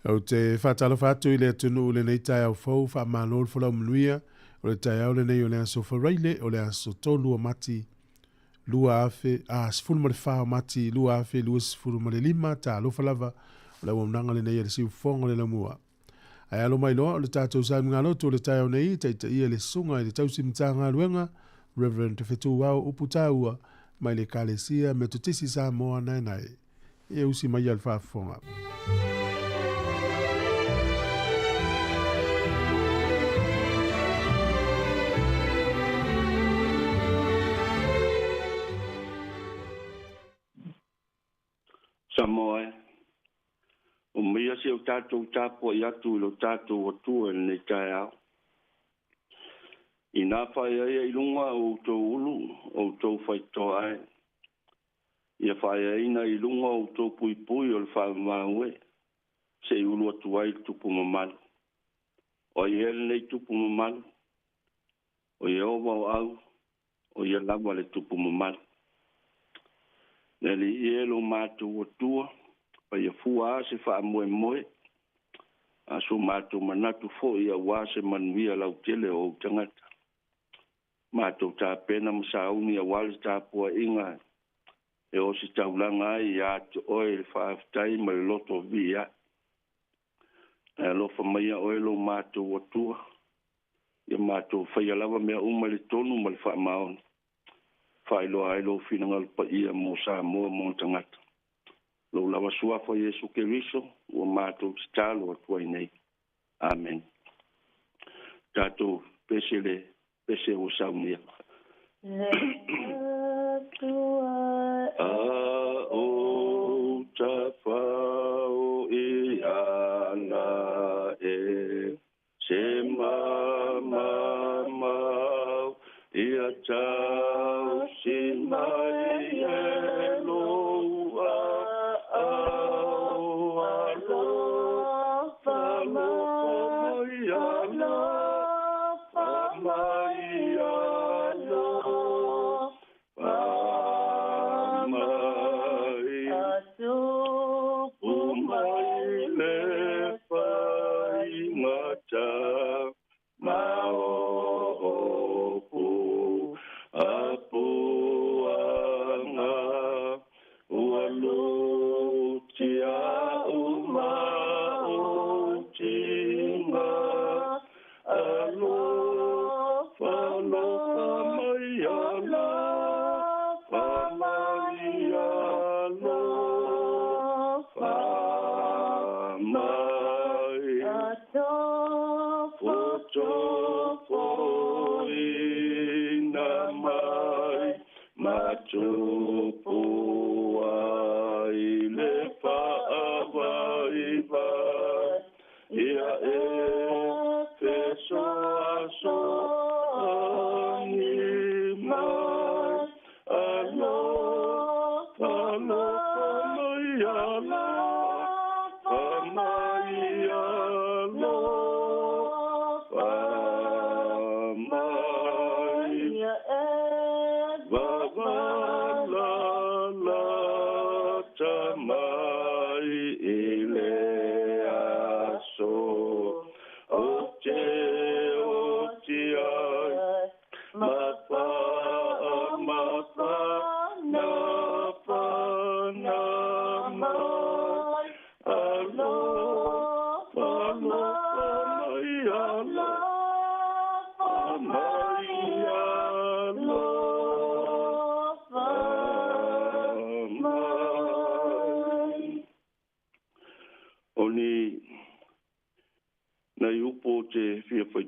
O te whatalo whatu I le atunu o le nei tai au fau wha mālol whala umnuia o le tai au le nei o le aso wharaile o le aso tolu o mati lua afe a sifuru ma le wha mati lua afe lua sifuru ma le lima ta alofa lava o le wamnanga le nei le siu fonga le lamua. Ai alo mai loa o le tātou sa mga loto o le tai au nei taita ia le sunga I le tausi mtanga luenga Reverend Tefetu Wau Uputaua mai le kalesia me tutisi sa moa nai nai. E usi mai al wha fonga. Samoa, o mea se o tātou tāpua I atu lo tātou atua nei tai au. I nā whai ai lunga o tō ulu o tō whaitoa ai. Ia whai ai na I lunga o tō pui pui o le whai maue. Se ulu atu ai tupu mamalu. O I hele nei tupu mamalu. O I owa o au. O I lawa le tupu mamalu. Neli I elo mātou o tua. Pa ia fua se wha moe moe. Aso mātou manatu fo ia wase manuia lau tele o tangata. Mātou tā pena masauni a wale tā pua inga. E o si taulanga ai a te oe le whaaftai ma le loto via. E lofa maia oe lo mātou o tua. Ia mātou whaia lawa mea uma le tonu ma le wha maoni. Whailo ai lo whinangal pa ia mo sa moa mo tangata. Lo lawa suafa Yesu Keriso, ua mātou talo atuai nei. Amen. Tātou pese o saunia. A o ta whao I ana e, se ma ia tau si mai e loa au alo whamai ana whamai ana whamai aso umai le whai ngata mao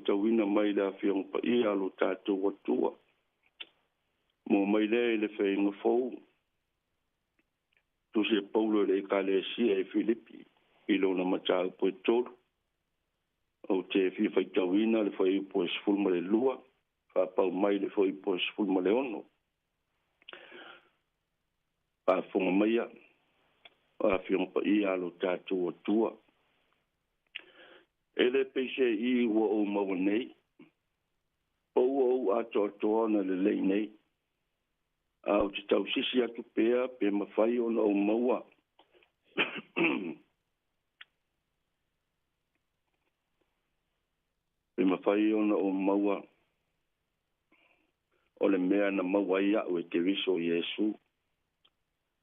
tawina mai la fiong pa ia lo tātou atua. Mo mai le whainga fau. Tu se Paulo le Kalesia e Filipi. Ilo na matau po tolu. O te whai tawina le whai po esfulma le lua. Whapau mai le whai po esfulma le ono. A whonga maia. A fiong pa ia lo tātou atua. Ele pese I ua o maua nei. O ato atoana le lei nei. Au te tau sisi atu pea pe mawhai ona o maua. mawhai ona o maua o le mea na maua ia o e te riso Iesu.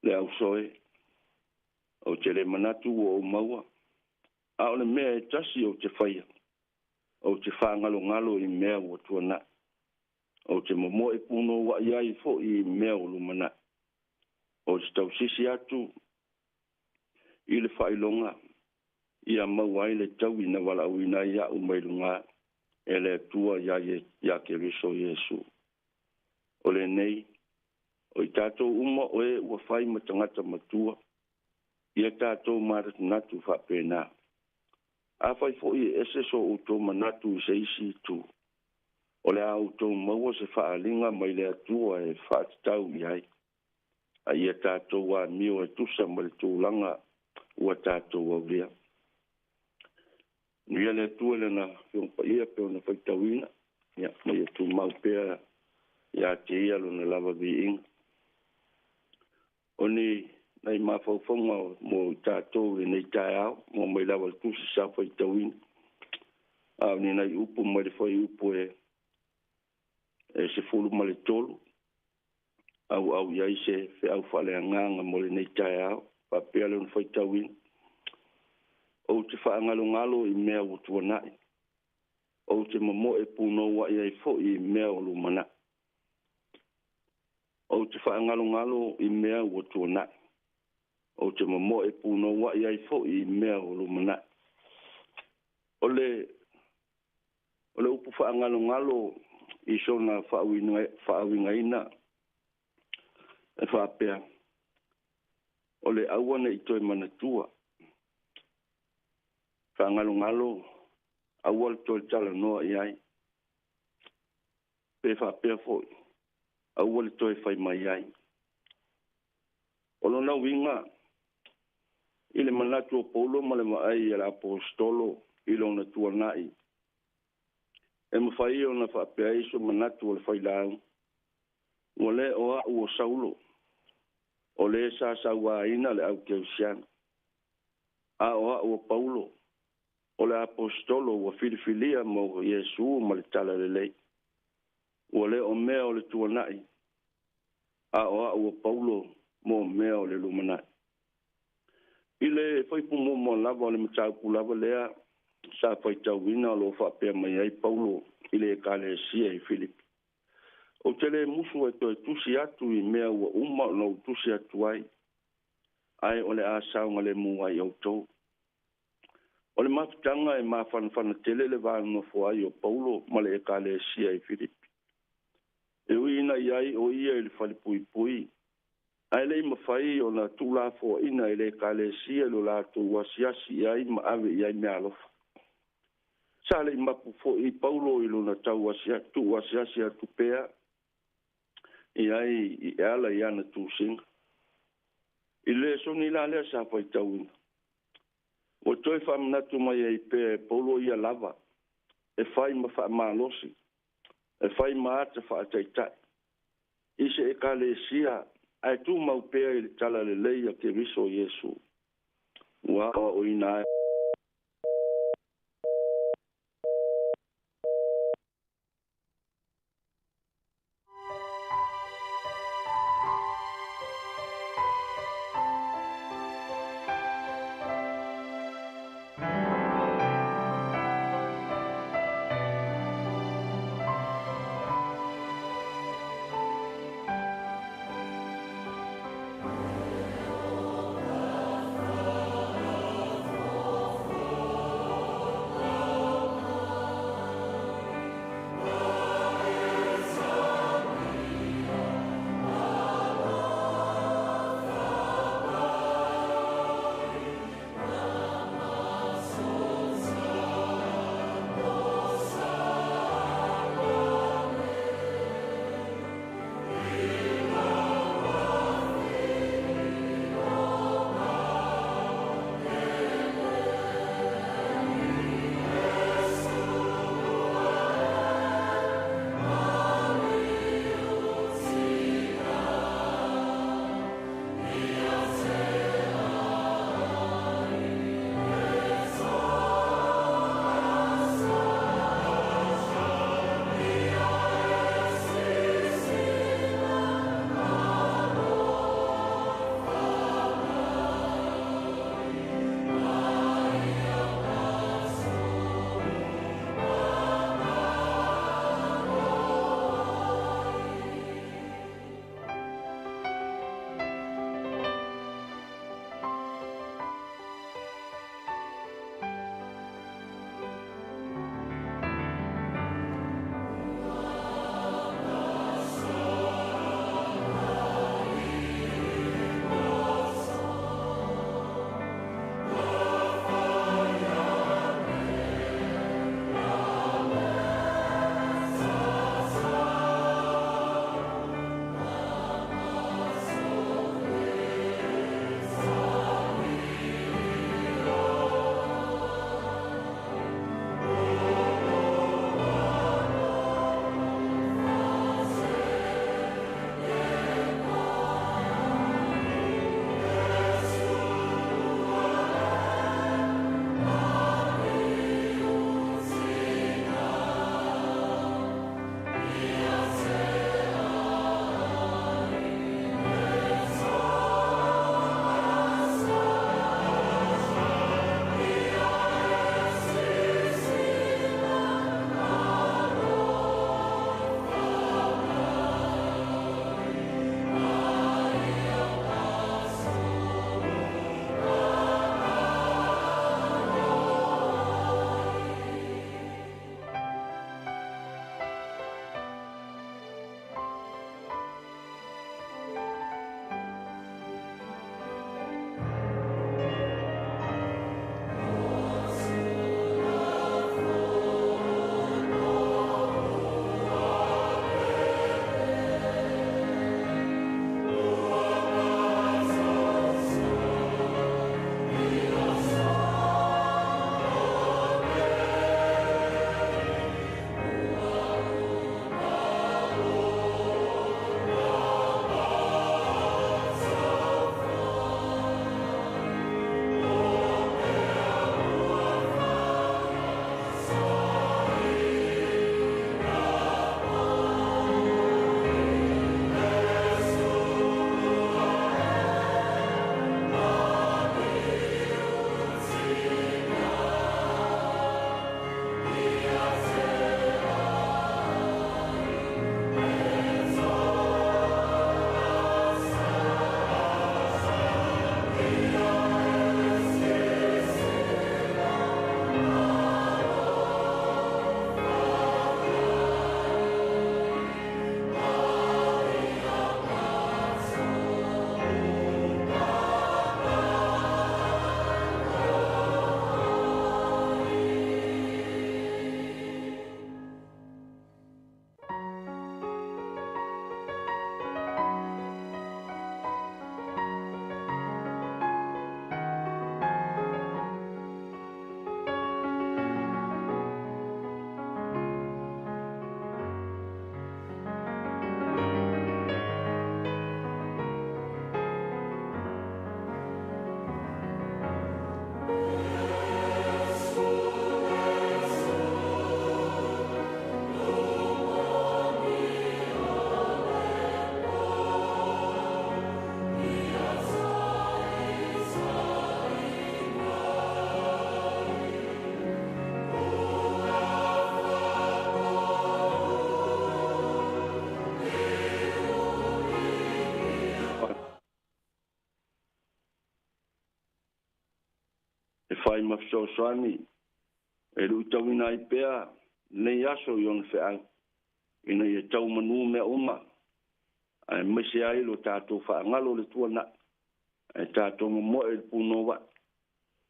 Le au soe o te le manatu o maua. A o le mea e tasi o te whaia. O te whangalo ngalo i mea o tuana. O te momo e puno wa iai fo i mea o lumana. O te tau sisi atu i le whailonga. Ia maua i le tau ina wala uina ia o mailunga. E le tua ia ke riso Iesu. O le nei, o i tātou uma o e ua whai ma tangata matua. Ia tātou marat natu whapena. A whai fo i ese so o tō manatu i se isi tu. O le au tō maua se whaalinga mai le atua e whaatitau i ai. A ia tātou wa mio e tusa ma le tūlanga ua tātou au rea. Nia le atua le na whiongpa ia peo na whaitawina. Ia, mai e tū mau pēa ia te ia lo na lava vi inga. O ni nei mawhauwhonga mo tātou e nei tae au, mo mai lawa le tusi sa whaitawina. Au ni nei upu mai le whai upu e se fulu ma le tolu. Au iai se whi au whale anganga mo le nei tae au, whapea le un whaitawina. O te whaangalo i mea o tuanai. O te mamo e puno wa iai fo i mea o lumana. O te whaangalo i mea o tuanai. O te mamo e puno wa iai fo i mea o lumana. O le upu whaangalo i sona whaawinga ina e whapea. O le awana i toi manatua. Whaangalo awal toi tala noa i ai. Pe whapea foi. Awal toi whai mai ai. O lona winga i le manatu o Paulo ma le maai i le apostolo i lona tuanai. E mawhai o na whapea iso manatu o le whailau. O le o au o Saulo. O le sa sawa ina le au keusiana. A o au o Paulo. O le apostolo o filifilia mo Iesu ma le tala le lei. O le o mea o le tuanai. A o au o Paulo mo mea o le lumanai. I le whaipu mo lava o le matau lava lea sa whaitauina o lo whapea mai ai Paulo i le kale sia i Filipi. O tele musu e toi tusi atu i mea ua uma o no tusi atu ai. Ai o le asaunga le mua i autou. O le mafutanga e mawhanawhana tele le vāna fo ai o Paulo ma le kale sia i Filipi. E uina iai o ia i le whalipui. Ai lei mawhai o na tūla fo ina i le kale sia lo lātou wasiasi iai ma ave iai mea alofa. Sa le mapu fo i Paulo i lo na tau wasiasi atu pea. Iai i ala i ana tūsinga. I le soni la lea sa whaitauina. O toi whamanatu mai ai pe Paulo ia lava. E whai ma wha malosi. E whai ma ata wha ataitai. I se e kale sia ai tu mau pea i tala le leia ke riso Iesu. Ua o ina ai. fai mafsosoani e lu tawina i pea nei aso yon fe'au ina ia tau manu mea uma ai mese ai lo tātou whaangalo le tuana ai tātou mo e puno wa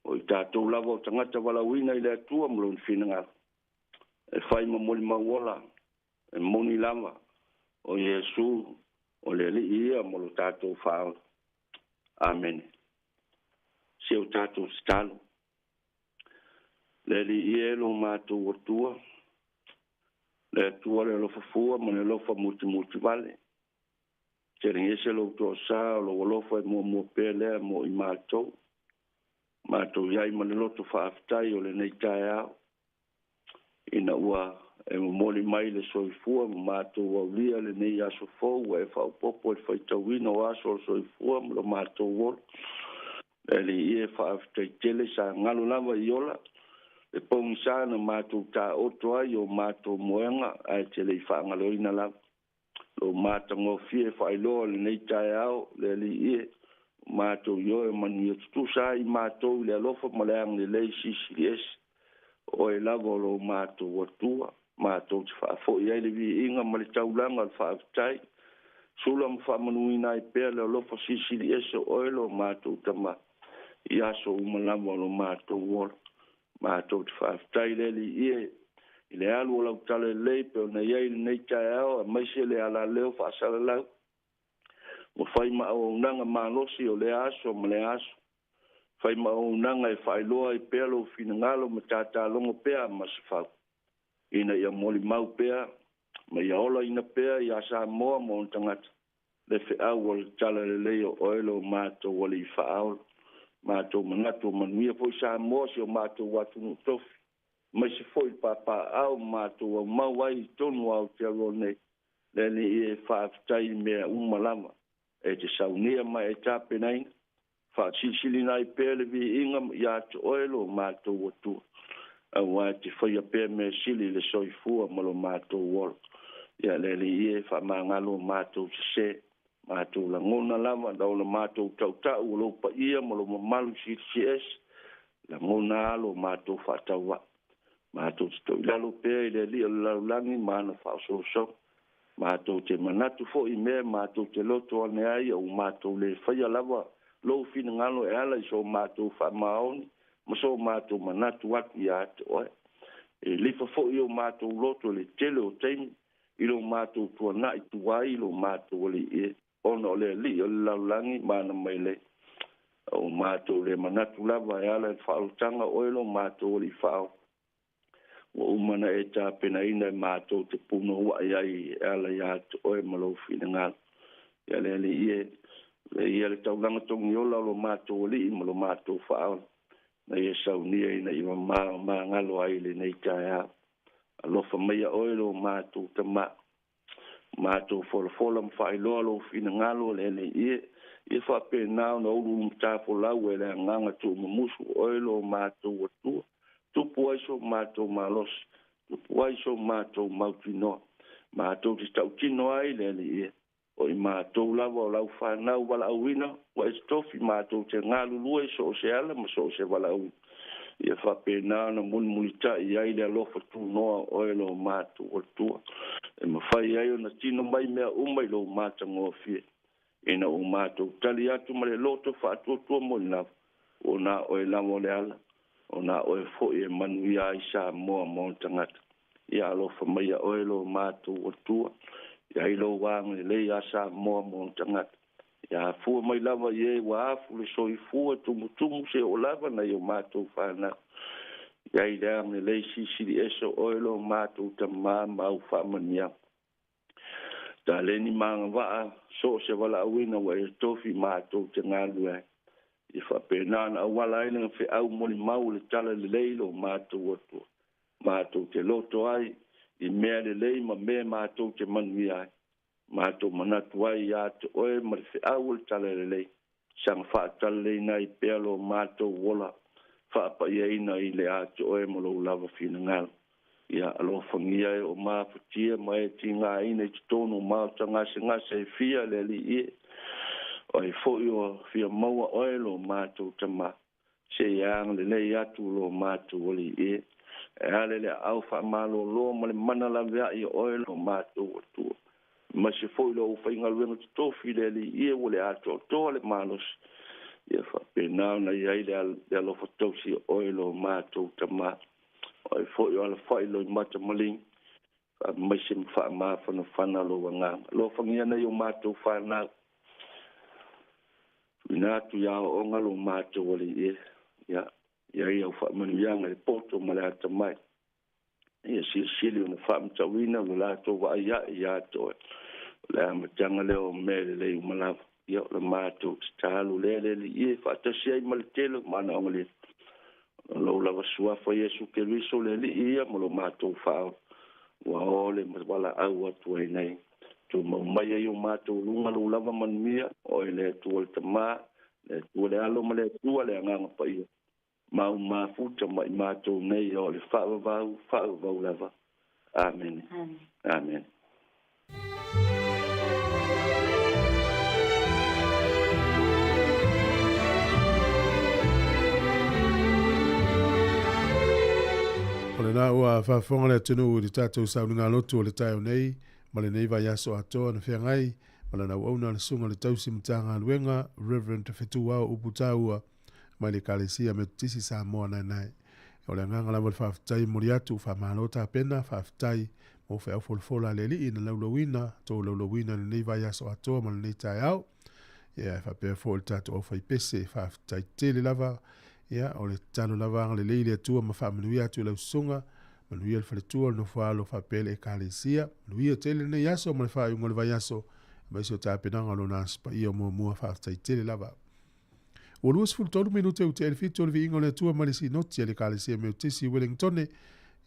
o i tātou lava o tangata walawina i le atua mlo ni whinanga e whai mamoli mauola e moni lava o Yesu o le li ia mo lo tātou whaal. Amen. Se o tātou stalo. Le li ia lo mātou o tua. Le tua le lofa fua mo le lofa muti vale. Te ringese lo to sa lo lofa mo pele mo i mātou. Mātou iai mo le loto whaaftai o le nei tae au. Ina ua e moli mai le soifua mo mātou au lia le nei aso fau e whaupopo e whaitawina o aso soifua mo lo mātou wolo. E li ie whaaftai tele sa ngalo lava i ola. E pong sana mātou tā oto ai o mātou moenga ai tele i whaangalo ina lava. Lo mātango fie whailoa le nei tae au le li ie. Mātou yo e manu i tutusa i mātou le alofa maleang le lei sisi esi. O e lava lo mātou watua. Mātou te whaafo i aile vi inga ma le taulanga le whaaftai. Sula ma whaamanuina i pēr le alofa sisi esi o e lo mātou tama. I aso umalama lo mātou wala. Mātou te whaaftai le li ie. I le alu o lau tale lei pe o na iei le nei tae au a maise le ala leo whaasala lau. Mo whai ma au nanga mālosi o le aso ma le aso. Whai ma au nanga e whailoa i pēr lo whinangalo ma tātā longo pēr ma se whau. Ina ia moli mau pēr, ma ia ola ina pēr ia sa moa mo tangata. Le whiau o le tala le leo oelo mātou wale i whaau. Mātou manatu manuia po sa moa si o mātou watu no tofi. Mai se foi papa au mātou au mawai tonu au te arone. Le ni e whaaftai mea umalama. E te saunia mai e tāpenaina. Whaasisili nai pēle vi inga ia te oelo mātou watua. Awa te whaia pēr me sili le soifua malo mātou wolo. Ia le li ie whamangalo mātou se. Mātou la ngona lama, daula mātou tautau o lopa ia malo mamalu si es. La ngona alo mātou whatawa. Mātou te tau ilalo pēr i le li o laulangi māna whaososo. Mātou te manatu fo i mea, mātou te loto ane ai au mātou le whaia lava. Lo fina ngalo e ala i so mātou whamaoni. Maso mātou manatu atu i ate oe. E lifa fo i o mātou loto le tele o teimi. I lo mātou tua na i tuai i lo mātou le e. Ono le li o le laulangi mana mai le. O mātou le manatu lava e ala e whaotanga oe lo mātou le whao. O umana e tā pena ina e mātou te puno ua ai e ala i ate oe malo fina ngalo. Ia le li e. Ia le taulanga tongi ola lo mātou li i malo mātou whao. Na ia saunia ina iwa maa ngalo ai le nei tae a. Alofa meia oelo mātou tama. Mātou fola mwhailoa lo fina ngalo le nei ie. Ia whape nao na uru mtafo lau e le nganga tu mamusu oelo mātou watua. Tupu aiso mātou malos. Tupu aiso mātou mautinoa. Mātou te tau tino ai le nei ie. O i mātou lava o lau whanau wala auina, wa e tofi mātou te ngālu lua i so o se ala, ma so o se wala auina. Ia whape nāna mulita i aile alofa tu noa oelo o mātou o tua. E ma whai ai o na tino mai mea umai lo mātango o fie. Ina o mātou tali atu ma le loto whaatua tua mo i lava. O nā oe lamo le ala. O nā oe fo i e manu i ai sa moa mo tangata. Ia alofa mai a oelo o mātou o tua. Ia ilo wang le asa moa mo tangata. Ia fua mai lava ye wa afu le soi fua tumu se o lava na yo mātou whana. Ia ilang le sisi eso oilo mātou tamā mau whamania. Ta leni manga waa so se wala awina wa e tofi mātou te ngalu ai. I whapenana awala ina whi au moli mau le tala le leilo mātou atua. Mātou te loto ai. I mea le lei ma mea mātou te manui ai. Mātou manatu ai ia te oe ma le whiau le tala le lei. Sang whaatala lei nai pealo mātou wola. Whaapa ia ina i le a te oe ma lo lava whina ngala. Ia alofangia e o māwhatia ma e ti ngā ina i te tono māuta ngase e fia le li ie. O e fōi o fia maua oe lo mātou tama. se yang le nei atu lo matu oli e ale le au fa malo lo mo le mana la vea i oe lo matu tu ma se foi lo fa inga luenga to fideli e ole ato to le malos ia fa pena na ia le lo foto si oe lo matu tama oi foi o le foi lo mata maling ma se fa ma fa no fa na lo nga lo fa ngia na yo matu fa na ina tu ya o nga lo matu oli e ya ia fa manu yang le poto mala tamai ia si le fa mta wina la to wa ya to la matanga le o mele le mala ia le matu stalu le ia fa ta si ai mal telo mana ngale lo la sua fa yesu ke riso le ia mo lo matu fa wa ole mo wala au tu nei tu mo mai yo matu lunga lo lava man mia o le tu o tama le tu le alo mo le tu le nga pa ia mau ma futa mai matu nei o le fa lava amen amen Ole na ua whaafonga le tunu i tātou saunga lotu o le taio nei, ma le nei vai aso atoa na whiangai, ma le nau auna le sunga le tausi mtanga luenga, Reverend Fetua Uputaua, mai le kalesia me tisi sa moa nai nai. O le nganga lawa le whaafitai moriatu, whaamaalota pena, whaafitai, mo whea ufolfola le li ina laulawina, tō laulawina le nei vai aso atoa, ma le nei tai au, ia whapea fo le tātou au whaipese, whaafitai tele lava, ia o le tano lava le leile atua ma whaamanuia atu lau sunga, manuia le whaletua no whaalo whapele e kālesia, manuia tele nei aso ma le whaaiunga le vai aso, mai so tāpenanga lo nāspa ia mua whaafitai tele lava. O luas fultonu minute u te elfito le viingo le atua ma le sinoti le kālesia me utisi Wellingtone,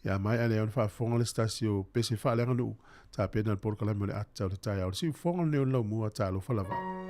ia mai ale on whaafonga le stasio pese whaaleanga nuu, tāpena le porkalame le ata o le tai au, si ufonga le neon lau mua tālo whalava.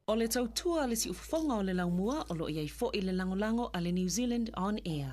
O le tautua le si ufafonga o le laumua o lo iai fo i le langolango a le New Zealand On Air.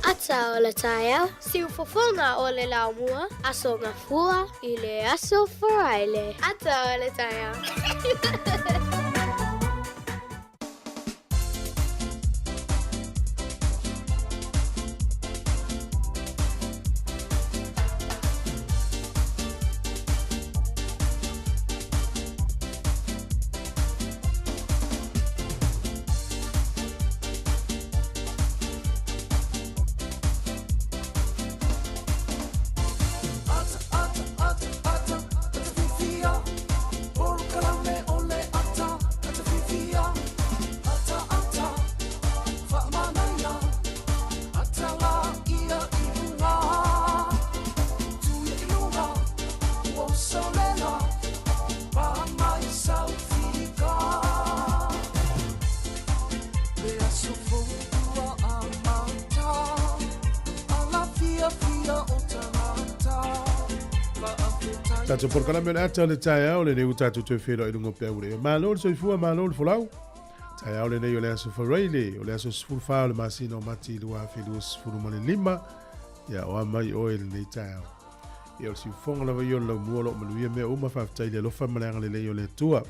Ata o le taia, siu fofonga o le laumua, aso ngafua I le aso foraile. Ata o le taia. Tato por kala men ata le taia o le neu tatu te whero I rungo pia ure. Malo le soifua, malo le folau. Taia o le nei o le aso whareile, o le aso sifuru wha o le masina o mati lua whelua sifuru mane lima. Ia o amai o ele nei taia. Ia o si fonga lava I o lau muolo o manuia mea uma whaftai le lofa malanga le lei o le tua.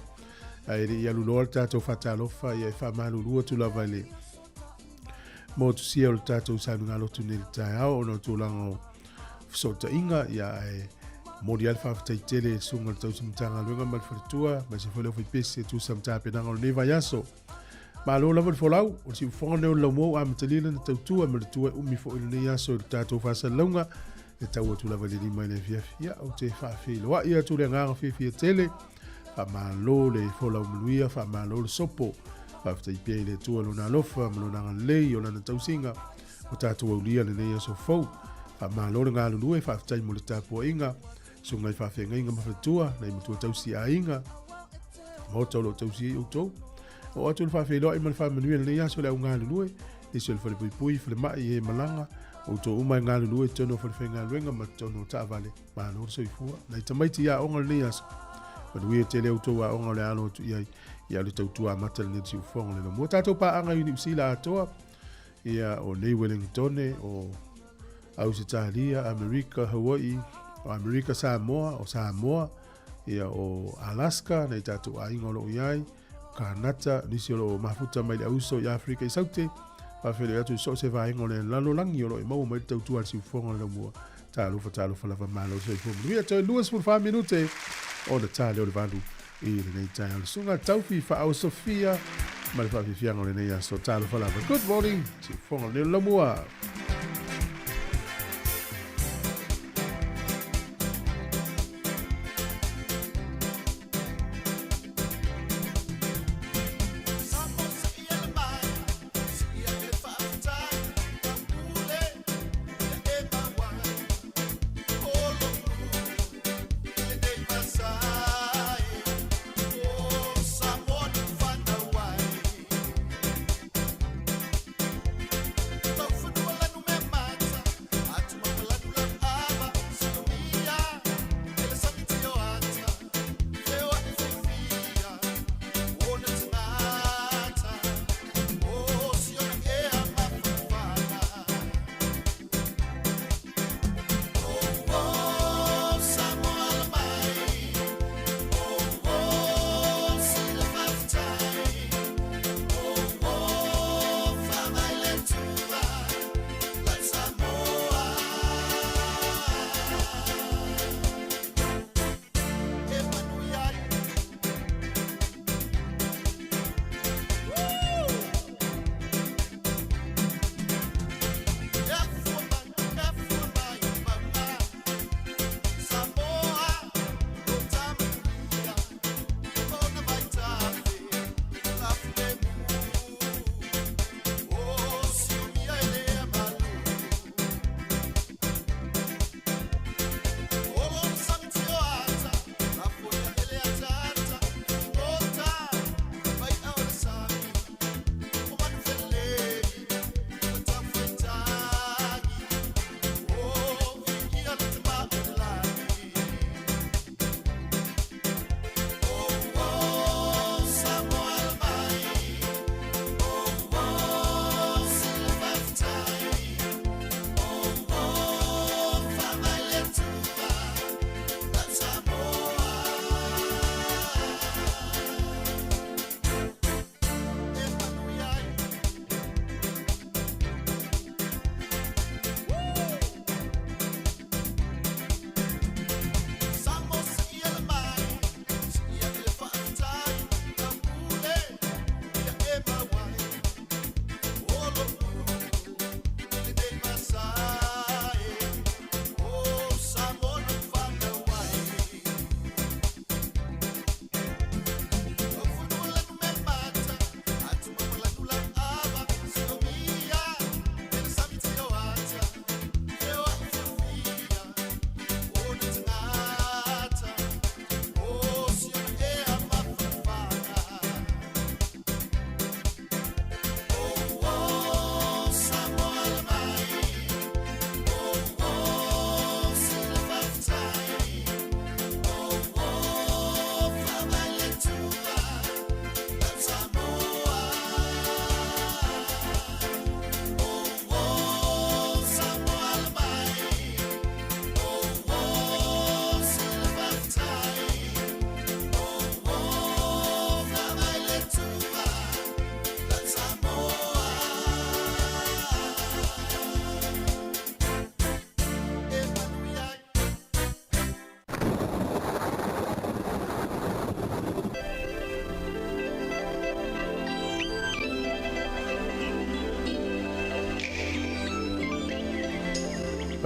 Ai ri ia luloa le tato whata lofa, ia wha malu lua tu lava le. Mo tu sia o le tato sanu ngalo tu ne le taia o no tu lango sota inga, ia ai Mori alfa fatai tele sunga le tausi mtanga luenga mal wharitua, ma se whale o whipese tu sa mtaa penanga o neva yaso. Ma lo lava le folau, o si whonga neo lau mou a matalina na tautua, ma le tua umi fo ilune yaso I le tātou whasa launga, e tau atu lava le lima ile fiafia, o te whaafilo. Wa ia tu le nganga fiafia tele, wha ma lo le folau maluia, wha ma lo le sopo, wha fatai pia ile tua lo na lofa, ma lo nanga lei, o lana tausinga, o tātou au lia le nei yaso fau, wha ma lo le ngā lulue, wha fatai mo le tāpua inga, so ngai whawhenga inga mawhatua, nei matua tausi a inga, mo taulo tausi I utou. O atu le whawhenga I man whamanuia nei aso le au ngā lulue, e se le whale pui pui, whale mai e malanga, o to umai ngā lulue, tono whale whenga luenga, ma tono taavale, ma no soifua, nei tamaiti a onga nei aso. Manuia te le utou a onga le alo tu iai, ia le tautua mata le neti ufonga le no. Mo tātou pa anga Uni Usila atoa, ia o nei Wellington, o Ausitalia, Amerika, Hawaii, o Amerika Samoa, o Samoa, ia o Alaska, nei tātou a inga o lo iai, Kanata, nisi o lo mafuta mai le auso I Afrika I saute, whawhere atu so se whainga o le lalo langi o lo I mau mai tautua si ufonga le mua, tālufa lava malo so I fumu. Nuia toi 2 minute, o le tāle o le valu, I le nei tai o le sunga taufi wha Sofia, ma le whawhifianga o le nei aso tālufa lava. Good morning, si ufonga le lamua. Football and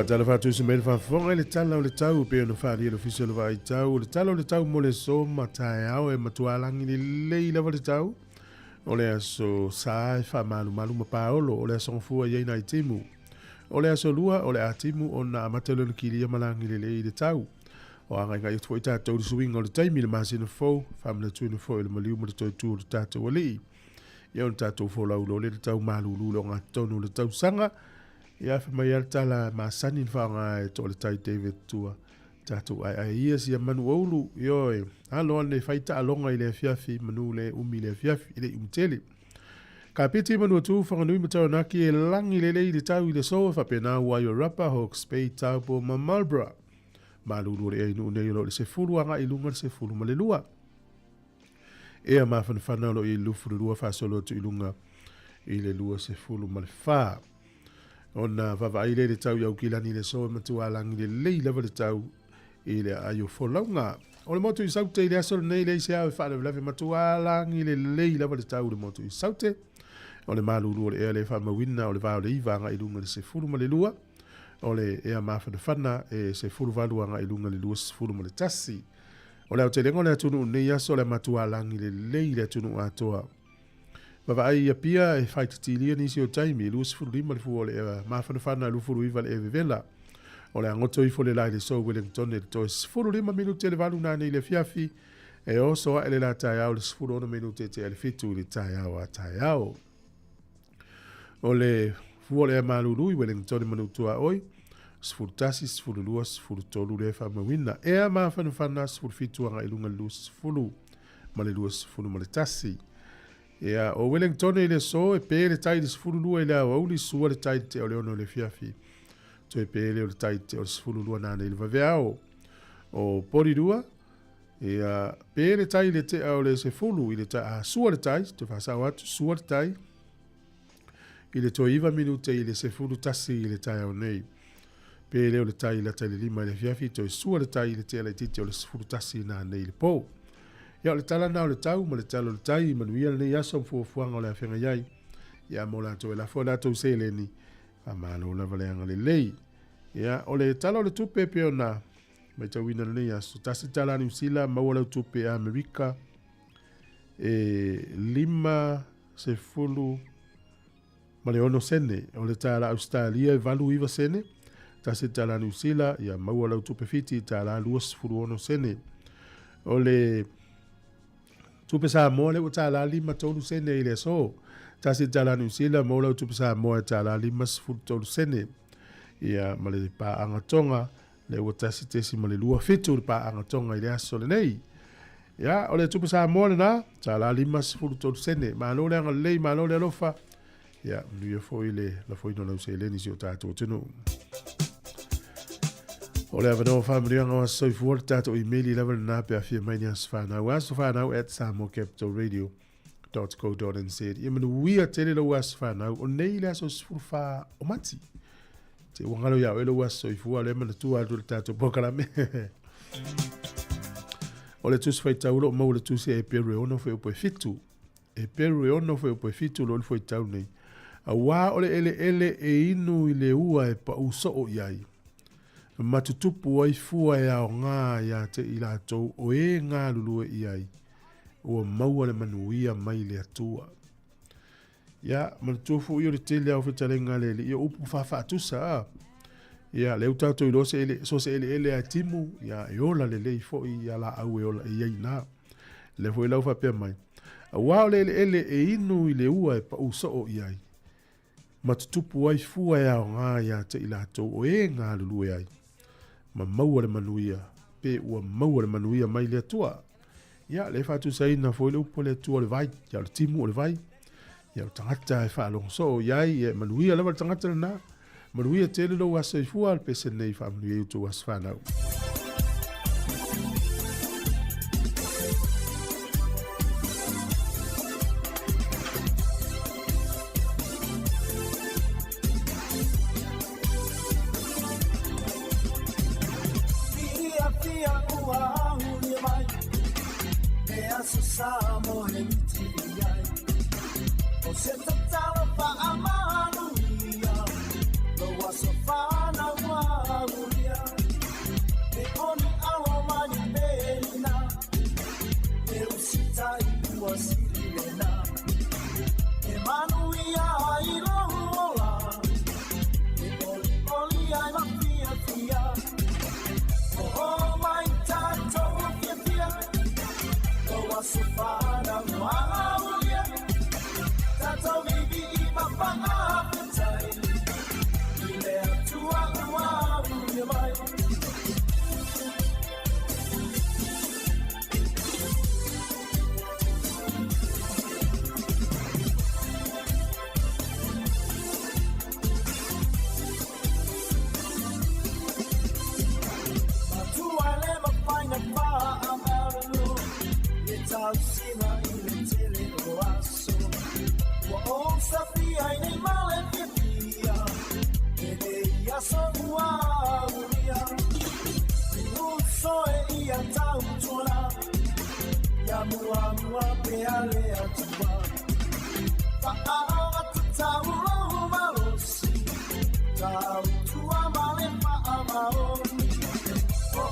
Fatala fatu se mele fafonga le tala o le tau pe no fali le official vai tau le tala o le tau mo le so matai au e matualangi le lei lava le tau o le aso sai fa malu malu ma paolo o le aso fua ye na timu o le aso lua o le atimu o na matelo le kili malangi le lei le tau o anga ngai tu ita tau swing o le taimi le masino fo famle tu no fo le maliu mo le tu le tatu o le ia o tatu fo la ulo le tau malu lo nga tonu le tau sanga ia fa mai tala ma sanin fa nga to le tai David tua tatu ai ia si manu olu yo alo ne faita alonga ile fiafi manu le umile fiafi ile umtele kapiti manu tu fa nui mata na ki langi le le tau ile so fa pena wa yo rapa hawks pay tabo ma malbra malu le no ne lo se fulu nga ilunga se fulu ma le lua e ma fa na lo ilu fulu lua fa solo tu ilunga ile lua se fulu ma le fa ona vavaile le tau iau kilani le so matualangi le lei lava le tau i le aio folaunga. O le motu i saute i le aso nei le ise au e whaale lave matualangi le lei lava le tau le motu i saute. O le malulu o le ea le whamawina o le vao le iwanga i lunga le se furu ma le lua. O le ea mawhana whana e se furu valuanga i lunga le lua se furu ma le tasi. O le au te lengo le atunu nei aso le matualangi le lei le atunu atoa. Vavai ia pia e whaitatilia nisi o taimi, lua furu lima le fuo le ewa, mawhana whana lu furu iwa le ewe vela. O le angoto i fole lai le so Wellington le toi furu lima minute le valu nane i le fiafi, e oso a ele la tai au le furu ono minute te ele fitu le tai au a tai au. O le fuo le malulu i Wellington le manutua oi, sfuru tasi, sfuru lua, sfuru tolu le whamawina, ea mawhana whana sfuru fitu anga ilunga lu sfuru, ma le lua sfuru ma le tasi. Ia o Wellington le so e pe le tai le sfulu lua ile au li sua le tai te o le ono le fiafi. To e pe le tai te o sfulu lua nane le vaveao. O pori lua ia pe le tai le te au le se fulu ile tai a sua le tai te fasa watu sua le tai. Ile to iva minute ile se fulu tasi ile tai au nei. Pe le o le tai le tai le lima le fiafi to sua le tai ile te le titi o le sfulu tasi nane le po. Ia le tala na o le tau, ma le talo le tai, manuia le nei aso mfuafuanga o le awhenga iai. Ia mo la to e la fo la to se le ni, a malo la valeanga le lei. Ia o le talo le tupe pe ona, mai tau ina le nei aso, tasi tala ni usila, maua lau tupe a Amerika, e lima se fulu, ma le ono sene, o le tala Australia e valu iwa sene, tasi tala ni usila, ia maua lau tupe fiti, tala luas fulu ono sene. O le tupe sa mo le uta la lima tolu sene ile so tasi tala New Zealand mo le tupe sa mo tala lima sfut tolu sene ia male pa angatonga le uta sitesi male lua fitu pa angatonga ile aso le nei ia o le tupe sa mo le na tala lima sfut tolu sene ma lo le ngalei ma lo le lofa ia lu fo ile la fo ino la se le ni si ota to tenu o le avano family anga so for tato email level na pe afia minus fana was fana at samocapitalradio.co.nz imenu we atele lo was fana o nei la so fa o mati te wangalo ya elo was so fu ale mana tu al tato bokala me o le tus fai taulo mo le tus e pere ono fe po fitu e pere ono fe po fitu lo foi tau nei a wa o le ele e inu ile ua e pa uso o yai matutupu wai fua ya o ngā ya te ila tau o e ngā lulua iai o maua le manuia mai le atua. Ya, matutupu i o le tele au whitalenga le i o upu whawha atusa. Ya, leu tātou i lose ele, so se ele a timu, ya e ola le lei fo i ala au e ola i ai nā. Le fo i lau whapea mai. A wao le ele e inu i le ua e pa uso o iai. Matutupu wai fua ya o ngā ya te ila tau o e ngā lulua iai. Ma maua le manuia, pe ua maua le manuia mai le atua. Ia, le whatu saina fo le upo le atua le vai, ia le timu o le vai. Ia le tangata e whaalong so, iai e manuia lewa le tangata le nā. Manuia tele lo wasa i fua, le pese nei whaamanuia i utu was whanau. Senta tala pa amanuia, lo wasafana wa. soe ia tau tuala ia mua mua peale atua Whaao atu tau rohu marosi Tau tua male wha maoni O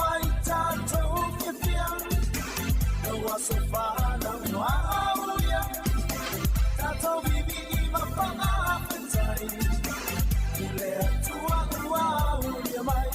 mai tātou whiwhia No aso whana noa aulia Tātou vivi I mawhanga hawhetai Ile atua ua aulia mai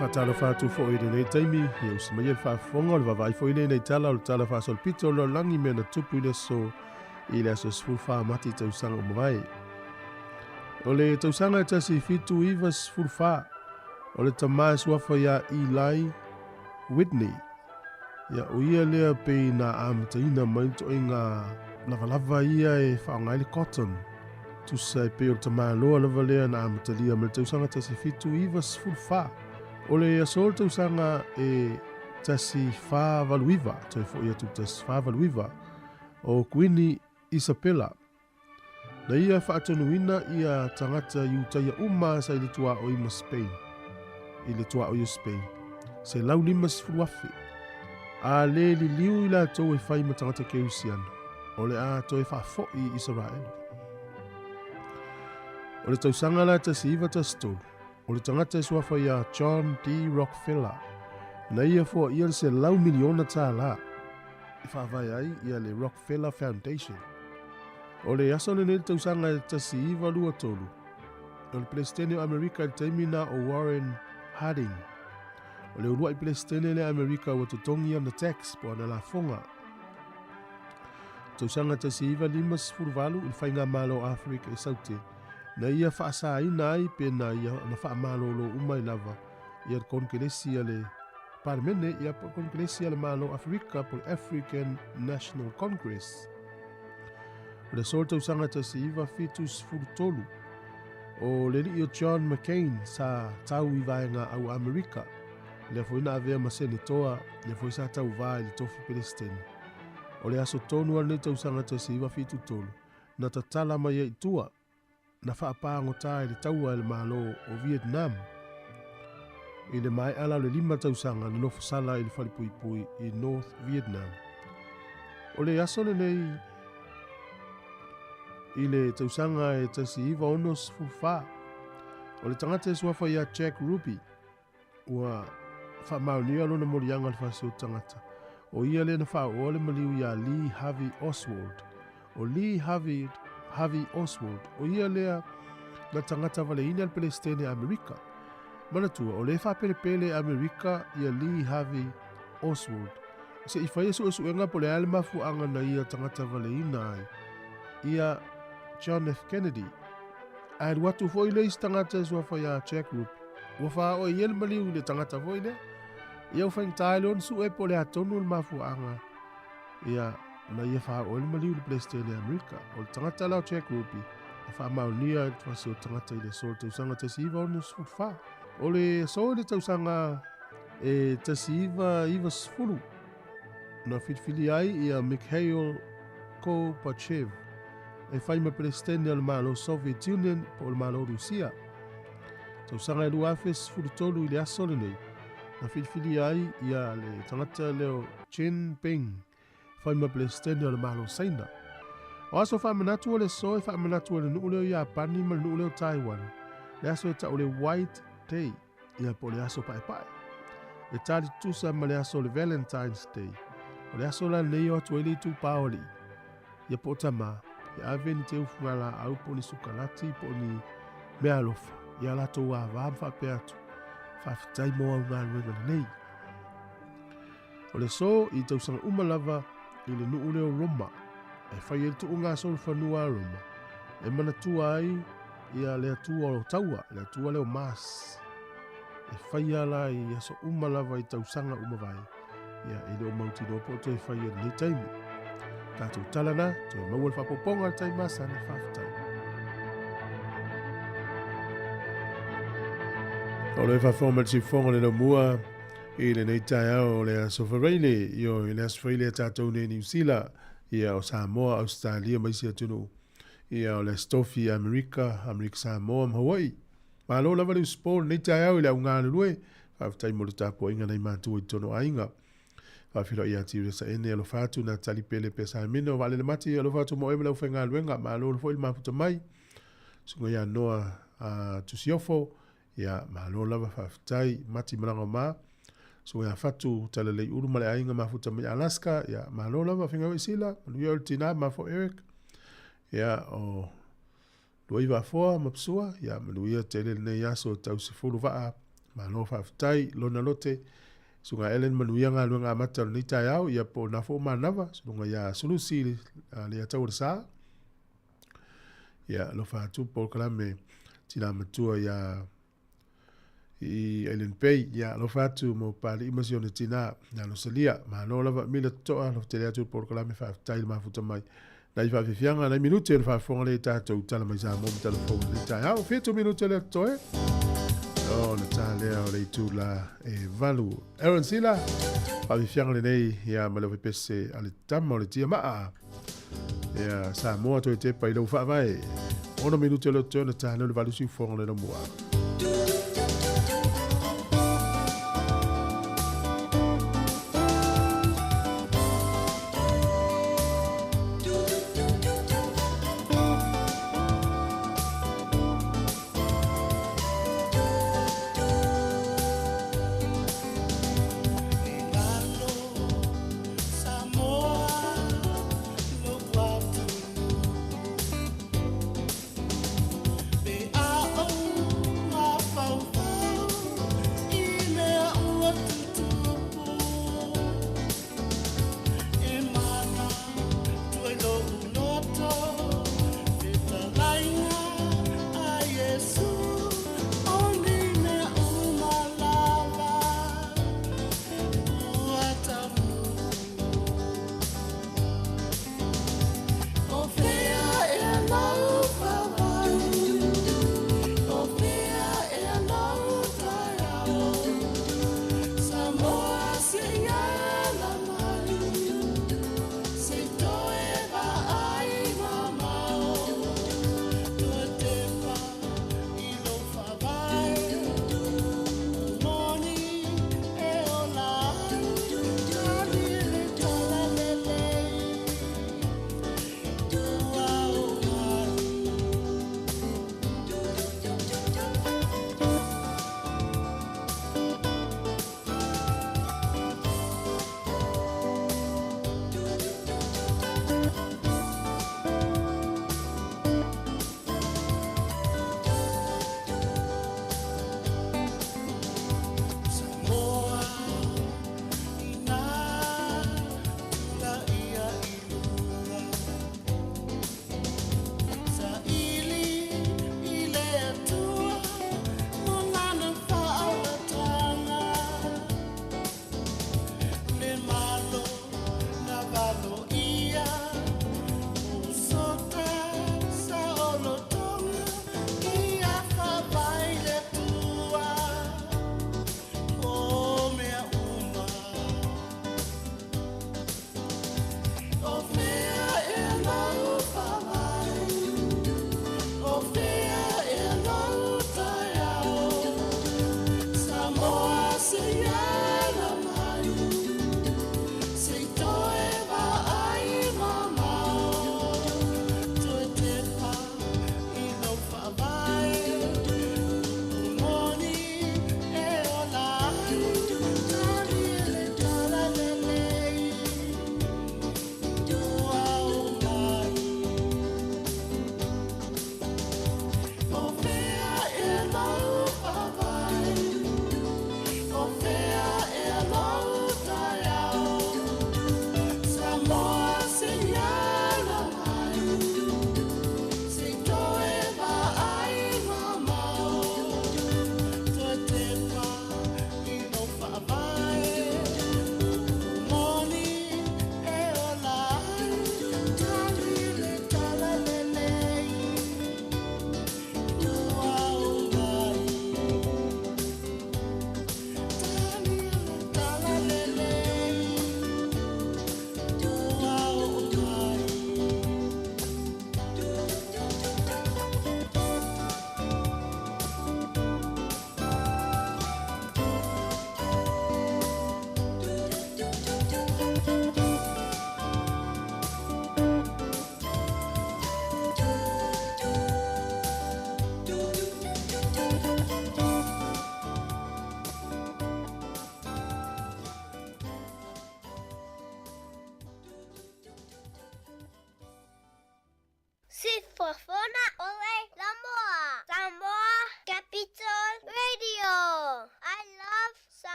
Fatalo fatu fo i nei taimi i usi mai fa fonga le vavai fo i nei tala o tala fa sol pito lo langi me na tupu i le so i le aso sfulfa mati tau sanga o mawai. O le tau sanga tasi fitu iwa sfulfa o le tamai suafa ya Eli Whitney. Ya o ia lea pe na amataina mainto inga lava ia e whaonga ili cotton. Tusa e pe o tamai loa lava lea na amatalia me le tau sanga tasi fitu iwa sfulfa. O le asol tau sanga e tasi whāwaluiwa, toi fo ia tu tasi whāwaluiwa, o Queenie Isabella. Na ia whaatonuina ia tangata iutaia uma sa i le tua o ima Spain. I le tua o ia Spain. Se lau lima sifuafi. A le li liu i la tau e whai ma tangata ke usiana. O le a toi whaafo i Israel. O le tau sanga la tasi iwa tasi tolu. O le tangata e suafa ia John D. Rockefeller. Na ia fua ia se lau miliona tā la. I whaavai ai ia le Rockefeller Foundation. O le aso le nele tausanga e tasi iwa lua tolu. O le Palestine o Amerika i taimina o Warren Harding. O le urua i Palestine le Amerika o tutongi ana tax po ana la fonga. Tausanga tasi iwa limas furuvalu i whainga malo Afrika i saute. Na ia whaasa ina ai pe na ia na wha malolo umai lava. Ia kongresi ale parmene ia kongresi ale malo Afrika po African National Congress. O le sorta usanga tasi iwa fitus furutolu. O le li o John McCain sa tau i vaenga au Amerika. Le foina avea ma senatoa, le foi sa tau vai le tofu Palestine. O le aso tonu al neta usanga tasi iwa fitu tolu. Na tatala mai e itua. Na whaapāngo tā le taua le malo o Vietnam. I le mai ala le 5 tausanga na nofo sala i le whalipuipui i North Vietnam. O le aso le nei i le tausanga e tasi iwa onos fufa. O le tangata e suafa ia Jack Ruby. Ua whamaunia lona morianga le whasio tangata. O ia le na whaoa le maliu ia Lee Harvey Oswald. O Lee Harvey Oswald, o ia lea na tangata waleina al Palestine Amerika. Manatua, o le whapelepele Amerika ia Lee Harvey Oswald. Se i whaia su esuenga po le alemafu anga na ia tangata waleina ai. Ia John F. Kennedy. Ai watu foi le tangata sua whaia Jack Ruby. Ua wha o ia le maliu le tangata foi le. Ia ufang tailon su e po le atonu le mafu anga. Ia na ia wha o le maliu le Palestine Amerika. O le tangata lau Jack Ruby. A wha maunia e twasi o tangata i le sol te usanga te siva o le sufa. O le so le tausanga e tasi iwa sfulu na filfili ai ia Mikhail Gorbachev e whai ma presidente al malo Soviet Union po al malo Rusia. Tausanga e lua afe sfulu tolu i le aso le nei. Na filfili ai ia le tangata leo Jinping whai ma presidente al malo China. O aso whaamanatu o le so e whaamanatu o le nuu leo Japani ma le nuu leo Taiwan. Le aso e tau le White Day ia po le aso pae pae. E tari tusa ma le aso le Valentine's Day. O le aso la nei o atu ele tu paoli. Ia po tama, ia ave ni te ufunga la au po ni sukalati po ni mea alofa. Ia la tau a vam whape atu. Whawhitai moa unga luenga nei. O le so i tausanga umalava i le nuu leo Roma. E whai e tu unga sol whanua Roma. E mana tua ai ia le atua o taua, le atua leo mas. E whai ala i aso umalava i tausanga umawai. Ia e leo mauti no po te whai e nei taimu. Tātou talana, te maual whapoponga tai masa ni whawhitai. O le whawhoma ti whonga le no mua i le nei tai au le aso whareile i o i le aso whareile tātou ne New Zealand ia o Samoa, Australia, maisi atunu ia o le stofi Amerika Samoa, Hawaii. Ma lo lava le sport nei tai au i le au ngā lue, whawhitai mo le tāpua inga nei mātua i tono ainga. Whawhira i ati ure sa ene alo whātu na tali pele pe sa mino, wale le mati alo whātu mo eme lau whenga luenga, ma lo le fo il maputa mai. Sunga ia noa tusiofo, ia ma lo lava whawhitai mati maranga maa. So ia fatu tala lei uru male ainga mafuta mai Alaska, ia ma lo lava whenga wisila, manu ia ultina ma fo Eric. Ia o luaiva foa mapsua, ia manu ia tele nei aso tau se fulu waa, ma lo whawhitai lona lote. Sunga Ellen manu ia ngā luenga amata ni tai au, ia po na fo manava, sunga ia sulusi le atau rasa. Ia lo whātu po kalame tina matua ia i Ellen Pay, ia lo fatu mo pali imasione tina na lo salia, ma no lava mila toa lo te atu por kalame whawhitai mafuta mai. Na i whawhiwhianga na minute le whawhonga le tātou tala mai sa mom telefone le tai au, 5 minute le toe. O na tā lea o le itu la e valu. Aaron Sila, whawhiwhianga le nei, ia malawe pese ale tama o le tia maa. Ia sa moa toi te pai lau whawai. Ona minute le toe na tā lea le valu si whonga le na mua.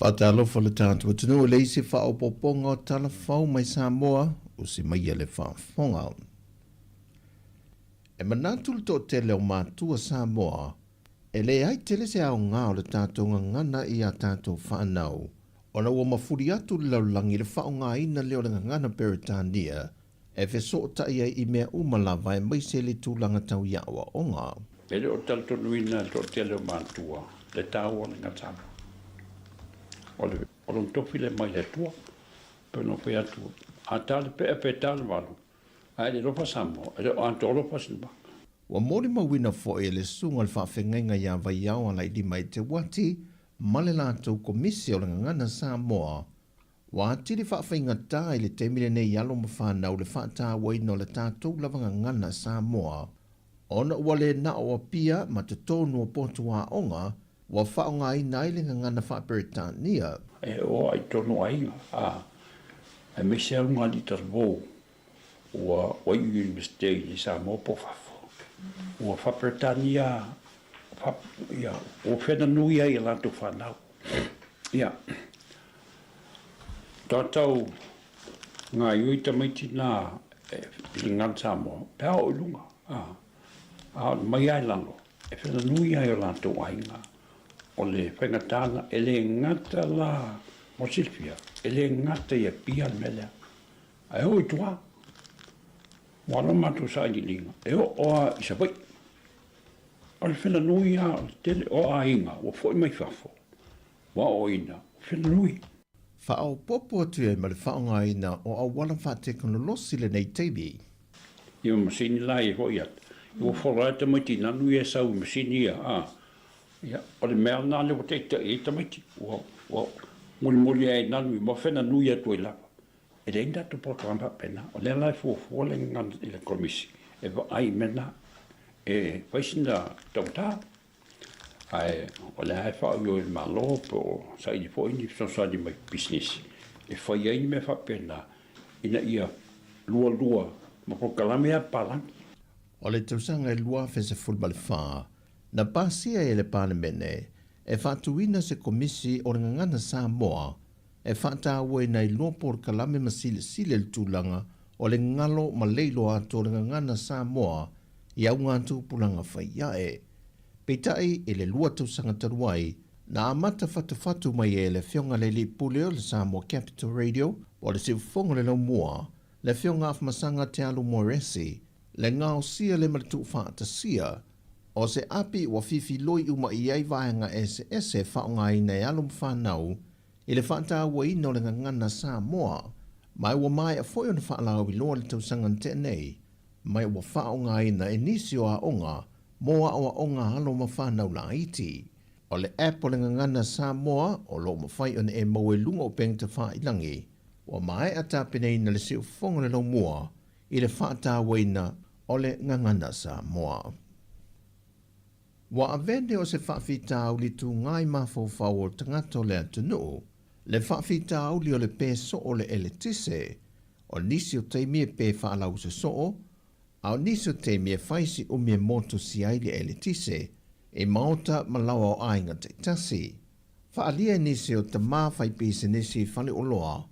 Whatalofo le tātua tunu le isi whaopoponga o talafau mai Samoa o si mai le whaafonga. E manatulu to te leo mātua Samoa, e le ai tele se au ngā o le tātonga ngana i a tātou whanau, o na ua mafuri atu le laulangi le whao ngā ina leo le ngana Peritania, e wheso o tai ai I mea umalawa e mai se le tūlanga tau iawa o ngā. E le o taltonu ina to te leo mātua, le tāua le ngatama. O lon tofi le mai le tua, pe no pe atu. A tale pe tale walu. A le ropa samo, e le o anto ropa sinba. Wa mori mawina fo e le sunga le whawhenga ia vai au ala I mai te wati, male lātou komisi o le ngana Samoa. Wa atiri whawhenga tā I le temile nei alo mawhanau le whaata waino le tātou lavanga ngana Samoa. Ona ua le na o pia ma te tonu o potua onga, wa whaonga I nailinga ngana Peritania. E o ai tonu ainga. E me se au ngani tarbo. Ua wai universitei I Samoa po fafo. Ua Peritania. O whena nui ai lanto whanau. Ia. Tātou ngā iui tamaiti nā I ngan Samoa. Pea o lunga. Mai ai lano. E whena nui ai o lanto ainga. O le whengatana, e le ngata la Mosilfia, e le ngata ia pia melea. E o I tua, wana matu sa I linga, e o oa I sabai. O le whena nui a tele o a inga, o fwoi mai fafo. Wa o ina, whena nui. Whao popo atu e ma le whaonga ina o a wala wha teknolosi le nei teibi. Ia masini la e hoi at. Ia whorata mai tina nui e sau masini ia, Ia, o le mea nā leo te tamaiti. Ua muli ai nanu I mo whena nui atu I lapa. E rei ndatu poto amba pena. O le lai fuafua le ngana I le komisi. E wa ai mena. E whaisina tautā. Ai, o le ai whao I o le malo po sa ini po ini sosadi mai business. E whai ai me wha pena. Ina ia lua. Ma po kalamea palangi. O le tausanga e lua whese fulma le whaa. Na pasia e le panemene, e whatuina se komisi o le ngana Samoa, e whatawe nei lopor kalame masile sile le tūlanga o le ngalo ma leilo ato le ngana Samoa I au ngātu pulanga whaiae. Peitai e le lua tausanga taruai, na amata whatu mai e le whionga le li puleo le Samoa Capital Radio, o le siufonga le lau mua, le whionga afmasanga te alu moresi, le ngao sia le maritu whaatasia, o se api wa fifi loi uma I ai vahenga ese whaonga I nei alum whanau, I le whaata ua ino le ngana Samoa, mai ua mai a foi ona whaalau I loa le tausanga te nei, mai ua whaonga ina e nisi o a onga, moa o a onga halo ma whanau la iti. O le app o le ngangana Samoa o lo mawhai on e maue lunga o peng te wha ilangi, wa mai ata penei na le siu fonga le mua i le whaata waina o le ngangana Samoa. Wa avende o se whawhita au li tu ngai mawhawhau o tangata o le atunu, le whawhita au li o le peso o le eletise, o nisi o teimie pe whaalau se soo, au nisi o teimie whaisi o mie moto si ai le eletise, e maota malawa o ainga te tasi. Whaalia nisi o te mawhai pise nisi whale o loa,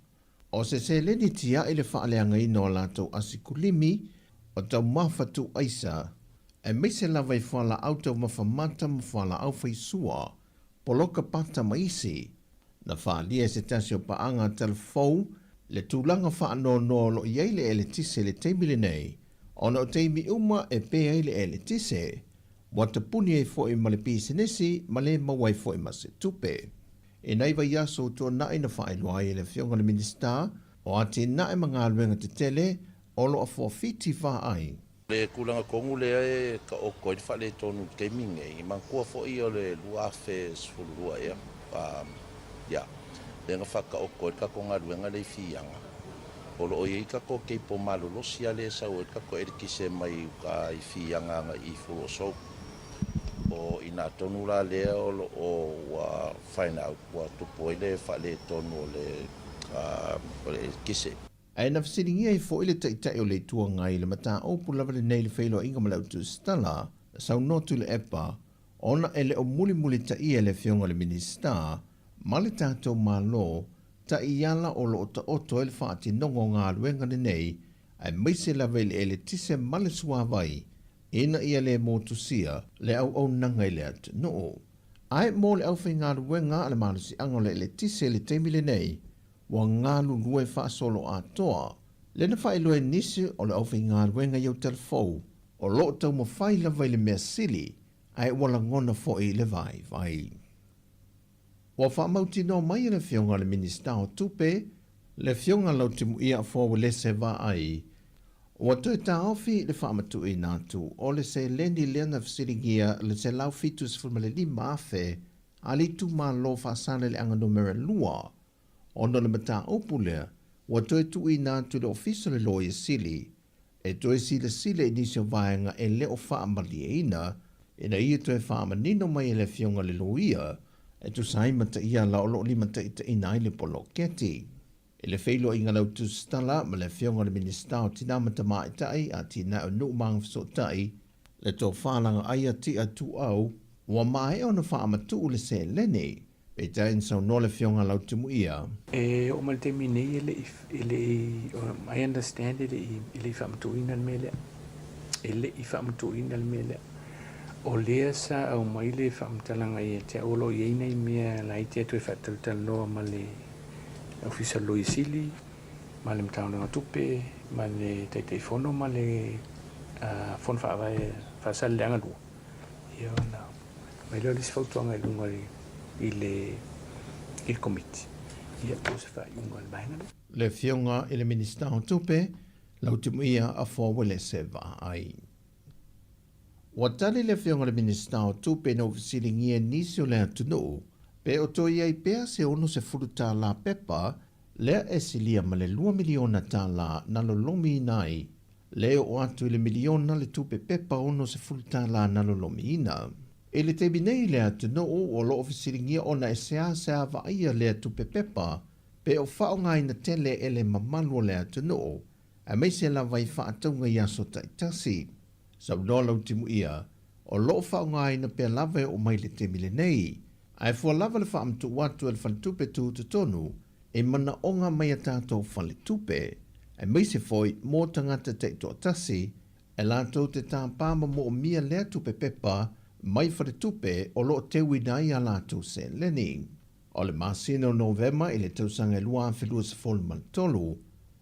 o se leni tia ele whaaleanga ino o lato asikulimi, o tau mawhatu aisa, e meise lawai whala au tau mawhamata mawhala au whaisua, poloka pata maisi, na whaalia se tasi o paanga telefou, le tūlanga whaano no lo iei le eletise le teimile nei, ona o teimi uma e pēai le eletise, wa te puni e fo i male pisenesi, male mawai fo i mase tupe. E naiva yaso tua nai na whaelua e le whionga le minista, o ati nai mga aluenga te tele, o lo a fo fiti wha ai. Le kulanga kongu le e ka o koe whale tonu gaming e, i mankua fo i o le luafe sfulurua e. Ya, le nga whaka o koe ka konga aluenga le whianga. O lo o i ka ko keipo malolosia le sa o ka ko erikise mai ka i whianga nga i fulo so. O ina tonu la le o wa find out wa tupo ile whale tonu le kise. Ai na whasiringia i fo ile taitai o le tua ngai le mata opu lava le nei le whailo inga malau tu stala, sau notu le epa, ona ele o muli ta ia le whionga le minista, ma le tātou malo, ta iala o lo ota oto ele whaati nongo ngā ruenga le nei, ai meise lava ele ele tise male suawai, ina ia le motusia le au nanga le atu no. Ai mo le au whi ngā ruenga ale malusi ango le ele tise le teimile nei, wa ngalu lue wha solo a toa, le na whai lue nisi o le au whi ngā ruenga iau telefou, o lo tau mo whai lava le mea sili, ai wala ngona fo i le vai. Wa wha mauti no mai le whionga le minista o tupe, le whionga lau timu ia fo le se va ai, wa tue ta ofi le wha matu i nātu, o le se lendi leana fsiringia le se lau fitus fulmale li maafe, ali tu ma lo wha sale le anga numera lua, ono le mata opulea, wa tue tu i nātu le ofisa le loia sili, e tue sile inisio vaenga e leo wha amali e ina, e na ia tue wha amanino mai le whionga le loia, e tu saimata ia la olo li mata ita ina ile polo keti. E le whailo inga lau tu stala ma le whionga le minista o tina mata maa itai a tina o nu maang fiso tai, le tō whālanga aia ti a tu au, wa mai o na wha amatu le se lene, e ta insau no le whionga lau tumu ia. O mal te mine I understand ele wha amatu ina mele, ele I wha amatu ina mele, o lea sa au mai le whaamtalanga I te olo I eina I mea la I te atu e whaatalutala loa ma le ofisa loi sili, ma le mtaunanga tupe, ma le teitai fono, ma le fono whaawai whaasale leanga lua. Ia na, mai leo lisi whautuanga I lunga I le komiti. Ia o se whaaiunga le bainga. Le whionga I le minista o tupe, lau timu ia a fōwele se va ai. Wa tali le whionga le minista o tupe na ufisiringia nisi o le atunu, pe o toi ai pea se ono se furuta la pepa, lea e silia ma le 2 miliona ta la nalo lomi nai, leo o atu le miliona le tupe pepa ono se furuta la nalo lomi ina. E le te binei le atunu o lo ofisiringia ona e sea va ia le tupe pepa, pe o whao ngai na tele ele mamalu le atunu, a meise la vai whaatunga ia so taitasi. Sau nola utimu ia, o lo whao ngai na pia lava o mai le te mile nei, ai fua lava le whaamtu watu le whantupe tu te tonu, e mana onga mai a tātou whale tupe, e meise foi mō tangata te to tasi, e lātou te tāpāma mo o mia lea tupe pepa, mai whare tupe o lo te winai a lātou se leni. O le masina o Novema i le tausanga lua whelua se folu mantolu,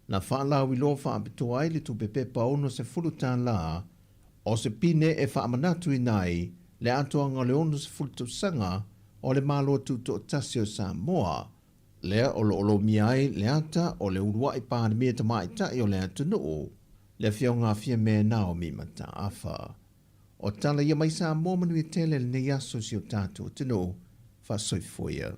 na whaalau I lo whaapitu ai le tupe pepa ono se fulu tā la, o se pine e whaamanatu I nai, le atoanga le ono se fulu tausanga, o le malo tu to tasio Samoa, lea o lo miai le ata o le urua I pāre mea ta mai tai o le atu noo, le whionga fia mea nao mi mata afa. O tala ia mai sa mo manu i tele le nei aso si o tātou tino fa soifoia.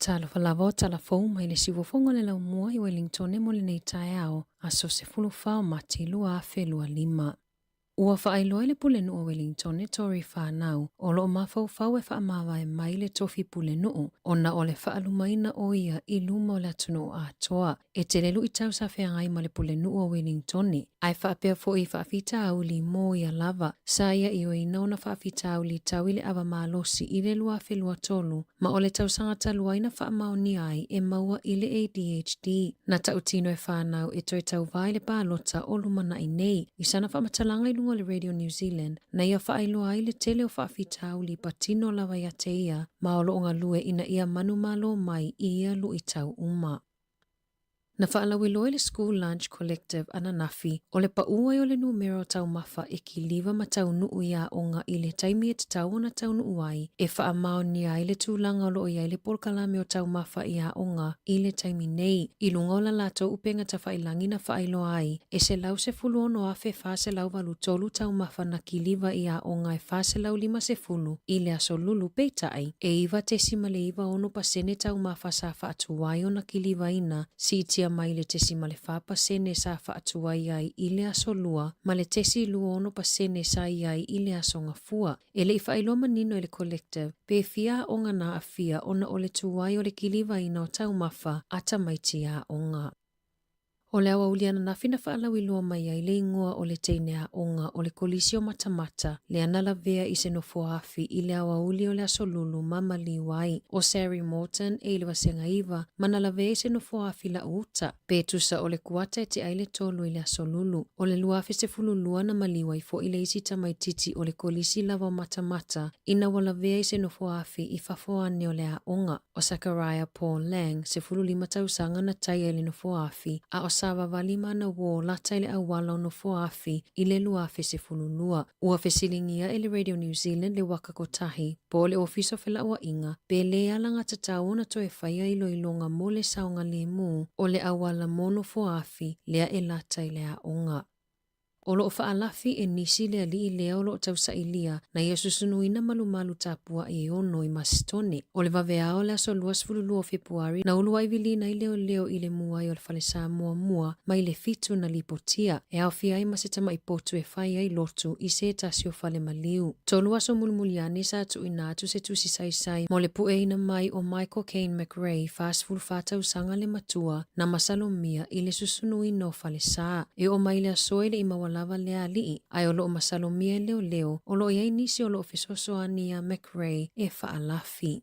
Talo falavo tala fou mai le siwofonga le lau mua i Wellington e mo le nei tae ao a so se fulu fao mati lua afe lua lima. Ua whaailoa le pule nuu Wellington e tori whanau, o lo mafau fau e whaamawa e mai le tofi pule nuu, o na o le whaalumaina o ia i luma o le atunu o atoa, e te lelu i tau sa whengai ma le pule nuu o Wellington. Ai whaapea fo i whaafita au li mo ia lava, sa ia i o i nauna whaafita au li tau i le awa malosi i le lua whelua tolu, ma o le tau sangata luaina whaamau ni ai e maua i le ADHD. Na tau tino e whanau e toi tau vai le pālota o lumana i nei, i sana whaamatalanga i le Radio New Zealand, na ia whaailoa ai le tele o whaafitau li patino lawa ia te ia, ma o loonga lue ina ia manu malo mai i ia lu i tau uma. Na whaalawiloa le School Lunch Collective ana nafi, o le paua i o le numero tau mafa e ki liwa ma tau nuu ia onga i le taimi e te tau na tau nuu ai, e whaamao ni ai le tūlanga o lo i ai le polkalame o tau mafa ia onga i le taimi nei, i lunga o la lato upenga ta whailangi na whaailoa ai, e se lau se fulu ono afe wha se lau walu tolu tau mafa na ki liwa ia onga e wha se lau lima se fulu, i le aso lulu peitai, e iwa te sima le iwa ono pasene tau mafa sa wha atuwai o na ki liwa ina, si tia mai le tesi ma le whapasene sa whaatuai ai i le aso lua, ma le tesi lua ono pasene sa iai i le aso ngafua. E le i whailua manino i le collective, pe fia onga na a fia ona o le tuai o le kiliwa ina o tau mafa ata maiti a onga. O le awa uliana na fina whaalawi loa mai ai le ingoa o le teine a onga o le kolisio matamata le anala vea i se nofo afi i le awa uli o le asolulu mama liwai o Sari Morton e le wasenga iwa manala vea i se nofo afi la uta. Petusa o le kuata e te aile tolu i le asolulu o le luafe se fululua na maliwai fo i le isi tamaititi o le kolisi lava matamata ina wala vea i se nofo afi i fafoane o le a onga o Zachariah Paul Lang se fululima tausanga na tai le nofo afi a o sawa valima na wo lata ile awala o nofo afi i le luafe se fululua. Ua fesilingia ele Radio New Zealand le wakakotahi po le ofiso fela ua inga pe le alanga tatau na toe whaia ilo ilonga mo le saunga le mu o le awala mo nofo afi lea e lata ile a onga. O loo whaalafi e nisi lea li i lea o loo tausa i lia na ia susunuina malumalu tapua i ono i masitone. O le vavea o le aso luas fululu o Februari na ulua i vilina i leo i le mua i o le falesa mua ma i le fitu na lipotia. E au fia i masitama i potu e whaia i lotu i se tasi o fale maliu. Tolu aso mulmuliani sa atu ina atu se tusi saisai mo le pue ina mai o Michael Caine McRae fast full fata usanga le matua na masalomia i le susunuina o falesa. E o mai le aso ile i mawala lava lea lii, ai o loo masalomia leo, o loo iai nisi o loo fesosoani a McRae e whaalafi.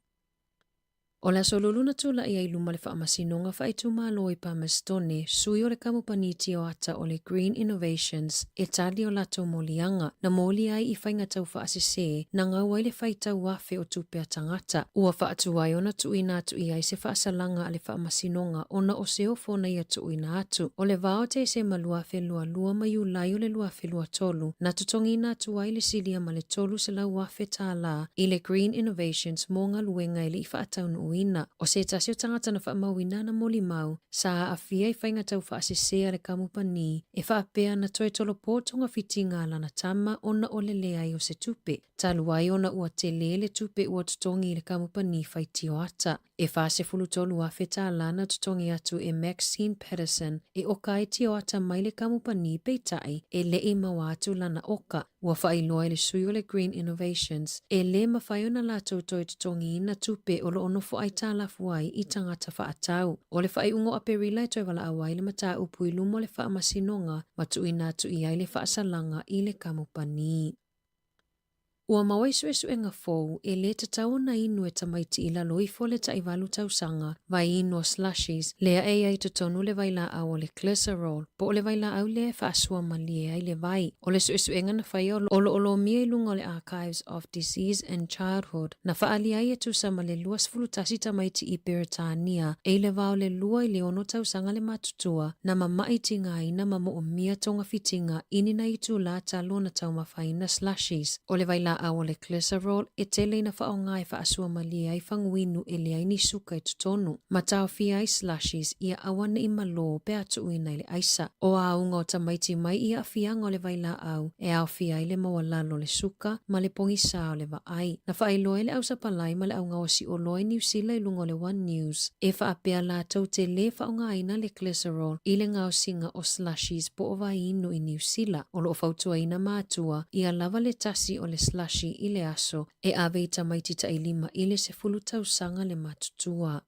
O la soluluna tula ia iluma le whaamasinonga whaituma i Palmerston, sui o le kamupaniti o ata o le Green Innovations e tali o lato molianga na moli ai i whainga tau whaasese na ngau ai le whaitau wafe o tupea tangata. Ua whaatuai ona tuina atu i ai se whaasalanga a le whaamasinonga ona o se ofona ia tuina atu. O le vao te se malua whelua lua maiulai o le lua whelua tolu na tutongina atu ai le silia ma le tolu se lau wafe tāla i le Green Innovations mo ngā luenga ili i whaataunu uina. O se tasi o tangata na whaamauina na moli mau, sa a fia i whainga tau whaasesea le kamupani, e whaapea na toe tolo pōtonga fitinga lana tama ona o le lea i o se tupe. Taluai ona ua te le tupe ua tutongi le kamupani whaiti o ata. E whaase fulu tolu a wheta lana tutongi atu e Maxine Patterson, e oka i ti o ata mai le kamupani peitai, e le i mawatu lana oka. Ua whailoa le sui o le Green Innovations, e le mawhai ona lato toi tutongi ina tupe o lo ono fo ai tālafu ai i tangata whaatau. O le whai ungo a perila e toi wala awai le mata upu i lumo le whaamasinonga, matu ina atu i ai le whaasalanga i le kamupani. Ua mawaisu esu e ngafou e le te tau na inu e tamaiti ila loi fole ta iwalu tausanga vai inu o slushies lea e ai tutonu le vaila au o le glycerol po o le vaila au le faasua malie ai le vai o le su esu e ngana fai olo mia ilunga o le Archives of Disease and Childhood na faali ai e tusa ma le luas fulutasi tamaiti i Peretania e le vao le lua i le ono tausanga le matutua na mamaitinga ina mamo o mia tonga fitinga ini na itu la talo na tau mafaina slushies o le vaila au o le glycerol e tele na faonga e faasua malie ai fanguinu e le aini suka e tutonu matao fia ai slushies ia awana i malo pe atu uina i le aisa o aunga o tamaiti mai ia afianga o le vaila au e au fia i le mawalalo le suka ma le pongisa o le vaai na faailoa le au sapalai ma le aunga o si o loe New Zealand i lungo le One News e faapea la tau te le faonga aina le glycerol i le ngao singa o slushies po o vainu i New Zealand o lo fautua ina maatua ia lava le tasi o le slushi i le aso e ave i tamaiti ta ilima i le se fulu tausanga le matutua.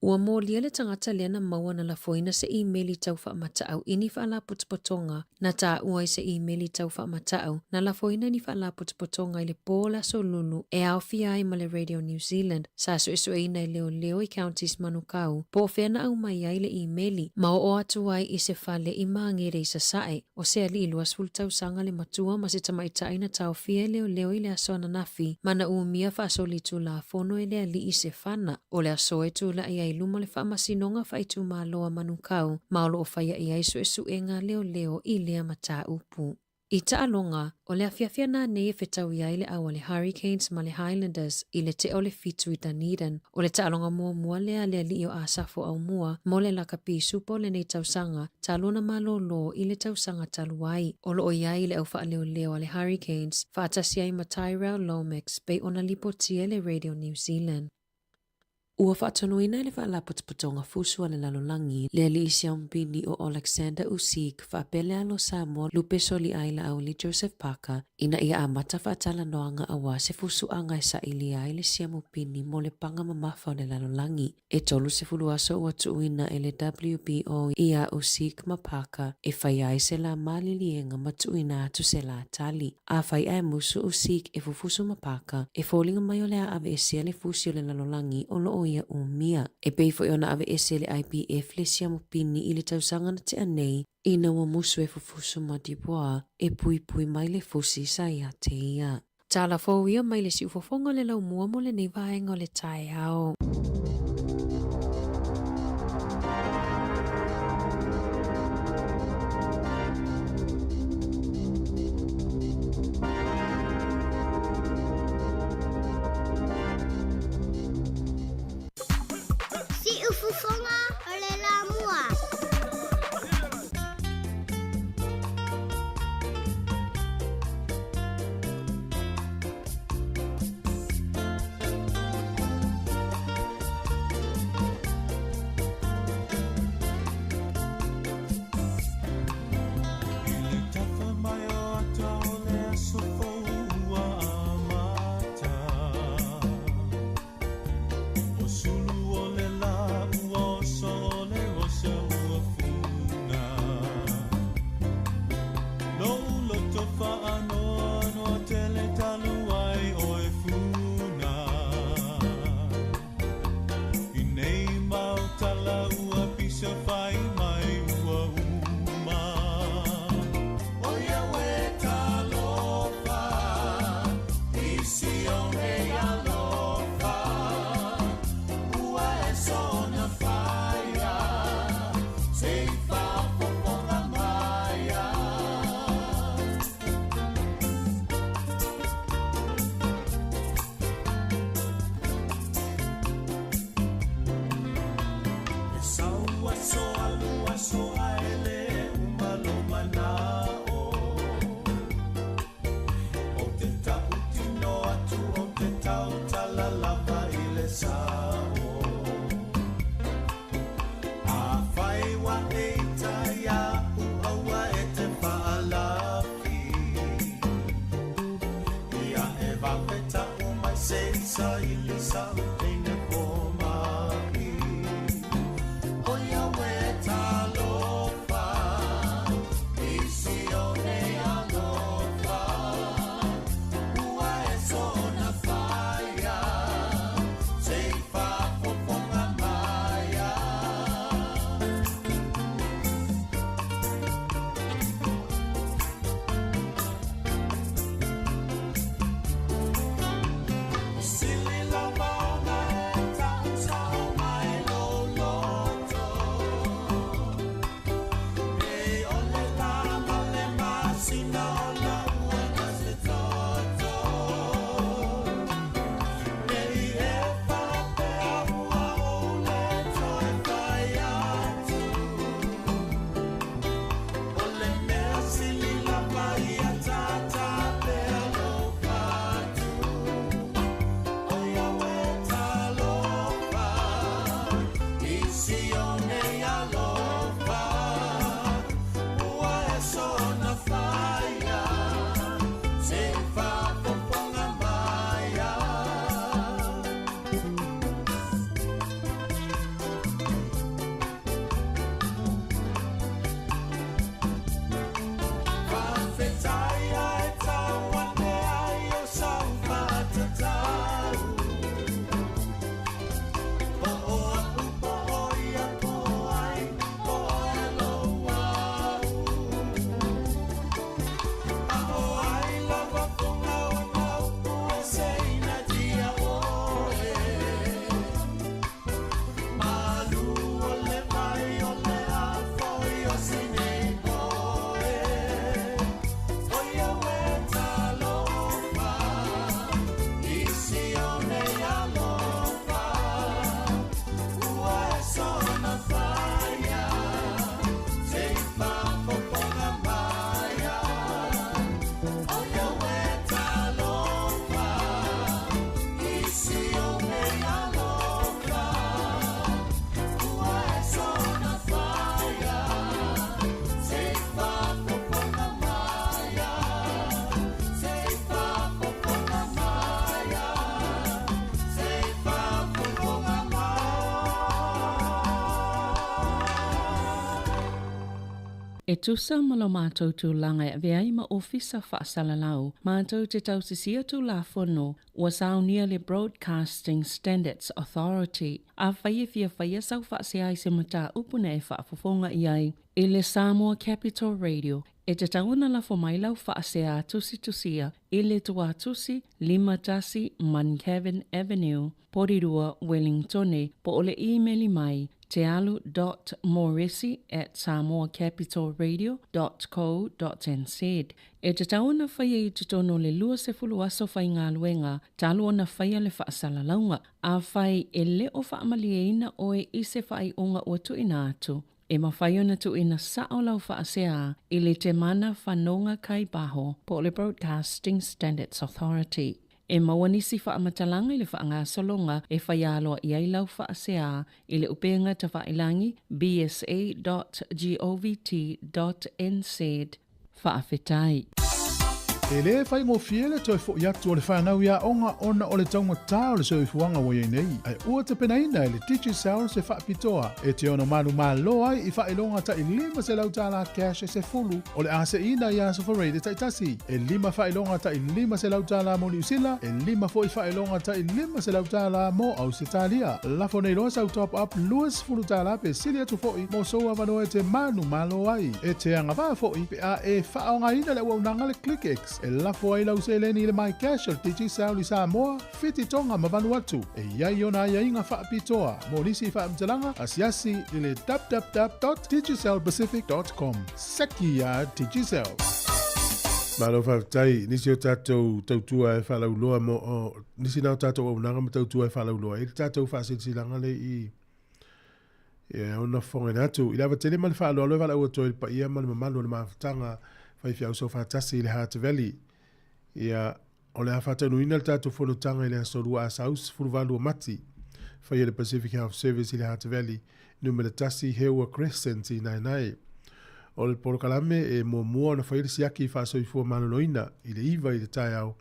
Ua mōlia le tangata lea na maua na lafoina se emaili tau whamatau ini whaala putupotonga na tā ua i se emaili tau whamatau na lafoina ni whaala putupotonga i le pōla so lulu e au fia ai ma le Radio New Zealand sa so iso eina i leo i counties manukau po whena au mai ai le emaili ma o atu ai i se whale i maangere i sa sae o se ali i luas fulu tau sanga le matua ma se tamaita aina tau fia leo i le aso na nafi mana umia whaasolitu la fono i le ali i se whana o le aso e tu la i luma le whaamasinonga whaitu maa loa manukau, maolo o whaia i aisu e suenga leo i lea mata upu. I taalonga, o le afiafia nā nei e whetau i aile au le Hurricanes ma le Highlanders i le te o le fitu i Dunedin. O le taalonga mua lea li o asafo au mua, mo le lakapi supo le nei tausanga, talona malo i le tausanga taluai. O lo o iai le au wha leo a le Hurricanes, whaatasi ai ma Tyrell Lomax, bei ona lipotia le Radio New Zealand. Ua whaatonuina le whaala putuputonga fusua le lalolangi le ali isi aumpini o Alexander Usyk whaapele alo Samoa lupe soli aila au li Joseph Parker ina ia amata whaatala noanga awa se fusuanga e sa ili ai le siamupini mo le panga mamafa o le lalolangi. E tolu se fuluaso ua tuuina e le WBO ia Usyk ma Parker e whai ai se la malilienga ma tuuina atu se la tali. A whai ai musu Usyk e fufusu ma Parker e fōlinga mai o lea ave e sia le fusi o le lalolangi o lo ia umia. E peifo i ona ave ese le IPF le siamupini i le tausanga na te anei ina ua musu e fufusu ma Dubois e pui mai le fusi sa ia te ia. Tala fōu ia mai le si ufofonga le lau mua mo le nei vaenga o le tae ao. E tusa ma lo mātou tūlanga e veai ma ofisa whaasalalau, mātou te tau sisia tū la whono, was our nearly Broadcasting Standards Authority. A whaia sau whaasea i se mata upuna e whaafofonga i ai, i le Samoa Capital Radio. E te tauna la whamailau whaasea tusia, i le tua tusi, 5 tasi Mancavan Avenue, Porirua, Wellingtone, po ole e-maili mai, tealu.morrissey@samoacapitalradio.co.nz. E te tauna whaia i te tono le lua se fulu aso whai ngā luenga, talu ona whaia le whaasala a whai e le o whaamalieina o e ise whai unga ua tuina atu. E mawhai ona tuina sao lau whaasea i le te mana whanonga kai baho po le Broadcasting Standards Authority. E mawanisi whaamatalanga i le whaanga solonga e whaialoa i ai lau whaasea i le upenga ta whailangi bsa.govt.nz whaafetai. E le whai ngō fiele toi fo i atu o le whanau ia onga ona o le taunga tā o le soi fuanga wa nei. Ai ua te penaina e le Teaching Sound se whaapitoa. E te ono manu malo ai i whailonga ta i 5 se lau tāla cash e se fulu. O le ase ina i aso for radio ta itasi. E 5 whailonga ta i 5 se lau tāla mo ni usila. E 5 fo i whailonga ta i 5 se lau tāla mo au se talia. Lafo nei loa sau top up luas fulu tāla pe silia tu fo i mo soa vano e te manu malo ai. E te anga wha fo i pe a e whaonga ina le waunanga le ClickX. E lafo ai lau se leni le mai cash o Teaching Sound i Samoa, whiti tonga ma vanuatu. E iai ona ia inga whaapitoa, mo nisi whaamtalanga, asiasi i le www.teachingsoundpacific.com. Seki a Teaching Sound. Malo whaatai, nisi o tātou tautua e whalauloa mo, nisi nao tātou au nanga ma tautua e whalauloa. E tātou whaasilanga le i ona whonga natu. I lawa tele mali whaaloa loa whalau atua i pa ia mali mamalo le mawhatanga whai whiau so whaatasi i le Heart Valley. Ia o le hawhatanu ina le tātou whanutanga i le asorua a Saus, furuvalu o mati. Whai le Pacific Health Service i le Heart Valley, numera tasi Hewa Crescent i Nainai. O le porokalame e mua na whai le siaki i whaasoi fua maloloina i le iwa i le tai au.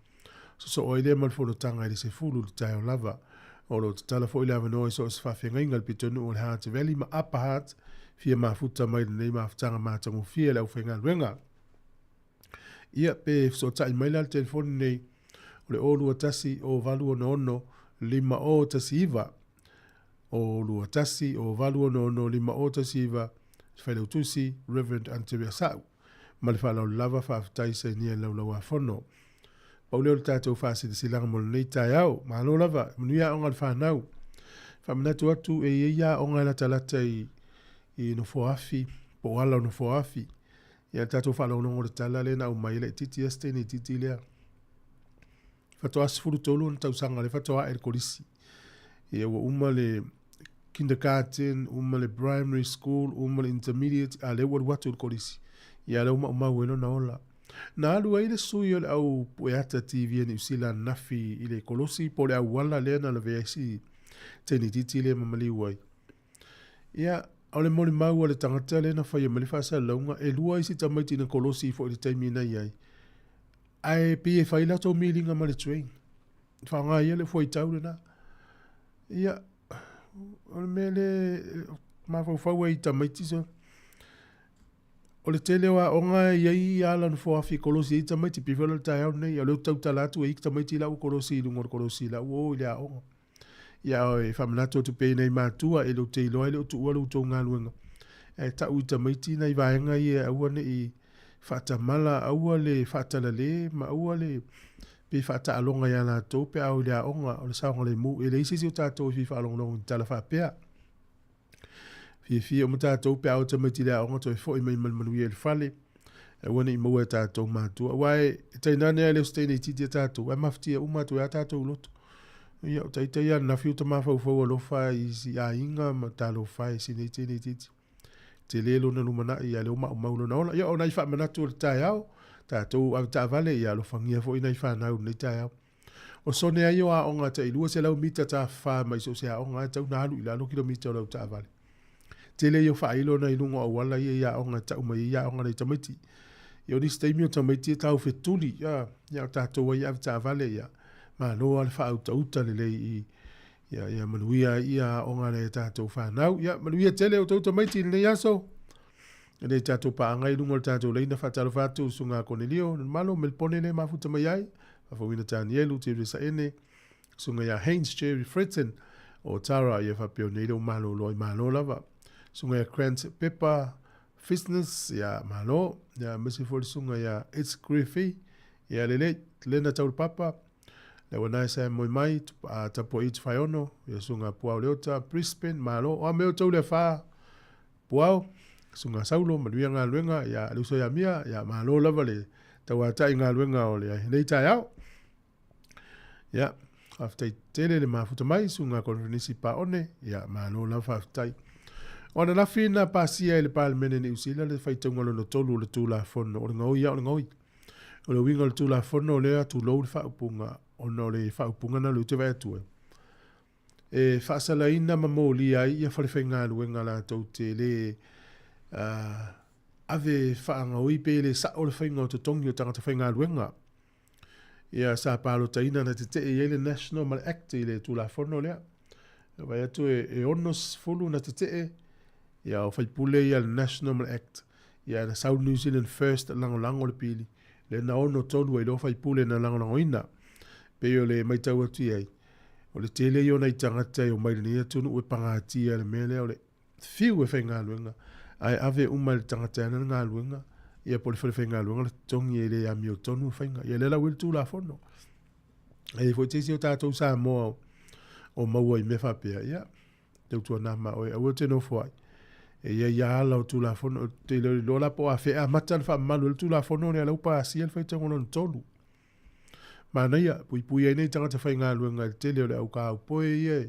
So o ile mal whanutanga i le se fulu le tai au lava. O lo te tala fo i le avanoa i so se whawhengainga le pitonu o le Heart Valley ma Upper Heart, fia mafuta mai le nei mawhatanga mātangu fia le au whenga luenga. Ia pe so tai maila le telefoni nei o le olu atasi o valu ono ono 5 o tasi iwa. O lu atasi o valu ono ono 5 o tasi iwa whaile utusi Reverend Anteria Sau. Ma le whalau lava whaafutai se nia lau lau a whono. Pau leo le tātou whaasi te silanga mo nei tai au. Ma alo lava, manuia onga le whanau. Whamanatu atu e ia onga la talata i no foafi, po ala no foafi. Ia tātou whalau nongo le tala le na umai le titi este ni titi lea. Whatoa sifuru tolu na tausanga le whatoa e korisi. Ia wa uma le kindergarten, uma le primary school, uma le intermediate, a le watu le korisi. Ia le uma weno na ola. Na alu ai le sui o le au Pueata TV ni usila nafi i le kolosi po le au wala le na le veaisi teni titi le mamali uai. Ia o le mole mau o le tangata le na whaia mali whaasa launga e lua isi tamaiti na kolosi fo i le taimina iai. Ai pi e whaila tau milinga ma le train. Whaanga ia le fwoi tau le na. Ia o le mele mawhau i tamaiti so. O le tele wa onga iai ala no foafi kolosi i tamaiti pifela le tai au nei. O le tau talatu e ik tamaiti lau kolosi i lungor kolosi lau o i lea onga. Ia o e whamanatu tu pei nei mātua e lo te iloa e lo tu ua lo tau ngā luenga. E ta ui tamaiti nei vaenga i e aua ne i whaatamala, aua le whaatalale, ma aua le pe whaata alonga ia nā tau pe au lea onga o le saonga le mu. E le isisi o tātou i whaalonga tala whaapea. Fia o tātou pe au tamaiti lea onga toi fo i mai malmanui e le whale. E wane i maua e tātou mātua. Wae, tainane e le steine i titi a tātou. E maftia umatu e a tātou loto. Ia o taitai ana na fiu ta mawhau alofa i si a inga ma talo whai si nei tēnei titi. Te lelo na lumana i a leo maulo na ola. Ia o nai wha manatu o le tai au. Tātou au ta vale i a lo whangia fo i nai whanau nei tai au. O sone ai o a onga ta ilua se lau mita ta wha mai so se a onga tau na halu i lalo kilomita o lau ta vale. Te leo whailo na ilunga o wala i a onga tau mai i a onga nei tamaiti. Ia o ni steimi o tamaiti e tau whetuli. Ia tātou ai au ta vale ia. Ma no al fa uta le i ya manuia ia onga le tātou whanau. Ia manuia tele o tauta maiti le aso. Ene tātou paanga i lunga tātou leina whataro whātou sunga Cornelio, malo melpone le mafuta mai ai, whawina tāni elu te resa ene, sunga ia Haynes Jerry Fretton, o Tara ia whapeo neiro malo loi malo lava, sunga ia Grant Pepper Fitness, ia malo, ia Merciful sunga ia It's Griffey, ia lele, lena tauru papa, le wana sa moi mai, tapo It's Whaiono, ia sunga Puao Leota, Brisbane, malo, o meo tau le wha, Puao, sunga saulo maluia ngā luenga ia luso ia mia ia malo lava le tawata i ngā luenga o le nei tai au ia aftai tele le mafuta mai sunga konferensi pa one ia malo lava aftai ona la fina pasia le parlemene ni usila le faitonga lo tolu le tula fono o ngoi ia o ngoi o le winga le tula fono le atu lo le faupunga ono le faupunga na lu te vai atu e fasala ina mamoli ai ia fale fenga luenga la tau tele ave whaanga ui pele sa o le whainga o te tongi o tangata whainga luenga. Ia sa palo taina na te te ele National Mal Act i le tula whono lea. Vai atu e onos fulu na te te ia o whaipule ia le National Mal Act. Ia na South New Zealand First lango lango le pili. Le na ono tonu e lo whaipule na lango lango ina. Pe o le maitau atu iai. O le tele i ona i tangata o mailini atunu ue pangatia le mele o le fiu e whainga luenga. Ai ave umal tangata na ngā luenga ia pole whare ngā luenga le tongi e le ami o tonu whainga ia le la wil tū la whono e fo te si o tātou sā moa o maua i me whapea ia tau tua nama oe au te no fwai e ia ala o tū la whono te le lola po a whea mata le wha malu le tū la whono ne alau pa asia le whaitango non tolu mana ia pui ai nei tangata whai ngā luenga le tele o le au ka au poe ia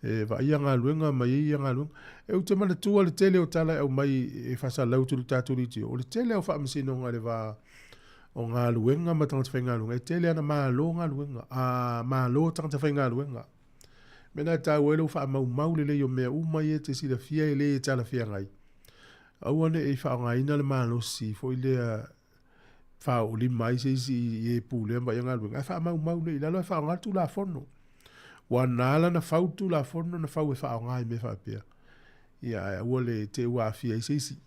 e va ia ngā luenga mai ia ngā luenga e u te mana tua le tele o tala au mai e whasa lau tulu tāturi tio o le tele au wha amasino ngā le va o ngā luenga ma tangata whai ngā luenga e tele ana maa lo ngā luenga a maa lo tangata whai ngā luenga mena tāu elu wha amau maule le o mea umai e te sila fia e le e tala fia ngai au ane e wha ngā ina le maa lo si fo i lea wha o li mai se isi e pūlea mai ngā luenga e wha amau maule i lalo e wha ngā tu la fono wa nala na fautu la fono na fau e wha ngai me whapea. Ia e wale te ua fia i seisi.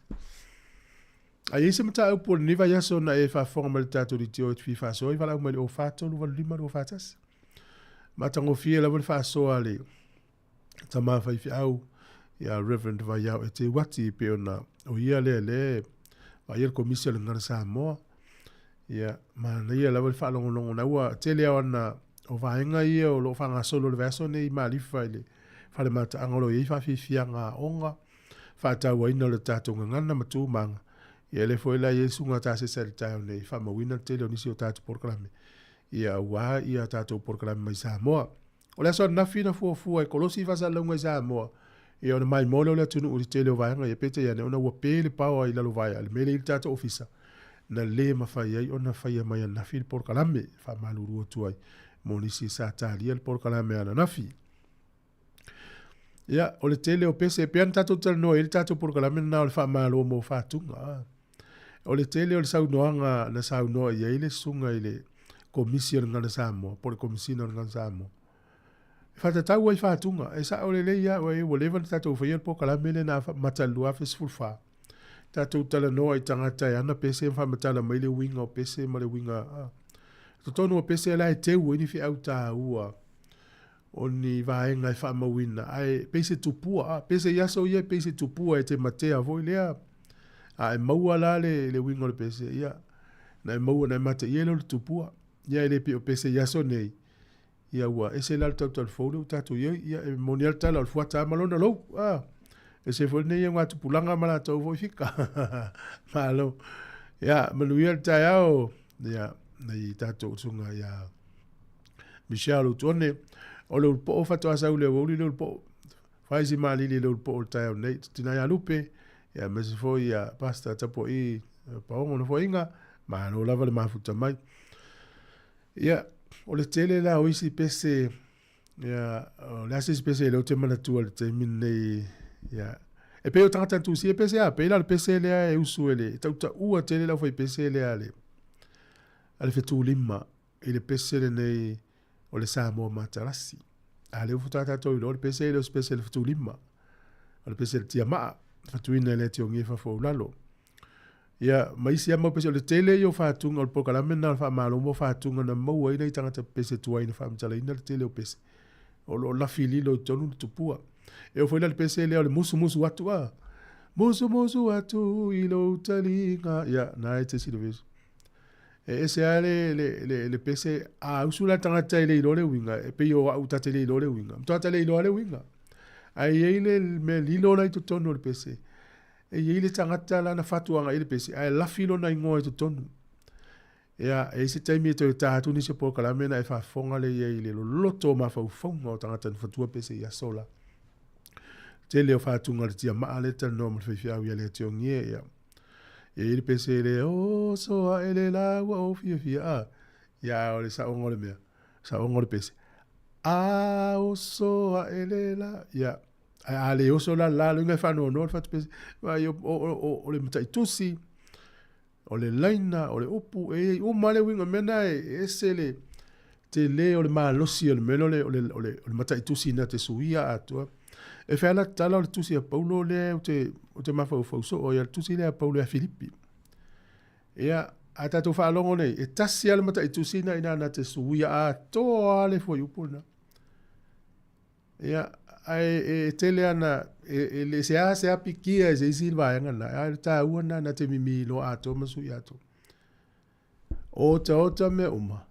A ese mata au po niva yaso na e wha whonga mali tātou di te o te wha soa i wala au mali o whātolu wala lima o whātas. Matango fia la wale wha soa le ta maa whai fi au ia Reverend vai au e te wati pe ona o ia le va ia komisia le ngana Samoa. Ia mana ia la wale wha longo na ua tele au ana o vaenga ia o lo whanga solo le vaso nei malifa ile whare mata angolo i whawhiwhia ngā onga whātau aina le tātou ngana matu manga ia le foila Yesu ngā tāse sari tāo nei whamawina tele o nisi o tātou porkalame ia wā ia tātou porkalame mai Samoa o le aso nawhina fuafua e kolosi whasa launga i Samoa ia ona mai mole o le atunu uri tele o vaenga ia pete ia ne ona ua pēle paua i lalo vaia le mele i tātou ofisa na le mawhai ai ona whaia mai a nawhina porkalame whamalurua tuai monisi sa talia le porkalame ana nafi. Ia, o le tele o pese e pean tato tala noa ele tato porkalame na o le whamalo mo whatunga. O le tele o le saunoanga na saunoa ia ele sunga ele komisia ngana Samoa, por komisina ngana Samoa. E whatatau ai whatunga, e sa o le leia o e walewa tato whaia le porkalame le na matalua fesfulfa. Tato tala noa i tangata e ana pese e whamatala mai le winga o pese ma le winga tono o pese la e teu ini fi au tā ua o ni vaenga i whaamawina ai pese tupua pese yaso ia pese tupua e te matea voi lea a e maua la le wingo le pese ia na e maua na e mate ia le tupua ia e le pi o pese yaso nei ia ua e se la tau tau fōle u tātou ia e monial tala o le fuata malona lou e se fōle nei ngā tupulanga mala tau voi fika malo ia manuia le tai au ia nei tātou sunga ia Michelle Utone o le ulpo o fatu asau le wuli le ulpo whaisi maali le ulpo o tai au nei tina ia lupe ia mesi fo ia pasta tapo i paongo na fo inga ma no lava le mafuta mai ia o le tele la o isi pese ia o le asisi pese le o te manatua le te min nei ia e pe o tangata tu si e pese a pe la le pese le a e usu ele tauta ua tele la foi pese le a le ale fetu lima ile pese le nei o le Samoa matarasi ale futa tato ile o le pese le fetu lima o le pese le tiama fatuina le te ongi fa fo lalo ia maisi ama pese o le tele yo fatunga o le pokalame na fa malo mo fatunga na mau ai nei tangata pese tuai na fa mtala ina le tele o pese o lo la fili lo tonu tupua e o foi le pese le o le musu atu a musu atu i lo talinga ia na e te silveso e ese ale le pese a usula tangata le lo le winga e pe yo au tate le lo le winga mtata le lo le winga ai ele me lilo lai to tonu le pese e ile tangata la na fatuanga ile pese ai la filo na ingoe to tonu ia e se taimi to tatu ni se pokala mena e fa fonga le ile lo loto ma fa fonga o tangata fatua pese ia sola te le fa tunga le tia ma le tan no mo fia ia le tiongie ia e ile pese le o so a ele la o fia ia o le sa ongo le mea sa ongo le pese a o so a ele la ia ale o so la lo ngai fa no fa pese vai o le mata tusi o le laina o le upu e o male winga mena e sele te le o le malosi o le melo le o le mata tusi na te suia atua e fa la tala o le tusi a Paulo le o te mafa o so o ya tusi le a Paulo a Filippi ia ata to fa longo nei e tasi al mata tusi na ina te suia a to ale fo upuna ia ai tele ana le se apikia se silva ngana ai ta una na te mimi lo ato masu yato ota me uma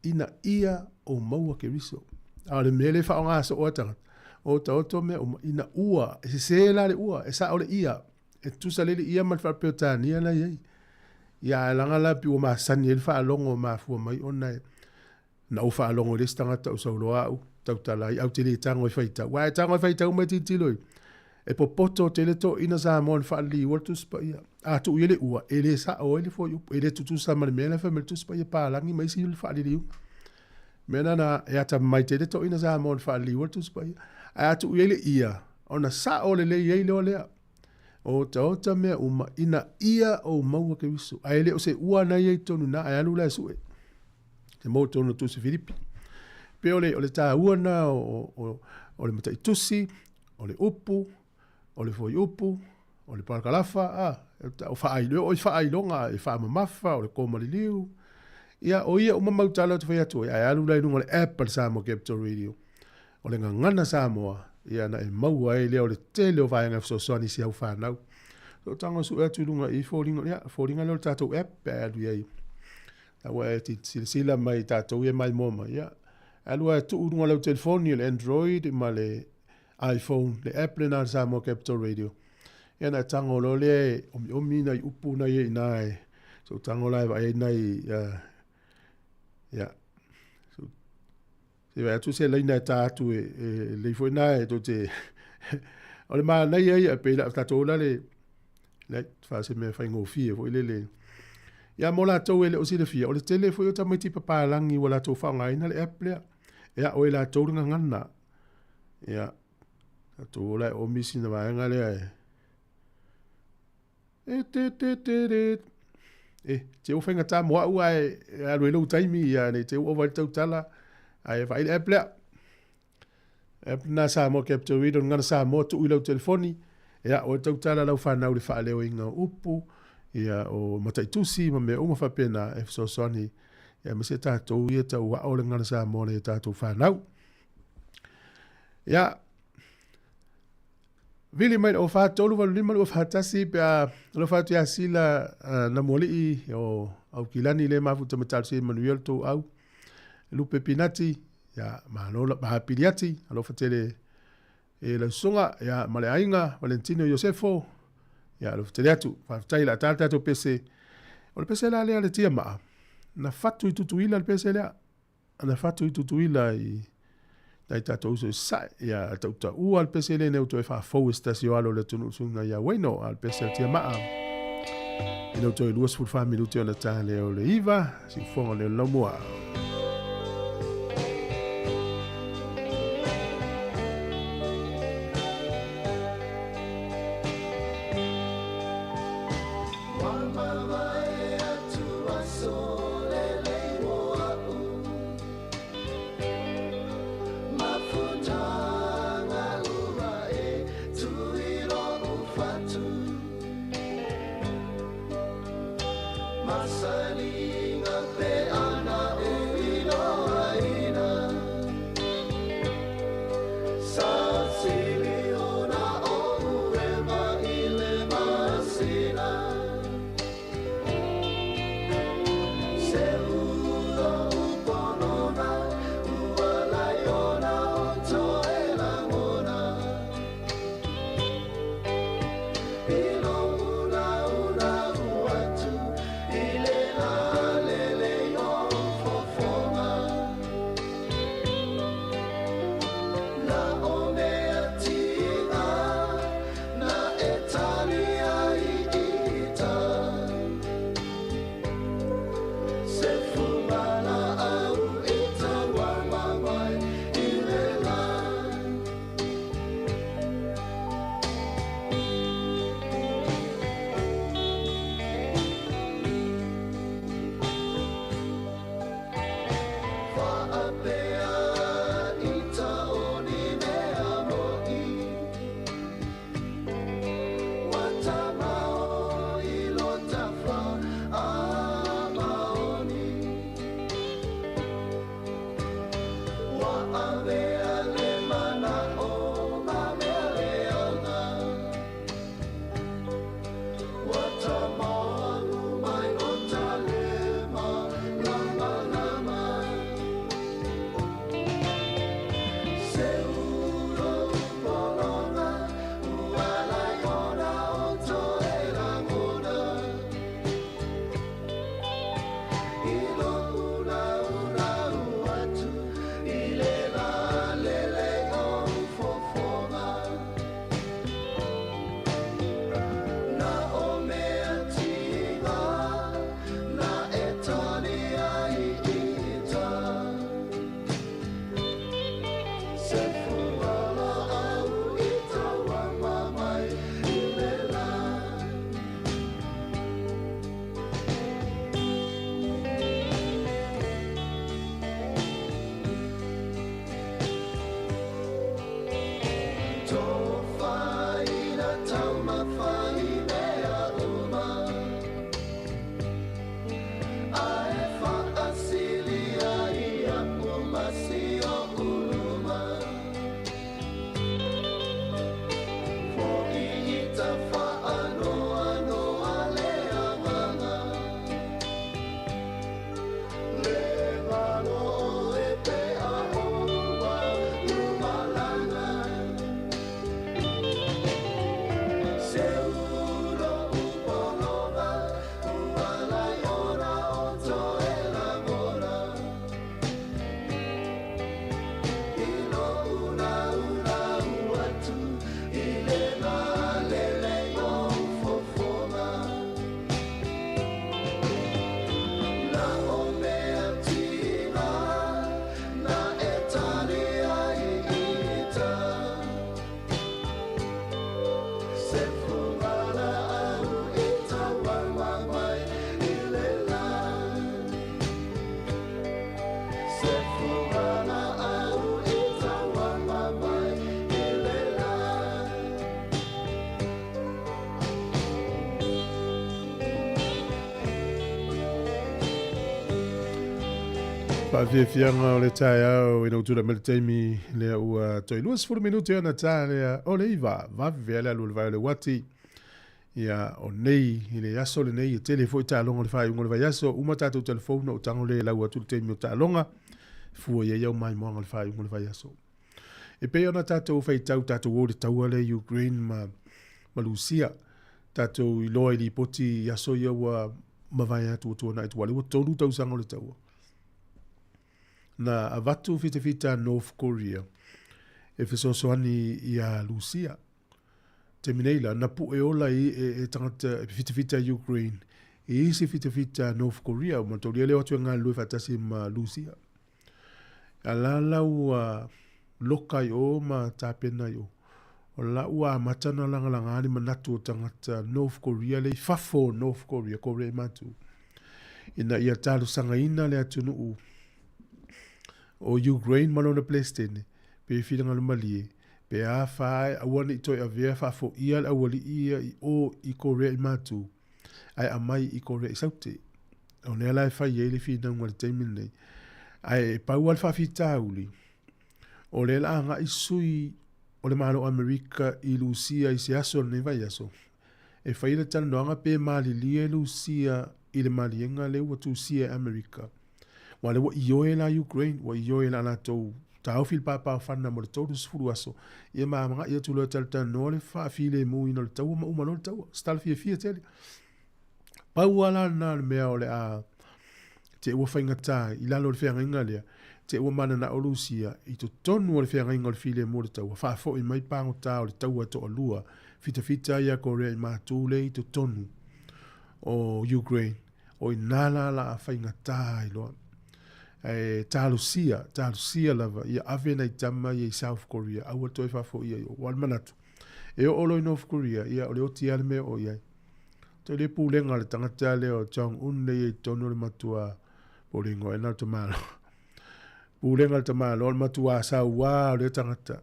ina ia o maua ke riso ale mele fa nga so ota me uma ina ua se la le ua e sa ole ia e tu sa le ia mal fa petania la ye ya langa la pi o ma sanel fa longo ma fu mai ona na o fa longo le stanga ta so lo au tautala au te le tango e faita. Wa tango e faita uma titilo. E popoto te le to ina sa mon fa li woltu spa ia. A tu ile ua ele sa o ele fo ele tutu sa mal mena fa mel tu spa ia pa langi mai si fa li liu. Mena na e ata mai te le to ina sa mon fa li woltu spa ia. A tu ile ia. Ona sa o le ile o le. O ta me uma ina ia o maua ke wisu. A ele o se ua na ye tonu na a alu la su e. Te mo tonu tu se Filipi. Pe o le tā uana o le mata itusi, o le upu, o le foi upu, o le parakalafa, o whaailonga, e whaamamafa, o le kōmariliu. Ia o ia o mamautala tu whai atua, ai alu lai nunga le Apple Samoa Capital Radio. O le ngangana Samoa, ia na e maua e lea o le tele o whaenga fsosoni si au whanau. So tango su atu lunga i fōringa leo le tātou app e alu iei. Tawa e ti sila mai tātou e mai moma, ia. Alua tu unga lau telefoni le Android ma le iPhone le Apple na Samoa Capital Radio. Ia na tango lo le omi na upu na ye nai. So tango lai va ye nai ya. So se va tu se le na ta tu le foi nai to te. Ole ma na ye pe la ta to la le fa se me fa ngo fie foi le. Ia mola to ele o si le fia o le tele foi o tamiti papa langi wala to fa ngai na le Apple. Ia o la to nga ngana. Ia to la o misi na va nga le ai. Te o fenga ta mo au ai a lo taimi ia ne te o va tau tala ai vai le Apple. Apple na Samoa Capital Radio ngana sa mo tu ilo telefoni. Ia o tau tala lau fa na le fa le o inga upu. Ia o mataitusi ma me o fa pena e so soni ia me se tatou ia tau wa o le ngana sa mo le tatou whanau. Ia vili mai o whatolu walu lima o whatasi pe a lo whatu ia sila na moli o au kilani le mafuta matalsi manuel to au lupe pinati ia maha piriati alo whatele e la sunga ia male ainga Valentino Josefo ia lo whatele atu whatai la tātou pese o le pese la lea le tia maa na fatu i tutuila le pese lea na fatu i tutuila i dai tatou so sa ia tauta ua le pese le neu to e whafou estasio alo le tunu sunga ia waino al pese le tia maa ino to i luas fulfa minuti o na tāle o le iwa si fonga le lomua Whawhiawhianga o le tae au ina utura mele teimi lea ua toi luas 40 minuti ana tā lea o le iwa vavea lea lule vai o le wati ia o nei i le aso le nei i tele fo i tālonga le whai ungo le vai aso uma tātou telefona o tango le lau atu le teimi o tālonga fua ia iau mai moanga le whai ungo le vai aso e pe ona tātou whai tātou o le taua le Ukraine ma Lucia tātou i loa i li poti i aso ia ua mawai atu o tuana i tuale ua tonu tau sanga o le taua na avatu fita North Korea e fesosoani ia Lucia te mineila na pu e ola i tangata fita Ukraine e isi fita North Korea ma taulia leo atu ngā lue fatasi ma Lucia a la ua lokai o ma tāpena i o la ua matana langa ani manatu o tangata North Korea le fafo North Korea Korea matu ina ia talu sanga ina le atunu u o Ukraine malona Palestine pe filanga le malie pe a fai awana i toi avea fafo ia le awali ia i Korea i matu ai amai i Korea i saute o nea lai fai e le finanga le teimin nei ai pau al fafita uli o le la anga i sui o le malo Amerika i Lucia i se aso ne vai aso e fai le tala noanga pe mali lia Lucia i le malienga le watu sia Amerika wale wa ioe la Ukraine wa ioe la tau tau fil papa fanna mo tau sfuru aso ia ma ia tu lo talta no le fa file mu ino tau ma uma no tau stal fie tele pa wala na me ole a te wa fainga ta ila lo fe nga le te wa mana na Lucia i to tonu le fe nga le file mo tau fa fo i mai pa ta le tau to lua fita ia Korea ma tu le i to tonu o Ukraine o inala la fainga ta i lo Talusia lava ia avena i tama i South Korea aua toi fafo ia o wal manatu e o olo i North Korea ia o le oti ale me o ia to le pulenga le tangata le o Jong-un le i tono le matua polingo e nal tamalo pulenga le tamalo o le matua sa ua o le tangata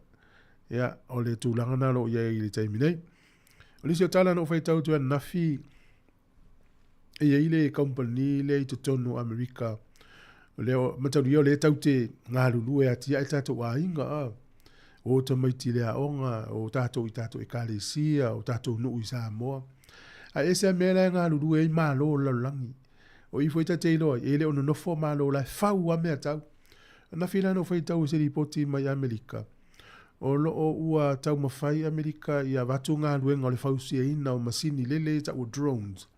ia o le tūlanga na lo ia i le taiminei o le si o tala no fai tau tua nafi ia i le company le i tono Amerika leo mataria le taute ngā lulu e atia e tātou ainga o tamaiti lea onga o tātou i tātou e kālesia o tātou nuu i Samoa a ese mea ngā lulu e mālo lalangi o i fweta teilo e leo no nofo mālo la fau a mea tau na whina no fweta u se ripoti mai Amerika o lo o ua tau mawhai Amerika i a watu ngā luenga o le fausia ina o masini lele ta o drones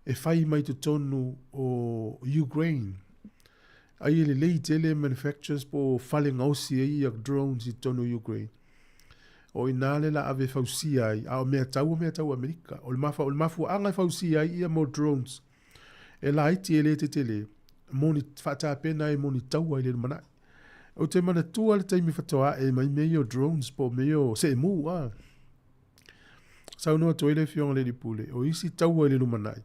e whai mai tu tonu o Ukraine ai le lei tele manufacturers po falling ausi ai a drones i tonu Ukraine o inale la ave fausia ai a mea tau Amerika o le mafu anga fausia ai ia mo drones e la iti ele te tele moni fata pena e moni tau ai le mana o te mana tua le taimi fatoa e mai meio drones po meio se mu a sau no toile fiong le dipule o isi tau ai le lumanai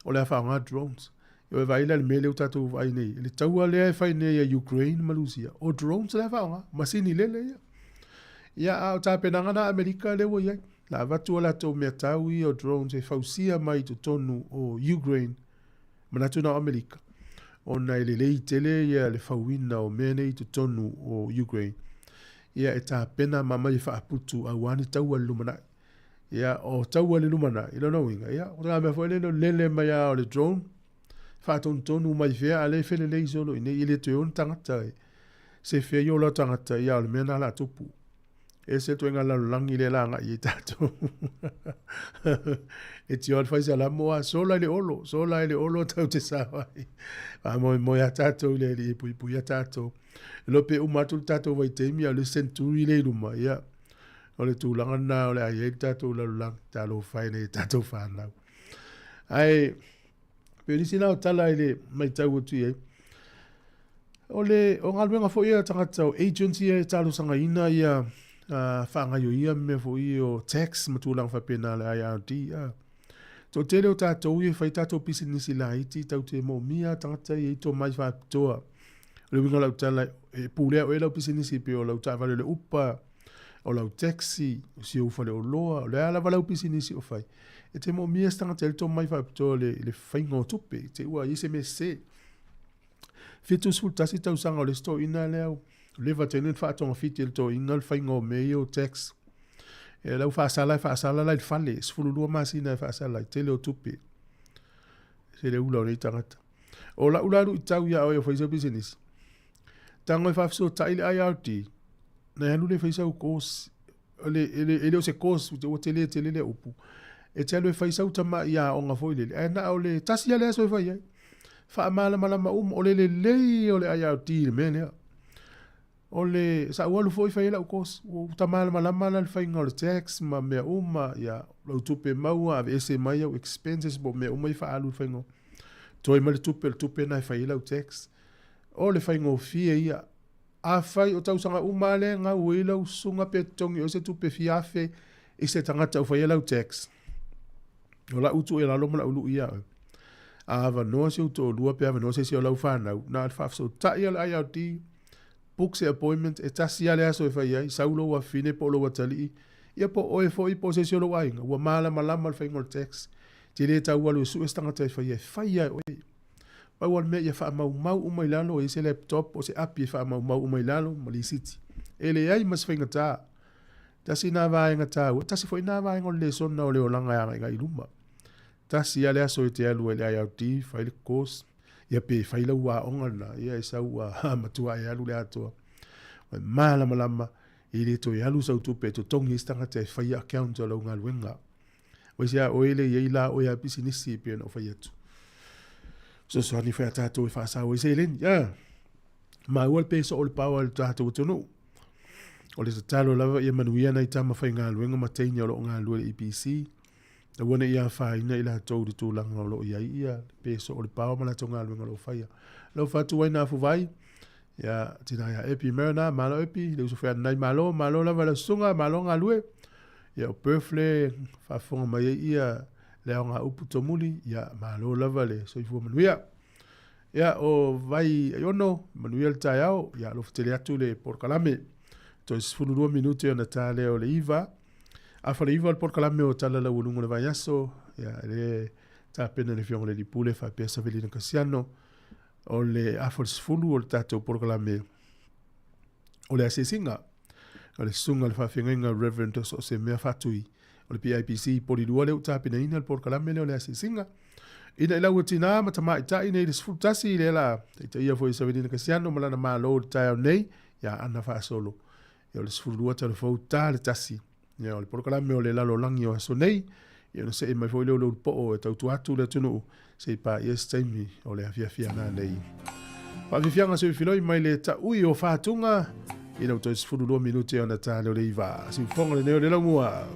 o le afa nga drones o vai le mele utatu vai nei le taua le fai nei a Ukraine Malusia o drones le va masini lele ya a ta penanga na Amerika le wo ya la vatu la to metawi o drones e fausia mai to tonu o Ukraine manatu na Amerika o na le tele ya le fawina o mene to tonu o Ukraine ya eta pena mama i fa putu a wani taua lumana ya o taua le lumana I don't know ya o la me foi le lele mai o le drone faton tonu mai fea ale fele le isolo ine ile te on tangata se fe yo la tangata ya le mena la tupu e se to ngala langi le langa i tato e ti ol faisa la moa sola le olo tau te sawa a mo ya tato le pu ya tato lo pe u matu tato vai te mi le centuri le luma ya o le tu langa na o le ai tato la lang talo fai ne tato fa na ai pe ni sina o tala ele mai tau tu ye ole o ngalwenga fo ia tangata agency e talo sanga ina ia whanga yo ia me fo o tax matulang fa pena le IRD to tele o tātou i whai tātou pisinisi la iti tau te mo mia tangata i to mai wha toa le winga lau tala e pulea o e lau pisinisi pe o lau ta vale le upa o lau taxi o si o fale o loa o le ala lau pisinisi o whai e te mo mia stanga te to mai wha to le whainga o tupe te ua i se me se fitu sul tasi tau sanga o le sto ina leo. Leva tenen whaatonga fiti el to ingal whaingo meo tax. E lau whaasala lai whale, sfululua masina e whaasala, tele o tupe. Se le ula o nei tangata. O la ularu i tau ia oe o whaisa business. Tango e whafso taile ai auti, na halu le whaisa u kos, ele o se kos, o tele le upu. E te alu e whaisa u tama ia o ngā foile. E na o le tasi ale aso e whai ai. Wha amala malama o le lei o le ai auti le mea. O le sa ualu foi fai la ukos o tamala malama le fai ngol tax ma me uma ya lo tupe maua ave ese mai o expenses bo me uma fa alu fai ngo toi mal tupe na fai la tax o le fai ngo fie ia a fai o tau sanga uma le nga uila usunga pe tongi o se tupe fiafe e se tangata o fai la tax o la utu e la lo mala ulu ia ava no se uto lua pe ava no se o la fa na fa so ta ia ai di book se appointment e tasi ale aso e fai ai, saulo wa fine po lo watali ia po oe fo i posesio lo wainga, ua mala malama le faingol tax, te le tau walu su estangata e fai ai oe. Pau wal mea ia wha mau umailalo e se laptop o se api e wha mau umailalo ma li siti. E le ai mas fainga tā, tasi nā vāenga tā, tasi fo i nā vāenga le sona o le o langa anga inga iluma. Tasi ale aso e te alu e le ai au ti, fai le kos, ia pe faila ua onga na ia e sa ua matua e alu le atoa malama i le to e alu sau tupe to tongi istanga te fai account o lau ngā luenga o isia o ele i la o ia pisinisi pe no fai atu so ani fai atato e whaasa o isia elen ma ua le peso o le paua le tato utonu o le tatalo lava ia manuia na i tama fai ngā luenga ma teini o lo ngā lue le EPC na wana ia whaina ila tau di tūlanga o lo ia peso o le pāo mana tonga aluenga lo whaia. Lau whatu wai nā fuwai, ia tina ia epi merana, malo epi, leu so whea nai malo lava la sunga, malo ngā lue, ia o perfle, whafonga mai ia leo ngā upu tomuli, ia malo lava le soifua manuia. Ia o vai ayono, manuia le tai au, ia lo whatele atu le porkalame, to isfunurua minute o na tā leo le iwa, a fale iwa al porkalame o tala la ulungu le vaiaso, ia le ta pena le fiongo le dipule, fa pesa velina kasiano, o le afal sfulu o le tato porkalame, o le asesinga, o le sunga le whawhenga Reverend o se mea fatui, o le PIPC polilua le uta pena ina le porkalame le o le asesinga, ina ila uatina matama ita ina i le sfulu tasi le la, ita ia fo isa velina kasiano, malana maa lo le tai au nei, ia ana wha solo, ia o le sfulu ua tala fau ta le tasi, ia o le porkalame o le lalo langi o aso nei, ia no se e mai fo leo po o e tautu atu le tunu se pa yes taimi o le afia na nei. Pa vifianga se filoi mai le ta ui o whātunga, ina uto is furu 2 minute o na tāle o le iwa. Si fonga le neo le langua.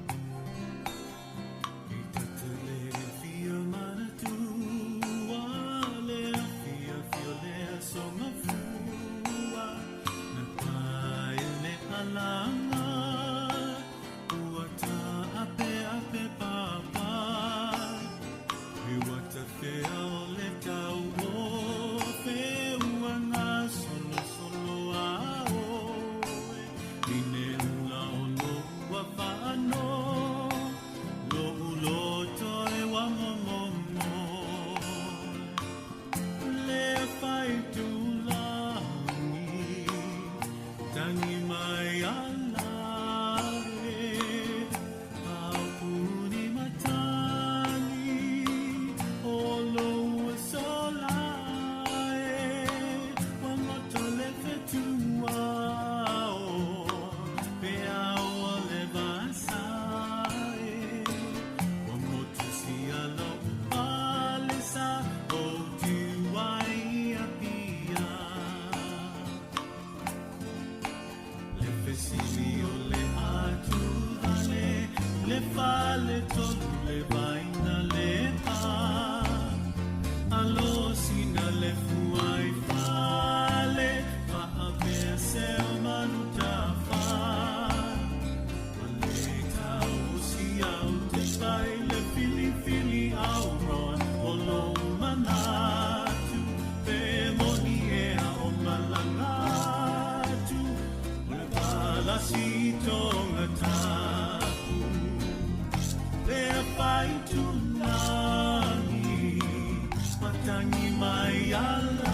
Matangi mai ala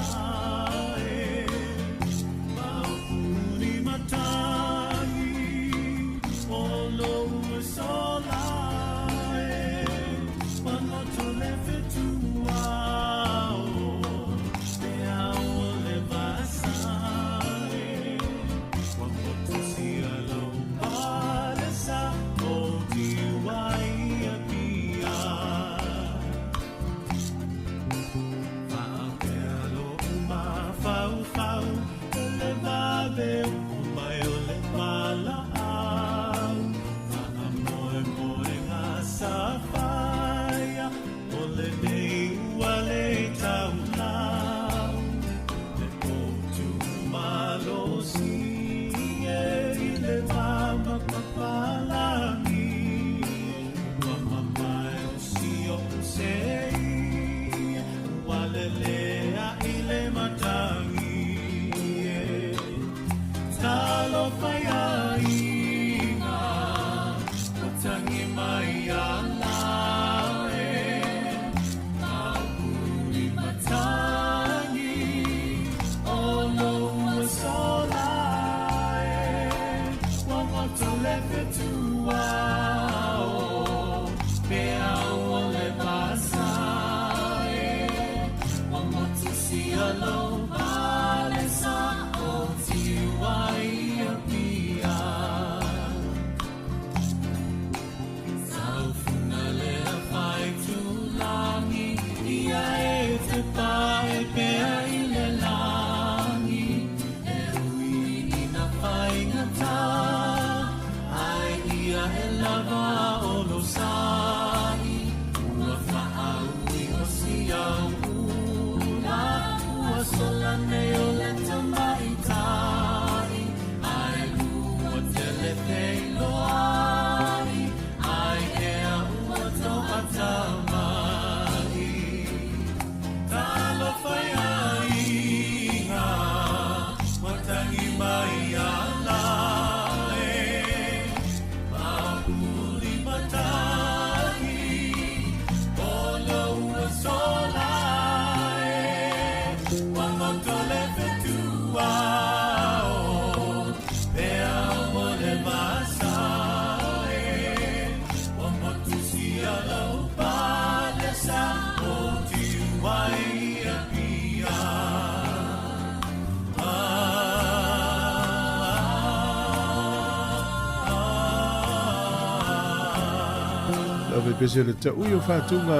pese le te uyo whātunga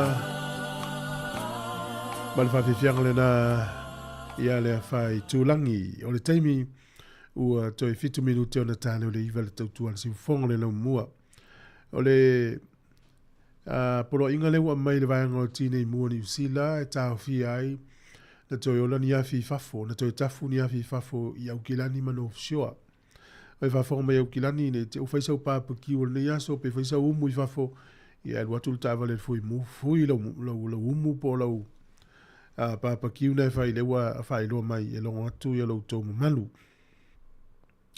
ma le whawhiwhianga le nā ia le whai tūlangi o le teimi ua toi 5 minute o na tāne o le iwa le tautua le siwfonga le lau mua o le polo inga le ua mai le vaianga o tine i mua ni usila e tāo fi ai na toi ola ni afi fafo na toi tafu ni afi fafo i au kilani mano fsioa o e fafo mai au kilani ne te ufaisa upapa ki o le yaso pe faisa umu i fafo ia le watu tava le fui mu fui lo umu po lo papa kiuna fai le wa fai lo mai e longo atu ia lo to malu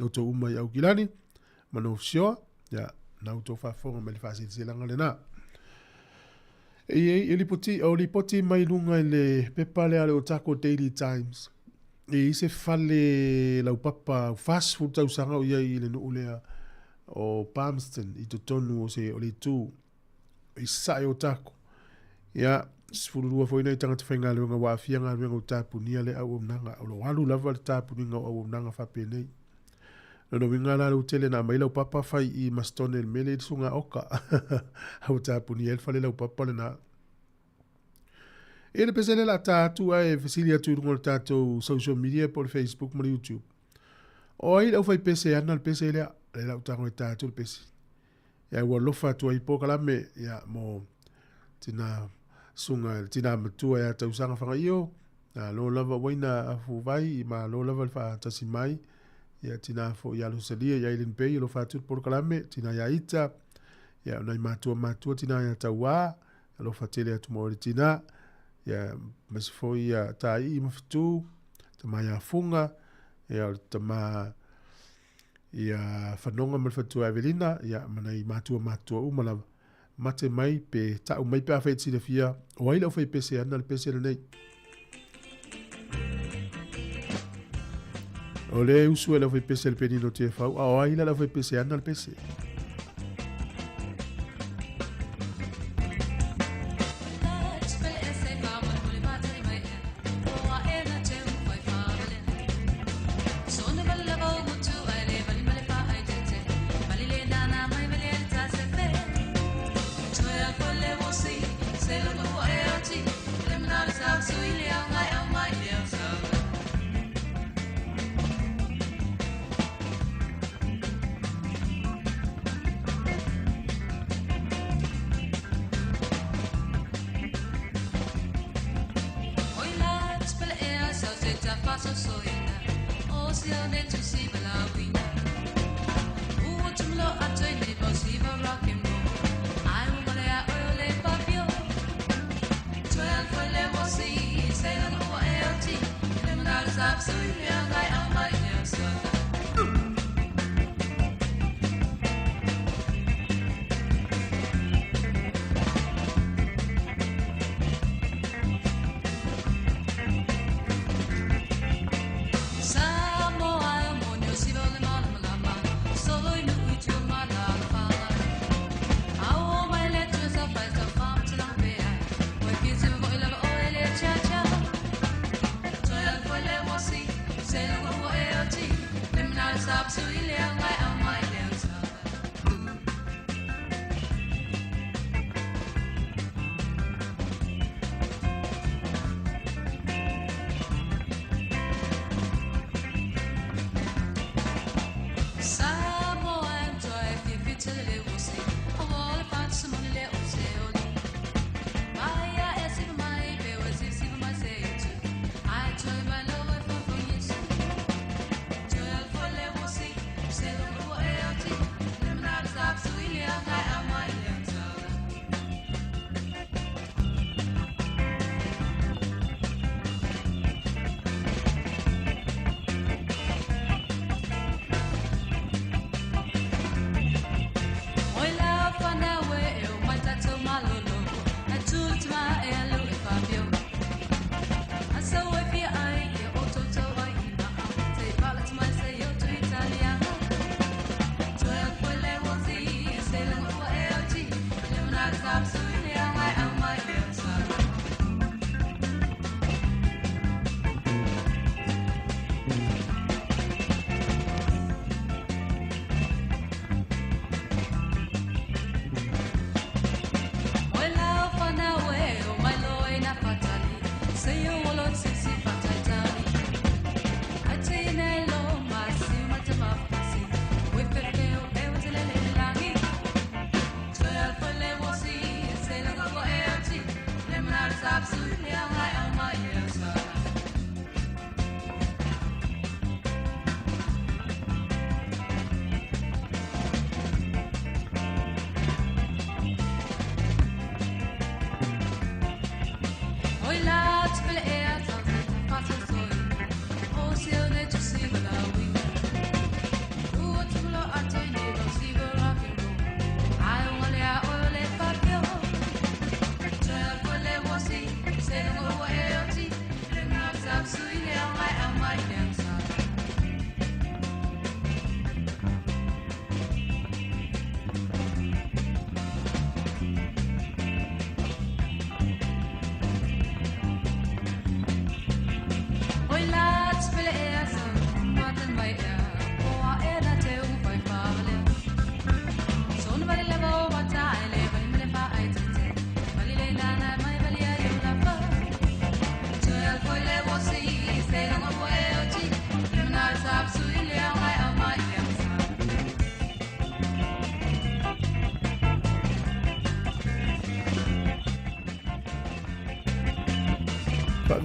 o to umai au kilani mano fsio ya na to fa fo me le fasi se langa le na e li poti mai lunga le pepale ale o Taco Daily Times e se fale la papa fast food tau sanga o ia i le no lea o Palmerston i to tonu o se o le tu i sai o tako. Ia, sifururua foi nei tangata whainga leonga wa fianga leonga o tapu nia le au nanga. O lo walu lava le tapu ninga au nanga whape nei. Nono winga la le utele na maila o papa fai i mastone le mele i sunga oka. Au tapu nia el fale la o papa le na. E le pesele la tatu ai fasilia tu rungo le tatu social media por Facebook mo YouTube. O ai le fai pese ana le pese le la utango le tatu le pese. Ya ua lofa tua i poka lame ya mo tina sunga tina matua ya tausanga whanga iyo na lo lava waina afu vai ma lo lava wha tasi mai ya tina fo ya lusalia ya ilin pei lo fatu poka lame tina ya ita ya unai matua tina ya taua lo fatele atu mo tina ya masifo ya tai i mafitu tama ya funga ya tama ia whanonga mal fatua Evelina ia manai matua umala mate mai pe tau mai pe awhai tira fia o aila o whai pese ana le pese le nei o le usu e le whai pese le penino te whau o aila le whai pese ana le pese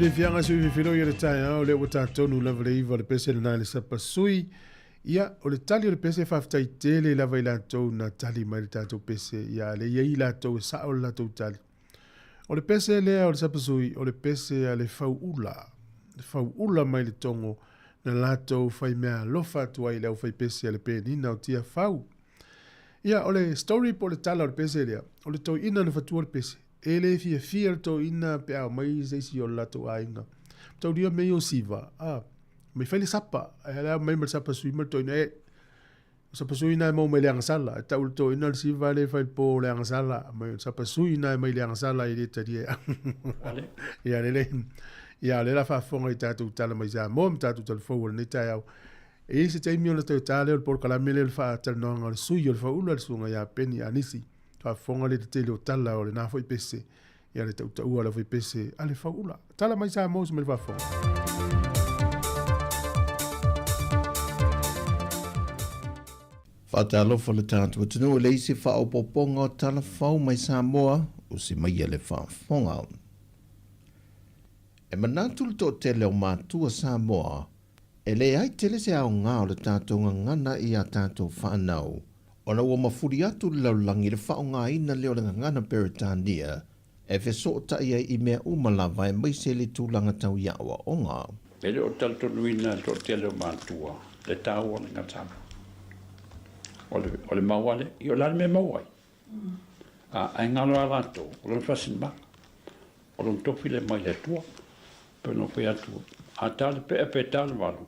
Vivianga sui filo ia le tai o le wata tonu lava le iwa le pese le nai le sapa sui. Ia o le tali o le pese whaftai tele lava i latou na tali mai le tatou pese. Ia le iei latou e sa o le latou tali. O le pese lea o le sapa sui o le pese a le fau ula. Le fau ula mai le tongo na latou fai mea lofa tua i leo fai pese a le penina o tia fau. Ia o le story po le tala o le pese lea. O le toi ina na fatua le pese. E le fia to ina pe au mai seisi o lato ainga. Tau dia mei o siva. Mai fai le sapa. E la mai ma sapa sui ma to ina e. Sapa sui na mo mai le sala. E tau to ina le siva le fai po le sala. Mai sapa sui na mai le sala i le tadi e. Ia le la fa fonga i tatu tala mai sa. Mo tatu tala fau ni tai au. E se tai mi o le tau tala o le por kalamele le fa tala noanga le sui o le fa ula le sunga ia peni anisi. Fa fonga le te le tala o le na foi pese ia le tau ua le foi pese ale faula tala mai sa mo se me fa fonga fa talo fo le tanto tunu le isi fa o poponga tala fau mai sa moa o si mai le fa fonga E manatu le tō tele o mātua Samoa, e le ai tele se au ngā o le tātou ngana i a tātou whanau, o na ua mafuri atu le laulangi le whao ngā ina leo le ngana Peritania, e feso ta ia i mea umalawa e maise le tūlanga tau iawa o ngā. E le o taltonu ina tō tele o mātua, le tāua le ngatama. O le mawale, i o lani me mawai. Ai ngalo a rato, o le whasin ma. O le topi le mai le tua, peno pe atu. A tale pe tale walu.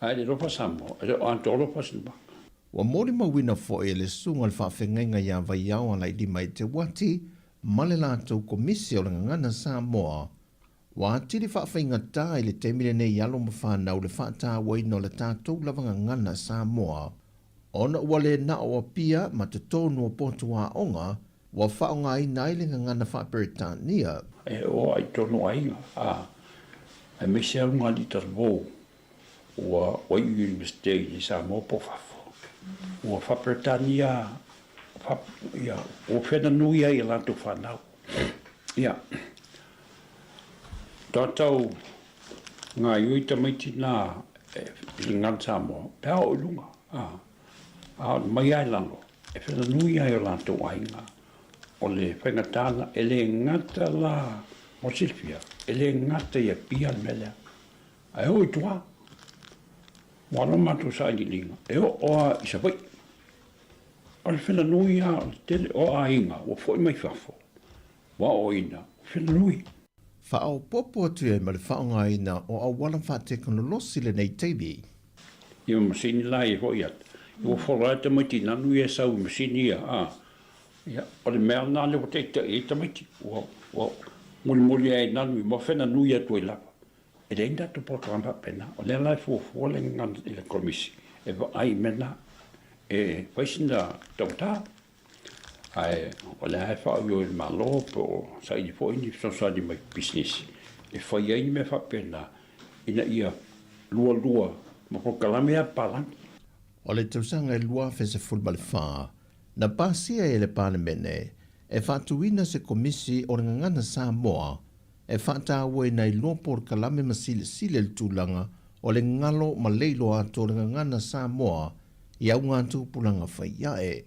Ai le ropa samo, e le o anto ropa sin ma. Wa mori mawina fo e le sunga le whawhengenga ia vai au ala i mai te wati, male lātou komisi o le ngana Samoa, wa atiri whawhenga tā i le temile nei alo mawhanau le whata waino le tātou lavanga ngana Samoa, ona ua le na o pia ma te tonu o potua onga, wa whaonga i naile ngana Peritania. E o ai tonu ainga, e me se au ngā lita rō, ua i universitei i Samoa po whafo. Ua Peritania, o whena nui ai e lanto whanau. Ia, tātou ngā iui tamaiti nā i ngan Samoa, pēa o ilunga. Mai ai lango, e whena nui ai o lanto ainga. O le whengatana, e le ngata la mo Silvia, e le ngata ia pia melea. Ai hoi tua, wala matu sa ni linga, e o oa isa pai. O le whena nui a, tele o a inga, o foi mai whafo. Wa o ina, whena nui. Whao popo atu e ma le whaonga ina o a wala wha teknolosi le nei teibi. Ia masini lai e hoi at. Ia whora te maiti nanu e sau masini ia, o le mea nā le o te e tamaiti. Muli ai nanu i mo whena nui atu e lapa. E le inda tu programa pena, o le lai fuafua le ngana i le komisi. E wa ai mena, e waisina tautā. Ai, o le hai whao i o i malo po sa i fo ini sosani mai business. E whai ai me wha pena, ina ia lua, ma po kalamea palangi. O le tausanga e lua fese fulma le whaa, na pasia e le panemene, e whatuina se komisi o ngana Samoa, e whatawe nei lopor kalame masile le tūlanga o le ngalo ma leilo ato ngana Samoa i au ngātu pulanga whaiae.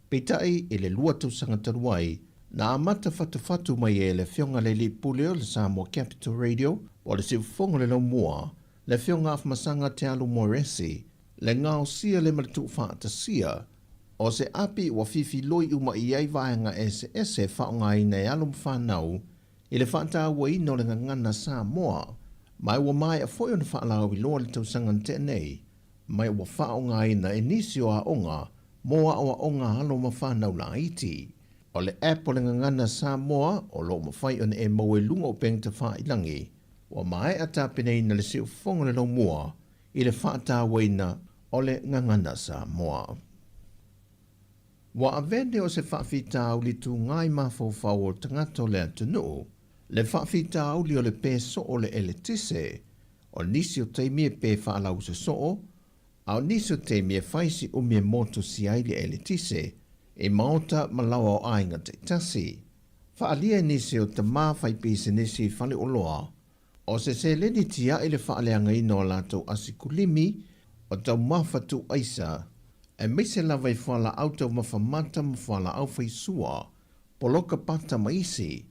Peitai e le lua tausanga taruai, na amata whatu mai e le whionga le li puleo le Samoa Capital Radio, o le siufonga le laumua, le whionga afmasanga te alu moresi, le ngao sia le maritu whaata sia, o se api wa fifi loi uma i ai vaenga ese whaonga i nei alum whanau, i le whaata ua ino le ngana Samoa, mai ua mai a foi ona whaalau i loa le tausanga te nei, mai ua whaonga i na inisio a onga, moa o onga halo ma whanau la iti. O le app o le ngana Samoa, o lo ma whai ona e maue lunga o peng te wha ilangi, ua mai a tāpene ina le siu whonga le lau mua, i le whaata ua ina o le ngana Samoa. Wa avende o se whawhitau li tu ngai mawhawhau o tangato le atunu, le whawhitau li o le pēso o le eletise, o nisi o teimie pē whaalau se soo, au nisi o teimie whaisi o mie moto si ai le eletise, e maota malawa o ainga te tasi. Whaalia nisi o te mawhai pēse nisi whale o loa, o se leni tia i le whaaleanga ino lato asikulimi, o tau mawhatu aisa, e meise lava i whala auto mawhamata mawhala au whaisua, poloka pata maisi,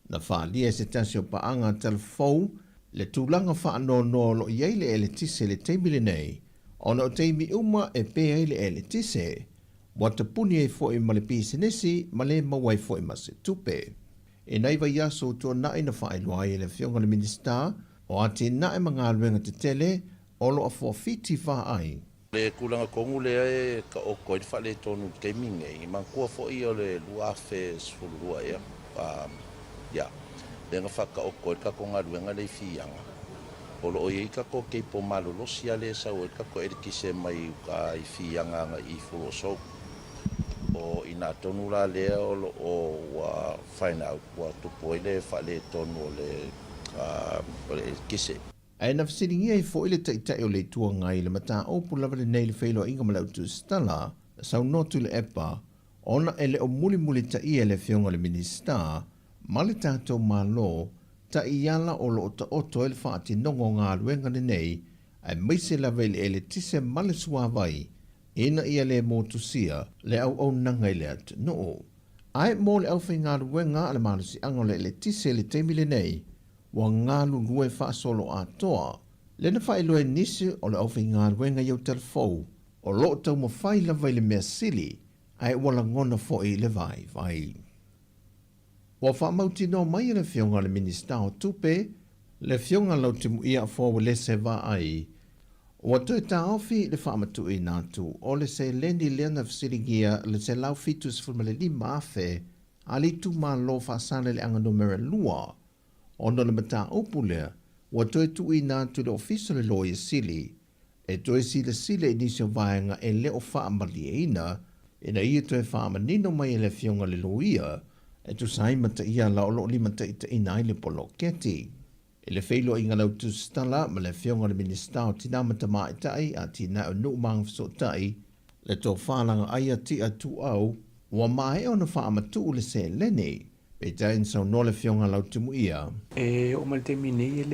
na whaalia se tasi o paanga telefou, le tūlanga whaano lo i eile e le tise le teimile nei, ona o teimi uma e pe eile e le tise, wa te puni e fo i male pisinesi, male mawai fo i mase tupe. E naiva yaso tua nai na whaelua i le whionga le minista, o ati nai mga aluenga te tele, olo a fōwhiti wha ai. Le kulanga kongu lea e ka oko i whale tonu gaming e, i man kua fo i o le luafe sfulurua ea. Ia, le nga whaka oko i kako ngā ruenga le whianga. Olo o i kako kei po malolosi a le sau, i kako erikise mai ka i whianga nga i fulo sou. O ina tonu la lea olo o wa whaina wa tupo i le whale tonu o le erikise. Ai na whasiringia i fo ile taitai o le tua ngai le mata opu lava le nei le whailo inga malau tu stala, sau notu le epa, ona ele o muli ta ia le whionga le minista, ma le tātou malo, ta iala o lo ta oto ele whaati nongo ngā ruenga nei, ai meise la vele ele tise male sua vai, ina ia le motusia le au nanga i le atu noo. Ai mo le au whai ngā ruenga ale malusi angole le tise le teimile nei, wa ngā lulue wha solo a toa, le na whai loe nisi o le au whai ngā ruenga iau telefou, o lo tau mo whai la vai le mea sili, ai wala ngona fo i le vai. Wa wha mauti no mai le fionga le minista o tupe, le fionga lau timu ia fo le se va ai, wa toi ta ofi le wha matu i nātu, o le se lendi leana fsirigia le se lau fitus fulma le lima afe, ali tu ma lo wha sane le anga numere lua, ono le mata opulea, wa toi tu i nātu le ofisa le lo i sili, e toi si le sile inisio vaenga e le o wha amali e ina, ina ia toi wha amanino mai le fionga le loia, e tu sai mata ia la olo li mata ita ina ile polo keti. E le feilo inga lau tu stala ma le fionga le minista o tina mata maa itai a tina o nuk maang fiso tai, le tō whananga aia ti a tu au, wa mai o na wha amatu le se lene, pe tain sau no le fionga lau timu ia. E o mal te mine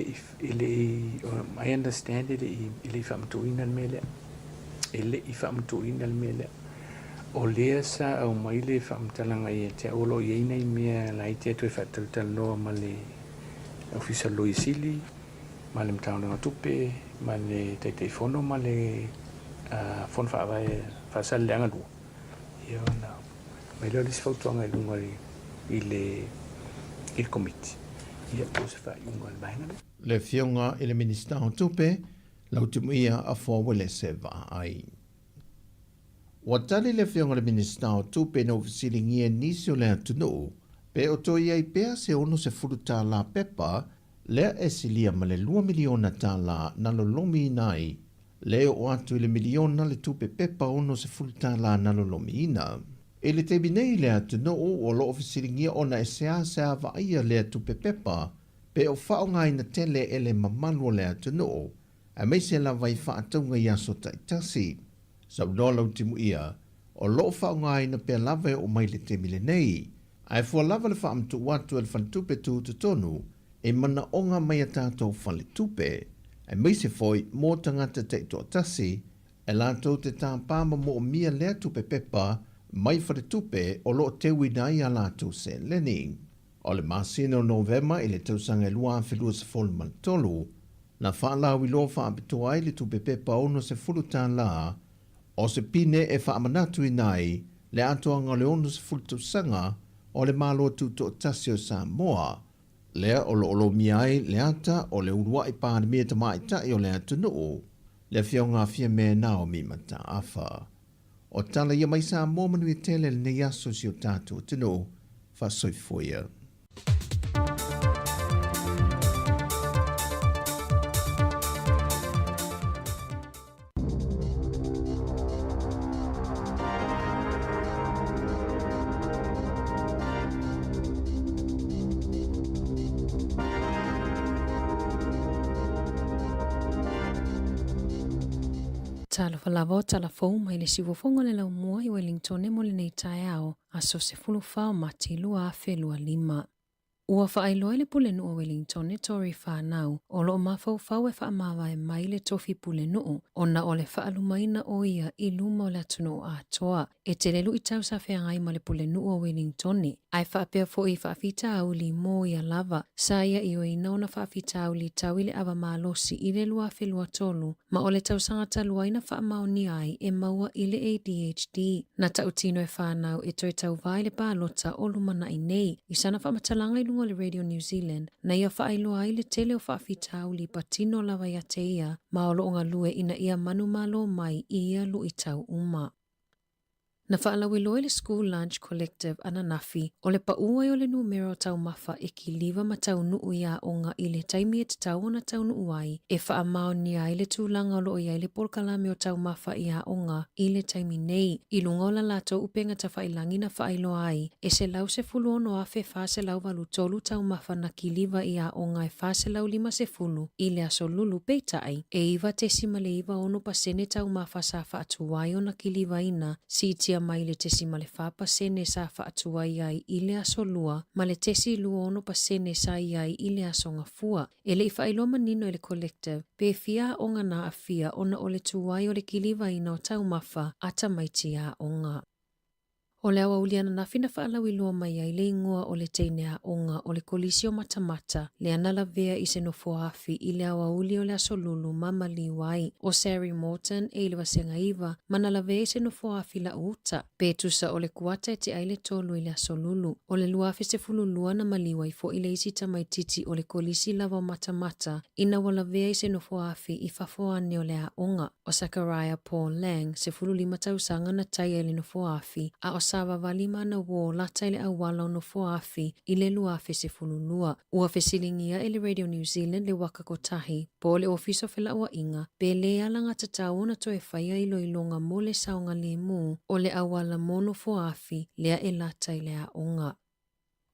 I understand ele I whamatu ina mele, ele I whamatu ina mele, o lea sa au maile whamtalanga I te olo I eina I mea lai te atu e whataltal noa ma le ofisa Loi Sili, ma le mtaunanga tupe, ma le teitei fono, ma le fono whaawai whaasale le angadua. Ia na, mai leo lisi whautuanga I lunga I le komiti. Ia po se wha iunga le mahinga. Le fionga I le minista o tupe, lau timu ia a fōwele se va ai. Wa tali le fionga le minista o tupe na ofisilingia nisi o le atunu, pe o to iai pea se ono se furuta la pepa, lea e silia ma le 2 miliona ta la nalolomi nai, leo o atu le miliona le tupe pepa ono se furuta la nalolomi ina. E le tebi nei le atunu o lo ofisilingia ona e sea vaia le tupe pepa, pe o whao ngai na tele ele mamalu le atunu, a mei se la vai whaatunga i aso taitasi. Sau nola utimu ia, o loo whao ngai na pia lava o mai le temile nei, ai fua lava le wha amtu watu e le whantupe tu tonu, e mana onga mai a tātou whale tupe, e meise foi mō tangata te ito atasi, e lātou te tāpāma mo o mia lea tupe pepa, mai whare tupe o loo tewi nai a lātou se leni. O le masina o Novema i le tausanga e lua awhilua se folu maltolu, na whaalau I loa whaapitu ai le tupe pepa ono se fulu tā la, o se pine e whaamanatu I nai, le atoanga le ono se fulu tausanga, o le malo tuto tasio Samoa, lea o lo miai le ata o le urua I pāne mea tamai tai o le atunuu, le fionga fia mea nao mi mata afa. O tala ia mai Samoa manu I tele le nei aso si o tātu atunuu, fa soifoia. Talo falavo talafou mai le sivofonga le lau mua I Wellington e mo le nei tae ao aso se fulu fao mati lua afe lua lima. Ua whaailoa le pule nuu Wellington e tori whanau o loo mafau fau e whaamawa e mai le tofi pule nuu o na o le whaalumaina o ia I luma o le atunu a toa e te lelu I tau sa whengai ma le pule nuu o Wellington ai whaapea fo I whaafita au li mo ia lava sa ia I o ina o na whaafita au li tau I le awa malosi I le lua fe lua tolu ma o le tau sangata lua ina whaamau ni ai e maua I le ADHD na tau tino e whanau e toi tau vai le pālota o lumana I nei I sana whaamatalanga I lunga le Radio New Zealand na ia whaailoa I le tele o whaafitau li patino lawa ia te ia ma o loonga lue ina ia manu malo mai ia lu I tau uma. Na whaalawe loe le School Lunch Collective ananafi o le paua o le numero tau mafa e ki liva ma tau nuu ia onga I le taimi e te tau ona tau nuu ai e whaamao ni ai le tūlanga o loo ia I le polkalame o tau mafa ia onga I le taimi nei I lunga o la lato upenga ta whailangi na whailo ai e se lau se fulu ono a fe wha se lau walu tolu tau mafa na ki liva ia onga e wha se lau 5 se fulu I le aso lulu peitai e iwa te sima le iwa ono pasene tau mafa sa wha atuwai o na ki liva ina si tia mai le tesi ma le whapasene sa whaatua iai i le aso lua, ma le tesi lua ono pasene sa iai i le aso ngafua. E le i whailoma nino e le collective, pe fia onga na a fia ona o le tuwai o le kiliva ina o tau mafa ata maiti a onga. O le awa uliana na fina whaalau i lua mai ai le ingua o le teine a onga o le kolisi o matamata le anala vea i se nofo afi i le awa uli o le aso lulu mama liwai o Sari Morton e le wasenga iwa manala vea i se nofo afi la uta. Petusa o le kuata e te aile tolu i le aso lulu. O le luafi se fululua na maliwai fo i le isi tamaititi o le kolisi lava o matamata ina wala vea i se nofo afi i fafoane o le a onga. O Zachariah Paul Lang se fululima tausanga na tai e le nofo afi a o Sava valima na wo lata ile awala no foafi ile luafi se fululua. Ua fesilingia ile Radio New Zealand le waka kotahi, po le ofiso fela ua inga, pe le alanga tatau na toe whaia ilo ilonga mo le saunga le mu o le awala mono foafi lea e lata ile a onga.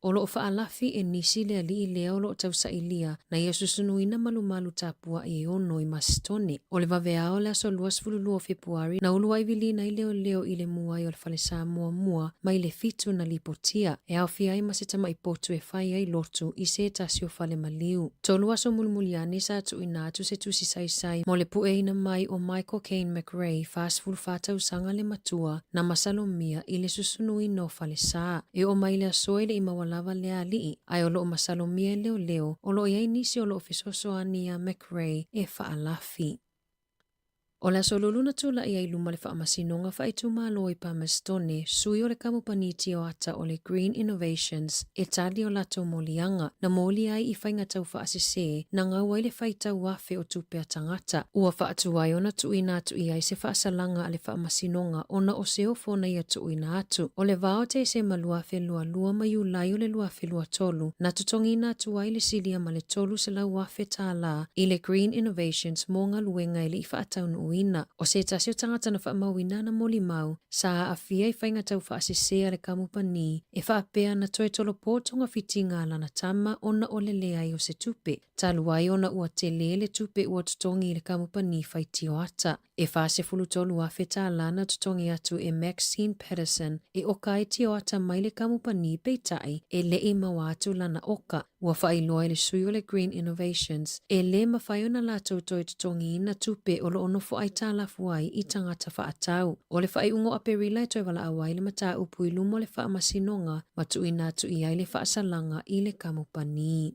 O lo faalafi e nisi lea li lea o lo tausa ilia na ia susunuina malu tapua e ono i Masitone. O le vavea o le aso luas fululua Februari na ulua ivili na leo i le muai o le falesa mua mai le fitu na lipotia. E au fiai masitama i potu e whaia i lotu i se tasio fale maliu. Tolu aso mulmuliani sa atu inatu se tusi sai mo le pueina mai o Michael Caine McRae fast full fata usanga le matua na masalomia i le susunuina o falesa. E o mai le aso ile ima lava lea lii, ai o loo masalomia leo, o loo iai nisi o loo fisosoani a McRae e faalafi. O le aso luluna tula ia iluma le whaamasinonga whaituma i Palmerston, sui o le kamupaniti o ata o le Green Innovations e tali o lato molianga na moli ai i whainga tau whaasese na ngau ai le whaitau wafe o tupe a tangata. Ua whaatuai ona tuina atu iai se whaasalanga a le whaamasinonga ona o seo fona ia tuina atu. O le vao te se maluafe lua mai ulai o le luafe lua tolu na tutongina atu ai le silia ma le tolu se lau wafe tala i le Green Innovations monga luenga i le i whaatau uina. O se tasio tangata na whaamauina na moli mau, sa a fia i whainga tau whaasesea le kamupani, e whaapea na toe tolo pōtonga fitinga lana tama ona o le lea i o se tupe. Taluai ona ua te le tupe ua tutongi le kamupani whaiti o ata. E whaase fulu tolu a wheta lana tutongi atu e Maxine Patterson, e oka e ti o ata mai le kamupani peitai, e le i mawa atu lana oka. Ua whailoa le sui o le Green Innovations, e le mawhaiona lato toi tutongi ina tupe o lo ono ai tālafu ai i tangata whaatau. O le whai ungo aperila e toi wala awai le mata upu i lumo le whaamasinonga matu ina tu i ai le whaasalanga i le kamupani.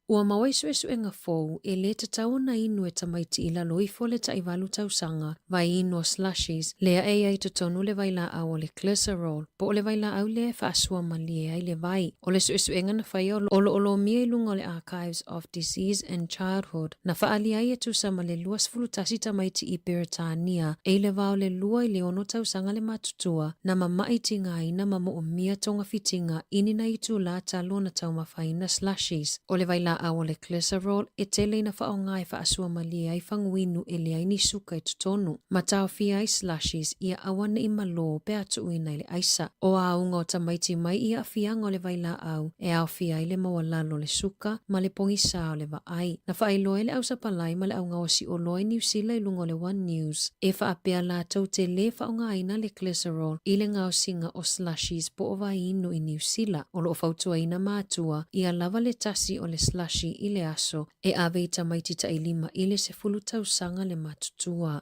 Ua mawai suesuenga fōu e le tatau na inu e tamaiti i lalo i fo le taiwalu tausanga vai ino slushies lea e ai tutonu le vaila au o le glycerol po o le vaila au le whaasua mali e ai le vai. O le suesuenga na whai o lo mia i lunga le Archives of Disease and Childhood na whaali ai e tusama le luas fulutasi tamaiti i Peritania e le vao le lua i le ono tausanga le matutua na mamaiti ngai na mamo o mia tonga fitinga inina i tu la talo na tau mawhaina slushies. O le vaila a o le glycerol e tele na whaonga e whaasua mali ai whanguinu e le aini suka e tutonu. Matao fia ai slushies ia awana i malo pe atu uina i le aisa. O a unga o tamaiti mai ia fianga o le vaila au e au fia i le mawalalo le suka ma le pongisa o le vaai. Na whaailoa le au sapalai ma le au ngawasi o loa i New Zealand lungo le One News. E whaapea la tau te le whaonga aina le glycerol i le ngau singa o slushies po o vainu i New Zealand. O lo whautua ina mātua ia lava le tasi o le slushies i le aso e ave tamaiti ta ilima i le se fulu tausanga le matutua.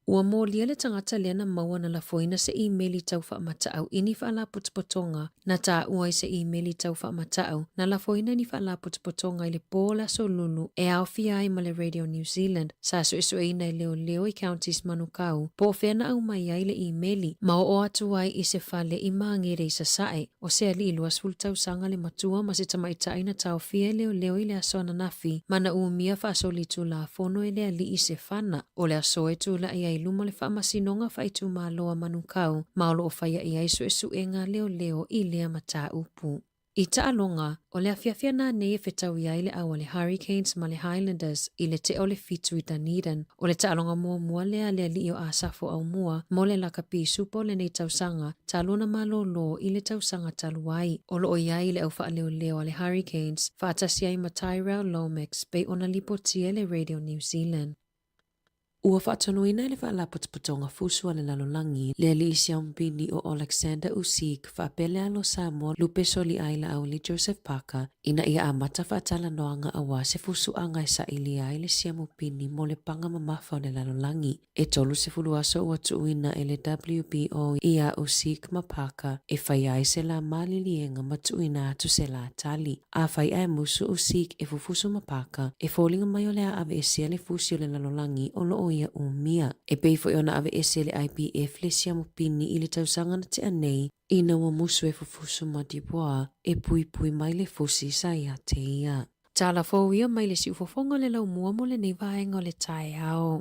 Ua mōlia le tangata lea na maua na lafoina se emaili tau whaamatau ini whaala putupotonga na tā uai se emaili tau whaamatau na lafoina ni whaala putupotonga i le pōla so lulu e au fiai ma le Radio New Zealand sa suesueina i leo i counties manukau po whena au mai ai le emaili ma o atu ai i se whale i maangere i sasae o se ali i luas fulu tausanga le matua ma se tamaitai na tau fia leo i le aso nafi ma na uumia whaasolitu la fono e le ali i se whana o le aso e tula i luma le whaamasinonga whaitu maa loa manukau, maolo o whaia i aisu e suenga leo i lea mata upu. I taalonga, o le afiafia nā nei e whetau i aile au le Hurricanes ma le Highlanders i le te o le fitu i Dunedin. O le taalonga mua lea li o asafo au mua, mo le lakapi supo le nei tausanga, talona malo i le tausanga taluai. O lo o iai le au wha leo le Hurricanes, whaatasi ai ma Tyrell Lomax, bei ona lipotia le Radio New Zealand. Ua whaatonuina ele wha la putuputonga fusua le lalolangi le li isiampini o Alexander Usyk whaapele alo Samoa lupe soli aila auli Joseph Parker ina ia amata whaatala noanga awa se fusuanga isa ili ai le siamupini mo le panga mamafa o le lalolangi. E tolu se fuluaso ua tuuina ele WBO ia Usyk ma Parker e whai ai se la malilienga matuina atu se la atali. A whai ai musu Usyk e fufusu ma Parker e fōlinga mai o lea ave esia le fusi o le lalolangi o lo ia umia. E peifo iona ave ese le IPF le siamupini i le tausanga na te anei ina ua musu e fufusu ma Dubois e pui pui mai le fusi sa ia te ia. Tala fōwia mai le si ufofonga le lau mua mo le nei vaenga o le tae ao.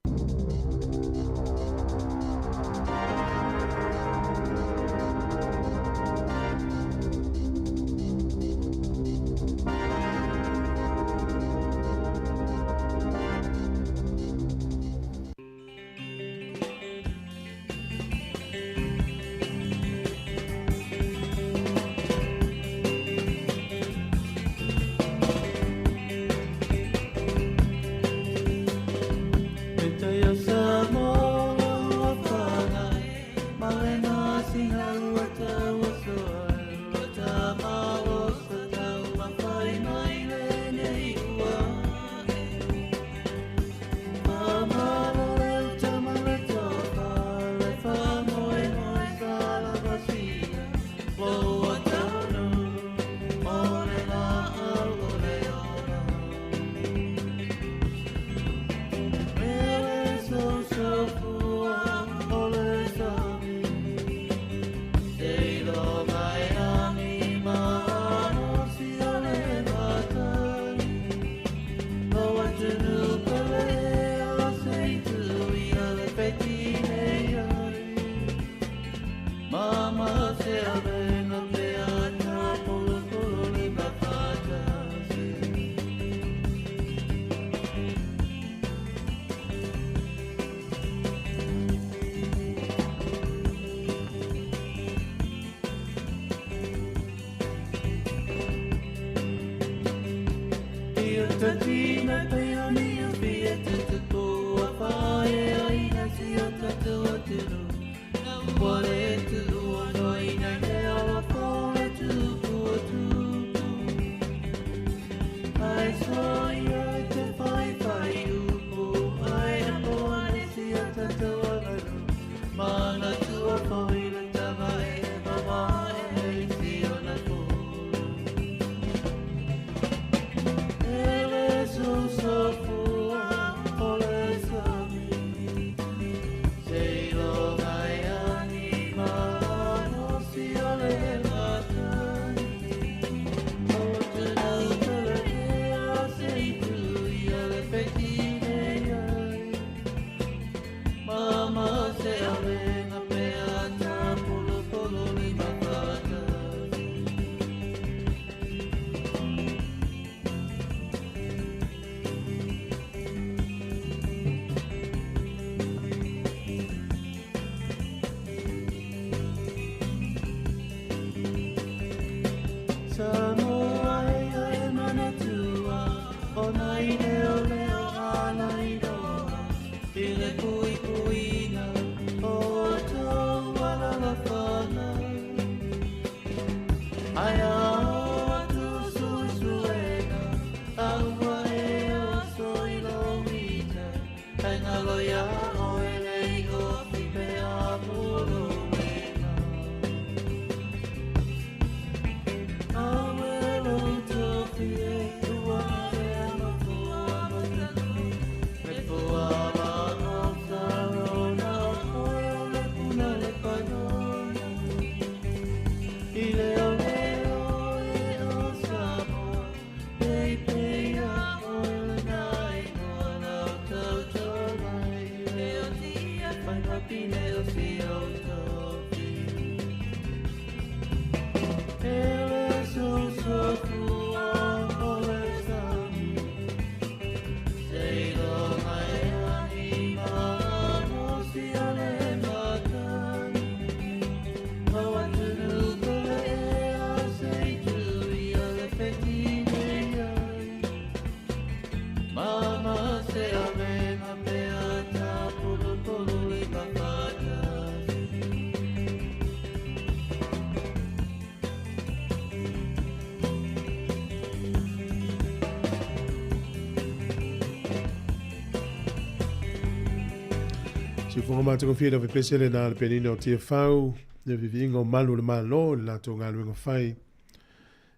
Si fonga mātako whira pe pesele nā le penina o tia whau, le vivinga o malu le malo, le lato ngā luenga whai.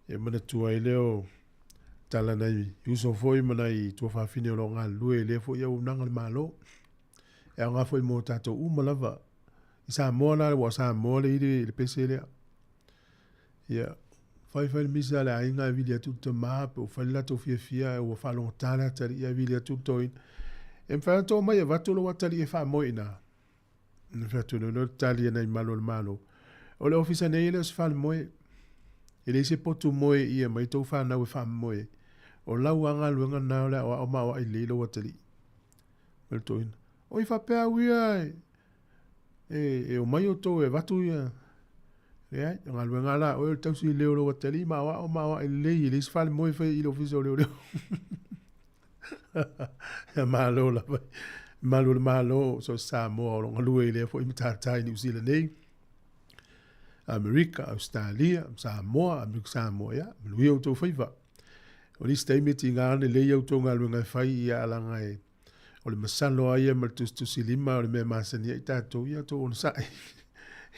E mana tua i leo, tala nei, uso foi mana i tua whawhine o lo ngā lue, le fo ia unanga le malo. E ngā foi mō tātou umalava. I sā moa nā le wa sā moa le iri le pesele. Ia, whai misa le ainga e vili atu ta maa, pe o whalila tō fia e o whalonga tāna tari ia vili atu toin. E mwhana tō mai e watolo watali e wha moi nā. Në whatunu no tali e nei malo le malo. O le ofisa nei le o se wha moe. E le se potu moe ia mai tō wha nau e wha moe. O lau anga luenga nao le o mawa i leilo watali. Mel toin. O i wha pēa uia e. E o mai o tō e watu ia. E ai, ngā luenga la, o e tausi i leo lo watali, mawa o mawa i lei, le se wha moe whai i le ofisa o leo leo. Ya malo la vai malo so Samoa o ngalue le fo imitatai New Zealand nei America Australia Samoa Samoa ya lui o to faiva o li stay meeting ngane le yo to ngalu ngai fai ya la ngai o le masalo ai mal tu silima o le me masani ita to ya to on sai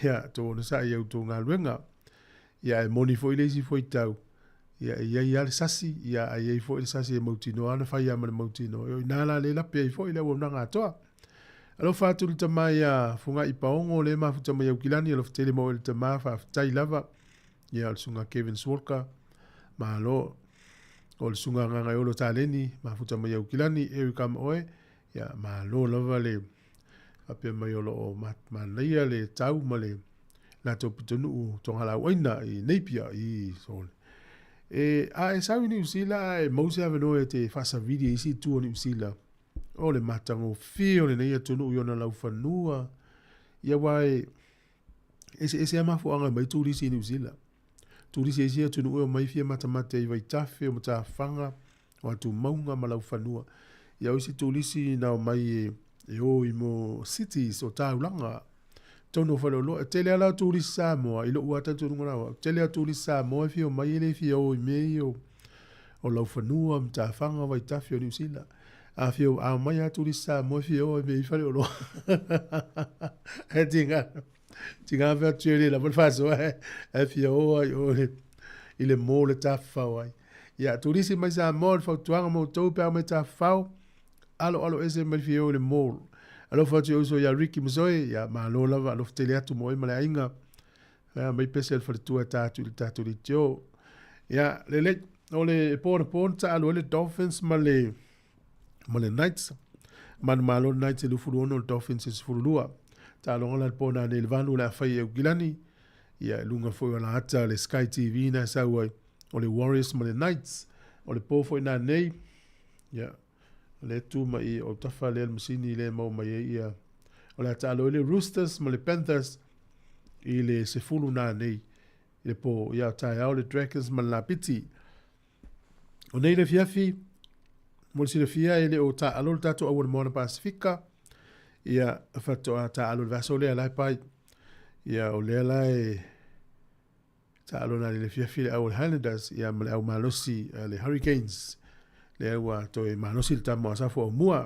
ya to on sai yo to ngalu nga ya moni fo ile si fo tau ia le sasi ia ai fo le sasi e mautino ana fai ama le mautino o nala le la pe fo ile o nanga toa alo fatu le tama ia funga i paongo le ma futa mai ukilani alo tele mo le tama fa tai lava ia le sunga Kevin Swalker ma lo o le sunga nganga o lo taleni ma futa mai ukilani e kam oe ia ma lo lava le ape mai o lo ma leia le tau ma le la toputonu tonga waina i Napier i so e sa New Zealand e mose aveno e te fasa video isi tu New Zealand o le matango fio le nei tonu yo na lau fanua ia wai ese ama fo anga mai tu risi New Zealand tu risi isi tonu o mai fia matamate i vai tafe o mata fanga o tu maunga ma lau fanua ia isi tu risi na mai e o i mo cities o taulanga tono falo lo tele ala turi Samoa ilo uata tu ngora tele turi Samoa fio mai le fio meio o lo fanua mta fanga vai ta fio New Zealand a fio a mai turi Samoa fio me falo lo e tinga va tele la por faso e fio o ile mo le ta fa ya turi si mai Samoa fa tuanga mo to pe me ta fa alo ese me fio le mo alo fatu uso ya Ricky Mzoe ya malo lava alo tele atu mo mala inga ya mai pesel fatu tatu li tio ya le ole pon ta alo le Dolphins male Knights man malo Knights lu fulu no Dolphins is fulua ta lo la pona le vanu la fai e gilani ya lunga foi la ata le Sky TV na sa ole Warriors male Knights ole po foi na nei ya le tu mai o tafa le masini le mau mai ia o le talo le Roosters ma le Panthers i le sefulu na nei le po ia tai au le Dragons ma la piti o nei le fiafi mo si le fia ele o ta alo tato au le mona Pasifika ia fato ta alo vaso le ala pai ia o le ala ta alo na le fiafi au le Highlanders ia ma au malosi le Hurricanes le wa to e manosil ta mo sa fo mua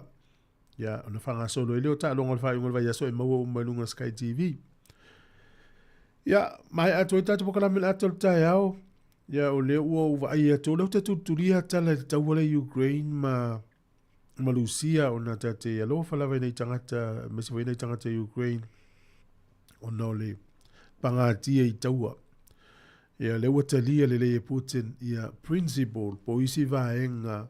ya ona fanga solo ile o ta longo fa ngol va ya so e mo lunga Sky TV ya mai ato ta to kala mel ato ta yao ya o le o va ia to le tu turia ta le ta wala Ukraine ma Malusia ona ta te alo fa la nei tangata me se nei tangata Ukraine ona le pangati e taua ya le watalia le Putin ya principle po isi va enga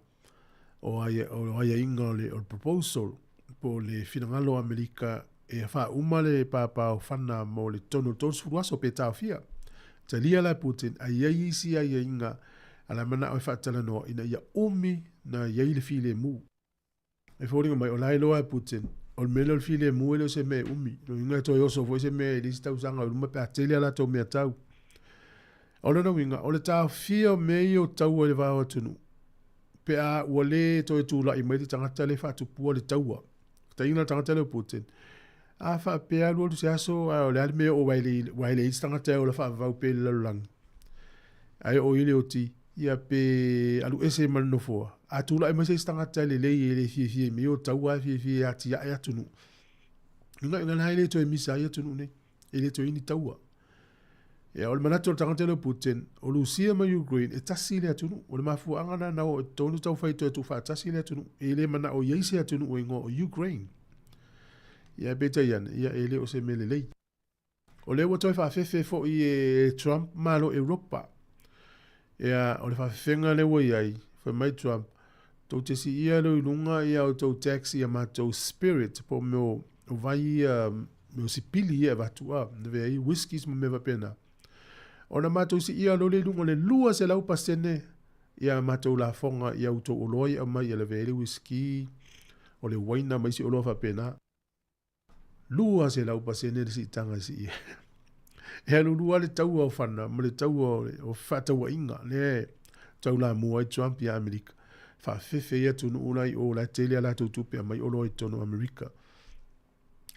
o ai inga o proposal po le finangalo Amerika e fa umale pa o fana mo le tono fuaso pe tafia talia la Putin ai isi ai inga ala mana o fa tala no ina ya umi na ya ile file mu e fo ringa mai o lai lo a Putin o melo file mu ele se me umi no inga to yo so vo se me lista usanga o ma pa talia la to me tau o le no winga o le tafia me o tau le va o tunu pe a wale to tu la i mai tangata le fa tu pu le taua taina tangata le Putin a fa pe a lo se aso a le me o waile tangata o le fa va pe le lang ai o ile oti ia pe alu ese mal no fo a tu la i mai tangata le fi mi o taua fi a ti a tunu Nga hai le to e misa ia tunu nei. E le to ini taua. Ia o le manato o tangata le Putin, o Lucia ma Ukraine, e tasi le atunu, o le mafua angana na o tonu tau fai to e tu wha tasi le atunu, e le mana o yeise atunu o ingo o Ukraine. Ia beta ian, ia e le o se mele lei. O le wa toi wha fefe fo i e Trump malo Europa. Ia o le wha fefenga le wa iai, fa mai Trump, tau te si ia lo ilunga ia o tau taxi ia ma tau spirit, po meo vai meo si pili ia vatua, neve ai whiskies mo meva pena. Ona matou si ia lo le lunga le lua se lau pasene ia matou la fonga ia uto oloi a mai ele vele whisky o le waina mai si olo fa pena lua se lau pasene si tanga si e lua le tau o fana mo le tau o fata wa inga le tau la mua i Trump ia Amerika fa fefe ia tunu ulai o la tele la tutupe mai oloi tono Amerika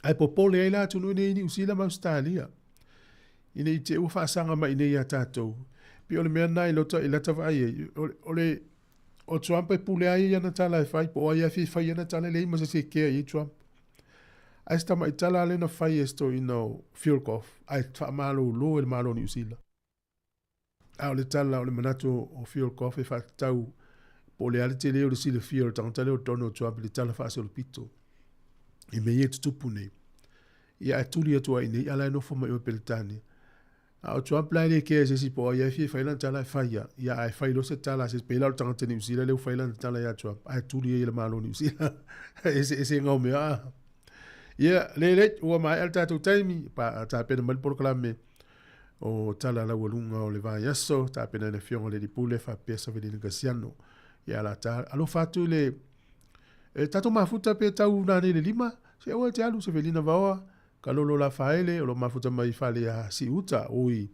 ai popole ai la tunu ni usila ma Australia ine i te ua whaasanga mai nei a tātou. Pi ole mea nai lota i lata vai e. O Trump e pule ai ana tala e whai, po ai a whai ana tala lei masa se kea i Trump. Ai sta mai tala ale na whai e sto i no fuel cough. Ai wha malo lo e malo ni usila. A ole tala ole manato o fuel cough e wha tau. Po ole ale te leo le sile fuel tangtale o Donald Trump le tala wha se lo pito. I me ie tutupu nei. Ia e tuli atua i nei ala e nofo mai o Peletani. O Trump lai le ke se si po ia fi failan tala faia ia ai failo se tala se pela o tanga teni usila le failan tala ia Trump ai tuli ia le malo ni usila ese ngau me ia le o mai alta to taimi pa ta pena mal por clame o tala la wolunga o le vai aso ta pena le fiong le di pule fa pesa vedi negasiano ia la ta alo fatu le tato mafuta pe tau na le lima se o te alu se velina vaoa kalolo la faele o lo mafuta mai fale a si uta oi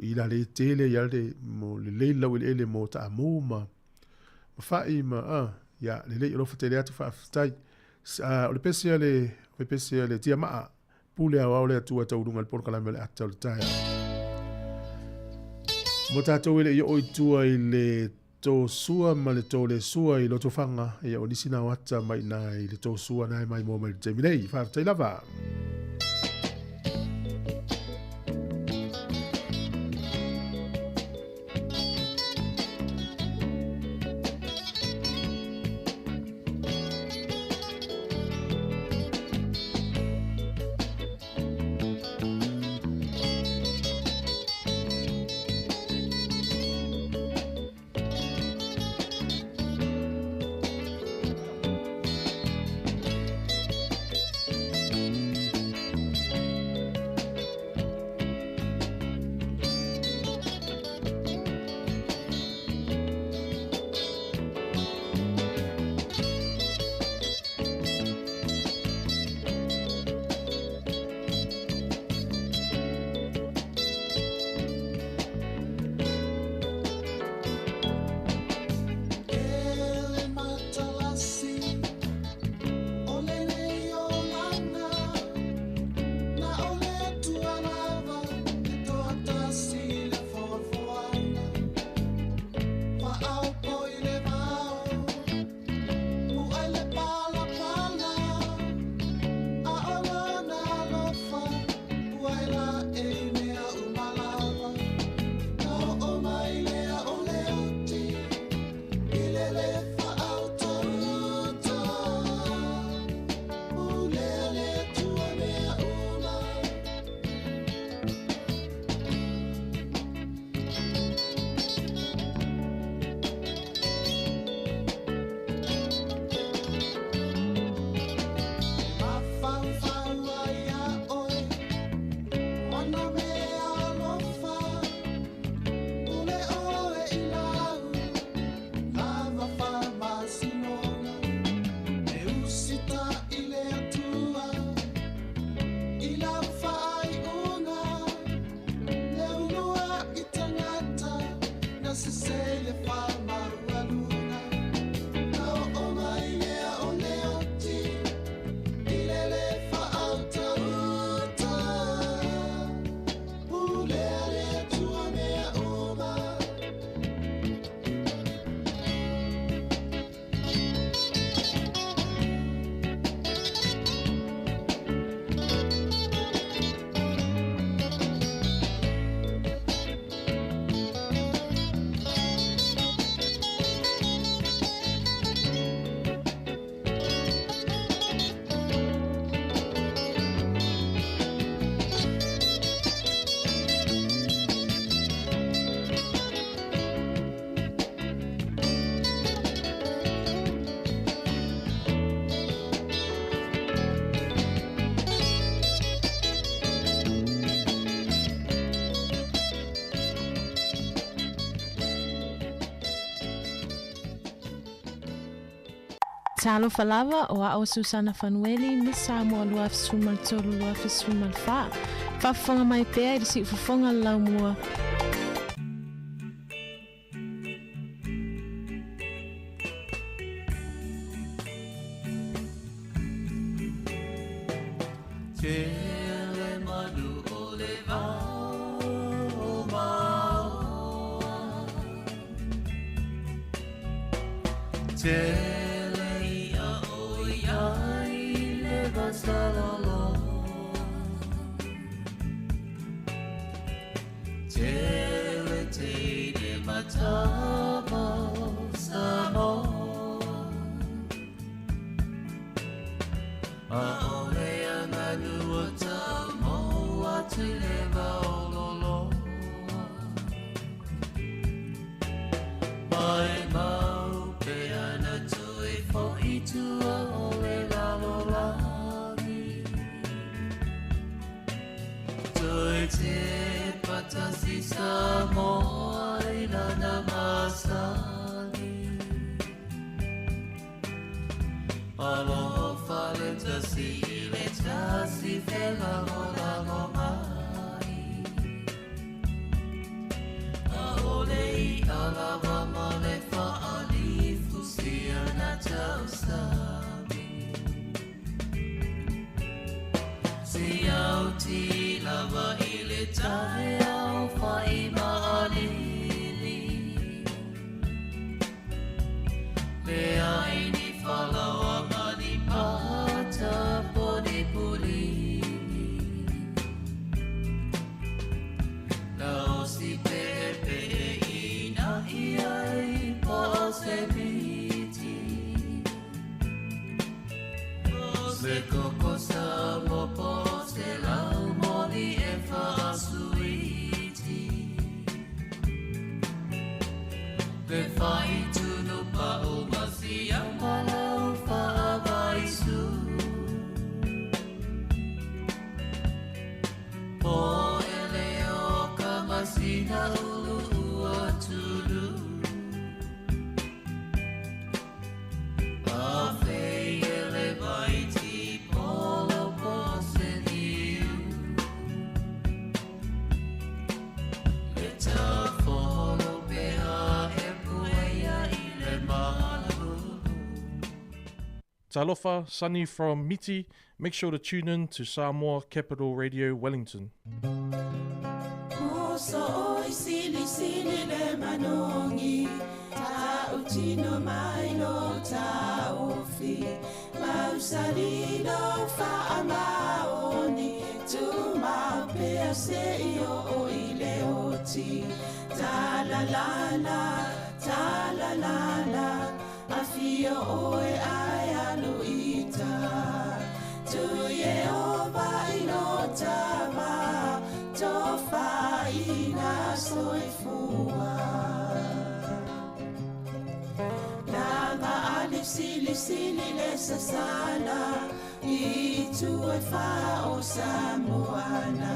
i la le tele ya le mo le leila o le mo ta mo ma fai ma ya le lo fatele atu fa tai o le pese le tia ma pule a ole atu ata urunga le porkala mele ata le tai mo tato ele yo tua i le to sua ma le to le sua i lo to fanga ya o nisina wata mai na i le to sua na mai mo mai temilei fa tai lava Talo falava o a o Susana Fanueli ni Samoa lua sumal tolu lua sumal fa. Fafonga mai pea i si fafonga lau mua. Talofa, Sunny from Miti. Make sure to tune in to Samoa Capital Radio Wellington. Afio oe ai aluita Tu Yehova inotama Tofa ina soifua Lama alif sili lesa sana Itu e fa o Samoana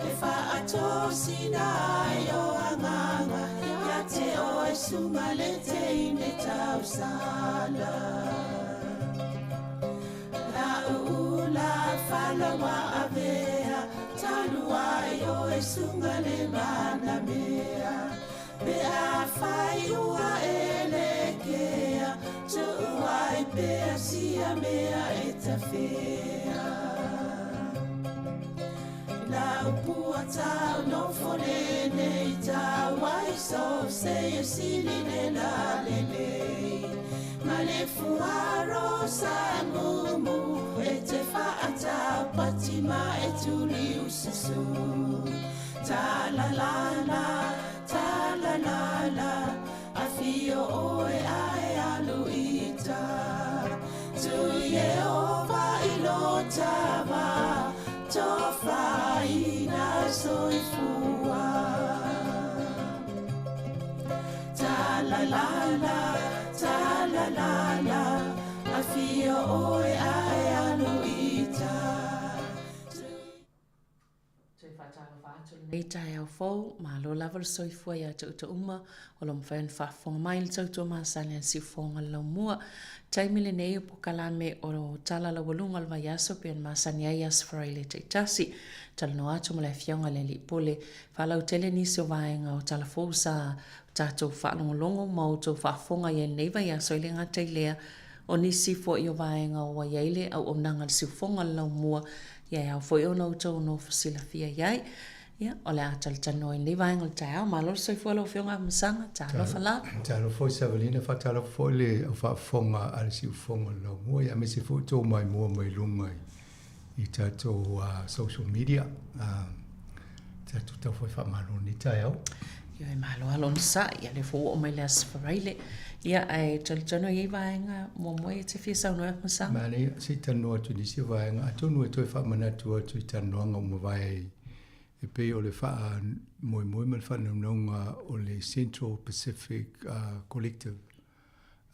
E fa atosi na yo anganga Te oe sumalete ine tau sala La ula fala wa avea Tanua oe sungale mana mea Bea fai ua elekea Tu uai bea sia mea etafea La upua tau no fonene i tau ai so se sili ne la lele Ma le fuaro sa mumu e te whaata patima e tuli ususu Ta la la a fio oe ai aluita Tu Yehova ilotava Tofa ina soifua Ta la la a fio oe ai aluita Te whatalo whātulu Nei tai au fau, ma lo lava le soifua ia tau uma, o lo mwhaen whafonga mai le tau ma salian si fonga lau mua. Taimi le nei po kalame o tala la walunga le vaiaso pe an masani ai asfarai le teitasi. Tala no atu mo le fionga le li pole. Whalau tele nisi o vaenga o tala fau sa tatou whaalongolongo ma o tau whafonga ia nei vaiaso i le ngatai lea o nisi fo i o vaenga o waiaile au o nanga si fonga lau mua. Ia au fo i o nau tau no fasila fia iai. Ya, ole atal tano in liva ngol tao, malor soi fo lo fionga msanga, talo fala. Talo fo Savalina fa talo fo le fa fonga al si fonga lo mo ya me si fo to mai mo mai lunga I tato social media. Tato ta fo fa malo ni tao. Yo e malo alon sa, ya le fo o mai las faraile. Ya ai tano ye vaenga mo mo e te fisa no msanga. Mane si tano tu ni si vaenga, tonu to fa mana tu tano nga mo vai. E pe o le wha moi me le wha naunga o le Central Pacific Collective.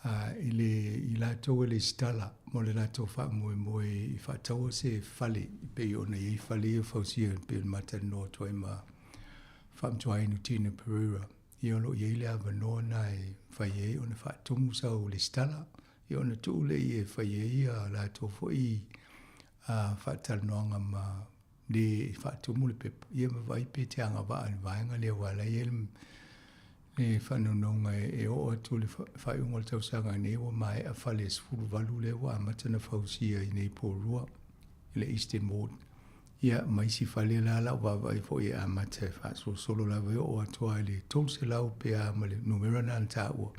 I la tau le stala mo le la tau wha moi I wha tau se whale. I pe o nei whale o whausia pe o mata no toi ma whamtua inu tina Perura. I ono I eile awa noa na e whaie o na wha tumu sa o le stala. I ono tu le I e whaie a la tau fo I wha talanoanga ma le fatu le pep ia vai pe te anga va an vainga le wala ele le fanu nonga e o tu le fai ungol tau sanga ne o mai a fale sfulu valu le wa matana fausia I nei porua le Eastern Ward ia mai si fale la va vai fo ia mate fa so solo la ve o atoa le tose la pe a male numero na ta o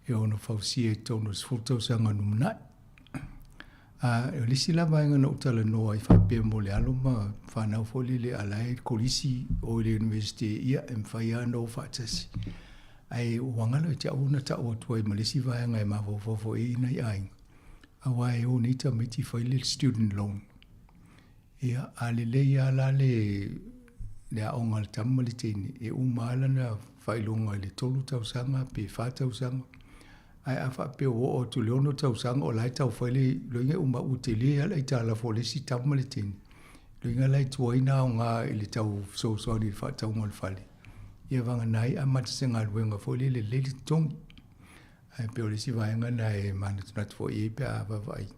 e ono fausia tono sfulu tau sanga numna lisi la vaenga na utala noa I whapea mo le aloma whanau foli le alai kolisi o le university ia whai ano whatasi. Ai wangalo te auna ta o tuai ma lisi vaenga mawawawo nai ainga. Awa o nita miti whai le student loan. Ia le ia la le aonga le tamma le tene e umala na whai longa le tolu tau sanga pe whatau sanga. Ai a whapea o tu leono tau sanga o lai tau whaile loinga uma utele ala I tala fo le si tamma le tene. Loinga lai tuaina o ngā I le tau so ni whatau ngal whale. Ia vanga nai a matasenga luenga fo le tongi. Ai peo le si vaenga nai manatunat fo pe a vavai.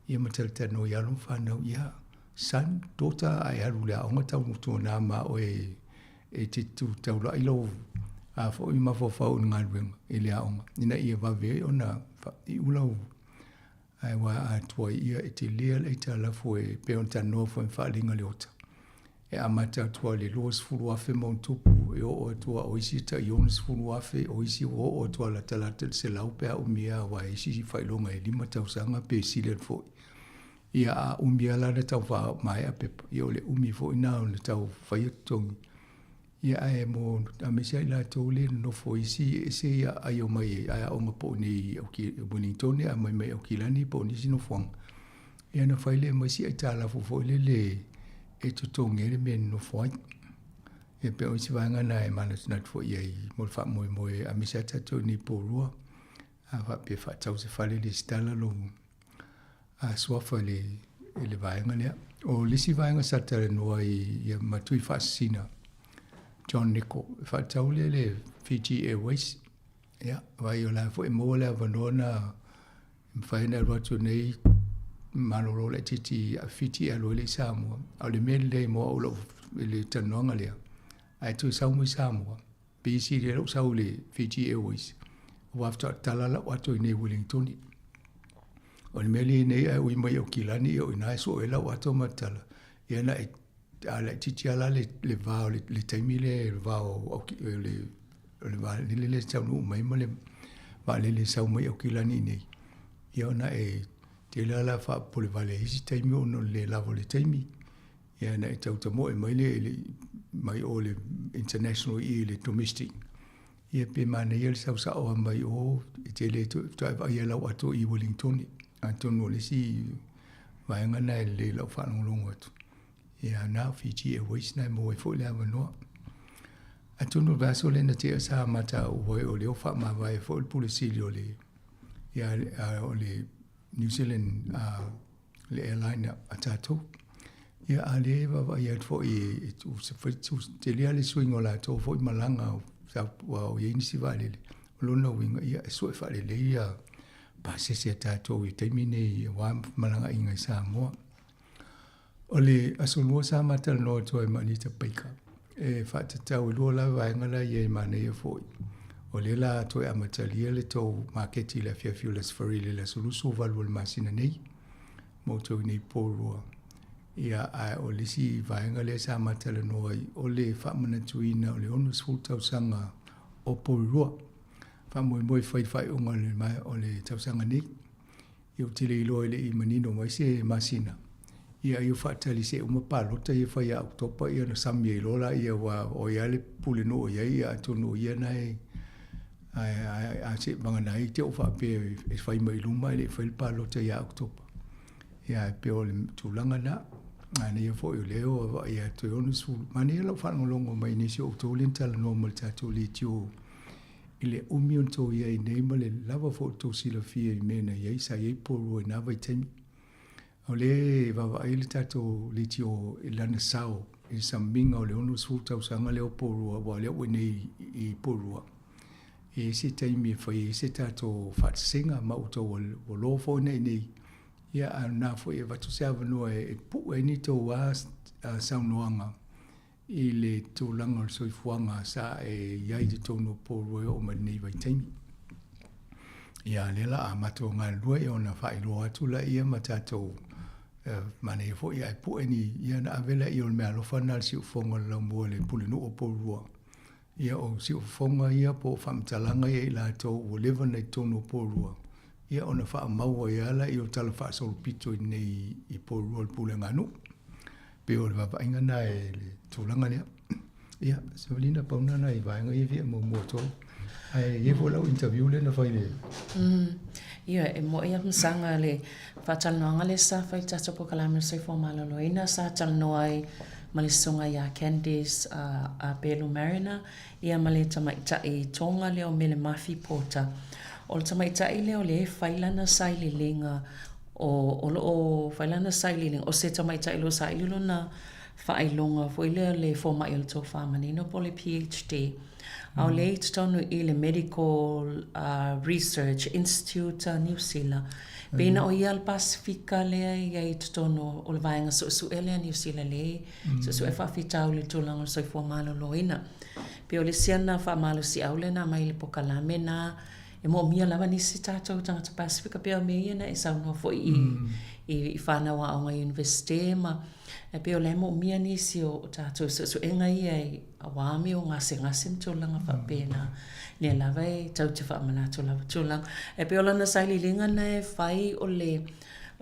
Ia matalita no yalum whanau ia son, daughter ai haru le aonga tau mutu na ma o e te tu tau la ilo a fo I mawhawhau ngā ruenga I le aonga. Ina ia wawe o na I ulau. Ai wa a tua ia e te lea le ta lafo e peon ta nofo en whaalinga le ota. E amata tua le loas furu afe mauntupu e o atua o isi ta ionis furu afe o isi o atua la talata se laupea umia wa isi whailonga e 5 tausanga pe silen fo. Ia a umia lana tau wha mai a pepa. Ia o le umi fo ina o le tau whaiatongi. Ia ai mo amesa ila tole no fo isi se ia ai o mai ai o ngapo ni o ki bonitone a mai o kilani po ni sino fong. Ia na faile mai si ai tala fo le e tutonge le men no fo. E pe o si vanga na e mana snat fo ia mo fa mo amesa tato ni porua. A va pe fa tau se fale le stala lo a swafa le vanga le o le si vanga satare no ai matui fascina. John Nico, whatau le Fiji Airways. Ia, vai o la fo e mo le vanona whaina rotu nei manoro le titi a Fiji alo le Samoa. Au le mele le mo o lo le tanonga lea. Ai tu sau mo Samoa. BC le lo sau le Fiji Airways. Wafta talala watu nei Wellington. O le mele nei ai ui mai o kilani o ina so e la watu matala. Ia na e ala titi ala le vao le taimi le vao le va le tau no mai mo le va le sau mai o kilani nei ia na e te la fa po le vale isi taimi o no le lavo le taimi ia na e tau tamo e mai le mai o le international e le domestic ia pe mana ia le sau sa o mai o te le to va ia la wato I Wellington Antonio le si va ngana le la fa ngolongo atu ia na Fiji Airways na mo e fo le avanoa. A tunu vaso le na te sa mata o le ofa ma vai fo le polisi o le ia o le New Zealand le airline a tato Ia ale va ia fo te lia le swing o la to fo malanga sa wa ye ni si vale lona winga ia so fa le ia pa se tato i te mine wa malanga inga sa mo ole asolo sa matal no to e mani te pika e fa te tau lo la va ngala ye mane ye fo ole la to e amatalia le to market la fiafulas for le soluso value masina nei mo to ni poro ia a o le si vaenga le sa matala noi o le whamana tuina o le onus fultau sanga o poirua whamoi whai unga le mai o le tausanga ni iu tile ilo ele i manino mai se masina ia iu whatali se umapalota ia whai a oktopa ia na samia ilola ia wa o ia le pule no ia ia tonu ia nai a se manganai te o whape e whai mai luma ele whai palota ia oktopa ia pe o le tulanga na ana ia fo leo va ia to onus fu mani lo fa ngolongo mai ni so to lintal normal ta to li tio ile umion to ia nei male lava fo to sila fie mena ia sa ia po ro na vai tem ole va ile ta to li tio ilana sao i sambinga ole onus fu ta sanga le po ro va le we nei i po ro e si taimi fa i se ta to fa singa ma to lo fo nei nei ia na fo e va tu se avano e pu e ni to wa sa noanga i le tu langa so fuanga sa e ia i to no po ro o mani vai taimi ia le la amato nga lua e ona fa i lo atu la ia matato mane fo ia pu e ni ia na avela i on me alo fanal si fonga la mo le pu no po ro ia o si fonga ia po famtalanga ia la to o level nei to no po ro ia ona fa maua ia la i o tala fa sol pito nei i po rol pulenga no pe o va inga na e tulanga le ia Sevelina pauna na i va inga i vi mo moto ai e vola o interview le na fa ile ia e mo ia msanga le fa tal no ngale sa fa ta po kala me se fo malo lo ina sa tal no ai malisonga ya Candice a Belu Marina ia male tama ta e tonga le o mele mafi pota o le tamaita i leo le whailana saili linga o whailana saili linga o se tamaita i lo saili lo na whailonga fo i leo le forma i lo tō whamanino po le PhD au le i tonu i le Medical Research Institute New Zealand pena o ia al Pasifika lea i ai tonu o le vaenga su elea New Zealand le su e whawhitau le tūlanga so i formalo loina pe o le siana whamalo si aule na mai le pokalame na e mo mia lava ni si tātou tangata Pasifika pia me iana e saunua fo i whānawa o ngai universite ma e pia le mo mia ni si o tātou so e ngai ai a wāmi o ngase mtulanga whapena le lava e tau te whaamanato lava tūlanga e pia lana saili linga na e whai o le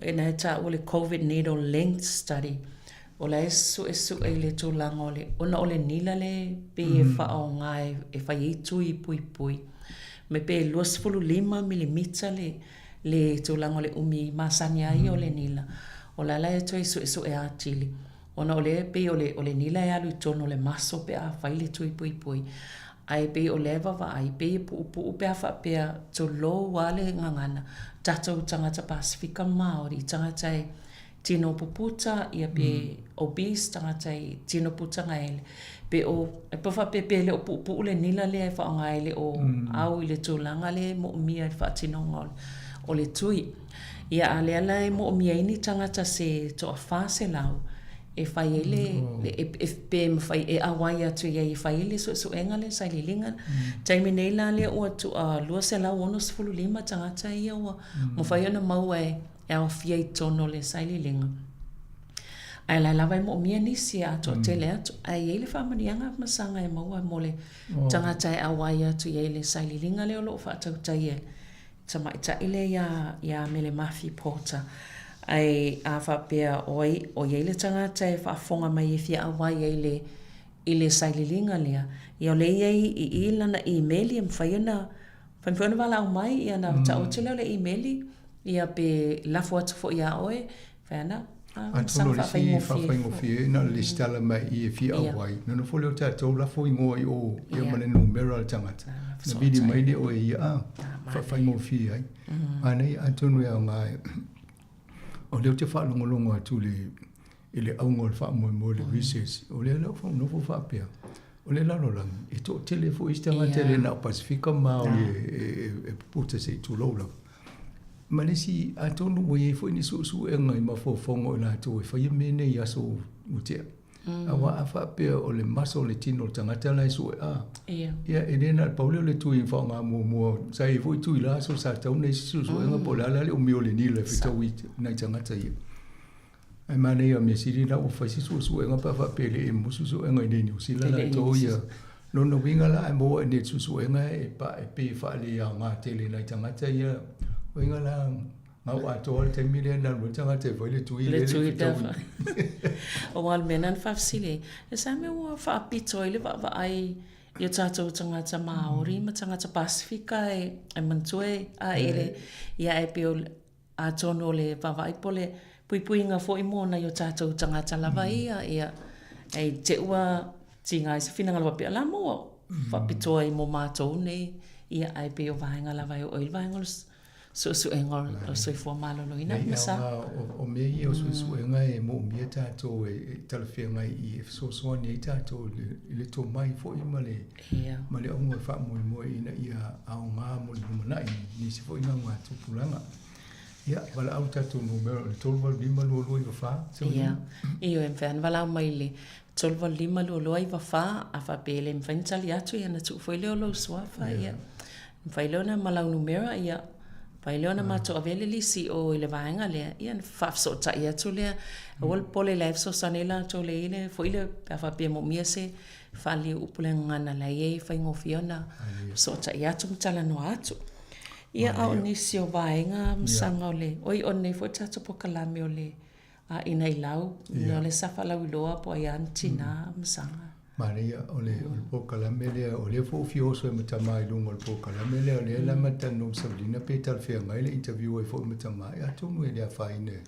e na e tā o le COVID needle length study o la esu e le tūlanga o le ona o le nila le pe e wha o ngai e whai e tui pui me pe 25 mm le tūlanga le umi masani ai o le nila. O la e toi su e atili. Ona o le pe o le nila e alu tono le maso pe a whai le tui pui. Ai pe o le wawa ai pe pu pe a wha pe a to lo wale ngangana. Tatou tangata Pasifika Māori tangata e tino puputa ia pe obese tangata e tino puta ngaele. Pe o e pa pe le o pu le nila le e fa ngaele o au i le tūlanga le mo mia e fa tino o le tui. Ia ale ala e mo mia ini tangata se to a fase lau e fai ele e pe fai e awai atu ia i fai ele so enga le sai lilinga. Taimi nei la le o tu a lua se lau ono 15 tangata ia o mo fai ona mau e au fia i tono le sai lilinga. Ai la lava mo mia ni si ato tele atu ai ele fa manianga masanga e maua mole tangata e awai atu ia le sai lilinga le o lo fa tau tai e tamaita ile ya mele mafi porta ai a fa pea oi o ile tangata e fa fonga mai e fia awai ile sai lilinga le ia le i ila na email e mfaina fanfona wala au mai ia na ta o tele le email ia pe la foto fo ia oi fana Atolo le si whawhaingo fie, na le stala mai i e fia awai. Nuna fo leo tātou la fo ingoa i o ia mane numera al tangata. Na vidi mai le o e ia whawhaingo fie ai. Anei atonu e au ngai. O leo te whaalongolongo atu Ele au ngol fa mo le research. O le la fa no fa pia. O le la no lang. E to telefo istanga tele na Pacifica ma o e puta se tu lo la. Ma le si a tonu mo ye fo ni su e ngai ma fo fongo na to e fa ye mene ya so utia. Awa afa pe o le maso le tino tangata la su a. Ia e le na Paulo le tu info nga mo sai fo tu la so sa tau nei su e nga pola la le o mi o le ni le fita wi na tangata ye. Ai mana ia me siri na o fa si su e nga pa fa pe le mo su e nga ni si la la to ia. No no winga la mo ne su e nga e pa e pe fa le ya nga tele na tangata ia. Winga la mau ato te mile na luta te foi le tui le tui dafa o al menan fafsile e sa me o fa pito ile va ai ia tato tangata Maori ma tangata Pasifika e mantue a ele ia e pe a tono le va vai pole pui nga fo i mona ia tato tangata lava ia e te ua tinga se fina ngala pe la mo fa pito i mo mato ne ia ai pe o vainga lava o il vainga so engol so fo malo no ina masa o me ye o so enga e mo me tato e talfenga I so ni tato le to mai fo I male o mo fa mo ina ia au nga mo na ni se fo ina nga tu pulanga ia wala au tato numero le tolva lima lo I fa ia io en fan wala mai le tolva lima lo I fa a fa pele mfantali atu ia na tu fo le lo so fa ia fa le na mala numero ia Pai leona mato avele lisi o ile vaenga le ian fafso ta ia tu le wal pole live so sanela to le ile fo ile pa fa pe mo miese fali upulenga na la ye fa ngofiona so ta ia tu tala no atu ia au nisi o vaenga msanga le oi onne fo ta to pokalame ole a ina ilau no le safa la wiloa po ia antina msanga Maria ole pokalame le ole fo fioso e mata lungo pokalame le ole la mata no sabrina petal fe ngai le interview e fo mata mai a tu no ele fa ine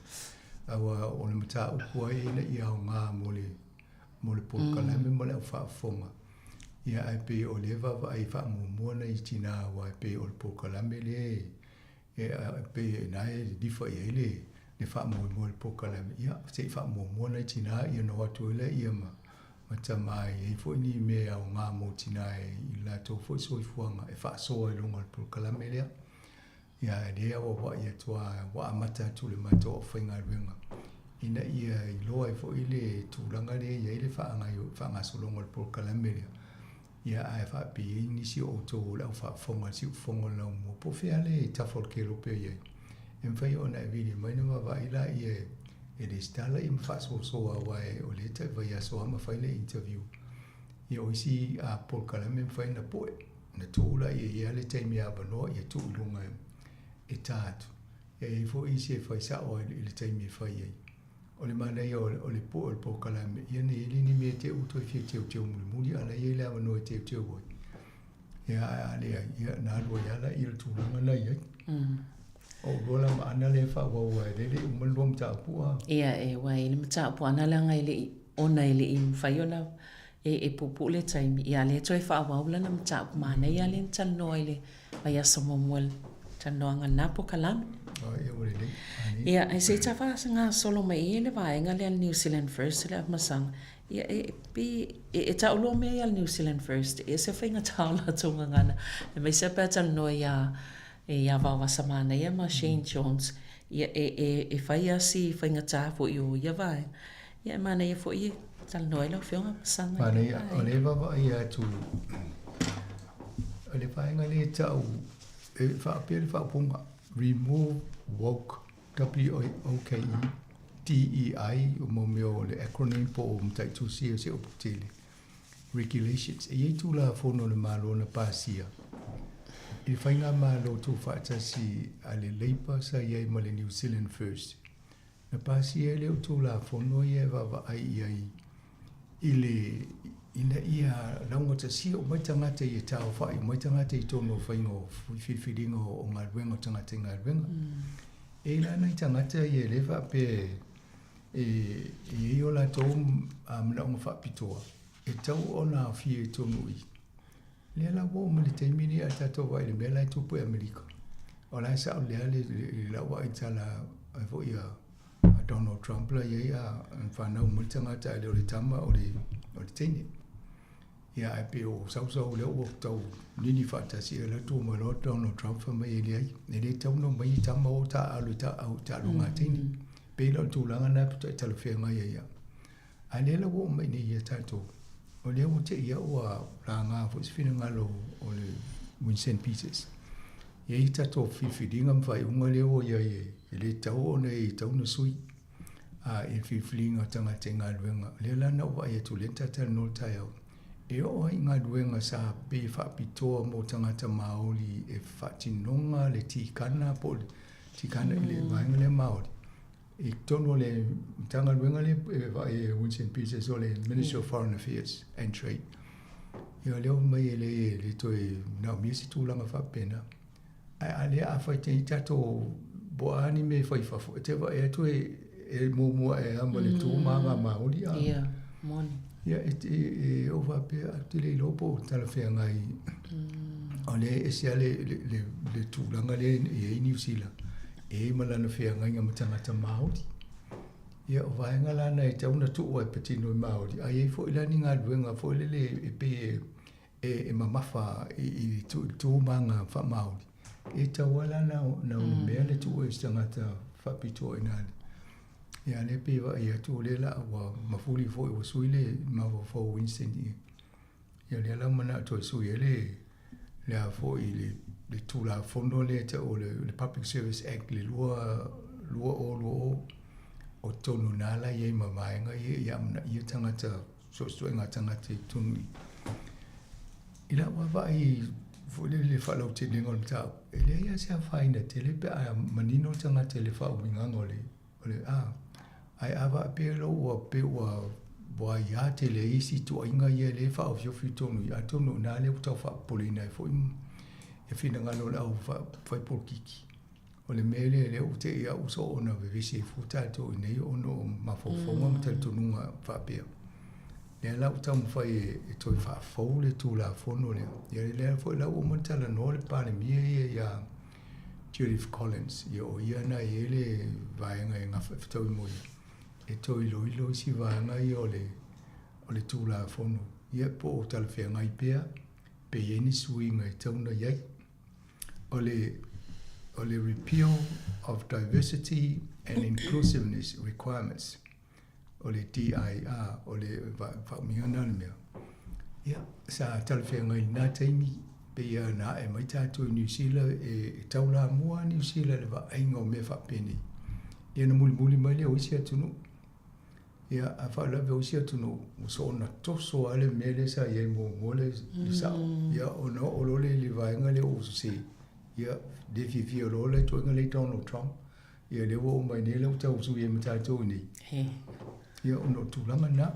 awa ole mata o ina ia nga mole pokalame mole fa fonga ia ai pe ole va ai fa mo na itina wa pe ole pokalame le e pe nai di fa ele ne fa mo pokalame ia se fa mo na itina ia no atu le ia ma Mata mai e fo ni me au ngā motina I la tō fo so I fuanga e wha soa I lunga pulu kalame lea. Ia e rea wa ia tua wa amata tu le mato o whainga ruenga. Ina ia I loa e fo I le tūranga lea ia I le whaanga so lunga pulu kalame lea. Ia ai wha pi nisi o tō lau wha whonga si whonga lau mo. Po whea le tafol ke rope iai. E mwhai ona e vili mai na wa ila ia e le stala I mwha so wae o le tai vai aso ama whai le interview. Ia oisi a Paul Kalame mwhai na poe. Na tūla ia le taimi a banoa ia tūlunga e tātu. Ia I fo isi e whai sa o le taimi e whai ai. O le mana ia o le poe o le Paul Kalame. Ia ne ili ni mea te uto I fia teo muli ala ia le amanoa teo boi. Ia alea ia na alua ia la ia le tūlunga na ia. O rola ma ana le fa wa le umalua mtaapua. Ia e wai le mtaapua ana la ngai le ona ile I mwhaiona e pupu le taimi. Ia le toi fa wa ula na mtaapu mana ia le tano ile vai aso momuel tano anga napo kalame. Ia e se tafa nga solo mai le vaenga le New Zealand First le masang. Ia e ta ulo me al New Zealand First e se whainga taula tonga ngana. E mai se pa tano ia e ia wawa samana ia ma Shane Jones ia e whai asi whainga tāfo I o ia vai ia mana ia fo ia tal noi lau whionga pasanga mana ia o le wawa ia tu o le whainga le tau e whaapea le whaapunga remove woke W-O-K-E DEI o mo meo le acronym po o mtai tu sia se o putele regulations e iei tu la fono le malo na pasia I whainga maa lo tō whaatasi a le leipa sa iai ma le New Zealand First. Na pāsi e leo tō la whono ia wawa ai iai I le ina ia raunga ta sia o mai tangata I tāo whai, mai tangata I tōno whainga o whiwhiringa o ngā ruenga o tangata ngā ruenga. E la nei tangata I e lewa pe e o la tō mnaunga whapitoa. E tau o nā whie tōno I. Le la wo mo le taimini a tato wa le mela tupu Amerika. O la sa o le la wa itala a vo ia Donald Trump la ia whanau mo tangata le o le tama o le teine. Ia e pe o sau le o tau nini whaatasi e la tō mo lo Donald Trump mai e le ai. E le tau no mai tama o ta alu ta au ta lunga teine. Pe la tūlanga na puta e talawhia ngai ia. A le la wo mai ni ia tato. O le o te ia o a la ngā fo iswhina ngalo o le Winston Peters. Ia i tato whiwhiringa mwhai unga le o ia e le tau o nei tau na sui. A e whiwhiringa tanga te ngā luenga. Le la na wa e tu le tata no tai au. E o ai ngā luenga sa pe whapitoa mo tangata Māori e whatinonga le tikana po le tikana le vaenga le Māori. E tono le tanga luenga le e Winston Peters o le Minister of Foreign Affairs and Trade. Ia leo mai e le toi nao miesi tūlanga whapena. A lea a whai te tato bo ani me whai whafo. Te wa e toi e mua e ama le tō māma Māori a. Ia, moni. Ia e o whapea a te le lopo tala whea ngai. O le e sea le tūlanga le e New Zealand. E malana whea ngai ngā matangata Māori. Ia o vaenga lana e tauna tuua e patino i Māori. Ai e fo ilani ngā luenga fo ilele e pe e mamafa i tū manga wha Māori. E taua lana na mea le tuua i stangata whapito i nāne. Ia le pe wa ia tū le la wa mafuli fo i wa suile mawa fo Winston i. Ia le la mana to sui le a fo i le tūla fondo le te o le Public Service Act le lua o tonu nala i ma vaenga i amna i tangata so ngā tangata tunu. Ila wa vai fo le whalau te lingol tau. E le ia sea whaina te le pe a manino tangata le whau mingang o le ai awa pe lo o pe o boa ia te le isi tu inga ia le whau fiofi tonu i a tonu nā le utau wha polina e fo e whina ngalo le au whai polkiki. O le mele le o te ia uso o na vevisi e futato i nei ono mafofonga ma tali tonunga whapea. Le lau tamu whai e toi whafou le tū la fono le. Ia le fo lau o mantala no le pane mia ia Judith Collins. Ia o ia na i ele vaenga e ngawha whetau i moi. E toi loilo si vaenga i o le tū la fono. Ia po o tala whea ngai pea. Pe ieni suinga i tauna iai. O le repeal of diversity and inclusiveness requirements, o le DIR, o le whaumingana le mea. Ia, sa talawhenga i nā teimi, pe ia nā e mai tātou New Zealand e taula mua New Zealand le wa ainga o mea whapeni. Ia na muli mai le o isi atunu. Ia, a whaalawe o isi atunu, o so na toso ale mele sa iei mo le sao. Ia, o no o lole le vaenga le o se. Ia, de fi o lole to ngale Donald Trump. Ia le wo mai ne le tau su ye mata to ni. Ia ono tulanga na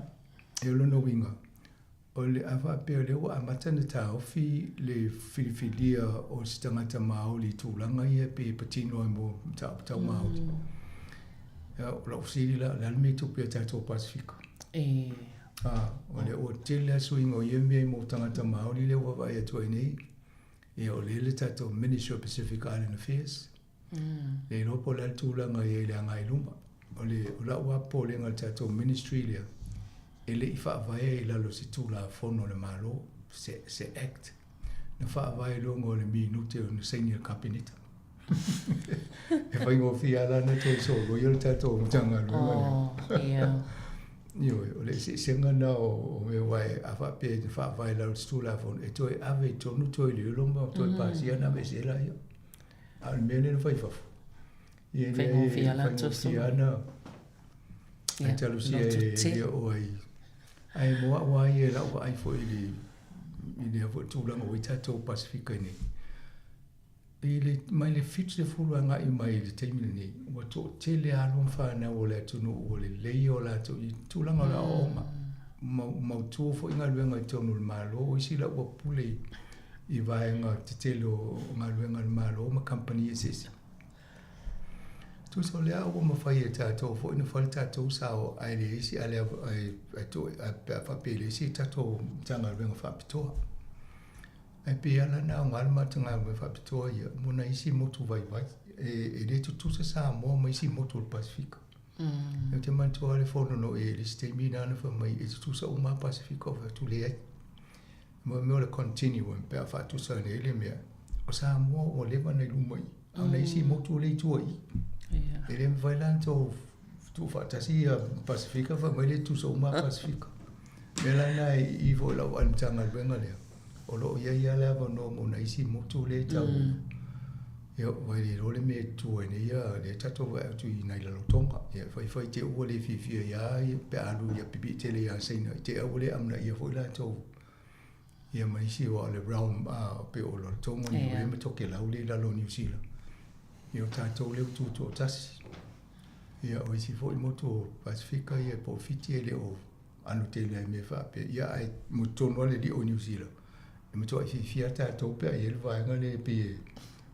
e lo no winga. O le ava pe le wo amata na ta ofi le filifilia o stangata Māori tulanga ia pe patino mo ta Māori. Ia o sili la me to pe ta to Pacific. O le o tele swing o ye me mo tangata Māori le wo va ia to nei. E o le tato Ministry of Pacific Island Affairs. Le lopo la tūlanga e le angai luma. O le ula wapo le ngal tato Ministry lea. E le i whaavae i lalo si tūla fono le malo, se act. Na whaavae longo le minute o na senior cabinet. E whaingo fia lana toi so, lo i le tato o mutanga lua. Io, o le senga na o me wai a whape te whaavae lalo si tūla fono. E toi ave tonu toi le ulomba, toi pasi ana me se la ia. Al mele na whaifafu. Whaingo fia la tosu. Ai talu si e o ai. Ai moa wai e lau ai fo i le hafo tūlanga o i tatou Pasifika nei. Mai le fitu le furuanga i mai le teimina nei. Wa tō te le alum whanau o le atunu o le lei o la tō i tūlanga o la oma. Mau tō fo inga luenga i tōnu le malo o isi la ua pule i vaenga te telo o ngā luenga le malo o ma company e sesi. Tu so le au ma fai e tātou fo ina whale tātou sao ai le isi ale ai tō a whapele isi tātou tanga luenga whapitoa. Ai pe ala na ngā matanga luenga whapitoa ia muna isi motu vai vai e le tutusa sa mo ma isi motu le Pasifika. E te mantua le fono no e le stay mina na fa mai e tu sa uma Pacifico fa tu le. Mo me le continue en per fa tu sa ne le me. O sa mo o le mana lu mai. Au nei si mo tu le tu ai. E le vai lan tu fa ta si Pacifico fa mai le tu sa uma Pacifico. Me la na I vo la wan tanga venga le. O lo ia la va no mo nei si mo tu le ta. Yo vai le role me tu ne ia le tato va tu nei la tonga. Ya fai te o le fi ya pe alu ya pipi te le ya sei te o le amna ia vo la to. Ya mai si wa le brown pe o lo tonga ni me to ke la uli la lo New Zealand. Yo tato le tu tas. Ya o si vo mo to Pacifica ya po fiti le o anu te le me fa pe ya ai mo tono le di o New Zealand. Me to fi ta to pe ia va ngale pe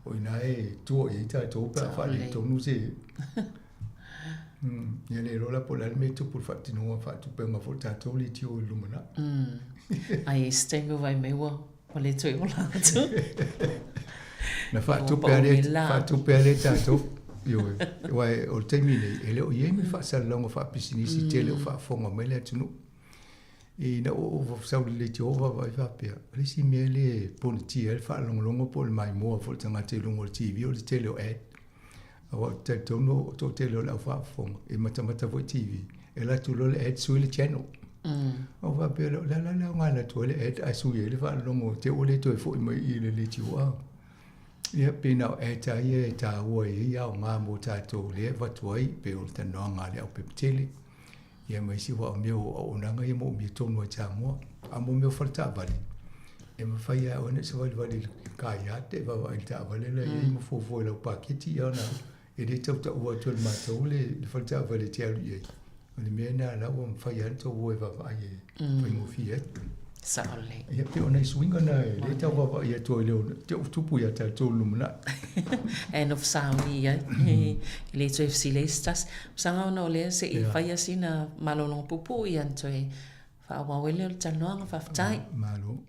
o ina e tu e ta to pe fa le to nu se ia le rola po la me tu por fa tino fa tu pe ma fo ta to li ti o lumana ai stengo vai me wo o le tu o la tu na fa tu pe le ta to yo vai o termine e le o ye me fa sa longo fa pisini si tele o fa fonga me le tu e na o sa le ti ova vai fa pe le si me le pon ti el fa longo po mai mo fo tanga te longo ti vi o le tele o e o te tono to tele o la fa fonga e mata vo tv e la tu lo le su le channel o va pe la ngala to le e a su ye le fa longo te o le to fo mai i le ti wa ia pe na e ta o ia o nga mo ta to le va to ai pe o te no nga le o pe tele ia mai si wa meu o nanga ia mo mi tono cha mo a mo meu falta vale e me fai a ona se vale ka ia te va ta vale le ia mo fo le paketi ia na e de ta o to ma to le falta vale te alu ia le me na la o fai an to o va vai fai mo fie sa ole ia pe ona swinga na le ta va ia to le te tu pu ia ta to lumna and of sauni ia le to FC lestas sanga no le se I fai asina malolong pupu ia to e fa wa wele ta no fa tai malo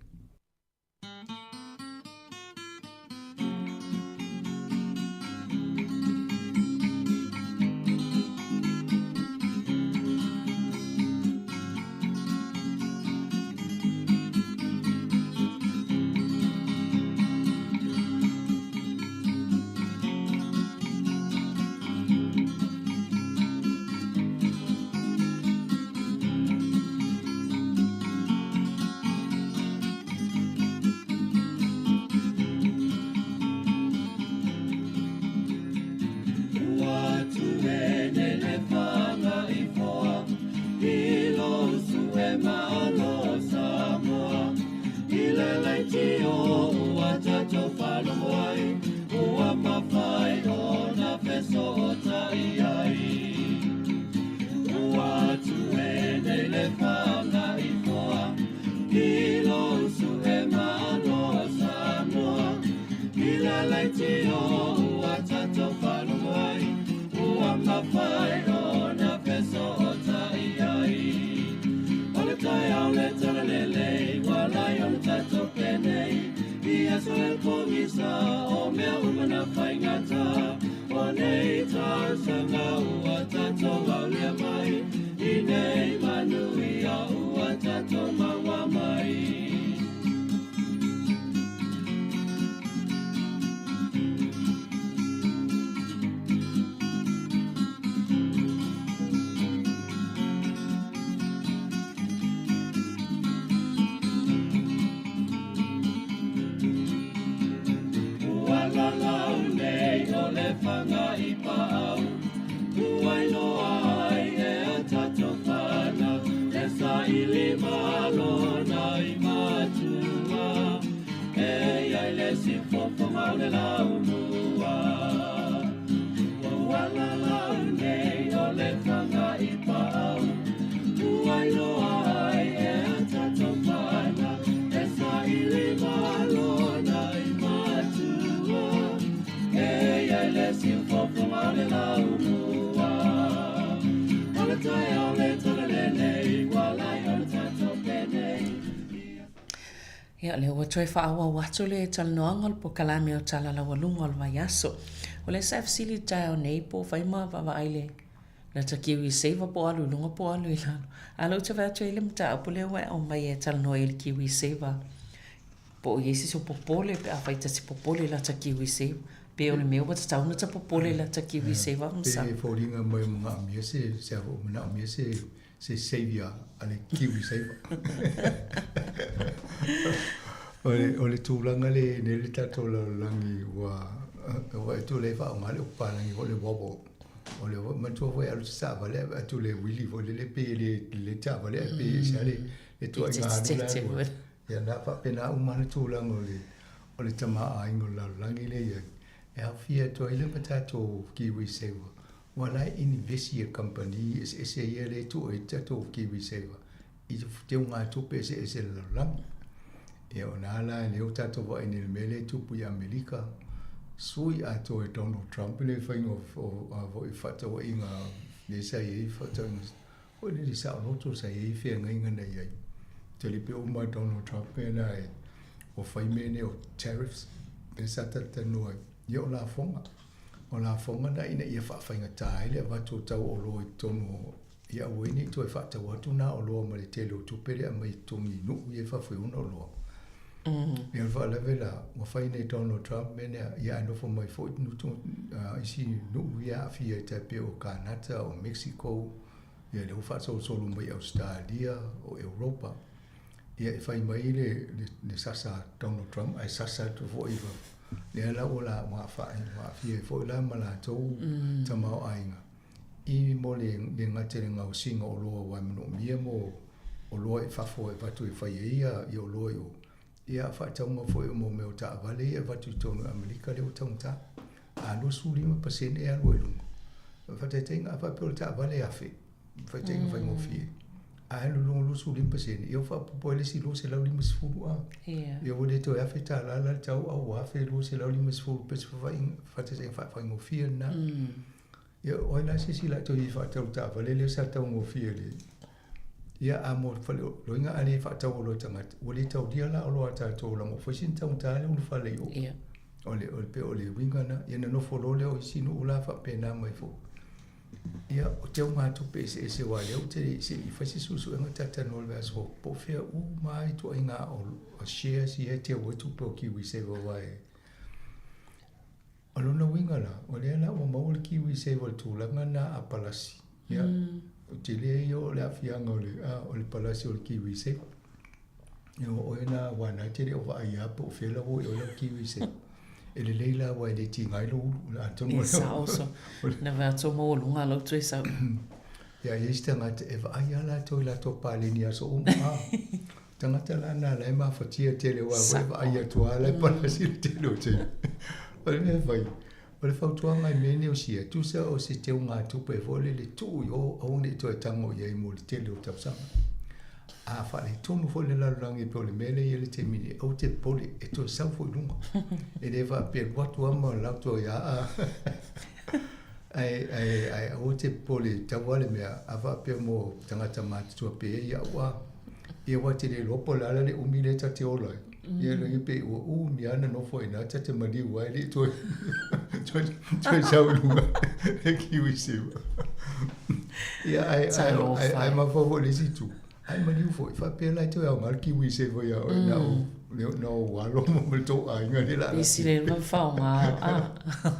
Ia le ua toi whaawa watu le talanoanga po kalame o tala la walunga o mai aso. O le sa fsili tai o nei po whaima wawa aile La ta kiwi saver po alu lunga po alu ila. Alo ta va tele mta po le wa o mai e tal no el kiwi saver. Po yesi so popole pe a faita si popole la ta kiwi saver. Pe o le meu ta tauna ta popole la ta kiwi saver msa. Pe foringa mai mga mia se o mana mia se savior ale kiwi saver. Ole tūlanga le nele tato la langi wa tu le fa ngale pa langi ole bobo. Ole matua foi alu sa vale tu le wili vo le pe le ta vale pe sale e tu nga ya na fa pena umana tūlanga ole tama a ingo la langi le ya. E hawhia to ile patato kiwi saver. Wala investi a company is se le tu e tato kiwi saver. I te unga tupe se la langi. E ona ala le o tato wa ini le mele tupu i Amerika sui ato e Donald Trump le whaingo o i whata wa inga le sa i whata o le sa o loto sa i whea ngainga na iai te li pe o mai Donald Trump e na e o whaimene o tariffs le sa tatanua i o la fonga na ina i a whainga tae le watu tau o lo i tono i a ueni to e whata watu na o loa ma le tele o tupere a mai tongi nu i e whawhiuna o loa. Ia whaala vela, wa whaine Donald Trump mene ia anofo mai fo isi nuu ia awhia te pe o Kanata o Mexico, ia le ufasa o solo mai Australia o Europa. Ia e whai mai le sasa Donald Trump, ai sasa tu fo iwa. Le ala o la wa awhia fo ila mala tau tamau ainga. I mo le ngate le ngau singa o loa wa mino mia mo o loa e whafo e watu e whai ia i o loa i o. Ia whaataunga foi o mo meo ta avale ia watu tonu Amerika leo taunta. Ano su 5% e alo e lungo. Whatetenga a whapeo ta avale afe. Whatetenga whai ngofie. A alo lungo su 5%. Ia whapopo ele si lo se lau 5 a. Ia wole to e afe ta lala tau au afe lo se lau 5 pesi whatetenga whai ngofie na. Ia oina se si la to i whaatau ta avale leo sa tau ngofie le. Ia amo fale loinga ale fa tau lo tangata ole tau dia la o ata tau la mo fosin tau tale un fale yo ole pe ole winga na ia no folo le o sino ula fa pena mai fo ia o te uma tu pe se wa le o te se i fasi susu e tata no le aso po fe u mai to inga o share si e te o tu po kiwi se wa vai alo no winga la ole la o mo le kiwi se wa tu la ngana a palasi ia o te le yo le afianga o le palasi o le kiwi se. Ia o ena wana te le o wa ia po fela o le kiwi se. E le leila wa le tingai lo le atongo. E sa oso. Na va to mo lunga lo tu sa. Ia este ngata e va ia la to pale ni aso o ma. Tangata la na le ma fatia te le wa va ia to ala palasi te lo te. O le vai. O le whautuanga i mene o sia, tu sa o se te unga tupa e vole le tu o aune to e tango i mo le tele o tausanga. A whare tonu fo le lalurangi pe o le mele i le te mini, o te pole e to sau fo i lunga. E le wha pe watu ama lauto i a ai o te pole tawale mea, a wha pe mo tangata mātua pe e ia ua. E wate le lopo lala le umile ta te olai. Ia langi pe o mi ana no foi na te mali wai le to sau lunga e kiwi se. Ia ai ma fo le situ. Ai mali foi fa pe la to au mal kiwi se foi au no walo mo to ai ngani la. Isi le no fa ma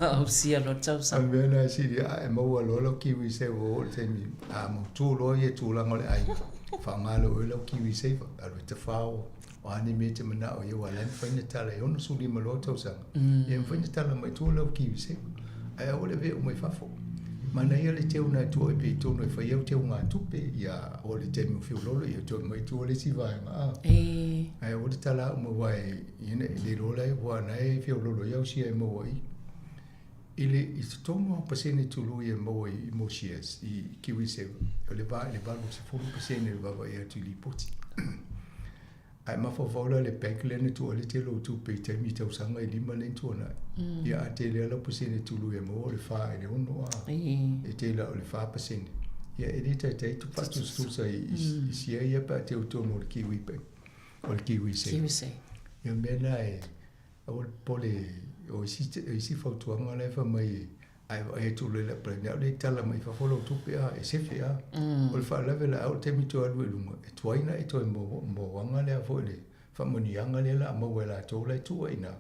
au sia lo tau sa. Ambena si ai mo walo lo kiwi se o te mi. A mo tu lo ye tu la ngole ai. Fa ngalo lo kiwi se fa te fao. O ane me te mana o iwa lan whaina tala e ono suli malo tau sanga. E whaina tala mai tō lau kiwi se. Ai ole ve o mai whafo. Mana ia le teo na tō e pe tōno e whai au teo ngā tupe ia o le temi o whiu lolo ia tō mai tō le si vai ma. Ai ole tala o mo wai le rola e wa na e whiu lolo iau si e mo wai. Ile i te tomo pasene tulu i e mo wai i mo shares i kiwi se. O le balu se fulu pasene le wawa ia tu li poti. Ai ma fofola le bank lene tu ole te lo tu pe te mi tau sanga i 5 len tu na. Ia te le ala pasene tulu e mo le fa e ono a. E te la le fa pasene. Ia e te tu fatu stusa i sia ia pa te utono le kiwi pe. O le kiwi se. Kiwi se. Ia mena e o pole o isi fautuanga le fa mai ai tu le prende le tala mai fa follow tu pe e se fia o fa la vela au te mitu alu lunga e tuaina e toi mo wanga le fo le fa monianga le la mo wela to le tu ina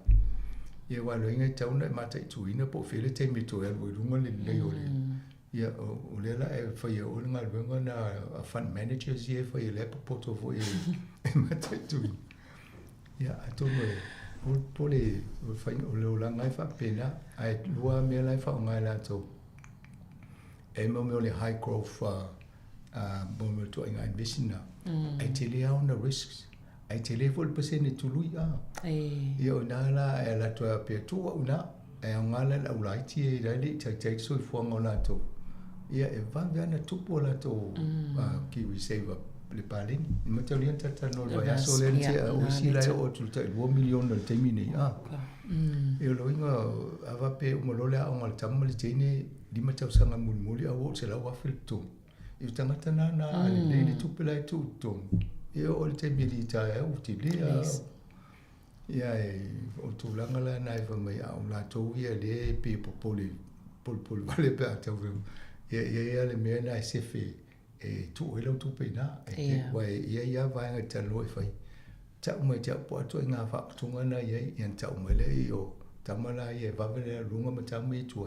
ia wa lo inga tau na mata tu ina po fele te mitu alu lunga le le o le ia o le la e fa ia o nga lunga na a fund managers ia fa ia le poto fo ia mata tu ia to mo pole o fai o le ola ngai fa pena ai lua me lai fa ngai la to e mo le high growth bo mo to ngai business ai tele au na risks ai tele vol percent tu lui io na la e la to pe tu una e ngala la ulai ti e le tai so fo ngola to ia e va na tu pola to ki we save le palin ma te orienta ta no va so le ti o si la o tu te 2 million le temini e lo inga ava pe mo lo le o tam le tene di ma tau sanga mulmuli a o se la wa fil tu i tanga tana na le tu pela tu tu e o le te milita e o ti le ia e o tu langa la na va mai a la to ia le pe pol vale pe ta ia le me na se fe e tu ele tu pe na e wai ia vai nga ta loi fai ta mai ta po to nga fa tunga na ia yan ta mai le yo tamala ia va vele lunga ma ta mai tu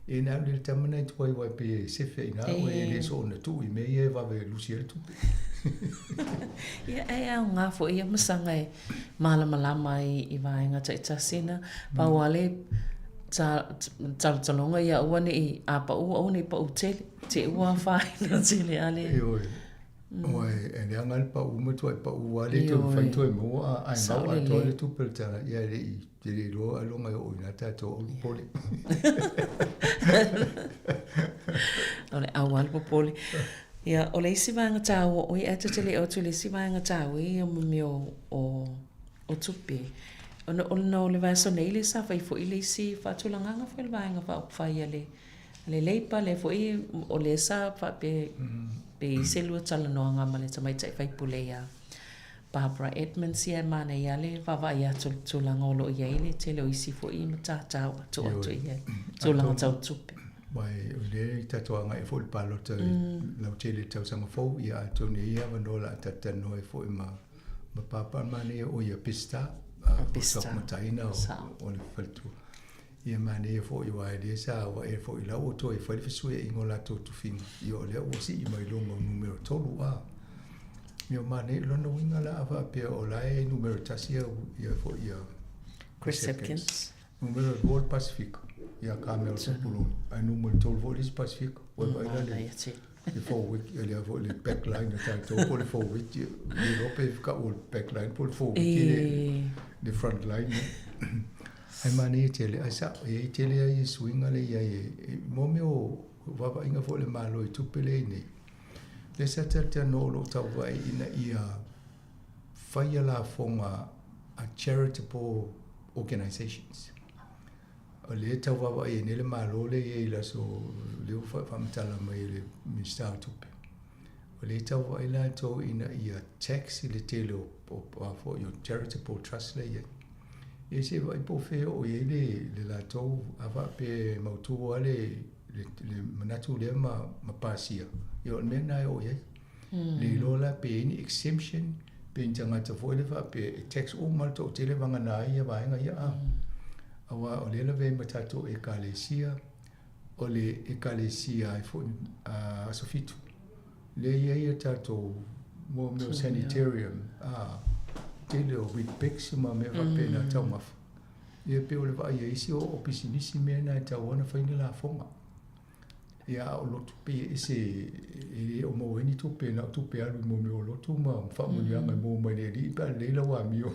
e na le tamana tu wai pe se fe na wai le so na tu i me ia va vele lusier tu ia ai nga fo ia masanga e mala mai i vai nga ta sina pa wale talonga ia ua ni a pa ua ni pa te ua fai na tele ale oi e le angal pa uma tu pa ua le tu fai tu mo ai ma to le tu per ta ia le i le lo alonga o na ta to poli ole awal po poli ia ole si vanga ta o i ata tele o tu le si vanga ta o i o tupi no le va so nei le sa fai fo ile si fa tu langa nga fa le vanga fa fa ile le pa le fo i o le sa fa pe se lu tala no nga male tamai tai fai puleia Barbara Edmonds ia mana ia le fa va ia tu langa o lo ia ile te lo isi fo i mata ta tu ia tu langa tau tupi mai le tatoa nga e fo le palo te la tele tau sanga fo ia to ne ia vanola tata no e fo ma papa mane o ia pista pista mataina o le faltu ia mane e fo i wa le sa wa e fo i la o to e fo le fisue i ngola to tu fin io le o si i mai longo numero tolu a mio mane lo no winga la ava pe o la e numero tasia ia fo ia Chris Hipkins numero World Pacific ia Camel Sepulu ai numero tolu vo is Pacific o vai la le le fo week ele avo le backline ta to po le fo week le rope ka o backline po le fo week the front line ai mani tele ai sa e tele ai swing ale ia mo me o va inga fo le malo i tu pele ni le sa ta no lo ta vai ina ia fai la fonga a charitable organizations o le ta va e ne le malo le e la so le fa mtala mai le minister tu pe o le ta va ila to ina ia tax le tele o for your charitable trust le ia e se vai po fe o ele le la to ava pe mautu ale le manatu le ma pasia yo me na o ye le lola pe ni exemption pe njanga ta fo le va pe tax o mal to tele vanga na ia va nga ia awa o le ve matato e kalesia o le e kalesia ai fo a sofitu le ia tato mo sanitarium tele o with pexima me va pena tau maf ia pe o le va ia isi o pisinisi me na tau ona faina la fonga ia o lotu pe ese o mo ni tu pe na tu pe alu mo me o lotu ma fa mo ni anga mo mai ni pa le la wa mio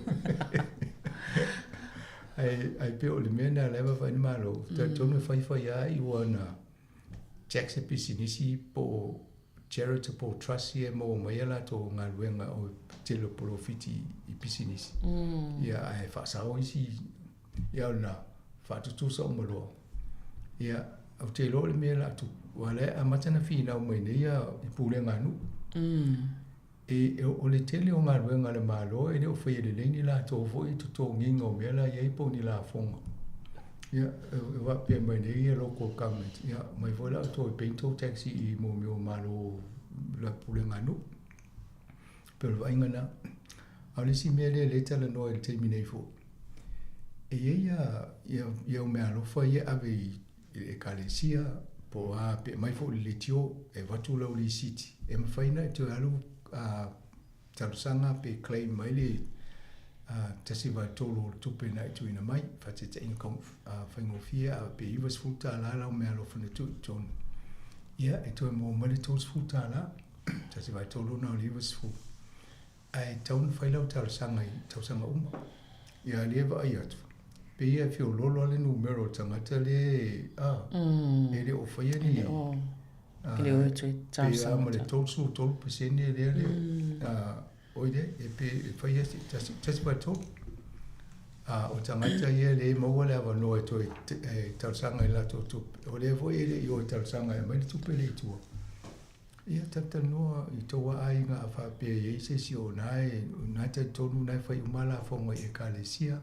ai pe o le me na le va faina malo ta tonu fa ia I wana tax pisinisi po charitable trust ye mo mai la to ngaluenga o tele profiti I business ia ai fa sa o isi ia na fa tu so mo lo ia o te lo le me la tu wala a matana fina o mai ia I pule nganu e o le tele o ngaluenga le malo e o fe le ni la to fo I to ngingo me la ia po ni la fonga Ia, wa pe mai nei local government. Ia, mai foi la to peinto taxi I mo malo la pulenga no. Pero vai ngana. Ale si mele le tala no el terminei fo. E ia o me alo foi ave e kalesia po a pe mai fo le tio e watu la uli city. E ma faina to alu a talusanga pe claim mai le tasi vai tolo tupe na tu ina mai fate te income faingo fia pe ivas futa la me alo fo tu ton. Ia e to mo mali tos futa la tasi vai tolo na ivas fu. Ai taun faila talusanga uma. Ia leva ai atu. Pe ia fio lolo le numero tangata le ele o faia ni ele o tu tsa ma le tolsu tol pesene le oide e pe faia tasi ba to o tangata ia le mo wala va no to tarsanga la to o le vo ele io tarsanga ma tu pe le tu ia tata no I to wa ai nga fa pe ye se si o nai na te tonu nai fa umala fo mo e kalesia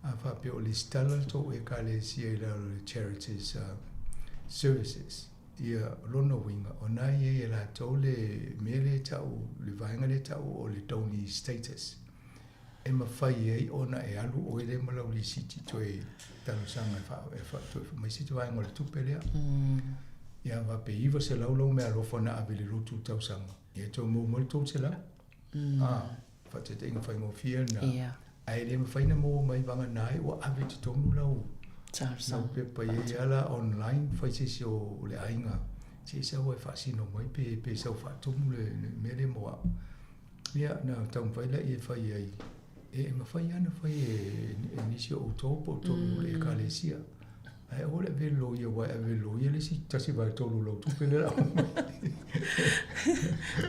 a fa pe o listala to e kalesia la charities services ia lono winga o nai e la to le mele tau le vainga le tau o le toni status e ma fai e ona e alu o ele mala uli city to e tanu sanga fa to mai city vainga le tupelea ia va pe iva se laulo me alofa na avele lutu tau sanga. Ia tau mo tau se la. Fa te inga whai ngofia na. Ai le mawhaina mo mai vanga nai wa ave te tonu lau. Lau pe pa ie ala online whai se o le ainga. Se sa wai whasino mai pe sau whatumu le mele moa. Ia na tau mwhaila ie whai ai. E mawhai ana whai e nisi o topo tonu le kalesia. Ai ole velo ia wa velo ia le si tasi vai tolu lo tu pele la.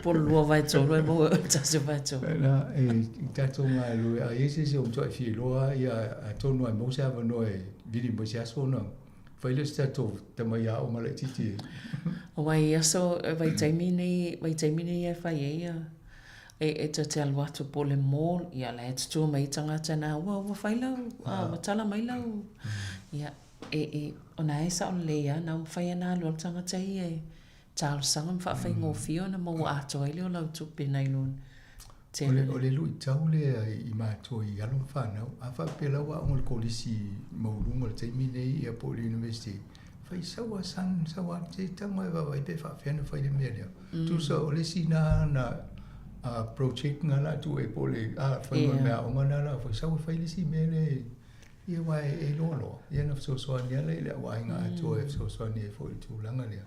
Por lo vai tolu mo tasi vai tolu. Na e tato nga lo a ese se o toi fi lo ia a tonu mo sa va no e vidi mo sia so no. Vai le stato te mai a o male titi. Vai aso vai taimini e fai ia. E te alwatu pole mall ia la et tu mai tanga tana wa fai lau wa tala mai lau. Ia ona esa on leia na whai na lo tanga tai e Charles sangam fa fai ngofio na mo ato ile o lau tupe nai nun o le lui tau le I mato I alon whanau a wha pela wa o le kolisi maurunga le taimi nei I a po le university fai sawa te tanga e wawa I pe wha whiana whai le mea lea tu sa o le sina na project nga la tu e po le whai mea o ngana la fai sawa whai le si mea le ia wai e lolo ia na so ni ale le wai nga to e so ni fo tu langa le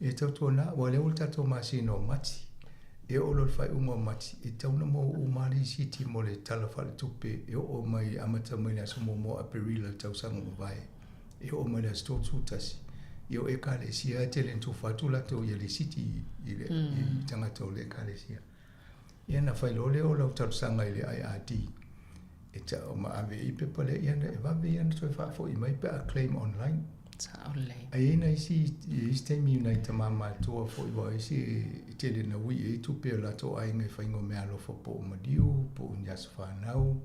e to na wa le ulta to masino mati e o lo fai ungo mati e tau na mo o mali city mo le tala fa le tupe e o mai amata mai na so mo a perila tau sang mo vai e o mai na sto tu tasi e o e kale sia tele tu fa tu la to ye le city ile tanga to le kale sia ia na fai lo le o lo tau sanga ile IRD e ta o ma ave I pe pale ia e va be ia to fa fo I mai pe a claim online ta ole ai na si este mi na ta mama to fo I va si te le na wi e tu pe la to ai ngai fa ngo me alo fo po ma diu po nya fa nau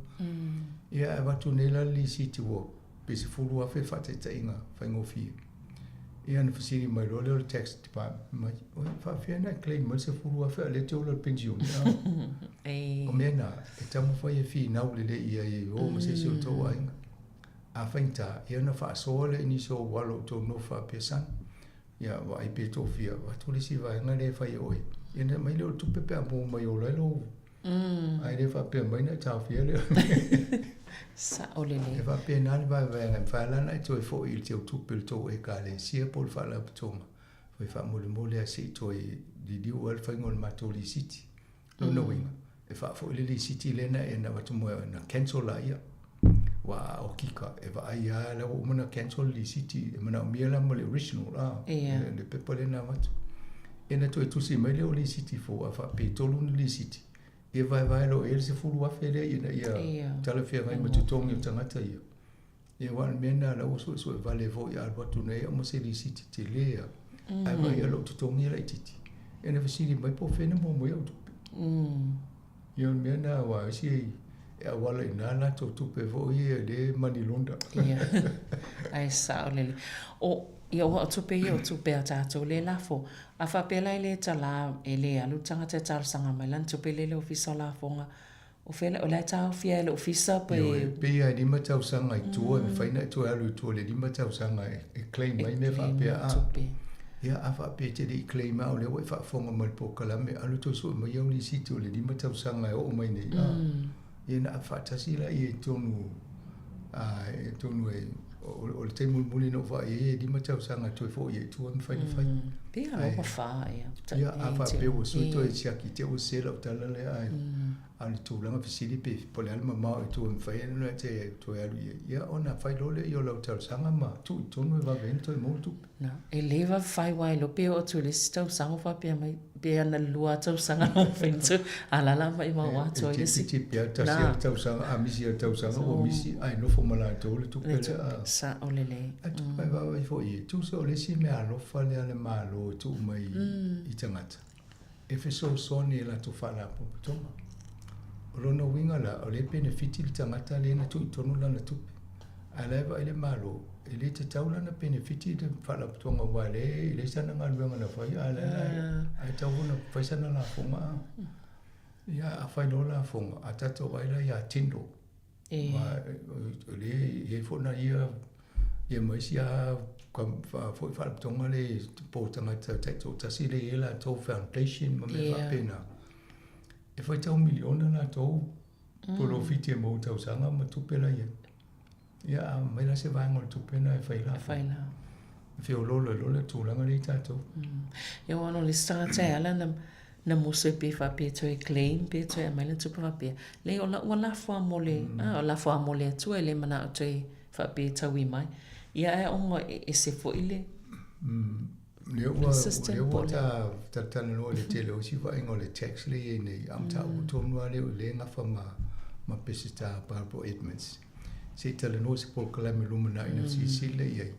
ia e va tu ne la li si tu wo pe se fu lu fa fa te inga fa ngo fi ia na fasiri mai lo le text pa mai o fa fe na claim mo se fu lu fa le to le pension o mena e tamu fa ye fi na le ia ye o mo se to ai a fainta ia na fa so le ni so walo to no fa pesan ia wa I pe to fia wa to le si va na le fa ye oi ia na mai le tu pe mo mai o le lo ai le fa pe mai na ta fia le sa ole le e va pe na va va fa la na to fo il te tu pe to e ka le si pol fa la to foi fa mo le si to di di wal fa ngol ma to li city no no winga e fa fo le city le na e na va to mo na cancel la ia wa o kika e va ai la o mana cancel li city e mana mi la mo le original le people na mat e na to tu si mai le o li city fo a fa pe to lu li city e vai lo ele se fu wa fele ina ia tala fia mai mo tutongi o tangata ia e wan mena la o so vale vo ia alba tu nei mo se li city te le ai vai lo tutongi la titi e na fasili mai po fene mo mo ia tu ia mena wa si e wala ina na to tupe vo ia le manilonda. Ia. Ai sa o lele. O ia o tupe ia o tupe a tātou le lafo. A whapela i le tala e le alu tanga te tārsanga mai lan tupe le ofisa la fonga. O fele o lai tau fia le ofisa pe... Pe ia lima tau sanga i tua, me whaina i tua alu i tua le lima tau sanga e claim mai me whapea a. Ia a whapea te le i claim a o le wai whafonga mai po kalame alu to so mai au li siti o le lima tau sanga e o mai nei. Ia na a whatasi la i e tonu o le teimu muli no wha e lima tau sanga toi fo i e tua me whaina whai. Pea lopa wha ia. Ia a whapea o suito e siaki te o sela o tala le ai. Ani tūlanga fisili pe pole alma mau i tū mwhai anu e te tō alu ia. Ia ona whai lole i o lau tau sanga ma tū i tōnu e wawento e mōtu. Na, e lewa whai wai lo pe o tū le si tau sanga wha pia mai pe ana lua tau sanga no whentu a lala mai ma wātua i le si. E te pia tasi a tau sanga, a misi a tau sanga o misi ai nofo mala i tō le tūpele a. Sa o le le. A tū mai wawai fo i. Tū se o le si me alofa le ale malo tū mai i tangata. E wheso soni e la tū whala po tonga. Rona winga la o le benefiti le tangata le na tu tonu lana tupe. A lewa ele malo, ele te tau lana benefiti le whalaputonga wale, ele sana ngā luenga na whai, a le ai tau hona whaisana la fonga. Ia a whai lola fonga, a tato waila ia tindo. Le e fona ia maisi a fwoi whalaputonga le po tangata taito tasi le ela tau foundation ma me whapena. E whai tau miliona na tau polo fiti e mou tau sanga ma tupela ia. Ia a maila se vaengo le tupena e whai la. E whai la. E whio lolo e lolo tūlanga le tātou. Ia wano le stanga te ala na mose pe whapea toi claim pe toi a maila tupa whapea. Le o la ua lafua mole, o lafua mole atua e le mana o toi whapea tau i mai. Ia e ongo e se fo ile. Leo ta tana no le tele o si va ingo le tax le nei am ta u tonua le le nga fa ma pesita Barbara Edmonds. Se tele no se por kala me lumina ina si sile ye.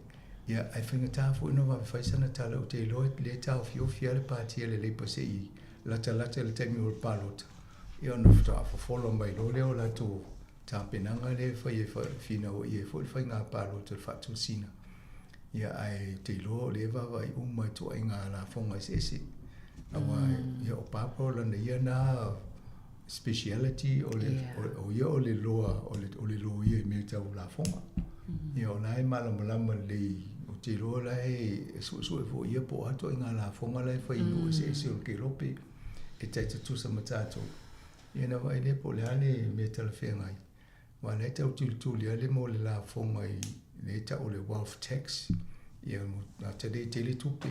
Ya I think ta fu no va fa sana tala o te lo le ta fio fiale parti le pase I la tala le temi o palot. E on sta fa follow mai lo le o la tu ta penanga le fa ye fa fina o ye fo fa nga palot fa tu sina. Ia ai te lo le wawa I umai tua I ngā la whonga ese. Awa ia o pāpau lana ia nā speciality o ia o le loa o le loa ia me tau la whonga. Ia o nai malamalama le o te loa lai e su e fo ia po ato I ngā la whonga lai whai no ese o ke lope e taita tusa matato. Ia na wai le po le ane me tala whengai. Wa nei tau tuli ale mo le la whonga I le ta o le wealth tax ia na te le tupe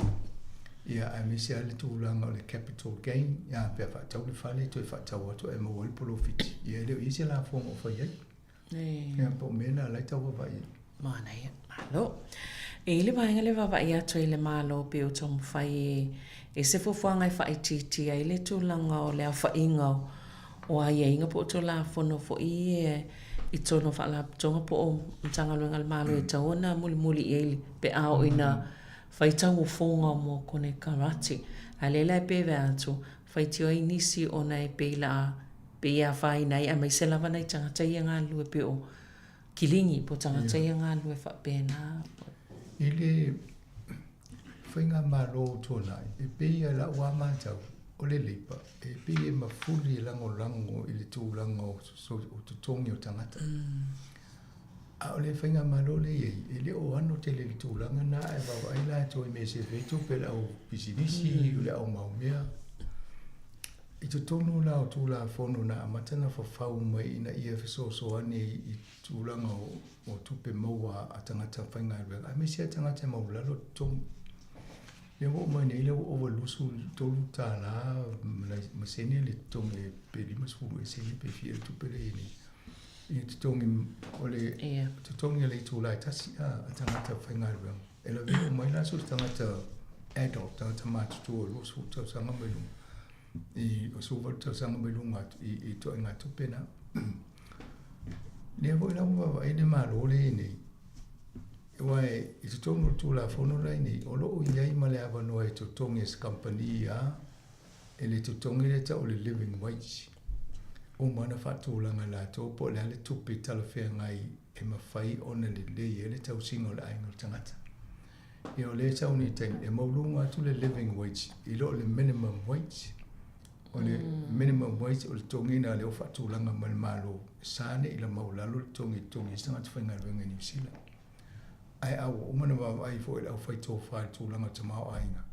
ia a misi ale tūlanga o le capital gain ia pia whatau le whale toi whatau atu e mawai polofiti ia leo isi la whonga o whaiai ia po mena lai tau wawai mana ia malo e le vaenga le wawai atu I le malo pe o tomu whai e se fufuanga I whai titi ai le tūlanga o le a whainga o a ia inga po to la whono fo I tono whala tonga po o mtanga luenga le malo e taona muli eili pe ao ina whaitau o whonga mo kone karate. A lela e pewe atu, whaitio I nisi o nei pe la pe ia whai nei a mai se lava nei tangata ia ngā lue pe o kilingi po tangata ia ngā lue whapena. Ile whainga malo tōnai, e pe ia la ua mātau. O le leipa, e pe e mafuli lango I le tūlanga o tutongi o tangata. A o le whainga malo le e le o ano te le tūlanga na e wawa ai la toi me se whetu pe la o pisinisi, le au maumea. I tutonu la o tūla whono na amatana whawhau mai ina ia whesoso ane I tūlanga o tupe maua a tangata whainga ruenga. A me se a tangata maulalo tutongi. Le wo mai nei le o lusu tolu tala masene le tonge pe lima sulu sene pe fie tu pe le ni e tonge o le tonge le tu lai tasi a tangata whainga ruang e la veo mai la su tangata adult tangata matu tu o lusu tau sanga melu I o su tau sanga melu I to inga tu pena le wo la wa e le malo le ni Wai, I te tongu tū la whono rai ni, o loo iai ma le awa noa I te tongu es company ia, e le te tongu le ta o le living wage. o mana whatūlanga la tō po le ale tupi talawhea ngai e mawhai ona le e le tau singo le aingo tangata. I o le tau ni taim e maulunga atu le living wage, I lo le minimum wage. O le minimum wage o le tongina le o whatūlanga malmalo sane I la maulalo le tongi tangata whainga wenga New Zealand. Ai au o mana wau ai fo e au whai tō whai tūlanga tamau ainga.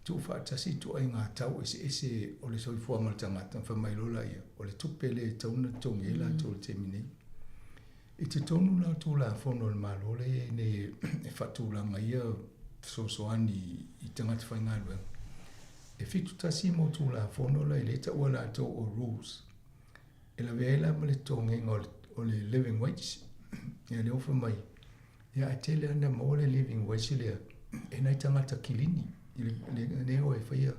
Tu whaatasi tu ai ngā tau ese o le soifuanga tangata whamai lola ia o le tupele tauna tongi la tō le temini. I te tonu la tū la whono le malole ne e whatūlanga ia soani I tangata whainga lua. E fitu tasi mo tū la whono la I le ta ua la tō o rules. E la veela ma le tongi o le living wage. Ia le ofa mai. Ia a tele ana mo le living wage lea. E nai tangata kilini. Le o e whaia.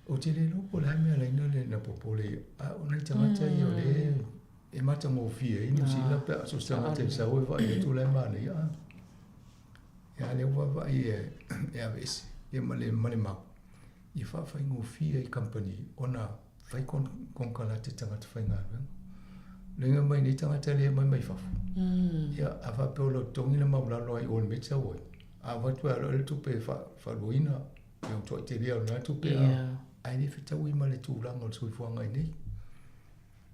O te le lopo la mea laina le na popole. A o nei tangata I o le e mata mo fia. I New Zealand pe so tangata I sao e vai e tu le mana ia. Ia le ua vai e avesi. Ia male mau. I whawhai ngō fia I company. Ona whai konkala te tangata whai ngā. Lenga mai ni tangata le mai whafu. Ia a whapeo tongi na maulalo ai o le mecha oi. A watu alo le tupe whaluina, e o toa te rea o nā tupe ai ne whitau I ma le tūranga o soifuanga I nei.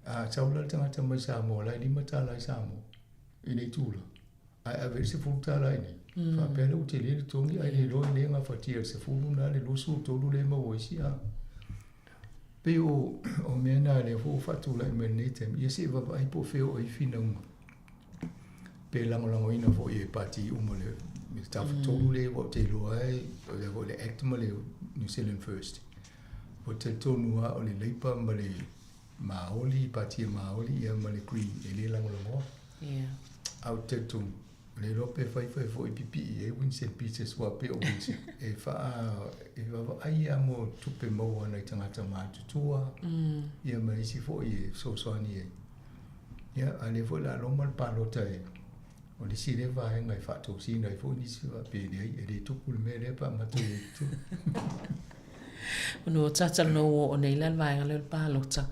A taula le tangata mai Samoa, lai lima tāla I Samoa, I nei tūla. Ai a veri se fulu tāla I nei. Whapea le o te le tongi, ai le roi le ngā whatia se fulu nā le losu o tolu le ma oisi a. Pe o mea nā le ho whatula I me nei tem, ia se wapa ai po wheo ai whinaunga. Pe langolango ina fo I e pati umale. Staff tolu le o te loa o le act ma le New Zealand First. O te tonua o le leipa ma le maoli, patia maoli, ia ma le green, e le langolangoa. Au te tonu. Le lope fai fo I pipi e Winston Peters wa pe o Winston. E wha ai a mo tupe maua nei tangata mātutua. Ia ma isi fo I so soani e. Ia a le fo la loma le palota e. O le sire vai ngai whatou sina I fo nisi wa pene ai, e le tupu le mele pa matu e tu. Ono tata no o nei lan vai ngale palota.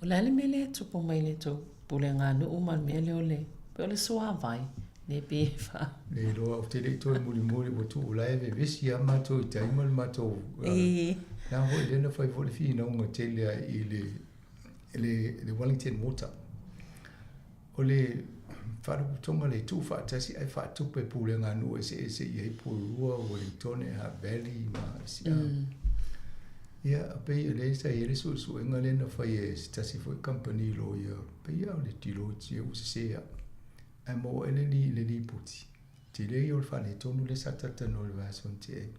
O le mele tupu mai le tu pule ngā nu uman mele o le. Pe o le soa vai, ne pe wha. Le loa o te le toi muli o tu o lai ve vesi a matou I taima le matou. Nā hoi lena whai fo le whina unga te lea I le Wellington Water. O le wharaputonga le tū whaatasi ai whaatupe pule ngā nu ese I ai Purua, Wellington, Ha Valley, ma sia. Ia, pei le sa I le su inga lena whai e stasi fo I company lo ia, pei au le tilo tia usisea. Ai mo ele li puti. Te le I o le whane tonu le satata no le vason te e.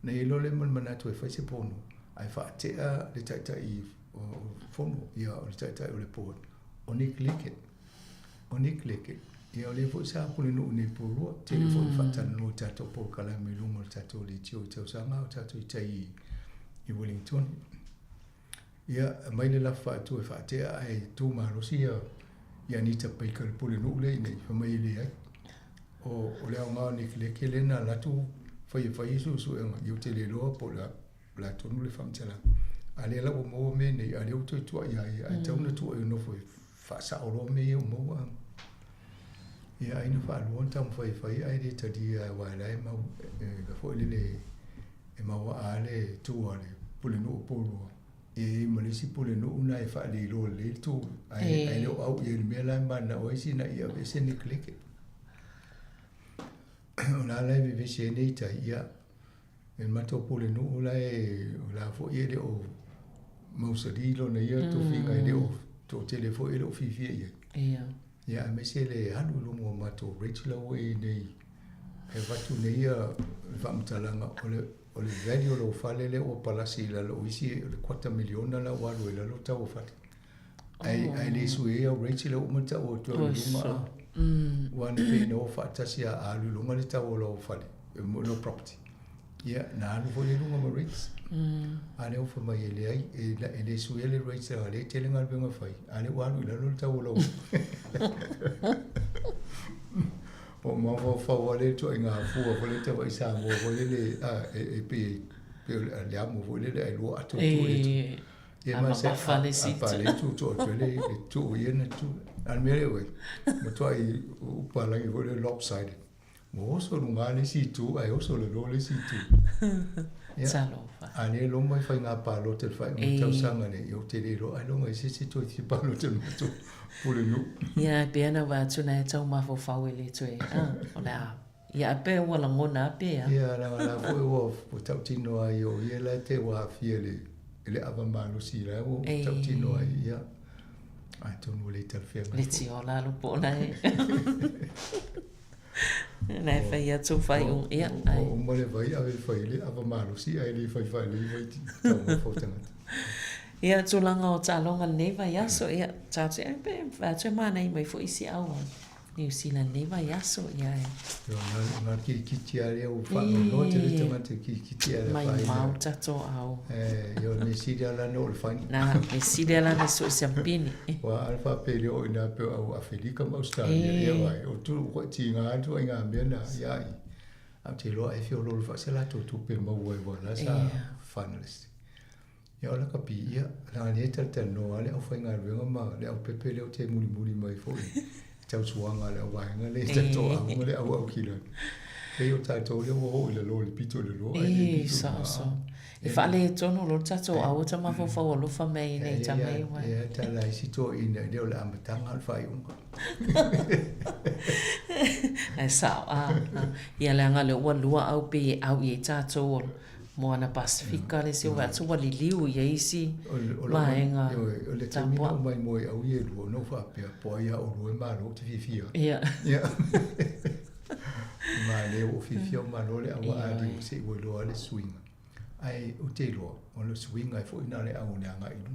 Na I lo le manatu e whai se pono. Ai whaatea le taita I fono, ia o le taita o le pōt. O Nick Lickett. Ia o le fo sa pule no ne Purua, te le fo I whatana no tato po kalame lungo le tato le tio I tau sanga o tato I tai I Wellington. Ia mai le lafa atu e whaatea ai tū marosi ia nita peika le pule no le nei whamai le ai. O le au ngā Nick Lickett le na latu whai su enga I o te le loa po la tonu le whamtala. A le lau mo me nei, a le o toi tua ai tauna tua I no fo whaasa oro me o mo Ia aina whaaluan tamu whai ai le tadi a wailai mau ka fo le e maua a le tua le pule no Purua. E malisi pule no una e whaali lo le tu. Ai leo au I le mea lai mana o isi na ia vese ni klike. O la lai me vese nei ta ia. E mato pule no o la fo I le o mausarilo na ia to finga I le o to telefo I le o fifia ia. Ia. Ia me se le hanu lungo mato Rachel away nei. E watu nei ia whamtalanga o le value lo whalele o palasi la lo isi le 4 miliona la walu la lo tau whati. Ai le sue o Rachel o mata o tua lunga. Wane pe no whatasi a alu lunga le tau lo whati. Lo property. Ia, na alu fo le lunga ma Rachel. Ale o whamai e le ai, e le sue le Rachel a le telenga le benga whai. Ale walu la lo tau lo. O mawa whawale to I ngā fua wale te wai sa mo wale le e pe le amu wale le ailua atu tu e tu. Te ma se pa le tu to le tu ye na tu al mere we mo to ai u pa la i vo le lopsided mo so lunga le si tu ai o so le lo le si tu Talofa ane lo mai fai nga pa lo te fai mo tau sanga ne yo te le lo ai lo mai si tu ti pa lo te mo tu pule nu ia pe ana wa tuna e tau mafo fau ele tue o la ia pe wala ngona pe ia la foi wo po tau tino ai o ia la te wa fiele ele ava malo si la o tau tino ai ia ai tonu le tel fe le ti ola lo po na na fai ia tu fai un ia ai o mo le vai ave fai le ava malo si ai le fai le vai ti tau mo fotanga ia tu langa o talonga neva ia so ia tatu e pe va tu mana i mai fo isi au New Zealand neva ia so ia yo na ki ti ale o fa no te le tamate ki ti ale mai mau tato au yo me si la no le fai na me si la ne so siampini wa alfa pele o ina pe au Afrika ma Australia ia vai o tu ko ti nga tu nga mena ia a te lo e fio lo fa se la tu pe mo wo la sa finalist ia ola ka pia la le te no ale o fai nga renga ma le o pepe le o te muri mai fo tau suanga le wa nga le te to a mo le au kila e o tai to le o le lo le pito le lo e so e fa le tono lo tato a o ta ma fo fo lo fa mai nei ta mai wa e ta la si to in de o la amatanga al fai un e sa ia le nga le wa lua au pe au e tato Moana Pasifika le se wa tsuwa li liu ia isi maenga o le tamina mai moi au ye lu no fa pe po ia o lu ma lo te fifia ia ma le o fifia ma lo le awa ali se wo lo ale swing ai o te lo o lo swing ai fo ina le au ne anga ilu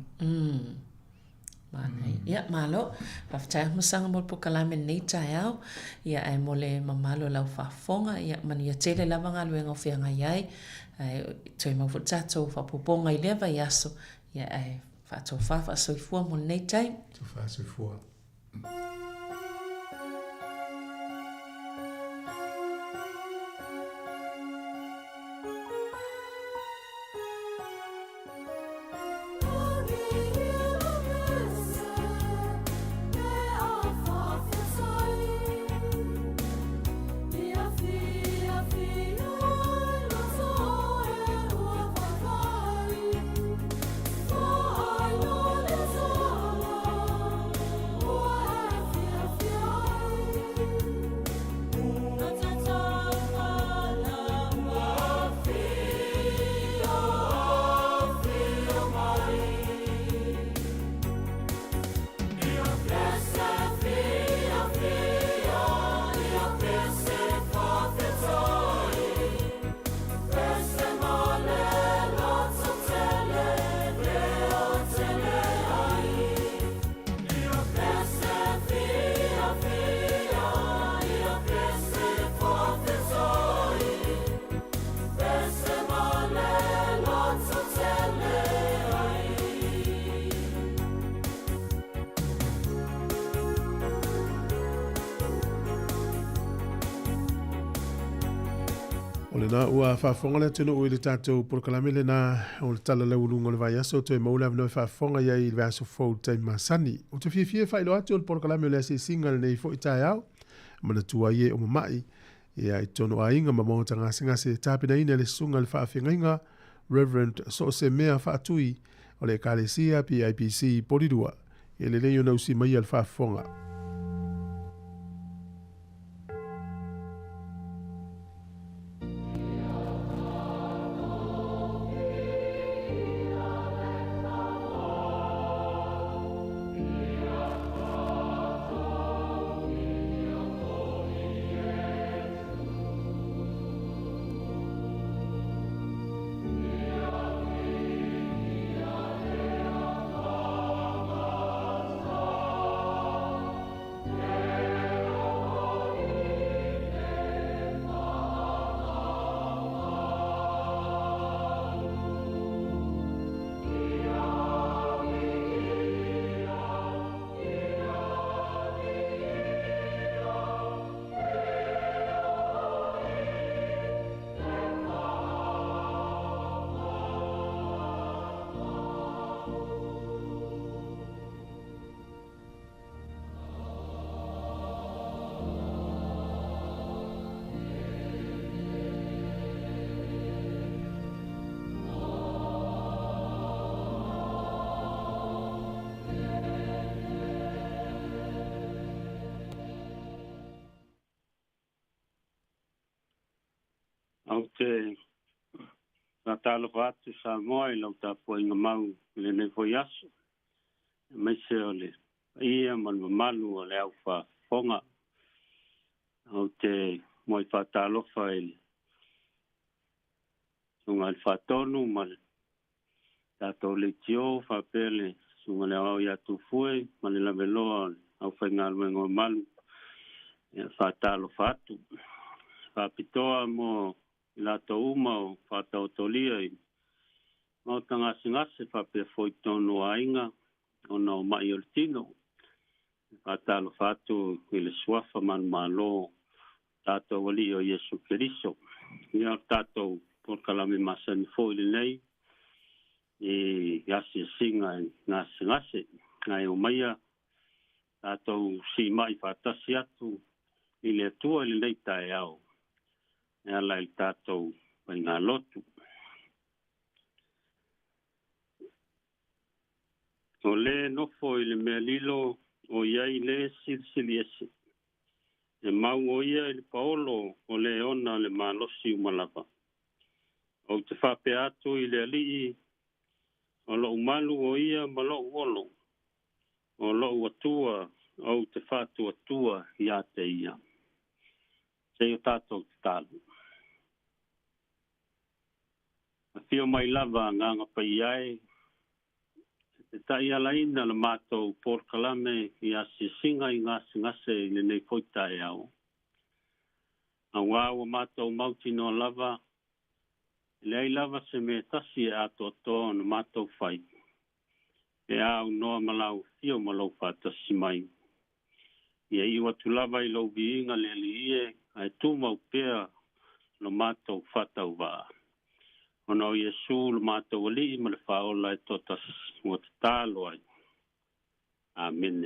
Manai. Ia malo, paftai musanga mo po kalame nei tai au, ia ai mole mamalo lau fafonga, ia mani ia tele lavanga luenga o whianga iai, ai toi mau futato fapoponga i lewa iaso, ia ai fato fafa soifua mo nei tai. To fa soifua. Na ua whaafonga le tino ui le tātou porokalame le nā o le tala le ulunga le vai aso toi maula avno e whaafonga iai le vaso fau tai masani. O te whiawhia whailo atu o le porokalame o le ase singa le nei fo i tai au, mana tua ie o mamai, ia i tono a inga ma mauta ngase tāpina ina le sunga le whaafengainga, Reverend so se mea whaatui o le Kalesia PIPC Porirua, e le leio na usi mai al whaafonga. au te na talo fatu sa moa I lau tapu inga mau le nei foi aso. Mai se ole ia malu o le au fa fonga. Au te moi fa talo fa ele. Sunga il fa tonu mal tato le tio fa pele sunga le au ia tu fue mal la veloa au fa ngalwengo malu. Ia fa talo fatu. Fa pitoa mo la to uma o fa to tolia I mo tanga singase fa pe foi tonu ainga ona o mai o tino fa talo fatu I le swafa man malo tato wali o Yesu Keriso ia tato por kalame masan foi le nei e yasi singa na singase ngai o maia tato si mai fa tasiatu I le tua le nei tai au e ala I tātou pai ngā lotu. O le nofo I le mea lilo o iai le silsili ese. E mau o ia I le paolo o le ona le malosi umalapa. O te whape atu I le alii o lo umalu o ia ma lo uolo. O lo uatua o te whatu atua ia te ia. Sei o tātou te tālu. Fio mai lava nganga pai ai. Te tai alaina le mātou por kalame I asi singa I ngase I le nei foitai au. A wāua mātou mauti no lava. Le ai lava se me tasi e ato atoa na mātou whai. E au noa malau fio malau whātasi mai. Ia iwa tu lava I lau viinga le li ie. Ai tu mau pēa no mātou whatau waa. Ono Yesu le mātou wali ma le whaola e totas o te tālo ai. Amen.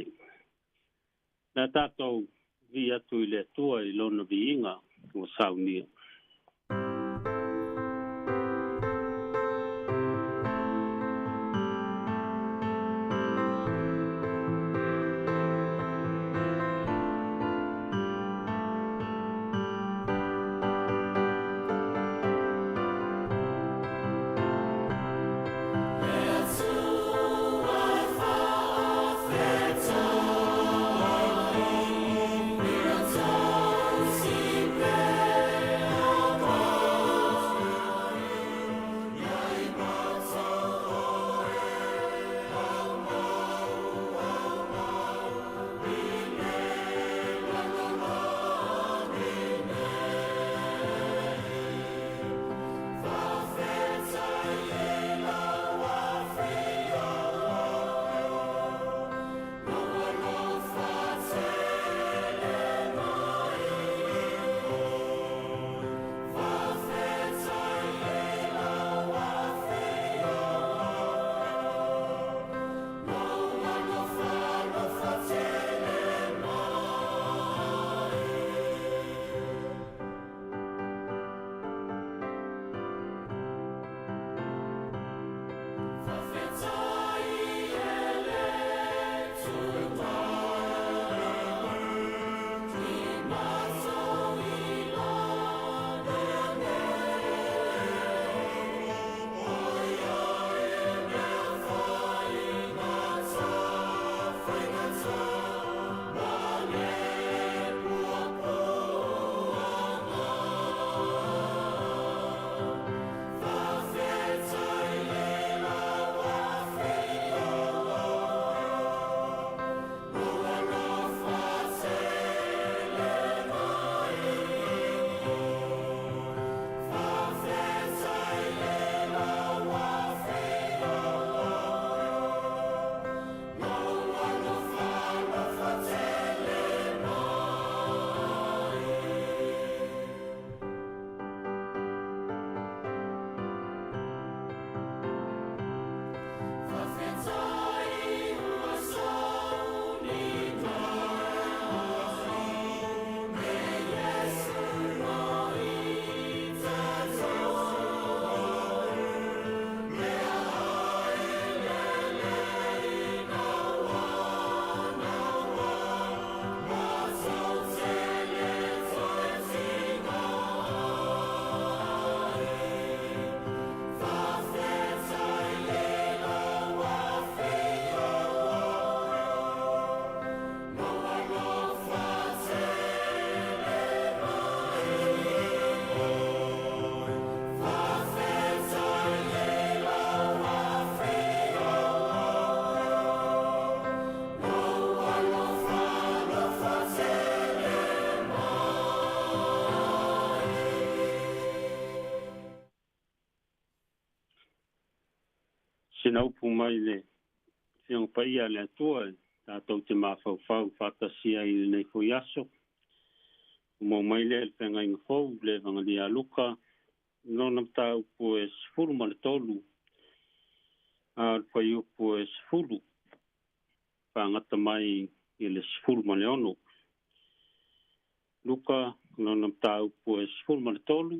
Nā tātou vi atu I le atua I lona viinga o saunia. Yeah. sinaupu mai le fianga paia le atua tātou te mawhauwhau whatasia i nei fo yaso. Mo mai le whenga inga fau le vanga li a luka. No nam tau po e sifuru ma le tolu. A whai upo e sifuru. Whangata mai i le sifuru ma le ono. Luka, no nam tau po e sifuru ma le tolu.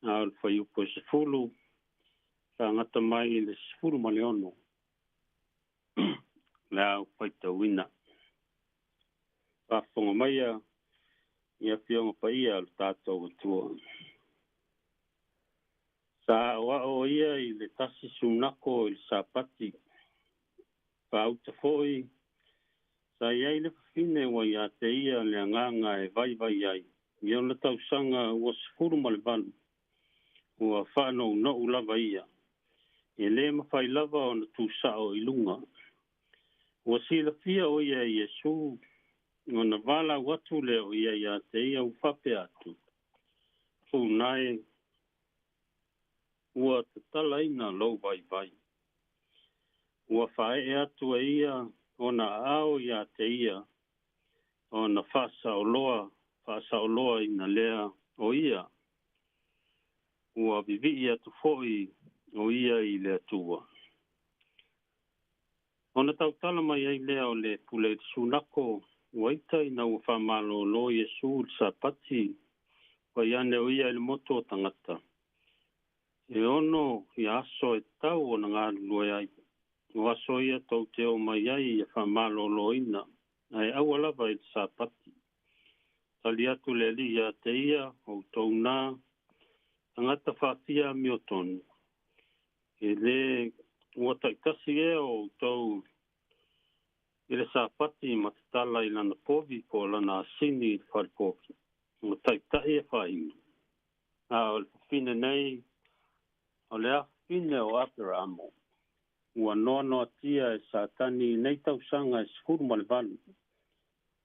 A whai upo e sifuru. Whangata mai i le sifuru ma le ono. Le au whaita wina. Whafonga mai a ia pionga paia le tātou atua. Sa wa o ia i le tasi sunako i le sapati. Whauta foi. Sa iai le fine wa ia te ia le anganga e vai ai. Ia na tausanga ua sifuru ma le vanu. Ua whanau no ulava ia. E le mawhai lava o na tūsao i lunga. Ua sila fia o ia Iesu. O na vala watu leo ia te ia uwhape atu. Funai ua te talaina lau vai. Ua whae e atu e ia o na ao ia te ia. O na whasa o loa i na lea o ia. Ua vivi ia tu foi o ia i lea tua. O na tautala mai ai lea o le pule sunako. Waita i na ua whamalo lo Iesu sa pati. Wa iane o ia i le moto o tangata. E ono i aso e tau o na ngā lua ai. O aso ia tau te o mai ai i whamalo lo ina. Ai aua lava i sa pati. Tali atu le li ia te ia o tau nā. Tangata whaatia mi o tonu. E le ua taitasi e o tau i le sapati matatala i lana povi po lana asini i wharipoki. O taitai e whaingu. O le fine nei, o le afine o Aperamo. Ua noa tia e satani nei tausanga e sifuru ma le valu.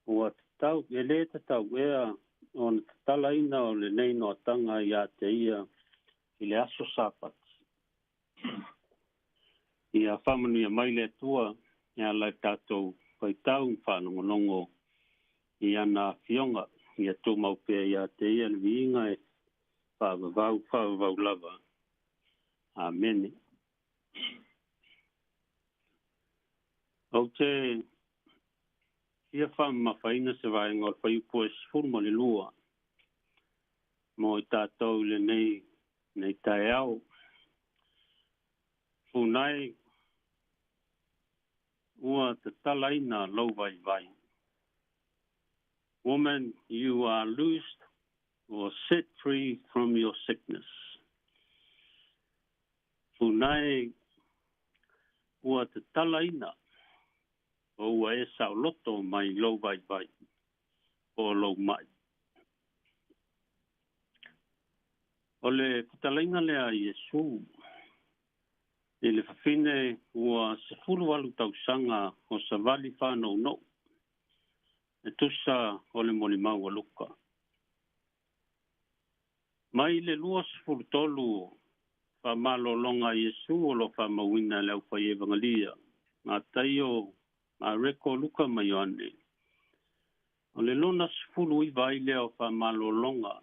Ua tau, e le te tau ea o na tatala ina o le nei noa tanga i a te ia i le aso sapati. Ia whamanu ia mai le tua ia lai tātou pai tau whanongonongo i ana fionga i a tō maupea i a te ia le viinga e whaavavau lava. Amen. Au te ia whamawhaina se vaenga o whaiupo e sifuru ma le lua. Mo i tātou le nei tae au. Funai ua te talaina lau vai. Woman, you are loosed or set free from your sickness. Funai ua te talaina o ua e sauloto mai lau vai. O lau mai. O le talaina lea Iesu. I le whawhine ua sefuru alu tausanga o sa vali whanau no. E tusa o le molimau a luka. Mai le lua sefuru tolu whamalo longa Iesu o lo whamauina leo whai evangalia. Ngā taio ngā reko luka mai ane. O le lona sefuru i vai leo whamalo longa.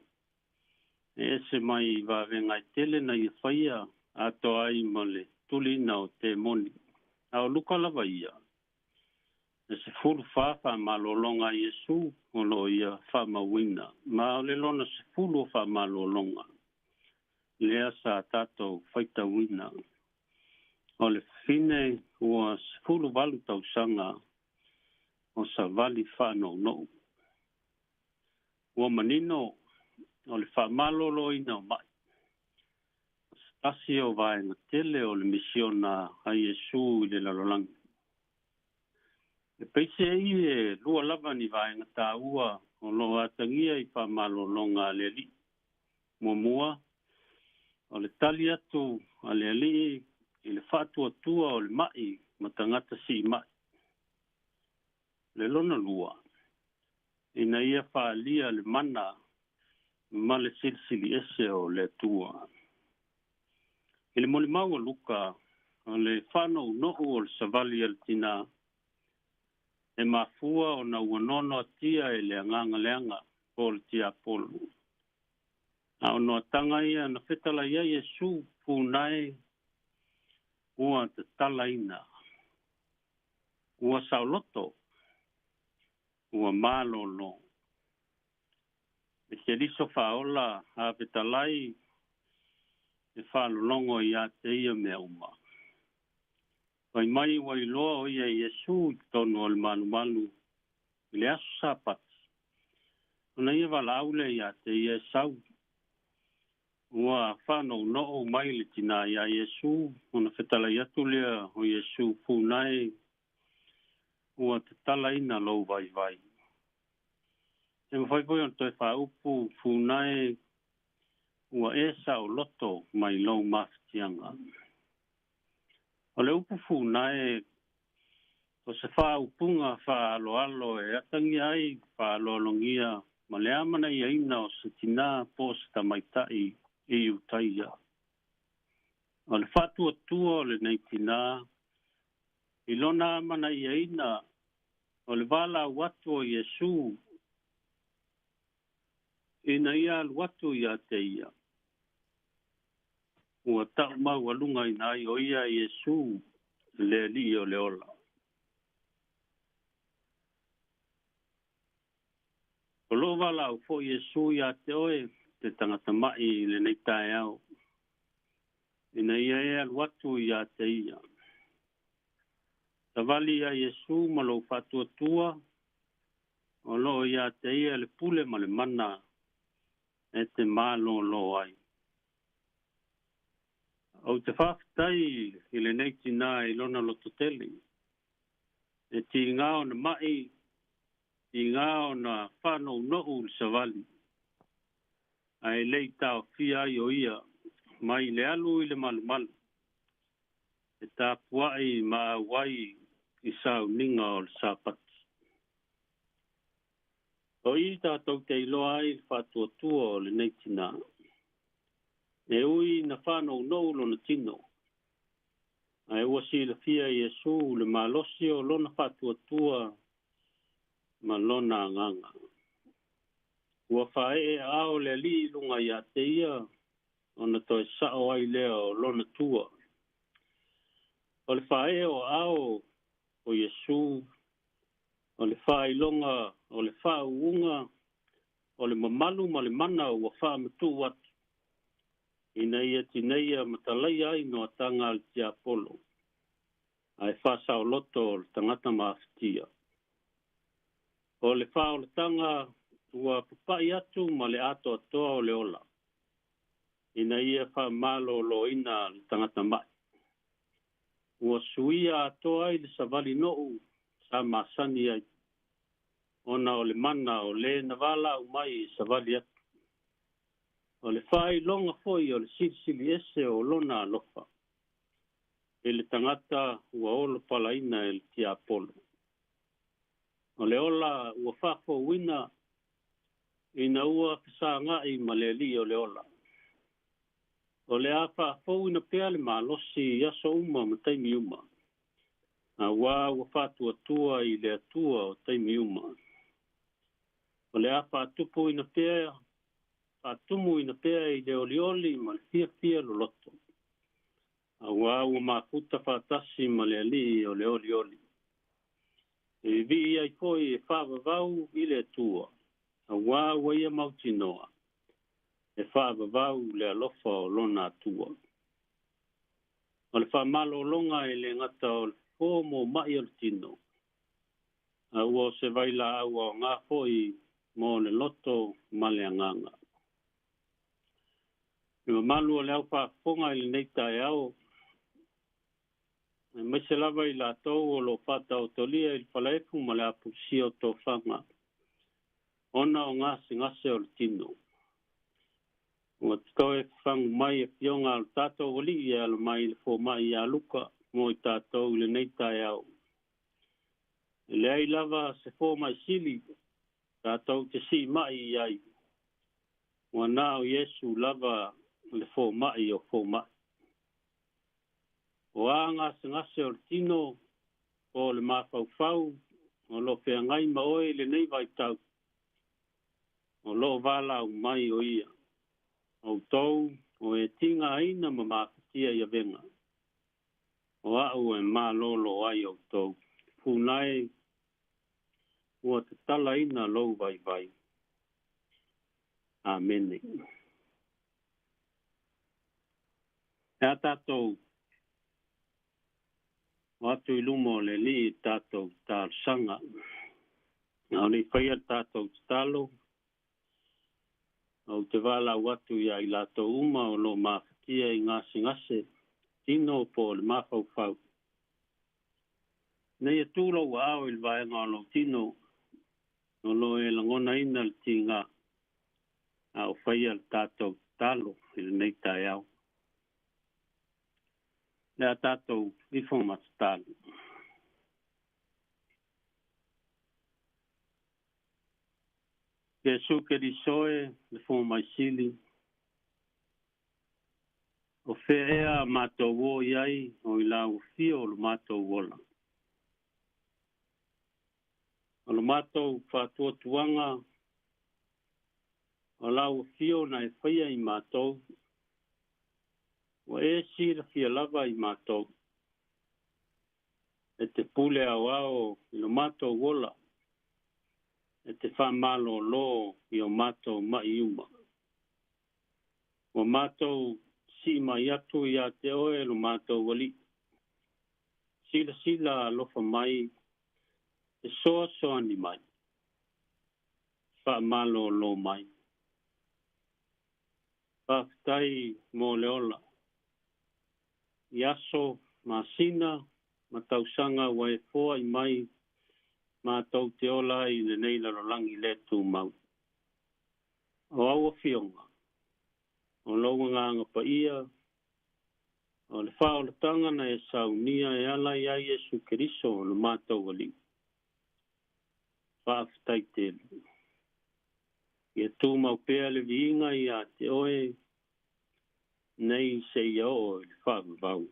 E se mai va venga tele na i whaia ato ai male. Tulina o te moni. Au luka lava ia. E se furu whawha malolonga Iesu o lo ia whamawina. Ma o le lona se furu o whamalolonga. Lea sa tātou whaita wina. O le fine ua se furu walu tau sanga o sa vali whanau no. Ua manino o le whamalolo ina o mai. Asi o vaenga tele o le misiona a Iesu i le lalolangi. E peise i e lua lava ni vaenga tā ua o lo atangia i whamalolonga le li. Mua, o le tali atu a le li i le whatua tua o le mai matangata si mai. Le lona lua. Ina ia whaalia le mana ma le silsili ese o le tua. I le molimau a luka o le whanau no'u o le savali al tina. E mafua o na uanono atia e le anganga leanga o le tia polu. A ono atanga ia na whetala ia Yesu pūnai ua te talaina. Ua sauloto. Ua malolo. E se liso whaola a petalai e whalolongo ia te ia mea uma. Pai mai wai loa o ia Yesu tonu o le malu i le aso sapat. Ona ia walaule ia te ia sau. Ua whanau noo mai le tina ia Yesu. Ona whetala iatu lea o Yesu pūnai. Ua te talaina lau vai. E mawhaipoi on toi whaupu pūnai. Ua esa o loto mai lau maftianga. O le upu pūnai. O se whaupunga whaaloalo e atangi ai whaaloalongia. Ma le amana ia ina o se tina posta maitai i utaia. O le whatua tua o le nei tina. I lona amana ia ina o le wala watu o Yesu. Ina ia watu ia te ia. Ua tau mau alunga ina ai o ia Yesu le li o le ola. O lo wala o fo Yesu ia te oe te tangata mai le nei tae au. Ina ia ea watu ia te ia. Tawali ia Yesu malo fatua tua. O lo ia te ia le pule ma le mana. E te malo lo ai. O te whaftai i le nei tina i lona loto tele. E ti ngao na mai. Ti ngao na whanau no'u le savali. Ai lei tau fia i o ia. Mai le alu i le malu. E tā puai ma wai i sau ninga o le sapati. O i tātou te iloa ai whatua tua o le nei tina. E ui na whanau nou lona tino. Ai wasi le fia Yesu le malosi o lona whatua tua ma lona anganga. Ua whae e ao le li lunga ia te ia o na toi sao ai lea o lona tua. O le whae o ao o Yesu, o le whae longa, o le whae unga, o le mamalu ma le mana ua whae matu watu. Ina ia tineia matalai ai no atanga al tia polo. Ai whasa o loto o le tangata maaftia. O le wha o le tanga ua pupai atu ma le ato atoa o le ola. Ina ia wha malo lo ina le tangata mai. Ua suia atoa ai le savali nou sa masani ai. Ona o le mana o le navala umai savali atu. O le whai longa foi o le silisili ese o lona alofa. E le tangata ua olo palaina e le tia polo. O le ola ua whafo wina ina ua pisa ngai ma le li o le ola. O le a whafo wina pea le malosi yaso uma ma taimi uma. A ua whatua tua i le atua o taimi uma. O le a whatupu ina pea atumu ina pea i le olioli ma le fia lo loto. A ua mafuta whatasi ma le ali o le olioli. E vi ai koi e whavavau i le tua. A ua ia mautinoa. E whavavau le alofa o lona atua. O le whamalo longa e le ngata o le fōmo mai o le tino. A ua se vaila aua o ngā hoi mo le loto ma le anganga. E malu o le au whafonga i le neita e au. E mai se lava i la tau o lo pata o tolia i whalaefu ma le apusi o tō whanga. Ona o ngase o le tino. Ua titoe whangu mai e pionga al tātou wali i ala mai le fō mai i aluka mo i tātou i le neita e au. E le ai lava se fō mai sili tātou te si mai i ai. Ua nao Yesu lava le fō mai o fō mai. O a ngase o le tino o le mafaufau o lo feagai ma oe lenei vaitau. O lo vala o mai o ia. O tou o e tinga aina ma mafatia ia venga. O au e malolo ai o tou. Punai ua te tala ina lou vai vai. Amen. Ea tātou watu i lumo le li tātou tār sanga. Au ni whaia tātou talo. Au te wala watu ia i lato uma o lo mawhatia i ngase. Tino po le mawhauwhau. Nei e tūro wa au il vaenga o lo tino. O lo e langona ina le tinga. Au whaia tātou talo i le nei tai au. Lea tātou rifo matatalu. Jesu ke di soe le fo mai sili. O fea mato wo iai o ila o fio lo mato wola. O lo mato fatua tuanga o la o fio na e whaia i mato. O e sira fia lava i mato. E te pule au au i lo mato wola. E te wha malo lo i o mato mai uma. O mato si mai atu i a te oe lo mato wali. Sila alofa mai. E soa ni mai. Wha malo lo mai. Whaftai mo leola. Iaso masina matausanga wa e foa i mai ma tau te ola i le nei larolangi le tu mau. O aua fionga. O laua nganga pa ia. O le whao le tangana e saunia e ala i ai Jesu Keriso o le mātau wali. Whaafitai tele. Ia tū mau pēa le viinga i a te oe nei se ia o le whaavavau.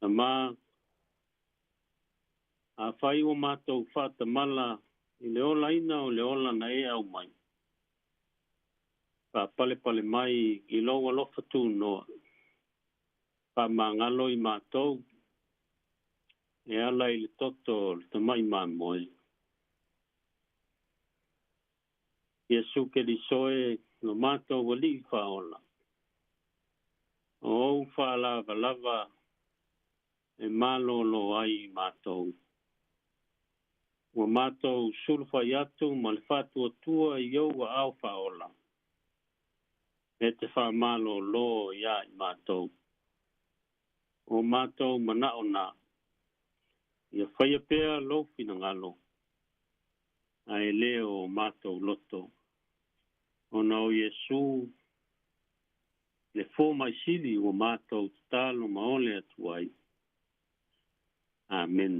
Na mā a whai o mātou whata mala i le ola ina o le ola na e au mai. Wha pale mai i loa lofa tū noa. Wha mangalo i mātou e ala i le toto le tamai mā moe. Iesu ke li soe no mātou wali wha ola. O wha lava e malolo ai mātou. Wa mātou sulfa yatu ma le whatua tua i au a au wha ola. E te wha malolo ia i mātou. O mātou mana o nā. Ia whaia pēa lofi na ngalo. A e leo mātou loto. O nau Iesu le fō mai sili o mātou talo maole atu ai. Amen.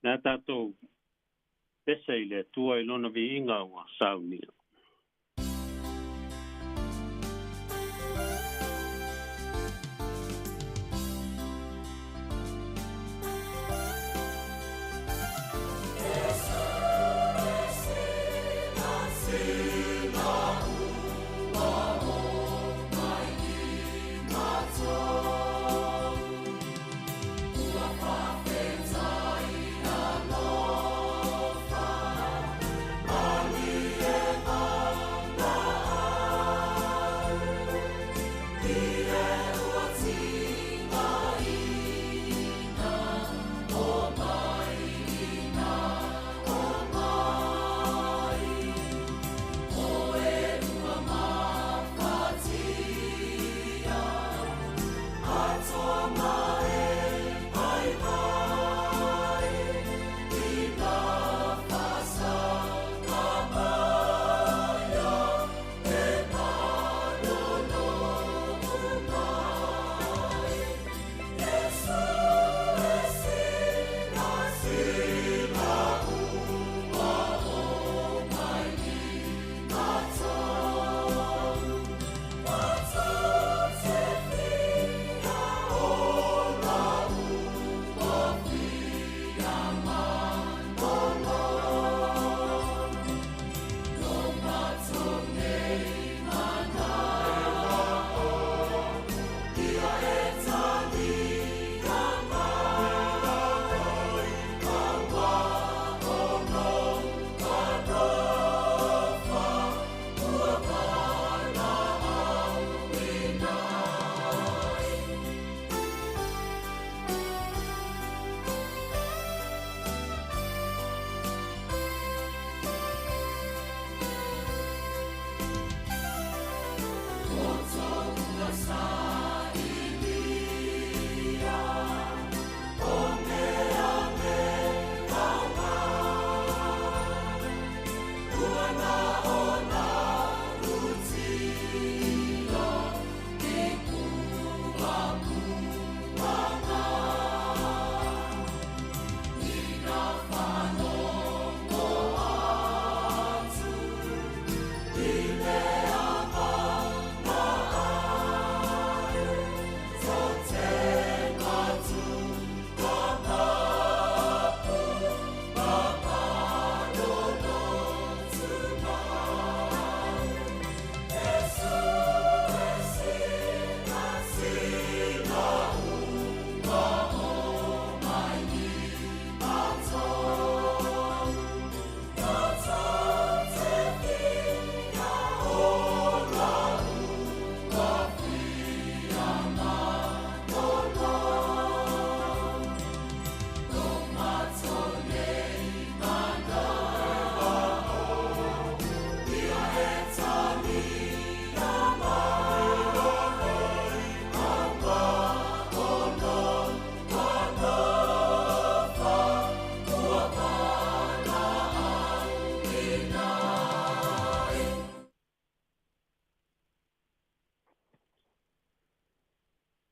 Nā tātou pesa i le atua i lona vi inga o saunia.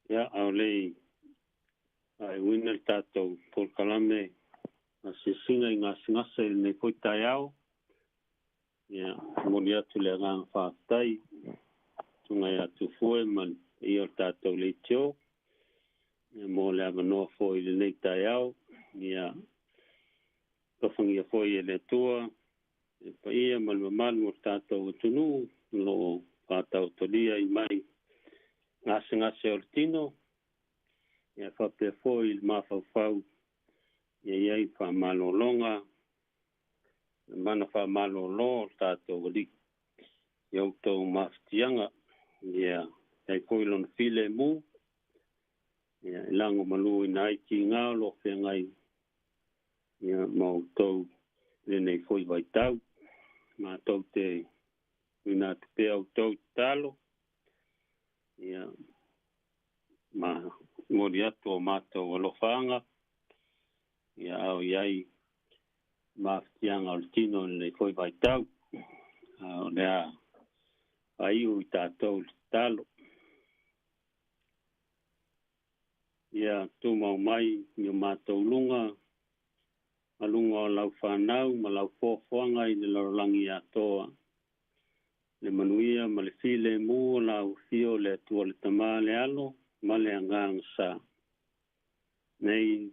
Ia, au lei, ai wina le tātou Paul Kalame, a se singa i ngā singasa i nei koi tai au. Ia, moni atu le ngang whātai, tungai atu fue man i o tātou le tio. Ia, mō le amanoa fōi le nei tai au. Ia, kawhangia fōi e le tua. E pa ia malmamanu o tātou tunu, lo whātau tolia i mai ngase o le tino. Ia whapea fōi le mawhawhau. Ia iai whamalolonga. Mana whamalolo o tātou wali. Ia utou mawhitianga. Ia ei koilon file mu. Ia ilango malu i nai ki ngā lo whea ngai. Ia mautou le nei fōi vai tau. Ma tau te wina te pea o tau talo. Ia ma mori atu o mātou alofanga. Ia au iai mawhitianga o le tino le koi vai tau. O lea aiu i tātou le talo. Ia tu mau mai ni o mātou lunga. Malunga o lau whanau, ma lau fōwhanga i le larolangi atoa. Le manuia, ma le file mu o lau fio le atua le tamā le alo, ma le angang sa. Nei,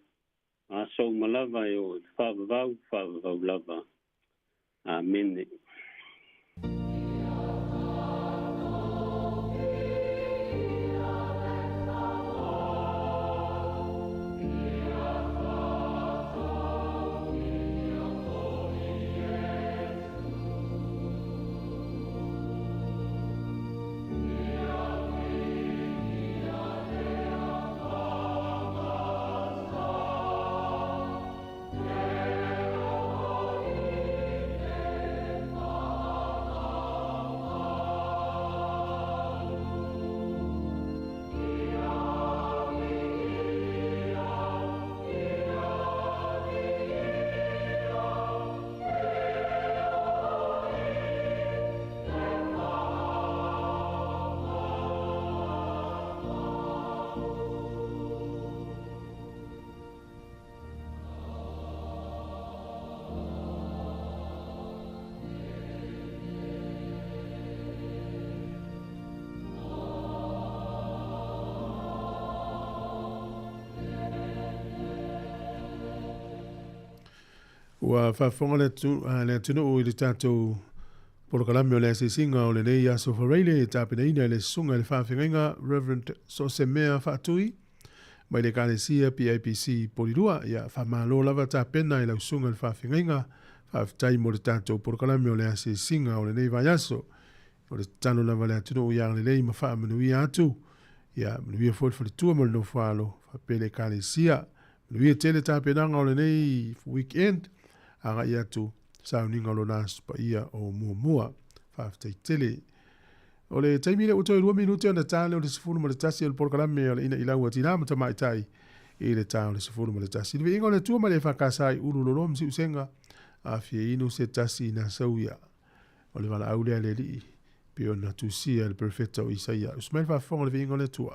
asau malava e o whawavau lava. Amene. Ua whafonga le tunu o i le tātou porokalame o le asisinga o le nei aso whareile e tāpina ina le sunga le whawhingainga Reverend Sosemea Whaatui mai le kālesia PIPC Porirua ia whamalo lava tāpena i lau sunga le whawhingainga whawhitai mo le tātou porokalame o le asisinga o le nei vai aso o le tano lava le atunu o iang le nei ma wha manuia atu ia manuia fwoi tua mo le no whalo whapele kālesia manuia tele tāpenanga o le nei weekend anga ia tu sauninga lo nas pa ia o mua whaftai tele. O le taimile utoi 2 minuti ana tāle o le sifuru ma le tasi o le porokalame o le ina ilau atina mata maitai i le tā o le sifuru ma le tasi. Lewe inga o le tua ma le whakasai uru lolo msi usenga a fie inu se tasi na sauia o le wala aulea le li pe o na tusia le perfecta o Isaia. Usmail whafonga lewe inga o le tua.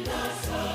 Let's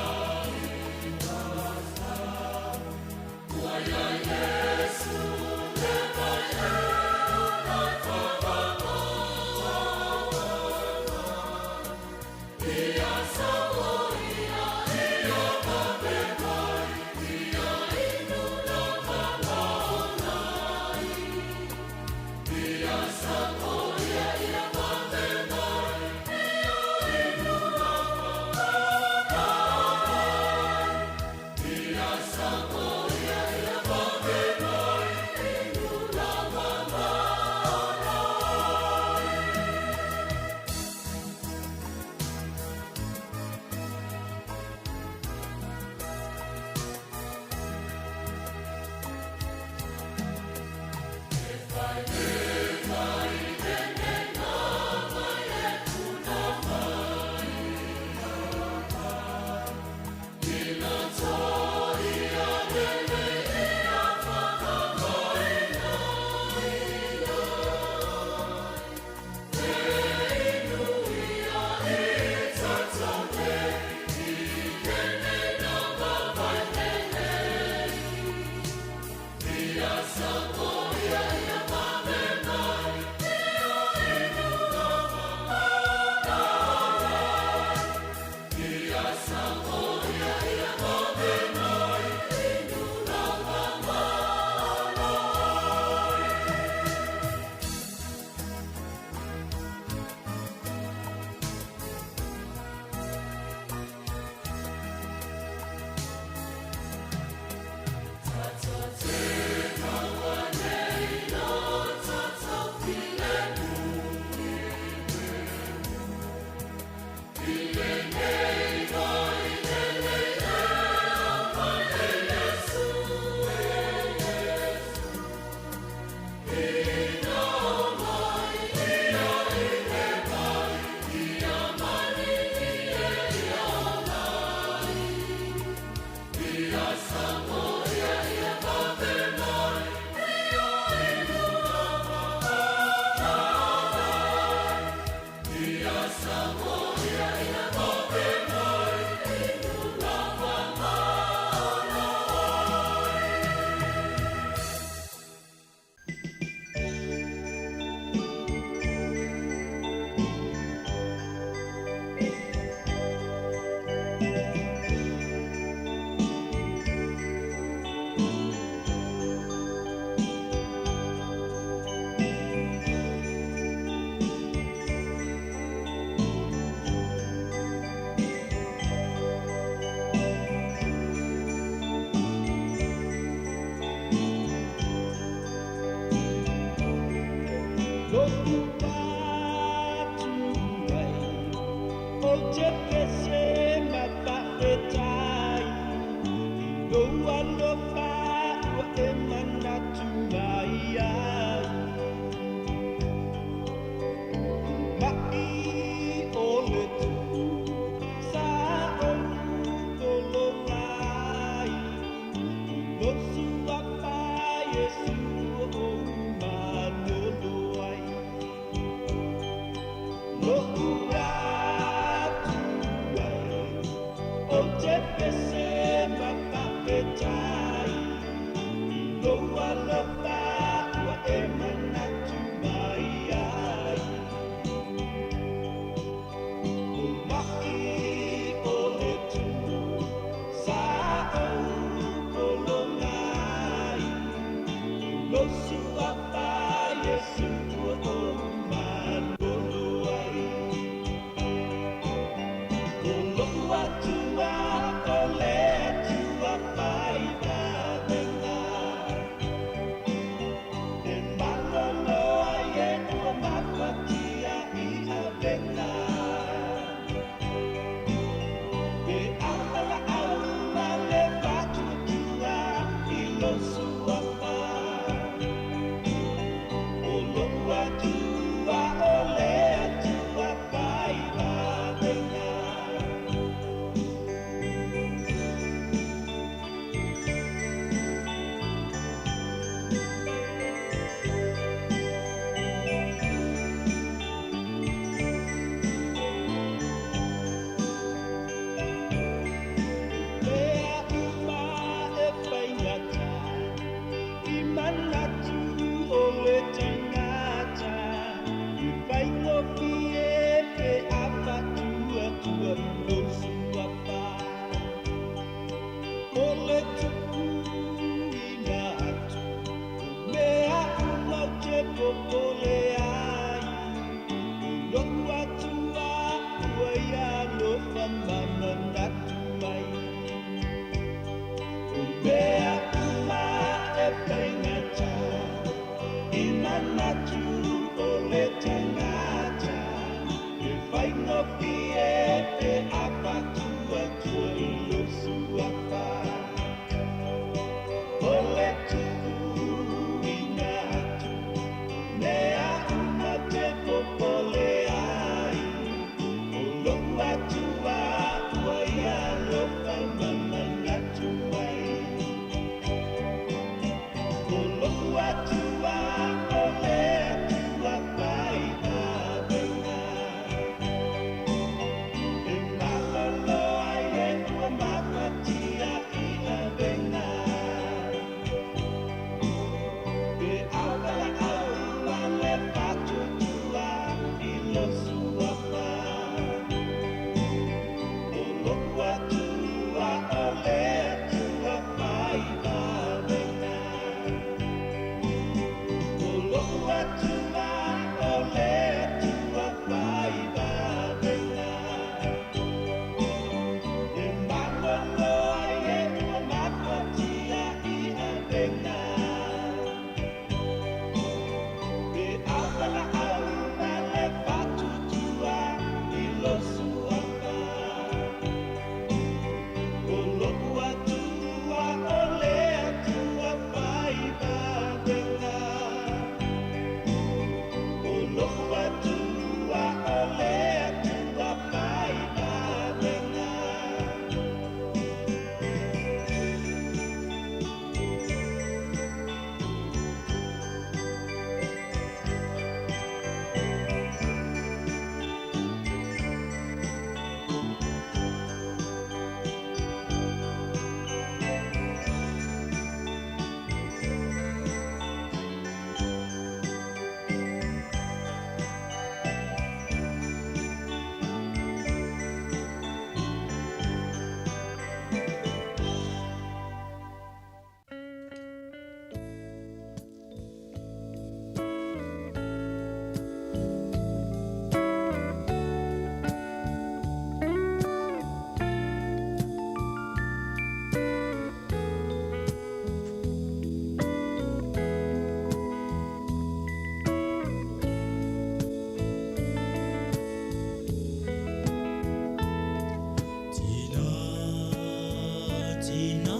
Tina,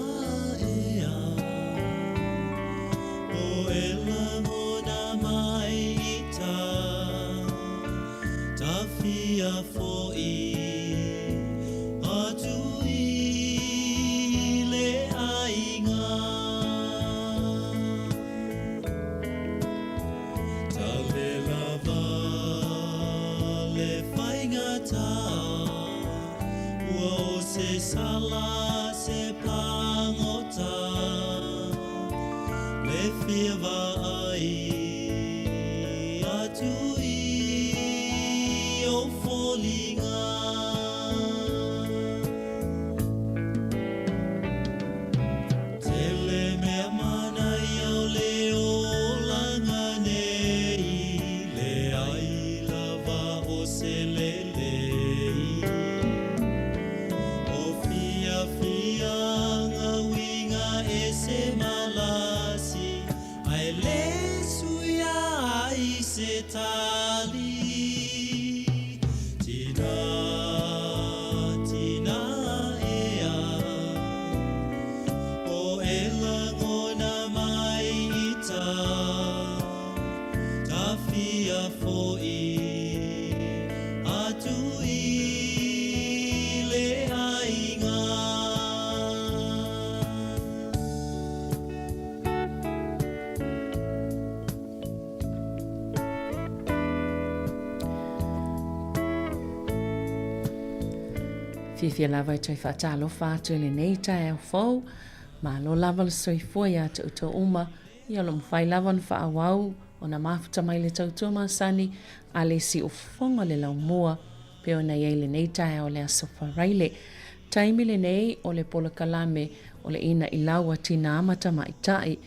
mala se pangota le fiva ai atui o folinga tele me mana yo le o langa nei le ai lava o se le Fianga winga ese malasi ai le suya ai se tali tina ea o ela ngona mai ita tafia foi atui le ainga Fifia lava i tui whaatalo whātu le nei tai au whau, ma lo lava le soifua ia te uto uma, ia lo mwhai lava na whaawau, o na mafuta mai le tautua masani, a le si ufonga le lau mua, pe o na iei le nei tai au le asofa raile. Taimi le nei o le polo kalame, o le ina i laua tina amata mai tai,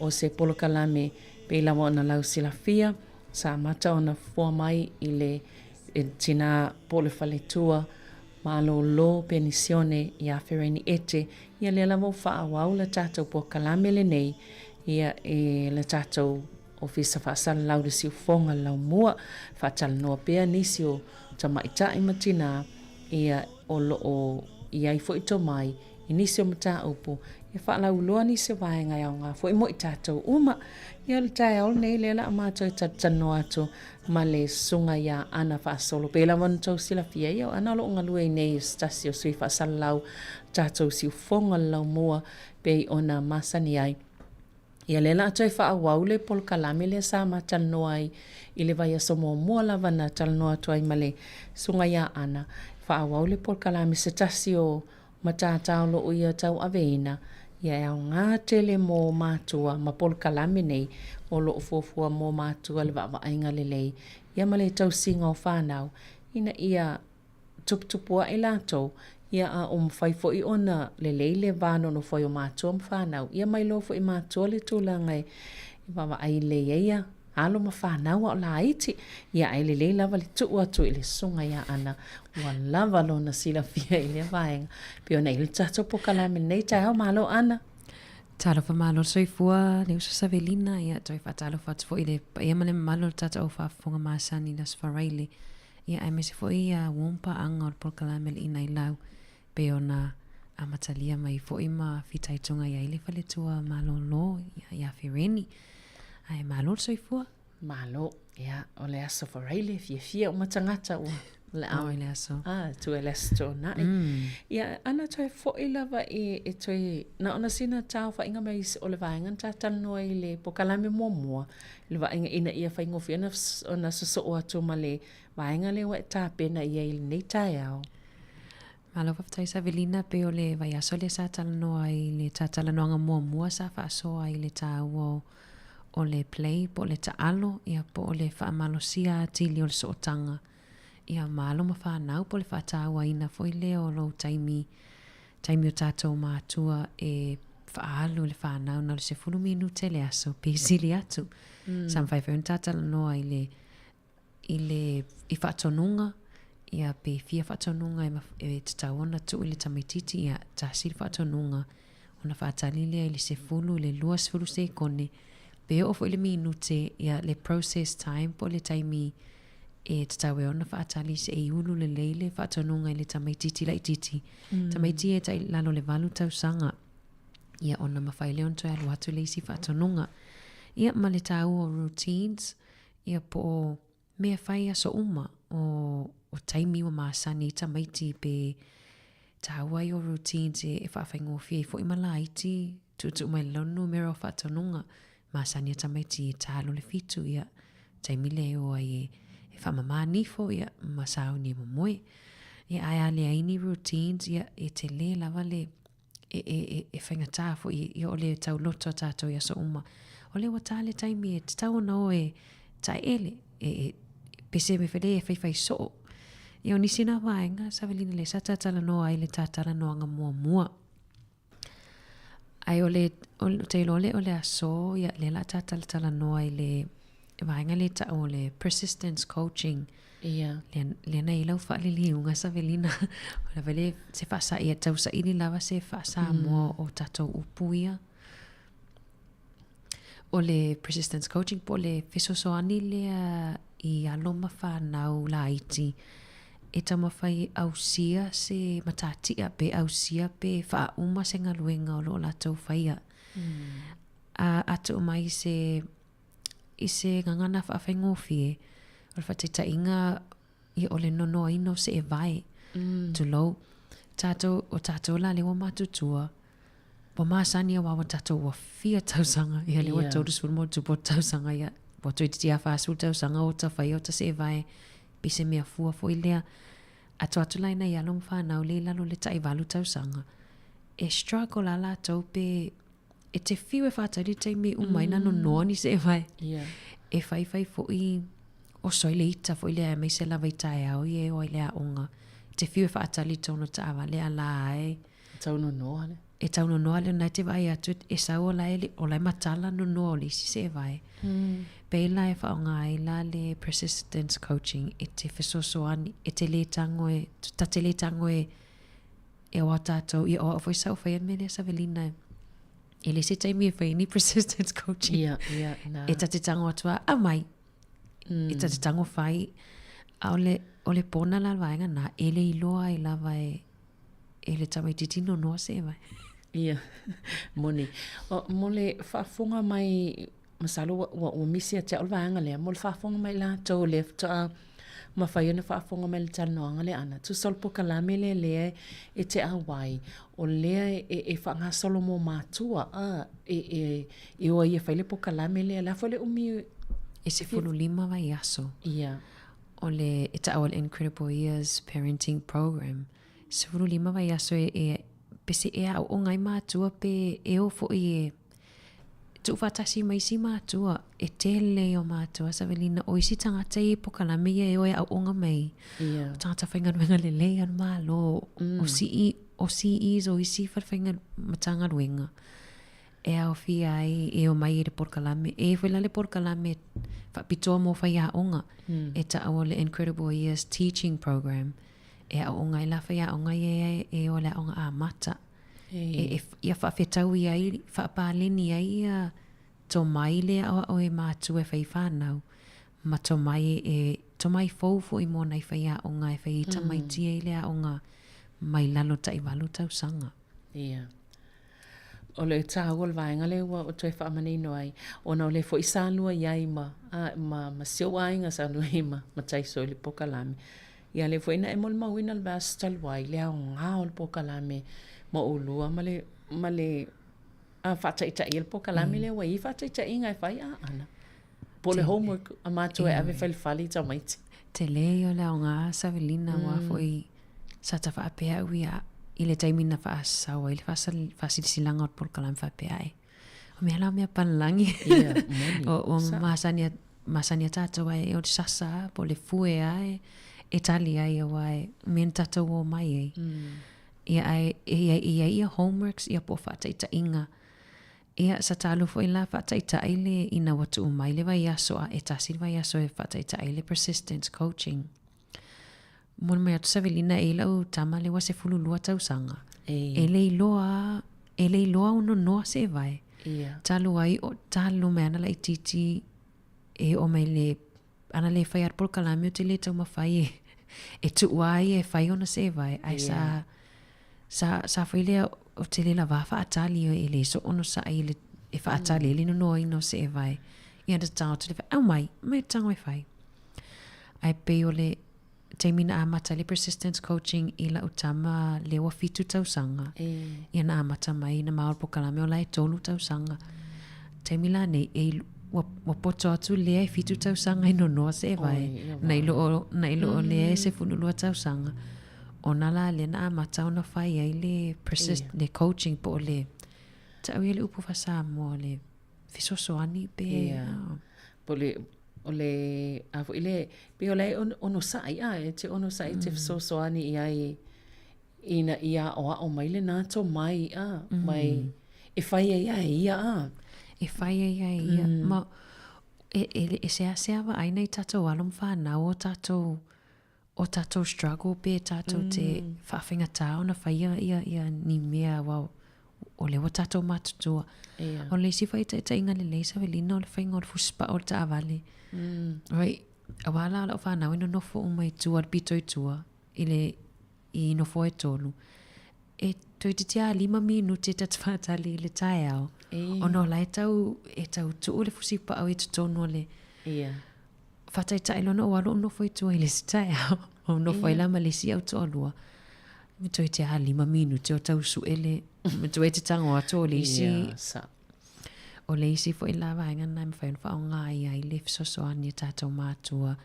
o se polo kalame, pe lawa o na lau silafia, sa amata o na fua mai i le tina polo faletua, malo lo penisione ia fereni ete ia le lavo whaawau la tātou po kalame le nei ia e la tātou ofisa whaasala lau le si ufonga lau mua whaatala noa pea nisi o tamaita i matina ia o lo o ia i fo ito mai i nisi o mata upo ia whaalau loa nisi o vaenga iau ngā fo i mo i tātou uma ia le tae au nei le la amato i tatano atu ma le sunga ia ana whaasolo pela wana tau sila fia ia ana lo ngalue nei stasi o sui whaasala lau tātou si ufonga lau mua pe ona masani ai ia le la atoi whaawau le pol kalame le sa matano ai i le vai aso mua lava na talano atu ai ma le sunga ia ana whaawau le pol kalame se tasi o matatao lo uia tau aveina ia au ngā tele mō mātua ma pol kalame nei o lo fuafua mō mātua le wa'ainga le lei ia ma le tau singa o whanau ina ia tuptupua i lātou ia a mwhaifo i ona le lei le vāno no whai o mātua ma whanau ia mai lo fo i mātua le tūlanga i wa'ai le ia alo ma whanau o la iti ia ai le lei lava le tuu atu i le sunga ia ana ua lava lo na sila fia i le vaenga pio nei le tato po kalame nei tai au malo ana Talo fa malo soifua le usa Savelina ia toi fa talo fa fo i le ia mane malo tato o fa fonga masani las faraile ia ai mese fo ia wompa anga o po kalame le ina i lau pe ona amatalia mai fo i ma fitaitunga ia ile fale tua malo lo ia fireni ai malo soifua malo ia o le aso faraile fia o matangata o le au le aso tu ele sto na ia ana toi fo i lava e toi na ona sina tau fa inga mai o le vaenga ta tano i le pokalame momoa le vaenga ina ia fa ingo fia ona so o atu ma le vaenga le wa ta pena ia i nei tai au malo fa tai Savelina pe o le vai aso le sa tano ai le ta tano anga momoa sa fa so ai le tau o le play po le taalo ia po le whaamalosia tili o le sootanga. Ia malo ma whanau po le whaataua ina foi leo lo taimi o tātou mātua e whaalu le whanau na le se 10 minute le aso pe sili atu. Sam whai whaun tātala noa i whaatonunga ia pe fia whaatonunga e tatau ona tu i le tamaititi ia tāsiri whaatonunga ona whaatalile i le se 10 le 2 se kone pe o fo le minute ia le process time po le taimi e tatau e ona whaatali se e ulu le leile whaatonunga i le tamaititi lai titi. Tamaiti e tai lalo le valu tau sanga ia ona mawhai leon toi alu atu leisi whaatonunga. Ia ma le tau o routines ia po mea whai aso uma o taimi wa maasani tamaiti pe tau ai o routines e whaafai ngofia i fo ima laiti tutu mai lonu mera o whaatonunga masani a tamaiti e talo le fitu ia taimi leo ai e whamama nifo ia masao ni mamoe Ia ai ale aini routines ia e te le lava le e whaingatā fo i o le tau loto tātou ia so uma. O le wata le taimi e tau no e tai ele pese me whele e whaiwhai so. I o nisi na waenga Savelina le sa tātala noa ai le tātala noa nga mua. Ai o te lole o le aso ia le la tātala noa ai le waenga le ta o le persistence coaching. Ia. Le na ilau whaaliliunga Savelina. O la vele se whaasa ia tau sa ini lava se whaasa mua o tātou upuia. O le persistence coaching po le whesosoani lea i aloma whanau la iti. E tamawhai ausia se matatia pe ausia pe wha uma se ngaluenga o lo la tau whaia. Atu mai se ngangana whaafengofie. O le whatita inga i ole nono ino se e vai. Tulo. Tātou la lewa matutua. Po maasani a wawa tātou wa fia tausanga. Ia lewa taudu sulmo tupo tausanga ia. Po tui titi a whaasu tausanga o ta whai o ta se e vai. Pise mea fua fo i lea. Atu laina i along whanau le lalo le tai walu tausanga. E struggle ala tau pe e te fiu e whātari te mi umaina no noa ni se e vai. E whai fo i o soi le ita fo i lea mei se lawa i tae au i e o i lea onga. Te fiu e whaatali tono ta awa lea la e. Tau no noa le. E tau no noa le nai te vai atu e sau o lai matala no noa li si se e vai. Peila e whaonga ai la le persistence coaching e te whesosoani e te le tango e ta te le tango e o atatou i o foi sau whai me le Savelina e le se taimi e whai ni persistence coaching e ta te tango atua a mai e ta te tango whai o le pona la vaenga na e le iloa i lava e le tamaititino noa se vai. Ia, moni. Mo le whaafonga mai masalo wa misi a te olvaanga lea. Mo le whaafonga mai la tau lefta ma whaione whaafonga mai le talanoanga le ana. Tu solpo kalame le lea e te awai. O lea e whaanga solo mo mātua. E oa i e whaile po kalame lea. La whaile umi... E se fulu lima vai aso. Ia. O le e ta awal Incredible Years Parenting Program. Se fulu lima vai aso pese e au o ngai mātua pe e o fo i e tu whatasi mai si mātua e tele o mātua Savelina o isi tangata i po kalame e o e au onga mai tangata whainga ruenga le lei anu malo o si is o isi whainga matanga ruenga e au fi ai e o mai e le por kalame e whaila le por kalame whapitoa mo whai a onga e ta awa le Incredible Years Teaching Program e a onga i la whaia onga e o la onga a mata. Ia whawhetau i ai, whapaleni ai a tō mai le o e mātu e whai whanau. Ma tō mai fōfo i mōna i whaia onga e whai ita mai tia i le a onga mai lalo tai walu tau sanga. Ia. O le tāgol vaenga le o toi whaamani noai. O na o le fo i sānua iai ma seo ainga sānua i ma taiso i le pokalame. Ia le fuina e mol mawina le vas talwai le au ngā o le pokalame ma ulua ma le whataita i le pokalame le wai whataita i ngai whai a ana. Po le homework a mātua e ave whali tau maiti. Te le o le au ngā Savelina wa foi sa ta whaapea ui a i le taimina whaasawa i le whaasilisilanga o le pokalame whaapea e. O mea lau mea panalangi. O masania tātou e o le sasa po le fue ai e tali ai a wai men tatou o mai ai. Ia homeworks ia po whataita inga. Ia sa talu fo ila whataita ai le ina watu umai le vai aso a e tasir vai aso e whataita ai le persistence coaching. Mon mai atu Savelina e lau tama le wase fulu lua tausanga. E le iloa uno noa se vai. Talu ai o talu me ana la ititi e o mai le ana le whai arpol kalame o te le tau mawhai e tu uai e whai ona se vai. Ai sa whai lea o te le la wafa atali o e le so ono sa ai e wha atali e le no ino se e vai. I anda tau te le whai, au mai tango e whai. Ai pe o le teimina amata le persistence coaching i la utama le wa fitu tausanga. I ana amata mai na maorpo kalame o la e tonu tausanga. Teimila nei e wapoto atu lea e fitu tausanga ino noa se vai. Na ilo o lea e se funulua tausanga. ona la le na mata ona fai ai le persist le coaching po le ta le upu fa Samoa le fisosoani pe Pole ole avo ile pe ole ono sai te ono sai te fisosoani ina ia o mai le na to mai mai e fai ia e fai ia ma e se ava aina i tatou alom whanau o tatou struggle pe tatou te whawhinga tā ona whaia ia ni mea wau o le wa tatou matutua o le si whai ta inga le leisa we lina o le whainga o le fuspa o le ta avale right a wala o whanau ino nofo o mai tua le pito i tua i nofo e tolu e toi te tia 5 minuti e tatwhatali le tae au ono la e tau tuu le fusipa au e tutonu le whatai tae lona o alo nofo i tua i le tae au o nofo i la malesi au to alua me toi te 5 minuti o tau su ele me toi te tango ato o le isi o le isi fo i la vaenga na me whain wha o ngā ia i le fisosoani e tātou mātua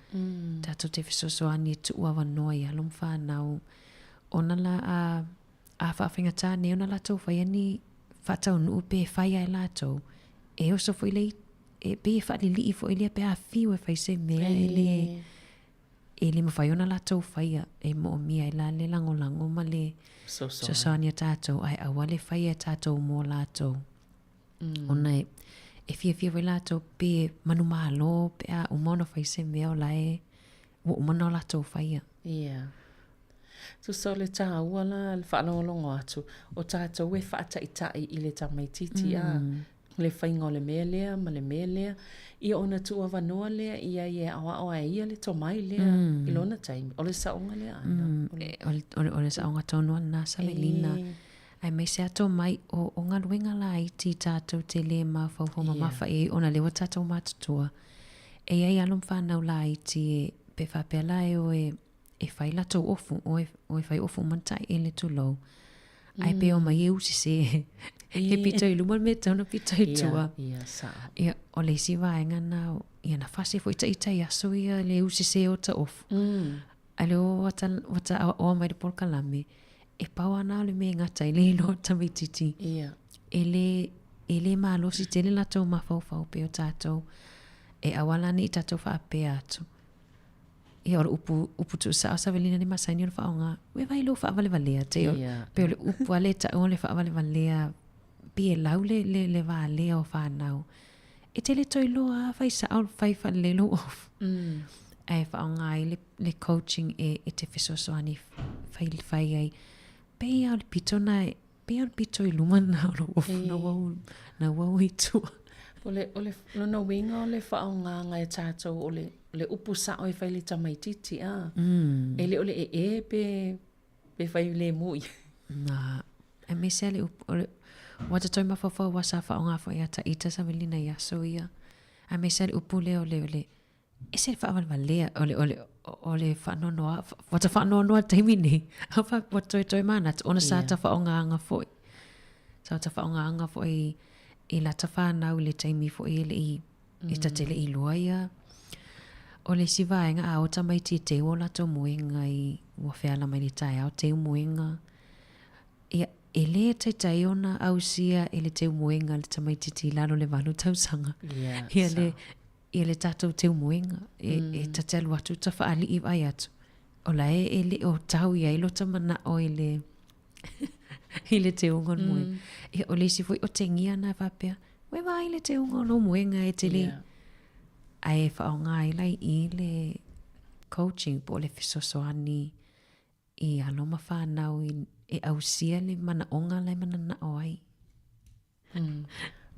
tātou te fisosoani e tua wanoa i alum whanau ona la a whawhinga tā ne ona la tau whaiani whatau nuu pe whaia e la tau e oso fo i le e pe e whaali li i fo i le pe a whiu e whai se mea e le mawhaiona la tau whaia e mo mia i la le lango ma le sosoani a tātou ai awa le whaia tātou mō la tau ona e fia vai la tau pe manu mahalo pe a umona whai se mea o la e umona o la tau whaia tu so le tā ua la le whaalongolongo atu o tātou e whaataitai i le tamaititi le whainga o le mea lea ma le mea lea ia ona tua wanoa lea ia awa ia le tomai lea i lona taimi o le saonga lea ana o le saonga tonua na Samelina ai mai se ato mai o ngā ruenga la i ti tātou te le ma whauhoma mawha e ona lewa tātou mātutua e ai alum whanau la i ti pe whapea la e whai lato ofu o e whai ofu mantai e le tulou ai pe o mai e usi se he pito i luma me tauna pito i tua ia o le si vaenga na ia na whase fo i tai aso ia le usi se o ta ofu ale o wata o mai de polkalame e pau ana le me ngata i le lo tamititi e le malo si tele lato mawhau pe o tātou e awala ni tātou whaape atu e ora upu tu sa velina ni masaini o whaonga we vai lo whaavale valea te pe le upu ale ta o le whaavale valea pie lau le valea o whanau e te le toiloa vai sa au vai whale lo of e whaonga ai le coaching e te fisosoani whai ai pe au le pito i luma na o of na wau i tua ole no winga ole whaonga ngai tātou ole le upu sa o e whai le tamaititi e le ole pe whai le mui na e me se le upu ole wata toi mawhawha wasa whaonga whai ata ita sa melina ia so ia a me se le upu le ole e se whaawalwalea ole whanonoa wata whanonoa taimi ne wata toi mana ona sa ta whaonga anga fhoi sa ta whaonga anga fhoi e la ta whanau le taimi fhoi le i ta tele i lua ia o le si vaenga a o tamaiti te o lato moenga i ua wheala mai le tae au te moenga e le tai ona au sia e le te moenga le tamaiti ti lalo le walu tausanga ia le tatou te moenga e ta telu atu ta whaali i vai atu o la e le o tau ia ilo tamana o i le te ungon moenga e o le si foi o te ngia na whapea we vai le te ungon o moenga e te le ai whaonga ai lai i le coaching po le fisosoani i aloma whanau e au sia le mana onga lai mana na o ai.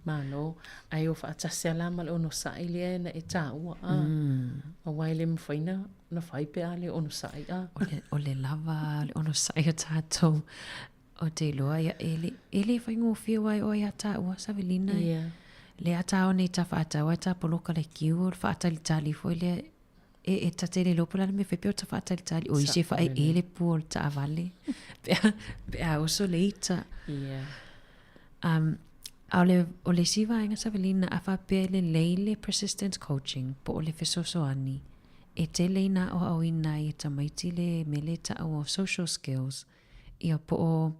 Mano, ai o whaatase ala ma le ono sai lea na e tā ua a wai le mwhaina na whaipe a le ono sai o le lava le ono sai a tātou o te loa e le whaingo whia wai o ia tā ua Savelina le ata o nei ta whaatau a tā poloka le kiu o whaatali tali fo le e ta te le lopo lana me whepe o ta whaatali tali o ise whae e le pu o ta avale pea oso le ita o le siwa inga Savelina a whapea le leile persistence coaching po o le fesosoani e te leina o au ina i tamaiti le mele ta o social skills ia po o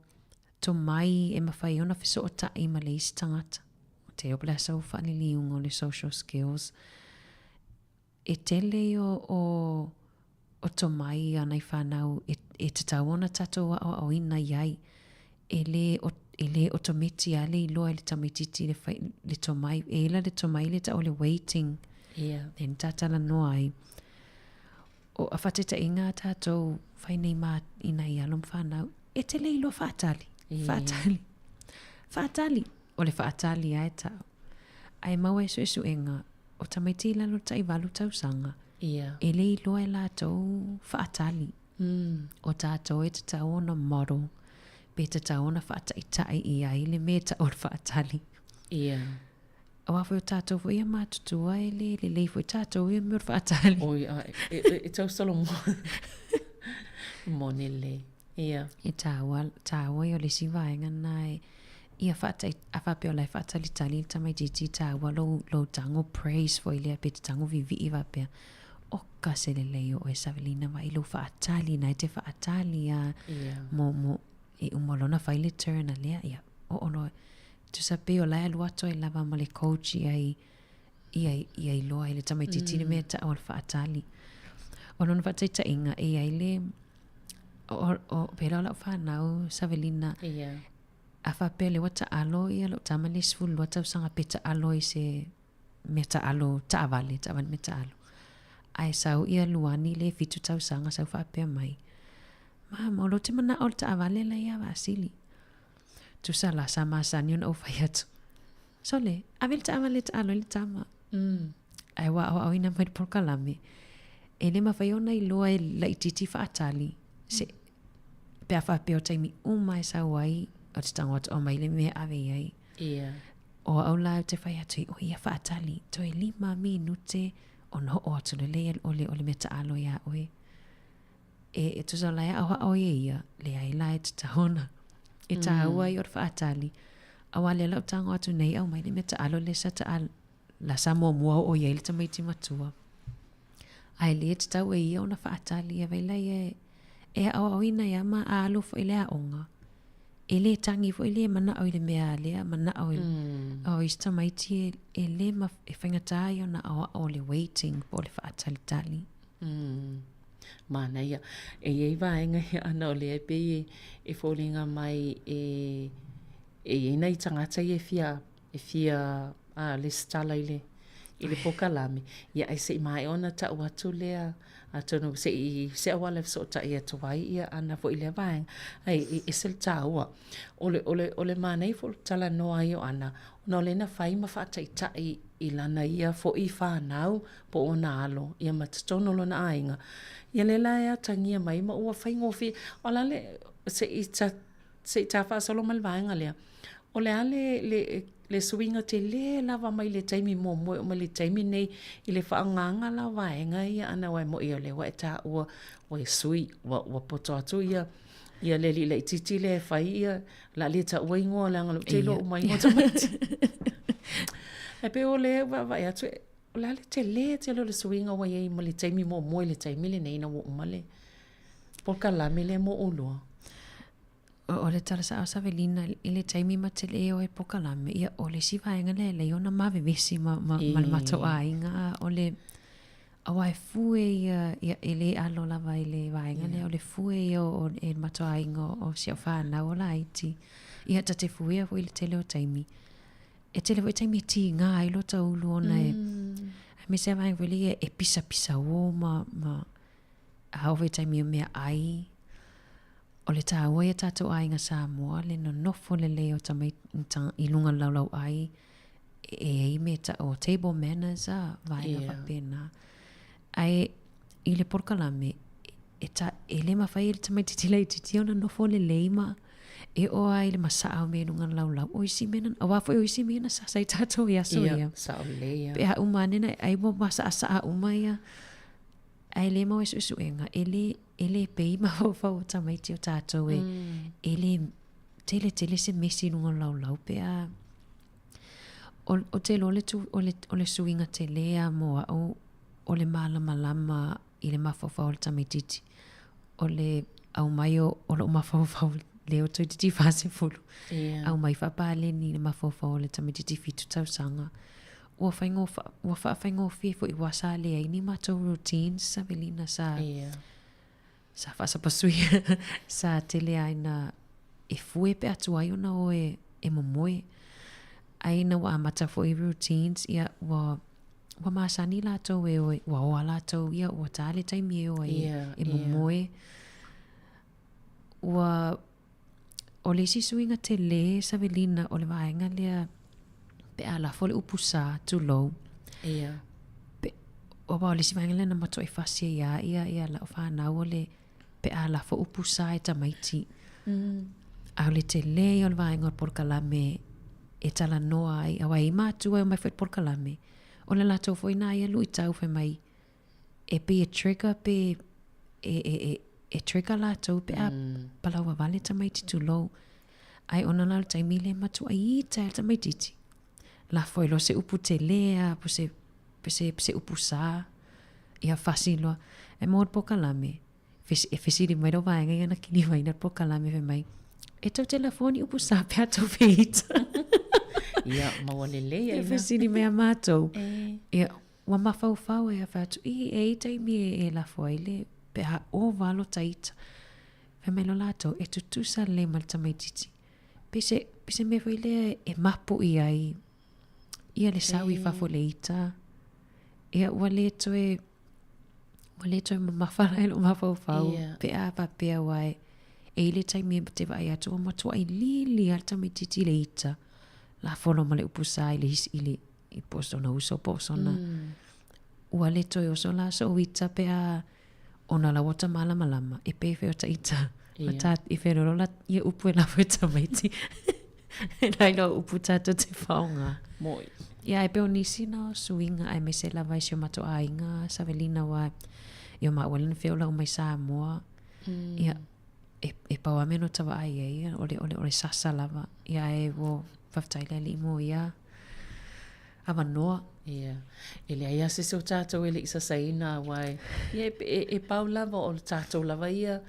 to mai e mawhai ona fiso o ta i ma le isi tangata. O te opla sau whaniliunga o le social skills. E tele o to mai anai whanau e te tauona tatou o ina iai e le otometi ale i loa le tamaititi le to mai e ila le to mai le ta o le waiting. Then tatala noa ai. O a whateta inga tatou whainei maa ina i alum whanau e tele i loa whaatali. Whaatali. O le whaatali ai tau. Ai maua esu enga o tamaiti lalo ta i walu tau sanga. E le i loa e la tau whaatali. O tātou e te tau ona model. Pe te tau ona whaata i tai i ai le me ta o whaatali. O awhi o tātou fo ia mātutua e le leifo i tātou ia me o whaatali. Oi, e tau solo mo. Mone le. E tāua i o le sivaenga nai ia whaata a whape o lai whaatali tali i tamai jiti tāua lo tango praise fo i lea pe te tango vivi i wapea. O ka se le leo o e Savelina wa i lo whaatali nai te whaatali a mo e umolona whaile turn a lea ia o ono tu sa pe o lai aluato e lava ma le coach i ai loa i le tamai jiti le mea ta o le whaatali. O nona whaataita inga e ai le o pera o lau whanau Savelina a whape le wata alo i alo tamale sfulu wata usanga pe ta alo i se me ta alo ta avale me ta alo ai sau ia luani le fitu tau sanga sau whape mai mama o lo te mana o ta avale la ia wasili tu sa la sama sanion o whaiatu so le avel ta avale ta alo le tama ai wa au ina mai por kalame e le mawhaiona i loa e la ititi whaatali se pe a whape o taimi umai sau ai o te tangot o mai le mea ave ai. O au lau te whai atu i o ia whaatali. To e 5 minute o no o atu le lea o le meta alo ia oe. E tu sa laia au o ia le ai lai te tahona. E ta ua i o whaatali. Awa le lau tango atu nei au mai le meta alo le sa ta al la sa mua o ia le tamaiti matua. Ai le te tau e ia o na whaatali e vai lai e au ina ia ma a alo fo ile a onga. Ele tangi fo ele mana o ile mea lea mana o o ista maiti ele ma e whangata i ona o le waiting po le whaatalitali. Mana ia e vaenga ana o le pe e fōlinga mai e ina i tangata i e fia le stala i le pokalame ia ai se mai ona ta watu lea atono se awale so ta ia tuai ia ana fo ile vaenga ai e sel taua ole mana fo tala no ai ana no le na fai ma fa tai i lana ia fo i whanau po ona alo ia matatono lo na ainga ia le la ia tangia mai ma ua fai ngofi ola le se ta fa solo mal vaenga lea ole ale le swinga te le lava mai le taimi mo ma le taimi nei i le whaanganga la vaenga ia ana wai mo ia le wa ta ua wai sui wa poto atu ia le li le titi le fai ia la le ta ua ingoa la ngalo te lo mai mo tamati e pe ole wa ia tu la le lo le swinga wa ia ma le taimi mo le taimi le nei na wo male poka la mele mo olo o le tala sa Savelina i le taimi ma te leo e pokalame ia o le si vaenga le ona ma vevesi ma mato ainga o le awai fue ia ele alo lava i le vaenga le o le fue ia o e mato ainga o si whana o la iti ia ta te fue a le tele o taimi e tele o taimi ti ngā i lo ta ulu ona e me se vaenga veli e pisa o ma hau taimi o mea ai o le tāua ia tātou ainga Samoa le no nofo le leo tamai i lunga laulau ai e me ta o table manners a vaenga whapena ai i le porkalame e le mawhai le tamai titilai titi ona nofo le leima e o ai le masaa o me lunga laulau o isi mena o wafo o isi mena sa sai tātou ia so ia sa o lea pe ha umanena ai mo masa asa umaya ai le mo esu enga ele pei ma fo tamai tio tātou ele tele se mesi nunga lau pe a o te lole tu o le suinga te lea mo o o le malama i le mafaufa o le tamaititi. O le au mai o lo mafaufa le o toi titi fase fulu. Au mai whapale ni le mafaufa o le tamaititi fitu tausanga. Ua whaingo fifo i wasa le ai ni matou routines sa velina sa whasa pasui sa tele aina e fue pe atu ai ona o e momoe. Aina wa amata fo i routines ia wa masani latou e oi wa oa latou ia wa tale taimi e oi e momoe. Wa o le sisuinga te le sa velina o le vaenga lea pe ala fo le upusa tu low. O ba o le sivaenga lea na mato e fasia ia la o whanau o le pe ala fo upusa e tamaiti. Au le te le o le vaenga o Porkalame e tala noa ai awa i mātua o mai whet Porkalame. O le latou fo ina ia lui tau whai mai e pe e trigger pe e trigger latou pe a palawa vale tamaiti tu low. Ai ona la taimi le matua i ta tamaititi. La foi lo se upu te lea se upu sa ia fasilo e mo Porkalame e fesiri mai do vaenga ia na kini vai na Porkalame ve mai e tau telefoni upu sa pe atou feita. Ia mawalele ia e fesiri mea mātou ia wa mafau e fatu e taimi e la foi le pe ha o valo taita fe me lo lato e tutusa le mal tamaititi pese me foi le e mapu ai ia le sawi fafoleita ia wale toe mafara e lo mafau pe a papea wai e ile taimi e te vai atu matua i lili al tamaititi le ita la folo male upusa ile ile i posto na uso posona wale toe o sola so ita pe a ona la wata malama e pe fe o taita mata i fe rola i upu e la weta maiti e lai lo upu tato te whaonga moi ia e pe o nisi na suinga ai me se la vai sio mato ainga sa velina wa i o mawalina fe o la umai sa moa ia e pau a meno tawa ai ia ole sasa lava ia e wo whaftaile li mo ia awa noa. Ia. Ele ai ase se o tātou ele isa saina wai. Ia e pau lava o tātou lava ia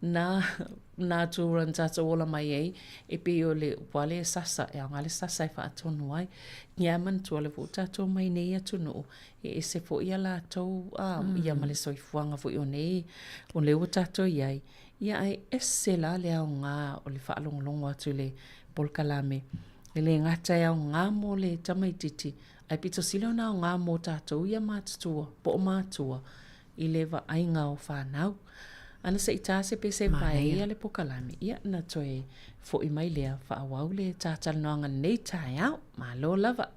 nā tūran tātou ola mai ei e pe o le wale e sasa e angale sasa e whaatonu ai. Nia man tua le fo tātou mai nei atunu e se fo ia lātou ia male soifuanga fo i o nei o le o tātou iai. Ia ai ese la le au ngā o le whaalongolongo atu le Porkalame. Le ngata au ngā mo le tamaititi. Ai pito silo na au ngā mo tātou ia mātua, po o mātua. I le wa ainga o whanau. Ana se ita se pe se pai ia le Porkalame. Ia na toe fo i mai lea whaawau le tātal noanga nei tai au. Malo lava.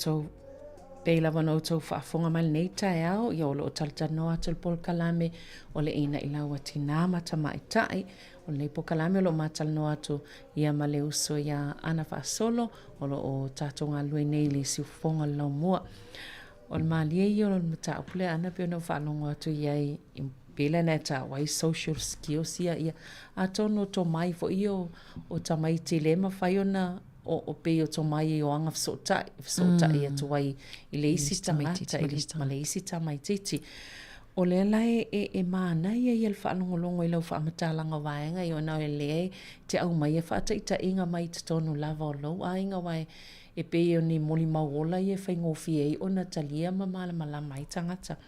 Tau Pela wano tau whaafonga mai nei tae au i o lo talatanoa tul pol kalame o le ina i laua tina mata mai tai o le po kalame o lo matalanoa tu ia ma le uso ia ana whaasolo o lo o tatonga lue nei le siufonga lau mua o le maalie i o lo mata upule ana pio no whaalonga atu iai i pela na ta wai social skills ia a tono to mai fo i o tamai te le mawhai ona o pe o to mai o anga so tai e to wai i le isi tamata i le le isi tamai titi o le lai e mana ia i le whaanongo longo i lau whaamataalanga waenga i o nau e le te au mai e whaataita inga mai te tonu lava o lau a inga wai e pe o ni moli mauola i e whaingofi e o na talia mamala malama i tangata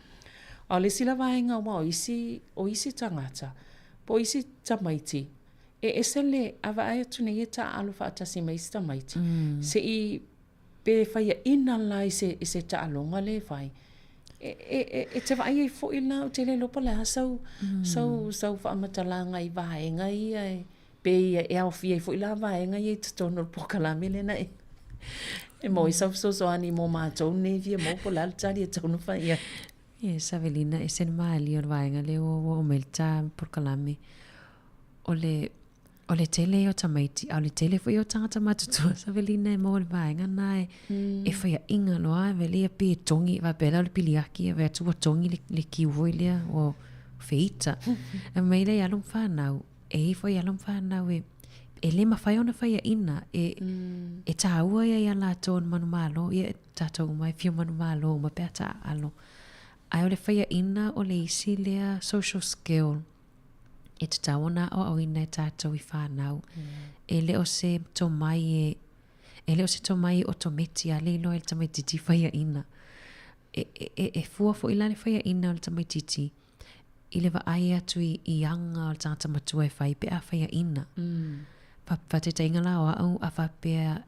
o le sila waenga wa o isi tangata po isi tamaiti e sele ava ai tune ia ta alu faatasi mai sta maiti se i pe fai ina lai se ta alonga le fai e te vai e fo ina o te le lopa la sau fa matalanga i vaenga i pe e au fi e fo ila vaenga i te tono po kalame le na e mo i so ani mo ma to ne via mo po la tali e tono fa ia Savelina e sen mali o vaenga le o melta por kalame o le tele o tamaiti, au le tele fo i o tangata matutua, Savelina e mo le vaenga nae, e whaia inga loa, vele a pe tongi, va pela o le piliaki, ve atua tongi le kiwoi lea o feita. E mei le alum whanau, e foi alum whanau e le mawhai ona whaia ina, e taua ia la ton manu malo, e tatou mai fio manu malo, ma pea ta alo. Ai o le whaia ina o le isi lea social skill, e te tawana o ina e tātou i whanau. E leo se to mai o to meti a leilo e le tamai titi whaia ina. E fua fo ila le whaia ina o le tamai titi. I le wa ai atu i anga o le tangata matua e whai pe a whaia ina. Pa te tainga lao au a whapea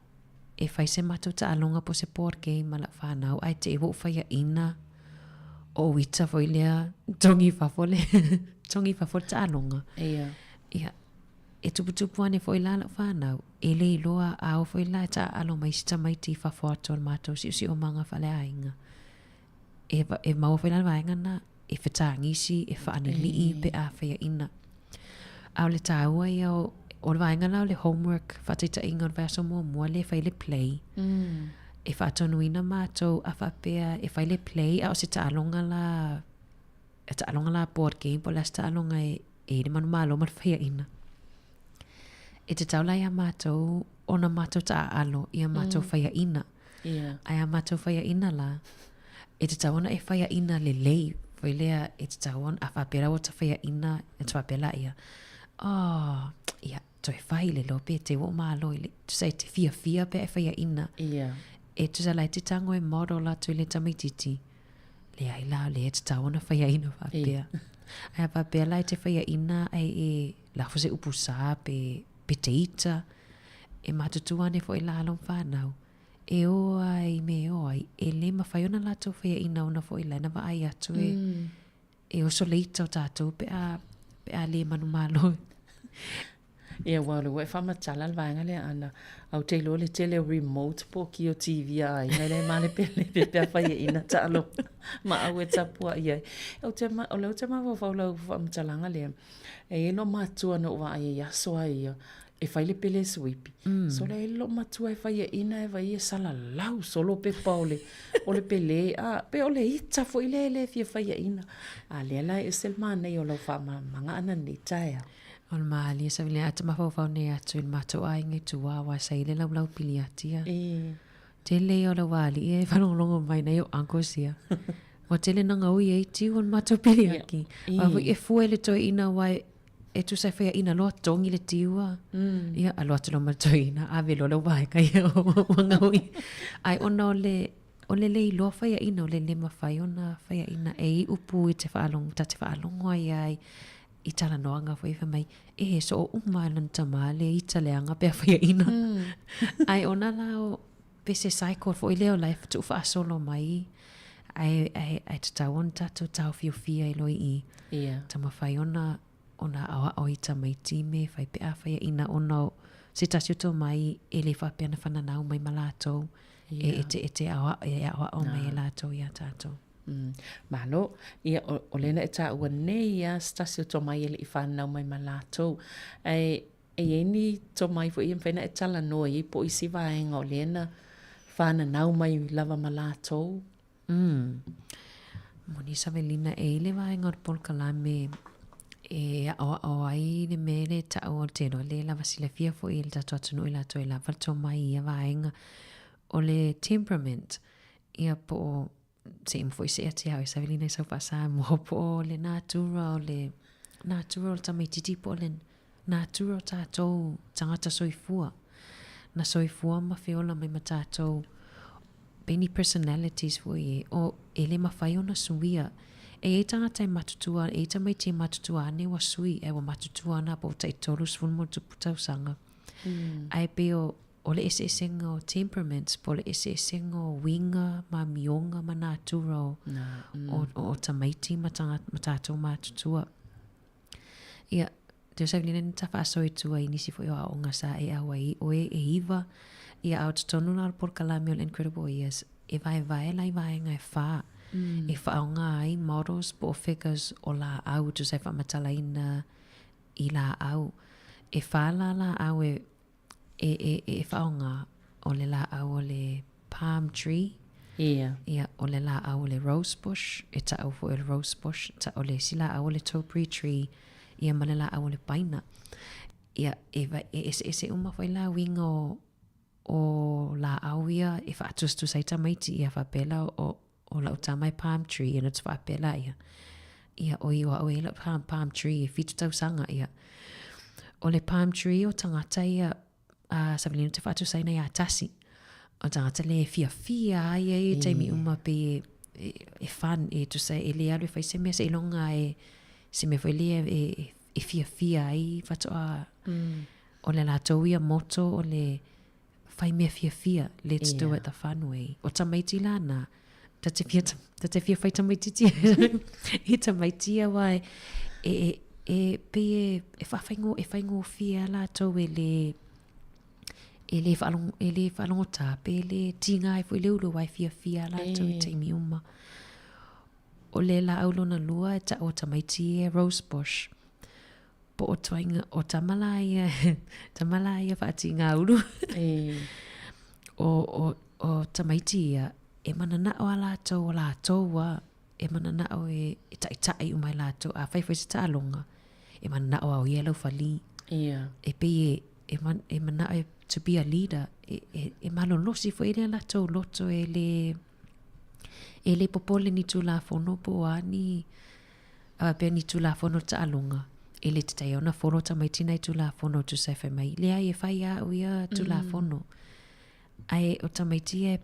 e whai se matu ta alonga po se board game ala whanau. Ai te ewo whaia ina o wita fo ilea tongi whafole. Tongi whafole ta alonga. Ia. E tupu ane fo ila ala whanau. E le iloa au fo ila ta alonga mai sita mai ti whafo ato al mato si o manga whale ainga. E maua fo ila wainga na e whetangisi e whaani lii pe a whaia ina. Au le tāua ia o le wainga lau le homework whatita inga o vaso mua le whai le play. E whaatonu ina mātou a whapea e whai le play a o se taalonga la board game po las taalonga e le manu malo man whaia ina. E te taula ia mātou ona mātou ta alo ia mātou whaia ina. Ai a mātou whaia ina la e te tauna e whaia ina le lei foi lea e te tauon a whapera o ta whaia ina e te whapela ia. Ia, toi whai le lope te o malo ile. Tu sai te fia pe e whaia ina. E tu sa lai te tango e moro la tu le tamaititi. Le ai la le e te tauon a whaia ina whapea. Ai a whapea lai te whaia ina ai e lafo se upusa pe te ita. E matutuane fo i la alon whanau. E oa i me oa e le mawhaiona la tau whaia ina ona fo i la na wa ai atu e oso leita o tātou pe a le manu malo. Ia walu e whamatala al vaenga le ana au te lo le tele remote po ki o TV ai ngai le male pele pe whaia ina talo ma au e tapua ia o leo te ma wau lau whamatalanga le e no matua no wa ai aso ai e whai le pele sweepi. So le lo matua e whai ina e whai e sala lau solo pe paule o le pele pe o le ita fo ile le fia whai ina a le lai e sel mana i o lau wha manga ana ni taia. On maali sa vile ata mafau ne atu il mato ai ngai tua wa sai le lau pili atia. Te le o la wali e whanongongo mai na yo anko sia. Wa te le nanga ui e ti on mato pili aki. Wa e fue le toi ina wai e tu sai whea ina loa tongi le tiua. Ia a loa talo mato ina a velo la wai kai o wanga ui. Ai ona o le i loa whea ina o le lema whai ona whea ina e i upu i te whaalongo ai I tala noanga fo ifa mai so o umalan tamale I tale anga pe fa ina ai ona la o pese cycle fo leo life tu fa solo mai ai tawon tatu tau fia I loi I tama fa ona awa o ita mai time fa pe a fa ina ona se tasiuto mai ele fa pe na fana nau mai malato ete awa o mai lato ya tato Malo, ia o lena e tā ua nei ia stasi o tō mai ele I whanau mai malato. E eni tō mai fo I mwhena e tala noa I po I si vaenga o lena whanau mai lava malato. Moni Savelina e le vaenga o Polkalame e o ai le mele ta o te no le lava sila fia fo I le tato atunu I lato I lava tō mai ia vaenga o le temperament ia po se im foi se ati au Savelina I sau pasa mo po le natural tamaititi po le natural tātou tangata soifua na soifua ma feola mai ma tātou many personalities foi o ele ma fai ona suia e tangata matutua e tamaiti matutua ne wa sui e wa matutua na po tai tolus fulmo tu putau sanga ai peo o le esenga o temperaments po le esenga o winga ma mionga ma natural o tamaiti ma tātou matutua ia te Savelina ni tafa asoi tua I nisi fo o nga sa e awai o e iwa ia au tonu na Polkalame o Incredible Years e vai lai nga e wha e wha o nga ai models po figures o la au tu sai wha matala ina I la au e wha la au e whaonga o le la au o le palm tree ia o le la au o le rose bush e ta au fo le rose bush ta o le sila au o le topiary tree ia ma le la au o le paina ia e uma foi la winga o la au ia e whaatus tu saita maiti ia whapela o la utamai palm tree ia natu whapela ia o iwa o e la palm tree e fitu tau sanga ia o le palm tree o tangata ia Savelina te whatu saina ia tasi o tangata le fia ai te mi uma pe e fan e tu sai e le alu fai se mea se ilonga se me foi le e fia ai whatu o le latou ia moto o le fai mea fia let's do it the fun way o tamaiti lana ta te fia fai tamaiti tia I tamaiti a wai e whaingo fia latou e le whalongo tāpe, le tinga e fwy leulo wai fia la tau I teimi uma. O le la aulona lua e ta o tamaiti e rose bush. Po o tuainga o tamalaya whaati ngā uru. O tamaiti ia e manana o a lātou o lātou wa e manana o e tai umai lātou a whaifai se ta alonga. E manana o au yellow whali. E pe e manana o to be a leader e malolosi fo ele la to loto ele popole ni tu la fono po ani pe ni tu la fono ta alonga ele te tai ona fono ta mai tina tu la fono tu se fe mai le ai fai a uia tu la fono ai o ta mai tia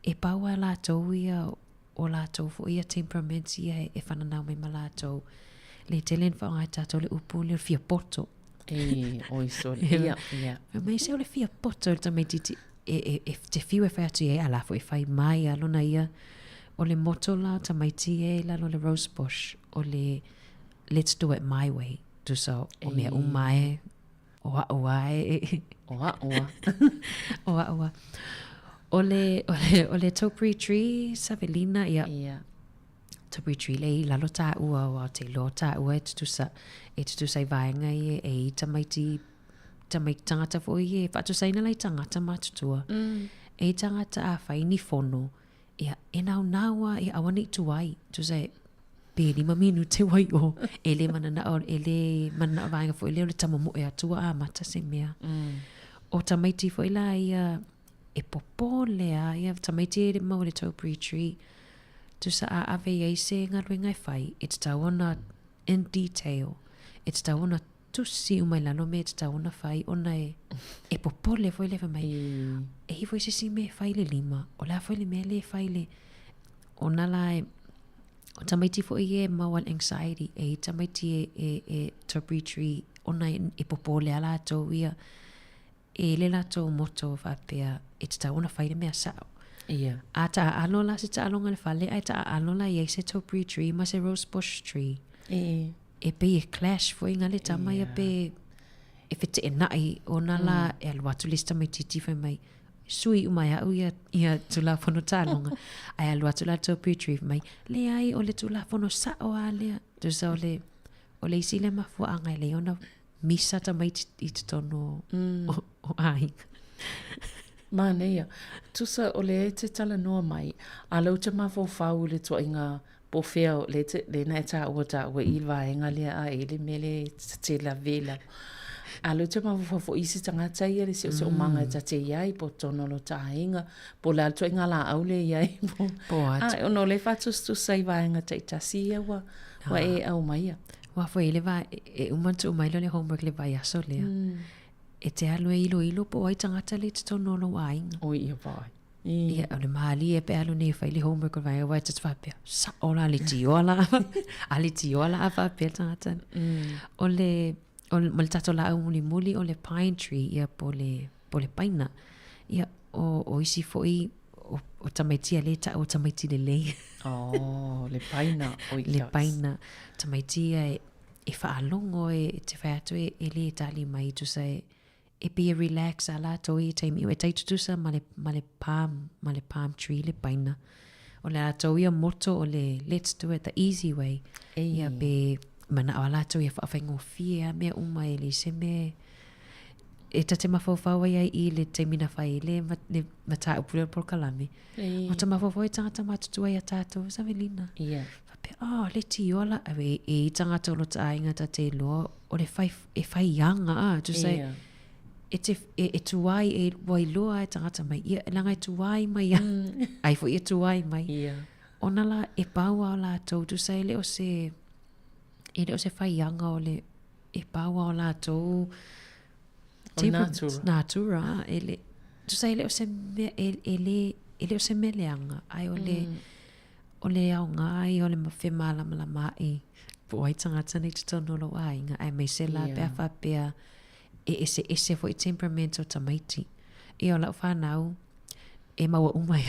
e paua la to uia o la to fo ia temperament ia e fanana mai malato le telen fa ai ta to le upu le fia poto oi so ia me se ole fia poto ta me titi e te fiu e fai atu e ala fo e fai mai alona ia o le moto la ta mai ti e la le rose bush o le let's do it my way tu so o mea umai o le topiary tree Savelina ia topiary tree le lalo ta ua o te lo ta ua e tu sa I vaenga e tamaiti tangata fo i e whatu saina lai tangata matutua e tangata a whai ni fono ia e nau naua e awana I tuai tu sa pe 5 minute wai o ele manana vainga fo ele le tamamu e atua a mata se mea o tamaiti fo ila ia e popole a ia tamaiti e mau le Taupo Tree tu sa a ave ia se ngaruenga e fai it's tawana in detail it's tawana tusi umai lano me it's tawana fai ona e popole fo ile mai e hi fo se me fai le 5 o la fo le me le fai le ona la o tamaiti fo ie mawal anxiety e tamaiti e Taupo Tree ona e popole ala to ia e le lato moto whapea e te tauna whaire mea sao. Ia. A ta alola se ta alonga le whale, ai ta alola i se Taupo Tree, ma se Rosebush Tree. E pe e clash fo inga le tama ia pe e white e nai o na la e aluatu lista mai titi whai mai. Sui umai au ia tula whono ta alonga. Ai aluatu la Taupo Tree mai. Le ai o le tula whono sao a lea. Tusa o le isi le mafua angai le ona misa ta mai i te tono o ai. Mana ia, tusa o le te tala noa mai, a lau te mawhau le toa inga pofeo le na e ta ua i vaenga lea a ele mele te la vela. A lau te mawhau isi tangata ia le se o manga ta te iai po tono lo ta inga, po la toa inga la au le iai po ata. Ono le fatus tu sai vaenga ta itasi ia wa e au maia. Wa fo ele va e umantu umailo le homework le vai aso lea. E te alue ilo po ai tangata le te tono lo ainga. O ia vai. Ia o le mahali e pe alu ne fai le homework vai a wai te whapea. Sa ola le tiola. A le tiola a whapea tangata. O le tato la au muli o le pine tree ia po le paina. Ia o isi fo i o tamaitia le ta o tamaiti le lei. Oh, le paina. Le paina. Tamaitia e whaalongo e te whaiatu e le tali mai tu sai e pia relax ala to i taimi e taitutusa ma le palm tree le paina. O le ato ia moto o le let's do it the easy way. Ia pe mana o ala to ia whaafengo fia mea uma e li se me e tate mawhawhawa ia i le taimina whai le mata upule por kalame. O ta mawhawhawa i tangata matutua ia tātou Savelina. Ia. Le tiola e tangata o lo ta ainga ta te loa o le whai yanga tu sai e tuai e wailoa e tangata mai ia langa e tuai mai ai fo ia tuai mai ona la e paua o la tau tu sai leo se whai yanga o le e paua o la tau natura ele tu sai leo se leo se meleanga ai o le au ngai o le mawhemala mai po ai tangata ni te tono lo ainga ai mai se la pea whapea e ese fo i temperament o tamaiti. E o lau whanau e maua umai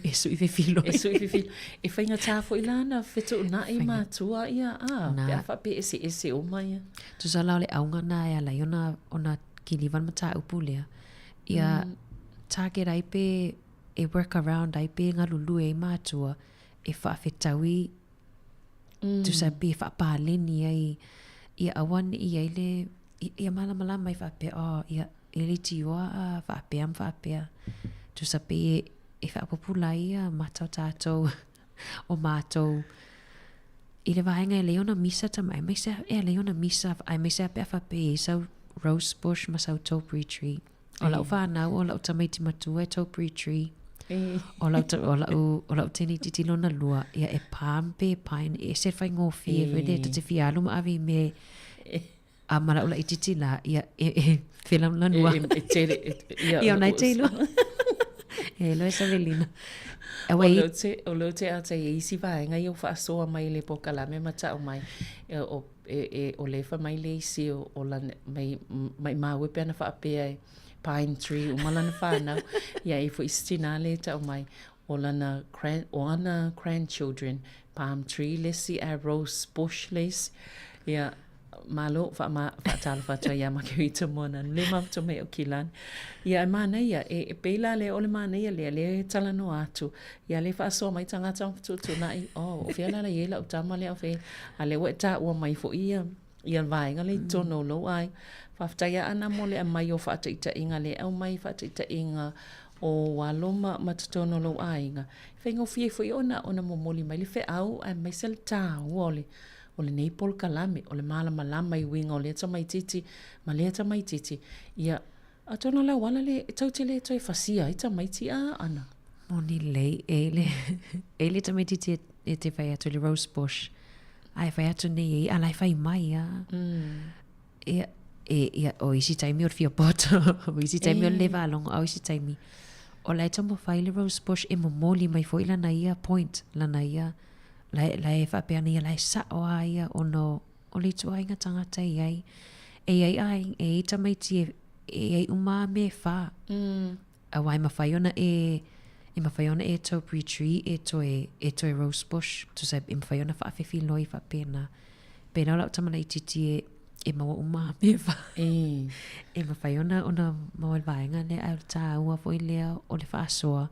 e sui filo. E whainga tā fo ilana whetu na i mātua ia pea whape ese umai. Tu sa lau le aunga na e alai ona kilivan mata upu lea. Ia target ai pe e work around ai pe ngā lulu e mātua e whaafetaui tu sa pe whaapaleni ai ia awan i ai le ia mala mai whapea ia ele tioa whapea tu sa pe e whaapopula ia matau tātou o mātou i le vaenga e leona misa tamai mai se e leona misa ai mai se pe whapea sau Rosebush ma sau Taupo Tree o lau whanau o lau tamaiti matua e Taupo Tree o lau teni titi lona lua ia e pampe pain e se whai ngofi e vede te whialu ma avi me a mara ula i titi la ia e whilam la lua ia o nai teilo e loe Savelina o lo te ata e isi vaenga i o whaasoa mai le pokalame mata o mai o lefa mai le isi o la mai mawe pia na whaapea pine tree o malana whanau ia e fo istina le ta o mai o ana grandchildren palm tree lesi a Rosebush lesi ia malo whaatala whatua ia makiwita mona le mawto me o kilan ia mana ia e peila le ole mana ia le tala no atu ia le whaasoa mai tangata tu nai o whiana la iela o tama le au whi a le weta ua mai fo ia vaenga le tono lo ai whaftaia ana mo le mai o whaataita inga le au mai whaataita inga o waloma matatono lo ainga. Whengo fie fo ona momoli mai le fe au ai mai sel tā ole. O le nei pol kalame, o le malama lama I winga, o le ata mai titi, ma le ata mai titi. Ia, a tono la wala le tautele toi fasia, ita mai ti a ana. Moni lei, e le tamai titi e te whai atu le rose bush. Ai whai atu nei ala e whai mai a. O isi taimi o fia poto, o isi taimi o lewa alonga, o isi taimi. O lai tamo whai le rose bush e momoli mai fo ila na ia point, lana ia. Lai whapea ni lai sa o aia o no o le tu ainga tangata I ai. E ai e tamai ti e ai uma me wha. A wai mawhaiona e mawhaiona e taupe tree e toi rose bush. Tu sai e mawhaiona whaafefi loi whapea na. Pena lau tamana I titi e maua uma me wha. E mawhaiona o na maua vaenga le au tā ua fo I lea o le whaasoa.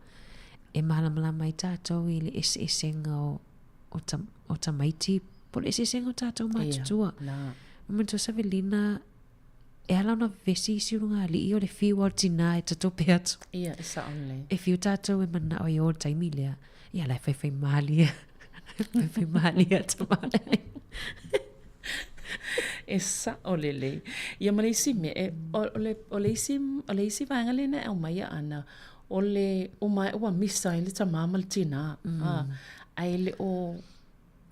E mahalamala mai tātou I le esenga o ta maiti po le esenga o tātou mātutua. Mamatu Savelina e ala ona vesi siurunga li I o le fiu o tina e tatope atu. Ia, e sa ole. E fiu tātou e mana o I o taimi lea. Ia lai whai mahali a. Whai mahali a tamale. E sa ole le. Ia ma le isi me, o le isi vaenga le na e o mai ana. O le, o mai ua misa I le tamama le tina. Ai le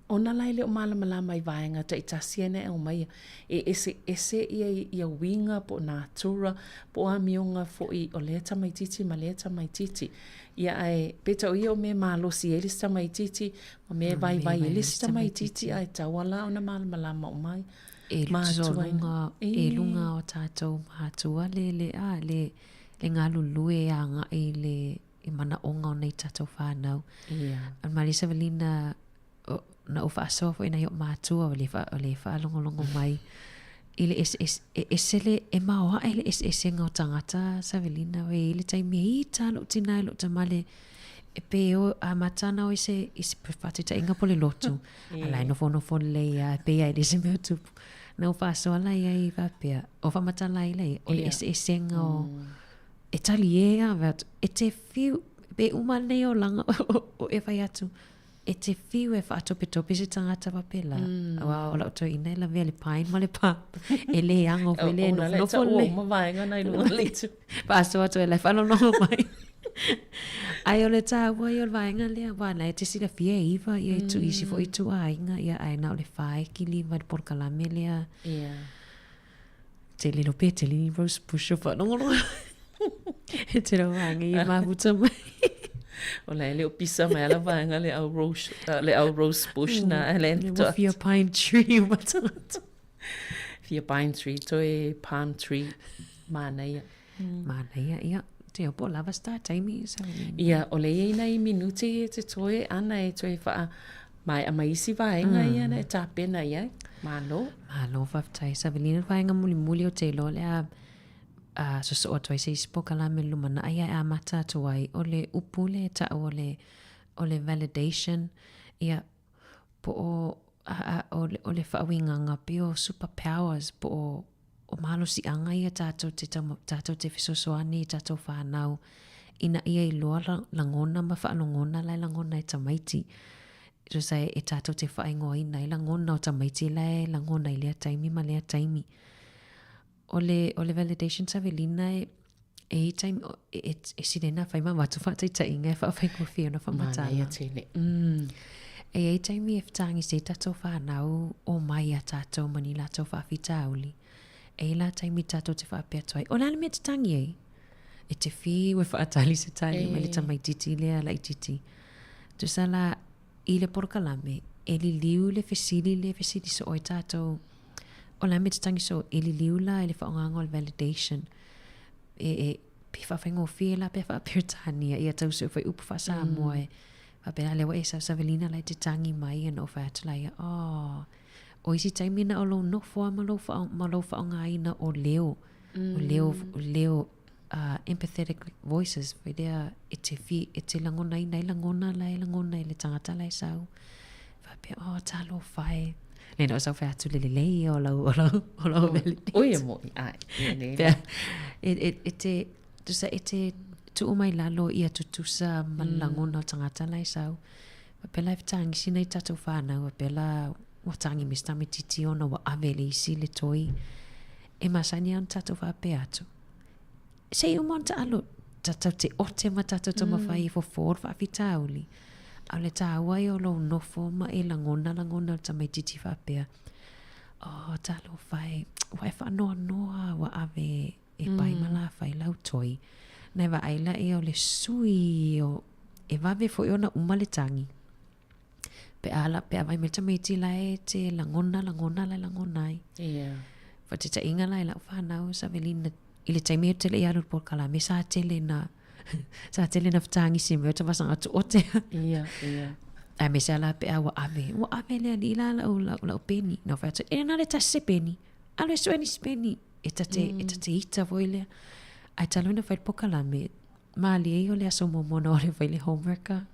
ona lai le o malama I vaenga ta itasiene e o mai e ese ia winga po natura po a mionga fo I o le tamai titi ma le tamai titi ia ai peta o ia o me malosi e le tamai titi o me vai e le tamai titi ai tawala ona malama o mai e lunga o tātou mātua le ngā lulu e anga I le I mana onga o nei tātou whānau. An Marisa Valina na o whaasoa fo ina I o mātua o le whaalongolongo mai. I le esele e maoa e le esenga o tangata Savelina o e le taimi I tālo tina lo tamale e pe o a matana o ise pati ta inga po le lotu. Alai no fono le ia pe ai le se meo tupu. Na o whaasoa lai ai whapea. O whamatala I lei o le esenga o e tali e avat, e te fiu, be umane o langa o e whai atu, e te fiu e whaatope se tangata wapela. O lau toi ina la vea le pain ma le pa, e le ango fai le no fo le. O ma vaenga nai lunga leitu. Paso atu e lai whalo no mai. Ai o le tā ua I o le vaenga lea, wana e te sila fia iwa, I tu isi fo I tu ainga, ia aina o le whae ki li mai porkalame lea. Te lilo pe, te lini rose bush o whanongo. E te rau hangi I mahuta mai. O lai leo pisa mai ala vaenga le au rose bush na elen. Le fia pine tree matata. Fia pine tree, toi palm tree. Mana ia. Mana ia. Te opo lava star taimi. Ia, o le ina I minuti te toi ana e toi wha mai a maisi vaenga ia na e tāpena ia. Malo. Malo whaftai. Savelina vaenga muli o te lo lea. So o toi se spoka la me lumana ai a mata tuai o le upule ta o le validation ia po o le whawinganga pe o superpowers po o malo si anga ia tātou te fisosoani tātou whanau ina ia I loa langona ma whaanongona lai langona I tamaiti so sai e tātou te whaingoa ina I langona o tamaiti lai langona I lea taimi ma lea taimi O le validation Savelina e time e sirena fai ma watu fa tai inga fa fai ko fia no fa matala e time e ftangi se tato fa nau o mai a tato manila to fa fitauli e la time tato te fa pe toi o la me tangi e te fi we fa tali se tali me le tamai titi le ala titi tu sala I le porkalame e liu le fesili so o tato o la me tangi so ili liula ele fa ngangol validation e pe fa fengo fila pe fa pertania ia tau so fa upu fa sa moe fa pe ale wa Savelina lai te tangi mai no fa tla o isi taimina o lo no fo ma lo fa ngaina o leo empathetic voices vedea ete langona ina langona le tangata lai sau fa pe talo fai le no sa fa tu le o lo o ye mo ai ete tu sa ete tu mai lalo ia tutusa malangona o tangata lai sau. Pela tangi sina tatu whānau, pela wa tangi mista me titi ona wa avele isi le toi. E masani an tatu whape atu. Se umonta alo, tatau te ote ma tatu toma whai fo for whawhitauli. Au le tāwai o lo nofo ma e langona ta mai titi whapea. Oh, talo whai, wai whanoa noa wa ave e pai mala whai lau toi. Nei wa aila e o le sui o e vave fo i ona umale tangi. Pe ala pe avai me tamiti la e te langona ai. Yeah. Fa te ta inga lai la whanau sa velina ile taimi o tele i alu por kala me sa tele na whatangi si me o tawasanga tu ote. Yeah. Ai me sa la pe awa ave. Wa ave lea li la o peni. No whata, e nare ta se peni. Alo e sueni se peni. E ta te ita voi lea. Ai talo ina whai por kala me. Maali e o lea so momona o le whai le homeworka.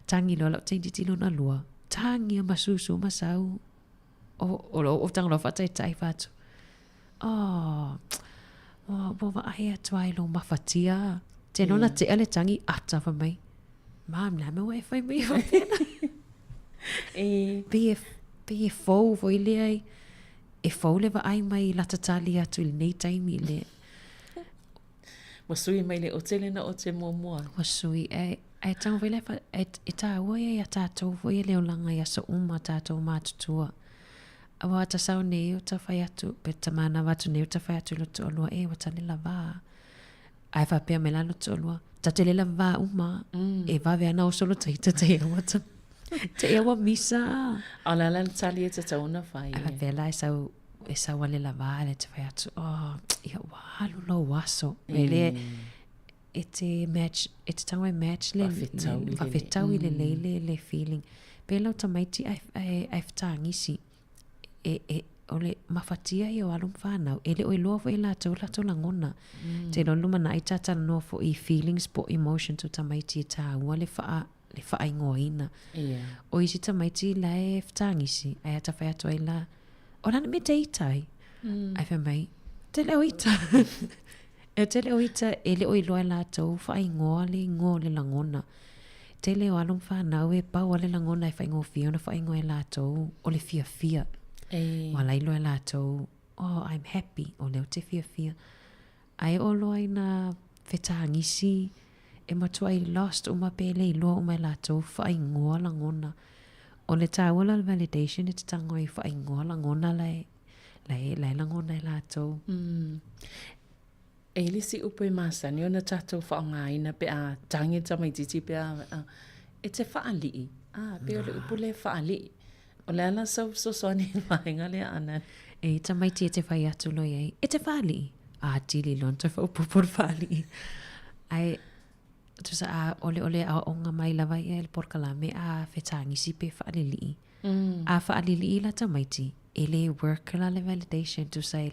Tangi lo lau teiti tilo na lua. Tangi a masusu masau. O tango lo whatai tai whatu. Wa aia tuai lo mawhatia. Te nona te ale tangi ata wa mai. Mam na me wai whai mai o pena. Pe e fau voi le ai. E fau le wa ai mai latatali atu ili nei taimi le. Wasui mai le o tele na o te mua. Wasui ai tango vai lefa e tā ua e a tātou voi leo langa i asa uma tātou mātutua. Awa ta sau nei o ta whai atu, pe ta mana watu nei o ta whai atu loto olua e wata lela wā. Ai whapea me la loto olua, ta te lela wā uma, e wawe ana o solo taita te ea wata. Te ea wa misa. Alala tali e te tauna whai. Ai whapea la e sau a lela wā le te whai atu. Ia walu lo waso. Mele e te tango e match le whawhetau i le leile le feeling. Pela o tamaiti ai whtangisi o le mawhatia i o alum whanau. E le o i loa fo i lato langona. Te lonu mana i tata no fo i feelings po emotion to tamaiti e tā ua le wha ingoa ina. O isi tamaiti la e whtangisi ai ata whai ato ai la o lana me te itai. Ai wha mai te leo ita. E te leo ita e le oi loa lātou wha ingoa le langona. Te leo alum whanau e pau le langona e wha ingoa fia ona wha ingoa e lātou o le fia. Wala i loa lātou, I'm happy o leo te fia. Ai o loa i na whetangisi e matua i lost uma pele i loa uma i lātou wha ingoa langona. O le tāwala validation e te tango i wha ingoa langona lai langona i lātou. E lisi upo i masani o na tātou whaongaina pe a tangi tamaititi pe a e te whaalii. Pe o le upo le whaalii. O le ala so soani mahinga le anan. E tamaiti e te whai atu loi ei. E te whaalii. Tili lon te upo por whaalii. Ai, tusa ole a onga mai lawa i el porkalame a whetangisi pe whaalili. A whaalili la tamaiti. E le work la le validation tusa e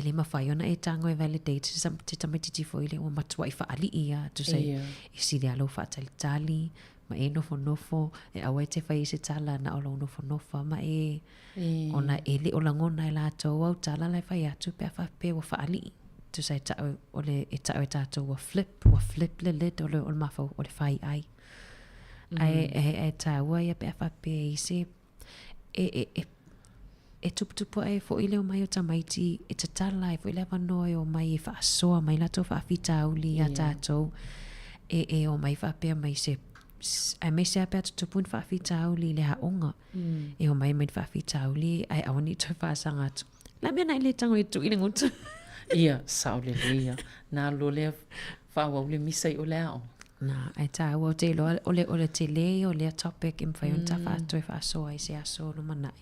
le mawhai ona e tango e validate te tamaiti fo ile o matua i whaali ia tu sei i siri alo whaatalitali ma e nofo e awa e te whai se tala na olo nofo ma e ona e le o langona e lātou au tala lai whai atu pe a whape wa whaali tu sei e tau e tātou wa flip le led o le mawhau o le whai ai e tāua ia pe a whape i se e tuputupu ai fo ile o mai o tamaiti e te tala e fo ile wanoe o mai e whaasoa mai lato whaafita auli a tātou e o mai whaapea mai se ai mai se apea tutupun whaafita auli le haonga e o mai whaafita auli ai awani toi whaasanga atu la mea nai le tango e tu ile ngutu ia sao le lea na lo le whaawau le misai o leo na ai tāua o te loa o le te le o le topic im whaion ta whaatoi whaasoa i se aso no manai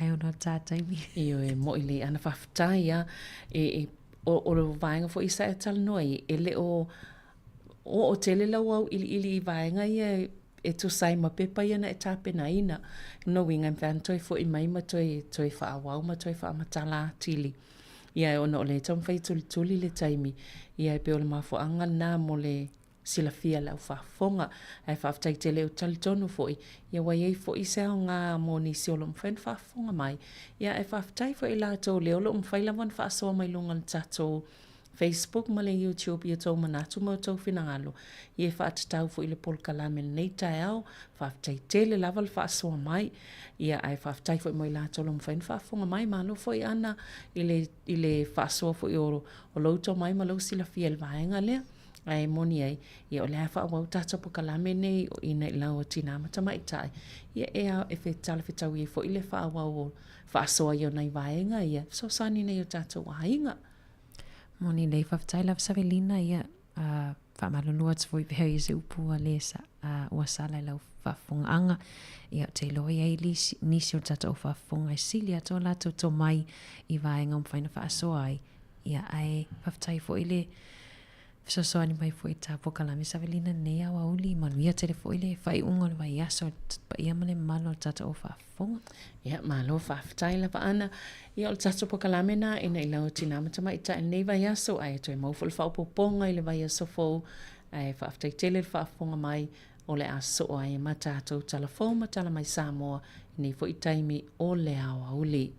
ai ona tātai mi. Io e mo i le ana whawhtai a o lo vaenga fo isa e tala noi e le o tele lau au ili i vaenga ia e tu sai ma pepa ia na e tāpena ina no winga mwhantoi fo i mai ma toi whaawau ma toi whaamatala tili. Ia e ona o le tamwhai tuli le taimi ia e pe o le mafuanga nā mo le sila fia lau whaafonga ai whaaftai te leo talitonu foi ia wai ei foi se o ngā moni si o lo mwhen whaafonga mai ia e whaaftai foi la tau leo lo mwhai lawan whaasoa mai lunga le tatou Facebook ma le YouTube ia tau manatu ma tau finangalo. Ia whaatatau fo i le pol kalame nei tai au, whaatai tele lava le whaasoa mai, ia ai whaatai fo i moi la tolo mwhain whaafonga mai malo fo i ana i le whaasoa fo i oro o lauto mai ma lau sila fiel vaenga lea. Ai moni ai, ia o le hafa wau tata po kalame nei o ina i lau o tina mata mai tai. Ia ea e whetala whetau i fo i le wha wau o whaasoa i o nei vaenga ia, so sani nei o tata wainga. Moni lei whaftai la Savelina ia whamalunua te fwoi pehau i se upua le sa ua sala i lau whafonga ia te loi ei nisi o tata o whafonga i sili ato la to mai i vaenga o mwhaina whaasoa ai ia ai whaftai fwoi le so ni mai fwoi ta po kalame Savelina nei awa uli manuia te le fwoi le whai unga le vai aso pa ia male malo tata o whafonga ia malo whaftai la paana ia o tata po kalame na ina i lau tina mata mai ta nei vai aso ai to e maufo le whaupoponga i le vai aso fo ai whaftai tele le whafonga mai o le aso ai mata ato talafo matala mai Samoa nei fwoi taimi o le awa uli.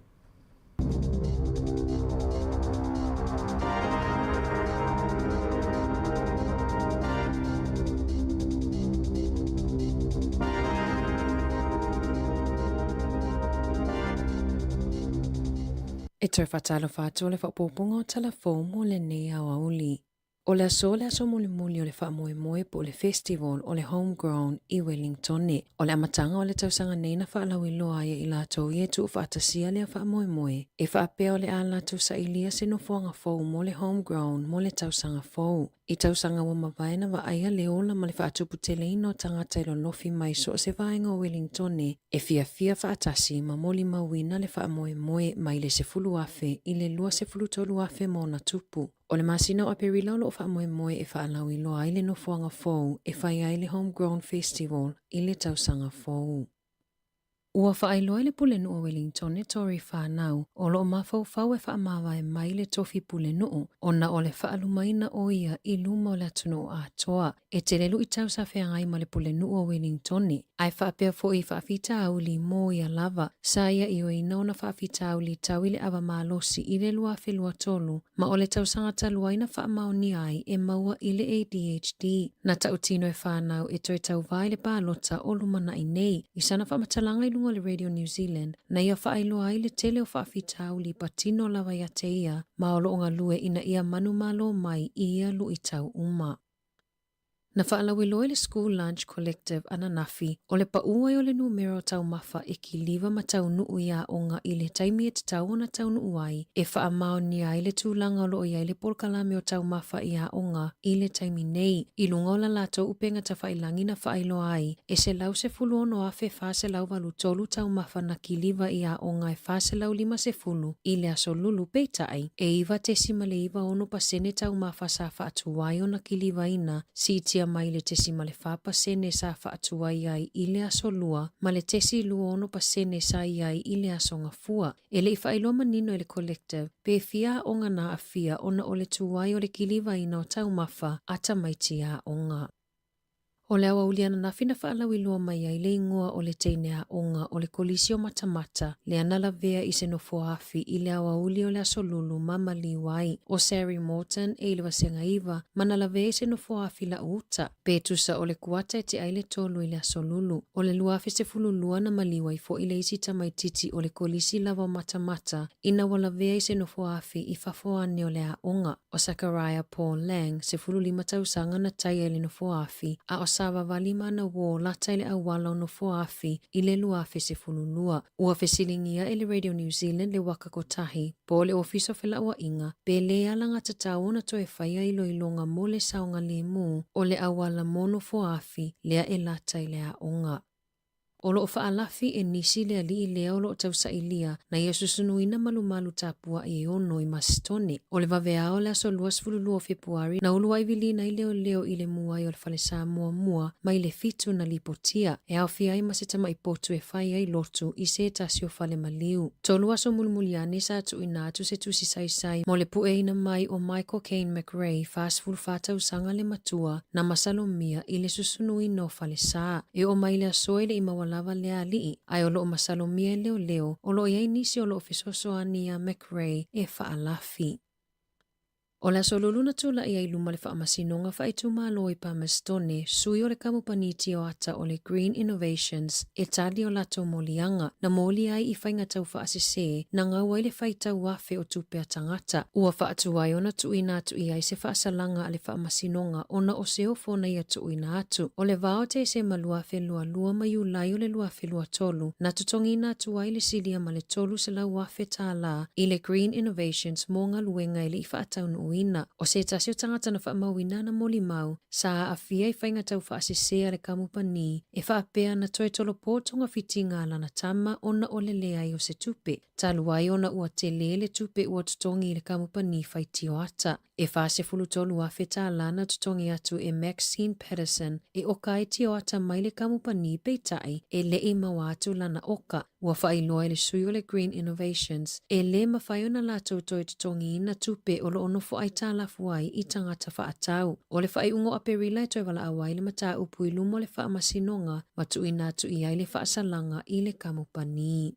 E toi whatalo whātua le whapoponga o talafo mo le nei awa uli. O le aso muli muli o le whaamoe moe po le festival o le homegrown i Wellington ne. O le amatanga o le tausanga neina whaalau i loa ia i lato i e tu whaatasia le whaamoe moe. E whaapea o le a lato sa ilia se no fuanga fau mo le homegrown mo le tausanga fau. I tausanga wa mawaina wa aia le ola ma le whaatupu tele ino tangata ilo lofi mai so se vaenga o Wellington ne. E fia whaatasi ma moli mawina le whaamoe moe mai le se fulu afe i le lua se fulu tolu afe mo na tupu. O le masina o perila lo whaamoe moe e whaalau i loa i le no fuanga fau e whai ai le homegrown festival i le tausanga fau. Ua whaailoa i le pulenu o Wellington e tori whanau, o lo mawhau e whaamawa e mai le tofi pulenu o na o le whaalumaina o ia i luma o le atunu o atoa, e te lelu i tau sa whengai ma le pulenu o Wellington ni. Ai whaapea fo i whaafita au li mo ia lava, sa ia i o ina o na whaafita au li tau i le awa malosi i le lua whelua tolu, ma o le tau sangata luaina whaamau ni ai e maua i le ADHD. Na tau tino e whanau e toi tau vai le pālota o lumana i nei, i sana whaamatalanga i lunga le Radio New Zealand, na ia whaailoa ai le tele o whaafita au li patino lava ia te ia, ma o loonga lue ina ia manu malo mai i ia lu i tau uma. Na whaalawi loe le School Lunch Collective Ananafi, o le paua i o le numero tau mafa e ki liva ma tau nuu ia onga i le taimi e te tau o na tau nuu ai, e wha amao ni ai le tūlanga o lo i ai le polkalame o tau mafa ia onga i le taimi nei, i lunga o la lato upenga ta whailangi na whailo ai, e se lau se fulu ono afe wha se lau walu tolu tau mafa na ki liva ia onga e wha se lau lima se fulu, i le aso lulu peitai, e iwa te sima le iwa ono pasene tau mafa sa wha atuwai o na ki liva ina, si tia mai le tesi ma le whapasene sa whaatua iai i le aso lua, ma le tesi lua ono pasene sa iai i le aso ngafua. E le whailua manino e le collective, pe fia onga na a fia ona o le tuwai o le kiliva ina o tau mafa ata maiti a onga. O le awa uliana na fina whaalau i lua mai ai le ingoa o le teine a onga o le kolisio matamata, le anala vea i se no foafi i le awa uli o le asolulu mama liwai o Sari Morton e ilwa senga iwa, manala vea i se no foafi la uta, petusa o le kuata e te aile tolu i le asolulu, o le luafi se fululua na maliwai fo i le isi tamaititi o le kolisi lava matamata, ina wala vea i se no foafi i fafoane o le a onga, o Zachariah Paul Lang se fululima tausanga na tai e le no foafi, a o sawa walima na wo lata ile awala o no foafi i le luafi se fululua. Ua fesilingia e le Radio New Zealand le waka kotahi, po le ofiso fela ua inga, pe le alanga tatao na toe whaia ilo ilonga mo le saunga le mu o le awala mono foafi lea e lata ile a onga. O lo whaalafi e nisi lea li i lea o lo tau sa ilia na ia susunuina malumalu tapua i ono i masitone. O le vaveao le aso luas fululu o Februari na ulua i vili na i leo i le mua i o le falesa mua ma i le fitu na lipotia. E au fia i masitama i potu e whai ai lotu i se tasio fale maliu. Tolu aso mulmuliane sa atu inatu se tusi sai mo le pueina mai o Michael Caine McRae fast full fata usanga le matua na masalomia i le susunuina o falesa. E o mai le aso ile i mawala lava lea lii, ai o loo masalomia leo, o loo iai nisi o loo fisoso ani a McRae e whaalafi. O le aso luluna tula ia iluma le whaamasinonga whaituma i Palmerston, sui o le kamupani tio ata o le Green Innovations e tali o lato molianga na moli ai I whainga tau whaasese na ngau ai le whaitau wafe o tupea tangata. Ua whaatu ai ona tuina atu I ai se whaasalanga a le whaamasinonga ona o se ofona ia tuina atu. O le vao te se malua whelua lua mayu lai o le lua whelua tolu na tutongina atu ai le silia ma le tolu se lau wafe tāla I le Green Innovations mo ngā luenga I le I whaatau ina. O se tasi o tangata na whaamauina na moli mau, sa a fia I whainga tau whaasese a le kamupani, e whaapea na toe tolo pōtonga fitinga lana tama ona o le lea o se tupe. Taluai ona ua te le tupe ua tutongi I le kamupani whaiti o ata. E whaase fulu tolu a wheta lana tutongi atu e Maxine Patterson, e oka I tio ata mai le kamupani peitai, e le I mawa atu lana oka. Ua whailoa le sui o le Green Innovations, e le mawhaiona lato toi tutongi ina tupe o lo ono fo ai tālafu ai I tangata whaatau. O le whai ungo a perila toi wala awai le mata upu I lumo le whaamasinonga, matu ina atu I ai le whaasalanga I le kamupani.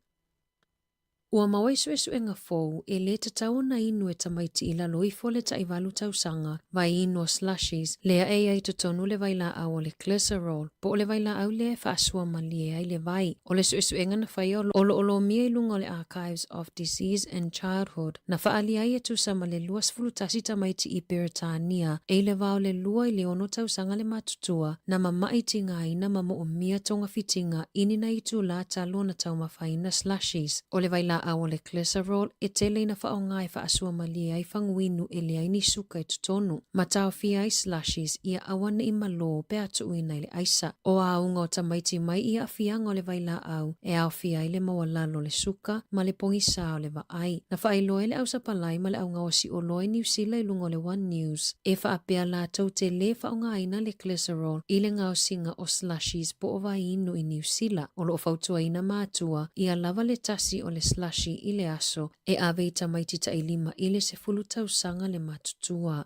Ua mawai suesu e ngā fōu, e le tatau na inu e tamaiti I lalo I fo le taiwalu tausanga, vai ino slushies, lea e ai tutonu le vaila au o le glycerol, po o le vaila au le whaasua mali e ai le vai. O le suesu e ngana whai olo mia I lunga o le Archives of Disease and Childhood, na whaali ai e tusama le luas fulutasi tamaiti I Beretania, e le vao le lua I le ono tausanga le matutua, na mamaiti ngā ina mamo o mia tonga fitinga, ini na itu la talo na tau mawhaina slushies. O le vaila a o le glycerol e tele ina whaonga e whaasua mali ai whanguinu e le aini suka I tutonu. Matao fia I slushies ia awana I malo pe atu uina I le aisa. O a unga o tamaiti mai ia fianga o le vaila au e au fia I le mawalalo le suka ma le pongisa o le vaai. Na whailo e le au sapalai ma le au ngao si o loe New Zealand I lungo le One News. E whaapea la tau te le whaonga aina le glycerol I le ngao singa o slushies po o vainu I New Zealand. O lo o fautua ina mātua ia lava le tasi o le slushie I le aso e ave I tamaiti ta ilima I le se fulu tausanga le matutua.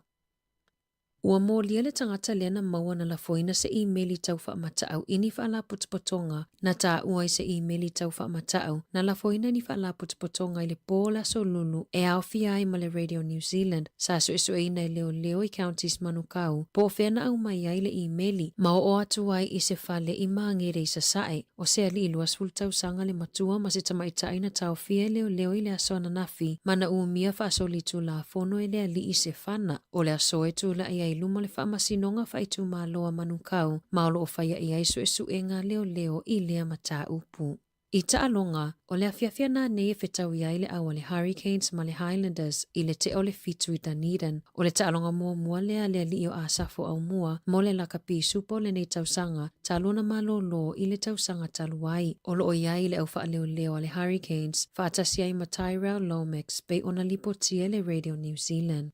Ua mōlia le tangata lena maua na lafoina se emaili tau whaamatau ini whaala putpotonga na tā uai se emaili tau whaamatau na lafoina ni whaala putpotonga I le pōla so lulu e au fiai ma le Radio New Zealand sa so ina I leo I counties manukau po whena au mai ai le emaili ma o atu ai I se whale I maangere I sa sae o se ali iluas fulu tausanga le matua ma se tamaitai na tau fia leo I le aso ananafi mana uumia whaasolitu la fono e le ali I se whana o le aso e tula ai luma le whaamasinonga whaitu māloa manukau, maolo o whaia I aiso e suenga leo I lea mata upu. I taalonga, o le afiafia nā nei e whetau I le awa le Hurricanes ma le Highlanders I le te o le fitu I Dunedin. O le taalonga mua lea li o asafo au mua, mo le lakapi supo le nei tausanga, talona malolo I le tausanga taluai. O lo o iai le au wha leo le Hurricanes, whaatasi ai ma Tyrell Lomax, bei ona lipotia le Radio New Zealand.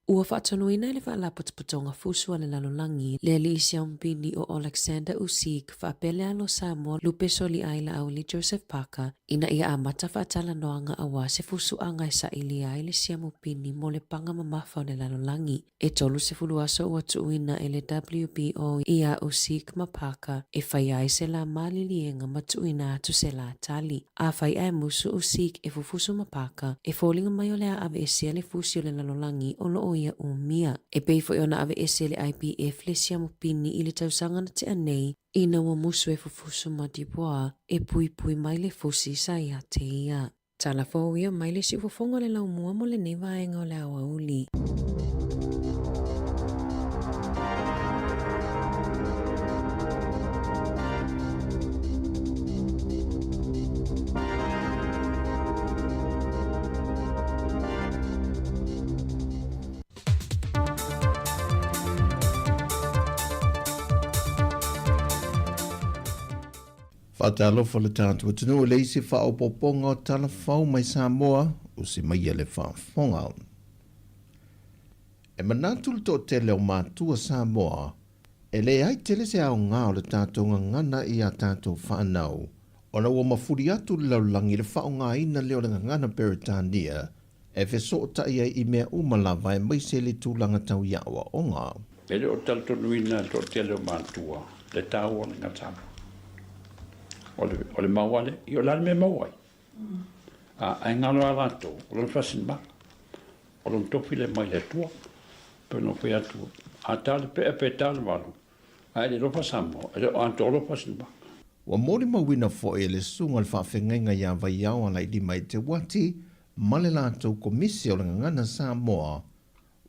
Ua whaatonuina le whaala putputonga fusua le lalolangi le li isia umpini o Alexander Usyk whaapele alo Samoa lupe soli aila au li Joseph Parker ina ia amata whaatala noanga awa se fusu anga I sa ili ai le sia mupini mo le panga mamafa o le lalolangi. E tolu se fulu aso ua tuuina e le WBO ia Usyk ma Parker e whai ai se la malilienga ma tuuina atu se la tali. A whai ai musu Usyk e fufusu ma Parker e fōlinga mai o lea ave e sia le fusi o le lalolangi o lo ia umia. E peifo e ona ave ese le IPF le sia mupini I le tausanga na te anei ina wa musu e fufusu ma Dubois e pui mai le fusi sa ia te ia. Tala fo ia mai le si ufofonga le lau mua mo le newa enga o le awa uli. Whaatalofa le tātua tunu le isi whaopoponga o talafau mai Samoa o si mai le whaafonga. E manatul to te leo mātua Samoa, e le ai tele se au ngā o le tātua ngana I a tātua whaanau, o na ua mafuri atu le laulangi le whaonga ina leo le ngana Beretania, e wheso ta ia I mea umalawa e mai se le tūlanga tau iawa o ngā. Pere o taltonuina to te leo mātua, le tāua le ngatama. O le mawale, I o lal me mawai. A ngalo a lato, o le fasin ma. o lon tofi le mai le tua, pe no pe atu, a tale pe tale walu, a le lopa samo, a le o anto lopa sinba. Wa mori mawina fo e le sunga le whawhengenga ia vai au ala i mai te wati, male lātou komisi o le ngana Samoa,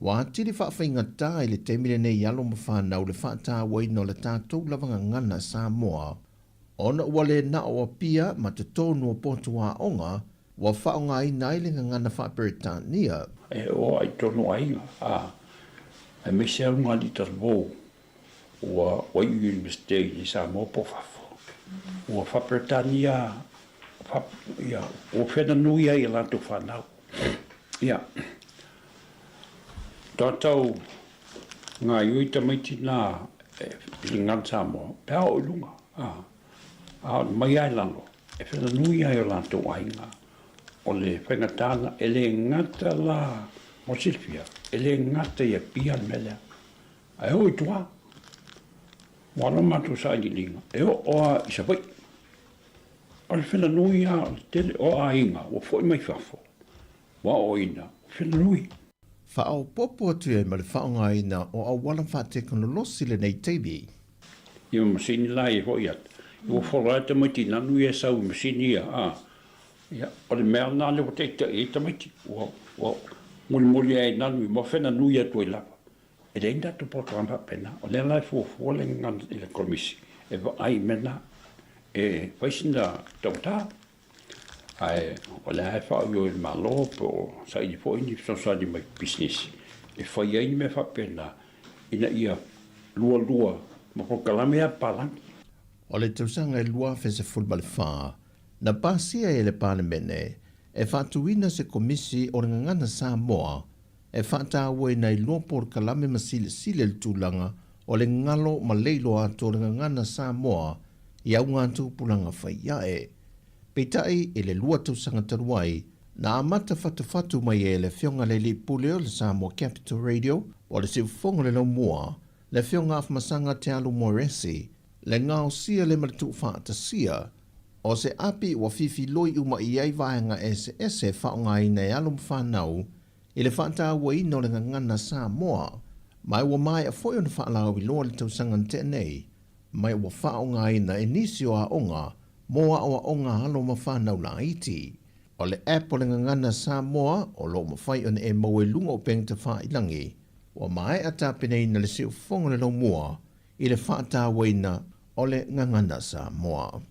wa tiri whawhenga tā i le temile nei alo mawhanau le whata wai no le tātou lawanga ngana Samoa, ona wale na o pia ma te tonu o potua onga, wa whaonga i nai le ngana whaperitania. E o ai tonu ai, e me se au ngani tarbo, ua university i Samoa po whafo. Ua whaperitania, o whena nui ai e lantu whanau. Ia. Tātou ngā iui tamaiti nā i ngan Samoa, pēa o ilunga. Mai ai lango, e whena nui ai o lantu ainga. O le whengatana, e le ngata la mo Silvia, e le ngata ia pian melea. Ai hoi tua. Wala matu sa ni linga. E o a isa pai. O le whena nui a tele o a inga, o fwoi mai whafo. Wa o ina, whena nui. Whao popo atu e ma le whaonga ina o a wala wha teknolosi le nei teibi. Ia masini lai e hoi at. Ia whora te maiti nanu e sau masini ia. Ia, o le mea nā le te e tamaiti. Muli ai nanu i mo whena nui atu e lapa. E le inda tu poto amba pena. O le lai fuo le ngan i le komisi. E wa ai mena. E waisinda tautā. Ai, o le hai whao yo i malo po sa i fo ini so di mai business. E whai ai me wha pena. Ina ia lua. Ma po kalamea palang. O le tausanga e lua fese fulbale whaa. Na pasia e le panemene, e whatuina se komisi o ngana Samoa, e whatawe nei lopor kalame masile le tūlanga o le ngalo ma leilo ato o ngana Samoa i au ngātu pulanga whaiae. Peitai e le lua tausanga taruai, na amata whatu mai e le whionga le li puleo le Samoa Capital Radio o le siufonga le laumua, le whionga afmasanga te alu moresi, le ngao sia le maritu whaata sia, o se api wa fifi loi uma i ai vaenga ese whaonga i nei alum whanau i le whata ua ino le ngana Samoa, mai wa mai a foi ona whaalau i loa le tausangan te nei, mai wa whaonga i na inisio a onga, moa o a onga halo ma whanau la iti. O le app o le ngana Samoa, o lo ma whai ona e maue lunga o peng te wha ilangi, wa mai a tāpene ina le siu whonga le lau mua, i le whata ua ina o le ngana Samoa.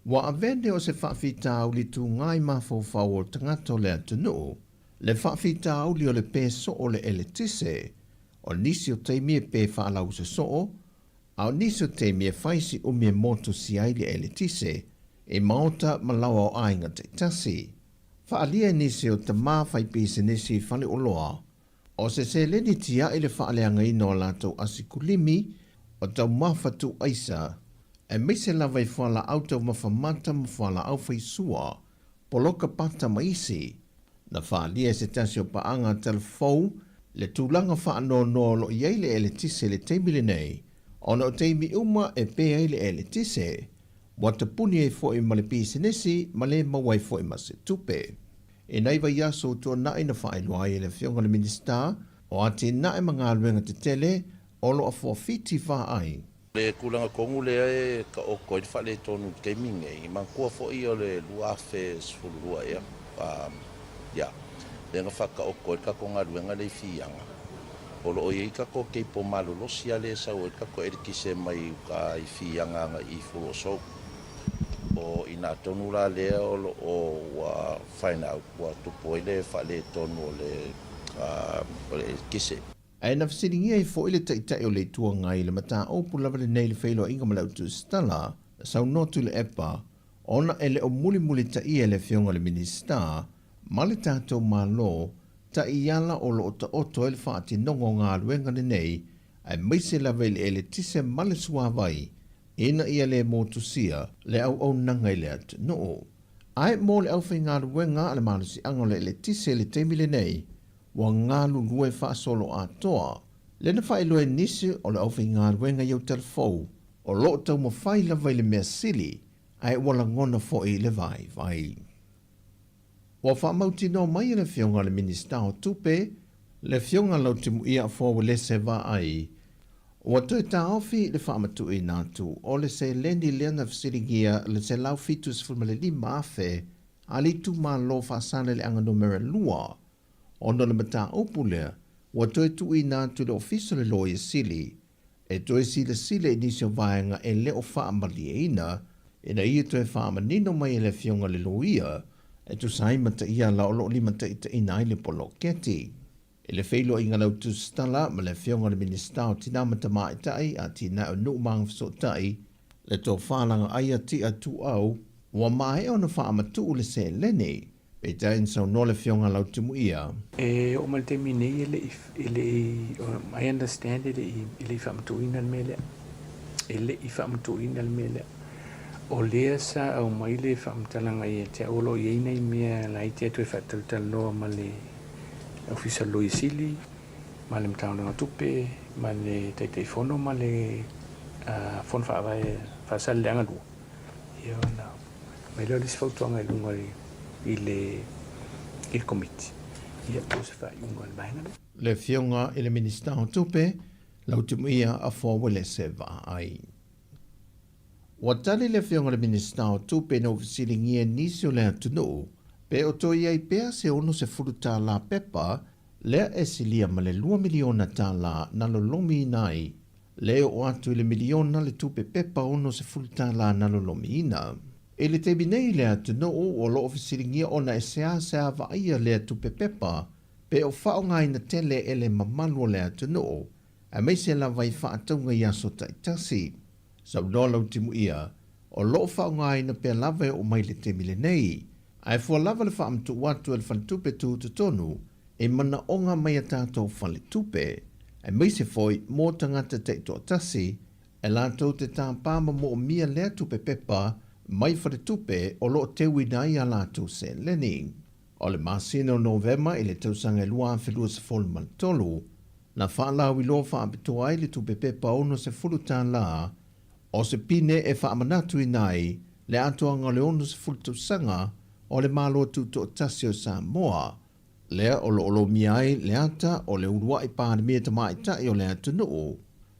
Wa avende o se whawhitau li tu ngai mawhawhau o tangato le atunu, le whawhitau li o le pē so o le eletise, o nisi o teimie pē whaalau se so, au nisi o teimie whaisi o mie moto si ai le eletise, e maota malawa o ainga te tasi. Whaalia nisi o te mawhai pēse nisi whale o loa, o se leni tia i le whaaleanga ino lato asikulimi, o tau mawhatu aisa, e meise lava i whala auto mawhamata mawhala au whaisua, poloka pata maisi, na whaalia se tasi o paanga telefou, le tūlanga whaano lo i eile e le tise le teimile nei, ona o teimi uma e pe eile e le tise, wa te puni e fo i male pisinesi, male mawai fo i mase tupe. E naiva yaso tua nai na whaelua i le whionga le minista, o ati nai mga aluenga te tele, olo a fiti wha ai. Le kulanga kongu le e ka oko i whale tonu gaming e, man kua fo i o le luafe sfulurua ea. Ya, le nga whaka oko i kako ngā ruenga le whianga. Olo o i kako keipo malolosi a le sau i kako erikise mai ka i whianga nga i fulu so. O ina tonu la lea olo o whaina wa tupo i le whale tonu o le erikise. Ai na fasiringia i fo ile taitai o le tua ngai le mata opu lava le nei le whailo inga malau tu stala, sau notu le epa, ona ele o muli ta ia le whionga le minista, ma le tātou malo, ta iala o lo ta oto ele whaati nongo ngā ruenga le nei, ai meise lava ele tise male sua vai, ina ia le motusia le au nanga i le atu no. Ai mo le au whai ngā ruenga ale malusi anga le tise le teimile nei, wa ngalu lue wha solo a toa, le na whai loe nisi o le au whai ngā ruenga iau telefou, o lo tau ma whai la vai le mea sili, ai wala ngona fo i le vai. Ua whamauti no mai le fionga le minista o tupe, le fionga lau timu ia fōwa le se wā ai. Ua toi tā ofi le whamatu i nātu, o le se lendi leana fsiringia le se lau fitus fulmale li maafe, ali tu mā lo whasane le anga numera lua. Ono le mata opulea, ua toi tu i nātu le ofisa le lo i sili, e toi si le sile inisio vaenga e leo whaamali e ina, e na ia toi whaamanino mai le fionga le lo ia, e tu sai mata ia la olo li mata ita ina ile polo keti. E le feilo inga lau tu stala ma le fionga le ministao tina mata maa itai a tina o nuk maang fisotai, le tō whālanga aia ti atu au, wa mai o na whaamatu le se lene, e tain sau no le fionga lau timu ia. E o mal te mine I understand ele I whaamatu ina mele, ele I whaamatu ina mele, o lea sa au mai le whaamtalanga I te olo I einei mea lai te atu e whaataltal loa ma le ofisa Louis Sili, ma le mtaunanga tupe, ma le teitei fono, ma le fono whaasale le angadua. Ia na, mai leo lisi whautuanga I lunga I le komiti. Ia tō se wha iunga le mahinga. Le fionga I le minista o tupe, lau timu ia a fōwa le se wā ai. Wa tali le fionga le minista o tupe na ofisilingia nisio le atunu, pe o to iai pea se ono se furuta la pepa, lea e silia ma le 2 miliona ta la nalolomi nai, leo o atu le miliona le tupe pepa ono se furuta la nalolomi ina. E le tebi nei le atunu o lo ofisilingia ona e sea vaia le tupe pepa, pe o whaonga ina tele ele mamalu le atunu, a mei se la vai whaatunga i aso taitasi. Sau nolau timu ia, o loo whaunga ina pia lava o mai le temile nei, ai fua lava le whaamtu watu e le whantupe tu tonu, e mana onga mai a tātou whale tupe, e meise foi mō tangata te to tasi, e lātou te tāpāma mo o mia lea tupe pepa, mai whare tupe o loo te winai a lātou se leni. O le masina o Novema i le tausanga e lua whelua se folu maltolu, na whaalau I loa whaapitu ai le tupe pepa ono se fulu tā la, o se pine e whaamanatu I nai, le atoanga le ono se fultu sanga, o le malo tu to tasio Samoa, lea o lo miai le ata o le urua I pāne mea tamai tai o le atunu,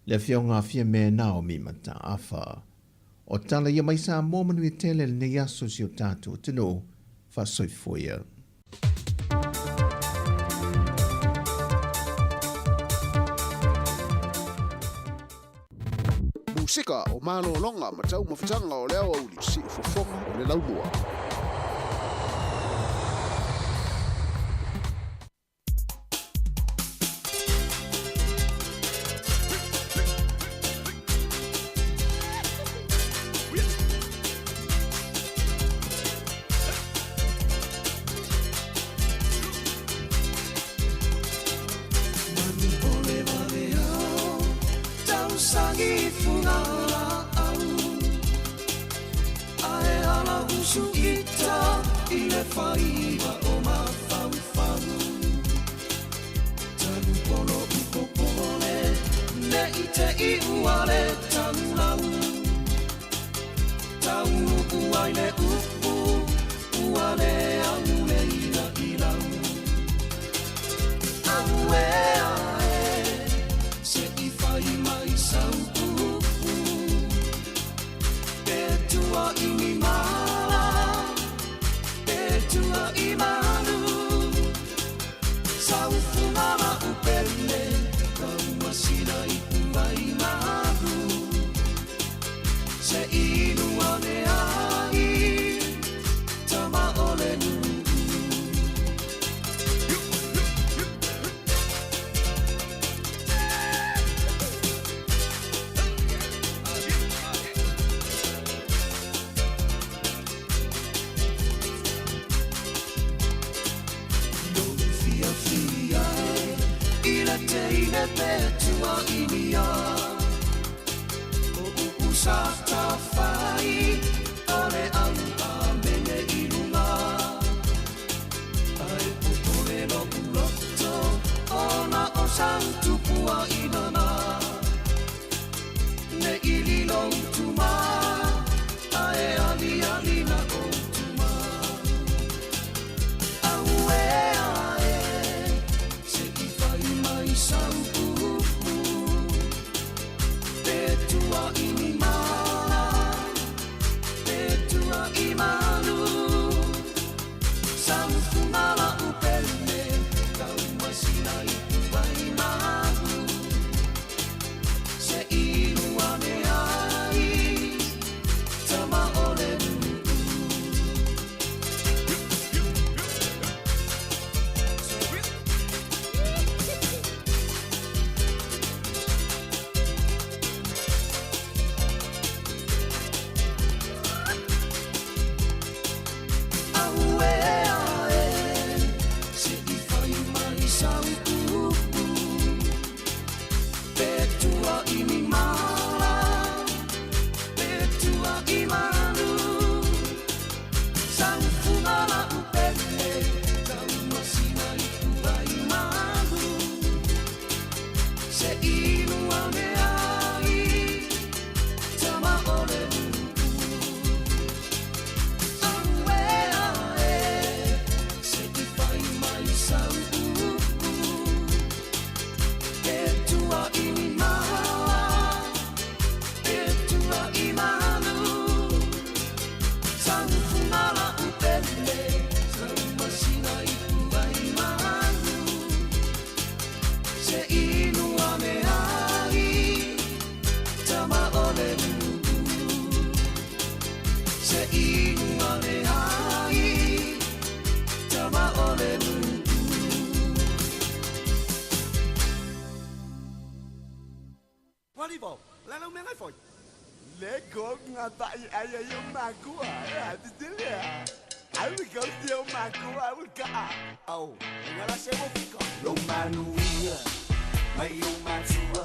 le fionga fia mea nao mi mata afa. O tala ia mai Samoa manu I tele le ne yaso si o tātu atunu, fa soifoia. Sika o malo longa ma tau mafutanga o leo au li si fofonga o le launua. Ivo, la no me ngai foi. Le go nga ba ai yo magua, dilia. I will go to magua, I will go. Oh, ngala se mo fiko. Lo manuia, mai yo matua.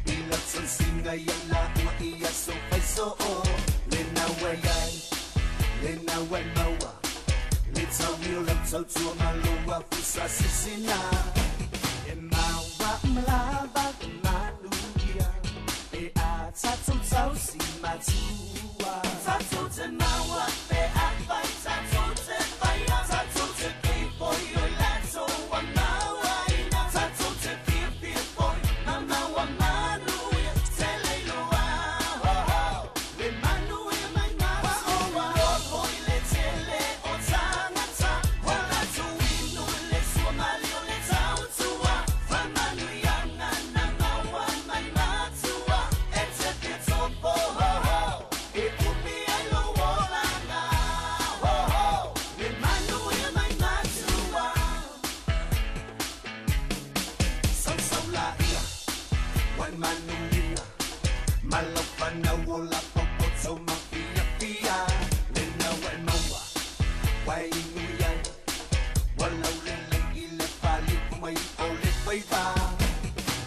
Ila tsinga yala wa ia so fai so o. Le na wai maua. Le tau mio la tau tua malua fusa sisina. E maua mlava manuia. E a tatu tau si matua. Tatu te maua pe a vai tatu te vai a tatu te pipo yo lato wa maua ina. Tatu te pipo na maua manuia. Te leilo a ho ho. Le manuia mai maua o wa o le tele o tangata. Wala tu inu le sua malio le tau tua. Wa manuia na maua mai matua. E te pito po ho ho. E upi ai lo wolanga ho ho. Le manuia mai matua. Sau la ia. Wan manuia. Malapana wola popo so mafia fia. Le na wan maua. Wai inuia. Wala ule ile pali kumai ole waiva.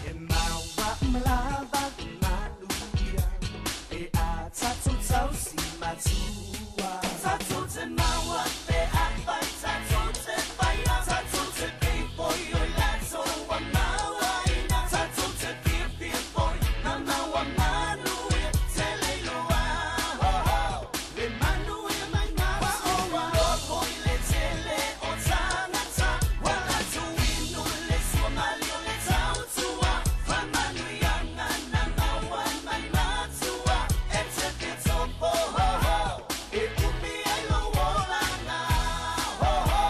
E maua mlava manuia. E a tatu tau si matua. Tatu te maua pe a vai tatu te vai a. Tatu te pipo yo lato wa maua ina. Tatu te pipo na maua manuia. Te leilo a ho ho. Le manuia mai maua o wa lopo le tele o tangata. Wala tu inu le sua malio le tau tua. Wa manuia na maua mai matua. E te pito po ho ho. E upi ai lo wolanga ho ho.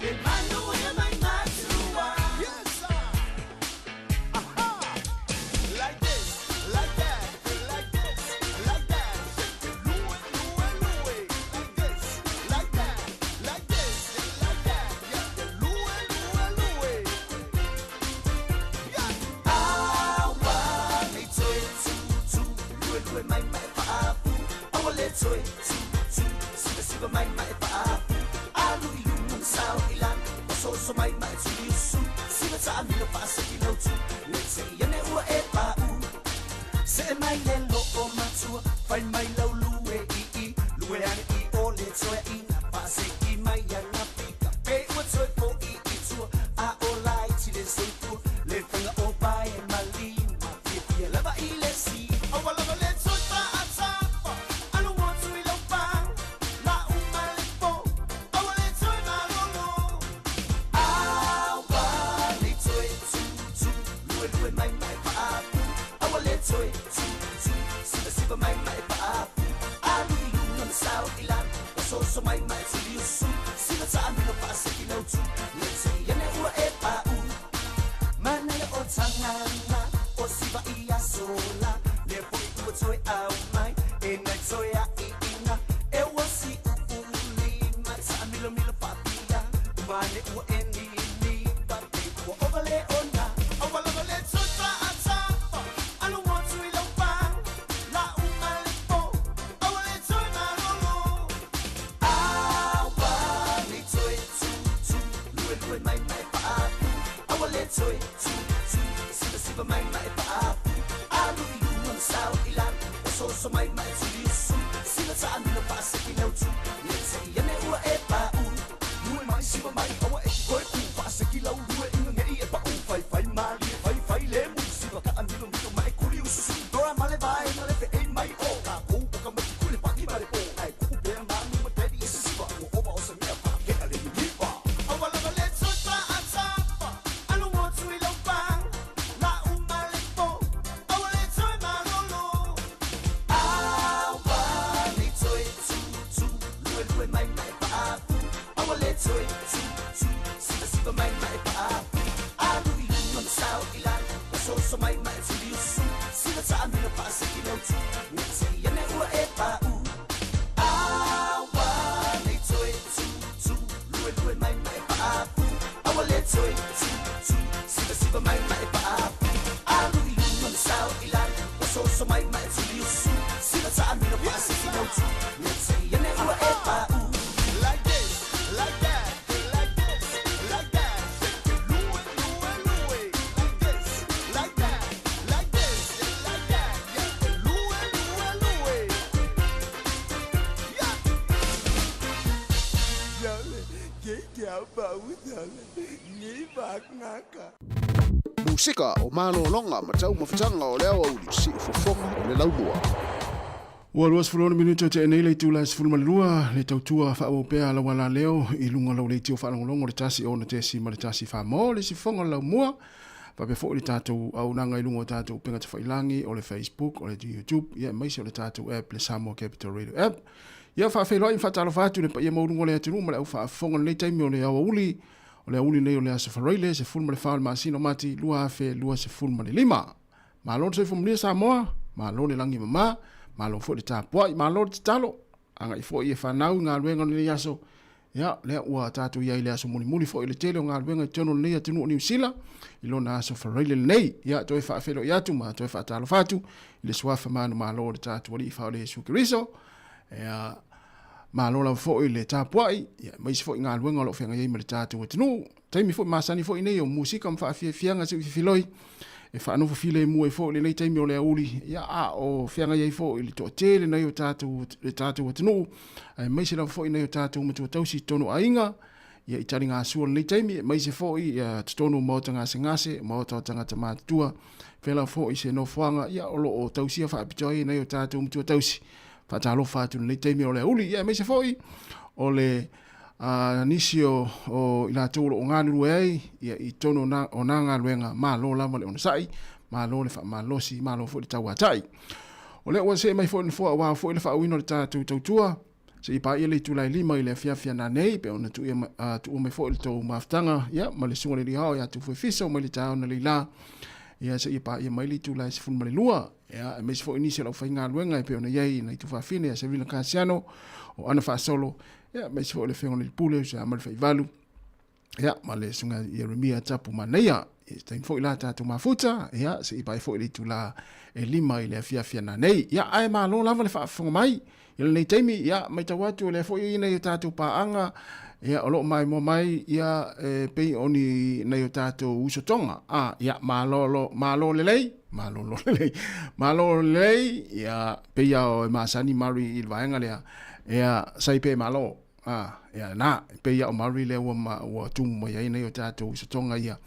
Le manuia mai matua. Yes sir. Aha. Like this, like that, like this, like that. Lue. Like this, like that, like this, like that. Yes, lue. Yeah. Awa ni toi tu. Lue mai pa pu. Awa le toi tu. Siba mai pa pu. Alu ilu sao ilan. So mai tu yusu. Siba ta amilo pa sa kilo tu. Let's say yane ua e pa u. Se mai le lo o matua. Fai mai lau lue i. Lue ane i o le toi i. Pa se ki mai yana pika. Pe ua toi po i tua. A o lai ti le soipu. Le fanga o pai e mali. Ma pia lava i le si. Awa lava le toi pa atapa. Alu watu i lau pa. La uma le po. Awa le toi ma lolo. Awa le toi tu. Lue mai pa apu. Awa le toi tu. Siba mai pa apu. Alu ilu na sao ilan. So mai tu yusu. Siba ta amilo pa sa kilo tu. Let's say yane ua e pa u. Mana le o tangana. O siba ia sola. Le po i tua toi au mai. E na toi a i ina. E wa si uli. Mata amilo pa pia. Mane ua e ni. Pa pe ua ovale ona. Awala vale toi pa atapa. Alu watu i lau pa. La uma le po. Awale toi ma lolo. Awa ni toi tu. Lue mai pa apu. Awale toi tu. Siba mai pa apu. Alu ilu sao ilan. So mai tu yusu. Siba ta amilo pa sa kilo tu. Let's say yane ua e pa u. Lue mai siba mai awa e koi ku pa sa kilo. Lue inga ngei e pa u. Fai mali fai le mu. Siba ka amilo mai kuli usu. Dora male vai no le pe e mai o. Ka ku ka mati kuli pa ki male po. Ai ku pe manu ma tedi isi siba. O ba o sa mea pa ke ale ni lipa. Awala vale toi pa atapa. Alu watu i lau pa. La uma le po. Awale toi ma lolo. Awa ni toi tu. Lue mai pa apu. Awale toi tu. Siba mai pa apu. Alu ilu na sao ilan. So mai tu yusu. Siba ta amilo pa sa kilo tu. Let's say yane ua e pa u. Awa ni toi tu. Lue mai pa apu. Awale toi tu. Siba mai pa apu. Alu ilu na sao ilan. so mai mai su you su sila sa amina pa si no tu let's say you never ever like this like that like this like that Louie like this like that like this like that yeah Louie yeah yale ke apa udale ni bak ngaka Musika o malolonga ma tau mawhitanga o leo au si fofonga o le laumua. Ua luas fulona minuto te enei le tūla si fulma lua le tautua wha o pēa la wala leo I lunga lau le tio wha langolongo le tasi o na te si ma le tasi wha mo le si fonga laumua. Pa pe fo le tātou au nanga I lunga o tātou penga te whailangi o le Facebook o le YouTube. Ia maisi o le tātou app le Samoa Capital Radio app. Ia wha whaeloi whatalo whatu le pa ia maurungo le atiru ma le au wha fonga le taimi o le awa uli. O le uli nei o le asa whareile se fulma le whaole maasino mati lua afe lua se fulma le lima. Ma lor se fulma le Samoa, ma lor le langi mama, ma lor fo le tāpuai, ma lor te talo. Anga I fo I e whanau ngā luenga ni le aso. Ia, lea ua tātou iai le aso muni muni fo I le tele o ngā luenga tono nei atinu o New Zealand. I lona aso whareile nei. Ia, toi whaafelo I atu, ma toi whaatalo whatu. I le suafa manu ma lor le tātou wali I whaole e sukiriso. Ia, ma lola fo le tapuai ya mai fo ngā luenga lo fenga yai le tatu tinu taimi fo masani fo nei o musika mfa fianga se filoi e fa no file mu e fo le nei taimi o le uli ya a o fenga yai fo le to tele nei o tatu le tatu tinu ai mai se la fo nei o tatu mo to tausi tono ainga ya itali ngā suo nei taimi mai se fo ya tono mo tanga sengase mo to tanga tama tua fela fo se no fuanga ya o lo tausi fa pitoi nei o tatu mo to tausi Fatalo fatu nei taimi o le uli ia me se foi o le nisio o ila tolo o nganu ai ia I tono na o nanga luenga ma lo lava le onasai ma lo le fa ma lo si ma lo fo le tawatai o le o se mai fo fo wa fo le fa wino le tatu tutua se pa ia le tulai lima I le fia na nei pe ona tu ia tu me fo le to maftanga ia ma le sunga le hao ia tu fo fiso ma le tau na le la ia se pa ia mai le tulai se fun ma le lua ya me se fo inisi la fainga luenga e pe ona yai na tu fa fine se vila kasiano o ana fa solo ya me se fo le fengo le pule se amal fai valu ya male sunga Yeremia tapu maneia e tain fo ila tatu mafuta ya se ipai fo le tula e lima ile fia na nei ya ai ma lo lava le fa fonga mai ile nei taimi ya mai tawatu le fo ina i tatu paanga ya olo mai mo mai ya pe oni na yo tatu usotonga ya ma lo lelei malo lei ya pe ya o masani mari il vaenga le ya sai pe malo ya na pe ya o mari le wa tu mo ya ina yo tatu usotonga ya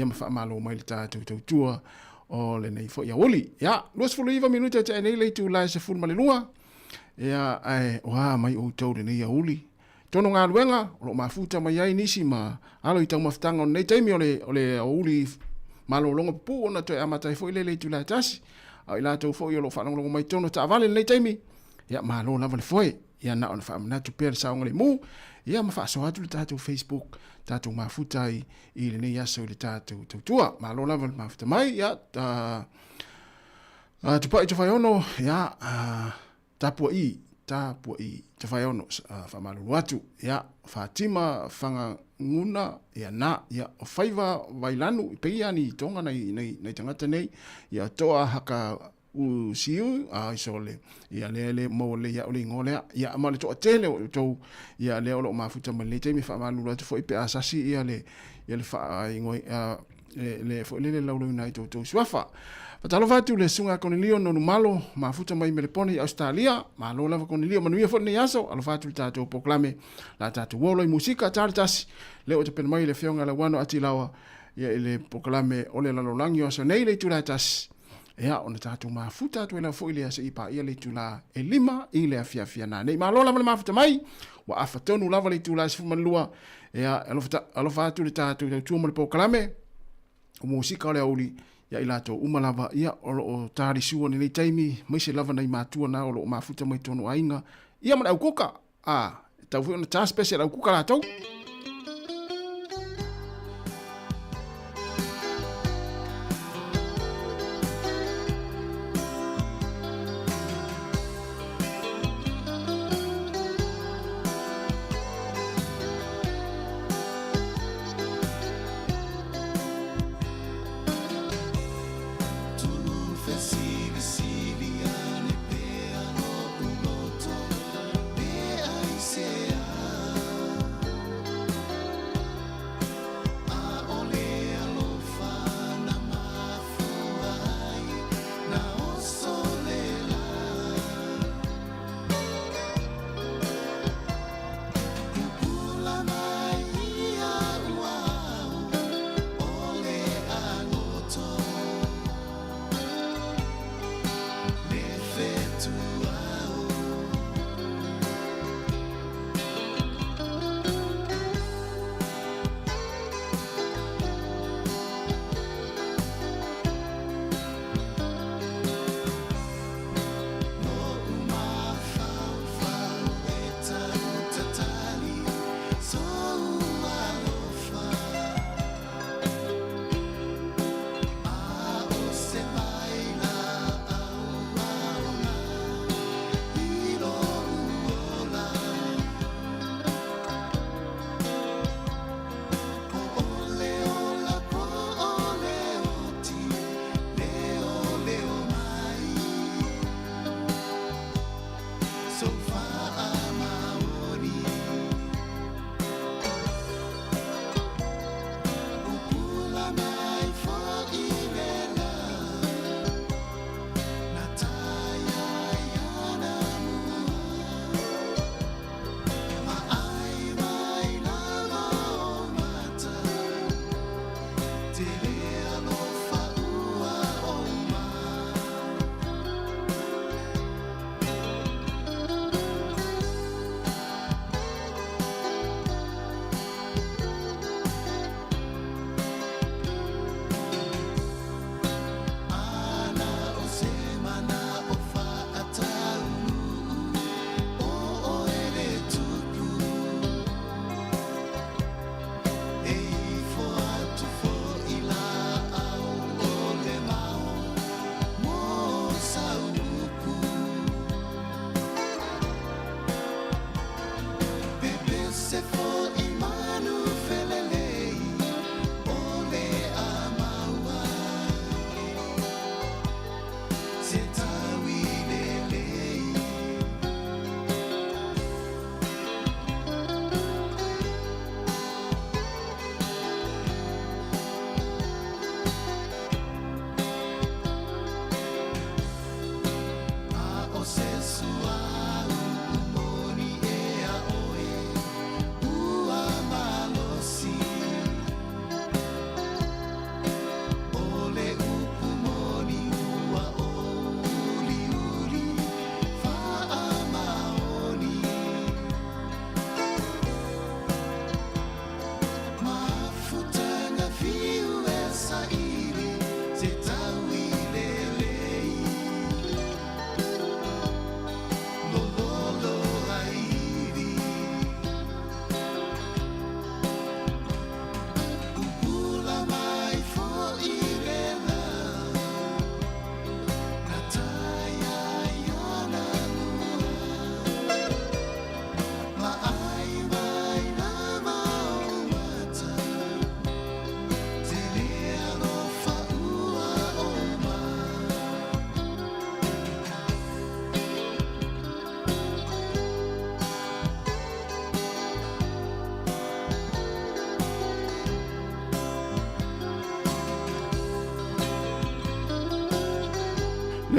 ma fa malo mai tatu tua o le nei fo ya oli ya los fo liva minuta te nei le tu la se fun malua ya ai wa mai o tau le nei ya oli tono ngā luenga, o mafuta mai ai nisi ma alo I tau maftanga o nei taimi o le uli malo longa pu ona toi amatai fo ile le tu la tasi au I la tau fo I o lo whanonga mai tono ta vale nei taimi ia malo lava le foe ia na ona whaamana tu pēr saonga le mu ia ma whaaso atu le tātou Facebook tātou mafuta I le nei aso le tātou tautua malo lava le mafuta mai ia tupa I tu whaiono ia tapua I te whaiono whamalulu atu ia Fatima whanga nguna ia na ia o whaiva wailanu I peia ni tonga nei tangata nei ia toa haka u siu iso le ia le mo le ia o le ngolea ia ma le toa tele o tau ia le o mafuta ma le teimi whamalulu atu fo I pe asasi ia le wha ingoi le fo le laulau nai tau suafa Patalo vatu le sunga Cornelio no malo mafuta mai melepone Australia malo lava Cornelio manuia fo nei aso alo vatu tātou poklame la tātou wolo I musika tāritasi le o te pena mai le whionga la wano ati lawa ia le poklame o le lalolangi o aso nei le tūraitas ea ona tātou mafuta tu ela fo ile asa I pa ia le tūla e lima I le afia na nei malo lava le mafuta mai wa afatonu lava le tūla sifu manlua ea alo vatu le tātou tau mo le poklame o musika o le auli ia I lato umalava ia o tari sua ni nei taimi mai se lava nei matua na o mafuta mai tono ainga ia mana au kuka tau fui ona ta special au kuka latou Siga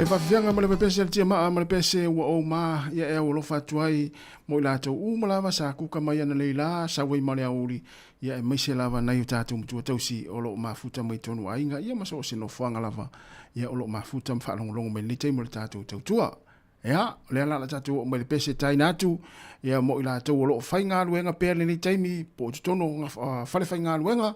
Le fafianga ma le pese tia ma le pese wa o ma ia e o lo fatuai mo la to u ma lava sa ku ka mai na leila sa wei ma le auli ia e mai se lava na yu tatu mtu tausi o lo mafuta mai tonu ainga ia ma so se no fanga lava ia o lo mafuta fa long me le temu tatu tua ia le la tatu o le pese tai natu ia mo la to o lo fainga luenga per le temi po tono fa le fainga luenga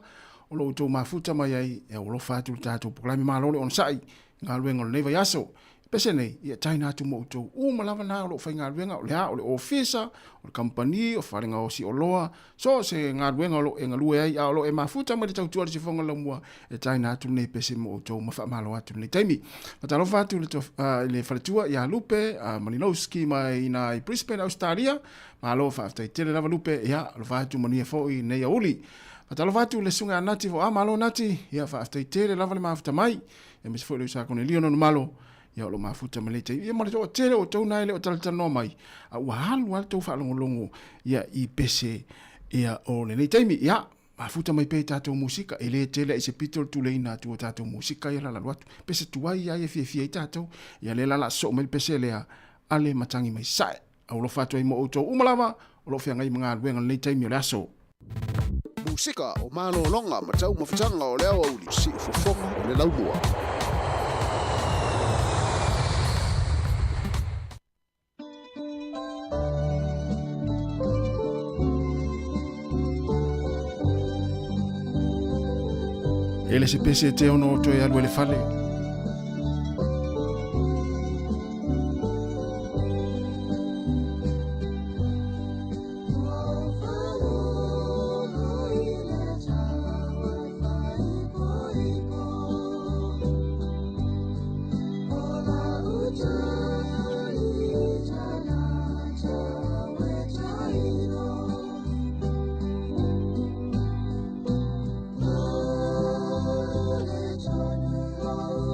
o lo to mafuta mai ai e o lo fatu tatu proklami ma lo on sai ngā luenga o neva yaso. Pese nei, ia taina atu mo utou. Malawa nā o lo whai ngā luenga o lea, o le ofisa, o le company, o wharenga o si o loa. So, se ngā luenga o lo e ngā lue ai, a o lo e mafuta ma le tautua le si whonga laumua, e taina atu nei pese mo utou, ma whaamalo atu nei taimi. Matalo whatu le whaletua, ia Lupe, Malinowski, mai na i Brisbane, Australia, ma alo whaaftai tele lava Lupe, ia, lo whatu mania fōi nei a uli. Matalo whatu le sunga nati fo malo nati, ia whaaftai tele lava le mafuta mai, e mese fōi le usako ne liono no malo, ia o lo mafuta malete, ia male tō tere o tau nai le o talatanoa mai, a ua halu ala tau whaalongolongo, ia i pese, ia o le nei taimi, ia, mafuta mai pe tātou musika, e le tele e se pitol tu leina tu o tātou musika, ia lala luatu, pese tuai ia e fie i tātou, ia le lala so mai pese lea, ale matangi mai sae, au lo whatu ai mo o tō umalawa, o lo whiangai mga aluenga nei taimi o le aso. Musika o malo longa ma tau mawhitanga o leo au li si ufofonga o le laumua. Ele se pese te ono o toi alu ele fale. Oh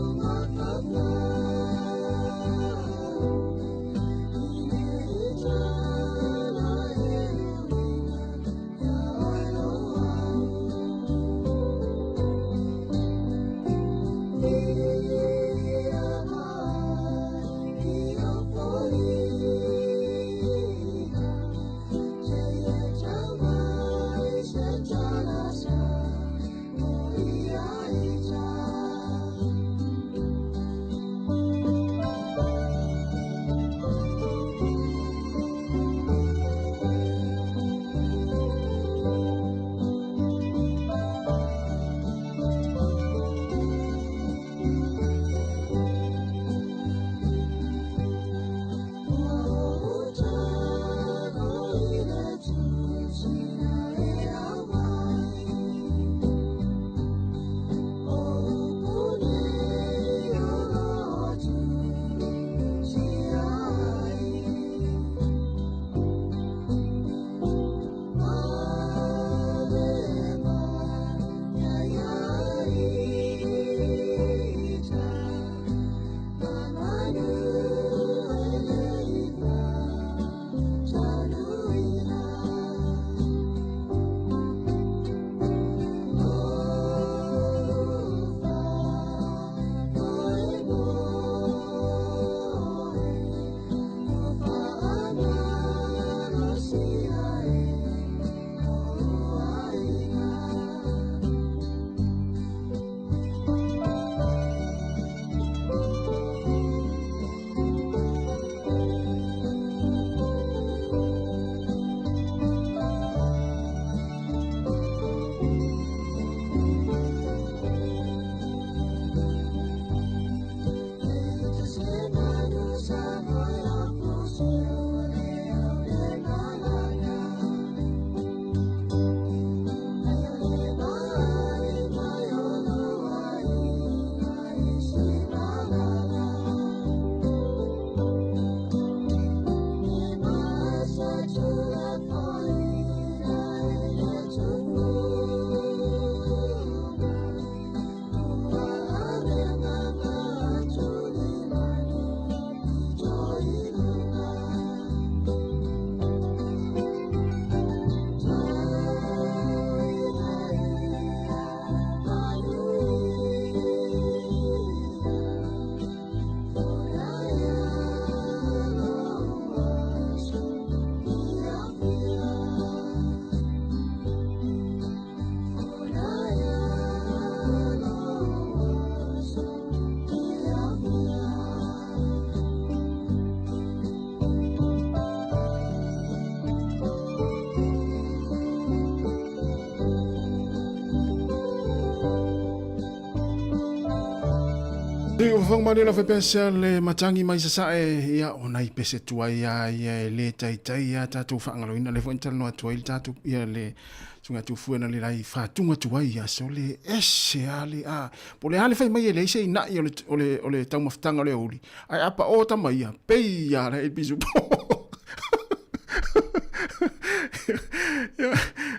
Di ufang mani la fepesa le matangi mai sasae ia onai pese tua ia le tai ia tatu whaangaloina le fwentala no atua ili tatu ia le sunga tu fuena le rai whatunga tua ia so le ese ale a po le hale fai mai ele ise ina i ole tau maftanga le uli ai apa o tama ia pei ia le episu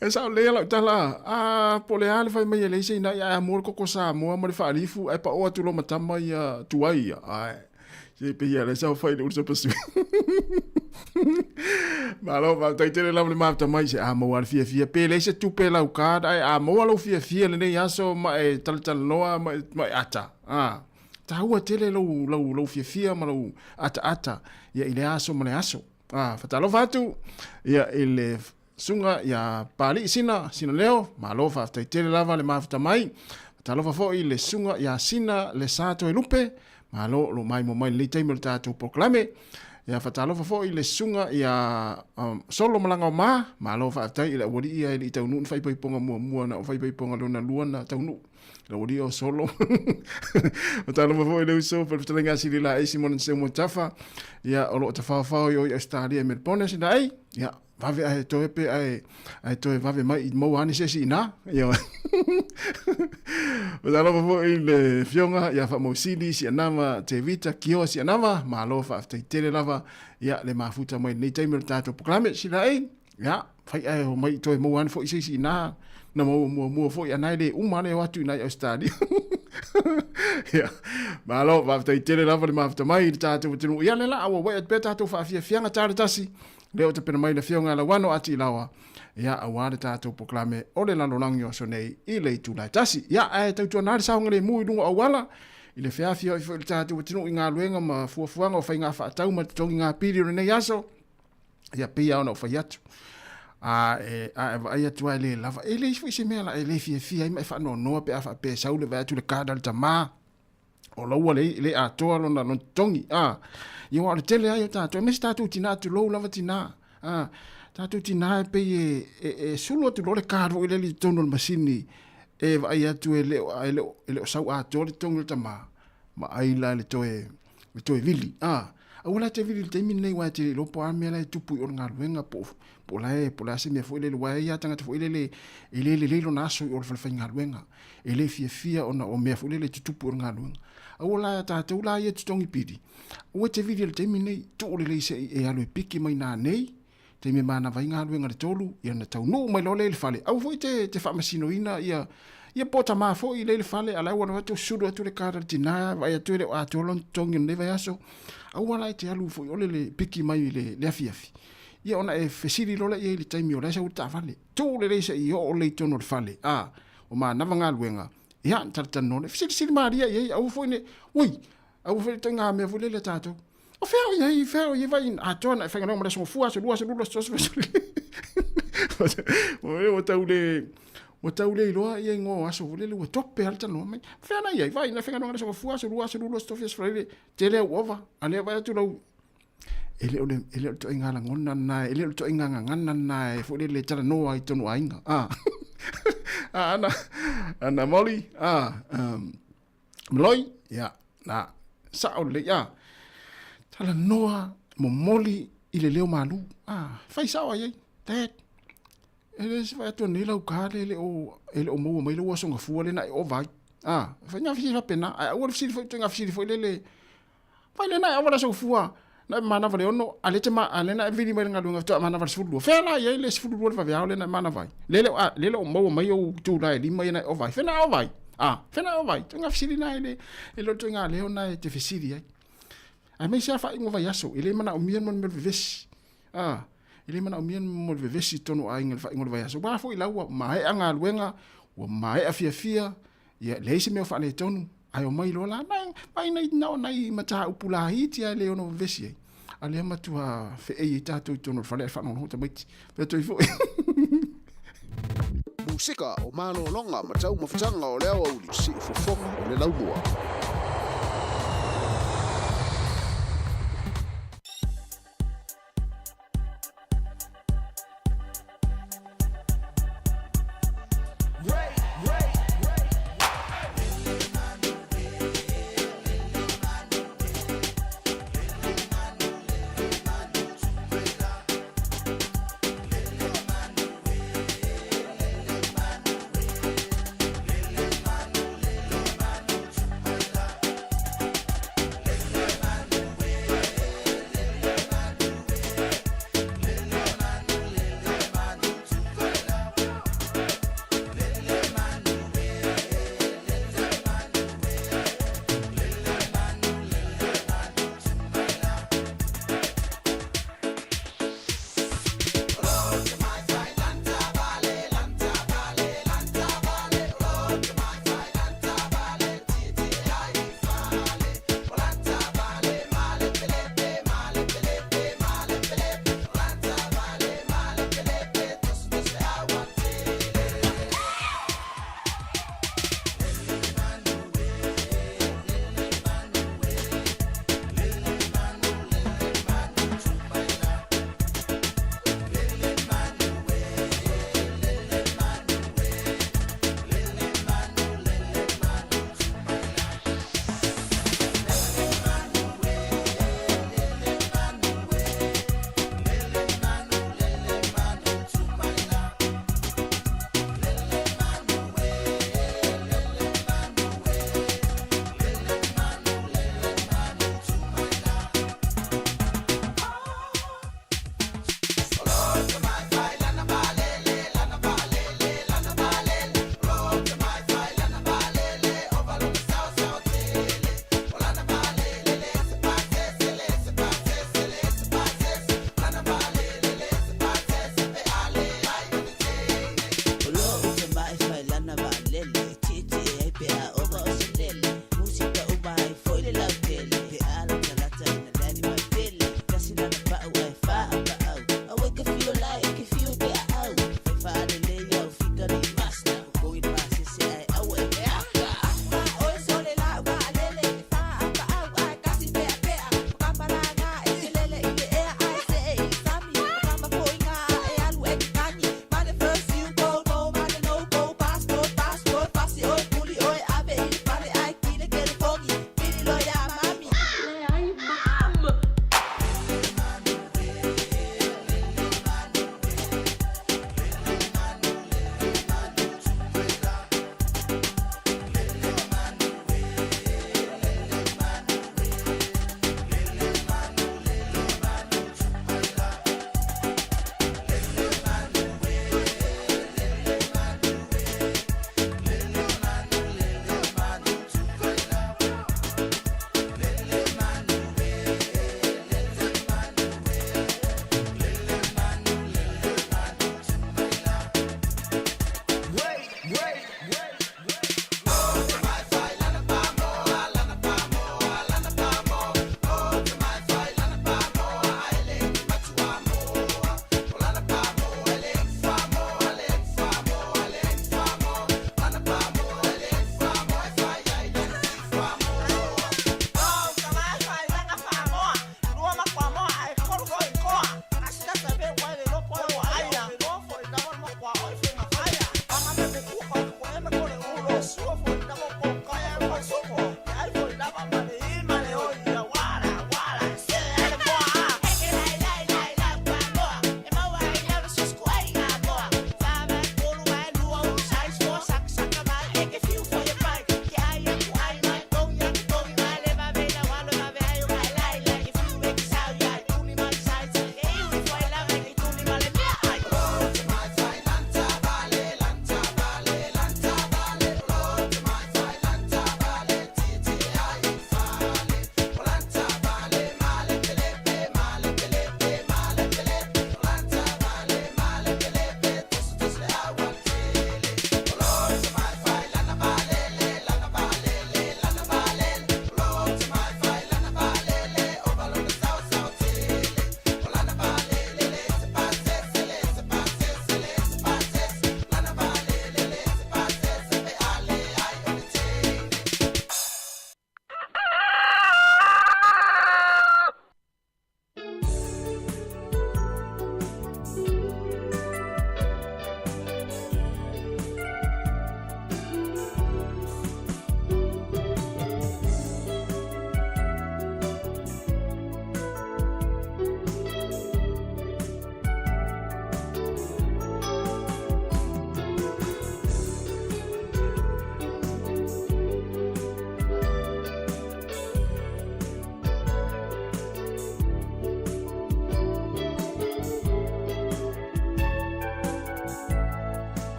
e sa le la tala a po le hale fai mai ele ise ina ia amor koko sa mo ma le falifu ai pa o atu lo matama ia tuai ai se pe ia le sa fai le urso pasu malo va tai tele la le mafta mai se amo al fia pe le se tu pe la ka ai amo lo fia le ne aso ma e tal noa ma ata ta hua tele lo fia ma lo ata ia ile aso ma le aso fatalo fatu ia ile sunga ia pali sina leo malo fa tai tele lava le mafta mai fatalo fa fo ile sunga ia sina le sato e lupe malo lo mai mo mai le taimo tato proclame ia fatalo fa fo ile sunga ia solo malanga malo fa tai ile wodi ia ile tau nu fai ponga mua na fai ponga lona luana tau nu le wodi o solo fatalo fa fo ile so per tanga si la e simon se mo tafa ia o lo tafa fa yo stadia me pones dai ia vave ai to pe ai to vave mai mo ani se si na ia fatalo fa fo ile fionga ia fa mo sili si anama te vita kio si anama malo fa tai tele lava ia le mafuta mai nei taimel tato proclame si dai ia fai ai mai to mo ani fo si na na mo fo ia nai le umane watu nai australia ia malo va tai tele lava le mafuta mai tato tinu ia le la awa wa beta to fa fianga tare tasi leo te pena mai le fionga la wano ati lawa ia aware tato proclame ole lano langio so nei ile tu lai tasi ia ai tau na sa ngale mu dunga awala ile fia i fo tato tinu inga luenga ma fuafuanga o fa inga fa tau ma tongi nga piri nei yaso ia pia ona fa yatu ia tu ile lava ile fo se mela ile fia mai fa no pe afa pe saule va tu le kadal tama o lo le a to lo na tongi ia wa tele ai tato me tato tina tu lo lava tina tato tina pe e solo tu le caro ile li tono masini e vai atu ele sau a to le tongi tama ma ai la le toe vili wala te vili te minei wa te lo po ame la tupu o nga luenga po la se me fo ile wa ia tanga fo ile lo naso o fa nga luenga ile fia ona o me fo ile tupu o nga luenga wala ta te ula ia tongi pidi o te vili te minei to le se e alo piki mai na nei te me mana vai nga luenga le tolu ia na tau no mai lo le fale au fo te fa masino ina ia pota ma fo ile fale ala wana to sudu atu le kara tina vai atu le atu lon tongi ne vai aso awala te alu fo ole le piki mai le afiafi ia ona e fesiri lola ia le taimi o lesa uta fale to le lesa i o le tono fale o ma navanga luenga ia tarta no le fesiri maria ia au fo ne oi au fo tenga me fo le tato o feo ia vai a tona fenga no ma so fu aso luas o taule loa ia ngo aso vole le tope alta no mai fena ia vai na fenga no so fu aso luas tofias frele tele ova ale vai tu lo ele to ingala ngona na ele to inganga ngana na fu le tala no ai tonu ainga ana moli mloi ya na saule ya tala noa mo moli ile leo malu fai sawa ye tet ele se vai to nila o kale ele o mo mai lo so nga fu le na o vai fa nya fi pena o fi fo to nga fi fo le vai le na o la so fu na mana vale ono ale te ma ale na vidi mai nga lunga to mana vale fu fe la ye le fu va via le na mana vai le o mo mai o tu la li mai na o vai fe na o vai fe na o vai to nga fi na ele to nga le ona te fi si ai me se fa ngo vai aso ele mana o mien mon me vesi ile mana o mien mo vesi tono ai ngel fa ngol vai aso ba fo ila wa mai anga luenga wa mai afia ia le se me fa le tonu ai o mai lola mai nei mata upula hiti ale ono vesi ale matua fe e tato tono fa le fa no ta bit peto ifo musika o malo longa matau mafutanga o leo uli si fofonga o le laumua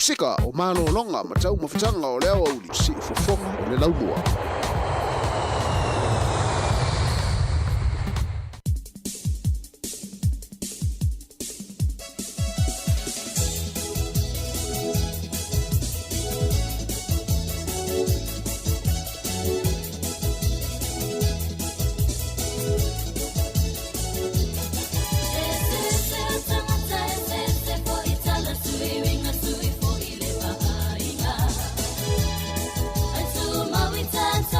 Musika o malo longa ma tau mawhitanga o leo au si fofonga o le launua. Dance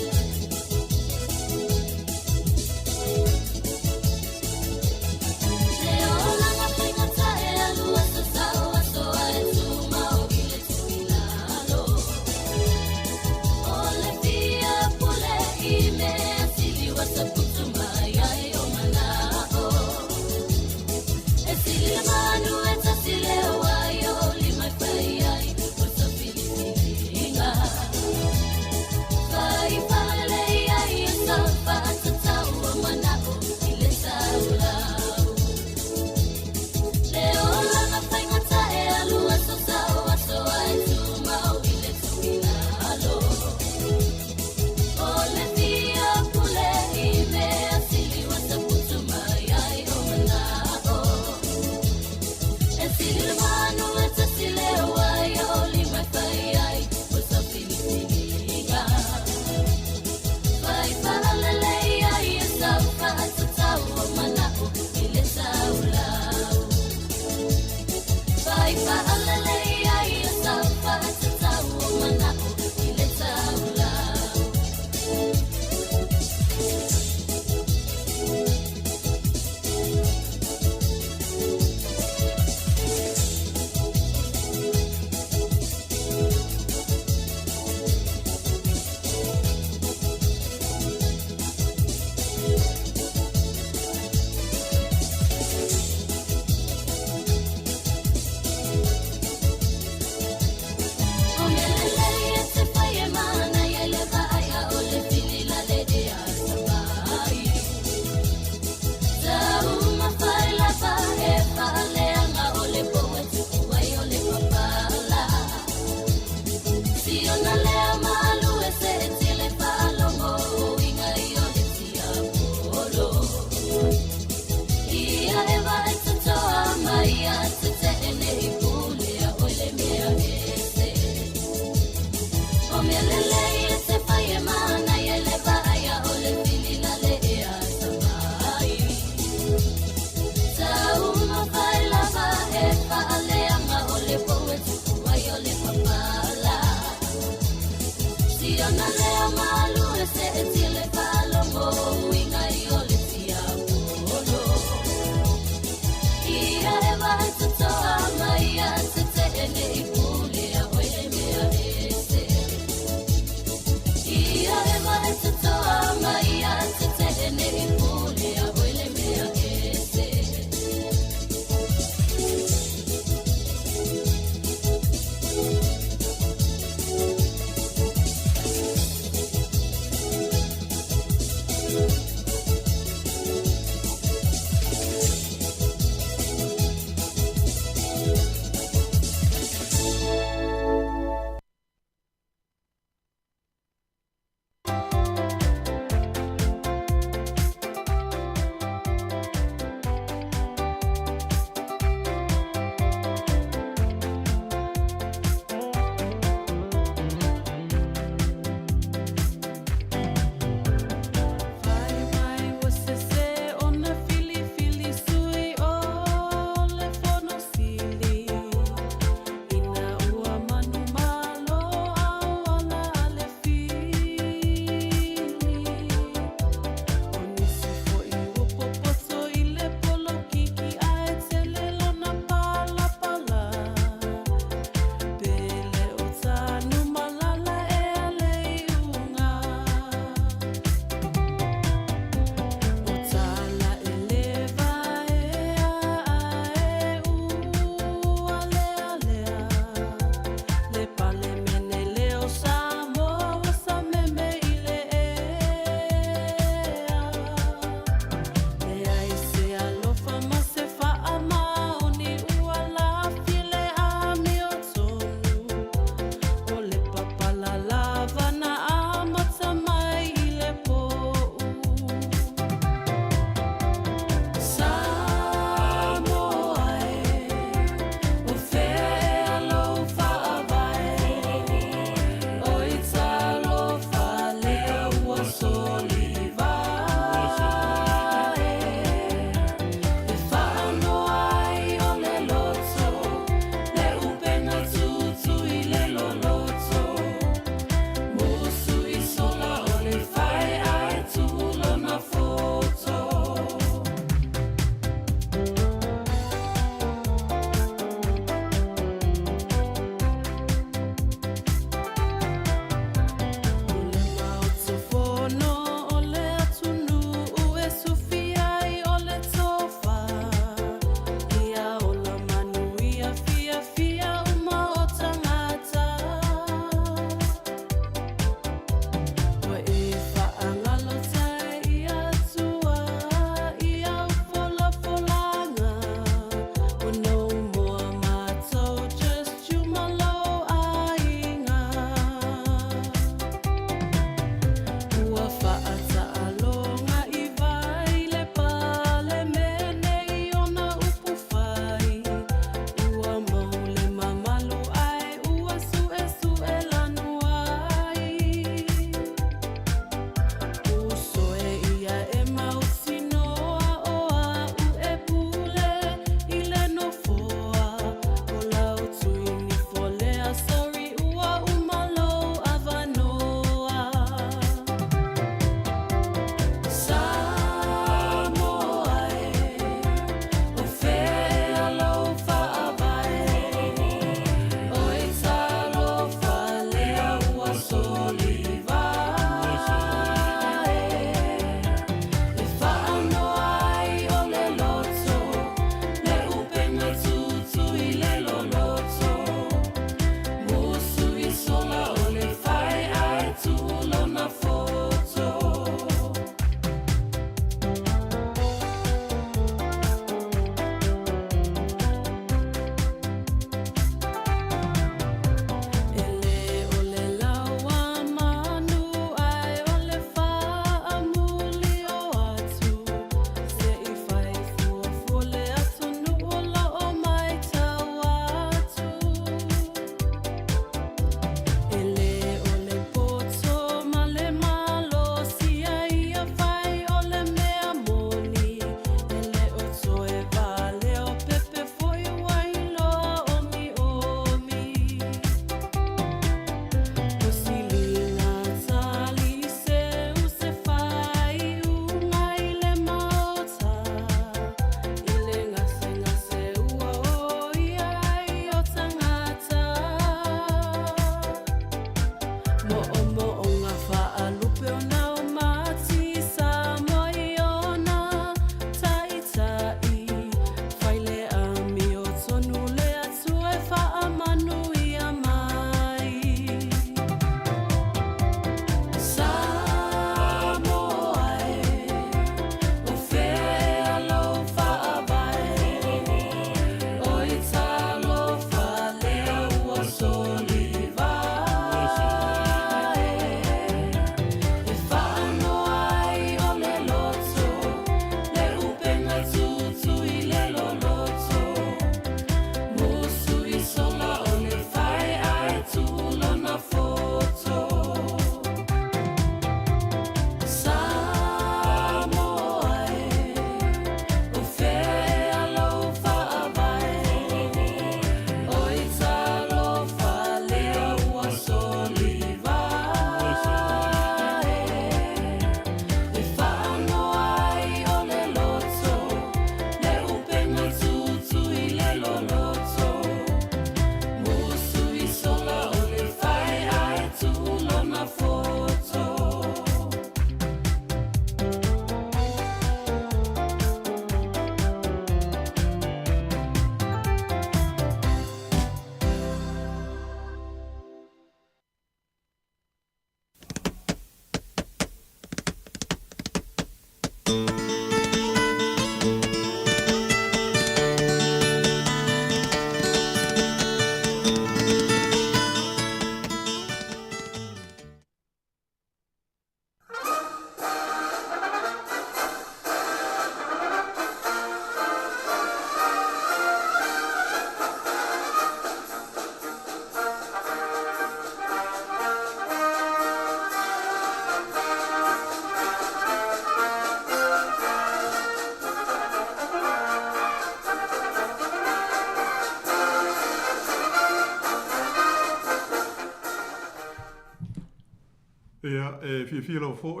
Filo fo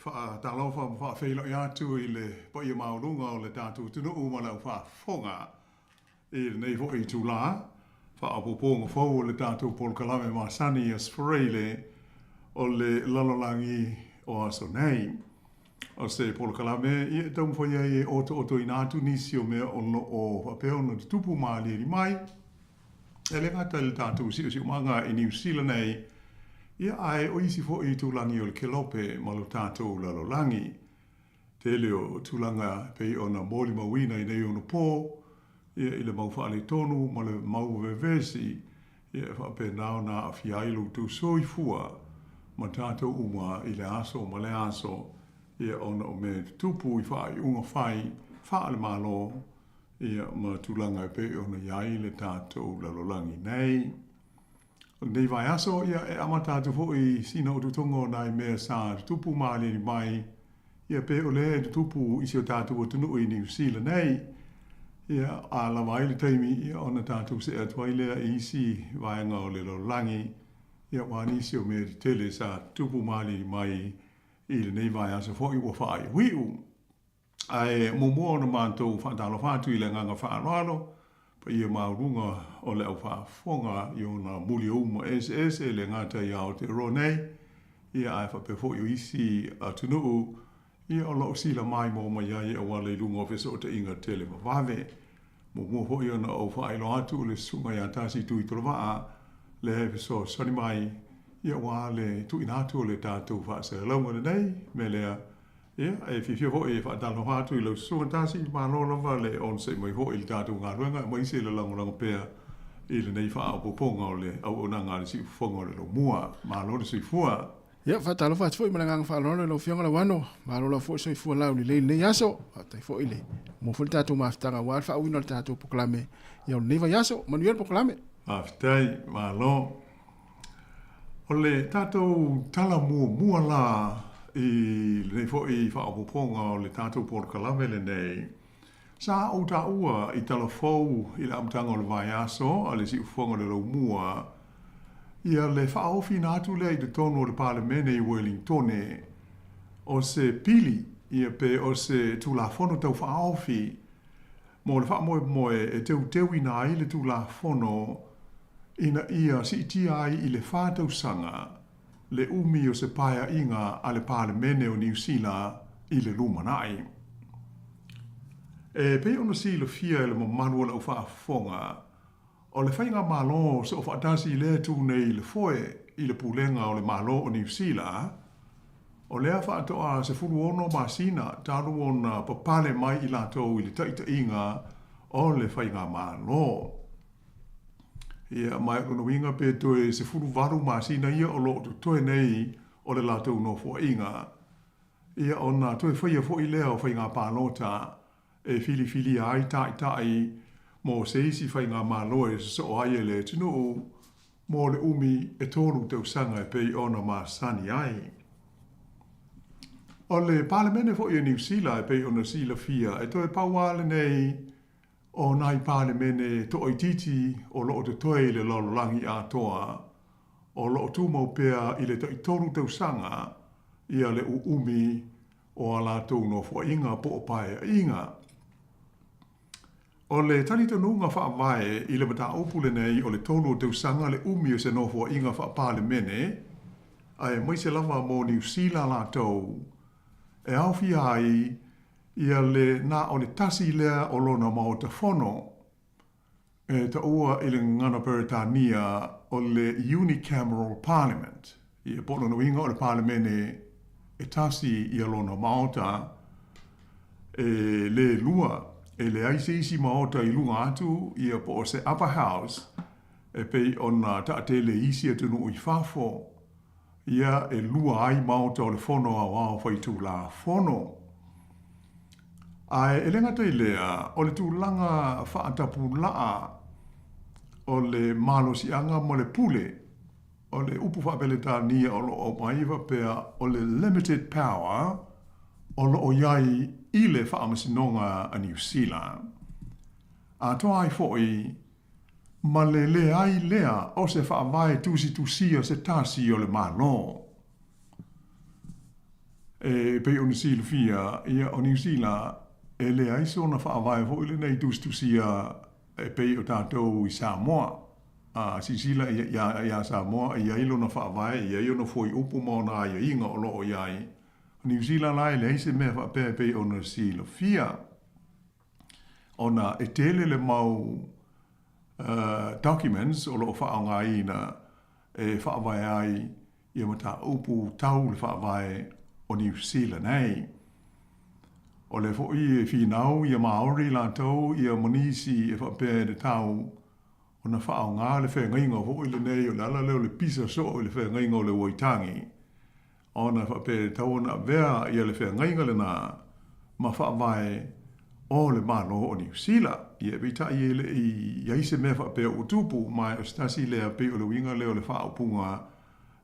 fa talo fa filo ya tu ile po i maulunga o le tatu tunu umala fa fonga il nei fo i tula fa apoponga fo le tatu pol kalame ma sani as freile o le lalolangi o aso nei o se pol kalame i tom fo ye oto inatu nisio me o fa peono tupu mali mai ele ngata le tatu si manga i New Zealand nei ia ai o isi fo i tūlangi o le kelope ma lo tātou lalolangi. Te leo tūlanga pei o na mōli mawina i nei o na pō, ia i le mau whaale tonu ma le mau vevesi, ia e whape nao na a fiailu tu soi fua ma tātou uma i le aso ma le aso, ia ona o me tupu i whaai unga whai, whaale malo, ia ma tūlanga pei o na iai le tātou lalolangi nei. Nei vai aso ia e amata tu fo i sina o tutongo nai mea sa tupu mali ni mai ia pe ole tupu isi o tatu o tunu i New Zealand nei ia a la vai le taimi ia ona tatu se atwaile isi vai nga o le langi ia wani si o me tele sa tupu mali ni mai i le nei vai aso fo i wa fai wiu ai momo na manto fa dalo fatu i le nganga fa ralo pa ia maurunga o le au whaafonga i o na muli uma SS e le ngata i au te ronei ia ai whapefo i isi a tunuu ia o lau sila mai mo mai ai a wale lunga ofisa o te inga tele mawave mo mo i o na au whaelo atu le sunga ia tasi tui torawaa le hefe so sani mai ia wale tu inatu o le tātou whaasa launga nei me lea ia e fifia ho e fa dalo hatu i lo so tasi ma lo lava le on se mai ho il tatu nga ruanga mai se le lango pea i le nei fa o ponga o le au ona nga si fonga le mua ma lo si fua ia fa talo fa foi malanga fa lo lo fionga la wano ma lo fo so fu la le le yaso ta fo ile mo fu tatu ma ftanga wa fa wino tatu proclame ia le va yaso manuel proclame aftai ma lo o le tatu tala mua la i le fo i fa o ponga o le tātou por kalame le nei sa o ta ua i talafou i le amtanga o le vai aso a le si ufonga le mua ia le fa o fina atu le i te tono o le palemene i Wellington o se pili ia pe o se tulafono tau fa o fi mo le fa moe e teu ina i le tulafono ina ia si tia i le fa tau sanga le umi o se paia inga a le palemene o New Zealand i le lumanai. E pe ono si le fia le mamanu o fa fonga o le fainga malo se o fa tasi le tu nei le foe i le pulenga o le malo o New Zealand o le fa to a se fulu ono masina talu ona papale mai i lato i le taita inga o le fainga malo. Ia mai kono winga pe toe se furu varu masina ia o lo toe nei o le latou no fo inga. Ia ona toe whaia fo i leo whainga pānota e fili ai tai mo se isi whainga māloe so ai e le tino mo le umi e tonu tau sanga e pei ona masani ai. O le palemene fo i New Zealand e pei ona sila fia e toe pauale nei o nai palemene to oititi o lo te toe le lalolangi a toa o lo tu mo pea i le toru tau sanga ia le umi o ala tau no fo inga po pae inga. O le tani tonu nga wha vae i le mata opule nei o le toru tau sanga le umi o se no fo inga wha palemene ai mai se lava mo New Zealand la tau e au fi ai ia le na o le tasi lea o lona mao te whono e ta ua i le ngana Peritania o le unicameral parliament i e pono no inga o le parlemene e tasi i a lona maota e le lua e le aisi maota i lunga atu i a po se upper house e pei ona ta te le isi atunu i fafo ia e lua ai maota o le whono a wao whaitu la whono. Ai elenga te lea o le tūlanga whaatapu laa o le malo si anga mo le pule o le upu whapeletania o lo o maiva pea o le limited power o lo o iai i le whaamasinonga a New Zealand. A toa ai foi ma le ai lea o se whaamai tusi o se tasi o le malo. pe o New fia ia o New Zealand ele ai so na fa vai fo ile nei tu sia pe o tātou i Samoa a Sisila ia Samoa ia ilo na fa vai ia io no foi upu mo na ia inga o lo ia i New Zealand lai le se me fa pe o na silo fia ona e tele le mau documents o lo fa nga ina e fa vai ai ia mata upu tau le fa vai o New Zealand nei o le fo i finau ia Maori la tau ia manisi e fa pe de tau ona fa nga le fe ngai ngo fo ile nei o la le pisa so le fe ngai ngo le waitangi ona fa pe tau na vea ia le fe ngai ngale na ma fa vai o le malo o New Zealand ia vita ia le ia se me fa pe o tupu mai o stasi le pe o le winga le o le fa opunga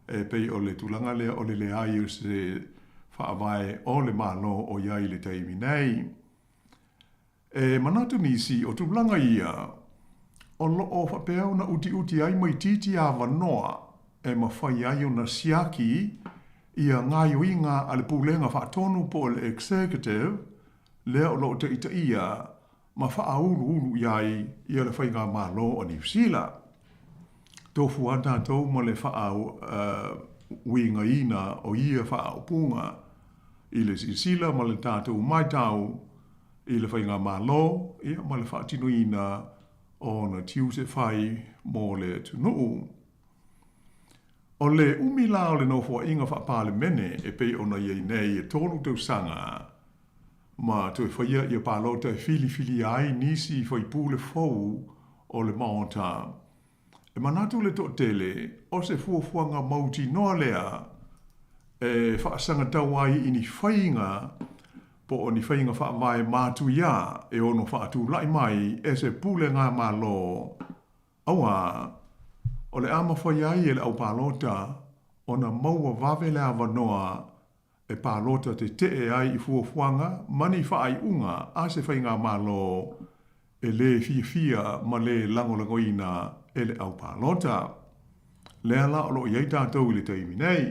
e pe o le tulanga le o le ai se fa vai o le malo o ia le taimi nei e manatu nisi o tulanga ia o lo o fa pe na uti ai mai titi a vanoa e ma fai ai ona siaki ia ngai winga ale pulenga fa tonu po le executive le o lo te ita ia ma fa ulu iai ia le fai ngā malo o New Zealand. Tofu ata tau ma le fa au winga ina o ia fa au punga i le sisila ma le tātou mai tau i le fai ngā malo ia ma le fa tinu ina o na tiu se fai mo le tunu. O le umila o le no fo inga fa pale mene e pe ona iei nei e tolu tau sanga ma tu e whaia i a pālota e fili ai nisi whai pūle fau o le maota. E manatu le tō tele, o se fuafuanga mauti noa lea, e whaasanga tau ai i ni whainga, po o ni whainga wha mai mātu ia, e ono whaatu lai mai, e se pūle ngā malo. Aua, o le ama whai ai e le au pālota, o na maua vavele a wanoa, e pālota te te ai i fuafuanga, mani whaai unga, a se whainga malo, e le fia ma le langolangoina e le au pālota. Lea la o lo iei tātou i le taimi nei,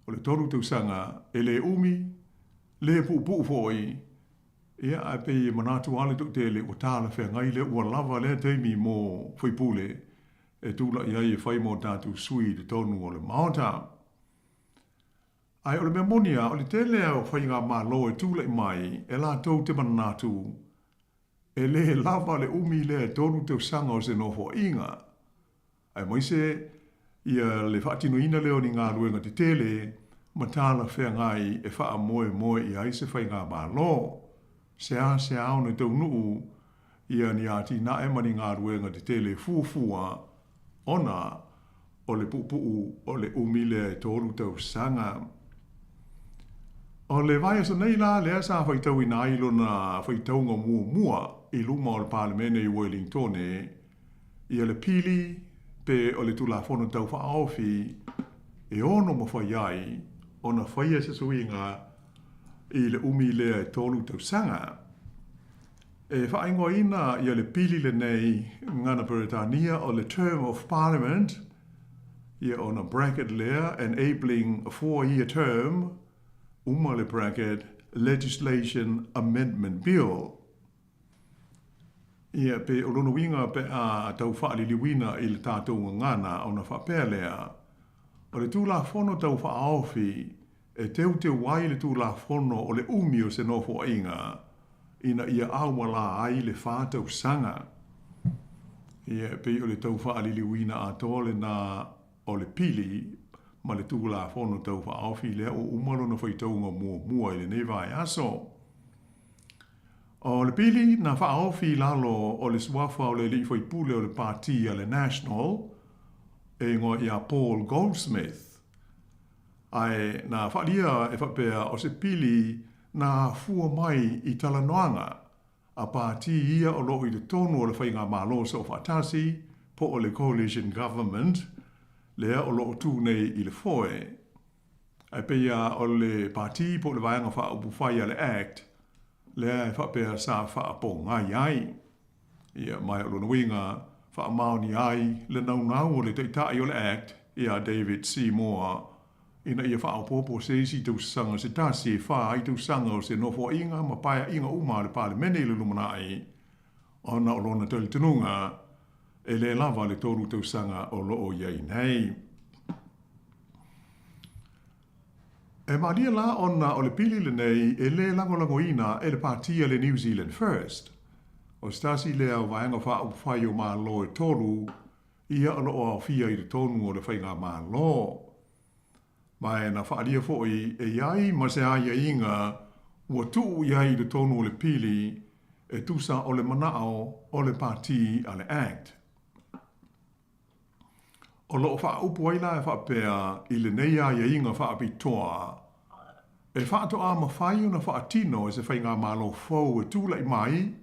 o le toru tausanga, e le umi, le pupu foi, ia a pe manatu ale tuk te le o tāla whea ngai le ua lava le taimi mo whaipule, e tūla iei e whai mo tātou sui te tonu o le maota. Ai o le memonia, o le tele o whainga malo e tūlai mai, e la tau te manatu, e le lava le umi le tonu tau sanga o se nofo inga. Ai moise, ia le whaatino ina leo ni ngā ruenga te tele, matala whea ngai e wha moe i aise whainga malo. Se a ne tau nuu, ia ni ati na e mani ngā ruenga te tele fuafua, ona o le pupu o le umi le tonu tau sanga. O le vai sa nei la le sa fai tau ina ilo na fai tau ngā mua i luma o le Parlemene i Wellington i le pili pe o le tula fono tau wha aofi e ono ma fai ai o na fai se suinga i le umi lea e tolu tau sanga. E wha ingoa ina i le pili le nei ngana Peretania o le term of Parliament i o na bracket lea enabling a 4-year term le bracket legislation amendment bill. Ia pe o lono winga pe a tau whaaliliwina i le tātou ngana o na whapelea. O le tūla fono tau whaaofi e te wai le tūla fono o le umi o se nofo inga ina ia awala ai le whātau sanga. Ia pe o le tau whaaliliwina a tole na o le pili ma le tūla fono tau whaofi lea o umalo na whaitaunga mua i le nevai aso. O le pili na whaofi lalo o le swafa o le li whaipule o le parti a le National e ngoa ia Paul Goldsmith. Ai na whalia e whapea o se pili na fua mai i Talanoanga a parti ia o lo i te tonu o le whainga malo so whatasi po o le coalition government lea o loo tū nei i le foe. Ai peia o le parti po le vaianga wha upu whai le act, lea e whapea sa wha po ngai ai. Ia mai o lona winga wha maoni ai le naunau o le teitai o le act, ia David Seymour ina ia wha popo se isi tau sanga se tā se wha ai tau sanga o se nofo inga ma paia inga uma le pale mene le lumana ai o na o lona tali tununga e le lava le toru tau sanga o loo iai nei. E maria la ona o le pili le nei e le lango ina e le partia le New Zealand First. O stasi le au vaenga wha au whai o maa lo e toru ia o loo au fia i le tonu o le whainga maa lo. Mai na whaaria foi e iai ma se aia inga ua tuu iai le tonu o le pili e tusa o le manao o le parti a le act. O loo wha upu aila e whaapea i le nei aia inga whaapitoa. E whaatoa ma whai o na whaatino e se whainga malo fau e tūla i mai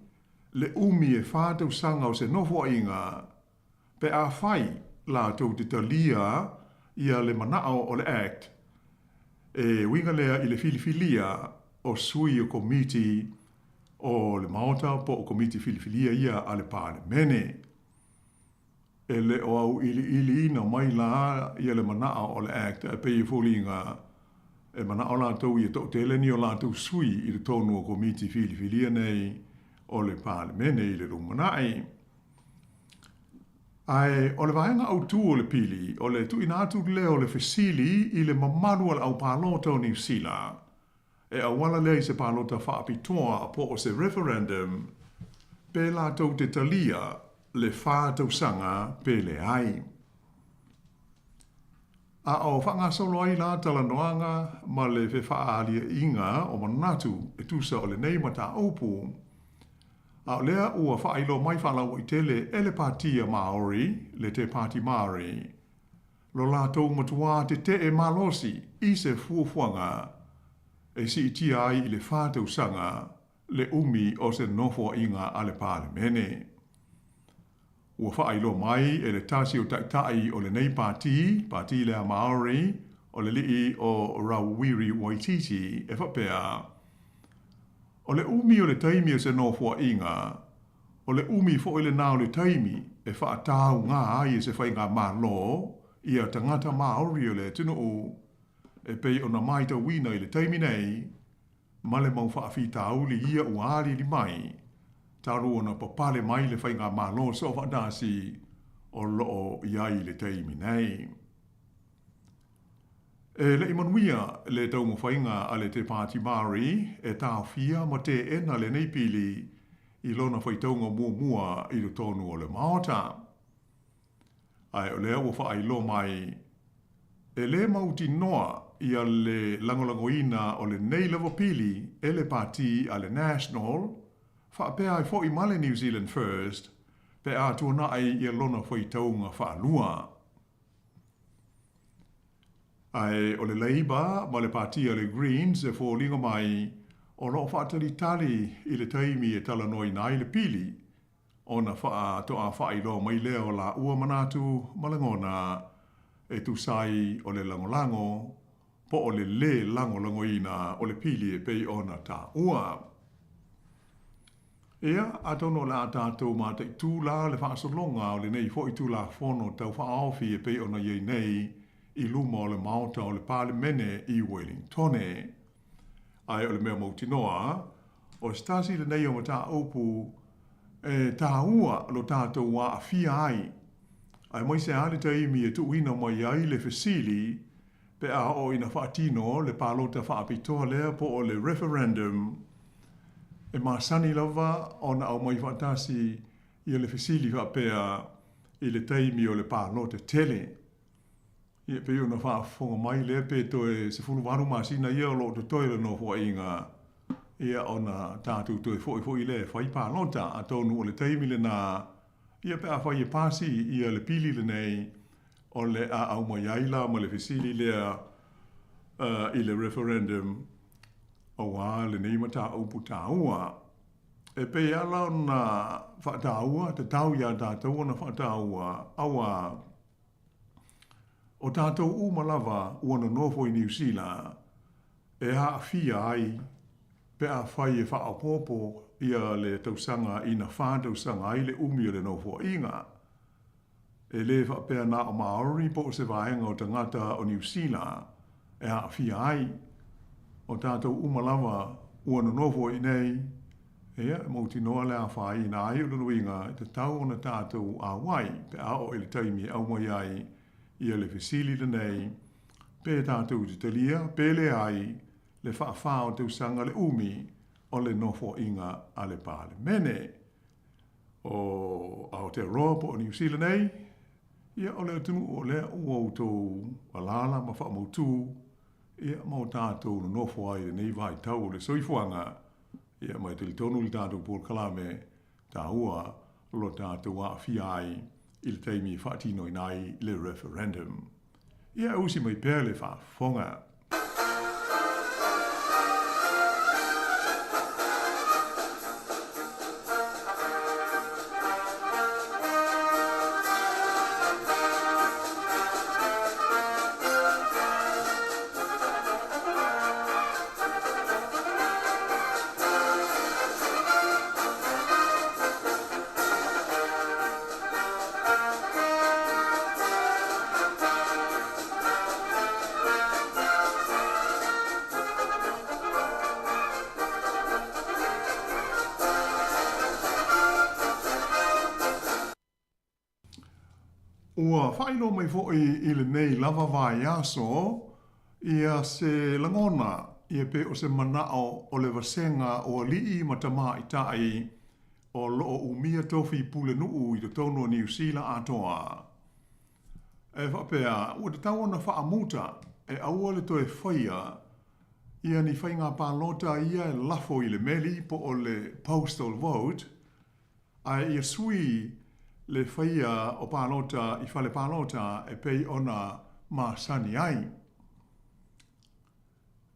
le umi e whātau sanga o se nofo inga. Pe a whai la tau te talia ia le manao o le act e winga lea i le filifilia o sui o komiti o le maota po o komiti filifilia ia a le pāle mene. E le o au ili ina mai la ia le manao o le act e pei fulinga e manao la tau i tau teleni o la tau sui i le tonu o komiti filifilia nei o le pāle mene i le rumanai. Ai, o le vaenga au tu o le pili, o le tu inatu leo le fesili i le mamaru al au pālota o New Zealand. E awala lei se pālota whaapitoa po o se referendum pe la tau te talia le whātau sanga pe le ai. A o whanga solo ai la talanoanga ma le fe whaalia inga o manatu e tusa o le neimata aupu. A lea ua whailo mai whalau i tele e le partia Maori, le te parti Maori. Lo lātou matua te te e malosi i se fuafuanga e si iti ai i le whātau sanga le umi o se nofo inga a le pāle mene. Ua whailo mai e le tasi o taitai o le nei parti lea Maori, o le lii o Rawiri Waititi e whapea. O le umi o le taimi o se nofua inga, o le umi fo le nao le taimi e whaatau ngā ai e se whai ngā mā lo, i a tangata Māori o le tino o, e pei o na mai ta wina i le taimi nei, ma le mau whaafitau li ia uari li mai, taru o na papale mai le whai ngā mā lo so whaatasi o loo iai le taimi nei. E le imanuia le tau mawhainga a le te pāti Māori e tā fia ma te ena le neipili i lona whaitaunga mua i lo tonu o le maota. Ai o lea ua whaai mai e le mauti noa i a le langolangoina o le nei lewa pili e le pāti a le National whaapea i fo i male New Zealand First pe a tuana ai i a lona whaitaunga whaalua. Ai o le Labour ma le partia le Greens e fo linga mai o lo whaatali tali i le taimi e tala noi nai le pili o na wha toa whailo mai leo la ua manatu malangona e tu sai o le langolango po o le langolangoina o le pili e pei ona ta ua. Ea, atono la tātou ma te tū la le whaasolonga o le nei fo i tū la whono tau whaofi e pei ona iei nei i luma o le maota o le pāle mene i Wellington. Ai o le mea mautinoa, o stasi le nei o ma tā opu e tā ua lo tātou wa a fia ai. Ai mai se ale ta imi e tuina mai ai le fesili pe a o ina whaatino le pālota whaapitoa lea po o le referendum e māsani lava o na au mai whaatasi i le fesili whaapea i le taimi o le pālota tele. Ia pe una whaafonga mai le pe toe se fulu waru masina ia o lo te toile no fo inga ia ona tātou toe foi le whai pālota a tonu o le taimi le nā ia pe a whai e pāsi ia le pili le nei o le a au mai aila ma le fesili lea i le referendum o wā le nei mata upu tāua. E pe ala na whaataua, te tau ia tātou na whaataua awa o tātou umalava uana nofo i New Zealand e a fia ai pe a whai e whaapopo ia le tausanga i na whātausanga ai le umi o le nofo inga. E le whapea na o Māori po se vaenga o tangata o New Zealand e a fia ai, o tātou umalawa ua no nofo i nei, ea, mauti noa le a whai na ai o luinga, te tau o na tātou a wai, pe a o ele taimi au mai ai, i ele fesili le nei, pe tātou te talia, pe le ai, le wha o te usanga le umi, o le nofo inga a le pāle mene. O Aotearoa o New Zealand nei, ia o le tunu o le ua tō alala ma wha mautu, ia mau tātou no nofo ai nei vai tau le soifuanga, ia mai te li tonu li tātou Paul Kalame, tā ua lo tātou a fiai i le teimi whaatino inai le referendum. Ia usi mai pēle wha fonga. Ua whaino mai fōi i le nei lava vai aso, ia se langona, ia pe o se manao o le vasenga o alii matama i tai o loo umia tofi pule nuu i te tono o New Zealand atoa. E whapea, ua te tau na whaamuta e aua le toe whaia, ia ni whainga pālota ia e lafo i le meli po o le postal vote, ai ia sui le whaia o pālota i whale pālota e pei ona māsani ai.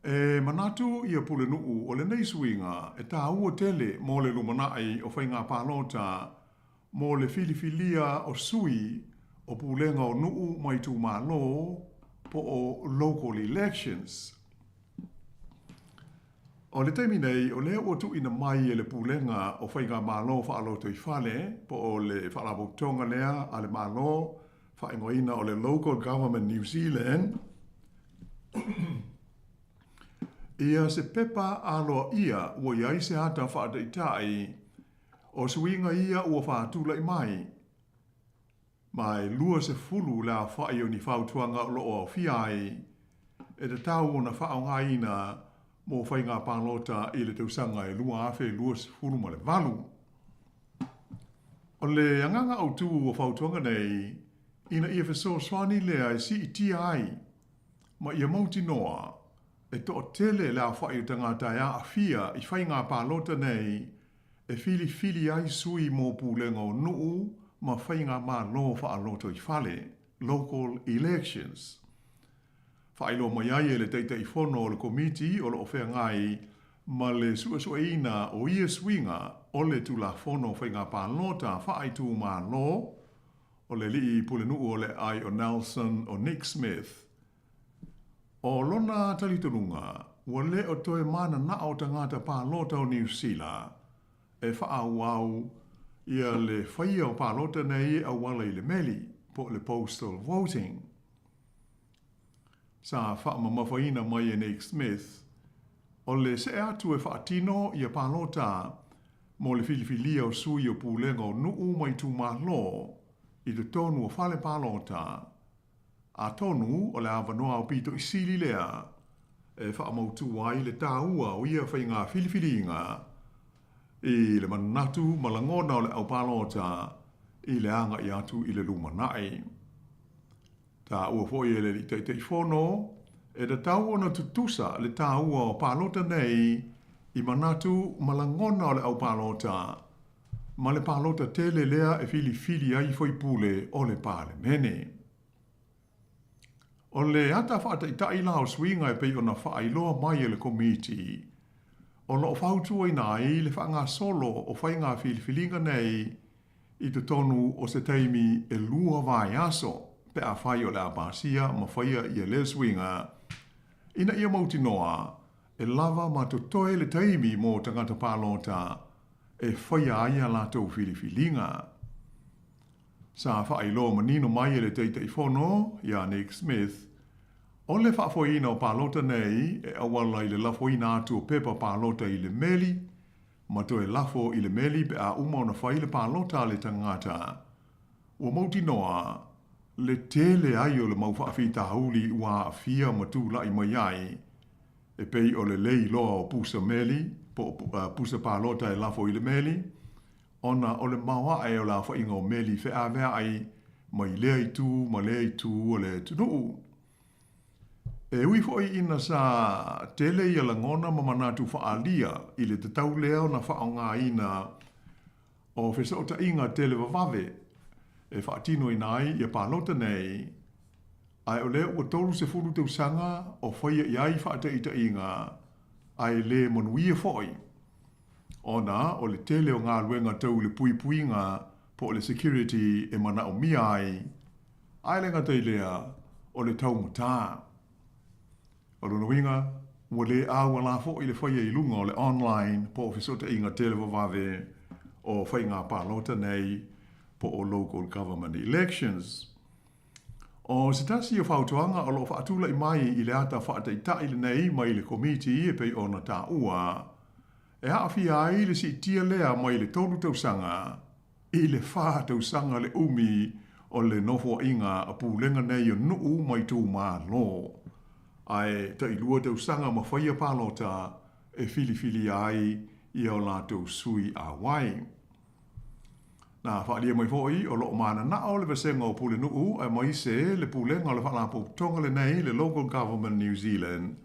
E manatu ia pule nuu o le nei suinga e tā ua tele mō le lumanai o whainga pālota mō le filifilia o sui o pulenga o nuu mai tū mālo po o local elections. O le teimi nei, o lea o tu ina mai e le pulenga o whainga mālo whaaloto i whale, po o le whaalabotonga lea a le mālo, whaingoina o le Local Government New Zealand. Ia se pepa aloa ia ua iai se ata whaataitai, o suinga ia ua whaatula i mai. Mai lua se fulu la whaio ni whautuanga o loo fiai, e te tau o na whaongaina mō whainga pālota i le tausanga e lua awhe lua se fulu ma le valu. O le anganga au tū o whautuanga nei, ina ia wheso swani lea e si i tia ai, ma ia mauti noa, e to tele la whaio tangata ia a fia i whainga pālota nei, e fili ai sui mō pūlenga o nuu, ma whainga mā lo whaaloto i whale, local elections. Whailo mai ai e le teita i whono o le komiti o le ofea ngai, ma le suasuaina o ia swinga o le tula whono whainga pālota whaai tū mā lo, o le li pule nuu o le ai o Nelson o Nick Smith. O lona talitununga, ua le o toe mana na o tangata pālota o New Zealand, e whaau au ia le whaia o pālota nei a wala i le meli po le postal voting. Sa whaamamawhaina mai e Nick Smith, o le se atu e whaatino ia pālota mo le filifilia o sui o pūlenga o nuu mai tū mālo i te tonu o whale pālota. A tonu o le awanoa o pito i sili lea e whaamautu ai le tāua o ia whainga filifilinga i le manatu malangona o le au pālota i le anga i atu i le lumanai. Tā ua foi e le li teitei whono, e da tau ona tutusa le tā ua o pālota nei i manatu malangona o le au pālota, ma le pālota tele lea e fili ai foi pule o le pāle mene. O le ata whaata i tai lao swinga e pei ona whaailoa mai e le komiti, o lo whautua i nai le whaanga solo o whainga filifilinga nei i te tonu o se teimi e lua vai aso, pe a whai o le apasia ma whaia i e le swinga. Ina ia mauti noa, e lava ma to toe le teimi mō tangata pālota, e whaia aia lātou filifilinga. Sa whaai lo manino mai e le teita i whono, ia Nick Smith, O le whaafoina o pālota nei, e awala i le lafoina atu o pepa pālota i le meli, ma to e lafo i le meli pe a uma ona whai le pālota le tangata. Ua mauti noa, le tele ai o le mau whaafita hauli ua a fia matu la i mai ai, e pei o le lei loa o pusa meli, pusa pālota e lafo i le meli, ona o le mawa e o la whainga o meli fe a vea ai, mai lea i tū, ma lea i tū o le tunuu. E ui foi ina sa tele ia langona ma manatu whaalia i le te tau leo na whaonga ina o whesota inga tele wawave e whaatino inai i a pālota nei ai o leo ua tolu se furu tau sanga o whaia iai whaata ita inga ai le monuia foi. Ona o le tele o ngā luenga tau le pui puinga po le security e mana o mia ai le ngatai lea o le tau mutaa. O luna winga, ua le awa la fo i le whaia i lunga o le online po o whisota inga tele wawave o whai ngā pālota nei po o local government elections. O se tasi o whautuanga o lo whaatula i mai i le ata whaata i ta i le nei mai le committee e pei ona tā ua, e haafi ai le si tia lea mai le tolu tausanga i le wha tausanga le umi o le nofo inga a pūlenga nei o nuu mai tū mā lo. Ai ta ilua tau sanga ma whaia pālota e fili ai i o lātou sui a wai. Nā whaalia mai fōi o loo mana na o le vasenga o pule nuu ai mai se le pulenga o le whalapo tonga le nei le local government New Zealand.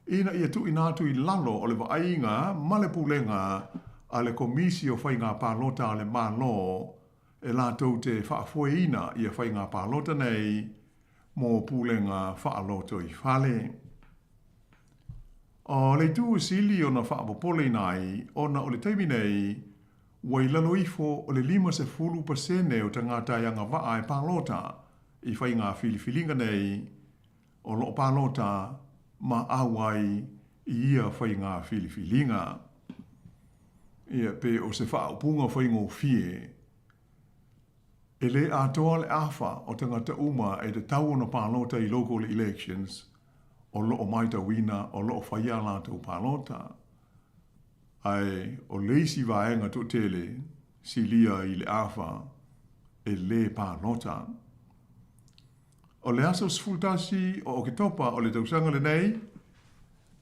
Ina ia tu inatu i lalo o le waainga ma le pulenga a le komisi o whainga pālota a le mālo e lātou te whaafoeina i a whainga pālota nei mō pūlenga whaaloto i whale. O le tū sili o na whaapopole nai, o na o le teimi nei, wai lalo ifo o le 50% o tangata ianga waa e pālota i whainga filifilinga nei, o lo pālota ma awai i ia whainga filifilinga. Ia pe o se whaapunga whaingo fie, e le atoa le awha o tangata uma e te tau na pālota i local elections o loo maita wina o loo whaia lātou pālota. Ai o leisi vaenga to tele si lia i le awha e le pālota. O le aso sfultasi o ke topa o le tausanga le nei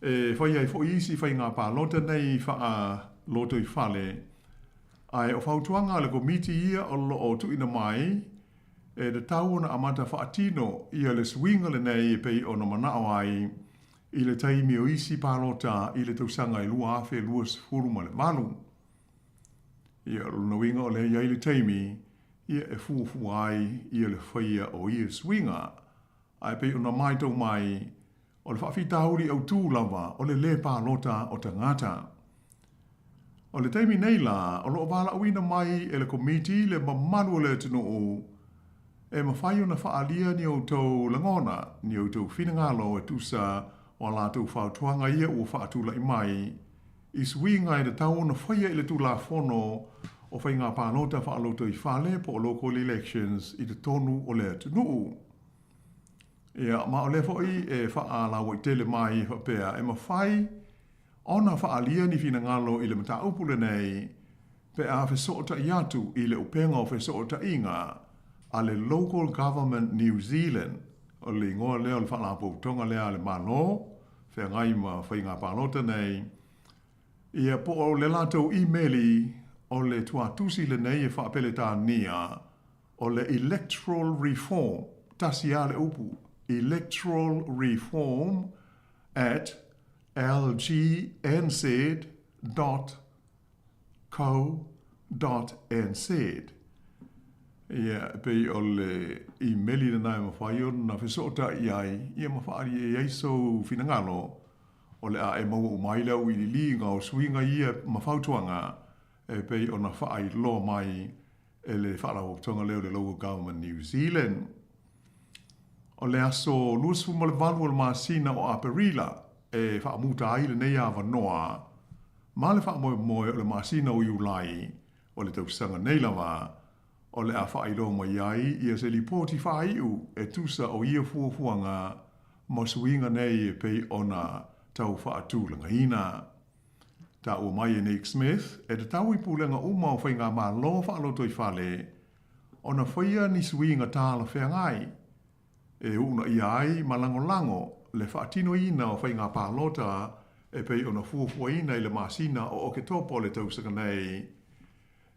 e whaia i fo isi whai ngā pālota nei wha loto i whale. Ai o whautuanga le komiti ia o lo o tu ina mai e te tau na amata whaatino ia le swinga le nei e pei o na manao ai i le taimi o isi pālota i le tausanga i lua awhe lua sifuru ma le malu. Ia luna winga o le ia i le taimi ia e fufu ai ia le whaia o ia swinga ai pei o na mai tau mai o le whaafitauri au tū lava o le pālota o tangata. O le taimi nei la, o loo wala uina mai e le komiti le mamalu o le tino o e mawhai o na whaalia ni o tau langona, ni o tau whinangalo e tusa o la tau whautuanga ia o whaatula i mai. I swinga e le tau na whaia i le tula whono o whai ngā pālota whaaloto i whale po o local elections i te tonu o le tino. Ia, ma o le fwoi e whaalawa i tele mai whapea e mawhai ona whaalia ni whina ngalo i le mata upule nei, pe a whesota i atu i le upenga o whesota inga a le Local Government New Zealand, o le ingoa leo le whaalapo tonga lea le malo, whea ngai ma whainga pālota nei, ia po o le latou e-maili o le tuatusi le nei e whaapele tā nia, o le Electoral Reform, tasi a le upu, Electoral Reform at lgnz.co.nz. Ia, pei o le e-maili na nai mawhai o na whesota i ai, ia mawhari e eiso whinangalo, o le a e mau o mai leo i li ngā o swinga ia mawhautuanga, e pei o na whaai lo mai e le whaarau tonga leo le Local Government New Zealand. O le aso luasfu ma le valu o le masina o Aperila, e whaamuta ai le nei awa noa, ma le whaamoe moe o le masina o Iulai, o le tausanga nei lawa, o le a whailo mai ai, ia se li poti whaiu e tusa o ia fuafuanga ma suinga nei pe ona tau whaatūlanga hina. Ta ua mai e Nick Smith, e te tau i pūlenga uma o whainga mā lo whaaloto i whale, ona whaia ni suinga tāla whengai. E una i ai malango le whaatino ina o whainga pālota e pei ona fuafua ina i le masina o oke topo le tausaka nei.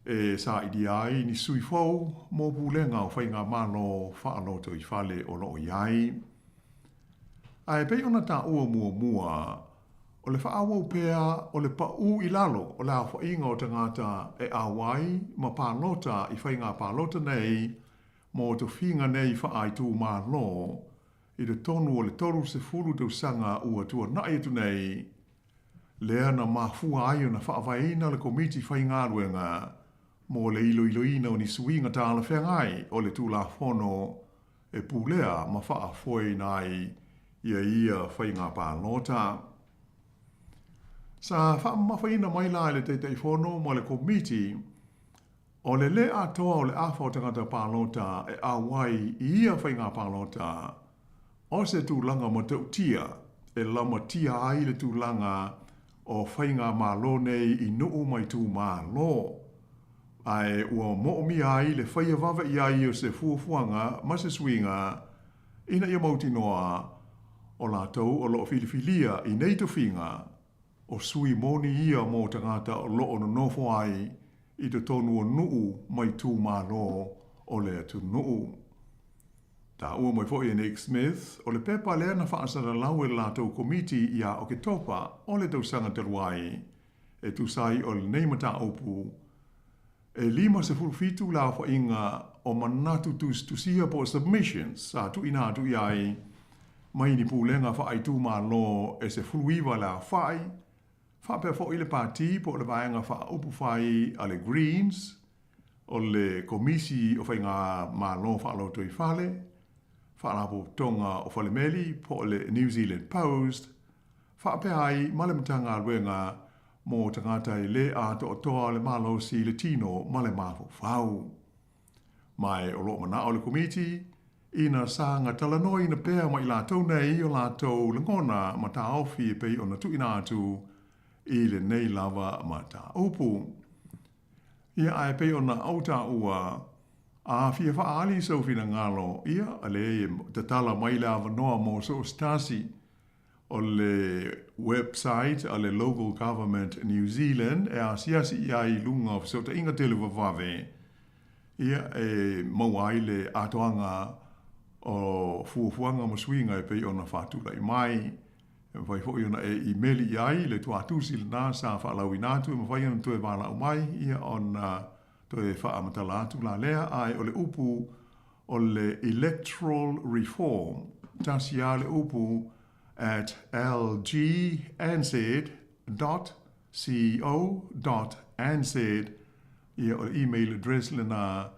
E sa idi ai ni sui fau mō pūlenga o whainga mā lo whaaloto i whale o lo i ai. Ai pei ona tā ua mua o le whaawau pēa o le pa'u i lalo o le awhainga o tangata e awai ma pālota i whainga pālota nei mō to whinga nei whaaitu mā lo i te tonu o le toru se furu tau sanga ua tua nai atu nei lea na mafua ai o na whaavaina le komiti whainga ruenga mō le iloina o ni suinga tāla whengai o le tūla whono e pūlea ma whaafoi nai ia whainga pālota. Sa whaamawhaina mai lai le teitei whono mo le komiti o le le atoa o le awha o tangata pālota e awai ia whainga pālota o se tūlanga mo tau tia e lama tia ai le tūlanga o whainga mālo nei i nuu mai tū mālo. Ai ua moomi ai le whaia wawa i ai o se fuafuanga ma se swinga ina ia mauti noa o la tau o loo filifilia i nei to whinga o sui moni ia mō tangata o loo no nofo ai i te tonu o nuu mai tū mālo o le atu nuu. Tā ua mai fo i Nick Smith o le pepa lea na whaasara lau e la tau komiti ia o ke topa o le tau sanga te ruai e tu sai o le neimata opu e 5 la whainga o manatu tusia po submissions sa tu ina tu iai mai ni pūlenga whaaitu mālo e se fuluiwa la whai whapea fo i le pāti po le vaenga whaupu whai a le Greens o le komisi o whainga mālo whaaloto i whale whaalapo tonga o whale meli po le New Zealand Post whapea ai malemtanga ruenga mō tangata i le ato o toa le malo si le tino ma le mafo whau. Mai o lo mana o le komiti ina sanga talanoi na pēr mai la tau nei o la tau langona ma ta ofi e pei o na tu ina atu i le nei lava ma ta opu. Ia ai pei o na auta ua a fia whaali sau fina ngalo ia ale te tala mai lava noa mo so stasi o le website a le local government New Zealand e a siasi ia i lunga o so te inga tele wawave ia e mawai le atoanga o fuafuanga masuinga e pei ona whatula i mai e vai fo iona e imeli ai le tu atusi le nā sa whaalau inatu e mawhai ana tu e wala o mai ia ona tu e whaamatala atu la lea ai o le upu o le electoral reform tasi a le upu at lgnz.co.nz ia o email address le na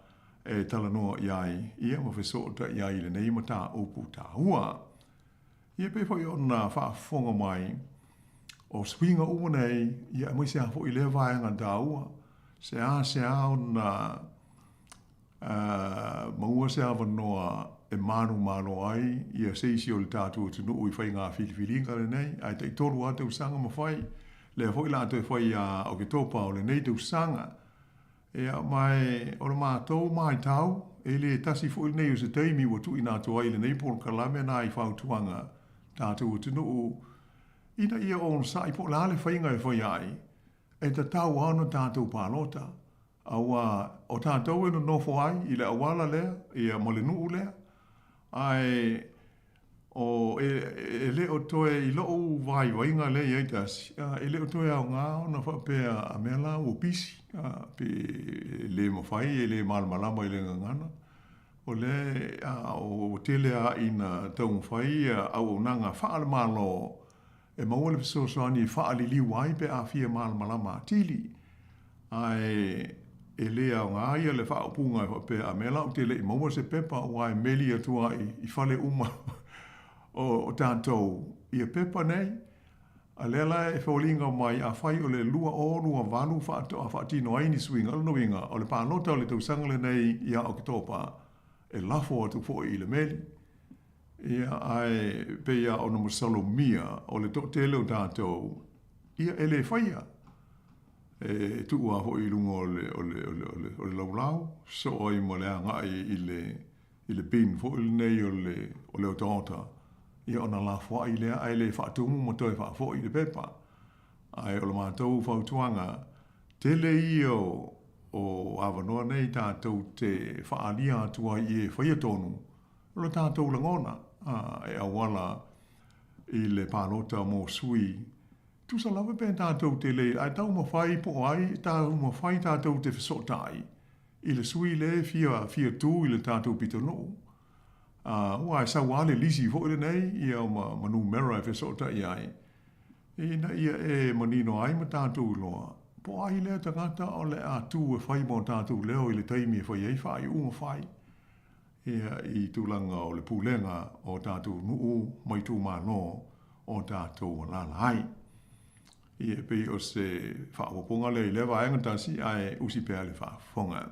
e talanoa iai ia mo fesota iai le nei mata upu ta hua ia pe foi ona whaafonga mai o swinga umanei ia mo se afo i le vaenga daua se a ona maua se avanoa e manu ai ia seisi o le tātua tunu ui whai ngā whiliwhilinga le nei ai te toru a te usanga ma whai le a la te whai o ke topa o le nei te usanga ea mai o le mātou mai tau e le tasi fo il nei o se teimi wa tu ina tu ai le nei por kalame na i whautuanga tātua tunu ina ia on sa i po la le whainga e whai ai e ta tau ana tātou pālota aua o tātou e no nofo ai i le awala lea ia mo le nuu lea ai o e le o toe i lo vai vainga le ia tas e le o toe au ngā na whapea a mea la o pisi pe le mawhai e le malmalama i le ngana o le o tele a ina tau mwhai au nanga whaale malo e maua le fisosoani whaali liu ai pe a fia malmalama tili ai e le au ngā ia le whaapunga e whapea a mea la o tele i maua se pepa o ai meli atua i whale uma o tātou i a pepa nei a lela e whaulinga mai a whai o le lua valu whaatino aini swinga alano winga o le pānota o le tausanga le nei i a o ki tōpa e lafo atu fo i le meli Ia ai pe ia ona masalo mia o le to te leo tātou. Ia ele whaia. Tu ua ho i lunga o le laulau. So oi mo lea ngai i le bin fo i nei o le o tōta. Ia ona la fwa i lea ai le whaatumu mo toi wha fo i le pepa. Ai o le mātou whautuanga. Te le i o awanoa nei tātou te whaalia atua i e whaia tonu. O le tātou langona. E awala i le pālota mō sui. Tu sa lawe pēn tātou te le, ai tau mawhai po ai, tau mawhai tātou te whasotai. I le sui le fia tū i le tātou pito no. Ua e sa wale lisi fo i le nei, ia manu mera e whasotai ai. Ina ia e manino ai ma tātou loa. Po ai lea tangata o le a tū e whai mō tātou leo i le taimi e whai ei whai, unga whai. Ia i tūlanga o le pūlenga o tātou nuu mai tū māno o tātou lalai. Ia pei o se whaawaponga le i lewa ainga tasi ai usi pēr le whaafonga.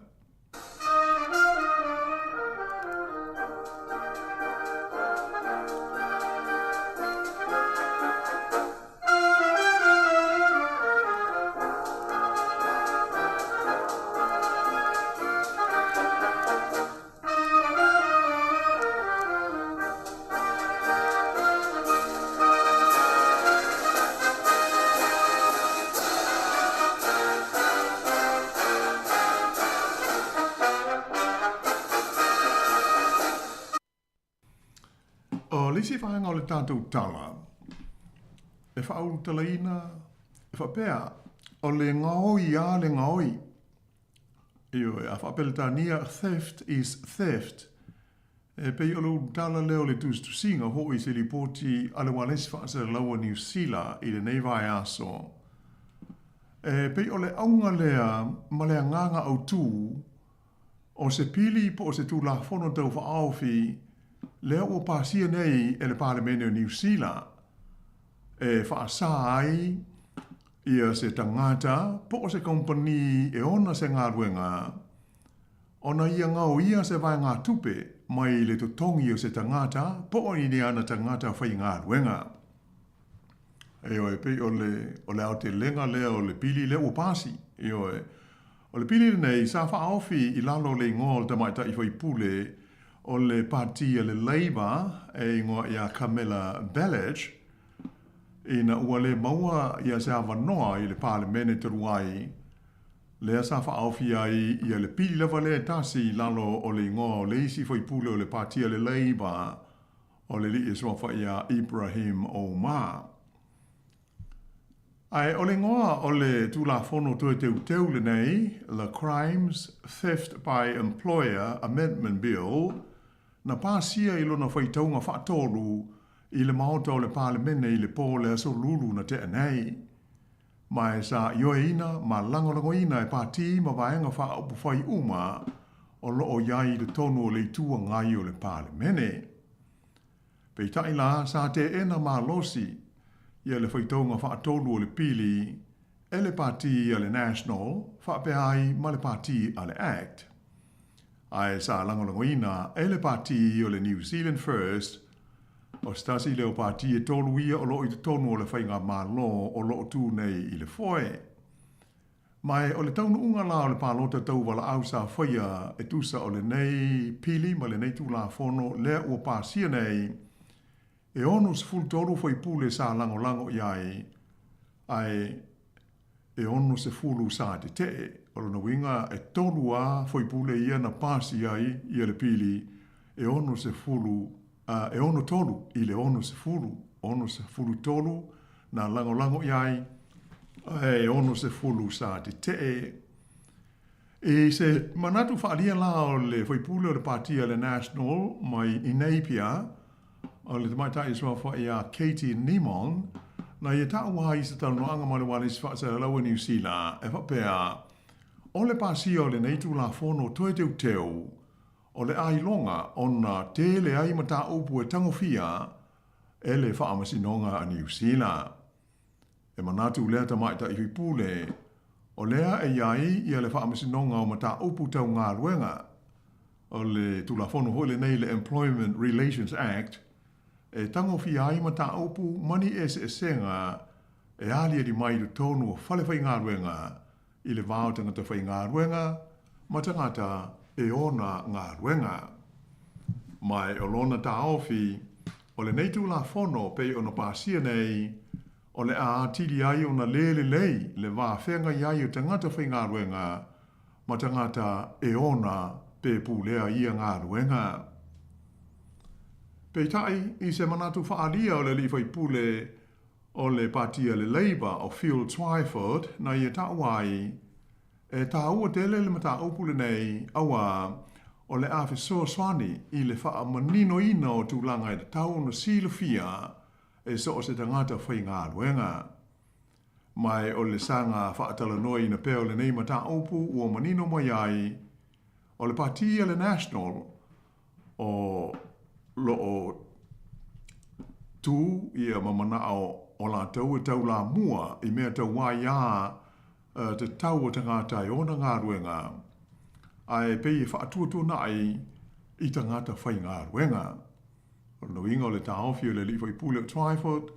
Lisi whaanga o le tātou tala. E whaau talaina, e whapea, o le ngaoi a le ngaoi. Io e a whapele tānia, theft is theft. E pei o le tala leo le tūstu singa ho i se li poti ale walesi whaasa laua New Zealand i le neivai aso. E pei o le aunga lea ma lea nganga au tū o se pili po o se tū la whono tau whaauwhi leo o pasia nei e le Parliament o New Zealand e whaasa ai ia se tangata po o se kompani e ona se ngā ruenga ona ia ngau ia se vai ngā tupe mai le tutongi o se tangata po o ni ana tangata whai ngā ruenga e o e pe o le au te lenga leo o le pili leo o pasi e o le pili nei sa whaofi i lalo le ngol tamaita i whai pule o le partia le Labour e ingoa ia Camilla Bellage ina ua le maua ia se awanoa i le Parliament te ruai le sa whaawhi ai ia le pili lewa le tasi lalo o le ingoa o le isi whaipule o le partia le Labour o le li iswafa ia Ibrahim Omar. Ai o le ngoa o le tūla whono tue teu le nei the Crimes Theft by Employer Amendment Bill na pāsia i lona whaitaunga whaatolu i le maota o le Parlimene i le pō le aso lulu na te anei. Mai sa ioeina ma langolangoina e pāti ma vaenga whaaupu whai uma o loo iai le tonu o le itua ngai o le Parlimene. Pei tai la sa te ena ma losi ia le whaitaunga whaatolu o le pili e le pāti a le National whaapehai ma le pāti a le Act. Ai sa langolangoina e le pāti o le New Zealand First o stasi leo pāti e tolu ia o loo i te tonu o le whainga mālo o loo tū nei i le foe. Mai o le taunu unga la o le pālota tau wala au sa whaia e tusa o le nei pili ma le nei tū la whono lea ua pāsia nei e ono se fulu toru whai pule sa langolango iai ai e ono se fulu sa te te o na winga e tolu a whai pule ia na pāsi ai ia le pili e ono se fulu e ono tolu i le ono se fulu tolu na langolango iai e ono se fulu sa te te e se manatu whaalia la o le whai pule o le pātia le National mai i Napier o le tamaitai sua whaia Katie Nimon na ia ta ua i se talonoanga ma le wale si whaasa laua New Zealand e whapea o le pāsia o le neitu la whono toe teu teu o le ailonga ona tele ai mata upu e tangofia e le whaamasinonga a New Zealand. E manatu lea tamaita i hui pule o lea e iai ia le whaamasinonga o mata upu tau ngā ruenga o le tulafono hoi le nei le Employment Relations Act e tango fi ai ma ta upu mani e senga e ali di mai do tonu fale fai ngā ruenga i le vāo tangata fai ngā ruenga ma tangata e ona ngā ruenga. Mai o lona ta ofi o le neitu la fono pe ona pasia nei o le a atili ai ona lele lei le vā whenga iai o tangata whai ngā ruenga ma tangata e ona pe pūlea ia ngā ruenga. Pe tai i se manatu whaalia o le li whai pūle o le patia le Labour o Phil Twyford na i ta wai e ta ua tele le mata upule nei awa o le afe so swani i le wha manino ina o tūlanga i le tau no silofia e so o se tangata whai ngā ruenga. Mai o le sanga whaatala noa ina peo le nei mata upu ua manino mai ai o le patia le National o lo o tu ia mamana o la tau e tau la mua i mea tau wai a te tau o tangata i ona ngā ruenga. Ai pei e whaatua nai i tangata whai ngā ruenga. O no inga o le taofi o le li whai pule o Twyford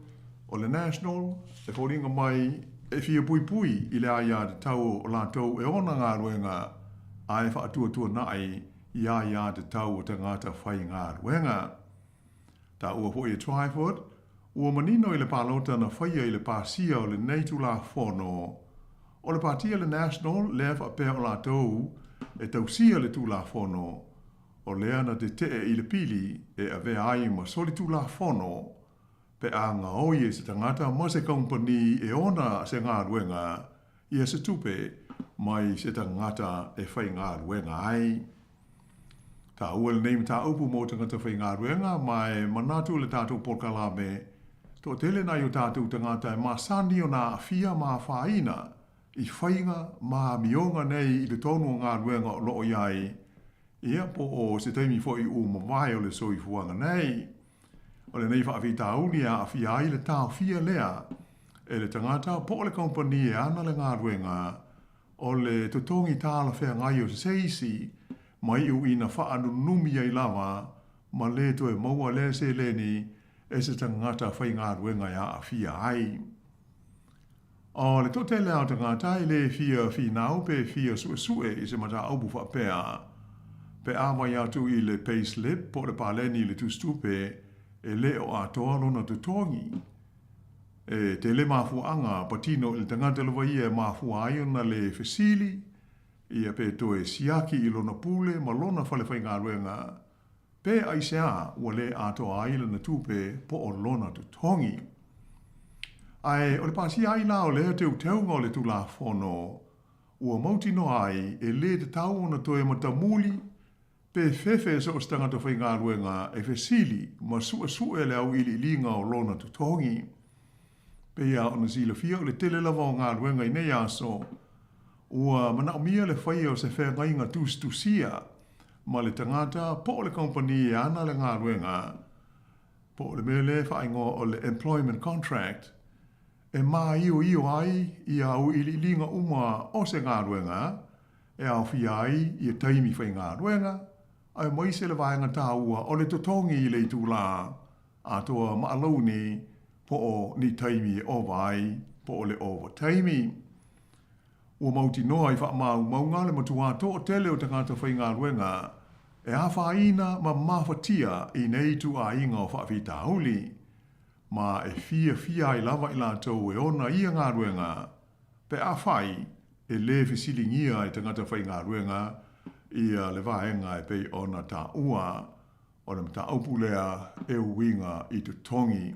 o le National e whoringa mai e fia pui pui i le aia te tau o la tau e ona ngā ruenga ai whaatua nai i aia te tau o tangata whai ngā ruenga. Ta ua hoi e Twyford ua manino i le palota na whaia i le pasia o le neitu la whono o le patia le National le whapea o la tau e tausia le tu la whono o lea na te tee i le pili e ave ai ma soli tu la whono pe a ngā oie se tangata ma se company e ona se ngā ruenga i e se tupe mai se tangata e whai ngā ruenga ai. Ta ua le neim ta upu mo tangata whai ngā ruenga mai manatu le tātou porkalame to tele na yo tātou tangata e masani o nā awhia mā whaina i whainga mā mionga nei i le tonu o ngā ruenga o loo iai ia po o se teimi fo i u mawai o le soi fuanga nei. O le nei whaawi tāuni a awhia ai le tāo whia lea e le tangata po le kompani e ana le ngā ruenga o le tutongi tāla whea ngai o se seisi mai u ina whaanu numi ai lava ma le to e maua le se leni e se tangata whai ngā ruenga ia a whia ai. O le tote leo tangata i le whia whinau pe whia sue i se mata aupu whapea pe awai atu i le payslip po le paleni le tustupe e le o atoa lona tutongi. E te le mafuanga patino il tangata lewa ia mafua aiona le fesili ia pe toe siaki i lona pule ma lona whale whai ngā ruenga pe aisea ua le atoa aile na tupe po o lona tutongi. Ai o le pasi ai la o lea te uteunga o le tu la whono ua mauti no ai e le te tau ona toe matamuli pe fefe so o stangata whai ngā ruenga e fesili ma sua le au ili linga o lona tutongi. Pe ia ona sila fia o le tele lava o ngā ruenga i nei aso ua mana o mia le whai o se whea ngai ngā tusia ma le tangata po o le company e ana le ngā ruenga po o le mele whaingo o le employment contract e mā io ai i au ili linga uma o se ngā ruenga e au fi ai i e taimi whai ngā ruenga ai mai se le vaenga tāua o le totongi i le tūla a toa maalauni po o ni taimi o vai po o le overtaimi. Ua mauti noa i wha mau maunga le matua to o tele o tangata whai ngā ruenga e a whaina ma mawhatia i nei tu a inga o whaafita hauli. Ma e fia i lava i lātou e ona ia ngā ruenga pe a whai e le fisilingia i tangata whai ngā ruenga ia le vaenga e pei ona ta ua o le mta aupulea e uinga i tu tongi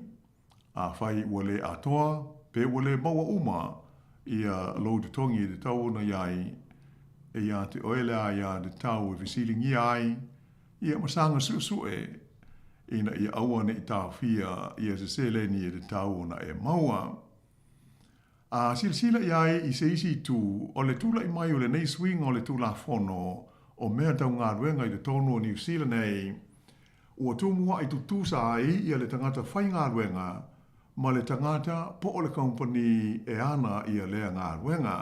a whai ua le atoa pe ua le maua uma ia lo tu tongi i te tau na iai e ia te oele a ia te tau e fisilingia ai ia masanga susue ina ia awane i tā whia ia se seleni e te tau na e maua. A sila iai i se isi tu o le tula i mai o le nei swing o le tula whono o mea tau ngā ruenga i te tonu o New Zealand nei ua tūmua i tu tūsa ai ia le tangata whai ngā ruenga ma le tangata po o le company e ana ia lea ngā ruenga.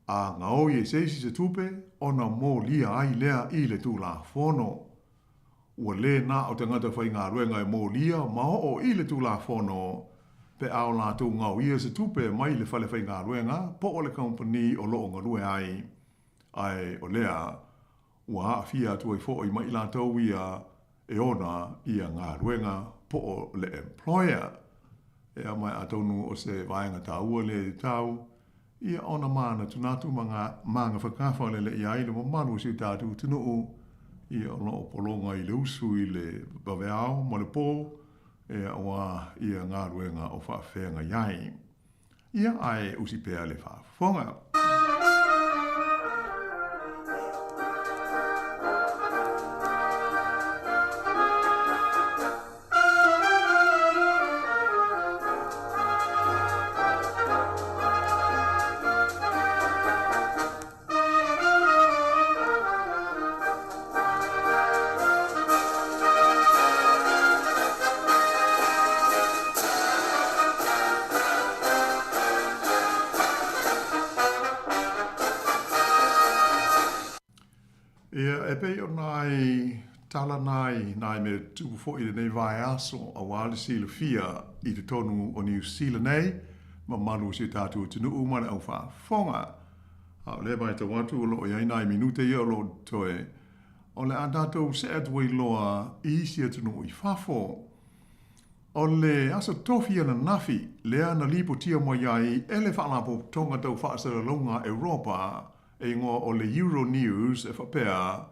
A ngā oi e se isi se tupe ona mō lia ai lea i le tula whono. ua le na o te ngata whai ngā ruenga e mō lia, mao o i le tūla whono, pe ao la tū ngau ia se tupe mai le whale whai ngā ruenga, po o le company o loo ngā rue ai o lea, ua a fia tu ai fo i mai la tau ia e ona ia ngā ruenga po o le employer. E a mai a taunu o se vaenga tā ua le tau, ia ona mana tunatu manga whakawha le iai le mamanu si tātu tunu ia o loo polonga i le usu i le baweao mo le pō, e awa ia ngā ruenga o whawhenga iai. Ia ai usi pēa le whawhonga. Ia e pei o nai tala nai me tupu fo i nei vai aso a wale sila fia i te tonu o New Zealand nei, ma manu si tātu tunu umana au whaafonga. A le mai te watu o lo iai nai minute ia o lo toe. O le a tātou se atwai loa i sia tunu i whafo. O le asa tofi ana nafi, lea na lipo tia mo iai ele whaalapo tonga tau whaasara longa Europa, e ngō o le Euronews e whapea,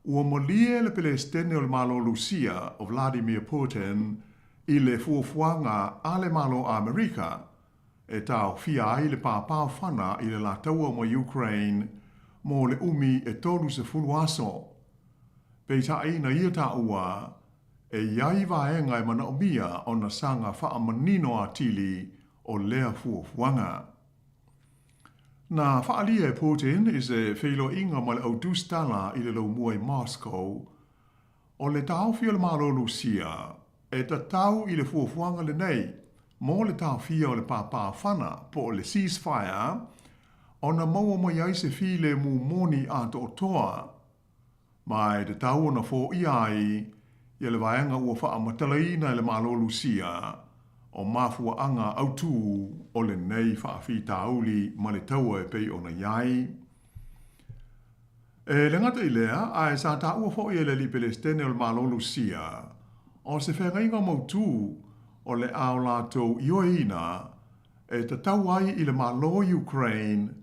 ua molie le Palestine o le malo Lucia o Vladimir Putin i le fuafuanga a le malo Amerika, e tau fia ai le pāpau whana i le lataua mo Ukraine mo le umi e tolu se fulu aso. Pei ta ina ia ta ua, e iai vaenga e mana o mia o na sanga wha manino a tili o lea fuafuanga. Na whaalia e Putin i se whilo inga ma le autustala i le lau mua i Moscow, o le tau fia le malo Lucia, e ta tau i le fuafuanga le nei, mo le tau fia o le pāpā whana po o le ceasefire, o na maua mai ai se while mu moni a to toa. Mai te tau o na fo iai, i le vaenga ua wha amatalaina le malo Lucia, o mafua anga autu o le nei whaafi tauli ma le taua e pei o na iai. E le ngata i lea, a e sa ta ua fo i le li Palestine o le malo Lucia, o se whenga inga mautu o le ao lātou ioina, e ta tau ai i le malo Ukraine,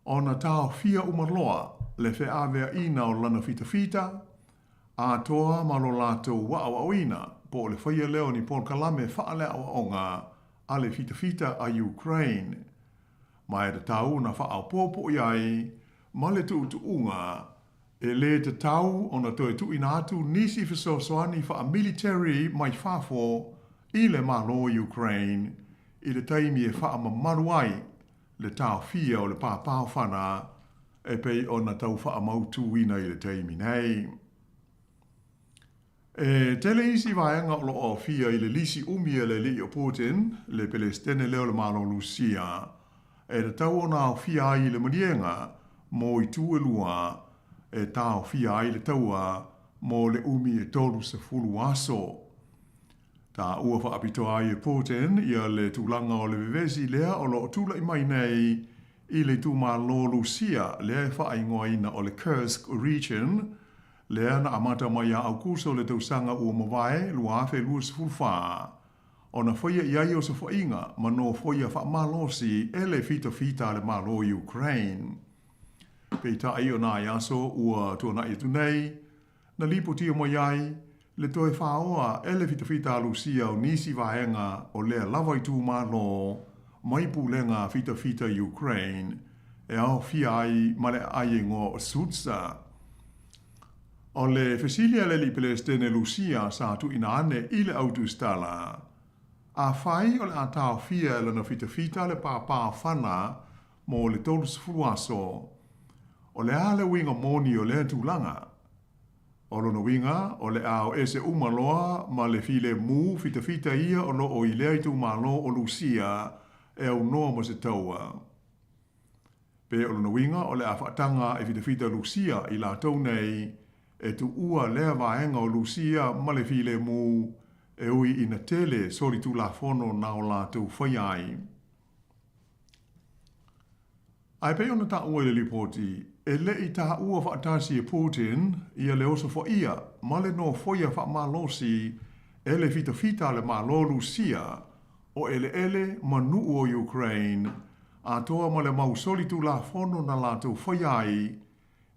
o na tau fia umaloa le whe awea ina o lana fita, a toa malo lātou waawawina, po le whaia leo ni Paul Kalame whaale awa onga a le fita a Ukraine. Mai te tau na whaau pōpo iai, ma le tuunga, e le te tau o na toi tuina atu nisi fisosoani wha military mai whafo i le malo Ukraine, i le taimi e wha mamaruai le tau fia o le pāpau whana, e pei o na tau wha mautu ina i le taimi nei. E tele isi vaenga o lo fia i le lisi umia le li o Putin, le Palestine leo le malo Lucia, e te tau o nao fia i le manienga, mo i tu e lua, e tau fia i le taua, mo le umi e tolu se fulu aso. Ta ua wha apito ai e Putin, ia le tūlanga o le vivesi lea o lo tula i mai nei, i le tu malo Lucia, lea e wha ingoa ina o le Kursk region, lea na amata mai a au kurso le tausanga ua mawae lua afe lua sifulwha. O na whaia iai o sa whainga, ma no whaia wha malosi e le fita le malo Ukraine. Pei ta ai o na iaso ua tuana i tunei, na lipo tia mai ai, le toe whaoa e le fita Lucia o nisi vaenga o lea lava i tu malo, mai pulenga fita Ukraine, e au fia ai ma le ai ngo Sutsa. O le fesilia le li Palestine Lucia sa tu ina ane i le autustala. A whai o le atao fia le na fita le pāpā whana mo le tolu sifuluaso. O le ale winga moni o le tūlanga. O lo no winga o le ao ese umaloa ma le file mu fita ia o lo o i lea i tu malo o Lucia e au noa mo se taua. Pe o lo no winga o le a whaatanga e fita Lucia i la tau nei e tu ua lea vaenga o Lucia ma le file mu e ui ina tele sori tu la fono na o la tu whaiai. Ai pe ona ta ua le lipoti, e le i ta ua whaatasi e Putin ia le osa fo ia, ma le no foia wha malosi e le fita le malo Lucia o ele ma nuu o Ukraine a toa ma le mausoli tu la fono na la tu whaiai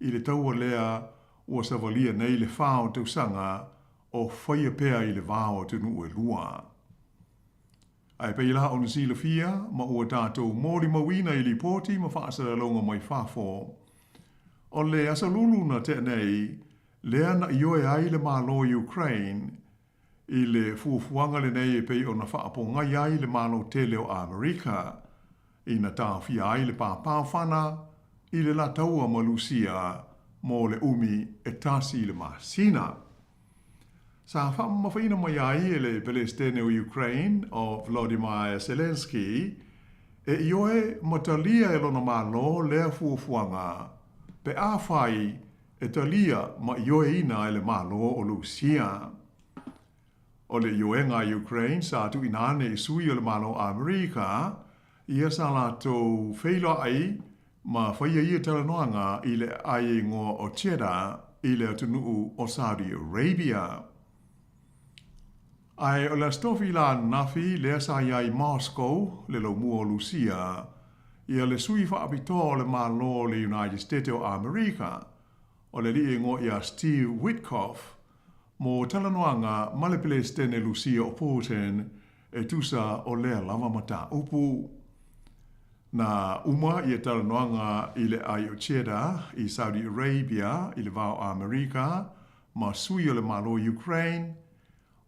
i le taua lea ua savalia nei le whao tu sanga o whaia pea i le vāo tu nuu e lua. Ai pe la ona sila fia ma ua tātou mōri mawina i li poti ma whaasara longa mai whafo. O le asa lulu na te nei, lea na ioe ai le malo Ukraine i le fuafuanga le nei e pei o na whaaponga ai le malo tele o Amerika i na tāwhia ai le pāpāw whana i le la taua ma Lucia mō le umi e tasi le masina. Sa whamawhaina mai ai e le Palestine o Ukraine o Volodymyr Zelensky e ioe matalia e lona malo lea fuafuanga pe a whai e talia ma ioe ina e le malo o Lucia. O le ioenga Ukraine sa tu inane i sui o le malo Amerika ia sa la tō whaila ai ma whaia ia talanoanga i le ai ngō o Jeddah i le atunuu o Saudi Arabia. Ai o la stofi la nafi lea sa iai Moscow le lo mua o Lucia ia le sui whaapito o le malo le United States o Amerika o le li ngō ia Steve Witkoff mo talanoanga ma le Palestine Lucia o Putin e tusa o lea lava mata upu. Na uma ia talanoanga i le ai o Jeddah i Saudi Arabia i le vao Amerika ma sui o le malo Ukraine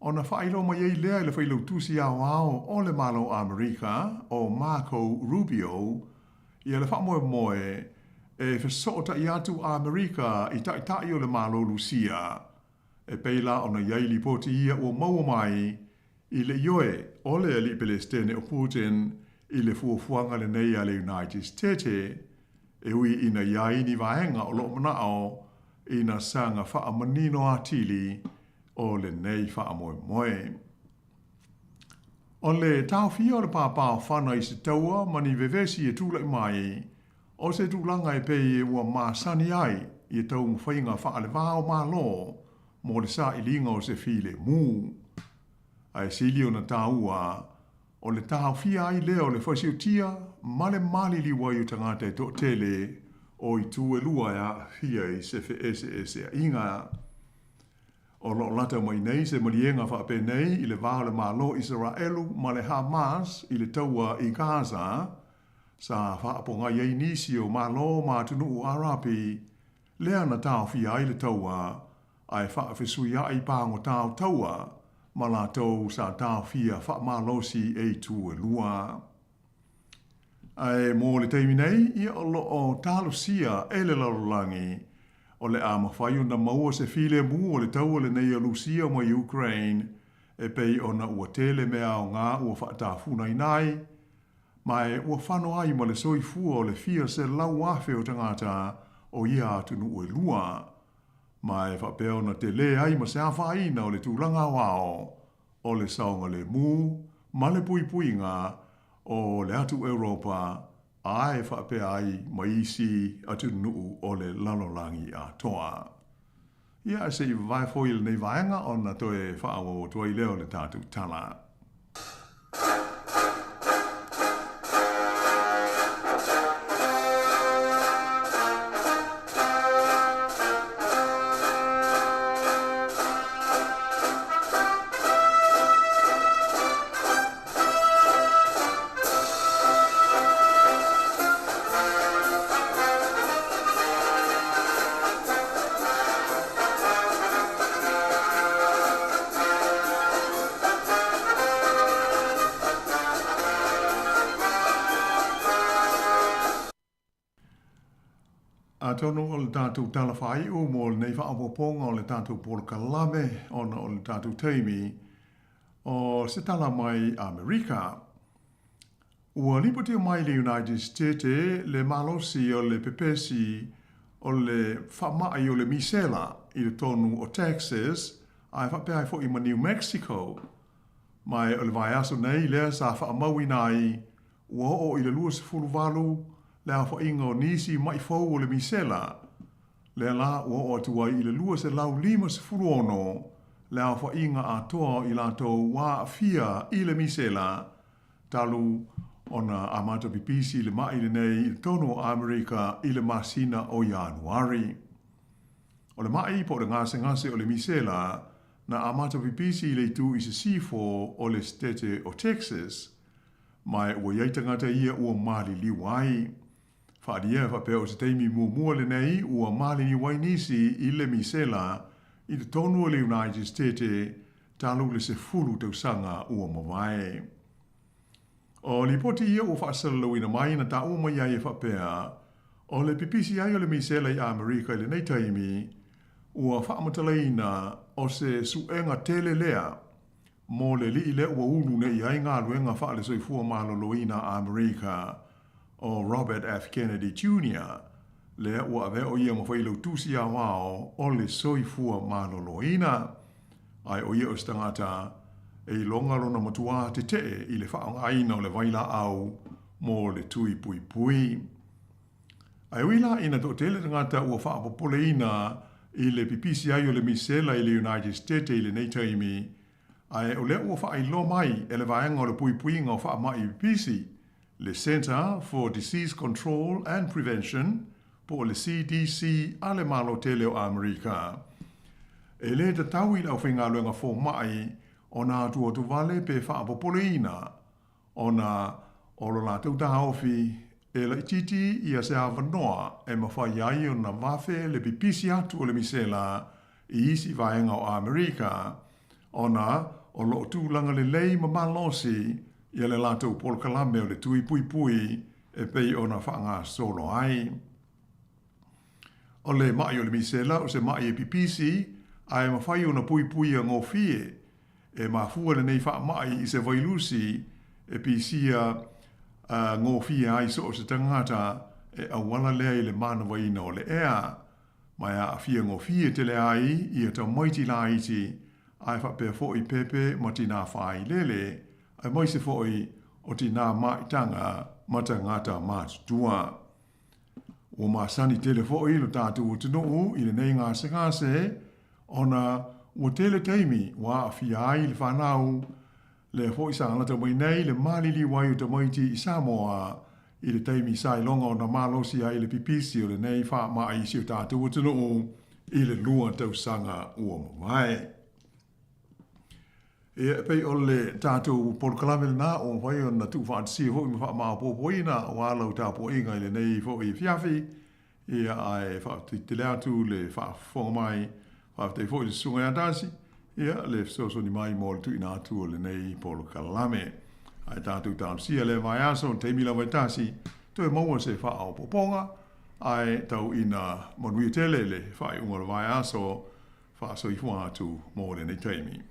o na whailo mai ei lea i le whailo tusi au o le malo Amerika o Marco Rubio i le whamoe moe e whesota i atu Amerika i tai o le malo Lucia e peila o na iei li poti ia o maua mai i le ioe o le ali Palestine o Putin i le fuafuanga le nei a le United States e ui ina iai ni vaenga o lo manao i na sanga wha manino atili o le nei wha moe moe. O le tau fia o le pāpāo whana i se taua mani vevesi e tūlai mai o se tūlanga e pei e ua māsani ai i e tau mwhainga wha le vāo mā lo mo le sa i linga o se file mū. Ai sili o na tāua o le tau fia ai leo le whasiotia ma le mali liwa i o tangata e tō tele o i tū e lua ea fia i se FSS a inga. O lo lata mai nei se malienga whaape nei i le vāo le malo Israelu ma le Hamas i le taua i Gaza sa whaaponga iei nisi o malo ma tunu o Arapi lea na tau fia ai le taua ai whaafesuia ai pāngo tau taua ma la tau sa tau fia whaamalosi e tu e lua. Ai mō le teimi nei ia o lo o talosia e le lalolangi o le ama whai na maua se file mu o le tau le nei a Lucia ma Ukraine e pei o na ua tele mea o ngā ua whaatafuna inai mai ua whano ai ma le soifua o le fia se lau afe o tangata o ia atunu e lua mai whapeo na te le ai ma se awhaina o le tūlanga wao o le saunga le mu ma le pui puinga o le atu Europa ai whape ai maisi atu nuu o le lalolangi a toa. Ia se i vai foil nei vaenga o na toe whaawo toi leo le tātu tala. Tono o le tātou talawhai o mō le nei whaapoponga o le tātou polokalame o le tātou teimi o se tala mai Amerika. Ua lipoti mai le United States le malosi o le pepesi o le whaamai o le misela i le tonu o Texas, ai whapea fo i ma New Mexico, mai o le vai aso nei lea sa whaamaui nai ua o i le 24 lea wha inga o nisi mai fau o le misela, lea la ua o atua i le 25 ono, lea wha inga a toa i lato wa fia i le misela, talu ona amata pipisi le mai le nei i tono Amerika i le masina o Januari. O le mai po le ngase o le misela na amata pipisi le tu i se sifo o le stete o Texas, mai ua iaitangata ia ua mali liwai. Whaadia whapea o se teimi mua le nei ua mali liwai nisi i le misela i le tono o le United States talu le se fulu tausanga ua mawai. O li poti ia ua whaasalo ina mai na ta uma ia e whapea, o le pipisi ai o le misela i Amerika i le nei taimi, ua whaamatalaina o se suenga tele lea, mo le li le ua ulu ne i ai ngā luenga whaale soifua maloloina Amerika o Robert F. Kennedy Jr. Lea ua ave o ia mawhailo tusi a wao o le soifua maloloina, ai o ia o stangata, e longa lona matua te i le whaonga aina o le waila au mo le tui pui pui. Ai wila ina to tele ngata ua whaapopole ina i le pipisi ai o le misela i le United States i le nei taimi, ai o le ua whailo mai e le vaenga o le pui pui ngā wha mai i pipisi, le Center for Disease Control and Prevention, po le CDC a le malo tele o Amerika. E le te tau i lau whinga luenga fō mai, o nā tua tu vale pe whaapopoleina, o nā olo la tau taha ofi, e la ititi ia se awanoa e mawhai ai o na wafe le pipisi atu o le misela i isi vaenga o Amerika, o nā o lo tūlanga le lei mamalosi ia le lātou polkalame o le tui pui pui e pei o na whaanga solo ai. O le mai o le misela o se mai e pipisi, ai mawhai o na pui pui a ngofie, e mafua le nei wha mai i se vailusi e pisia ngofia ai so o se tangata e awala lea i le mana waina o le ea. Mai a fia ngofia te le ai i a tau maiti la iti ai wha pia fo i pepe ma tina whai lele ai mai se fo i o tina maitanga ma tangata mātutua. O ma sani tele fo i lo tātu o tino i le nei ngase ona ua tele teimi wa a fia ai le whanau le fo i sanga ta mai nei le malili wai o ta maiti i Samoa i le teimi sai longa o na malosi ai le pipisi o le nei wha mai si o tātu o tino i le lua tau sanga ua mai. E pei o le tātu polkalame na o whai o na tu whaatisi ho i ma wha maa pōpoina o alau tā po inga i le nei fo i fiafi i ai whaati te lea tu le wha whonga mai whaafte fo i le sunga atasi, ia le soso ni mai mo le tu ina atu o le nei polo kalame. Ai tātou tāmsia le vai aso, teimi la vai tasi, to e maua se wha au poponga, ai tau ina monui tele le whai unga le vai aso, wha so i fua atu mo le nei teimi.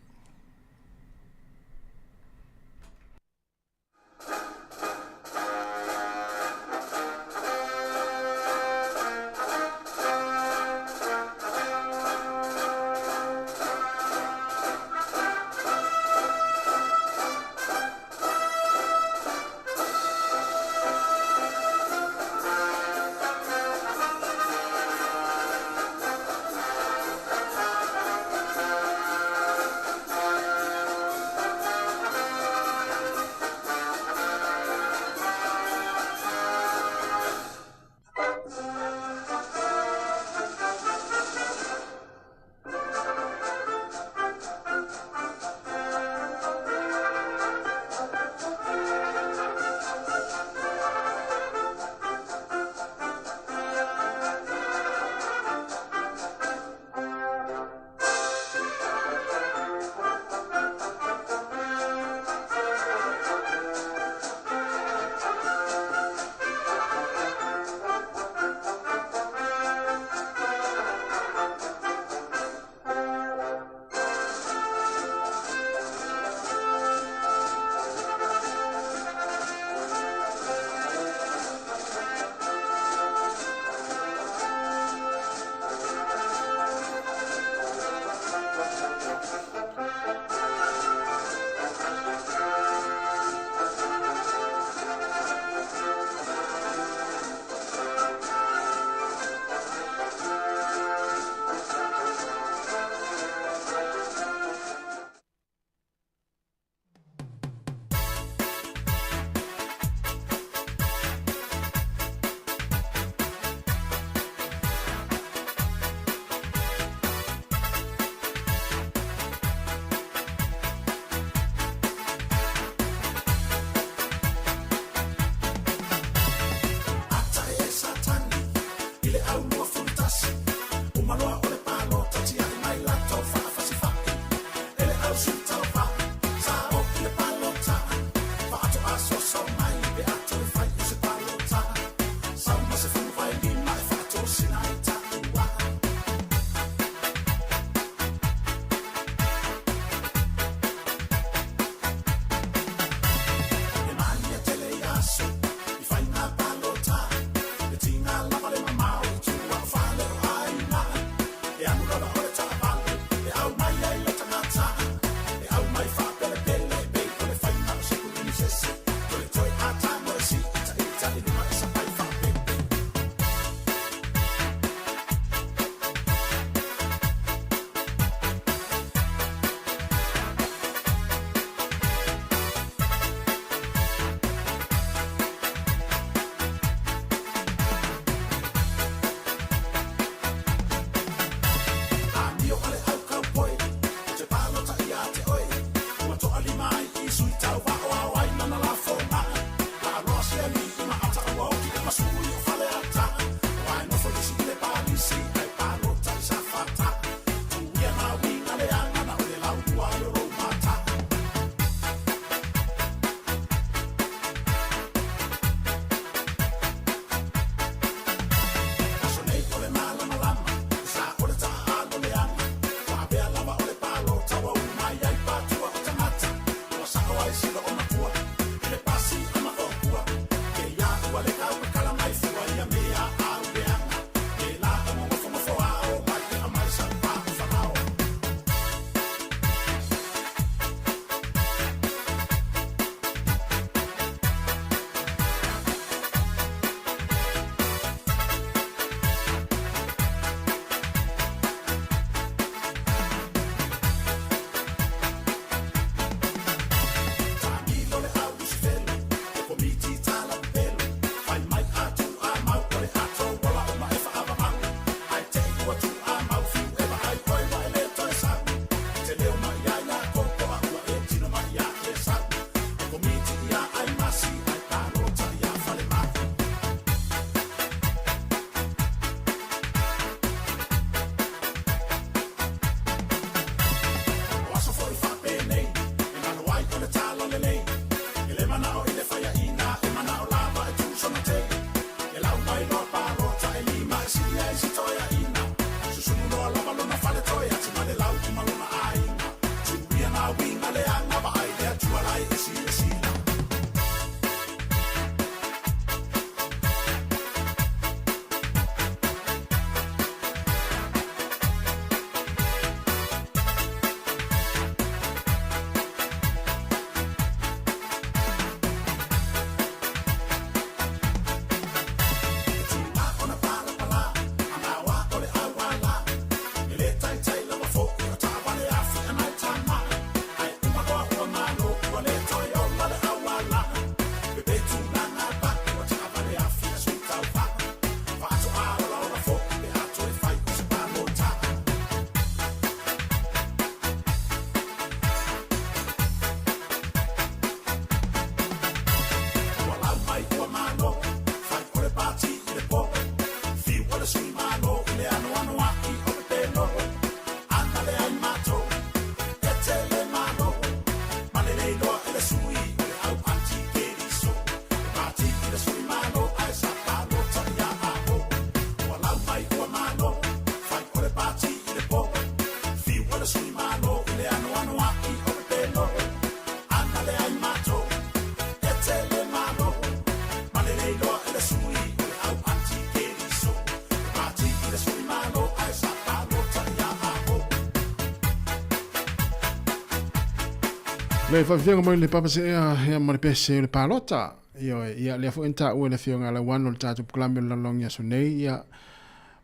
Le fa fianga mai le papa se ya ma pese le palota ia le fo enta o le fianga la wano le tatu klambe la longia so nei ia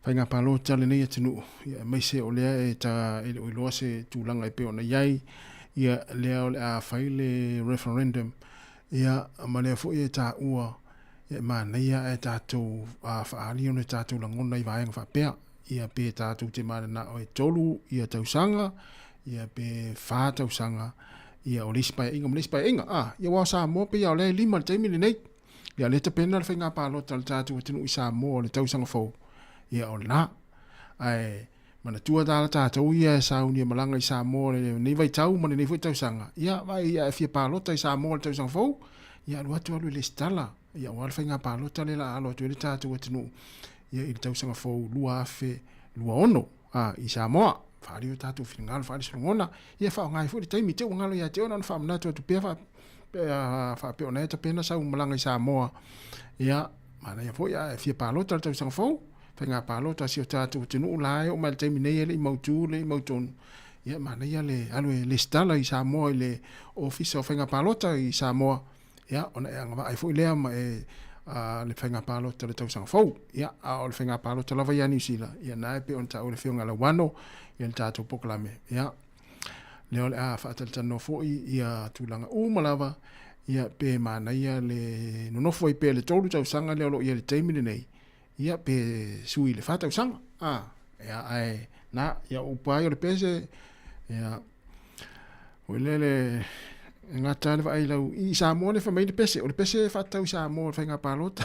fainga palota le nei tinu ia mai se o le e ta o lo se tu langa e pe ona yai ia le a faile referendum ia ma le fo ia ta ua ia ma nei ia e tatu a fa ali ona tatu la ngona i vaenga fa pe ia pe tatu te ma na o tolu ia tausanga ia pe fa tausanga ia o lispa inga ia wa sa mo pe ia le lima te mili nei ia le te pena le finga pa lo tal tatu tinu isa mo le tau sanga fo ia o na ai mana tua dala tatu ia sa unia malanga isa mo le nei vai tau mana nei foi tau sanga ia vai ia fia pa lo tai sa mo le tau sanga fo ia lo atu le stala ia wa le finga pa lo tal la alo tu le tatu tinu ia il tau sanga fo lua fe lua ono isa mo fari o tatu fingal fari songona ia fa ngai fu te mi te ngalo ia te ona fa mna tu pe fa pe ona te pena sa umlanga sa mo ia mana ia fo ia fi palo tal tau sang fo fenga palo ta si o tatu tinu lai o mal te mi nei le mauton ia mana ia le alo le stala i sa mo le office of fenga palo ta i sa mo ia ona nga ai fo le ma le fenga palo tal tau sang fo ia o le fenga palo tal va ia ni sila ia na pe on ta o le fenga la wano ia tātou poklame ia leo le a whaataltano fōi ia tūlanga malava ia pe mana ia le nonofo i pe le tolu tau sanga leo lo ia le teimine nei ia pe sui le whatau sanga ia ai na ia upai o le pese ia wile le ngā tāle wa ai lau i sa mo le whamai le pese o le pese whatau sa mo le whainga pālota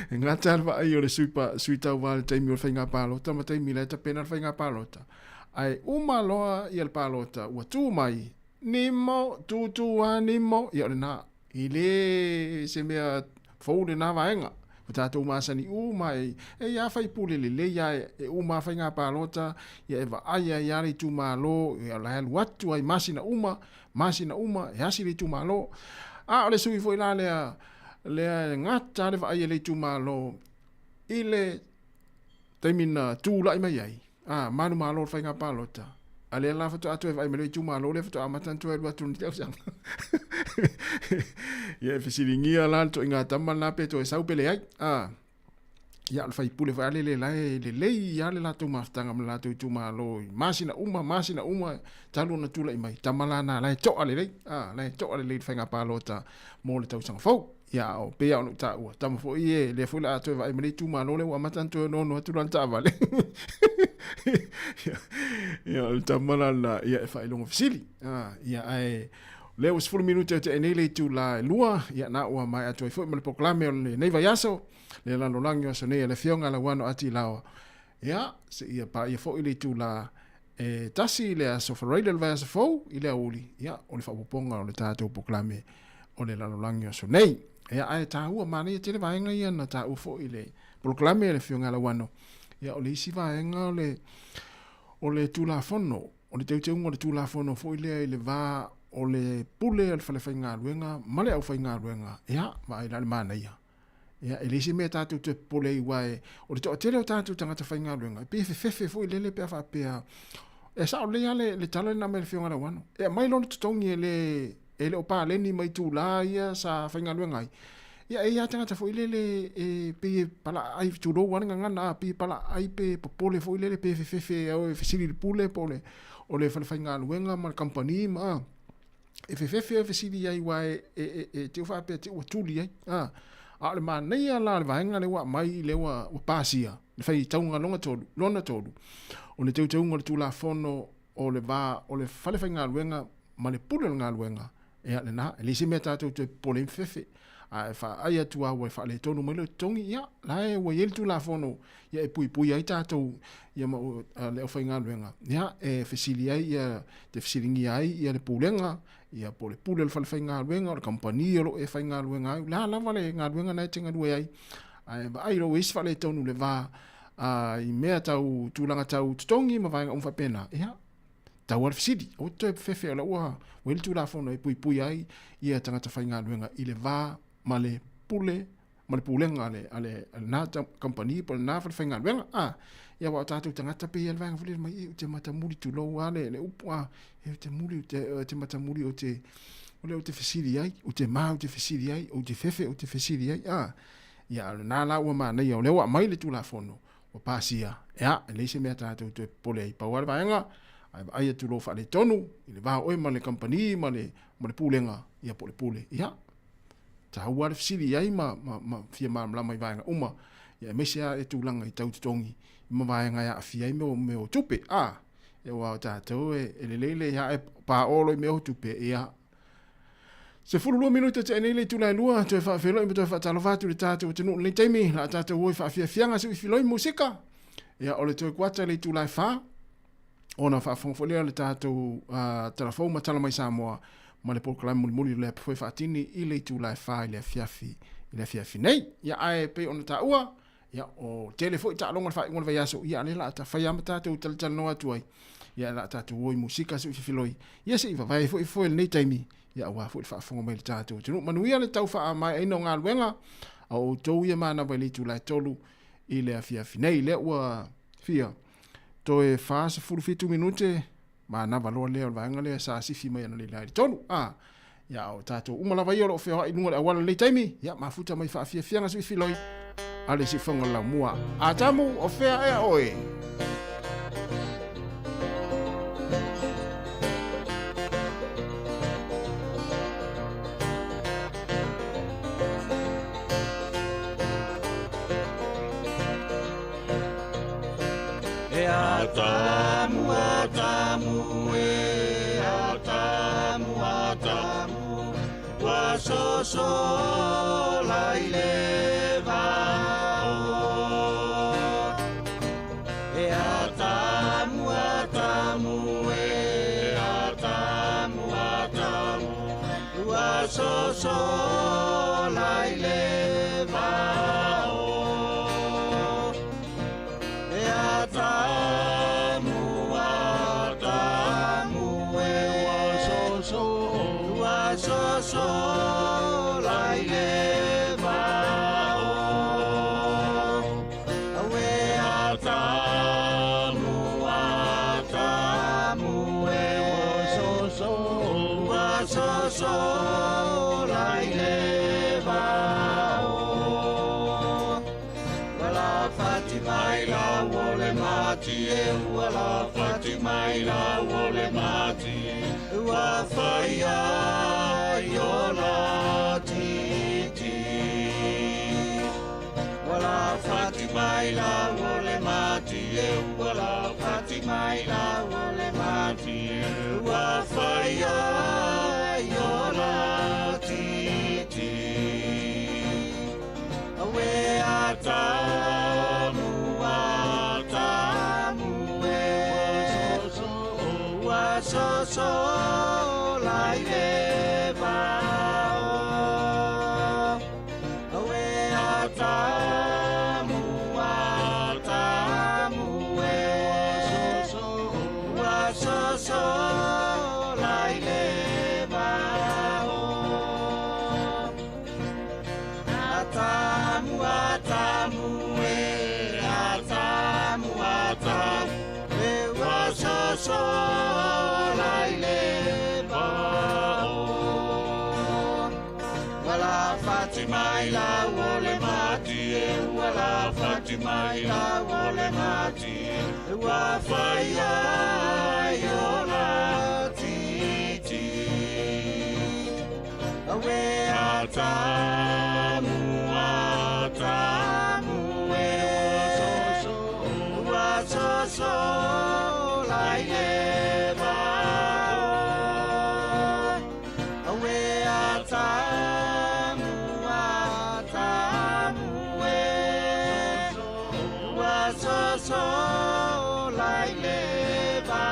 ngā tāle wa ai o le sui tau wa le taimi o le whainga pālota ma taimi le ta pena le whainga pālota ai umaloa i le pālota ua tū mai nimo tūtua nimo ia le na i le se mea fau le na vaenga o tātou māsani mai e ia whai pule le ia e uma whainga pālota ia e wa aia ia le tū mālo ia la helu atu ai masina uma e hasi le tū mālo o le sui foi la lea ngata le wa aia le tū mālo i le taimina tū lai mai ai manu mālo whainga pālota a le la fatu atu e vai mele tuma lo le fatu amatan tu e lu atu ni tau sang ia fisiringia lan to inga tama na pe to e sau pele ai ia le fai pule vai le ia le la tu maftanga me la tu tuma lo masina uma talu na tula i mai tamala na la to ale le la to ale le fainga palota mo le tau sang fo ia o pe au ta u tamo fo ie le fo la to vai mele tuma lo le amatan tu no tu lan ta vale ia le tamala la ia e fai longo fisili ia ai le was 4 minutos te enele tu la lua ia na ua mai atu fo me proclame le nei vai aso le la no langio so nei le fionga la wano ati lawa ia se ia pa ia fo ile tu la tasi le aso for radio vai aso fo ile uli ia o le fa poponga o le tato proclame o le la no langio so nei ia ai ta ua mani te le vai nga ia na ta u fo ile proclame le fionga la wano ia o le isi vai nga o le tu la fono o le teu o le tu la fono fo ile va o le pule al fale fainga luenga male au fainga luenga ia vai la mana ia ia elisi me tatu te pule i wai o le tele o tatu tangata fainga luenga pe fefe fo ile le pe fa pe e sa o le ale le talo na me fionga la wano e mai lo tongi ele o pa le ni mai tu la ia sa fainga luenga ia ia tangata fo ile le pe pala ai tu ro wana ngana pe pala ai pe pole fo ile le pe fefe o fesili pule pole o le fale fainga luenga ma company ma e fefe sidi ai wai te fa pe te utuli ai a le mana ia la le vaenga le wa mai le wa pasia le fai taunga lona tolu o le teu le tula fono o le va o le fale fainga luenga ma le pule nga luenga e le na le si meta te pole fefe a fa ai atu a wa fa le tonu mo le tongi ia la e wa yel tula fono ia e pui ai tatou ia ma le fainga luenga ia e fesili ai ia te fesilingi ai ia le pulenga ia pole le falfainga luenga o company lo e fainga luenga la vale nga luenga na tinga lu ai ai lo wis fale tonu le va i mea tau tulanga tau tongi ma vainga umfa pena ia tau al fisidi o te fefe la wa wel tu la fono e pui ai ia tanga ta fainga luenga ile va male pule ma le pulenga ale na company po na fa fenga venga ia wa tatu tangata pe el vanga fule mai te mata muri tu lo ale le upua te muri te mata muri o te fesiri ai o te mau te fesiri ai o te fefe o te fesiri ai ia na la wa ma nei o le wa mai le tu la fono o pasia le se me tatu te pole pa wa vanga ai tu lo fa le tonu ile va o ma le company ma le pulenga ia pole ia ta wa le fesiri ai ma fia ma mai vanga uma ia me se e tu langa i tau tongi ma vai nga ya fia me o tupe e wa tatu e le ya e pa olo me o tupe ia se fulu minuto te nei tu la lua te fa felo i to fa talo fa tu tatu te no le temi la tatu wo fa fia fianga se filoi musika ia ole to kwata le tu la fa ona fa fonfolea le tatu telefon ma tala mai Samoa ma le program muli le foi fa tini i le tu la fa le fiafi nei ia ai pe ona ta ua ia o telefon ta longa fa ngol va yaso ia le la ta fa ya mata te tal no atu ai ia la ta tu wo musika se filoi ia se va vai foi nei temi ia wa fu fa fonga mai tatu tunu manuia le tau fa mai ai no nga luenga au tou ia mana vai le tu la tolu i le fiafi nei le ua fia to e fa se fu fitu minute ma na valo le vanga le sa si fi mai na le lai tolu ya o tatu umala vai o fe ai nunga wala le taimi ya ma futa mai fa fiafi nga se filoi ale si fonga la mua atamu o fe e oi so lai le va e atamu wa so lai le va e atamu wa so wala Fatima ila wole mati wa faya yola titi wala Fatima ila wole mati wala Fatima ila wole mati wa faya yola titi awe ata so lai le va awe atamu so lai le va atamu so Fatima ila wole mati wala Fatima ila wole mati wa faya yola titi awe atamu wa so lai le va awe atamu so lai le va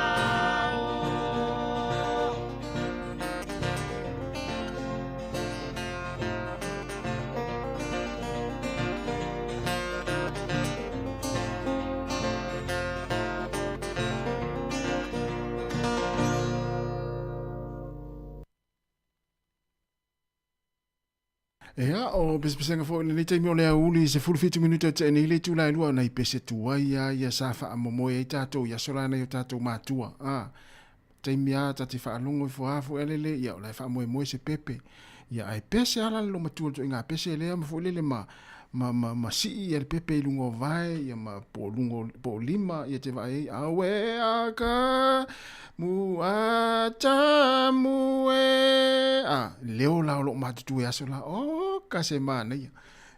Ea, o pese fo ni te mo le uli se full 50 minuta te ni le tu la lua na pese tu ia sa fa mo e tato ia sola na tato matua. Te mia ta te fa longo fo afu elele ia la fa mo se pepe. Ia ai pese ala lo matua to nga pese le mo fo le ma si el pepe lungo vai ia ma po lungo po lima ia te vai awe aka mu acha mu leo la lo matu ia sola ka se mana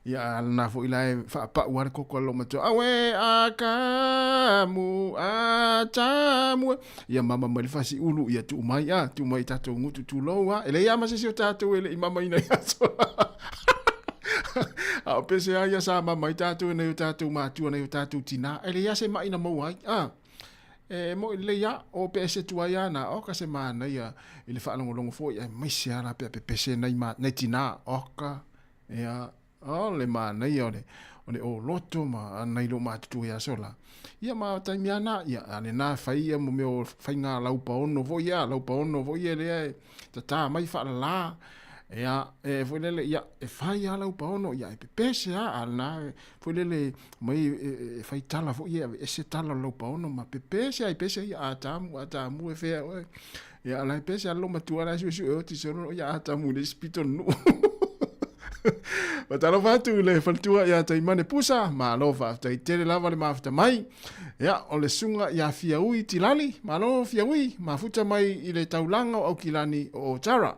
ia na fo ila fa pa war ko lo matu awe aka mu acha mu ia mama mai fasi ulu ia tu mai tato ngutu tu loa ele ia ma se tato ele mama ina ia sola a pese ia sa mama tato na tato matu na tato tina ele ia se mai na mo ai mo le ia o pese tu ia na o ka se mana ia ile fa longo fo ia mai se ala pe pese na ma na tina oka ia o le mana ia ole o loto ma na ilo matu ia sola ia ma taimiana ia ane na fai ia mo me o fai nga laupa ono vo ia le tata mai fa la ia foi lele ia fai ala upa ono ia pese ala foi lele mai fai tala fo ia ese tala lo pa ono ma pese ia atamu e fe ia ala pese alo matua la su o ti sono ia atamu le spito no Watalo fatu le faltua ia tai mane pusa ma lo fa tai tele lava le mafta mai ia o le sunga ia fia ui tilali ma lo fia ui ma futa mai i le taulanga o kilani o tara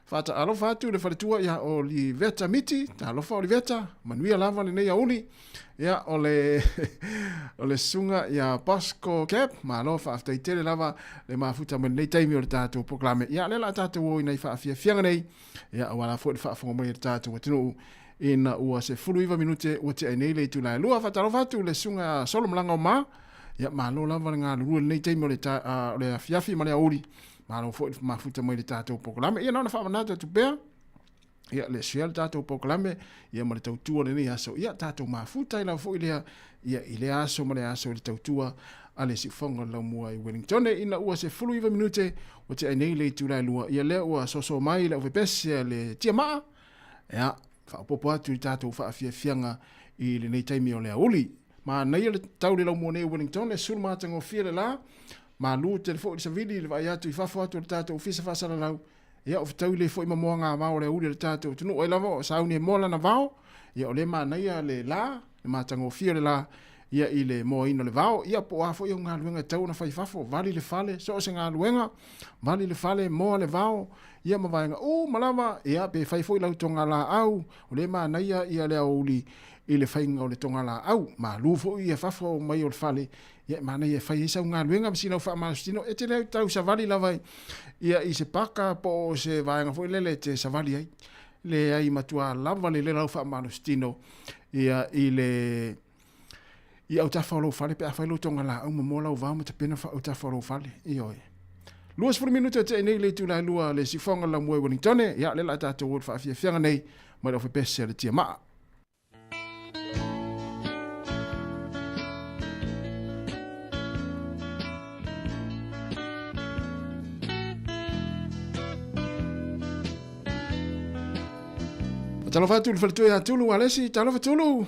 fata alo fatu le faltua ia o li veta miti ta lo fa o li veta manuia lava le nei uli ia o le sunga ia Pasco Cap ma lo fa tai tele lava le mafuta mai nei taimi o le tatu proklame ia le la tatu o nei fa fia fianga nei ia wala fo fa fo mai le tatu watino ina ua se fuluiva minute o te nei le tula lua fatalo fatu le sunga solo mlanga ma ia malo lava nga lu nei taimi o le fiafi ma le uli malo fo mafuta mai le tatu proklame ia na fa manata tu bea ia le sial tatu proklame ia ma le tautua le nei aso ia tatu mafuta ila fo ile ia ile aso ma le aso le tautua ale si fonga la mua i Wellington ina ua se fuluiva minute o te nei le tula lua ia le ua soso mai le ofepese le tiama ia fa popo atu tatu fa fianga i le nei taimi o le uli ma nei le tau le la mua nei Wellington le sulma tango fia le la ma lu telefoni sa vidi le vai atu i fa atu le tatu fisa fa sala lau ia o tau le fo i mamoanga ma o le uli le tatu tunu o lavo sa uni mola na vao ia o le ma nei le la le ma tango fia le la ia i le mo ino le vao ia po afo i ngā luenga tau na whaifafo vali le fale so se ngā luenga vali le fale mo le vao ia mawaenga malama ia pe whaifo i lau tonga la au o le maa naia ia le auli i le whainga o le tonga la au ma lufo i e fafo mai o le fale ia maa naia whai isa ngā luenga msina ufa maastino e te leo tau sa vali la vai ia i se paka po se vaenga fo i lele te sa vali ai le ai matua lava le lau fa maastino ia i le i au tafalo fale pe afalo tonga la au mola o vama te pena au tafalo fale i oi luas por minuto te nei le tula lua le sifonga la moe Wellington ia le la tatu word fa fia fianga nei mai of pese le tia ma talo fatu le faltu ya tulu alesi talo fatulu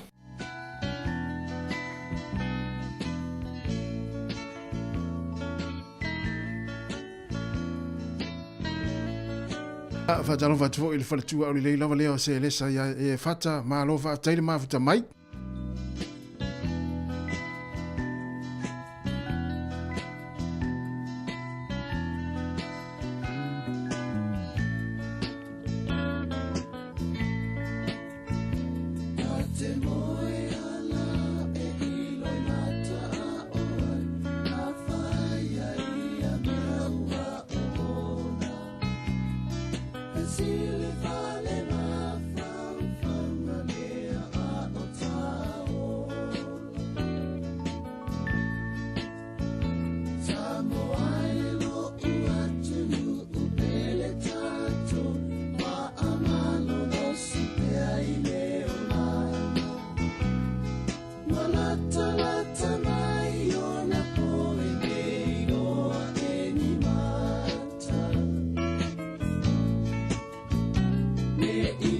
fatalo fatu il faltu au le lava leo se lesa ya e fata ma lo fa taile ma fata mai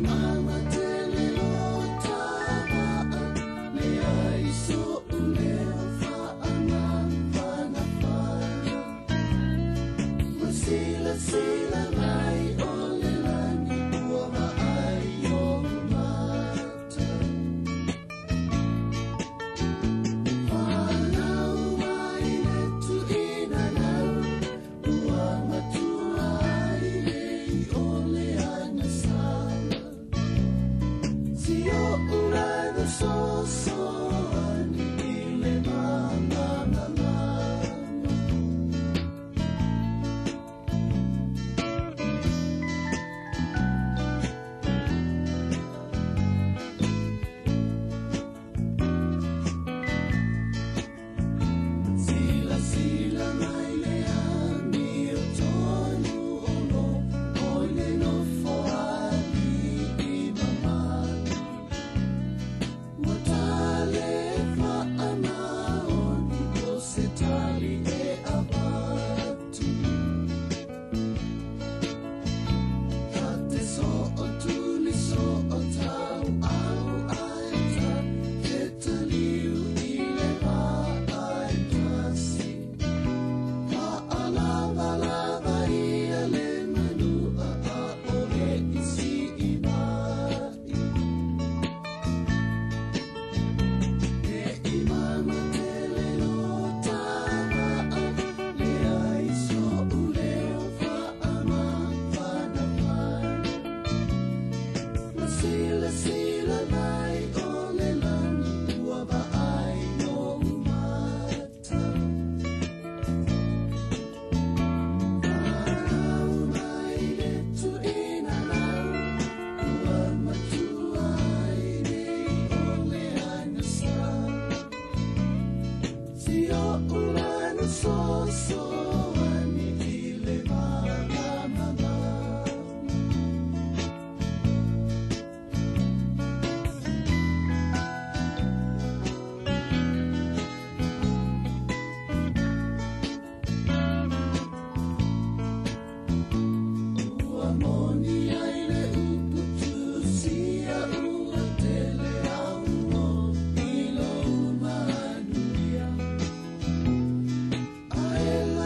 Mama Ela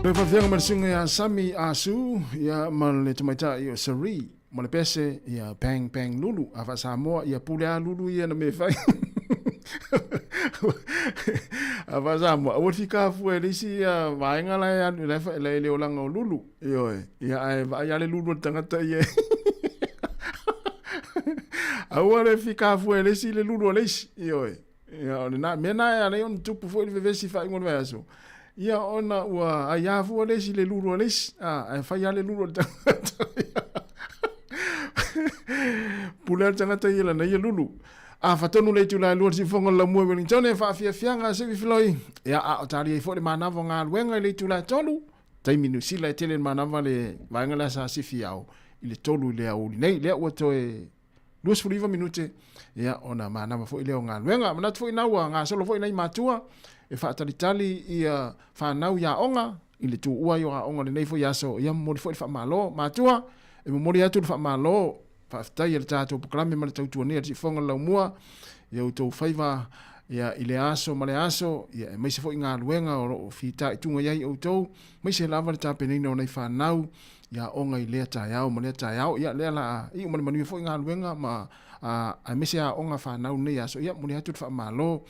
Pe fa ma singa ya Sami Asu ya mal tamaita yo Sari ma le pese ya Peng Peng Lulu ava Samoa ya Pulea Lulu ya na me fai ava Samoa o fika fu elisi ya vainga la ya le olanga Lulu yo ya le Lulu tangata ye awale fika fu elisi le Lulu elisi yo ya na mena ya le on tupu fu le vesi fa ngon vaso ia ona ua aia fu lesi le lulu lesi ai fai ale lulu pula tangata ia na ia lulu fatonu le tula lu si fonga la mo Wellington e fa fianga se floi ia a tari e fo de manava nga luenga le tula tolu tai minu sila tele manava le vanga la sa si fiao ile tolu le au nei le o to e 2 minute ia ona manava fo ile nga luenga mana fo ina wa nga solo fo ina matua e whaatalitali ia whanau ia onga, i le tu ua i o a onga le neifo iaso, ia mori fo i whamalo, mātua, e mori atu le whamalo, whaafitai e le tātou pukalame ma le tautua nea, si whonga lau mua, ia utou whaiva, ia i le aso, ma le aso, ia e maise fo i ngā luenga, o whita i tunga iai utou, maise lava le tāpenina o nei whanau, ia onga i lea tāiao, ma lea tāiao, ia lea la, i umani manui fo i ngā luenga, ma a maise a onga whanau nei aso, ia mori atu le whamalo,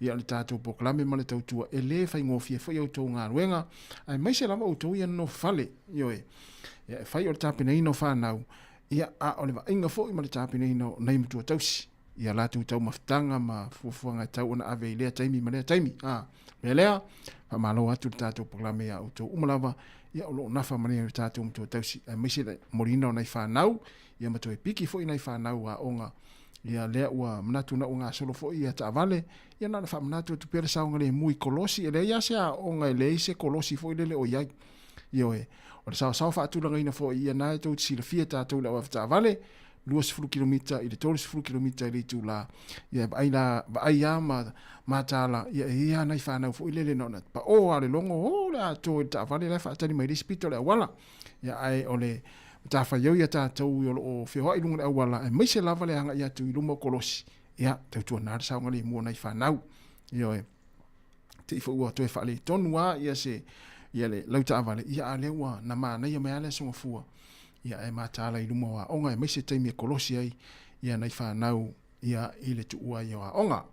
ia le tātou poklame ma le tautua e le whai ngofia fo i autou ngā ruenga ai mai se lava autou ia no fale ioe ia e whai o le tāpina ino whanau ia a o le wa inga fo i ma le tāpina ino nei mutua tausi ia lātou tau mawhitanga ma fuafuanga tau ona ave i lea taimi ma lea taimi me lea pa malo atu le tātou poklame ia autou umalawa ia o loo nafa ma le tātou mutua tausi ai mai se le morina o nei whanau ia mato e piki fo i nei whanau a onga ia lea ua manatu na unga solo fo ia taavale ia na fa manatu tu pere saunga le mui kolosi ele ia se onga le se kolosi fo ile o ia io e o sa fa tu langa ina fo ia na tu si le fieta tu la taavale 2 km i le 3 km i tu la ia ai ma tala ia na fa na fo ile le no pa o ale longo o la to taavale la fa tani mai dispito le wala ia ai ole ta fa yo ya ta tau yo o fe ho ilunga wala e mai se lava le hanga ya tu ilumo kolosi ya te tu na sa ngali mo na fa nau yo e te fo o to e fa le tonua ya se ya le lau ta vale ya ale wa na ma na ya me ale so fua ya e mata la ilumo wa onga e mai se te me kolosi ai ya na fa nau ya ile tu wa yo onga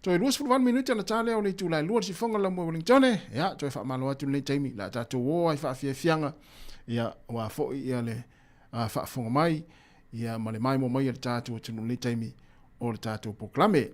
to e 1 minute na tale o le tu la lu si fonga la mo Wellington ya to e fa malo atu le taimi la ta to o ai fa fianga ya wa fo ya le whaafonga mai, ia ma le mai mo mai le tātou tunu le taimi o le tātou poklame.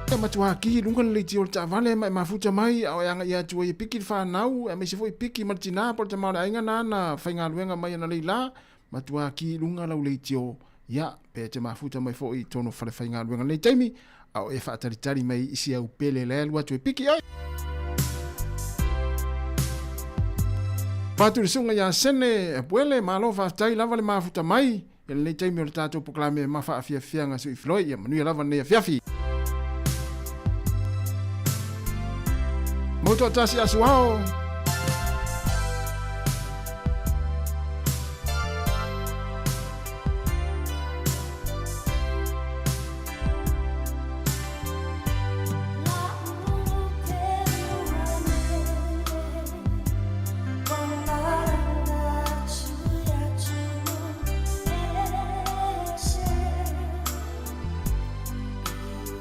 Ia matua ki lunga le ti o le tāwale mai mafuta mai, au anga ia tua i piki whanau, e me se fo i piki martina, por te maore ainga na whainga luenga mai ana leila, matua ki lunga lau le ti o, ia, pe te mafuta mai fo i tono whare whainga luenga le taimi, au e whaataritari mai isi au pele lea lua tue piki ai. Pāturi sunga ia sene e puele malo whaatai lava le mafuta mai, e le taimi o le tātou poklame ma whaafia fianga sui floi, ia manui lava nea fiafi. Mauto atasi asu hao.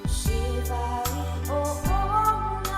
Shiva, oh, oh, na,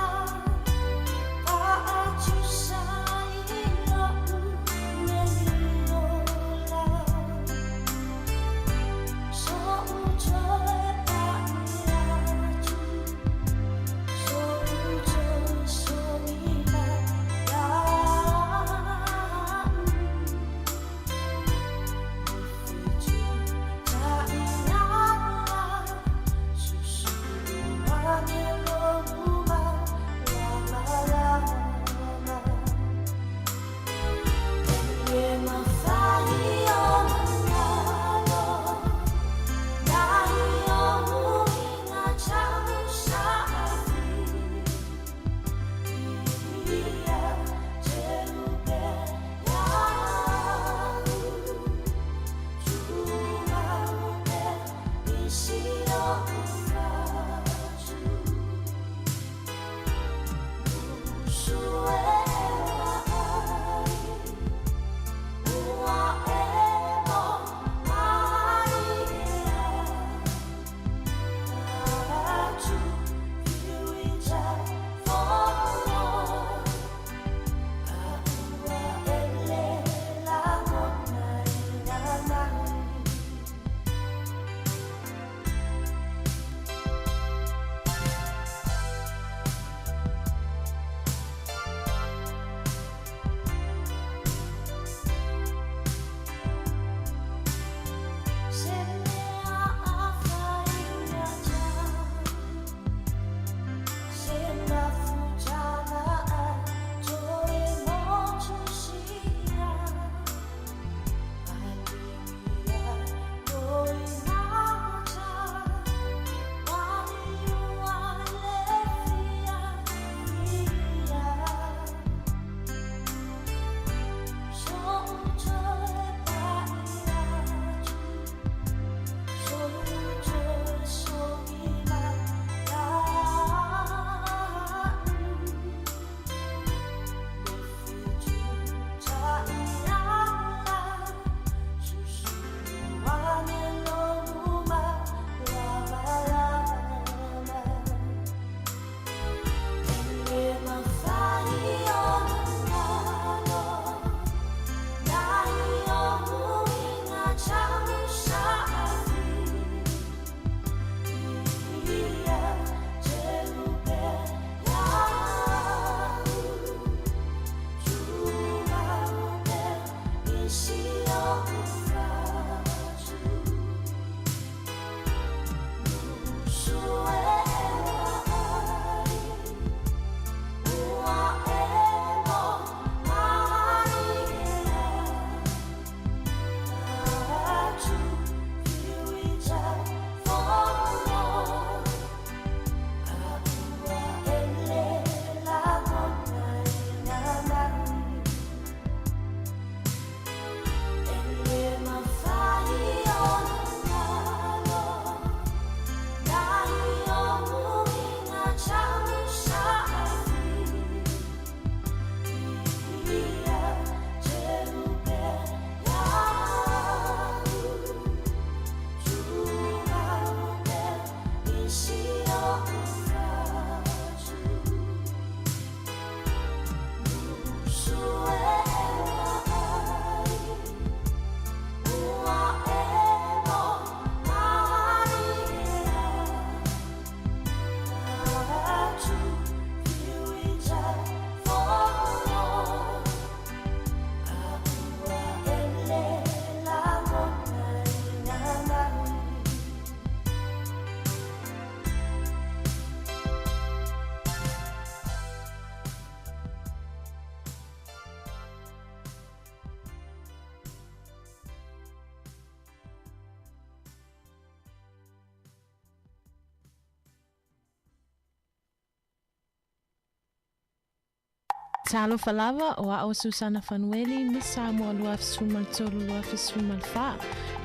Talo falava o a o Susana Fanueli mi Samoa lua fesumal tolu lua fesumal fa.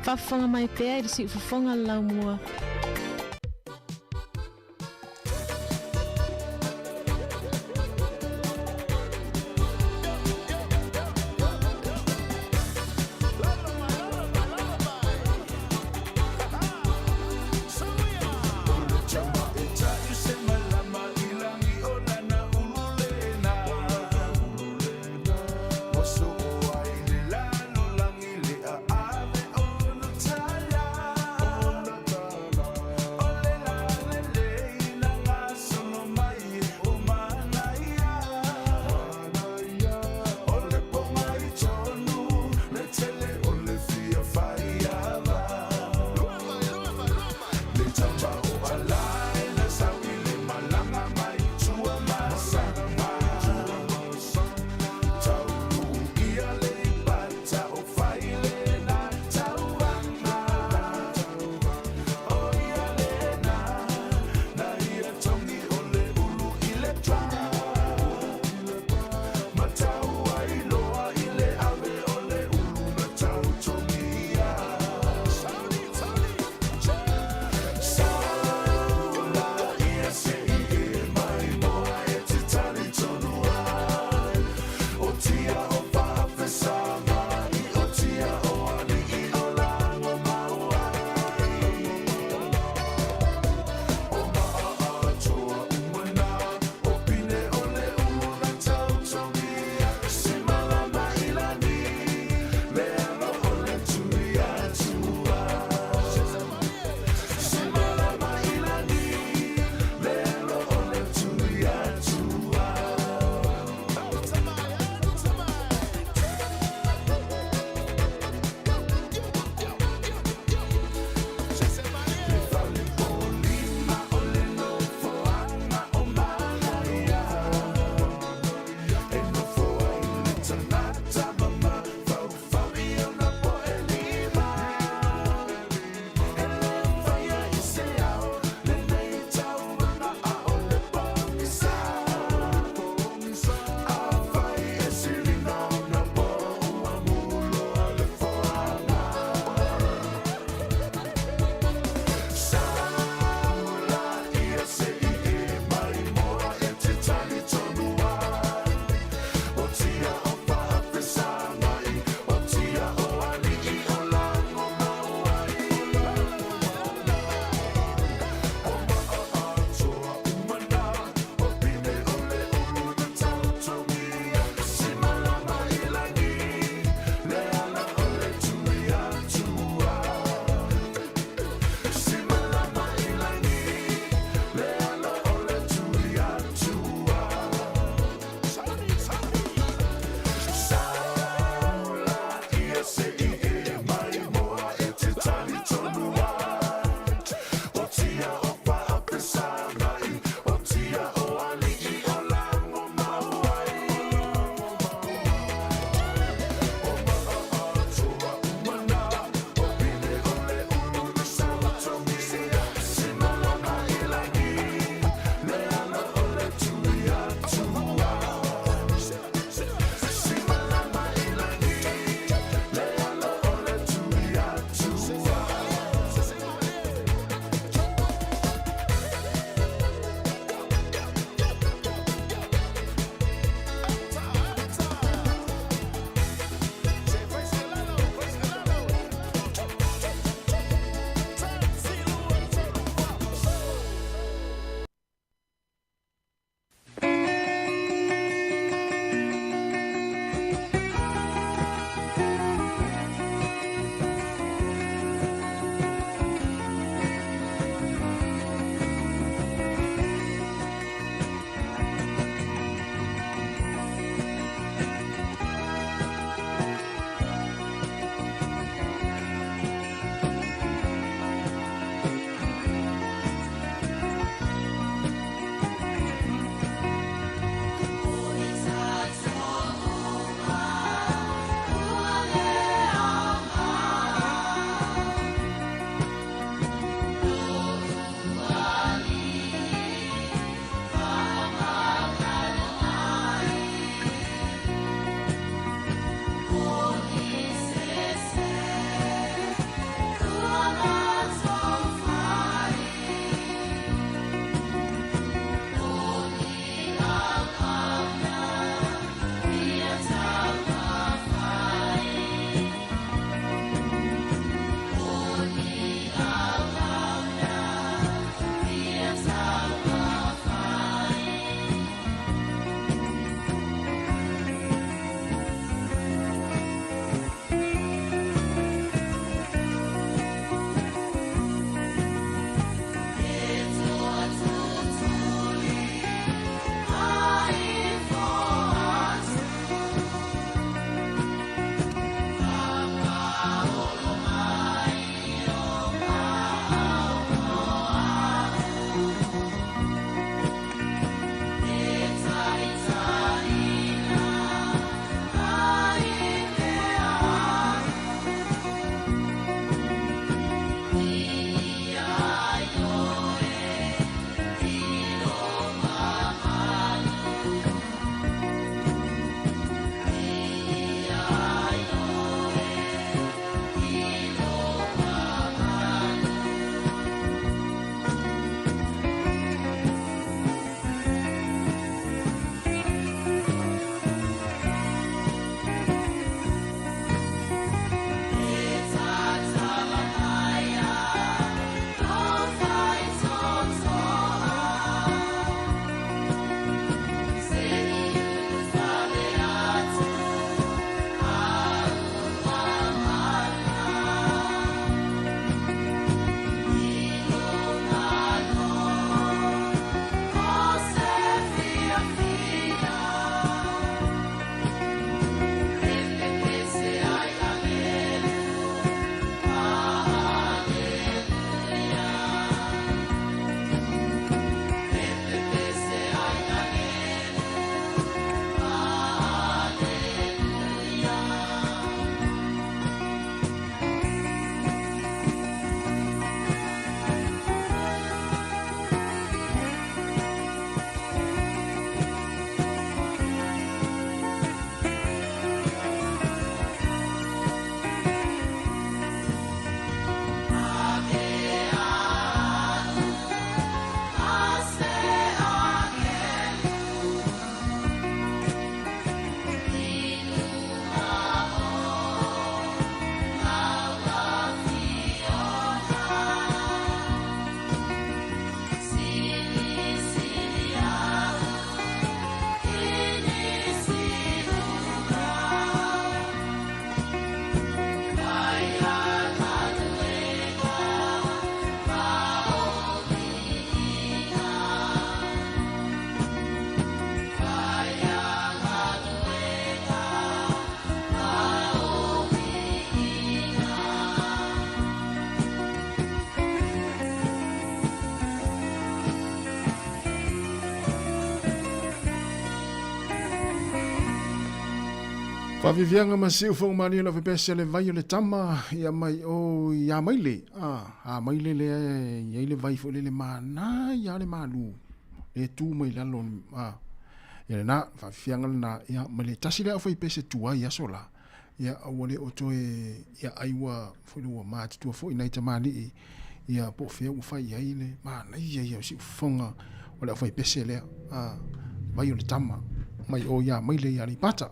Fafonga mai pea i si fafonga lau mua. Favivianga masiu fo mani la pese le vai le tama ia mai o ia mai le mai le ia le vai fo le mana ia le malu e tu mai la lon ia na favivianga na ia mai le tasi le foi pese tua ia sola ia ole o toe ia aiwa fo lo ma tu fo ina tamani ia po fe u fai ia le mana ia si fonga ole foi pese le vai le tama mai o ia mai le ia ni pata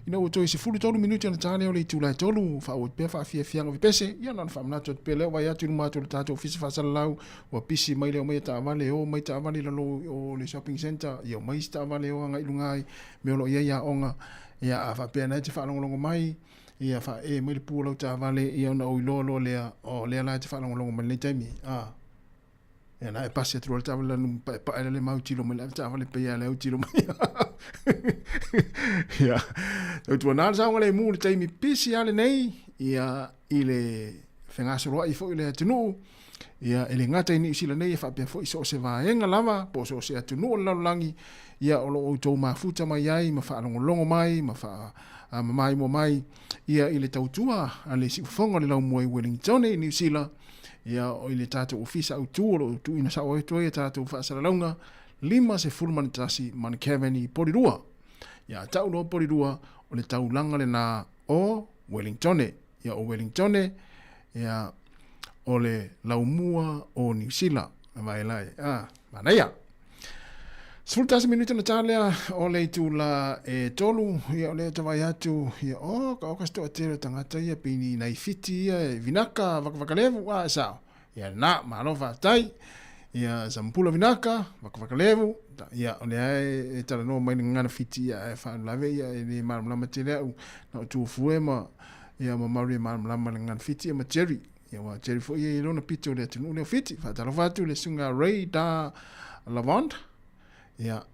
ina o toi se fulu tolu minuti ana tane o le tula tolu fa o pe fa fia fia pese ia na fa mna tot pele wa ya tu ma tu tato fisi fa salau o pisi mai le mai ta vale o mai ta vale lo o le shopping center ia mai sta vale o nga ilungai me lo ia onga ia fa pe na te fa longo mai ia fa mai le pulo ta vale ia na o lo le o le la te fa longo mai le temi e na e pase tro ta vale no pa le mau tilo mai ta vale pe ia le o tilo mai ia tu na sa ngale mu le taimi pisi ale nei ia ile fenga so i fo ile tunu ia ele ngata ni sila nei fa pe fo so se va enga lava po so se tunu la langi ia o to ma futa mai ai ma fa longo mai ma fa mai mo mai ia ile tautua ale si fonga le mo i Wellington ni New Zealand ia o ile tatu ofisa au tu ina sa o to ia tatu fa sa longa lima se fulman tasi man keveni porirua ia tau no porirua o le tau langa le na o Wellington ia o Wellington ia o le laumua o New Zealand vai lai manaya sultas minuto na talia o le tula e tolu ia o le tawai atu ia o ka sto atero tangata ia pini na ifiti ia vinaka vakalevu sa ia na malova tai ia zampula vinaka vakalevu ia o le ai tala no mai ngana fiti ia fa lave ia ni malama tele na tu fuema ia ma mari malama ngana fiti ma cherry ia wa cherry fo ia no pito le tunu le fiti fa tala fatu le sunga ray da lavand ia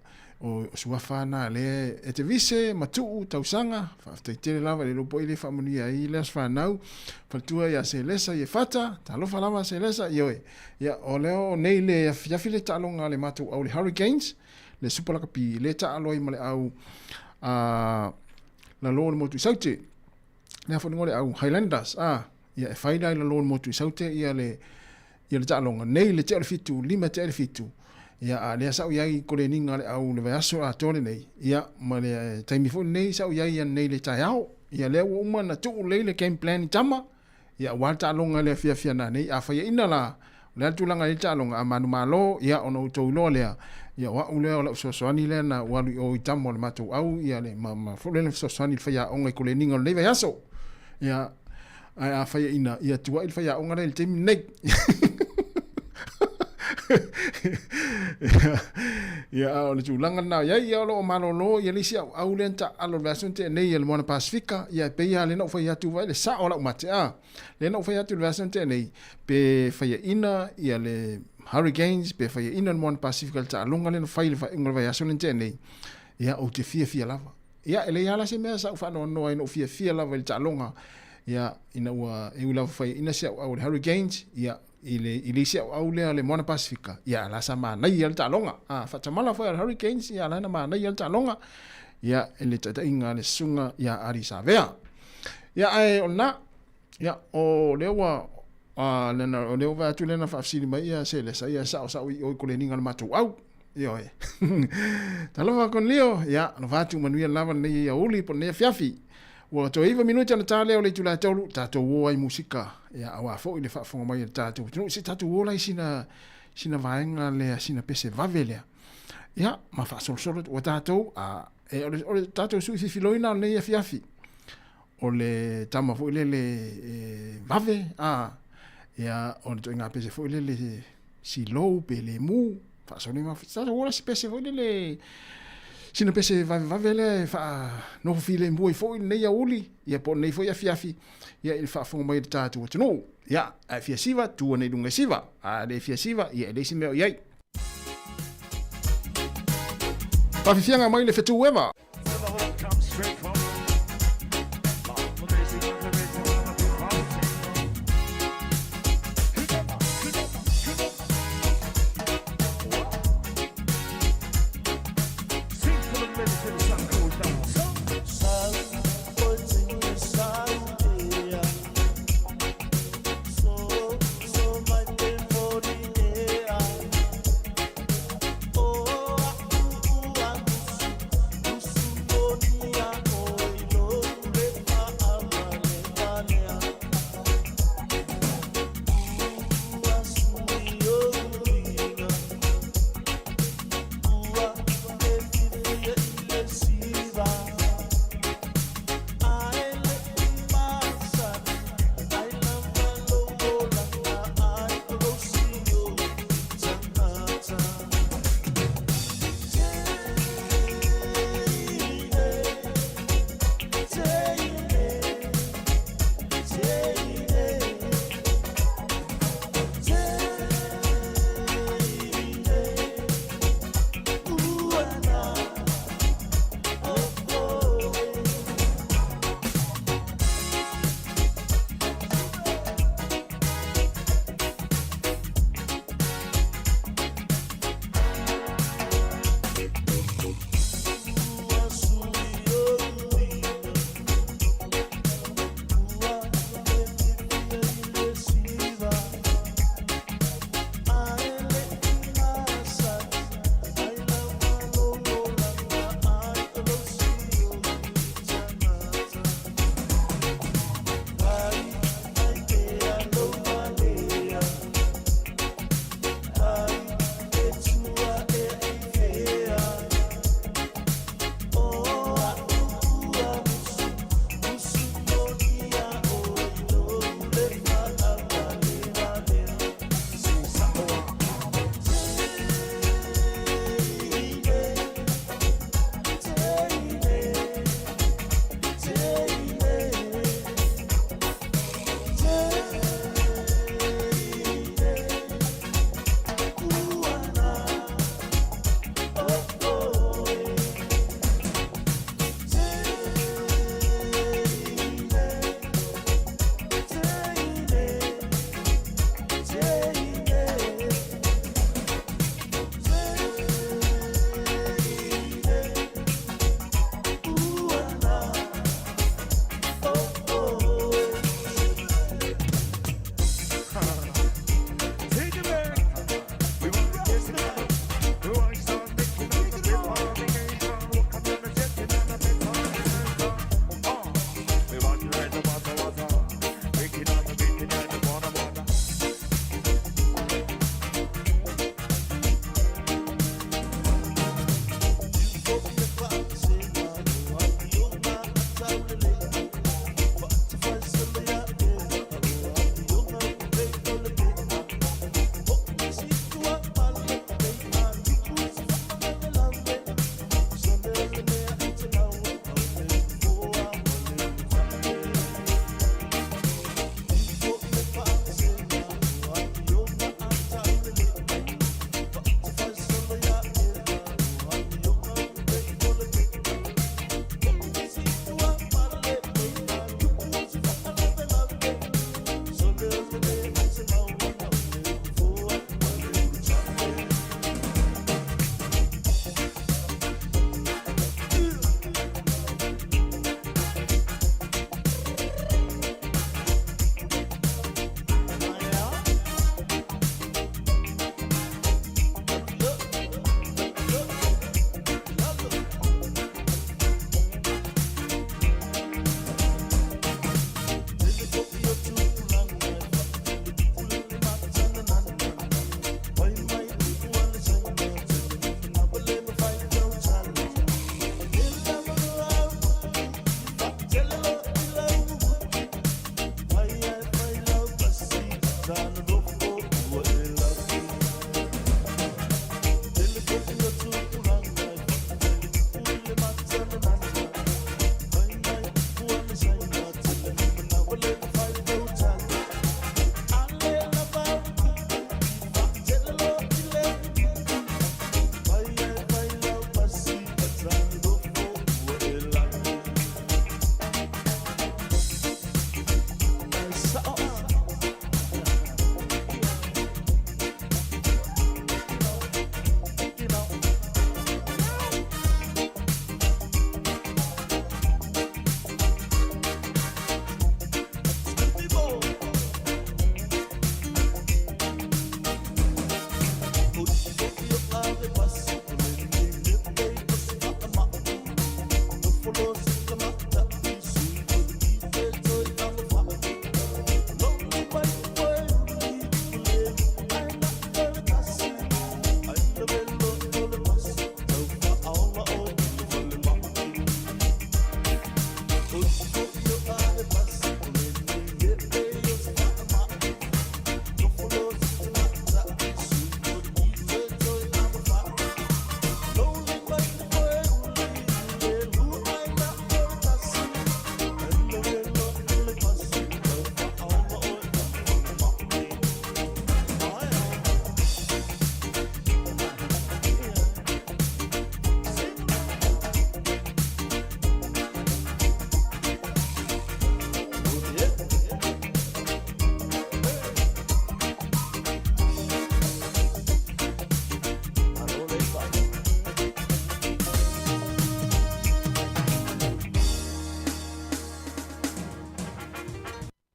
o suafana le e te vise matu tausanga fa te lava le lopo ile fa moni ai le fa nau fa tua ia se lesa ia fata talo fa lava se lesa ia o leo nei le ia file talonga le matu au le Hurricanes le super la kapi le ta aloi male au la lone motu saute le fa ngole au Highlanders ia fa ida la lone motu saute ia le talonga nei le te fitu lima te fitu ia le sa ia ko le ninga le au le vaso a tole nei ia ma le taimi fo nei sa ia nei le taiao ia le o mana tu le game plan tama ia wa ta longa le fia na nei a fa ina la le tu langa le ta longa a manu malo ia ono to lo le ia wa ule o so ani le na wa o tamo le matu au ia le ma fo le so ani fa ia onga ko le ninga le vaso ia a fa ina ia tu wa il fa ia onga le taimi nei ia o le tulanga na ia lo malolo ia lisi au lenta alo vasonte nei le mona Pasifika ia pe ia le no fa ia tu vai le sa ola mate le no fa ia tu vasonte nei pe fa ina ia le Hurricanes pe fa ina mona Pasifika ta longa le no fa ile fa ingol vai asonte nei ia o te fia lava ia ele ia la se me sa fa no no fia lava le ta longa ia ina wa e ula fa ina se au le Hurricanes ia ile sia au le mona Pasifika ia la sama na ia ta longa fa tamala fa Hurricanes ia la na ma na ia ta longa ia ele tata inga le sunga ia arisavea ia ai ona ia o lewa le na o lewa tu le na fa sini mai ia se le sa ia sa o ko le ninga matu au ia talova kon leo ia no vatu manuia lava nei ia uli po ne fiafi wa to iva minuta na tale o le tula tolu tato wo ai musika ya awa fo ile fa fonga mai tato no si tato wo lai sina vaenga le sina pese vavele ya ma fa sol o tato o le tato su filoina le ya fiafi o le tama fo ile le vave ya o le nga pese fo ile le si lo pe le mu fa so ni ma tato wo la si pese fo ile le sina pese vavele fa no file mboi fo nei ya uli ia po nei fo ia fiafi ia il fa fo mai tatu no ia a fia siva tu nei dunga siva a le fia siva ia le sime ia pa fianga mai le fetu wema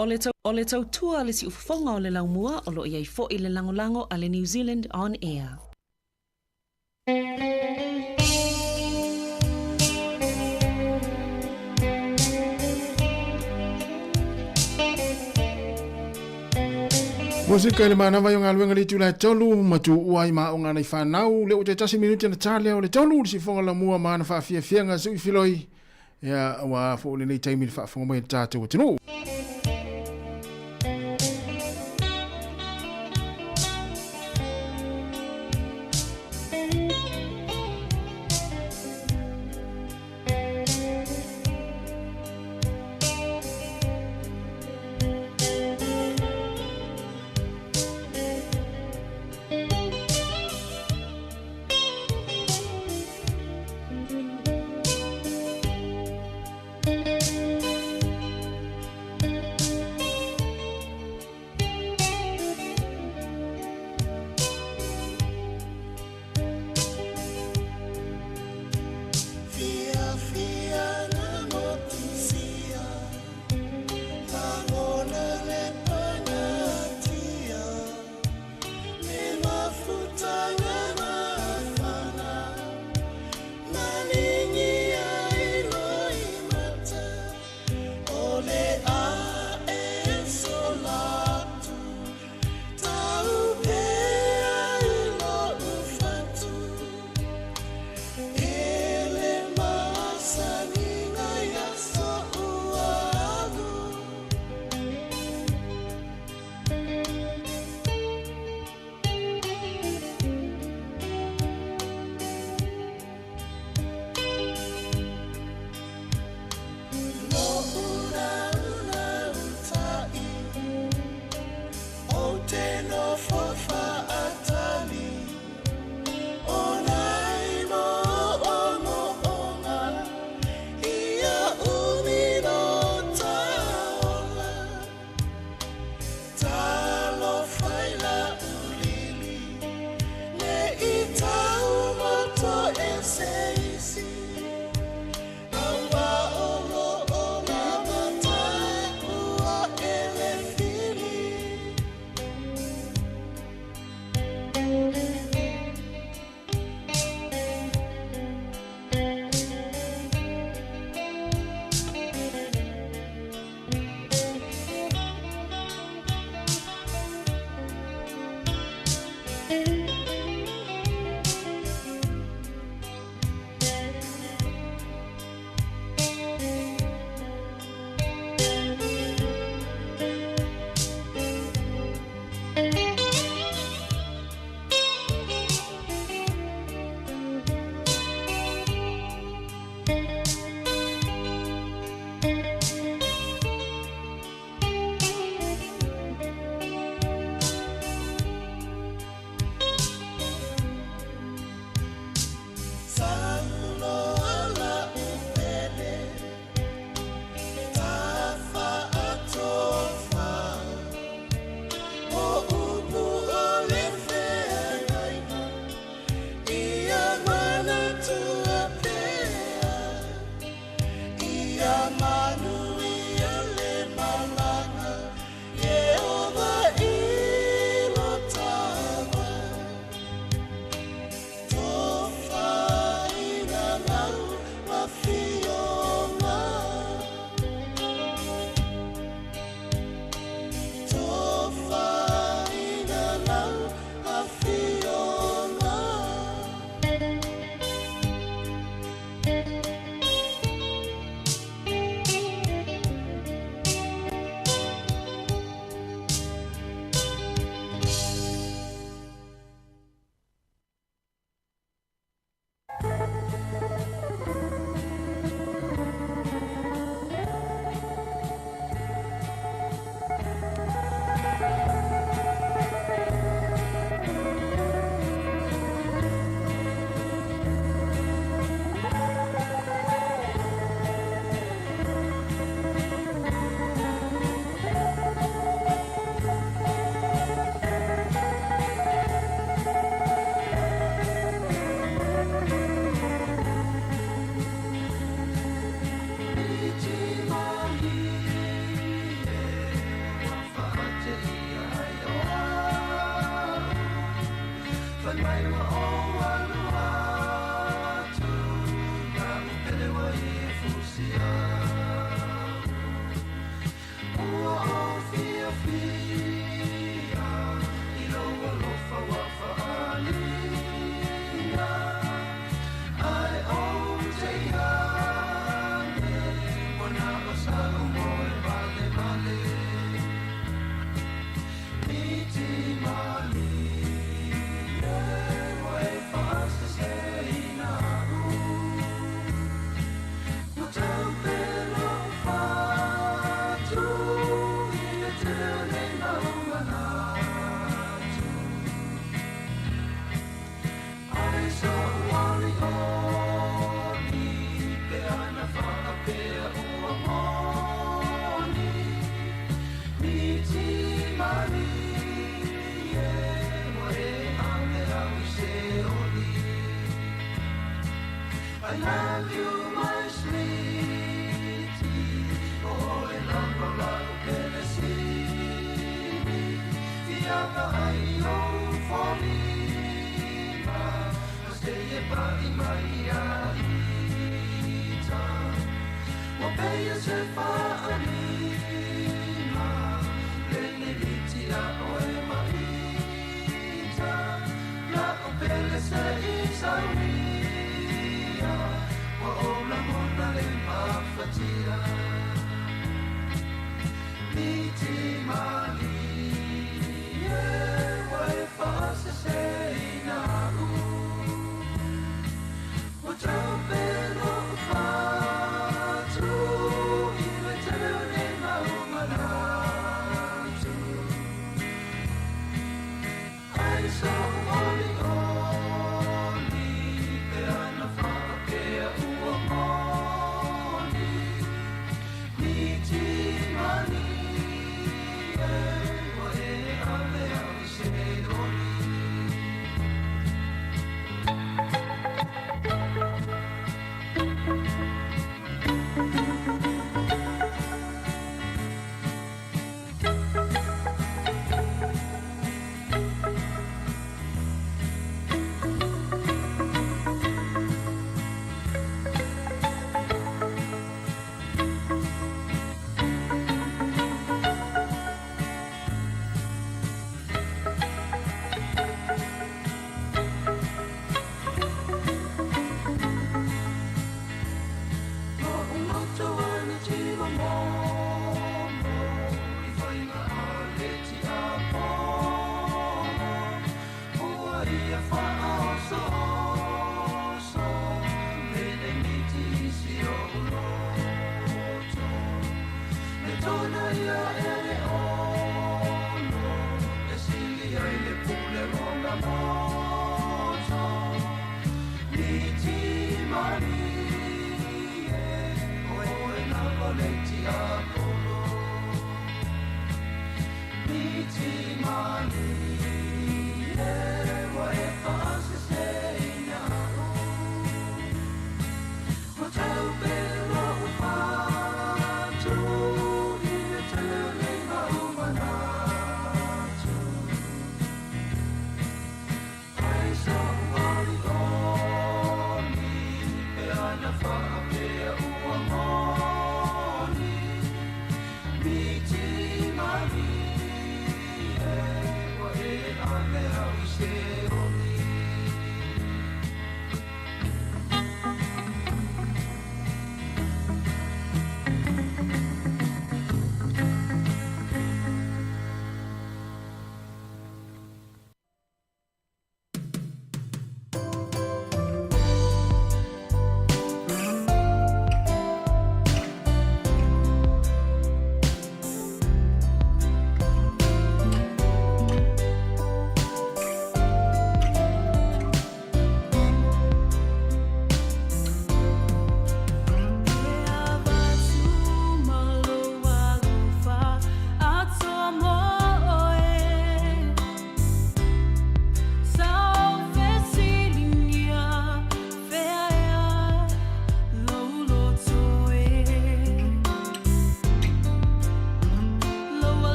O le tautua le si ufafonga o le laumua o lo iai fo i le langolango a le New Zealand On Air. Musika le mana vai o ngā luenga le tūlai tolu matu uai ma o ngā nei whanau le o te tasi minuti na tālea o le tolu si fonga la mua mana whaafia fianga sui filoi ia wa fo le nei taimi le whaafonga mai tātou tino. I love you, my sweetie. Oh, in love, love, Tennessee. Tiaka ai o wholima. O stay by my ita. O pea se whaanima. Lene iti a oe maita. La o pele se isawi. Miti mali, wai fasa sei na u. O tau pelo fatu, ile teo ne maunganatu. Ai so oli oli, pe ana whakapea ua moni. Miti mali.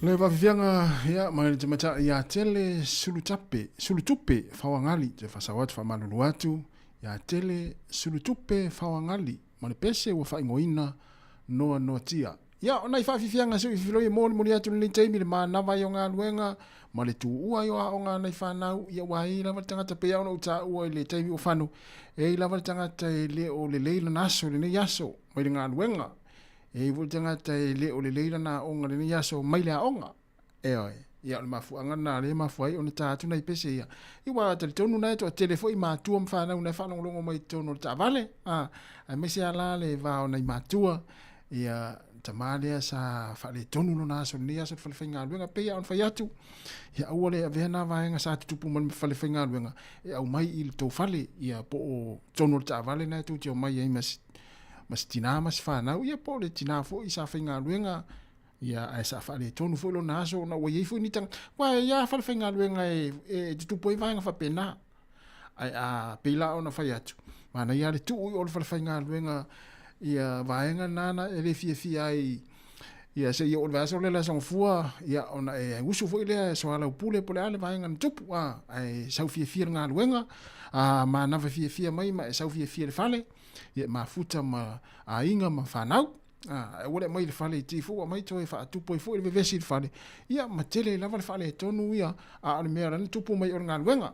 Le vafianga ia mai te mata ia tele sulutupe fawangali te fasawat famalulu atu ia tele sulutupe fawangali mane pese wa faingoina no tia ia ona i fafianga so i filoi moli atu ni taimi le manava yo nga luenga male tu ua yo onga na fanau ia wai la tangata pe ona uta ua le taimi o fanu e la tangata le o le leila naso le yaso mai nga luenga e vultanga tai le o le leila na onga le yaso mai la onga e oi ia le mafu anga na le mafu ai ona tatu na ipese ia i wa te tonu na to telefoni matua mfana una fana longo mai tonu ta vale a mesi ala le va ona matua ia tamale sa fa le tonu no na so ni aso fa le finga luenga pe ia on fa yatu ia ole vena va nga sa tupu man fa le finga luenga ia au mai il to fale ia po tonu ta vale na tu tio mai ai mas tina mas fana ia po le tina fo isa finga luenga ia ai sa fa le tonu fo lo na so na wai fo ni tang wa ia fa le finga luenga e tu po vai nga fa pena ai a pila ona fa yatu mana ia le tu o fa le finga luenga ia vaenga nana e le fia ai ia se ia o vaso le la son fua ia ona e usu fo ile so ala pule pole ale vaenga tupu ai sau fia nga luenga ma na fia mai ma sau fia le fale ia ma futa ma a inga ma fanau e wole mai le fale ti fu mai to e fa tupu fo le vesi le fale ia ma tele la vale fale tonu ia a le mera tupu mai o nga luenga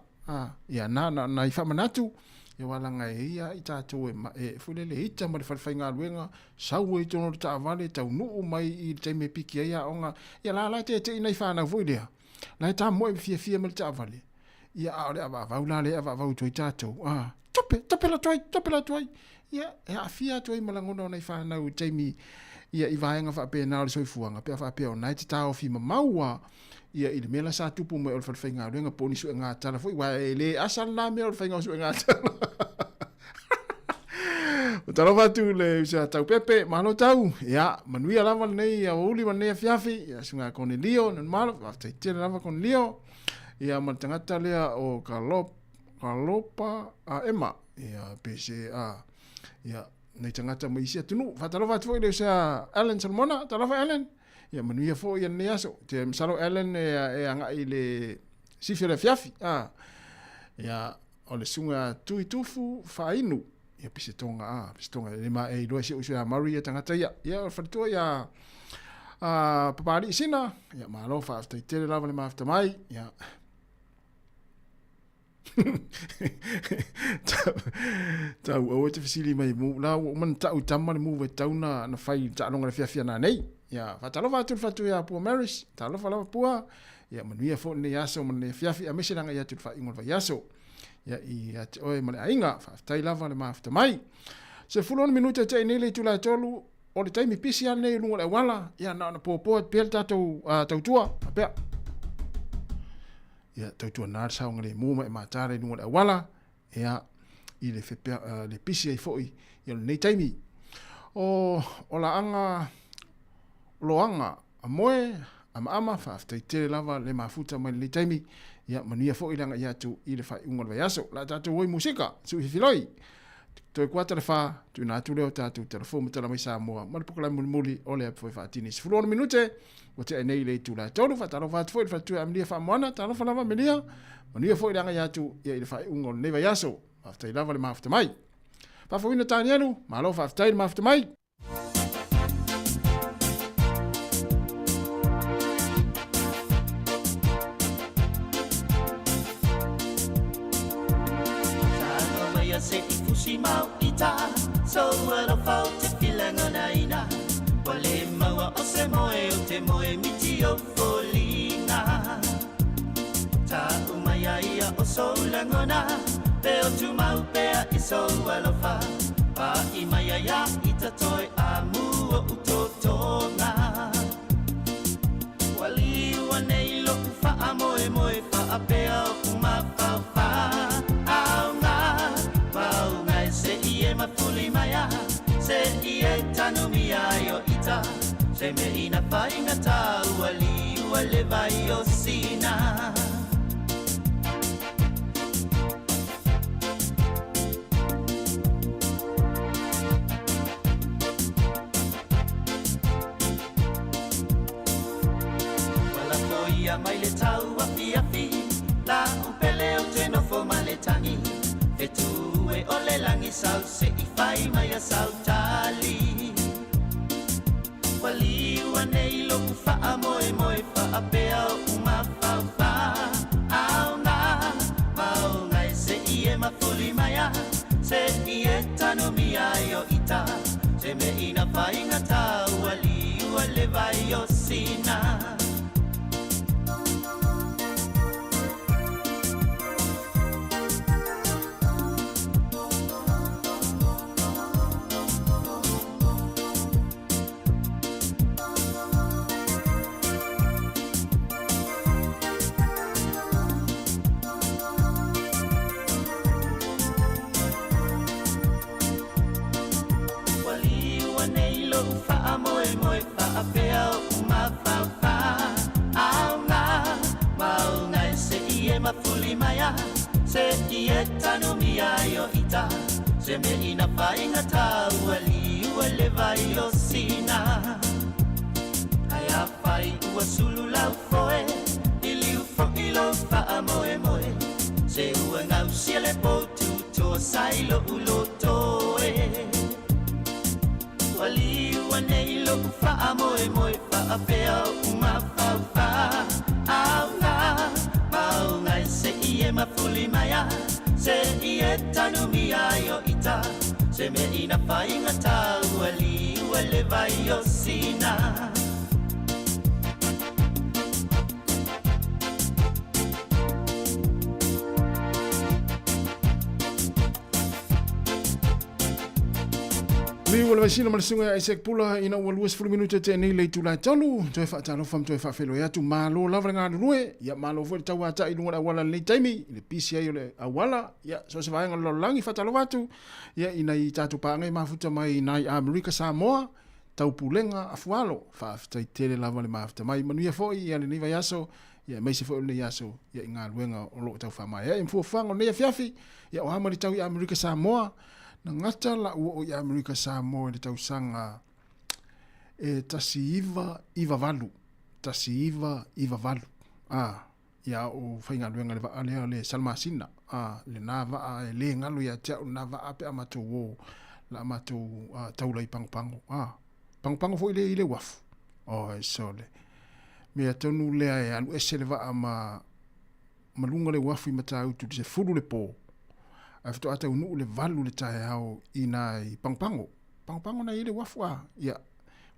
ia na i fa manatu ia wala ngai ia i tātou e fulele ita ma le whalwhainga luenga sau e tono ta vale tau nuu mai i te me piki ia onga ia la te inai whanau voi lea la ta moe fia ma le ta vale ia aore ava vaula le ava vau toi tātou tope la toi ia a fia toi malangona nei whanau teimi ia i vaenga whapena o le soifuanga pia whapea o nai te tāo fi maua ia i le mela sa tupu mo o whalwhainga luenga poni su e ngā tala foi wa e le asal na me o whalwhainga su e ngā tala o talo watu le usa tau pepe malo tau ia manuia lava nei ia uli manea fiafi ia sunga kone lio nan malo waftai tira lava kone lio ia matangata lea o kalopa a ema ia pese ia nei tangata mo isia tunu fatalo watu foi le usa Alan Salmona talo fa Alan ia manuia fo ia ne aso te msalo Ellen e anga i le sifia le fiafi ia o le sunga tuitufu fainu ia pisetonga le ma e loa si usia Maria tangata ia o fatua ia papari sina ia malo fa after tele lava le ma after mai ia tau o te fisili mai mu la o man tau tamma le mu ve tau na fai talonga le fiafia na nei ia fatalo fatu ia pu maris talo fala pua ia manuia fo ne yaso man fiafi a mesilanga ia tu fa ingol va yaso ia i oi male ainga fa tai lava le ma after mai se fulon minuta te nele tu la tolu o le taimi pisia nei lunga le wala ia na popo pel tatu tua pe ia tautua nā saunga le mūma e mātare nunga le wala ia i le whepea le pisi ai foi ia nei taimi o la anga loanga a moe ama whaftai tere lava le mafuta mai le taimi ia manuia foi langa ia tu i le whai unga le yaso la tatu woi musika su hifiloi toi kuata le wha tu nā tu leo tatu telefon matala mai sa moa maripukala muli o le apoi whaatini sifulona minute o te nei le tu la tolu whatalo whaatu foi le whatu e amnia wha moana talo whalawa melia manuia foi langa ia tu ia i le whai unga le neva yaso whaftai lava le mafuta mai whafawina tāni anu malo whaftai le mafuta mai mau ita so wala fau te filanga naina wale maua o se moe o te moe miti o folina ta umaya ia o so langona te o tu mau pea i so wala fa pa i maya ia ita toi amu o utotonga wali wane lo fa amoe moe fa apea o kuma fa fa se ie mafuli maya se ie tanumi ayo ita se me ina fainga ta wali wale vai o sina langi sau se I fai mai a sau tali Wali wanei lo fa amoe moe fa apea uma fa fa Au na mau ngai se I ma fuli mai a Se I tano mi ayo ita Se me ina fa inga ta wali wale vai o sina Se ieta no miaio ita Se me ina fainga ta wali wale vai o sina Aya fai ua sulu lau foe Ili ufo ilo fa amoe moe Se ua ngau siele potu to sailo ulo toe Wali wane ilo fa amoe moe fa apea uma fa fa Au na mau ngai se ie ma fuli maya Se ie tanu mi ayo ita Se me ina fainga ta wali wale vai o sina Mi wala vasina malasunga Isaac Pula ina ua 20 minuta te nei leitu lai tolu toe fa talo fam toe fa felo ya tu malo lavra nga lue ya malo fo tau ata i lunga wala nei taimi le PCA le awala ya so se vaenga lo langi fa talo watu ya ina I tatu pa ngai mafuta mai nai America Samoa tau pulenga afualo fa tai tele lava le mafuta mai manuia fo ya le nei yaso ya mai se fo le yaso ya nga luenga o lo tau fa mai ya info fango nei fiafi ya o hamari tau I America Samoa na ngata la ua o I America Samoa le tausanga tasiiva iva valu ya o whainga luenga le vaa le salmasina le nā vaa le ngalu ya tia na vaa pe amato wo la amato taula I pangopango pangopango fo ile wafu so le me atonu le ai anu ese le vaa malunga le wafu I matau tu se fulu le po afto ata unu le valu le tae hao ina I pangpango na ile wafua ya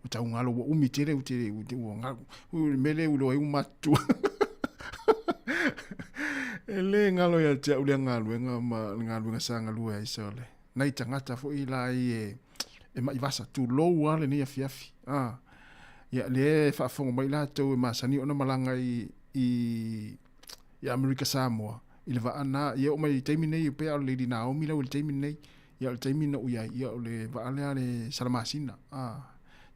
uta ungalo wa umitere utere mele ulo umatu ele ngalo ya tia ule ngalo ngalo sanga lua isole na itangata fo ila e ma ivasa tu low wale ni afiafi ya le fa fongo mai la to masani ona malanga I America Samoa ile va ana ye o mai taimine pe o le dina o mila o le taimine ya o taimine o ya le va ale ale salamasina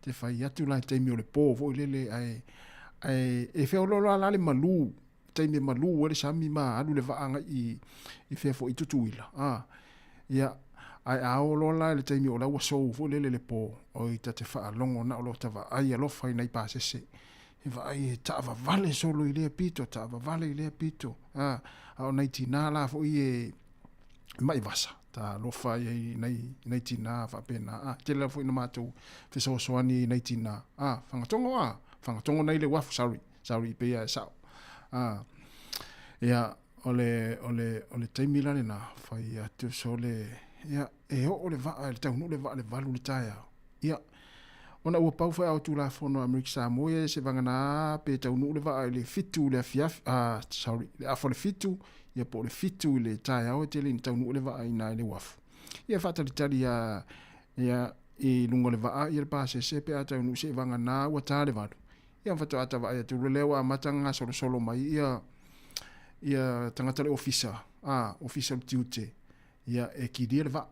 te fai atu la taimi o le po vo le ai e fe o lo la le malu taimi malu o le sami ma alu le va anga I fe fo itutuila ya ai a o lo la le taimi o la wa so vo le po o ita te fa longo na o lo tava ai lo fai nei pa se va ai tava vale solo ile pito tava vale ile pito au nei tina la fo I mai vasa ta lo fa nei tina fa pena te la fo ina mato fe so ani nei tina fanga tongo nei le wafu sorry pe ya sa ya ole taimila na fa ya tu sole ya ole va le tau le va le valu le taia ya ona ua pau fa tu la fono America Samoa se vangana pe tau le va le fitu le fiaf sorry le afo le fitu ya po le fitu le taia o te le tau le va ina le waf ya fa tali ya I lungo le va ya pa se pe ata nu se vangana wa ta le va ya fa ata va ya tu le wa matanga solo mai ya tangata le officer duty ya e ki le va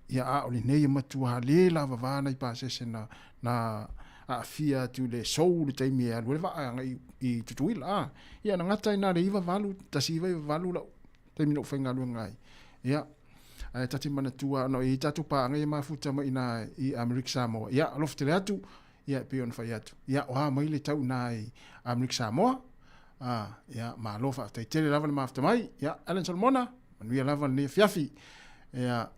ya o le nei matua le la vavana I pasese na fia tu le soul le taimi a le va I tutuila ya na ngata ina le iva valu tasiva valu la taimi no fenga lu ngai ya ai tati mana tua no I tatu pa ngai mafuta mai na I America Samoa ya lofte le atu ya pion fa yatu ya o mai le tau nai America Samoa ya ma lofa tai tele lava le mafta mai ya Alan Salmona man wi lava le fiafi ya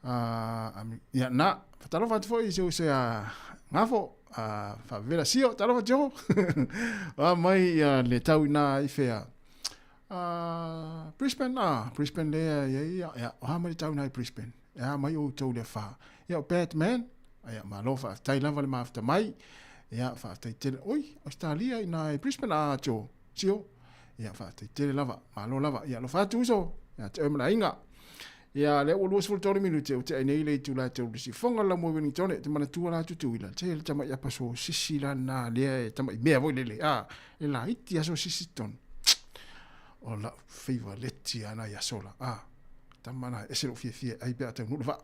ia na fatalo fat foi se ngafo fa vera sio talo fa jo mai le tau na ifea Brisbane le ya ha mai tau na Brisbane ya mai o tau le fa ya Batman ya malofa tai lava le mafta mai ya fa tai tele oi Australia ina Brisbane jo sio ya fa tai tele lava malo lava ya lo fa tu so ya te mala inga ya le o luas fultori minute o te nei le tu la te si fonga la mo veni tone te mana tu la tu tu ila te le tama ya paso sisi la na le tama me vo le le la iti aso sisi ton o la favor letti ana ya sola tamana eselo fie ai pe ata nu va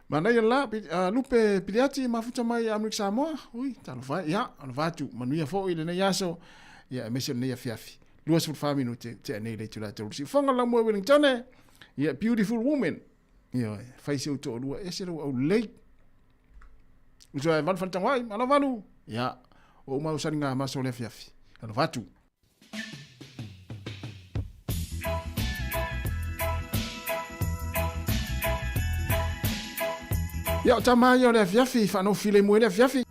mana ya la lupe piliati mafuta mai Amerika Samoa ui talo vai ya ana va tu manu ya fo ile na ya so ya mesen ne ya fiafi luas fut fa minute te nei le tula te si fonga la mo Wellington ya beautiful woman ya faise to lua esero o lei uso e van fan tangwai mana vanu ya o ma usaninga ma so le fiafi ana vatu ya tama yo le fiafi fa no file mo le fiafi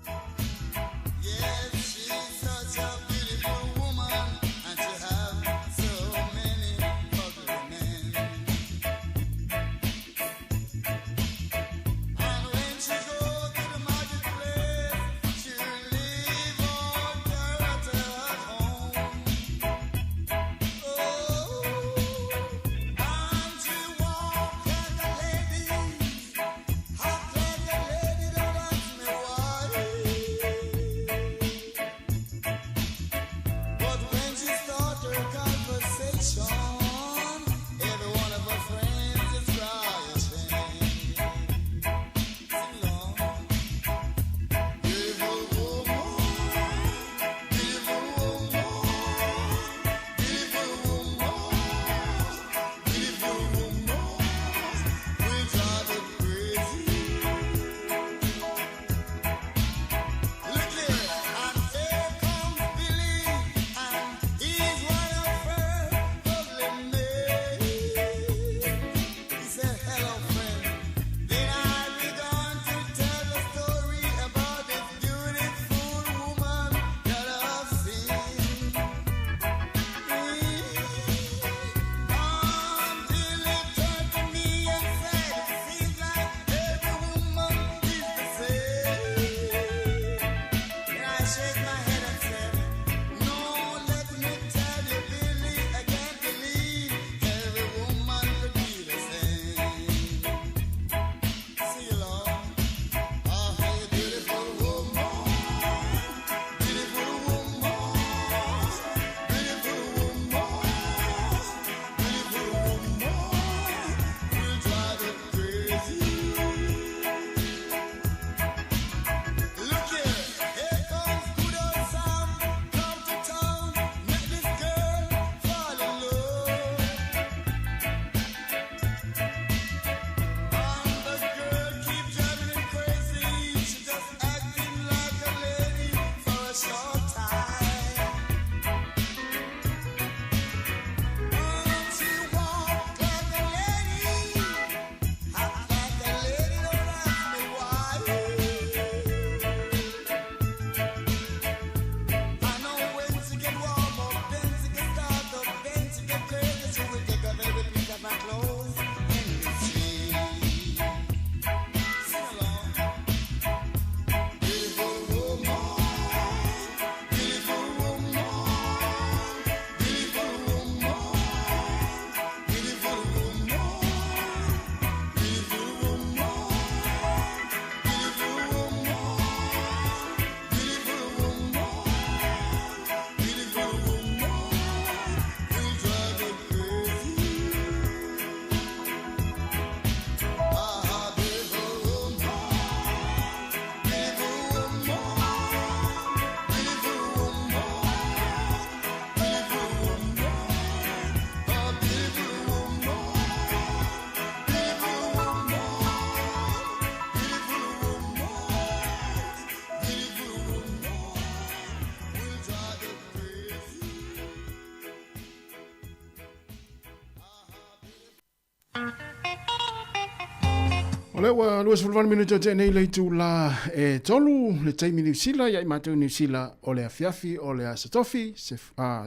Ole wa luas fulvan minuto te nei le tu la e tolu le taimi New Zealand ya imatu New Zealand ole afiafi ole asatofi se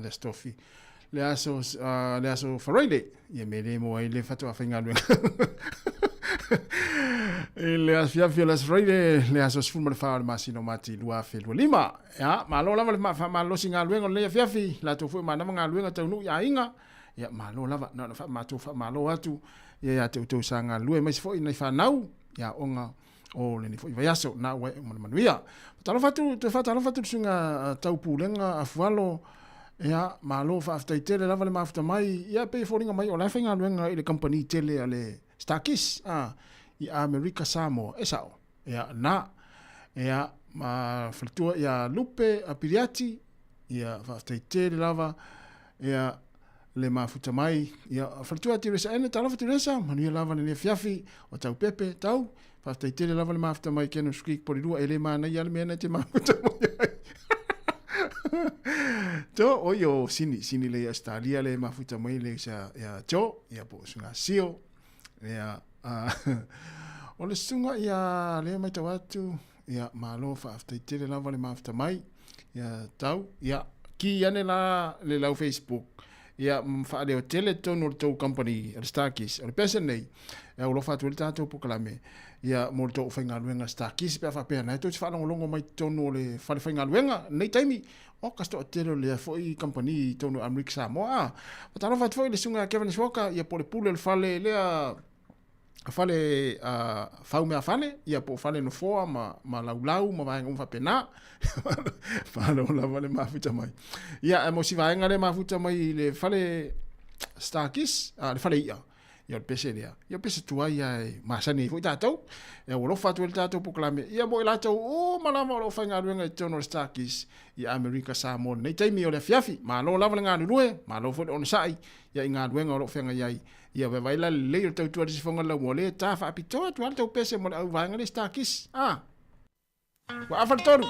le stofi le aso Friday ye mele mo ile fatu afinga lu le afiafi le Friday le aso fulman fa masino mati lua fe lima ya malo lava malo singa lu le afiafi la tu fu mana nga lu nga nu ya inga ya malo lava no fa matu fa malo atu ya te sanga lue mai fo ina fa nau ya onga o le ni fo vai aso na we manuia talo fatu sunga tau pulenga afualo ya malo fa afta tele lava le mafta mai ya pe fo ringa mai o la fenga luenga ile company tele ale Starkis ya America Samoa esao ya na ya ma flutua ya lupe apiriati ya fa afta tele lava ya le mafuta mai ia fatua tiresa ene tala fatiresa manu lava le fiafi o tau pepe tau fafta tele lava le mafuta mai kenu skik por rua ele mana ia le mena te mafuta mai to oyo sini le Australia le mafuta mai le sa ya cho ia po sunga sio ia o le sunga ia le mai tawatu ia malo fafta tele lava le mafuta mai ia tau ia ki ane la le lau Facebook ia mfaale o Teleton o tau company o Starkis o pesen nei e o lo fatu le tatou pokalame ia mo tau fainga luenga Starkis pe fa pena to fa longo mai tonu le fa fainga luenga nei taimi o kasto tele le foi company tonu America Samoa talo fatu foi le sunga Kevin Swoka ia po le pule le fale le fale fau me afane ia po fale no foa ma laulau ma vai fa pena fa lo la vale mafuta mai ia mo si vai ngale mafuta mai le fale Starkis le fale ia pese ia pese tua ia masani foi tatou e o lo fatu el tatou poklame ia mo la tau o malama lo fa ngalu nga tono Starkis ia America Samoa nei taimi o le fiafi ma lo la vale ngalu lue ma lo fo on sai ia ngalu nga lo fenga ia ia vai la le tau tua si fonga la mole ta fa pito tu alto pese mo au vai ngale Starkis wa afartoru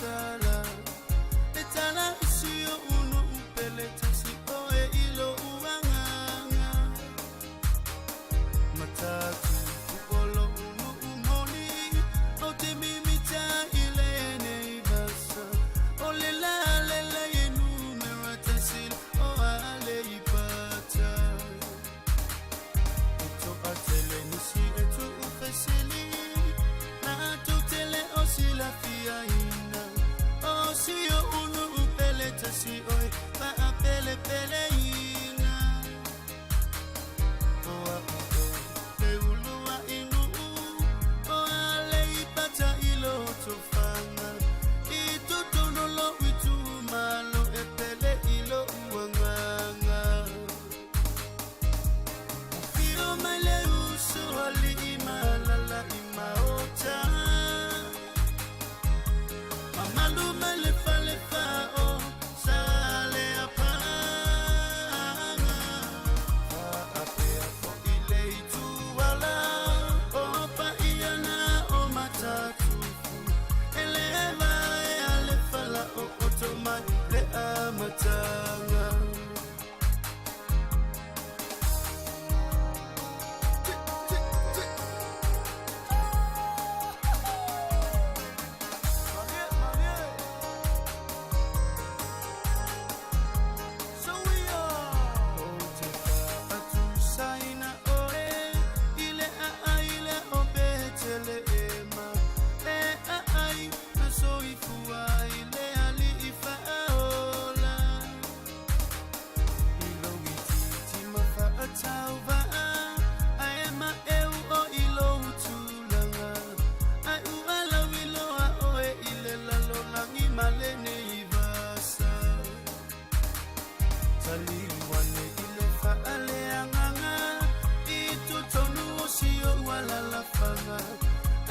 tala e tala sio uno upele tasi oe ilo uanganga matatu upolo uno umoni o te mimita ile neivasa o lela lela yenu meratasil o ale ipata eto atele nisi eto ufesili na tutele osila fia ina osio unu upele tasi oi pa apele pele ina oa le ulua inu o ale ipata ilo tofana itutono lo itu malo epele ilo uanganga firo male uso ali imalala imaota Mamalu mele fale fao sale apanga fa apea fo ile itu wala opa iana o matatu eleva e ale fala o otoma le amatanga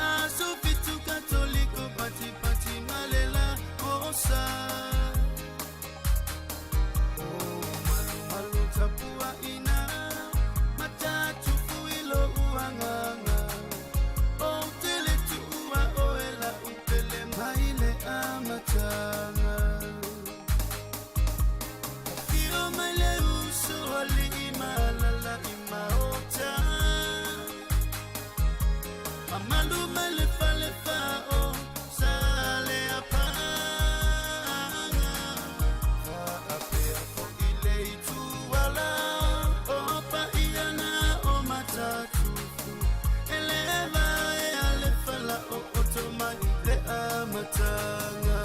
Asofitu katoliko pati pati malela osa malu malu tapua ina matatu fuilo uanganga o tele tua oela upele maile amatanga fio maile uso ali imalala imaota Mamalu mele fale fao sale apanga fa apea fo ile itu wala opa iana o matatu eleva e ale fala o otoma le amatanga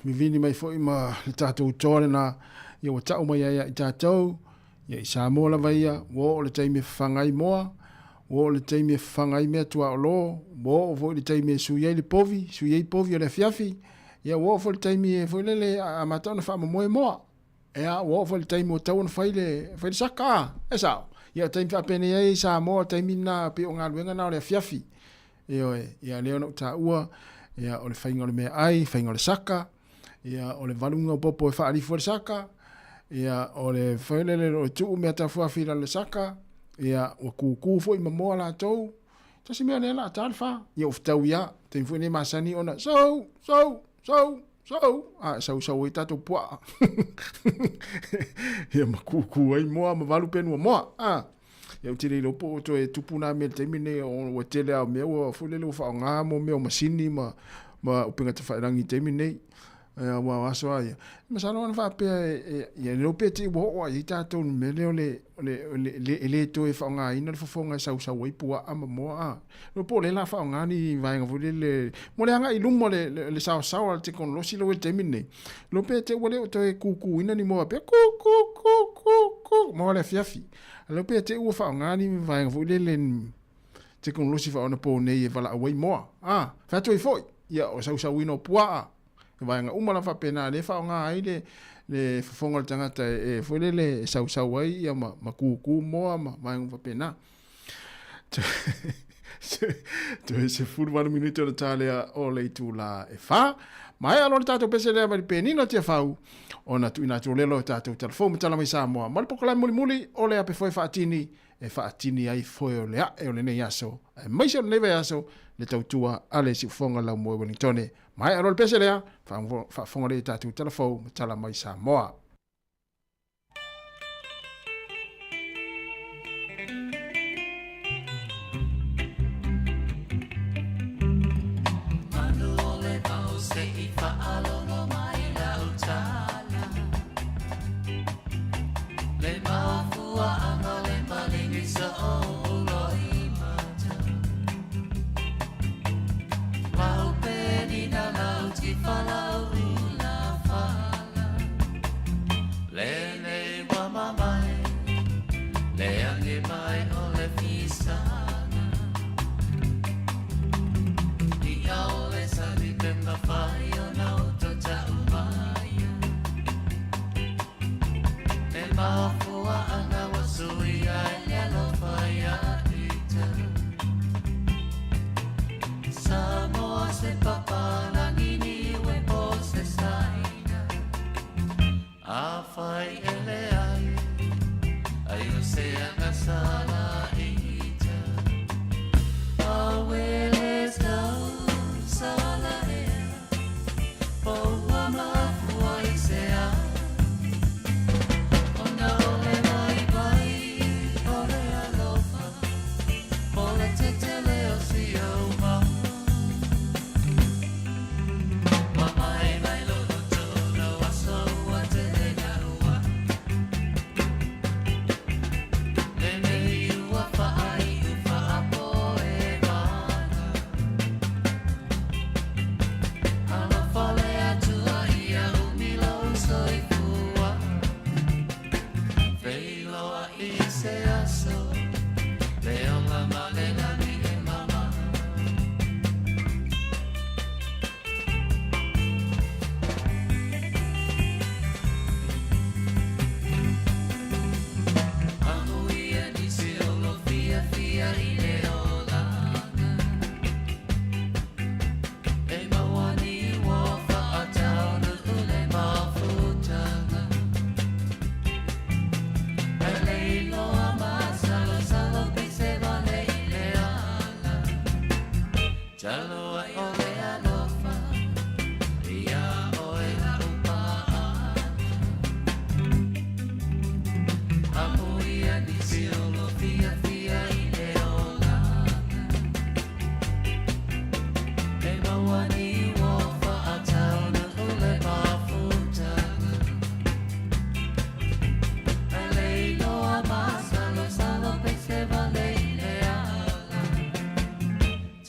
mi vini mai foi ma le tātou tōre na ia wa tau mai ia i tātou ia i Samoa la vaia wo le taimi whangai moa wo le taimi whangai mea tua o lo wo o le taimi suyei le povi o le fiafi ia wo fo le taimi foi lele a matau na whama moe moa ia wo fo le taimi o tau na whai le saka e sao ia taimi whapene ia i Samoa taimi na pe o ngā luenga na o le fiafi ia leo na uta ua ia o le whainga o le mea ai whainga o le saka ia o le valunga o popo e whaarifo le saka ia o le whaelele o le tuu mea tafuafira le saka ia o kuku fo i mamoa la tau tasi mea le la talfa ia o ftau ia te mfu ne masani ona sau sau i tato pua ia ma kuku ai moa ma valu penua moa ia utile lo po to e tupuna me te mine o tele au me o fulele o fa nga mo me o masini ma upinga te whairangi te mine wa waso ai ma sano na fa pe ia lo pe te wo i tato me le to e fa nga ina le fofonga sau i pua ama mo no po le la fa nga ni vai nga fulele mo le nga i lumo le sau te kon lo silo te mine lo pe te wo le to e kuku ina ni mo pe ku mo le fiafi lo pe te ua fa nga ni vai nga fulele te kon lo si fa ona po nei e vala away mo fa to i foi ia o sau ino pua vai nga umala fa pena le fa nga ai le fonga tangata e fulele sau ai ia ma kuku mo ma nga pena to se furwa minuto de talia o le tula e fa mai alor tato pese le mai penino te fau ona tu ina lelo tato telefon tala mai Samoa mal pokola muli o le ape foi faatini e faatini ai foi o le e o le nei aso e mai se neve aso le tautua ale si fonga la mo Wellington mai alor pese le fa fonga le tato telefon tala mai Samoa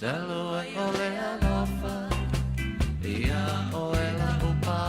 Talo ai ole alofa ia o ela upa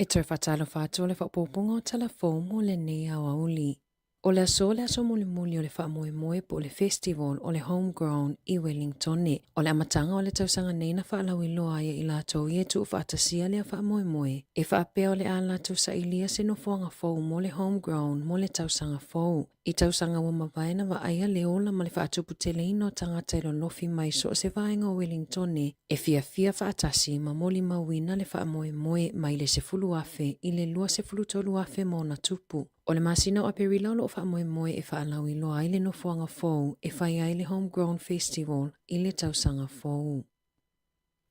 E toi whatalo whātua le whapoponga o telefon mo le nei au auli. O le aso muli muli o le whaamoe moe po le festival o le homegrown i Wellington. O le amatanga o le tausanga nei na whaalau i loa ia i lātou i e tu whaatasia le whaamoe moe. E whaapea o le a lātou sa ilia se no whanga fau mo le homegrown mo le tausanga fau. I tausanga wa mawaina wa aia le ola ma le whaatupu tele ino tangata ilo lofi mai so se vaenga o Wellington. E fia whaatasi ma moli mawina le whaamoe moe mai le se fulu afe i le lua se fulu tolu afe mo na tupu. O le masina o perila lo whaamoe moe e whaalau i loa i le no whanga fau e whai ai le homegrown festival i le tausanga fau.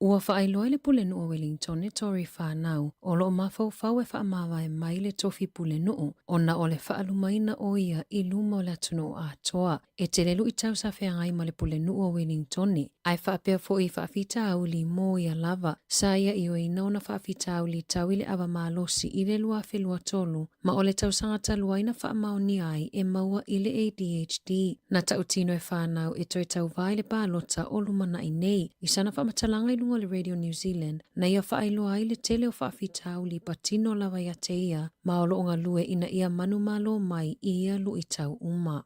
Ua whaailoa le pule nuu o Wellington e tori whanau, o lo mawhau whau e whaamawa e mai le tofi pule nuu, o na o le whaalumaina o ia i luma o le atunu o atoa, e te lelu i tau sa whengai ma le pule nuu o Wellington. Ai whaapea fo i whaafita au li mo ia lava, sa ia i o ina o na whaafita au li tau i le awa malosi i le lua whelua tolu, ma o le tau sangata luaina whaamau ni ai e maua i le ADHD. Na tau tino e whanau e toi tau vai le pālota o lumana i nei, i sana whaamatalanga i lunga le Radio New Zealand, na ia whaailoa ai le tele o whaafitau li patino lawa ia te ia, ma o loonga lue ina ia manu malo mai i ia lu i tau uma.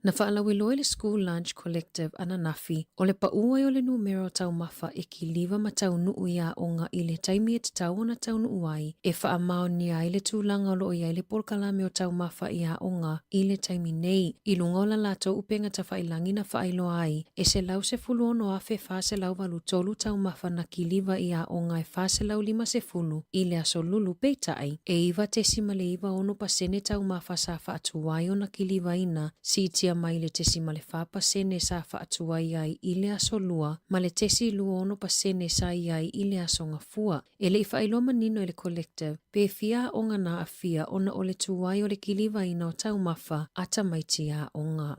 Na whaalawi loe le School Lunch Collective ana nafi, o le paua o le numero tau mafa e ki liva ma tau nuu ia onga i le taimi e te tau ona tau nuu ai, e wha amao ni ai le tūlanga o lo ia le polkalame o tau mafa ia onga i le taimi nei, i lunga o la lato upenga ta whailangi na whailo ai, e se lau se fulu ono afe wha se lau walu tolu tau mafa na ki liva ia onga e wha se lau lima se fulu, i le aso lulu peitai, e iwa te sima le iwa ono pasene tau mafa sa wha atuai o na ki liva ina, si tia mai le tesi ma le whapasene sa whaatuai ai i le aso lua, ma le tesi lua ono pasene sa iai i le aso ngafua. E le i whailo manino i le collective, pe fia onga na a fia ona o le tuai o le kiliva ina o tau mafa ata maiti a onga.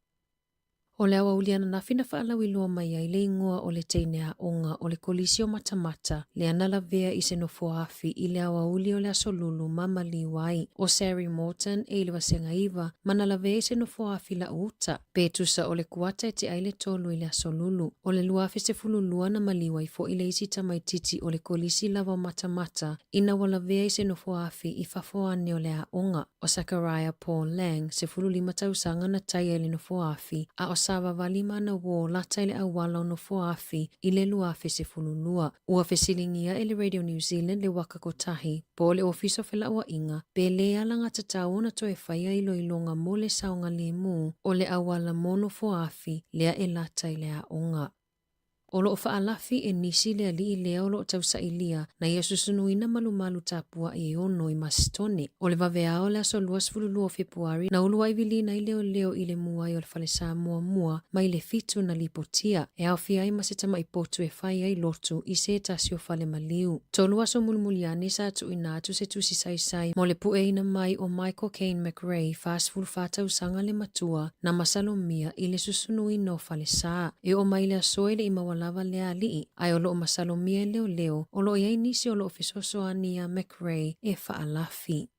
O le awa uliana na fina whaalau i loa mai ai le ingoa o le teinea onga o le kolisio matamata le anala vea i se nofo afi i le awa uli o le asolulu mama liwai o Sari Morton e le wasenga iwa manala vea i se nofo afi la uta. Petusa o le kuata e te aile tolu i le asolulu o le luafe se fululua na maliwai fo i le isi tamaititi o le kolisi lava matamata ina wala vea i se nofo afi i fafoane o le a onga o Zachariah Paul Lang se fululima tausanga na taia le nofo afi a o sawa wali mana wo lata ile awala o nofo afi i le luafe se fululua. Ua fesilingia e le Radio New Zealand le wakakotahi po le ofiso fela ua inga pe le alanga tatau na toe whaia ilo ilonga mo le saunga le mu o le awala mo nofo afi lea e lata ile a onga. O loo whaalafi e nisi lea li i lea o loo tausa i lia na ia susunuina malumalu tapua i ono i Masitone. O le vavea o le aso luas fululua Februari na ulua i vilina i leo i le muai o le falesa mua ma i le fitu na lipotia. E au fia i masitama i potu e whaia i lotu i se tasio fale maliu. Tolu aso mulmuliani sa atu ina atu se tusi sai mo le pueina mai o Michael Caine McRae fast full fata usanga le matua na masalomia i le susunuina o falesa. E o mai le aso ele i mawala lava lea lii, ai o loo masalomia leo, o loo iai nisi o loo fisoso ania McRae e whaalafi.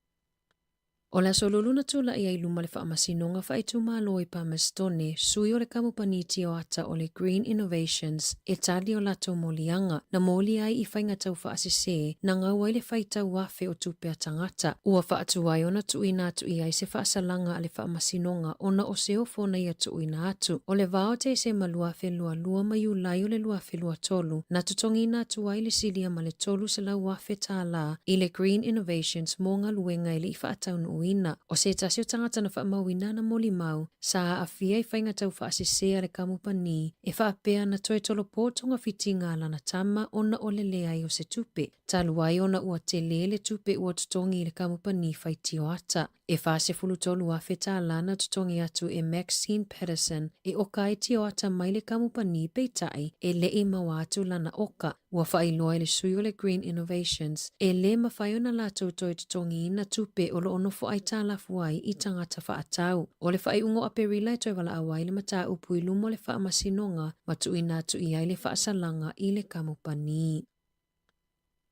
O la soluluna tula ia iluma le whaamasinonga whaitu malo i Palmerston, sui o le kamupaniti o ata o le Green Innovations e tali o lato molianga, na moli ai i whainga tau whaasese na ngau ai le whaitau wafe o tupea tangata. Ua whaatu ai ona tuina atu i ai se whaasalanga a le whaamasinonga ona o se ofona ia tuina atu. O le vao te se malua whelua lua mayu lai o le lua whelua tolu, na tutongina atu ai le silia ma le tolu se lau wafe tā la i le Green Innovations mo ngā luenga i le i whaatau tauina. O se tasi o tangata na whaamawina na moli mau, sa afia I whainga tau whaasesea le kamupani, e whaapea na toe tolo pōtonga fitinga lana tama ona ole lea o se tupe. Taluai ona ua te le tupe ua tutongi le kamupani whaiti o ata. E whaase fulutolu a wheta lana tutongi atu e Maxine Patterson, e oka e ti o ata mai le kamupani peitai, e le I mawatu lana oka, ua whailoa le sui o le Green Innovations, e le mawhaiona la toi tutongi ina tupe o lo onofo ai tālafu ai I tangata whaatau. O le whai ungo a perila e toi wala awai le mata upu I lumo le wha masinonga, matu ina tu I ai le whaasalanga I le kamupani.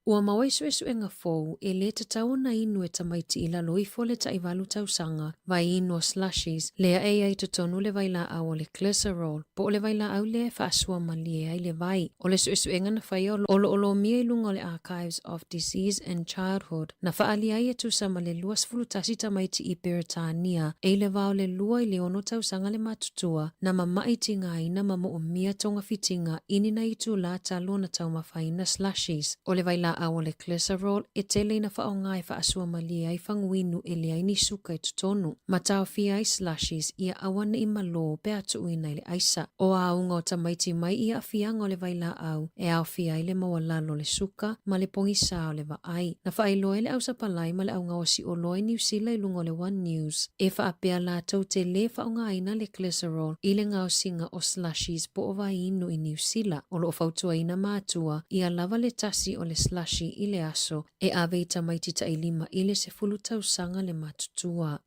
Ua mawaisu esu e ngafou, e le tatau na inu e tamaiti I la loifo le taivalu tausanga, vai inu slushies, lea e ai tutonu le vaila au o le glycerol, po o le vaila au le whaasua mali e ai le vai. O le su esu e ngana whai olo mia I lunga o le Archives of Disease and Childhood, na whaali ai e tusama le luas fulutasi tamaiti I Peritania, e le vao le lua I le ono tausanga le matutua, na mamaiti ngai na mamo o mia tonga fitinga, ini na itu la talo na tau mawhaina slushies. O le vaila au le glycerol e tele na whaonga e whaasua mali ai whanguinu e le aini suka I tutonu. Matao fia I slushies ia awane I malo pe atu uina I le aisa. O aunga o tamaiti mai ia afianga o le vaila au e au fia I le mawalalo le suka ma le pongisa o le vaai. Na whaailoa le au sapalai ma le aunga o si o loe New Zealand I lungo le One News. E whaapea la tau te le whaonga aina le glycerol I le ngao singa o slushies po o vainu I New Zealand. O lo fautua ina mātua ia lava le tasi o le slushies I le aso e ave I tamaiti ta ilima I le se fulu tausanga le matutua.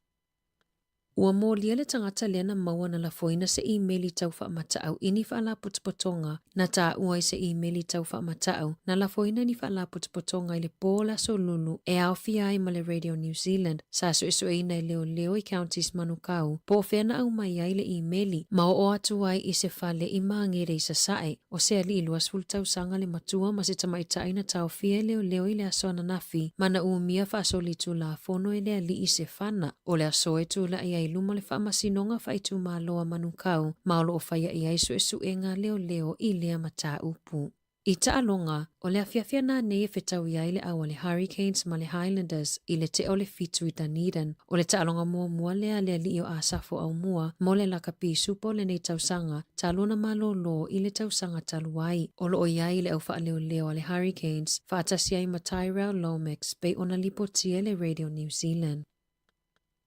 Ua mōlia le tangata lea na maua na lafoina se emaili tau whaamatau ini whaala putupotonga na tā ua I se emaili tau whaamatau na lafoina ni whaala putupotonga I le pōla so lulu e au fia ai ma le Radio New Zealand sa so esu eina I leo I counties manukau po whena au mai ai le emaili ma o atu ai I se whale I maangere I sa sae o se ali iluas fulu tausanga le matua ma se tamaita ina tau fia leo I le aso ananafi mana uumia whaasoli tu la fono I le ali I se whana o le aso e tu la ai luma le whaamasinonga whaitu mā loa manukau, maolo o whaia I aisu esu e ngā leo I lea mata upu. I taalonga, o le afiafia nā nei e whetau I le awa le Hurricanes ma le Highlanders I le te o le fitu I Dunedin. O le taalonga mua lea li o asafo au mua, mo le lakapi supo le nei tausanga, talona malo I le tausanga taluai. O lo o iai le au wha leo le Hurricanes, whaatasi ai ma Tyrell Lomax, bei ona lipotia le Radio New Zealand.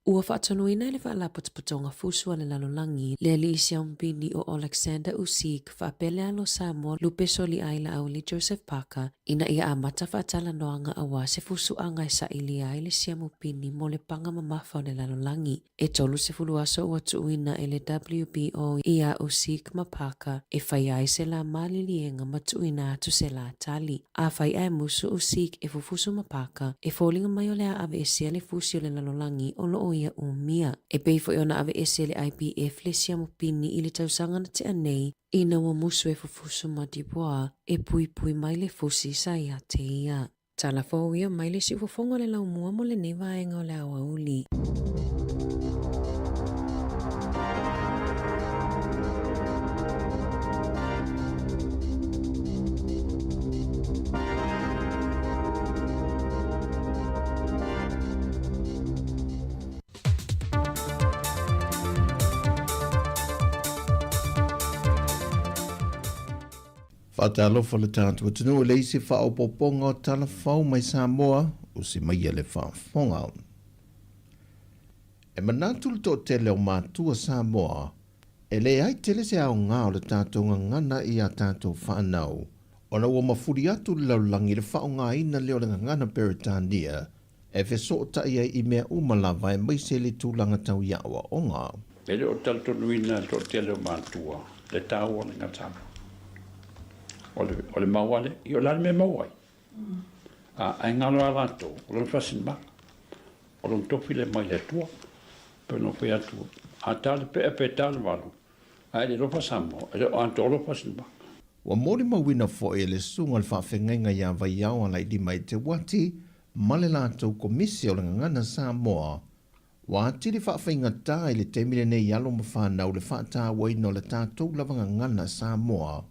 Ua whaatonuina le whaala putuputonga fusua le lalolangi le li isia umpini o Alexander Usyk whaapele alo Samoa lupe soli aila au li Joseph Parker ina ia amata whaatala noanga awa se fusuanga I sa ili aile sia mupini mo le panga mamafa o le lalolangi. E tolu se fulu aso ua tuuina e le WBO ia Usyk ma Parker e whai ai se la malilienga ma tuuina atu se la tali. A whai ai musu Usyk e fufusu ma Parker e fōlinga mai o le ave e sia le fusi o le lalolangi o lo ia umia. E peifo e ona ave ese le IPF le sia mupini I le tausanga na te anei ina wa musu e fufusu ma Dubois e pui mai le fusi sa ia te ia. Tala fōia mai le si ufofonga le lau mua mo le newa enga o le awa uli. Whaatalofa le tātua tunu le isi whaopoponga o talafau mai Samoa o si maia le whaafonga. E manatu le tō tele o mātua Samoa, e le ai tele se au ngā o le tātua ngana I a tātua whaanau, o na ua mafuri atu le laulangi le whao ngā ina leo le ngana Peritania, e wheso o tai ai I mea umalawa e maise le tūlanga tau iawa o ngā. E le o taltonuina tō tele o mātua, le tāua le ngatama. O le mawale, I o lani me mawai. A ngalo a lato, o le whasin ma. O le topi le mai le tua, pe no pe atu. A tale pe tale walu. A le ropa samo, e le o anto o le whasin ma. Wa mori mawina fo e le sunga le whawhengenga ia vai au ala I mai te wati, ma le lato komisi o le ngana Samoa. Wa ati le whawhenga tā I le temile nei alo ma whanau le whata waino le tātou lavanga ngana Samoa.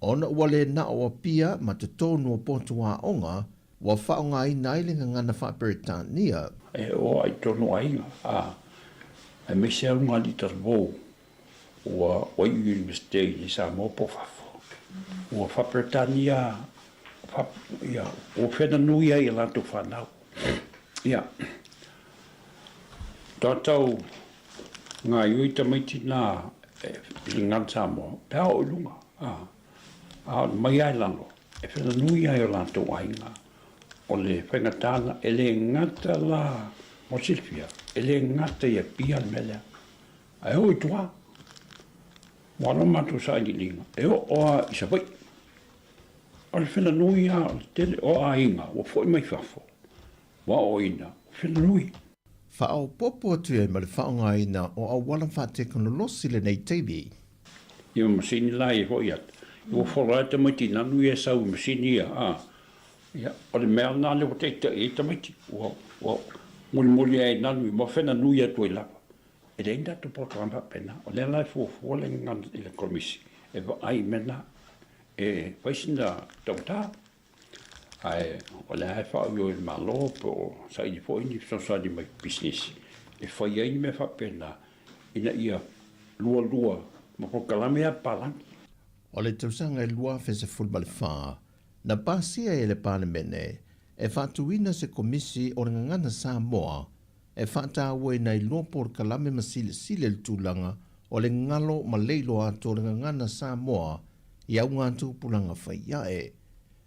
Ona ua le na o pia ma te tonu o potua onga, wa whaonga I nailinga ngana wha Peritania, o ai tonu ai a me se un ali tarbo o university ni sa mo po fafo o fa Britania fa ia o fena nui ai la tu fa nau ia tatau nga yui tamiti na lingan sa mo pa o lunga mai ai lango e fena nui ai la tu ai nga o le whengatana e le ngata la mo Silvia, e le ngata ia pia mele. Ai hoi tua, wala matu sa ni linga, e o oa isa pai. O le whena nui a tele o a inga, o foi mai fafo. Wa o ina, whena nui. Whao popo atu e ma le whaonga ina o a wala wha teknolosi le nei teibi. Ia masini lai e hoi at. Ia whora te mai tina nui e sau masini ia, ia, o le mea nā le o te e tamiti. Muli ai nanu i mo whena nui atu i lapa. E rei ndatu programa pena. O le lai fuafua le ngana i le komisi. E wa ai mena. E waisina tautā. Ai, o le hai whao i o i malo po sa i fo ini sosadi mai business. E whai ai me wha pena. Ina ia lua. Ma po kalamea palangi. O le tausanga e lua fese fulma le wha. Na pasia e le pane mene, e whatuina se komisi o ngangana Samoa, e whatawe nei lopor kalame masile sile le tūlanga o le ngalo ma leilo ato le ngangana Samoa i au ngātu pulanga whaiae.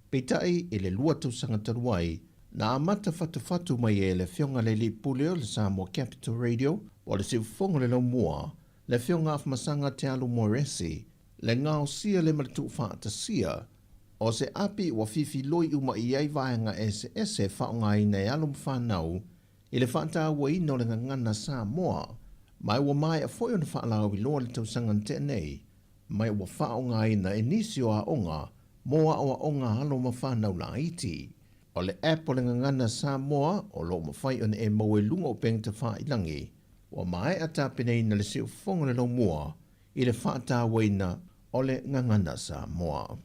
Peitai e le lua tausanga taruai, na amata whatu mai e le whionga le li pule o le Samoa Capital Radio, o le siufonga le lau mua, le whionga afmasanga te alu moresi, le ngao sia le maritu whaata sia, o se api wa fifi loi uma i ai vaenga ese whaonga i nei alum whanau i le whaata ua ino le ngangana Samoa, mai wa mai a foi ona whaalau i loa le tausangan te nei, mai wa whaonga i na inisio a onga, moa o a onga halo ma whanau la iti. O le app o le ngangana Samoa, o lo ma whai ona e maue lunga o peng te whailangi, wa mai a tāpene ina le siu whonga le lo mua, i le whaata ua ina o le ngangana Samoa.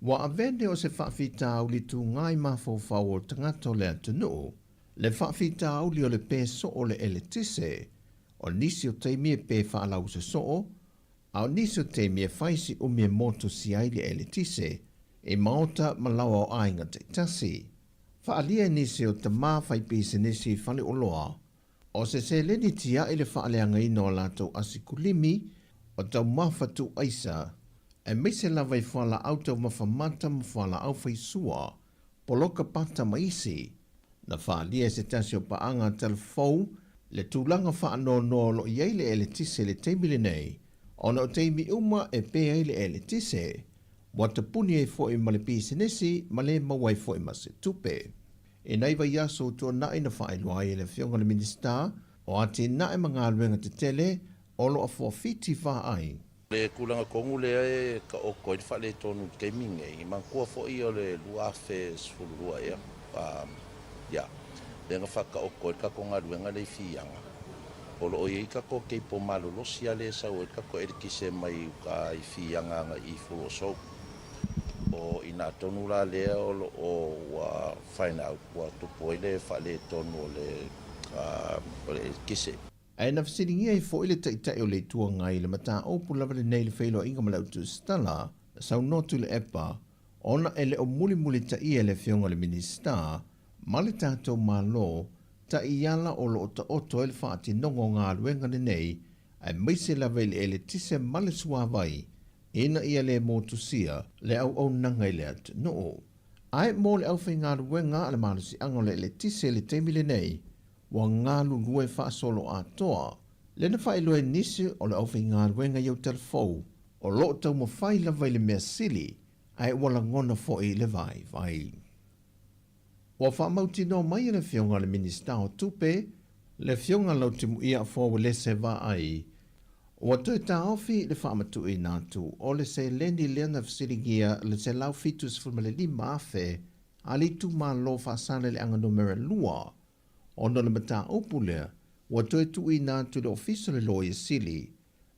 Wa avende o se whaafitau li tu ngai mawhawhau o tangato le atunu, le whaafitau li o le peso o le eletise, o nisi o teimie pe whaalau se soo, au nisi o teimie whaisi o mie moto si ai le eletise, e maota malawa o ainga te tasi. Whaalia nisi o te mawhai pise nisi whale o loa, o se leni tia i le whaaleanga ino o lato asikulimi, o tau mawhatu aisa, e meise lava i whala auto mawhamata mawhala au whaisua, poloka pata maisi, na whaalia se tasi o paanga telefou, le tūlanga whaano no lo i eile ele tise le teimile nei, ona o teimi uma e pe eile ele tise, wata puni e fo i male pisenesi, male mawai fo i mase tupe. E naiva yaso tua na ina whaelua i le whionga le minista, o ati na e mga aluenga te tele, olo a fōwhiti wha ai. Le kulanga kongu lea e ka oko i whale tonu gaming e, man kua fo i o le luafe sfulurua ea. Ya, le nga whaka oko i kako ngā ruenga le whianga. Olo o i kako kei po malolosi a le sau i kako erikise mai ka i whianga nga i fulu so. O ina tonu la lea olo o whaina au tupo i le whale tonu o le erikise. Ai na fasiringia i fo ile taitai o le tua ngai le mata opu lava le nei le whailo inga malau tu stala, sau notu le epa, ona ele o muli ta ia le whionga le minista, mali tātou malo, ta iala o lo ta oto ele whaati nongo ngā luenga le nei, ai meise lava ele ele tise male suawai, ina ia le motusia le au nanga i le atu noo. Ai mo le au whai ngā luenga ale malusi anga le ele tise le teimi le nei, wa ngalu lue whaasolo atoa, lena whaeloe nisi o le awhi ngā ruenga iau telefou, o lo tau ma whaila vai le mea sili, ai wala ngona fo i le vai. Wa whamauti no mai le whionga le minista o tupe, le whionga lau timu ia fo le se va ai, o toi ta awhi le whamatu i nātu, o le se lendi leana fsirigia le se lau fitus fulma le lima afe, ali tu ma lo whaasane le anga numera lua, ono le mata opulea, wa toe tu i nātu le ofisa le loia sili,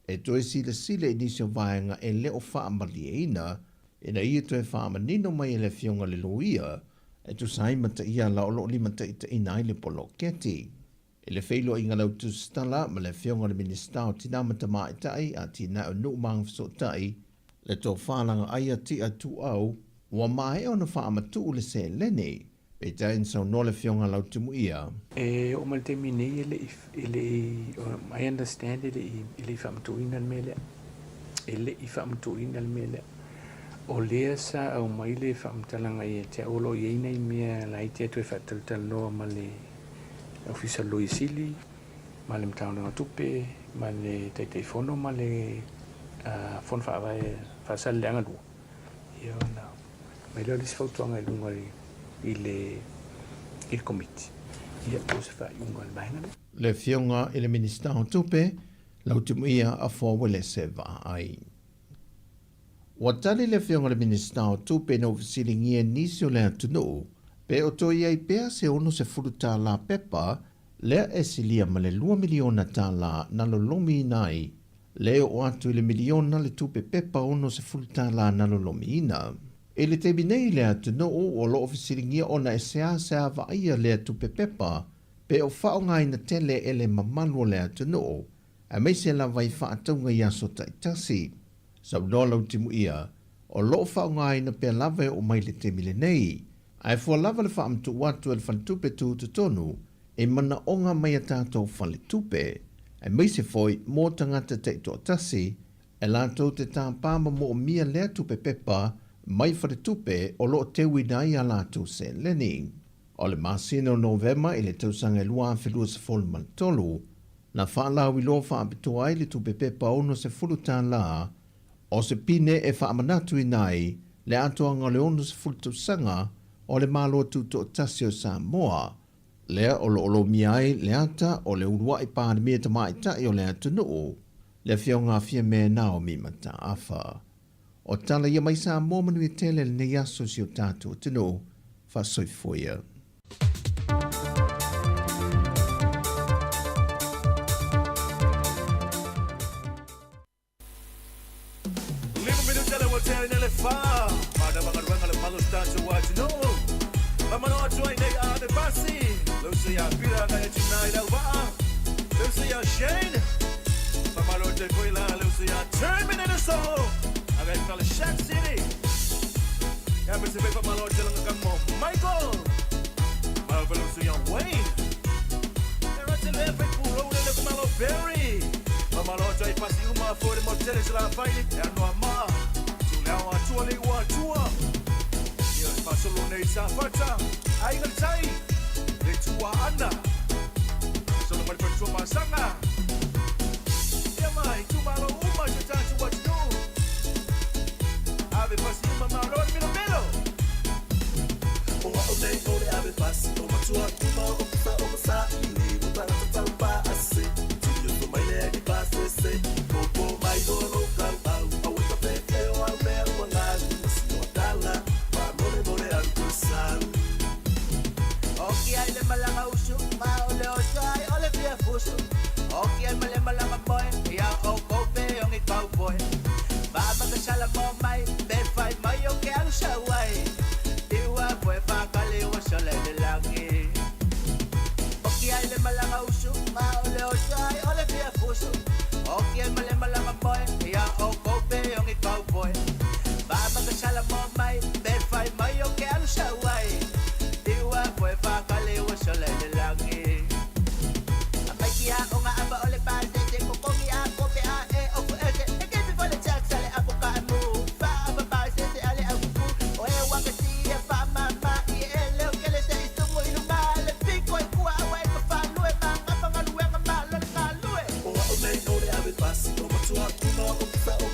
e toe sile inisio vaenga e leo wha amali e ina, e na ia toe wha amanino mai e le whionga le loia, e tu sai mata ia la olo li mata ita ina ile polo keti. E le feilo inga lau tu stala ma le fionga le minista o tina mata maa itai a tina o nuk maang fiso tai le tō whālanga aia ti atu au wa mai o na wha amatu le se lene e tain sau no le fionga lau tumu ia. E o mal te mine I understand ele wha amatu ina mele ele I wha amatu ina mele o lea sa au mai le wha amtalanga i te olo i eina I mea lai te atu e wha taltal noa ma le ofisa Loisili, ma le mtaunanga tupe, ma le teitei fono, ma le fono whaasale le angadua. Ia na, mai leo lisi whautuanga I lunga I le komiti. Ia o se wha iunga le mahinga. Le fionga I le minista o tupe, lau tumu ia a fōwele se wa ai. Watali le fionga le minista o tupe na ofisili ngie nisi o le atunu, pe o to iai pea se ono se furu tā la pepa, lea e silia ma le 2 miliona tā la na lo lomi nai, leo o atu I le miliona le tupe pepa ono se furu tā la na lo lomi ina. E le tebi nei lea tuno o lo ofisiringia ona e sea va ia lea tupe pepa, pe o whao ngai na tele ele mamalu lea tuno, a mei se la vai whaataunga ia so taitasi. Sau nola utimu ia, o lo whao ngai na pe lave o mai le tebi le nei, ai fua lava le wha amtu watu e le whantupe tu tonu, e mana onga mai a tātou whale tupe, e meise foi mō tangata te to tasi, e lātou te tāpāma mo o mia lea tupe pepa, mai whare tupe o lo tewi nai a lātou se leni. O le masina o Novema i le tausanga e lua awhilua se folu mantolu, na whaalau I lo whaapitu ai le tupe pepa ono se fulu tā la, o se pine e whaamanatu I nai, le atoanga le ono se fulu tausanga, o le malo tu to tasio Samoa, lea o lo miai le ata o le urua I pāre mea tamai tai o le atunu, le fionga fia mea nao mi mata afa. O tala ia mai Samoa manu I tele le nei aso si o tātu atunu, fa soifoia. Lucia Pira kaya chinai lau ba Lucia Shane Mamalo te koila Lucia Terminator so Agai kala Shack City Ya me se ve mamalo te langa kamo Michael Malva Lucia Wayne Era te lepe puro le mamalo Perry Mamalo te pasi uma fore motele se la faili Ya no ama Tu leo atua le ua atua Ya paso lo nei sa fata Ai ngai le tua ana so no mai tua masanga ya mai tu malo uma je tatu what you ave pasi uma malo milo o nei o le ave pasi o tua tu malo o sa ni o para tapa ase tu yo mai le di pasi se o mai do no cantau o ta pe o al ver o na si o dala pa no le al cruzar. Oki ay le malanga uso, ma ole osay, ole pia fuso. Oki ay malanga boy, ya o kope yung ikaw boy. Ba magkasala mo may, befay mayo ke ang saway. Iwa boy pakaliwa sa lelelangi. Oki ay le malanga uso, ma ole osay, ole pia fuso. Oki ay malanga boy, ya o kope yung ikaw boy. Ba magkasala mo may, befay mayo ke ang saway. Iwa boy pakaliwa sa lelelangi. Apay kiya o nga aba ole pase de kukongi ako pe a e o ku eke eke bi vole jack sale ako ka mo fa aba pase de ale ako ku o e wa kasi e fa mama i ele o kele se isto mo inumale piko e kuwa wa e fa lue manga pangaluwe nga malo na lue o nei o le ave pasi o matua tu no o fa o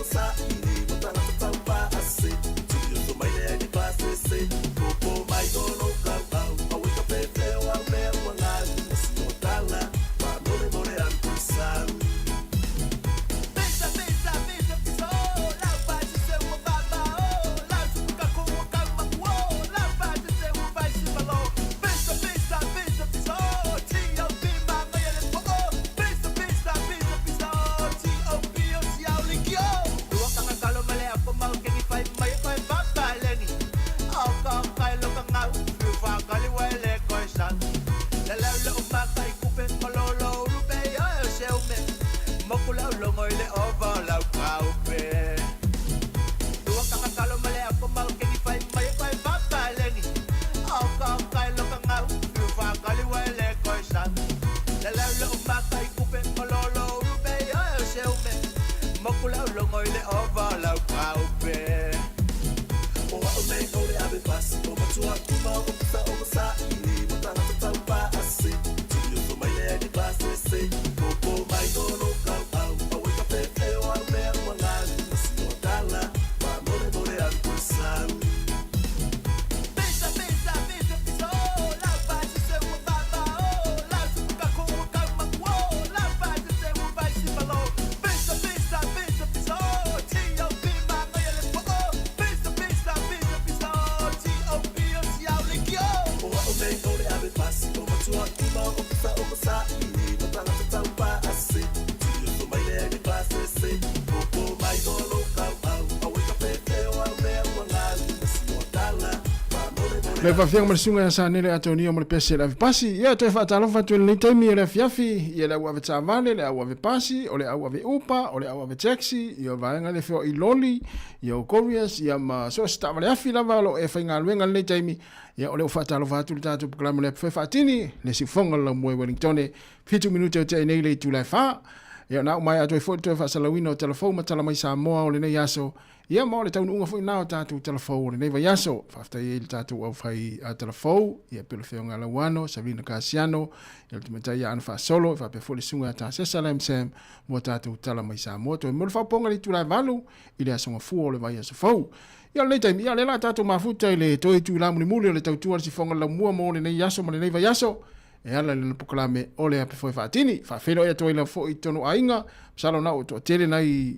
Le fafianga malisunga sa nele Antonio mo le pese la vipasi ia te fa talo fa tu le taimi le fiafi ia le wa veta vale le wa vipasi o le wa upa o le wa taxi ia vaenga le fo i loli ia o Koreas ia ma so sta ma le afi la valo e fa nga luenga le taimi ia o le fa talo fa tu le tatu program le fa tini le si fonga la mo Wellington 5 minuto te nei le tu la fa ia na mai atu fo tu fa salawino telefon ma tala mai sa mo o le nei yaso ia mo le taunu unga foi nao tatu telefon nei va yaso fafta il tatu au fai a telefon ia pelo feonga la wano Sabrina Casiano ia te meta ia anfa solo fa pe foli sunga ta se salam sem mo tatu tala mai sa mo to mo fa ponga li tu la valu ile asonga fu le va yaso fo ia le taimi ia le la tatu mafuta ile toi tu la muli le tatu si fonga la mua mo le nei yaso mo le nei va yaso e ala le poklame ole ape foi fatini fa felo ia toila fo i tono ainga salo na o to tele nai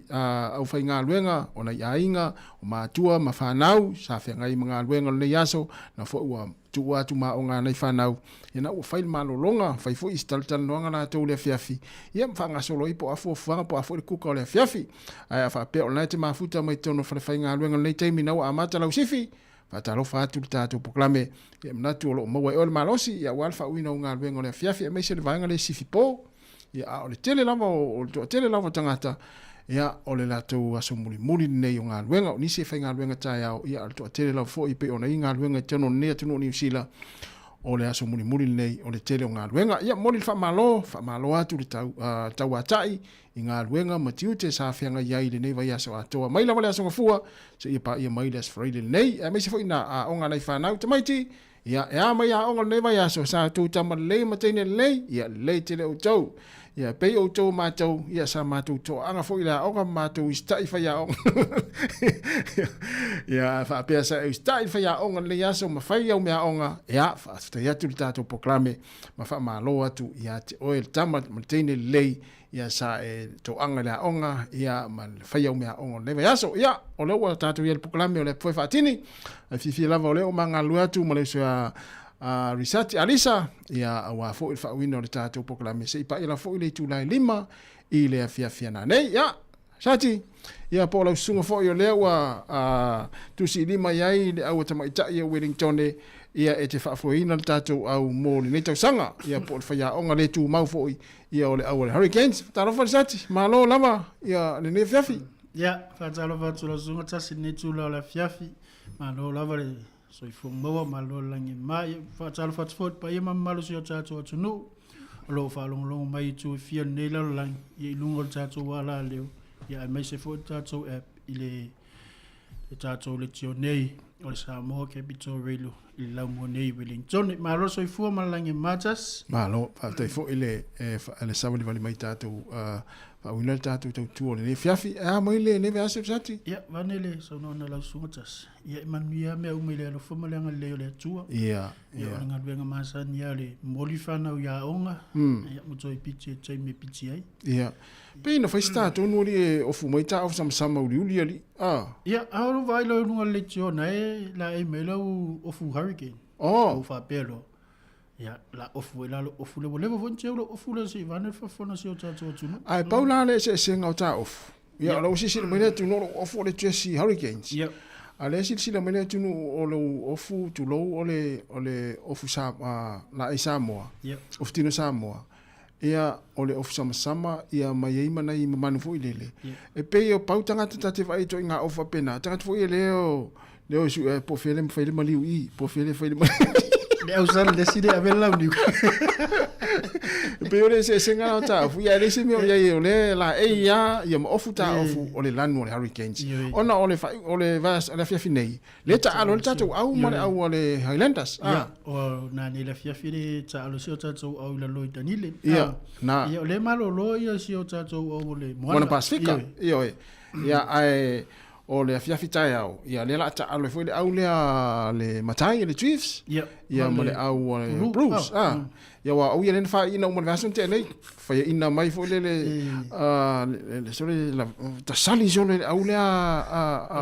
au fai ngā luenga o nai ainga o mātua ma whanau sa whea ngai mga luenga le yaso na fo ua tua tu ma o ngā nei whanau ia na ua whai malolonga fai fo i staltan noanga na tau le fiafi ia mwhanga solo i po afo whanga po afo le kuka o le fiafi ai a wha pe o nai te mafuta mai tono whai ngā luenga nei teimi na ua amata lau sifi Fatalo fatu tatu poklame ya mnatu lo mo ol malosi ya walfa wina unga lwengo le fiafi me se vanga le sifipo ya ole tele lava o tele lava tangata ya ole la tu asumuli muli nei unga lwenga ni se fenga lwenga ta ya to tele lava fo ipe ona inga lwenga teno ne teno ni sila ole asumuli muli nei ole tele unga lwenga ya moli fa malo atu le tau atai inga luenga matiute sa fianga yai le nei vai aso atoa mai la vale aso ngafua so ia pa ia mai les Friday nei me se foi na onga nei fa nau tamaiti ia mai a onga nei vai aso sa tu tama le matene le ia le tele o tau ia pe o tau matau ia sa matau to anga foi la onga matau stai fa ya onga ia fa pe sa stai fa ya onga le aso ma fa ya me onga ia fa sta ya tu tato proclame ma fa malo atu ia oil tama matene le ia sa to anga la onga ia mal faya me onga leva yaso ia o le wa tatu ia proclame o le foi fatini fifi lava o le o manga luatu mo le so research alisa ia wa fo il fa wino le tatu proclame se pa ila fo ile tu la lima ile afia na nei ia sati ia po la sunga fo yo le wa tu si lima yai le au tama ita ia Wellington ia e te whaafuina le tātou au mōli nei tau sanga ia po le whaia onga le tū mau fōi ia o le au le Hurricanes tārofa le sati malo lama ia le ne fiafi ia whaatalofa tula sunga tasi ne tūla o le fiafi malo lava le soifo maua malo langi mai whaatalofa tfot pa ia mamalo si o tātou atunu o lo whaalongolongo mai tū fia nei lalo langi ia ilungo le tātou wala leo ia mai se fo tātou app ile tātou le tio nei o le Samoa Capital Radio i lau mo nei Wellington malo soifua malangi matas malo fa fo ile le savali vali mai tātou pa wina tātou tau tū o le ne fiafi mai le ne vea se sati ia vanele so no na lau sungatas ia manuia mea umele alo fumaleanga leo le atua ia o nga luenga masani ia le molifana o ia onga ia muto i piti e taime piti ai ia pena fai tātou nuori e ofu mai tā ofu sama uli ali ia aoro vai lo nunga le tio na e la e me lau ofu Hurricane o fa pelo ia la ofu la ofu le levo fonte o ofu le si vanel fa fona si o tātou tunu ai paula le se ngau tā ofu ia lo si si me tu no ofu le Chelsea Hurricanes ia ale si la me tu no o lo ofu tu lo o le ofu sa la Samoa ia ofu tino Samoa ia ole ofu sama ia mai mana i manu fo ilele e pe o pau tanga te vai to nga ofu pena tanga fo leo su po fele maliu i po fele le usar decide a ver la unico pe ole se nga ta fu ia le se me ia ole la ia mo ofu ta ofu ole lanu le Hurricanes ona ole vas la fia finei le ta alo ta to au mare au ole Highlanders o na ni la fia fine ta alo se ta to au la loita nile ia na ia le malo lo ia se ta to au le Moana Pacifica ia ai o le fiafitai au ia le la ta alo foi le au le matai le Chiefs ia mo le au le Blues ia wa au ia le fa ina mo vason te nei fa ina mai foi le sole la ta sali jole au le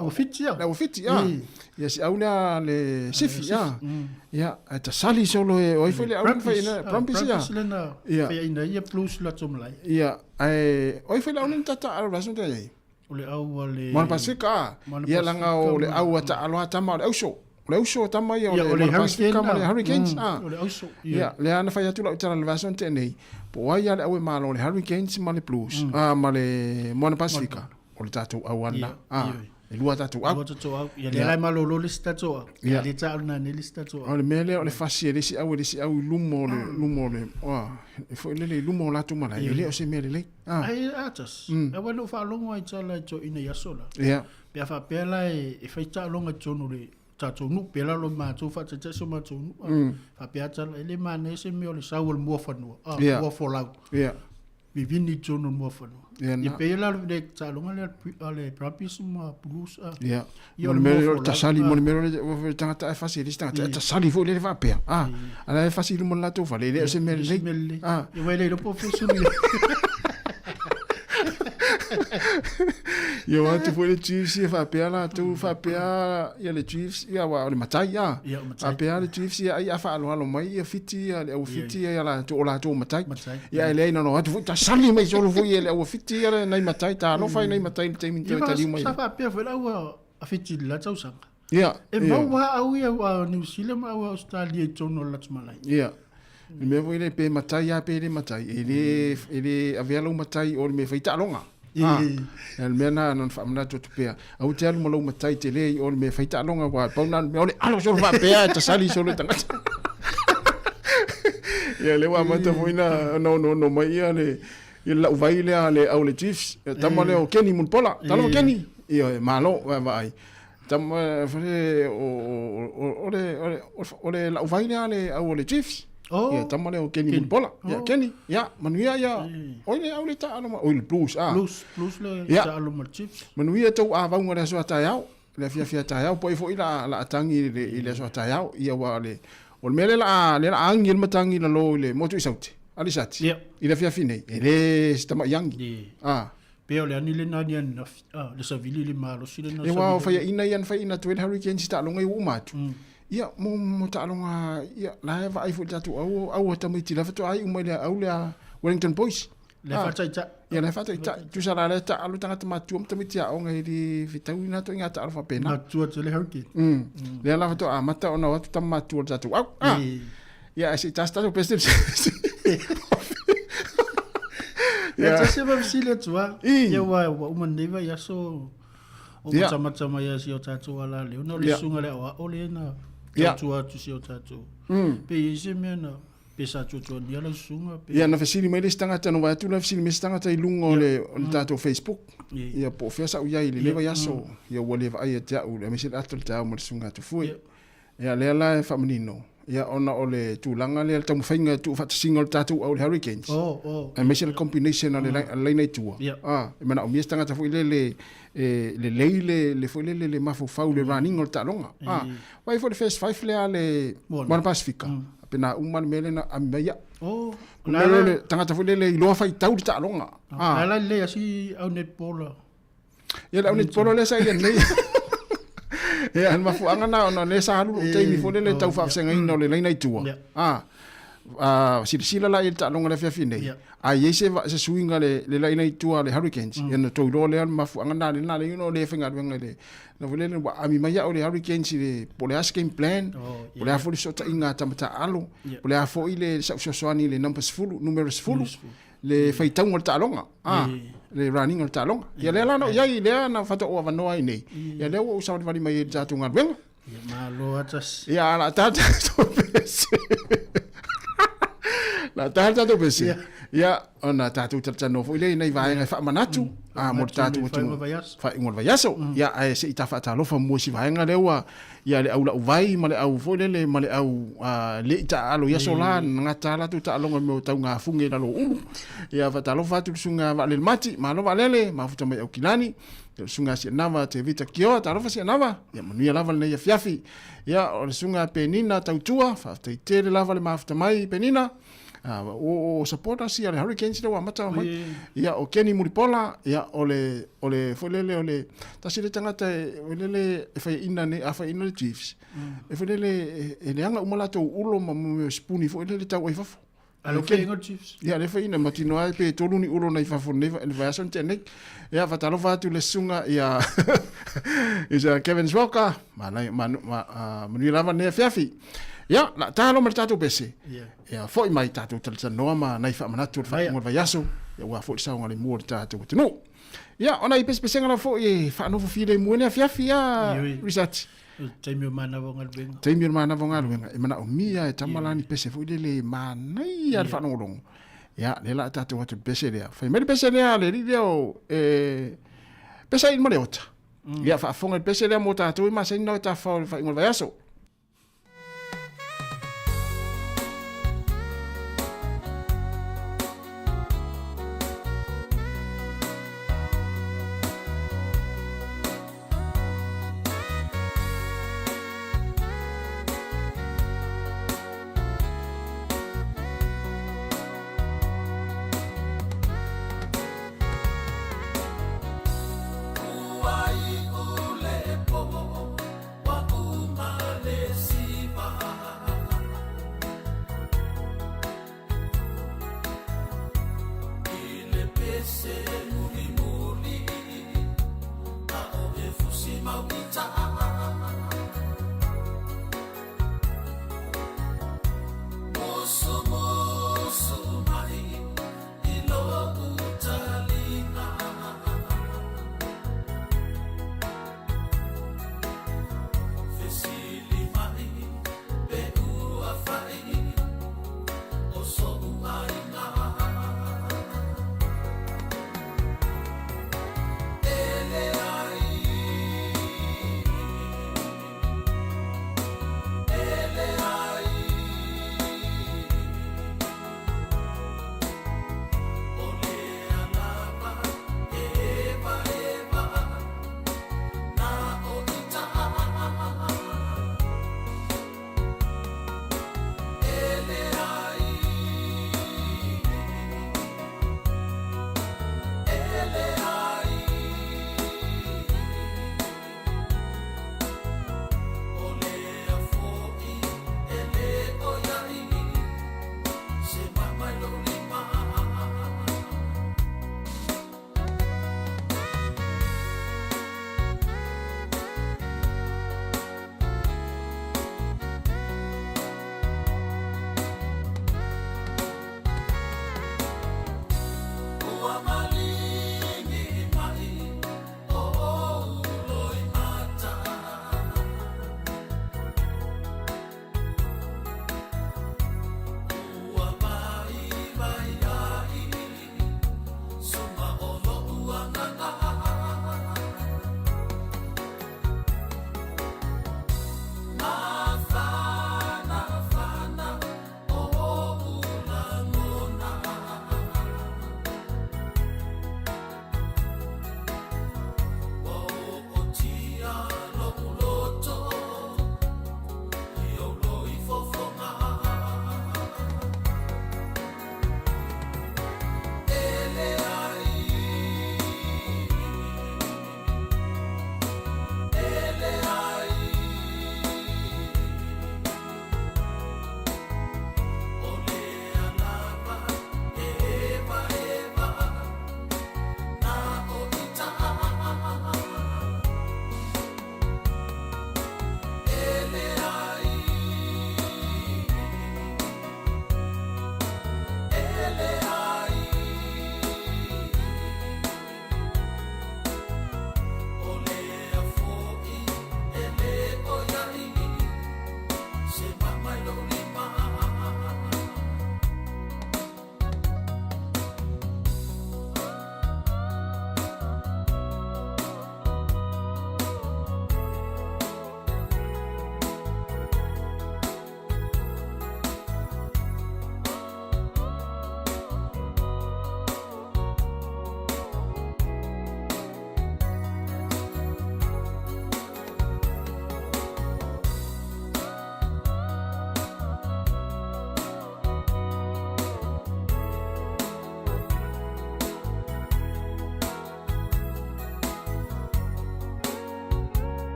o fiti ia si au le sifi ia ta sali jole o foi le au fa ina Brumbies ia fa ina ia Blues la tomlai ia ai o foi le au ta alo vason te nei ole au le Moana Pacifica ia langa o le au ata alo ata ma le auso le uso tama ia o le Pacifica ma le Hurricanes o le auso ia le ana fai atu la utara le vason te nei po ai ale au malo le Hurricanes ma le Blues ma le Moana Pacifica o le tatou awana e lua tatou au ia le lai malolo le tatou au ia le tauna ne le tatou au o le mele o le fasi e lesi au lumo le e foi le lumo la tu mala ele o se mele le ai atas e wano fa longo ai tala to ina yasola ia pe fa pela e fai ta longa tonu le tatou nu pela lo ma tu fa te so ma tu fa pe tala ele mane se me o le saul mo fa no mo fo la ia mi vini tonu mo fa no e pela le ta longa le propis ma plus ia mo me ta sali mo me tanga ta fasi le tanga ta sali fo le va pe ala fasi mo la tu fa le se me le e wele lo po fu Yo atu foi le Chiefs e fa pea la tu fa pea ia le Chiefs ia wa le matai ia fa pea le Chiefs ia fa alo mai ia fiti ia le fiti ia la tu ola tu matai ia le no atu foi ta sali mai solo foi ia le fiti ia nei matai ta no fai nei matai le temi ta li mai fa pea foi la a fiti la tau sanga ia e wa au ia wa New Zealand ma wa Australia tono la tmalai ia me voi le pe matai ia pe le matai ele avelo matai o me feita longa el mena non fa mna tu pea au te alu malo matai te le o me feita longa wa pauna me ole alo so fa pea ta sali solo tanga ia le wa mata foina no mai ia le la vai le au le Chiefs tamale o Kenny mun pola talo Kenny ia malo va ai tam fale o le la vai le au le Chiefs ia tamale o Kenny mun pola ia Kenny ia manuia ia oile au le ta alo o le Blues Blues le ta alo ma Chiefs manuia tau a vaunga le so ataiao le fia ataiao po ifo ila atangi le so ataiao ia wa le o le mele la angi le matangi la lo le motu isauti ali sati ila fia fine ele stama yangi pe o le ani le nani an le savili le malo sile na e wa fa ina yan fa ina twin Hurricanes ta longa u matu ia mo ta longa ia la va ai fu tatu au ta mai tila fa to ai umai le au le Wellington Boys le fa ta ia le fa ta tu sala le ta alu tanga matu ta mai tia o ngai di vitawina to ngata alfa pena matu te le Hurricane le la fa to mata ona wa ta matu tatu au ia si ta sta to peste ia ta se va sile tua ia wa uma neva ia so o tama ia si o tatu ala le no le sunga le o le na tua tu si o tatu pe ise mena pe sa tu dia la sunga pe ia na fasili mai le stanga tano wa tu na fasili me stanga tai lungo le tatu Facebook ia po fesa u ia ile le va so ia wo le va ia ta u le me se atul ta mo sunga tu fui ia le la fa menino ia ona ole tulanga le tamu fainga tu fa single tatu au Hurricanes e me se le combination ale le nei tua e mana o mi stanga ta foi le foi le mafu fau le running o talonga vai for the first 5 le ale Moana Pacifica pena uman mele na amia le tanga ta foi le lo fai tau di talonga ala le asi au netball ia au netball le sai nei ia an mafu anga na ona le sa lu te mi fo le tau fa senga ino le nei tua sila la il ta longa le fine a yese se swinga le nei tua le Hurricanes ia no to lo le mafu anga na le no le finga le no vole le ami mai o le Hurricanes le pole as game plan pole a fo sota inga tamata alo pole a fo ile sa soani le numbers full numerous full le faitau o ta longa le running o ta longa ia le no ia ile na fata o vano ai nei ia le o sa vali mai ja tunga venga ia malo atas ia la tata to pese la tata to pese ia ona tatu tata no fo ile nei vai ngai fa manatu mo tatu fa ingol vai yaso ia ai se ita fa ta lo fa mo si vai nga lewa ia le au la vai ma le au fo le ma le au le ita alo yaso la nga tala tu ta longa mo tau nga funge na lo ulu ia fa ta lo fa tu sunga va le mati ma lo va lele ma futa mai au kilani sunga si nava te vita kio ta lo fa si nava ia mo ia lava le ia fiafi ia o le sunga penina tau tua fa te te lava le ma futa mai penina o supporters ia le Hurricanes le wa mata mai ia o Kenny Muripola ia ole folele ole tasile tangata ole e fai ina ne afa ina le Chiefs e folele e le anga umala to ulo ma mo spuni folele tau ai fafo alo Kenny Chiefs ia le fai ina matino ai pe tolu ni ulo na fafo ne vai son tene ia fatalo fatu le sunga ia Isa Kevin Swoka, mani lava ne fiafi. Ya, na talo ma tatu pese. Ya, foi mai tatu talsa noama na ifa manatu fa ngol vayaso. Ya wa foi sa ngale mo tatu tunu. Ya, ona i pese ngala foi fa no file mo ne fiafi ya research. Taimio mana vonga lwenga. Taimio mana vonga lwenga. E mana o mia e tamalani pese foi le mana ia fa no long. Ya, le la tatu watu pese le. Fa me pese le le rio pese in mo le ota. Ya fa fonga pese le mo tatu ma se no ta fa ngol vayaso. Wa uma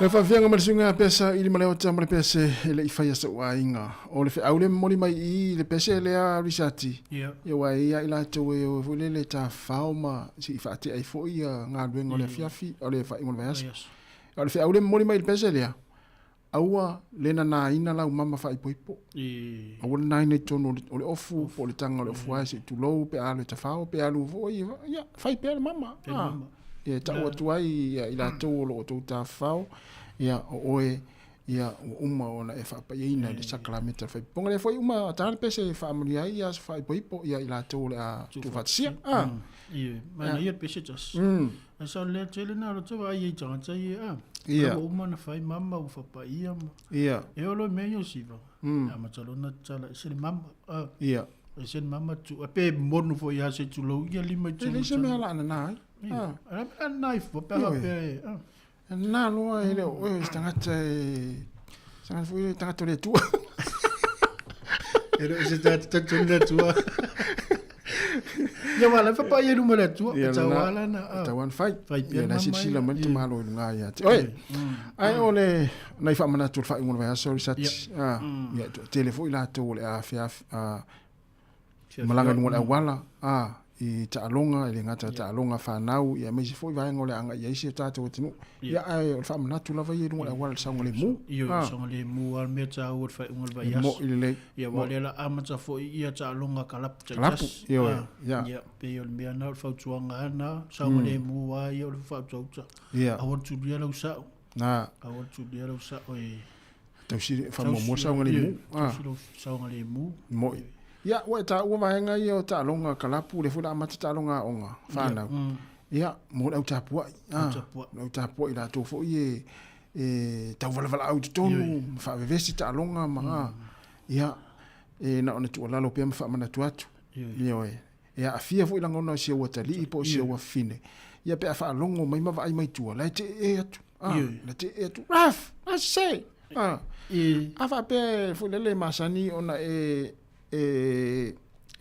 Le whawhianga marasunga pesa ili maleo mara pese ele i whaia sa uainga. O le whiaule mori mai i le pese ele a risati. Ia wai ia ila tau e o vule le ta whaoma si i whaate ai fo i ngā luenga o le fiafi o le whaingo le vaiasa. O le whiaule mori mai le pese ele a. Aua lena na ina lau mama whai poipo. Aua le naina i tono o le ofu o le tanga o le ofu aise tu lou pe alu ta whao pe alu fo i ia whai pe ale mama. Ia tau atuai ia ila tau o lo tau ta whao. Ia o oe ia uma ona e whaapaina le sakramenta whai. Ponga le whai uma tāne pese e whaamuri ai ia whai poipo ia ila tau le a tu whatsia. Ia, mana ia pese jas. Asa le tele na lo tau ai i tangata ia. Ia. O uma na whai mama u whapaia ma. Ia. E olo meo siva. A matalona tala e sele mama. Ia. E sele mama tu. A pe monu fo ia se tu lau ia lima tu. Ele se mea la ana nai. A knife fo pe hape. Nā loa e leo, oe, tangata e... Tangata fo i tangata le tua. E leo se tangata le tua. Ia wala, whapa i ruma le tua. Ia wala na. Tauan whai. Ia na sila mani tu malo i ngā ia. Oe, ai o le... Nai whamana tu whai ngona vai aso risati. Ia, telefo i la tau le a whiaf... Malanga ngona wala. I taalonga ele ngata taalonga whanau ia meisi foi vai ngole anga ia isi tātou tinu ia ai o whamanatu lava i runga wala saunga le mu ia saunga le mu al mea tā uat whai ungal vai mo ile ia wale la amata foi ia taalonga kalapu kalapu ia pe o mea na o whautuanga ana saunga le mu wa ia o whautauta awar tulia lau sao awar tulia lau sao e tau siri whamomo saunga le mu saunga le mu mo ia wa ta ua vaenga ia o taalonga kalapu le fula amata taalonga onga whanau ia mo au tapua au tapua i la tō fo i e tau wala au tonu whaavevesi taalonga ma ia na ona tu lalo pia mwhamana tu atu ia a fia fo i langona si ua tali i po si ua fine ia pe a whaalongo mai mawa ai mai tua lai te e atu la te e atu raf se a wha pe fo lele masani ona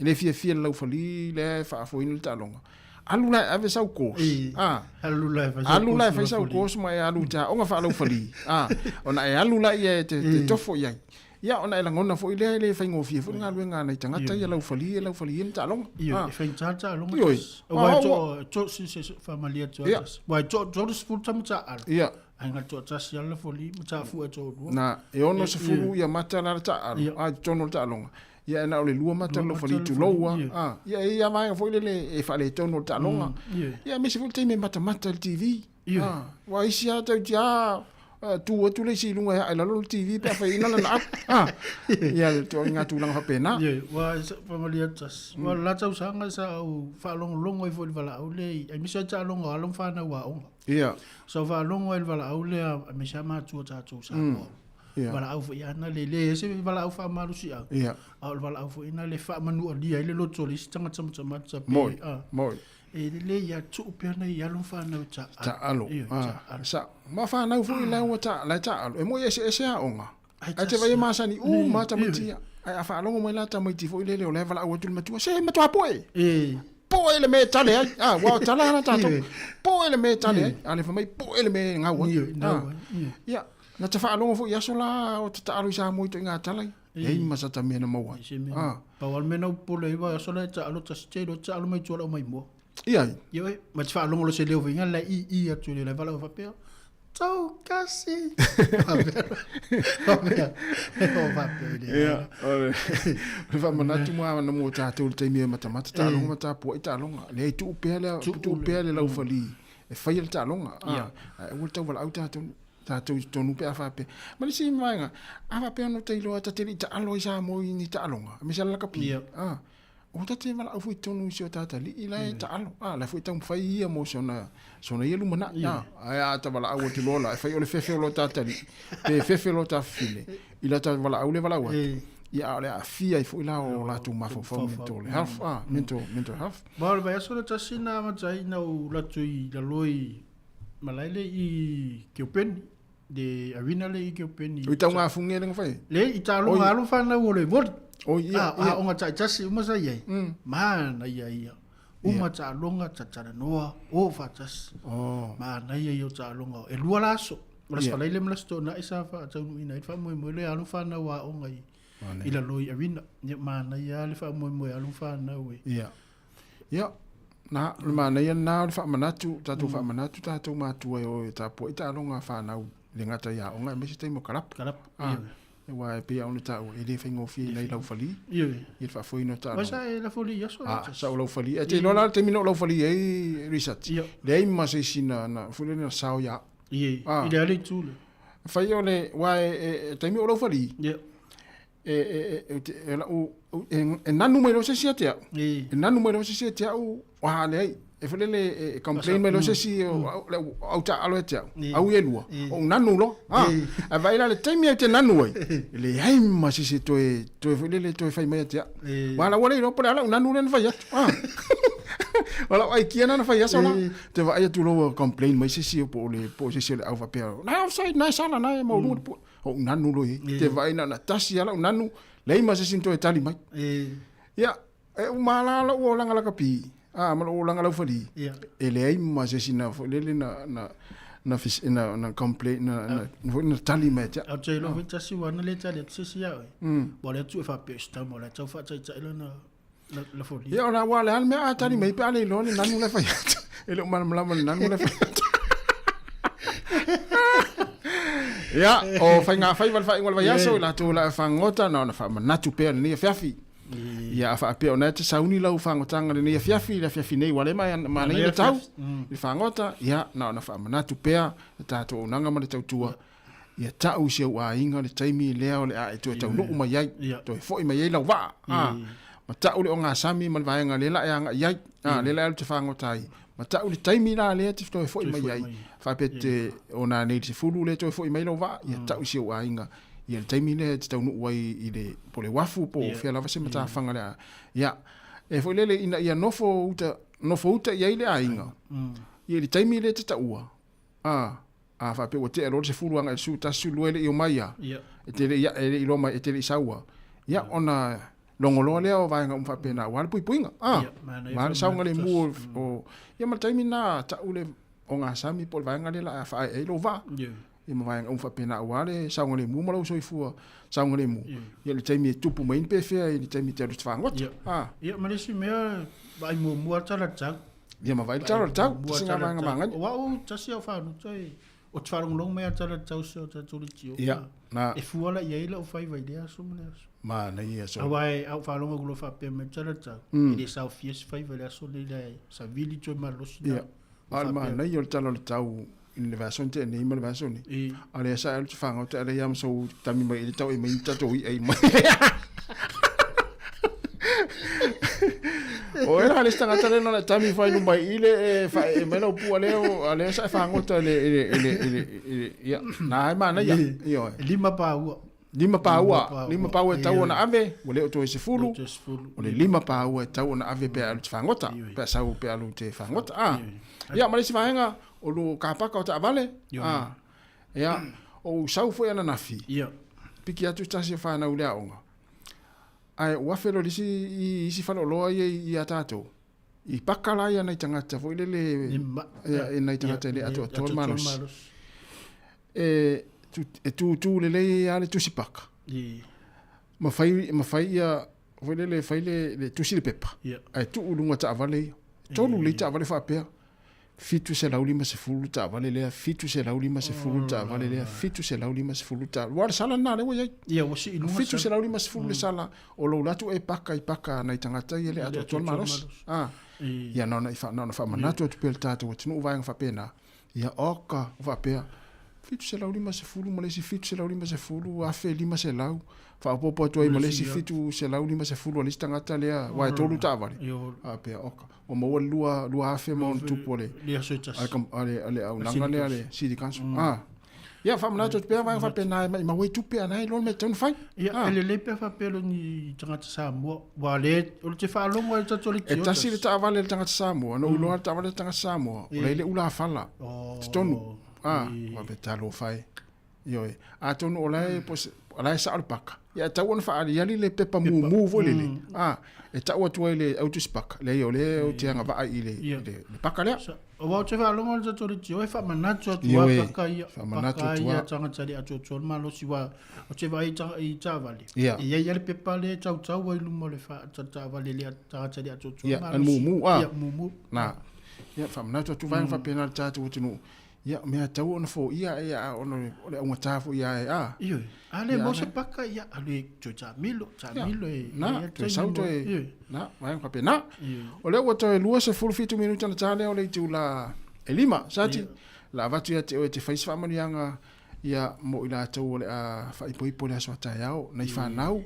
le fia lau fali le fa fo in talonga alu la ave sau kos alu la fa sau kos mai alu ta onga fa lau fali ona e alu la ye te tofo ye ya ona la ngona fo ile le fa ngofia fo nga luenga na tanga ta lau fali in talonga e fa ta longa wa to si familia to wa to full tamta al anga to tasi ala foli mata fu to na e ono se fulu ya mata la ta a tono talonga ia na ole lua mata lo fali tu loa ia mai foi le e fale tono talonga ia me se volte me mata TV wa isia ta ja tu le si lunga ai la lo TV pe fa ina na ia to nga tu langa pena wa familia tas wa la tau sanga sa o fa longo i foi vala o le ai mi sa ta longo alon fa na wa o ia so fa longo il vala o le me sa ma tu sa wala au fo ina le se wala au fa malu si au au wala au fo ina le fa manu ali ai le loto le tanga tsama moi e le ya tu pe na ya lo fa na ta alo sa ma fa na fo ina o ta alo e mo ese a onga ai te vai masani mata matia ai fa longo mo la ta mai ti fo ile le wala au tu matua se matua poe poe le me tale wa tala na ta poe le me tale ale fa mai poe le me ngawa ya na te whaalonga fo iaso la o te taaro i sa moi to inga talai ei masata mea na maua pa wal mena upole iwa iaso la ta alo ta stero ta alo mai tuala o mai mua ia ma te whaalonga lo se leo vinga la i atu le vala o whapea tau kasi ia le whamanatu mua na mua tātou le taimia matamata tālonga matapua i tālonga le tu upea le lau whali e whai le tālonga e ua tau wala au tātou tātou i tonu pe awha pe. Ma si maenga, awha pe ano teilo ta te ta alo i sa moi ni ta alonga. Me sa laka pi. O ta te wala au i tonu i sio tata li i lai ta alo. La fui tau mwhai ia mo sona ielu mana. Ai ta wala au te lola. E fai ole fefe lo tata li. Pe fefe lo ta file. I la ta wala au le wala ua. Ia ole a fia i fui la o la tu mafo mental health. Mental health. Baal vai aso ta sina matai na u latu i la loi malaile i Keopeni. De arena le i Keopeni. O tau ngā funge lenga whai? Le i tā longa alo whana o le vori. O ia. O ngā tai tasi umasa iei. Mana ia. Uma tā longa tā tara noa o whatas. Mana ia o tā longa. E lua laso. Mas falei le mlas to na isa fa tau ina fa mo le alu fa na wa o ngai. Ila loi arena ni mana ya le fa mo alu fa na we. Ya. Na le mana ya na le fa manatu tatu fa manatu tatu matu o ta po ita longa fa na le ngata ya o ngai mesi mo kalap. E wa pe ona ta o ele fa ngofi nei lau fali. I fa foi no ta. Wasa e la foli ya so. Sa lau fali. E te lola te mino lau fali e research. Le ai ma se sina na fuli na sao ya. Ile ale tule. Fai ole wa e te mino lau fali. Nanu mai lo se sia te. Nanu mai lo se sia te o wa le e fole le complain mai lo se si au ta alo te. Au e lua. O nanu lo. A vai la le time te nanu ai. Le ai ma se to e fole le to fai mai te. Wala wala no para la nanu le fai. Wala ai kiana na fai asa la. Te vai tu lo complain mai se si po le se au va per. Na outside na sala na mo lu. O nanu lo te vai na tasi ala nanu lei ma se sinto e tali mai ya e mala la o langa la kapi ma o langa la fali e lei ma se sina lele na fis na complain na tali mai ja a te lo vita si wana le tali se si ya bo le tu fa pesta mo la tu fa tsa la foli ya ona wala al me a tali mai pa le lo nanu la fa e lo mal nanu la fa ya o fai nga fai wal ya so la tu la fangota na fa manatu pe ni fiafi ya fa pe ona te sauni la fangota nga ni fiafi la fiafi nei wale ma nei tau ni fangota ya na fa manatu pe ta to nanga ma te tua ya ta u se wa inga le taimi le o le a to tau no ma yai to fo i ma yai la wa ma ta u le nga sami ma va nga le la ya yai le la te fangota ma ta u le taimi la le te fo i ma yai fa pete ona nei te fulu le to fo i mai lova ia tau si o ainga ia te taimine te tau nu wai i le pole wafu po fia lava se mata fanga le ia e fo lele ina ia nofo uta ia ile ainga ia le taimine te taua fa pe o te ero se fulu anga su ta su luele i o mai ia e te le ia e le ilo mai e te le saua ia ona longolo le o vai nga fa pe na wal pui puinga ma le saunga le mu o ia ma taimina ta ule o nga sami pol vai ngale la fa e lo va e mo vai un fa pena wale sa ngale mu malo so fu sa ngale mu ye le taimi tupu mai pe fe e le taimi te lo fa ngot ye ma le si me vai mu tala tsa ye ma vai tala tsa singa manga manga wa o tsa si o fa no tsai o tsa long me tala tsa so tsa tu tio na e fu ala ye la o fai vai dia so mo ma na ye so vai au fa long go fa pe me tala tsa e sa fies fai vai so le sa vili to ma lo si alma na yo talo tau in le version te nei ma version ni ale sa el fanga te ale yam so tami mai tau e mai tatu i mai o era le stanga tale no tami fai no mai ile fa e meno pu ale sa fanga te le ya na ma na ya yo lima pa ua tau na ave o le to se fulu o le lima pa ua tau na ave pe al fangota pe sa pe alu te fangota ya ma le sifaenga o lo kapaka o ta vale ya o sau foi ana nafi piki atu tasi fa na ule aonga ai wa felo lisi si fa lo i atato i pakala ya na tangata foi le ya na tangata le atu to malos tu le ale tu sipaka ma fai ya foi le fai le tu si le pepa ai tu ulunga ta vale tolu le ta vale fa pe fitu se lauli ma se fulu ta vale le fitu se lauli ma se fulu ta vale le fitu se lauli ma se fulu ta wa sala na le wa ya wa si fitu se lauli ma se fulu sala o lo latu e paka na tangata ile ato to malos ya no na fa manato tu pel tatu wa tinu va fa pena ya oka va pe fitu se lauli ma se fulu ma le si fitu se lauli ma se fulu a fe lima se lau fa popo to ma le si fitu se lauli ma se fulu le tangata le wa to lu ta vale a pe oka o mo lua fe mo tu pole ale au nanga ale city council ya fa mna to pe va fa pe na ma we tu pe na lo me ton fa ya le pe fa pe lo ni tanga sa mo wa le o te fa lo mo ta to le e ta si ta vale tanga sa mo no lo ta vale tanga sa mo le ula fala tonu wa pe ta lo fa yo a tonu ola ala sa paka ya tau ona fa ali le pepa mu vo le e tau atu le autus paka le yo le o te anga va ile le paka le o wa te fa longo le to le tio e fa manato atu paka ia paka ia tanga tali atu tol malo si wa o te vai i tavali ia le pepa le tau wa lumo le fa tavali le tanga tali atu tol malo mu na ia fa manato atu vai fa pena tatu tunu ia me tau ona fo ia ona ole unha tafu ia iyo ale mo se paka ia ale chamilo na to sauto na vai ka pena ole o to lua se full fitu minuta na tale ole tu la elima sati la vatu ia te face family anga ia mo ila tau ole a fa ipo le so ta yao na fa nau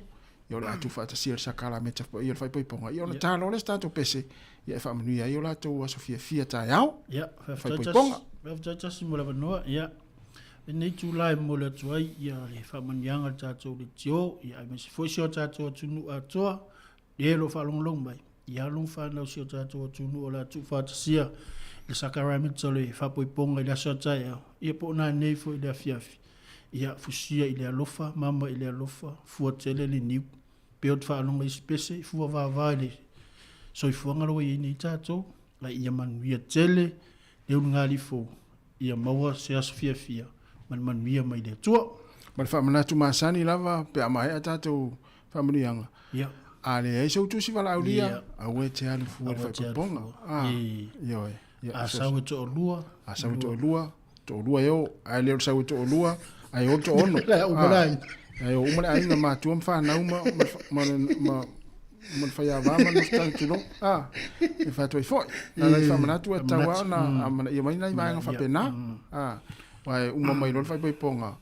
ia la tu fa ta sir sakala meta ia fa ipo ponga ia na talo ole sta to pese ia fa manu ia la tu a sofia ta yao ia fa ipo ponga Vafta simula vanua ia nei tulai mola tuai ia le famanianga tatou le tio ia me se foi sio tatou tunu atoa le lo fa long mai ia long fa no sio tatou tunu ola tu fa tsia le sakarami tole fa poiponga le sota ia po na nei foi le fiafi ia fusia ile alofa mama ile alofa fuatele le niu peot fa long mai spese fu va le so ifuanga lo ia ni tatou la ia manuia tele le ngali fo ia maua se asfia man mia mai le tua mal fa manatu masani lava pe amai atatu family anga ia ale ai so tu si vala aulia a we te alu fu fa ponga yo a sawe to lua to lua yo ai le sawe to lua ai o to ono ai o mala ai na matu mfa na uma man fa ya va man sta tulo e fa to foi na la fa manatu tawa na amana ia mai na mai fa pena wai uma mai lo fa ponga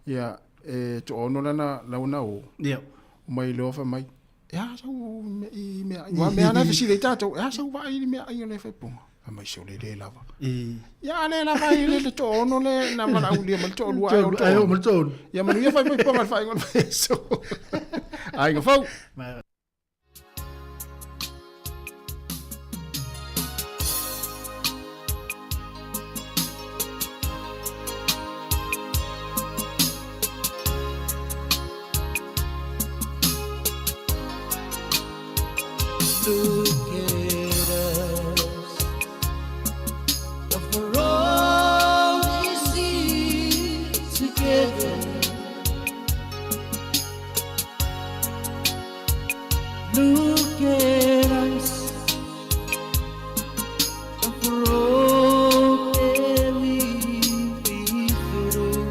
ia e to ono na launa o ia mai lo fa mai ya so me wa me ana facilita to ya so va i me ai le fa ponga mai so le lava ya le lava i le to ono le na mala ulia mal to lua ai o mal to ya man ia fa ponga fa ngon so ai go fa Look at us, for all we see together. Look at us, for all that we've been through.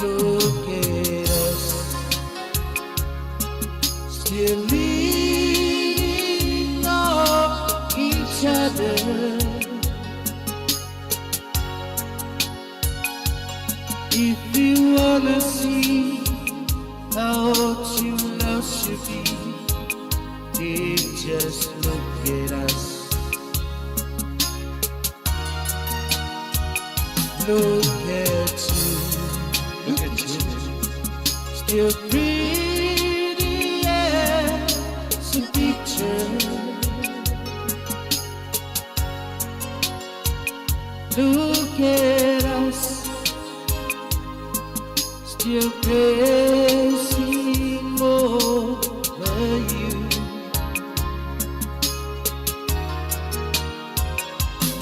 Look at us, still leaning on each other. If you wanna see how true love should be, just look at us. Look at you, still pretty as a picture. Look at us, still praising over you.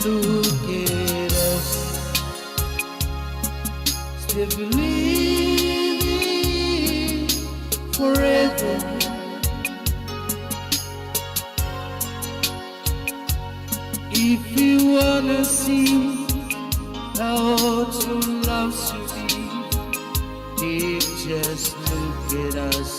Look at us, still believing forever. If you wanna see how true love should be, just look at us.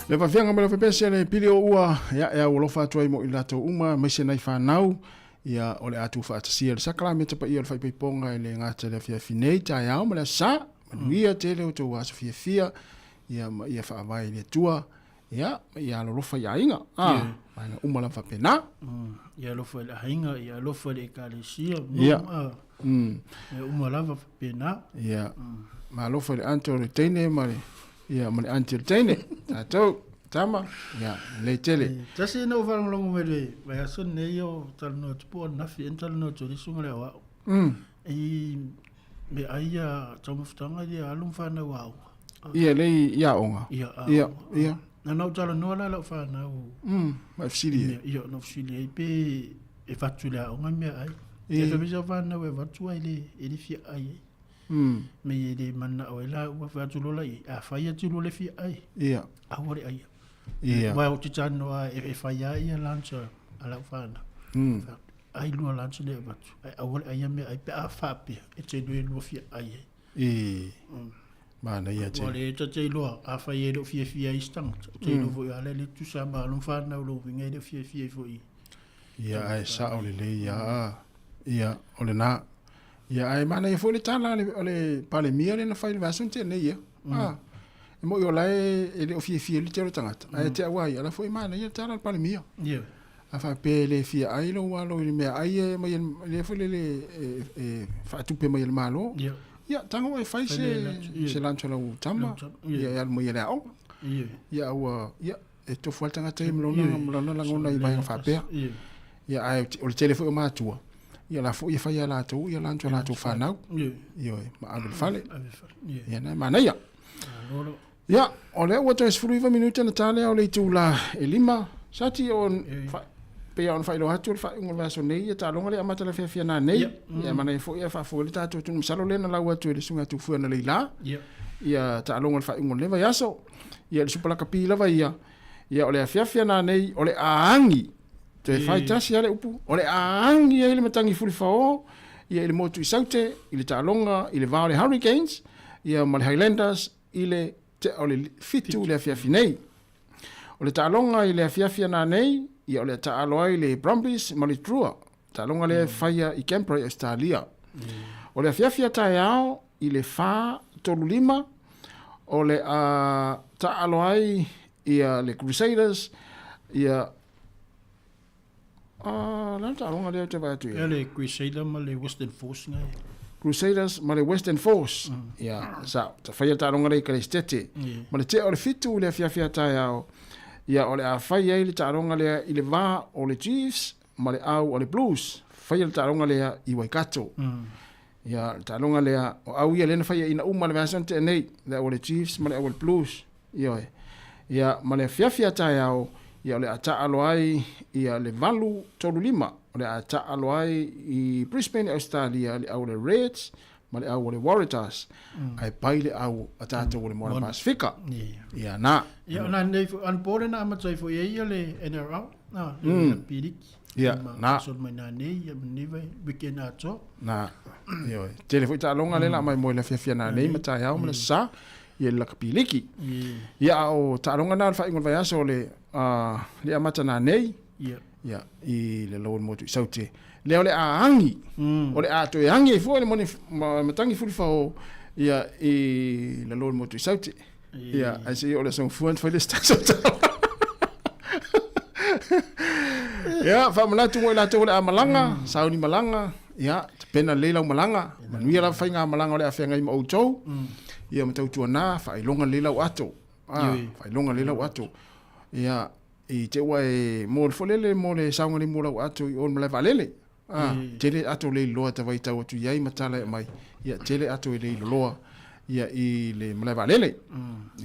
Le pafianga mele fepese le pili o ua ya ulofa tuai mo ilato uma mese nai whanau ia ole atu whaatasia le sakala pa ia le whaipiponga le ngata le fia finei tai au ma le sa manuia tele o tau waso fia ia whaavai le tua ia alofa ia inga maina uma la whapena ia lofa le hainga ia lofa le ekalesia uma lava whapena ia ma lofa le anto le teine ma le ia ma le anto le teine tatou tama ia le tele tasi no whalongo mele vai aso nei o talno tupo nafi entalno tori sunga le wa me aia tamufutanga ia alum whana wau ia lei ia onga ia na no tala no la whana ma fsili ia no fsili pe e fatu le onga me ai ia ka bisa whana we fatu ai le fia ai me le mana o la wa fatu lo la a faia tu lo le fia ai ia awore ai ia wa o titano e faia ia lancha ala whana ai lua lancha le fatu ai awore ai me ai pe a fapi e te lo fia ai mana ia te wale te loa a faia lo fia istang te lo vo ale le tu sa ma lo whana lo vinga le fia fo ia ai sa o le ia ole na ia ai mana ia foi le tala le pale mia le na fai vasun te ne ia e mo yo lai e le fia le tero tangata ai te wai ala foi mana ia tala pale mia ia a fa pe le fia ai lo walo le me ai mai le foi le fa tu pe mai le malo ia tango e fai se lancho la tama ia mo ia au ia wa ia e to falta ngata mlona la ngona i vai fa pe ia ai o le telefone ma tua ia la fo ia fai la tu ia lancho la tu fa nau ia ma abel fale ia na mana ia ia ole o to es fruiva minuta na tale o le tu la elima sati on pe on fai lo hatu fa un vaso nei ia talonga le amata le fia na nei ia mana fo ia fa fo le tatu tu salo le na la wa tu le sunga tu fu na le la ia talonga fa un le va yaso ia le supala kapila va ia ole afia na nei ole aangi te fai tasi ale upu ole aangi ia le matangi fuli fao ia le motu isaute ile talonga ile va le Hurricanes ia ma le Highlanders ile ole fitu le afia finei ole talonga ile afia na nei ia ole taaloai le Brumbies ma le Trua talonga le faia i Canberra Australia ole afia tai ao ile fa tolu lima o le a taalo ai ia le Crusaders ia lan taalo ngale te vai tu le Crusader ma le Western Force ngai Crusaders ma le Western Force ia sa ta fai taalo ngale ka stete ma le te o le fitu le fia tai ao ia o le a fai ai le taalo ngale i le va o le Chiefs ma le au o le Blues fai le taalo ngale i Waikato ia taalo ngale o au ia le fai ina uma le vasante nei le o le Chiefs ma le o le Blues ia ma le fia tai ao ia le ata aloai ia le valu tolu lima le ata aloai i Brisbane Australia le au le Reds ma le au le Waratahs ai pai le au ata o le Moana Pasifika ia na ia na nei an pole na ma tsai fo ia le NRL na le pidik ia na so mai na nei ia ni vai weekend ato na ia tele fo ta longa le la mai mo le fia na nei ma tai au ma sa ia la kapiliki ia o taronga na fa ingol vai aso le le amata na nei ia i le lawn motu saute le ole a angi ole a to angi fo le moni matangi fuli fa ia i le lawn motu saute ia ai se ole son fuan fa le sta ia fa mala tu la to le amalanga sauni malanga ia pena le la malanga manuia la fa nga malanga ole a fenga i mo tou ia matau tuana fa ilonga le lau ato fa ilonga le lau ato ia i te wai mo folele mo le saunga ni mo lau ato i on mala valele tele ato le loa ta vai tau atu iai matala mai ia tele ato le loa ia i le mala valele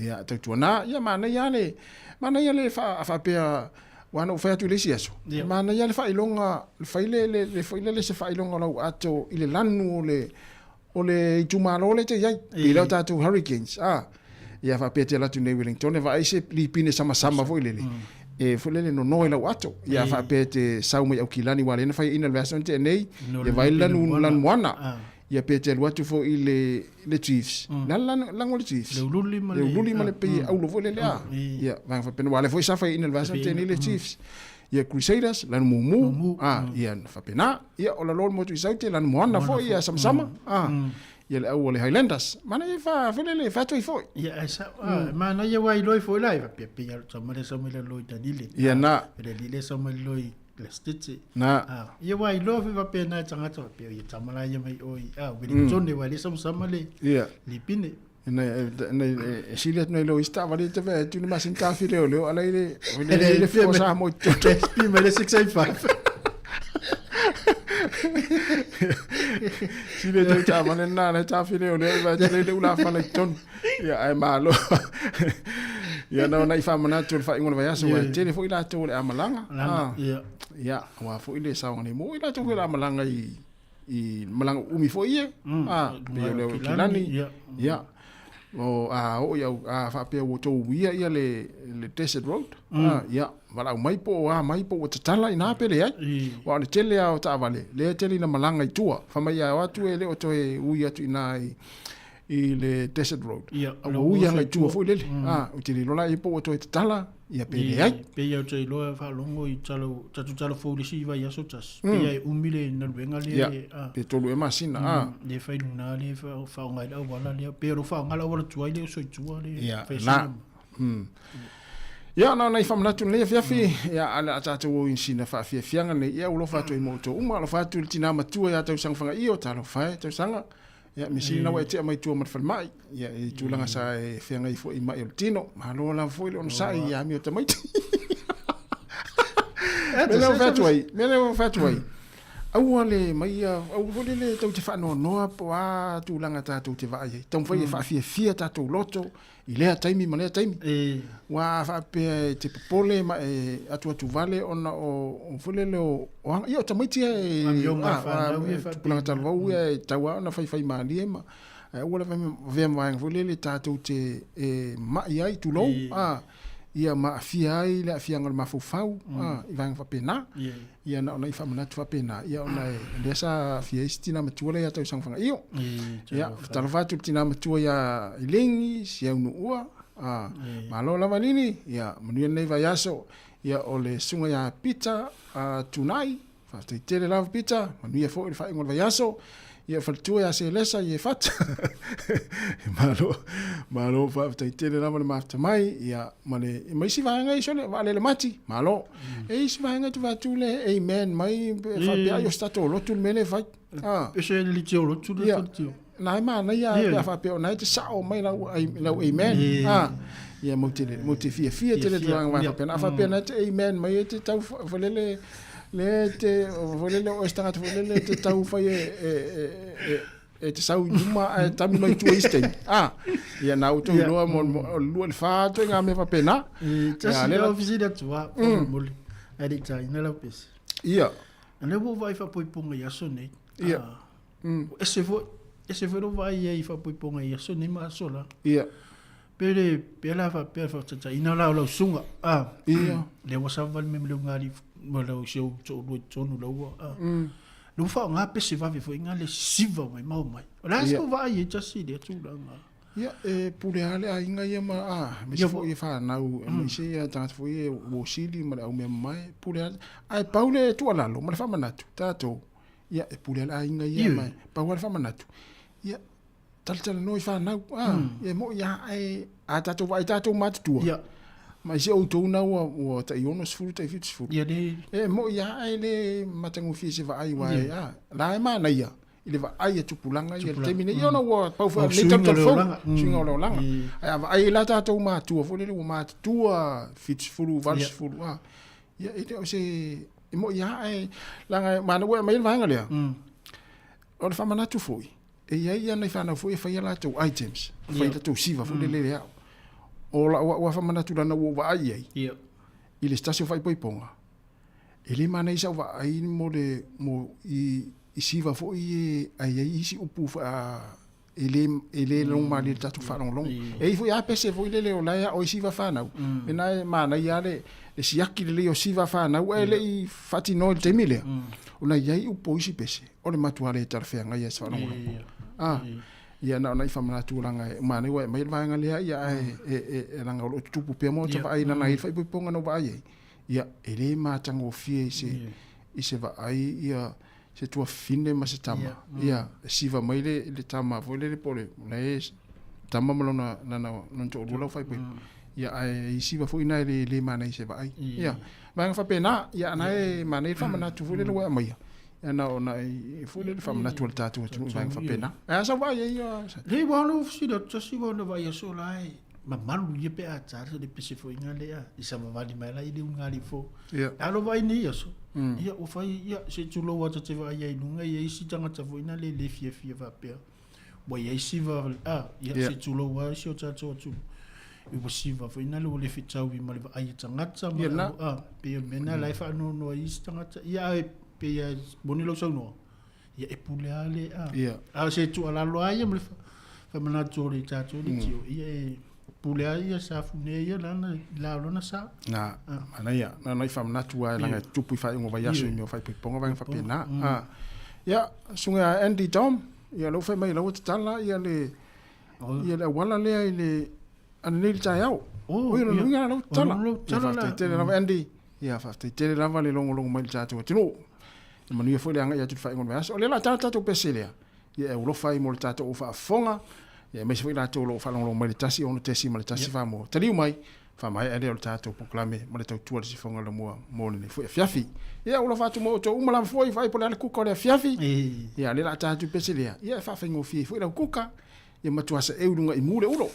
ia tau tuana ia mana ia le fa pea wana o fa tu le siaso mana ia le fa ilonga fa le se fa ilonga lau ato i le lanu o le tumalo le te iai pila tatu Hurricanes ia fa pete la tu nei Wellington e vai se lipine sama foi lele e fulele no noi la wato ia fa pete sauma au kilani wale na fai ina version te nei ia vai lan moana ia pete lu watu fo le Chiefs lan le Chiefs le ululi ma le pe au lo fulele ia va fa pena wale foi sa fai ina version te nei le Chiefs ia Crusaders lan mumu ia fa pena ia o la lol mo tu saute lan moana fo ia sama ia le au le Highlanders mana ia fa fulele fa toi fo ia sa mana ia wai loi fo lai fa pe ia sama le loi tanile ia na le lile sama loi le stitch na ia wai lo fa pe na tanga to pe ia sama la ia mai oi Wellington ne wai le sama le ia lipine na silet no lo sta vale te ve tu ma sin ta file o ala ile fo sa mo SP me le 685 sile te ta ma na ta file o le va te le ula fa na ton ya ai malo ya no na ifa mana tu fa ingol va ya so te le fo ila to le amalanga ya wa fo ile sa ngani mo ila to le amalanga i malanga umi fo ie be le kilani ya o ya fa pe wo to wia ia le Desert Road ya wala mai po tatala ina pe le ai wa le tele au ta vale le tele na malanga i tua fa mai ya watu ele o to e uia tu ina i le Desert Road o uia ngai tua fo le o tele lola i po to tatala ia pe le ai pe ia te lo fa longo i talo fo le si va ia so tas pe ia umile na venga le pe tolu e masina le fa na le fa ngai au wala le pero fa ngala wala tua le so tua le na ia na nei famna tu le fiafi ia ala tatu o insina fa fianga nei ia ulo fa to i moto uma lo fa tu tina matua ia tau sang fanga io talo fa tau sanga ia misina wa te mai tu ma fa mai ia i tu langa sa e fianga i fo i mai tino ma lo la fo lo sa ia mi o te mai mele fa tu ai au ale mai au le tau te fa no po a tu langa tatu te vai tau fa fa fia tatu loto i lea taimi ma lea taimi wa fa pe te pole ma atu vale ona o fulele o ia tamaiti e pulanga talvau e tawa na fai mali ma wala ve ma fulele tatu te ma ia tu lo ia ma fia ai la fia ngal mafufau i vang fa pena ia na ona i fa mana tu fa pena ia ona le sa fia istina matua ia tau sang fanga io ia talva tu tina matua ia ilingi sia unu ua ma lo lava nini ia manu nei va yaso ia ole sunga ya pizza tunai fa te tele lava pizza manu ia fo fa ngol va yaso ia fa tu ia se lesa ia fat malo Malo fa tai tele lava le mafta mai ia male mai si vanga iso le vale le mati malo e si vanga tu va tu le amen mai fa pia io stato lo tu mele fa pese le tio lo tu le tio na ma na ia fa pia na te sao mai la amen ia mo te fia tele tu vanga fa pia na te amen mai te tau volele le te volele o sta tu volele te tau fa e te sau numa tami mai tu este ia na auto lo mo le fa to nga me fa pena ia le ofisina tu a mole ai tai na la pes ia le vo vai fa poi ponga ia sone ia ese vo lo vai ia fa poi ponga ia sone ma sola ia pela fa tata ina la lo sunga ia le wa sa val me le ngari mo lo show to lo tonu lo lu fa nga pese va vi fo nga le siva mai mau mai la so va ye just si de tu la ia pule ale a inga ia ma me fo ye fa na u me se ya ta fo ye wo sili ma au me mai pule ai paule tu ala lo ma fa manatu tato ia pule ale a inga ia mai paule fa manatu ia tal no fa na ia mo ia ai a tato vai tato mat tu ia mas eu tô na o tá eu nos furu tá fit furu ia de mo ia ele matangu fi se vai vai lá ma na ia ele vai tu pulanga ia termina eu não o pau fa le tap telefone singa lo langa ai lá tá tu ma tu fo le o ma tu fit furu vals furu ia ele o se mo ia ai langa ma no mai vai ngale o fa mana tu foi e ia na fa na foi fa ia lá tu items fa ia tu siva fo le o la wa fa mana tula na wo va ai ia ile stasio fai poi ponga ele mana isa va ai mo i siva fo i ai si upu fa ele long mali tatu fa long e fo ya pese fo ile o la ya o siva fa na na mana ya le si yaki le o siva fa na ele i fati no te mile ona ia upu isi pese o le matuale tar fe nga ya fa long ia na i famana tu langa mana wa mai vanga le ia e langa o tupu pe mo te vai na i fai ponga no vai ia ele ma tango fie se va ai ia se tua fine ma se tama ia si va mai le tama vo le pole le tama mo na non to lo fai ia ai si va foi na le mana se va ai ia vanga fa pena ia na e mana i famana tu vo le wa mai na ona i fule le famana tu tatu tu vai fa pena sa vai ia le walo si do si go no vai so lai ma malu ye pe a tsar de pese fo inga le ia isa ma vali mai lai de unga li fo alo vai ni so ia o fai ia se tu lo wa te vai ia nunga ia si tanga ta fo ina le fie va pe bo ia si va ia se tu lo wa si o tatu tu i bo si va fo ina le fitau vi ma le ai tanga ta ma pe mena lai fa no i tanga ia pe ia bonilo so no ia e pule ale se tu ala lo ai me fa mana tori tatu ni tio ia pule ia sa fune ia la lo na sa na ana ia na fa mana tu ai langa tupu fa ngo va yaso mi fa ponga va fa pena ia sunga Andy Tom ia lo fa mai lo tala ia le wala le ai le anil tayau ia lo nga lo tala te na Andy ia fa te la va le longo mai tatu tino manu ia foi le anga ia tu fai ngon mas o le la tata to peselia ia o lo fai mo tata o fa fonga ia me foi la to lo fa long mai tasi on tesi mai tasi fa mo tali mai fa mai ele o tata proclame mo le to tu si fonga lo mo le foi fiafi ia o lo fa tu mo to uma la foi vai por le kuka le fiafi ia le la tata peselia ia fa fai ngo fi foi la kuka ia matua se eu lunga i mule ulo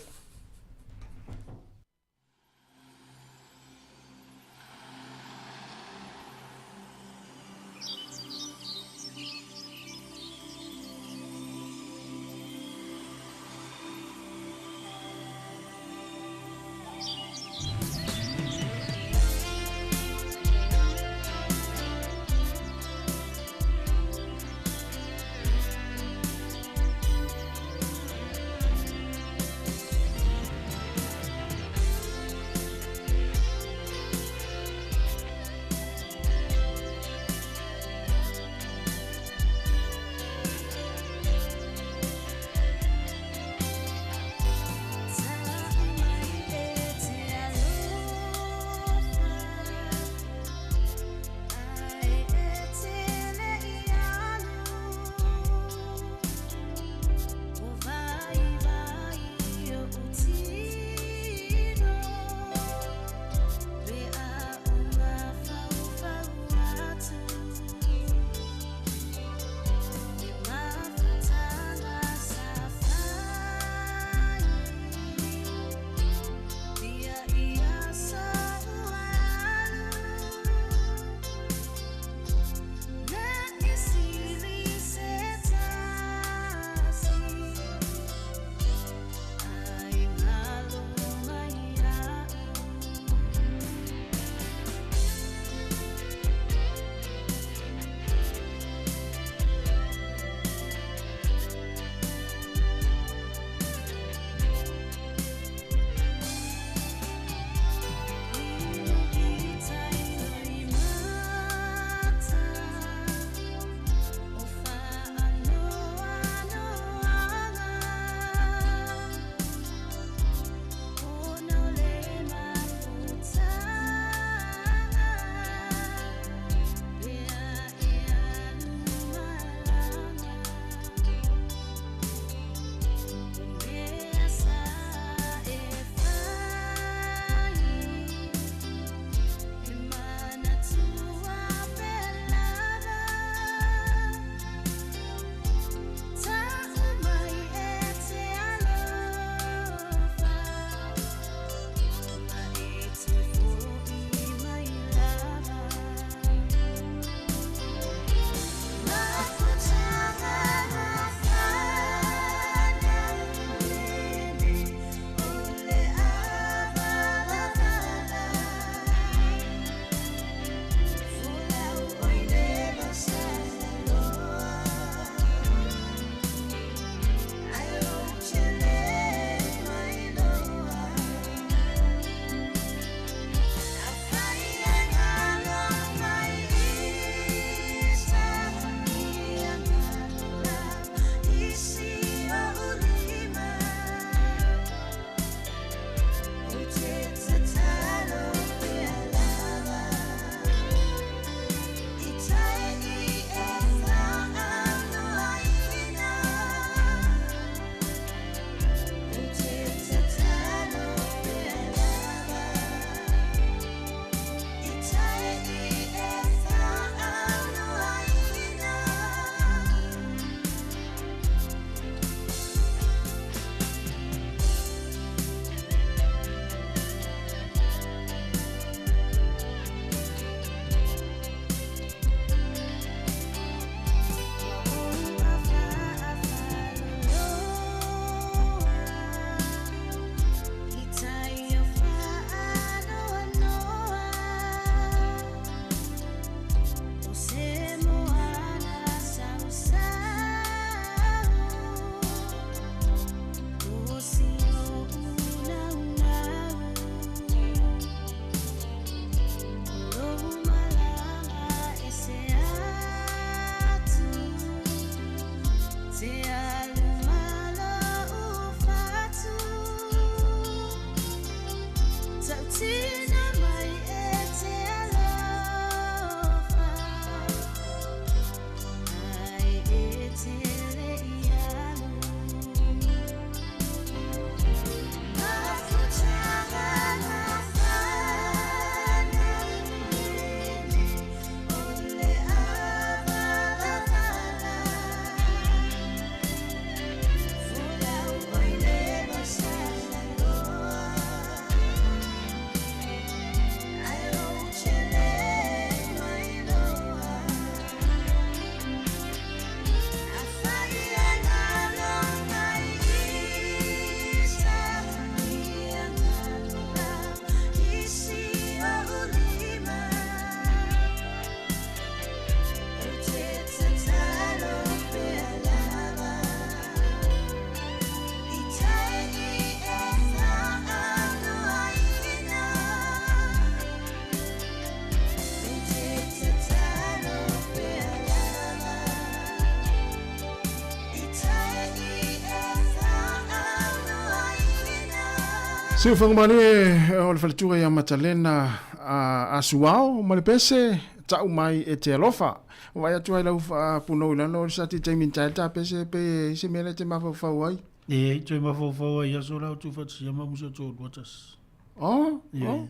Se fanga manu o le faletua ia matalena a suao ma le pese tau mai e te alofa. Vai atu ai lau puno ila no sa ti taimi tai ta pese pe se mele te mafau ai. E toi mafau ai aso lau tu fatu ia mamusa to watas. Oh, oh.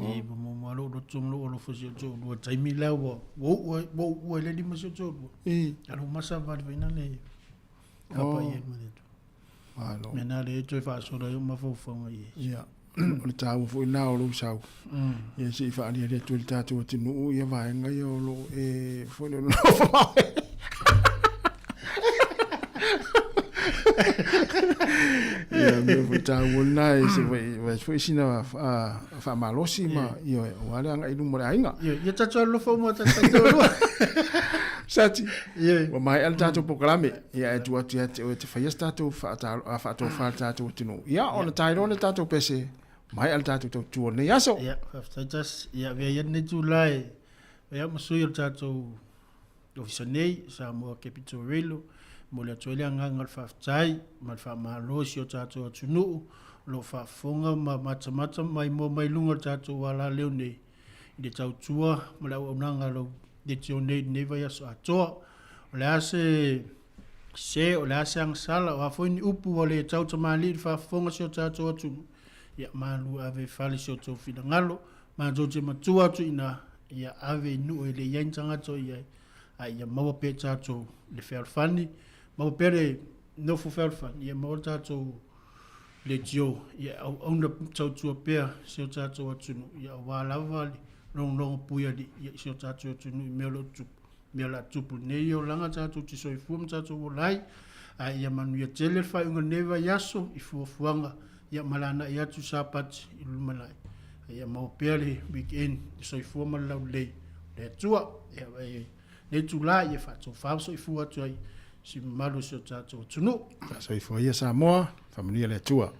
E mo malo do tumlo o fo se to do taimi lau wo le di maso to. E alo masa va vina le. Kapa ia mo. Alo. Mena le toi fa so da mafau ai. Ya. O le tau fo ina o lo sau. Ia si fa ali le tu le tatu te no ia vai nga yo lo e fo le no fa. Ia me fo tau na e se vai fo sina fa malosi ma io wala nga ilu mo ainga. Ia tatu lo fo mo tatu lo. Sati. Ia. Wa mai al tatu programe ia e tu atu te fa tatu fa tatu te no. Ia on tai on tatu pese. Mai al tatu tu ne yaso. Ya, just ya ve ne July. Ya masu yo tatu ofisionei sa mo Capitorelo mo le toile ngal fa tai mal fa malo si yo tatu tunu lo fa fonga mata mai mo mai lunga tatu wala leone. De tau tua mo la unanga lo de tione ne va yaso ato. Le ase se o le ase ang sala wa fo ni upu wale tau tamali fa fonga si yo tatu tunu. Ya malu ave fale so to fina ngalo ma joje matua tu ina ya ave nu ele yantanga to ya ya mawa pe to le felfani mawa pere no fu felfani ya mawa to le jo ya ona to pe so to tunu ya wala vali long puya di so to tunu melo tu mela tupu ne yo langa to ti so ifum to lai ya manu ya tele fa unga neva yaso ifu fuanga ya malana ya tu sapat ilmalai ya mau pele weekend so ifu malau le tua ya le tula ya fa so fa so ifu atu si malu so tatu tunu so ifu ya Samoa familia le tua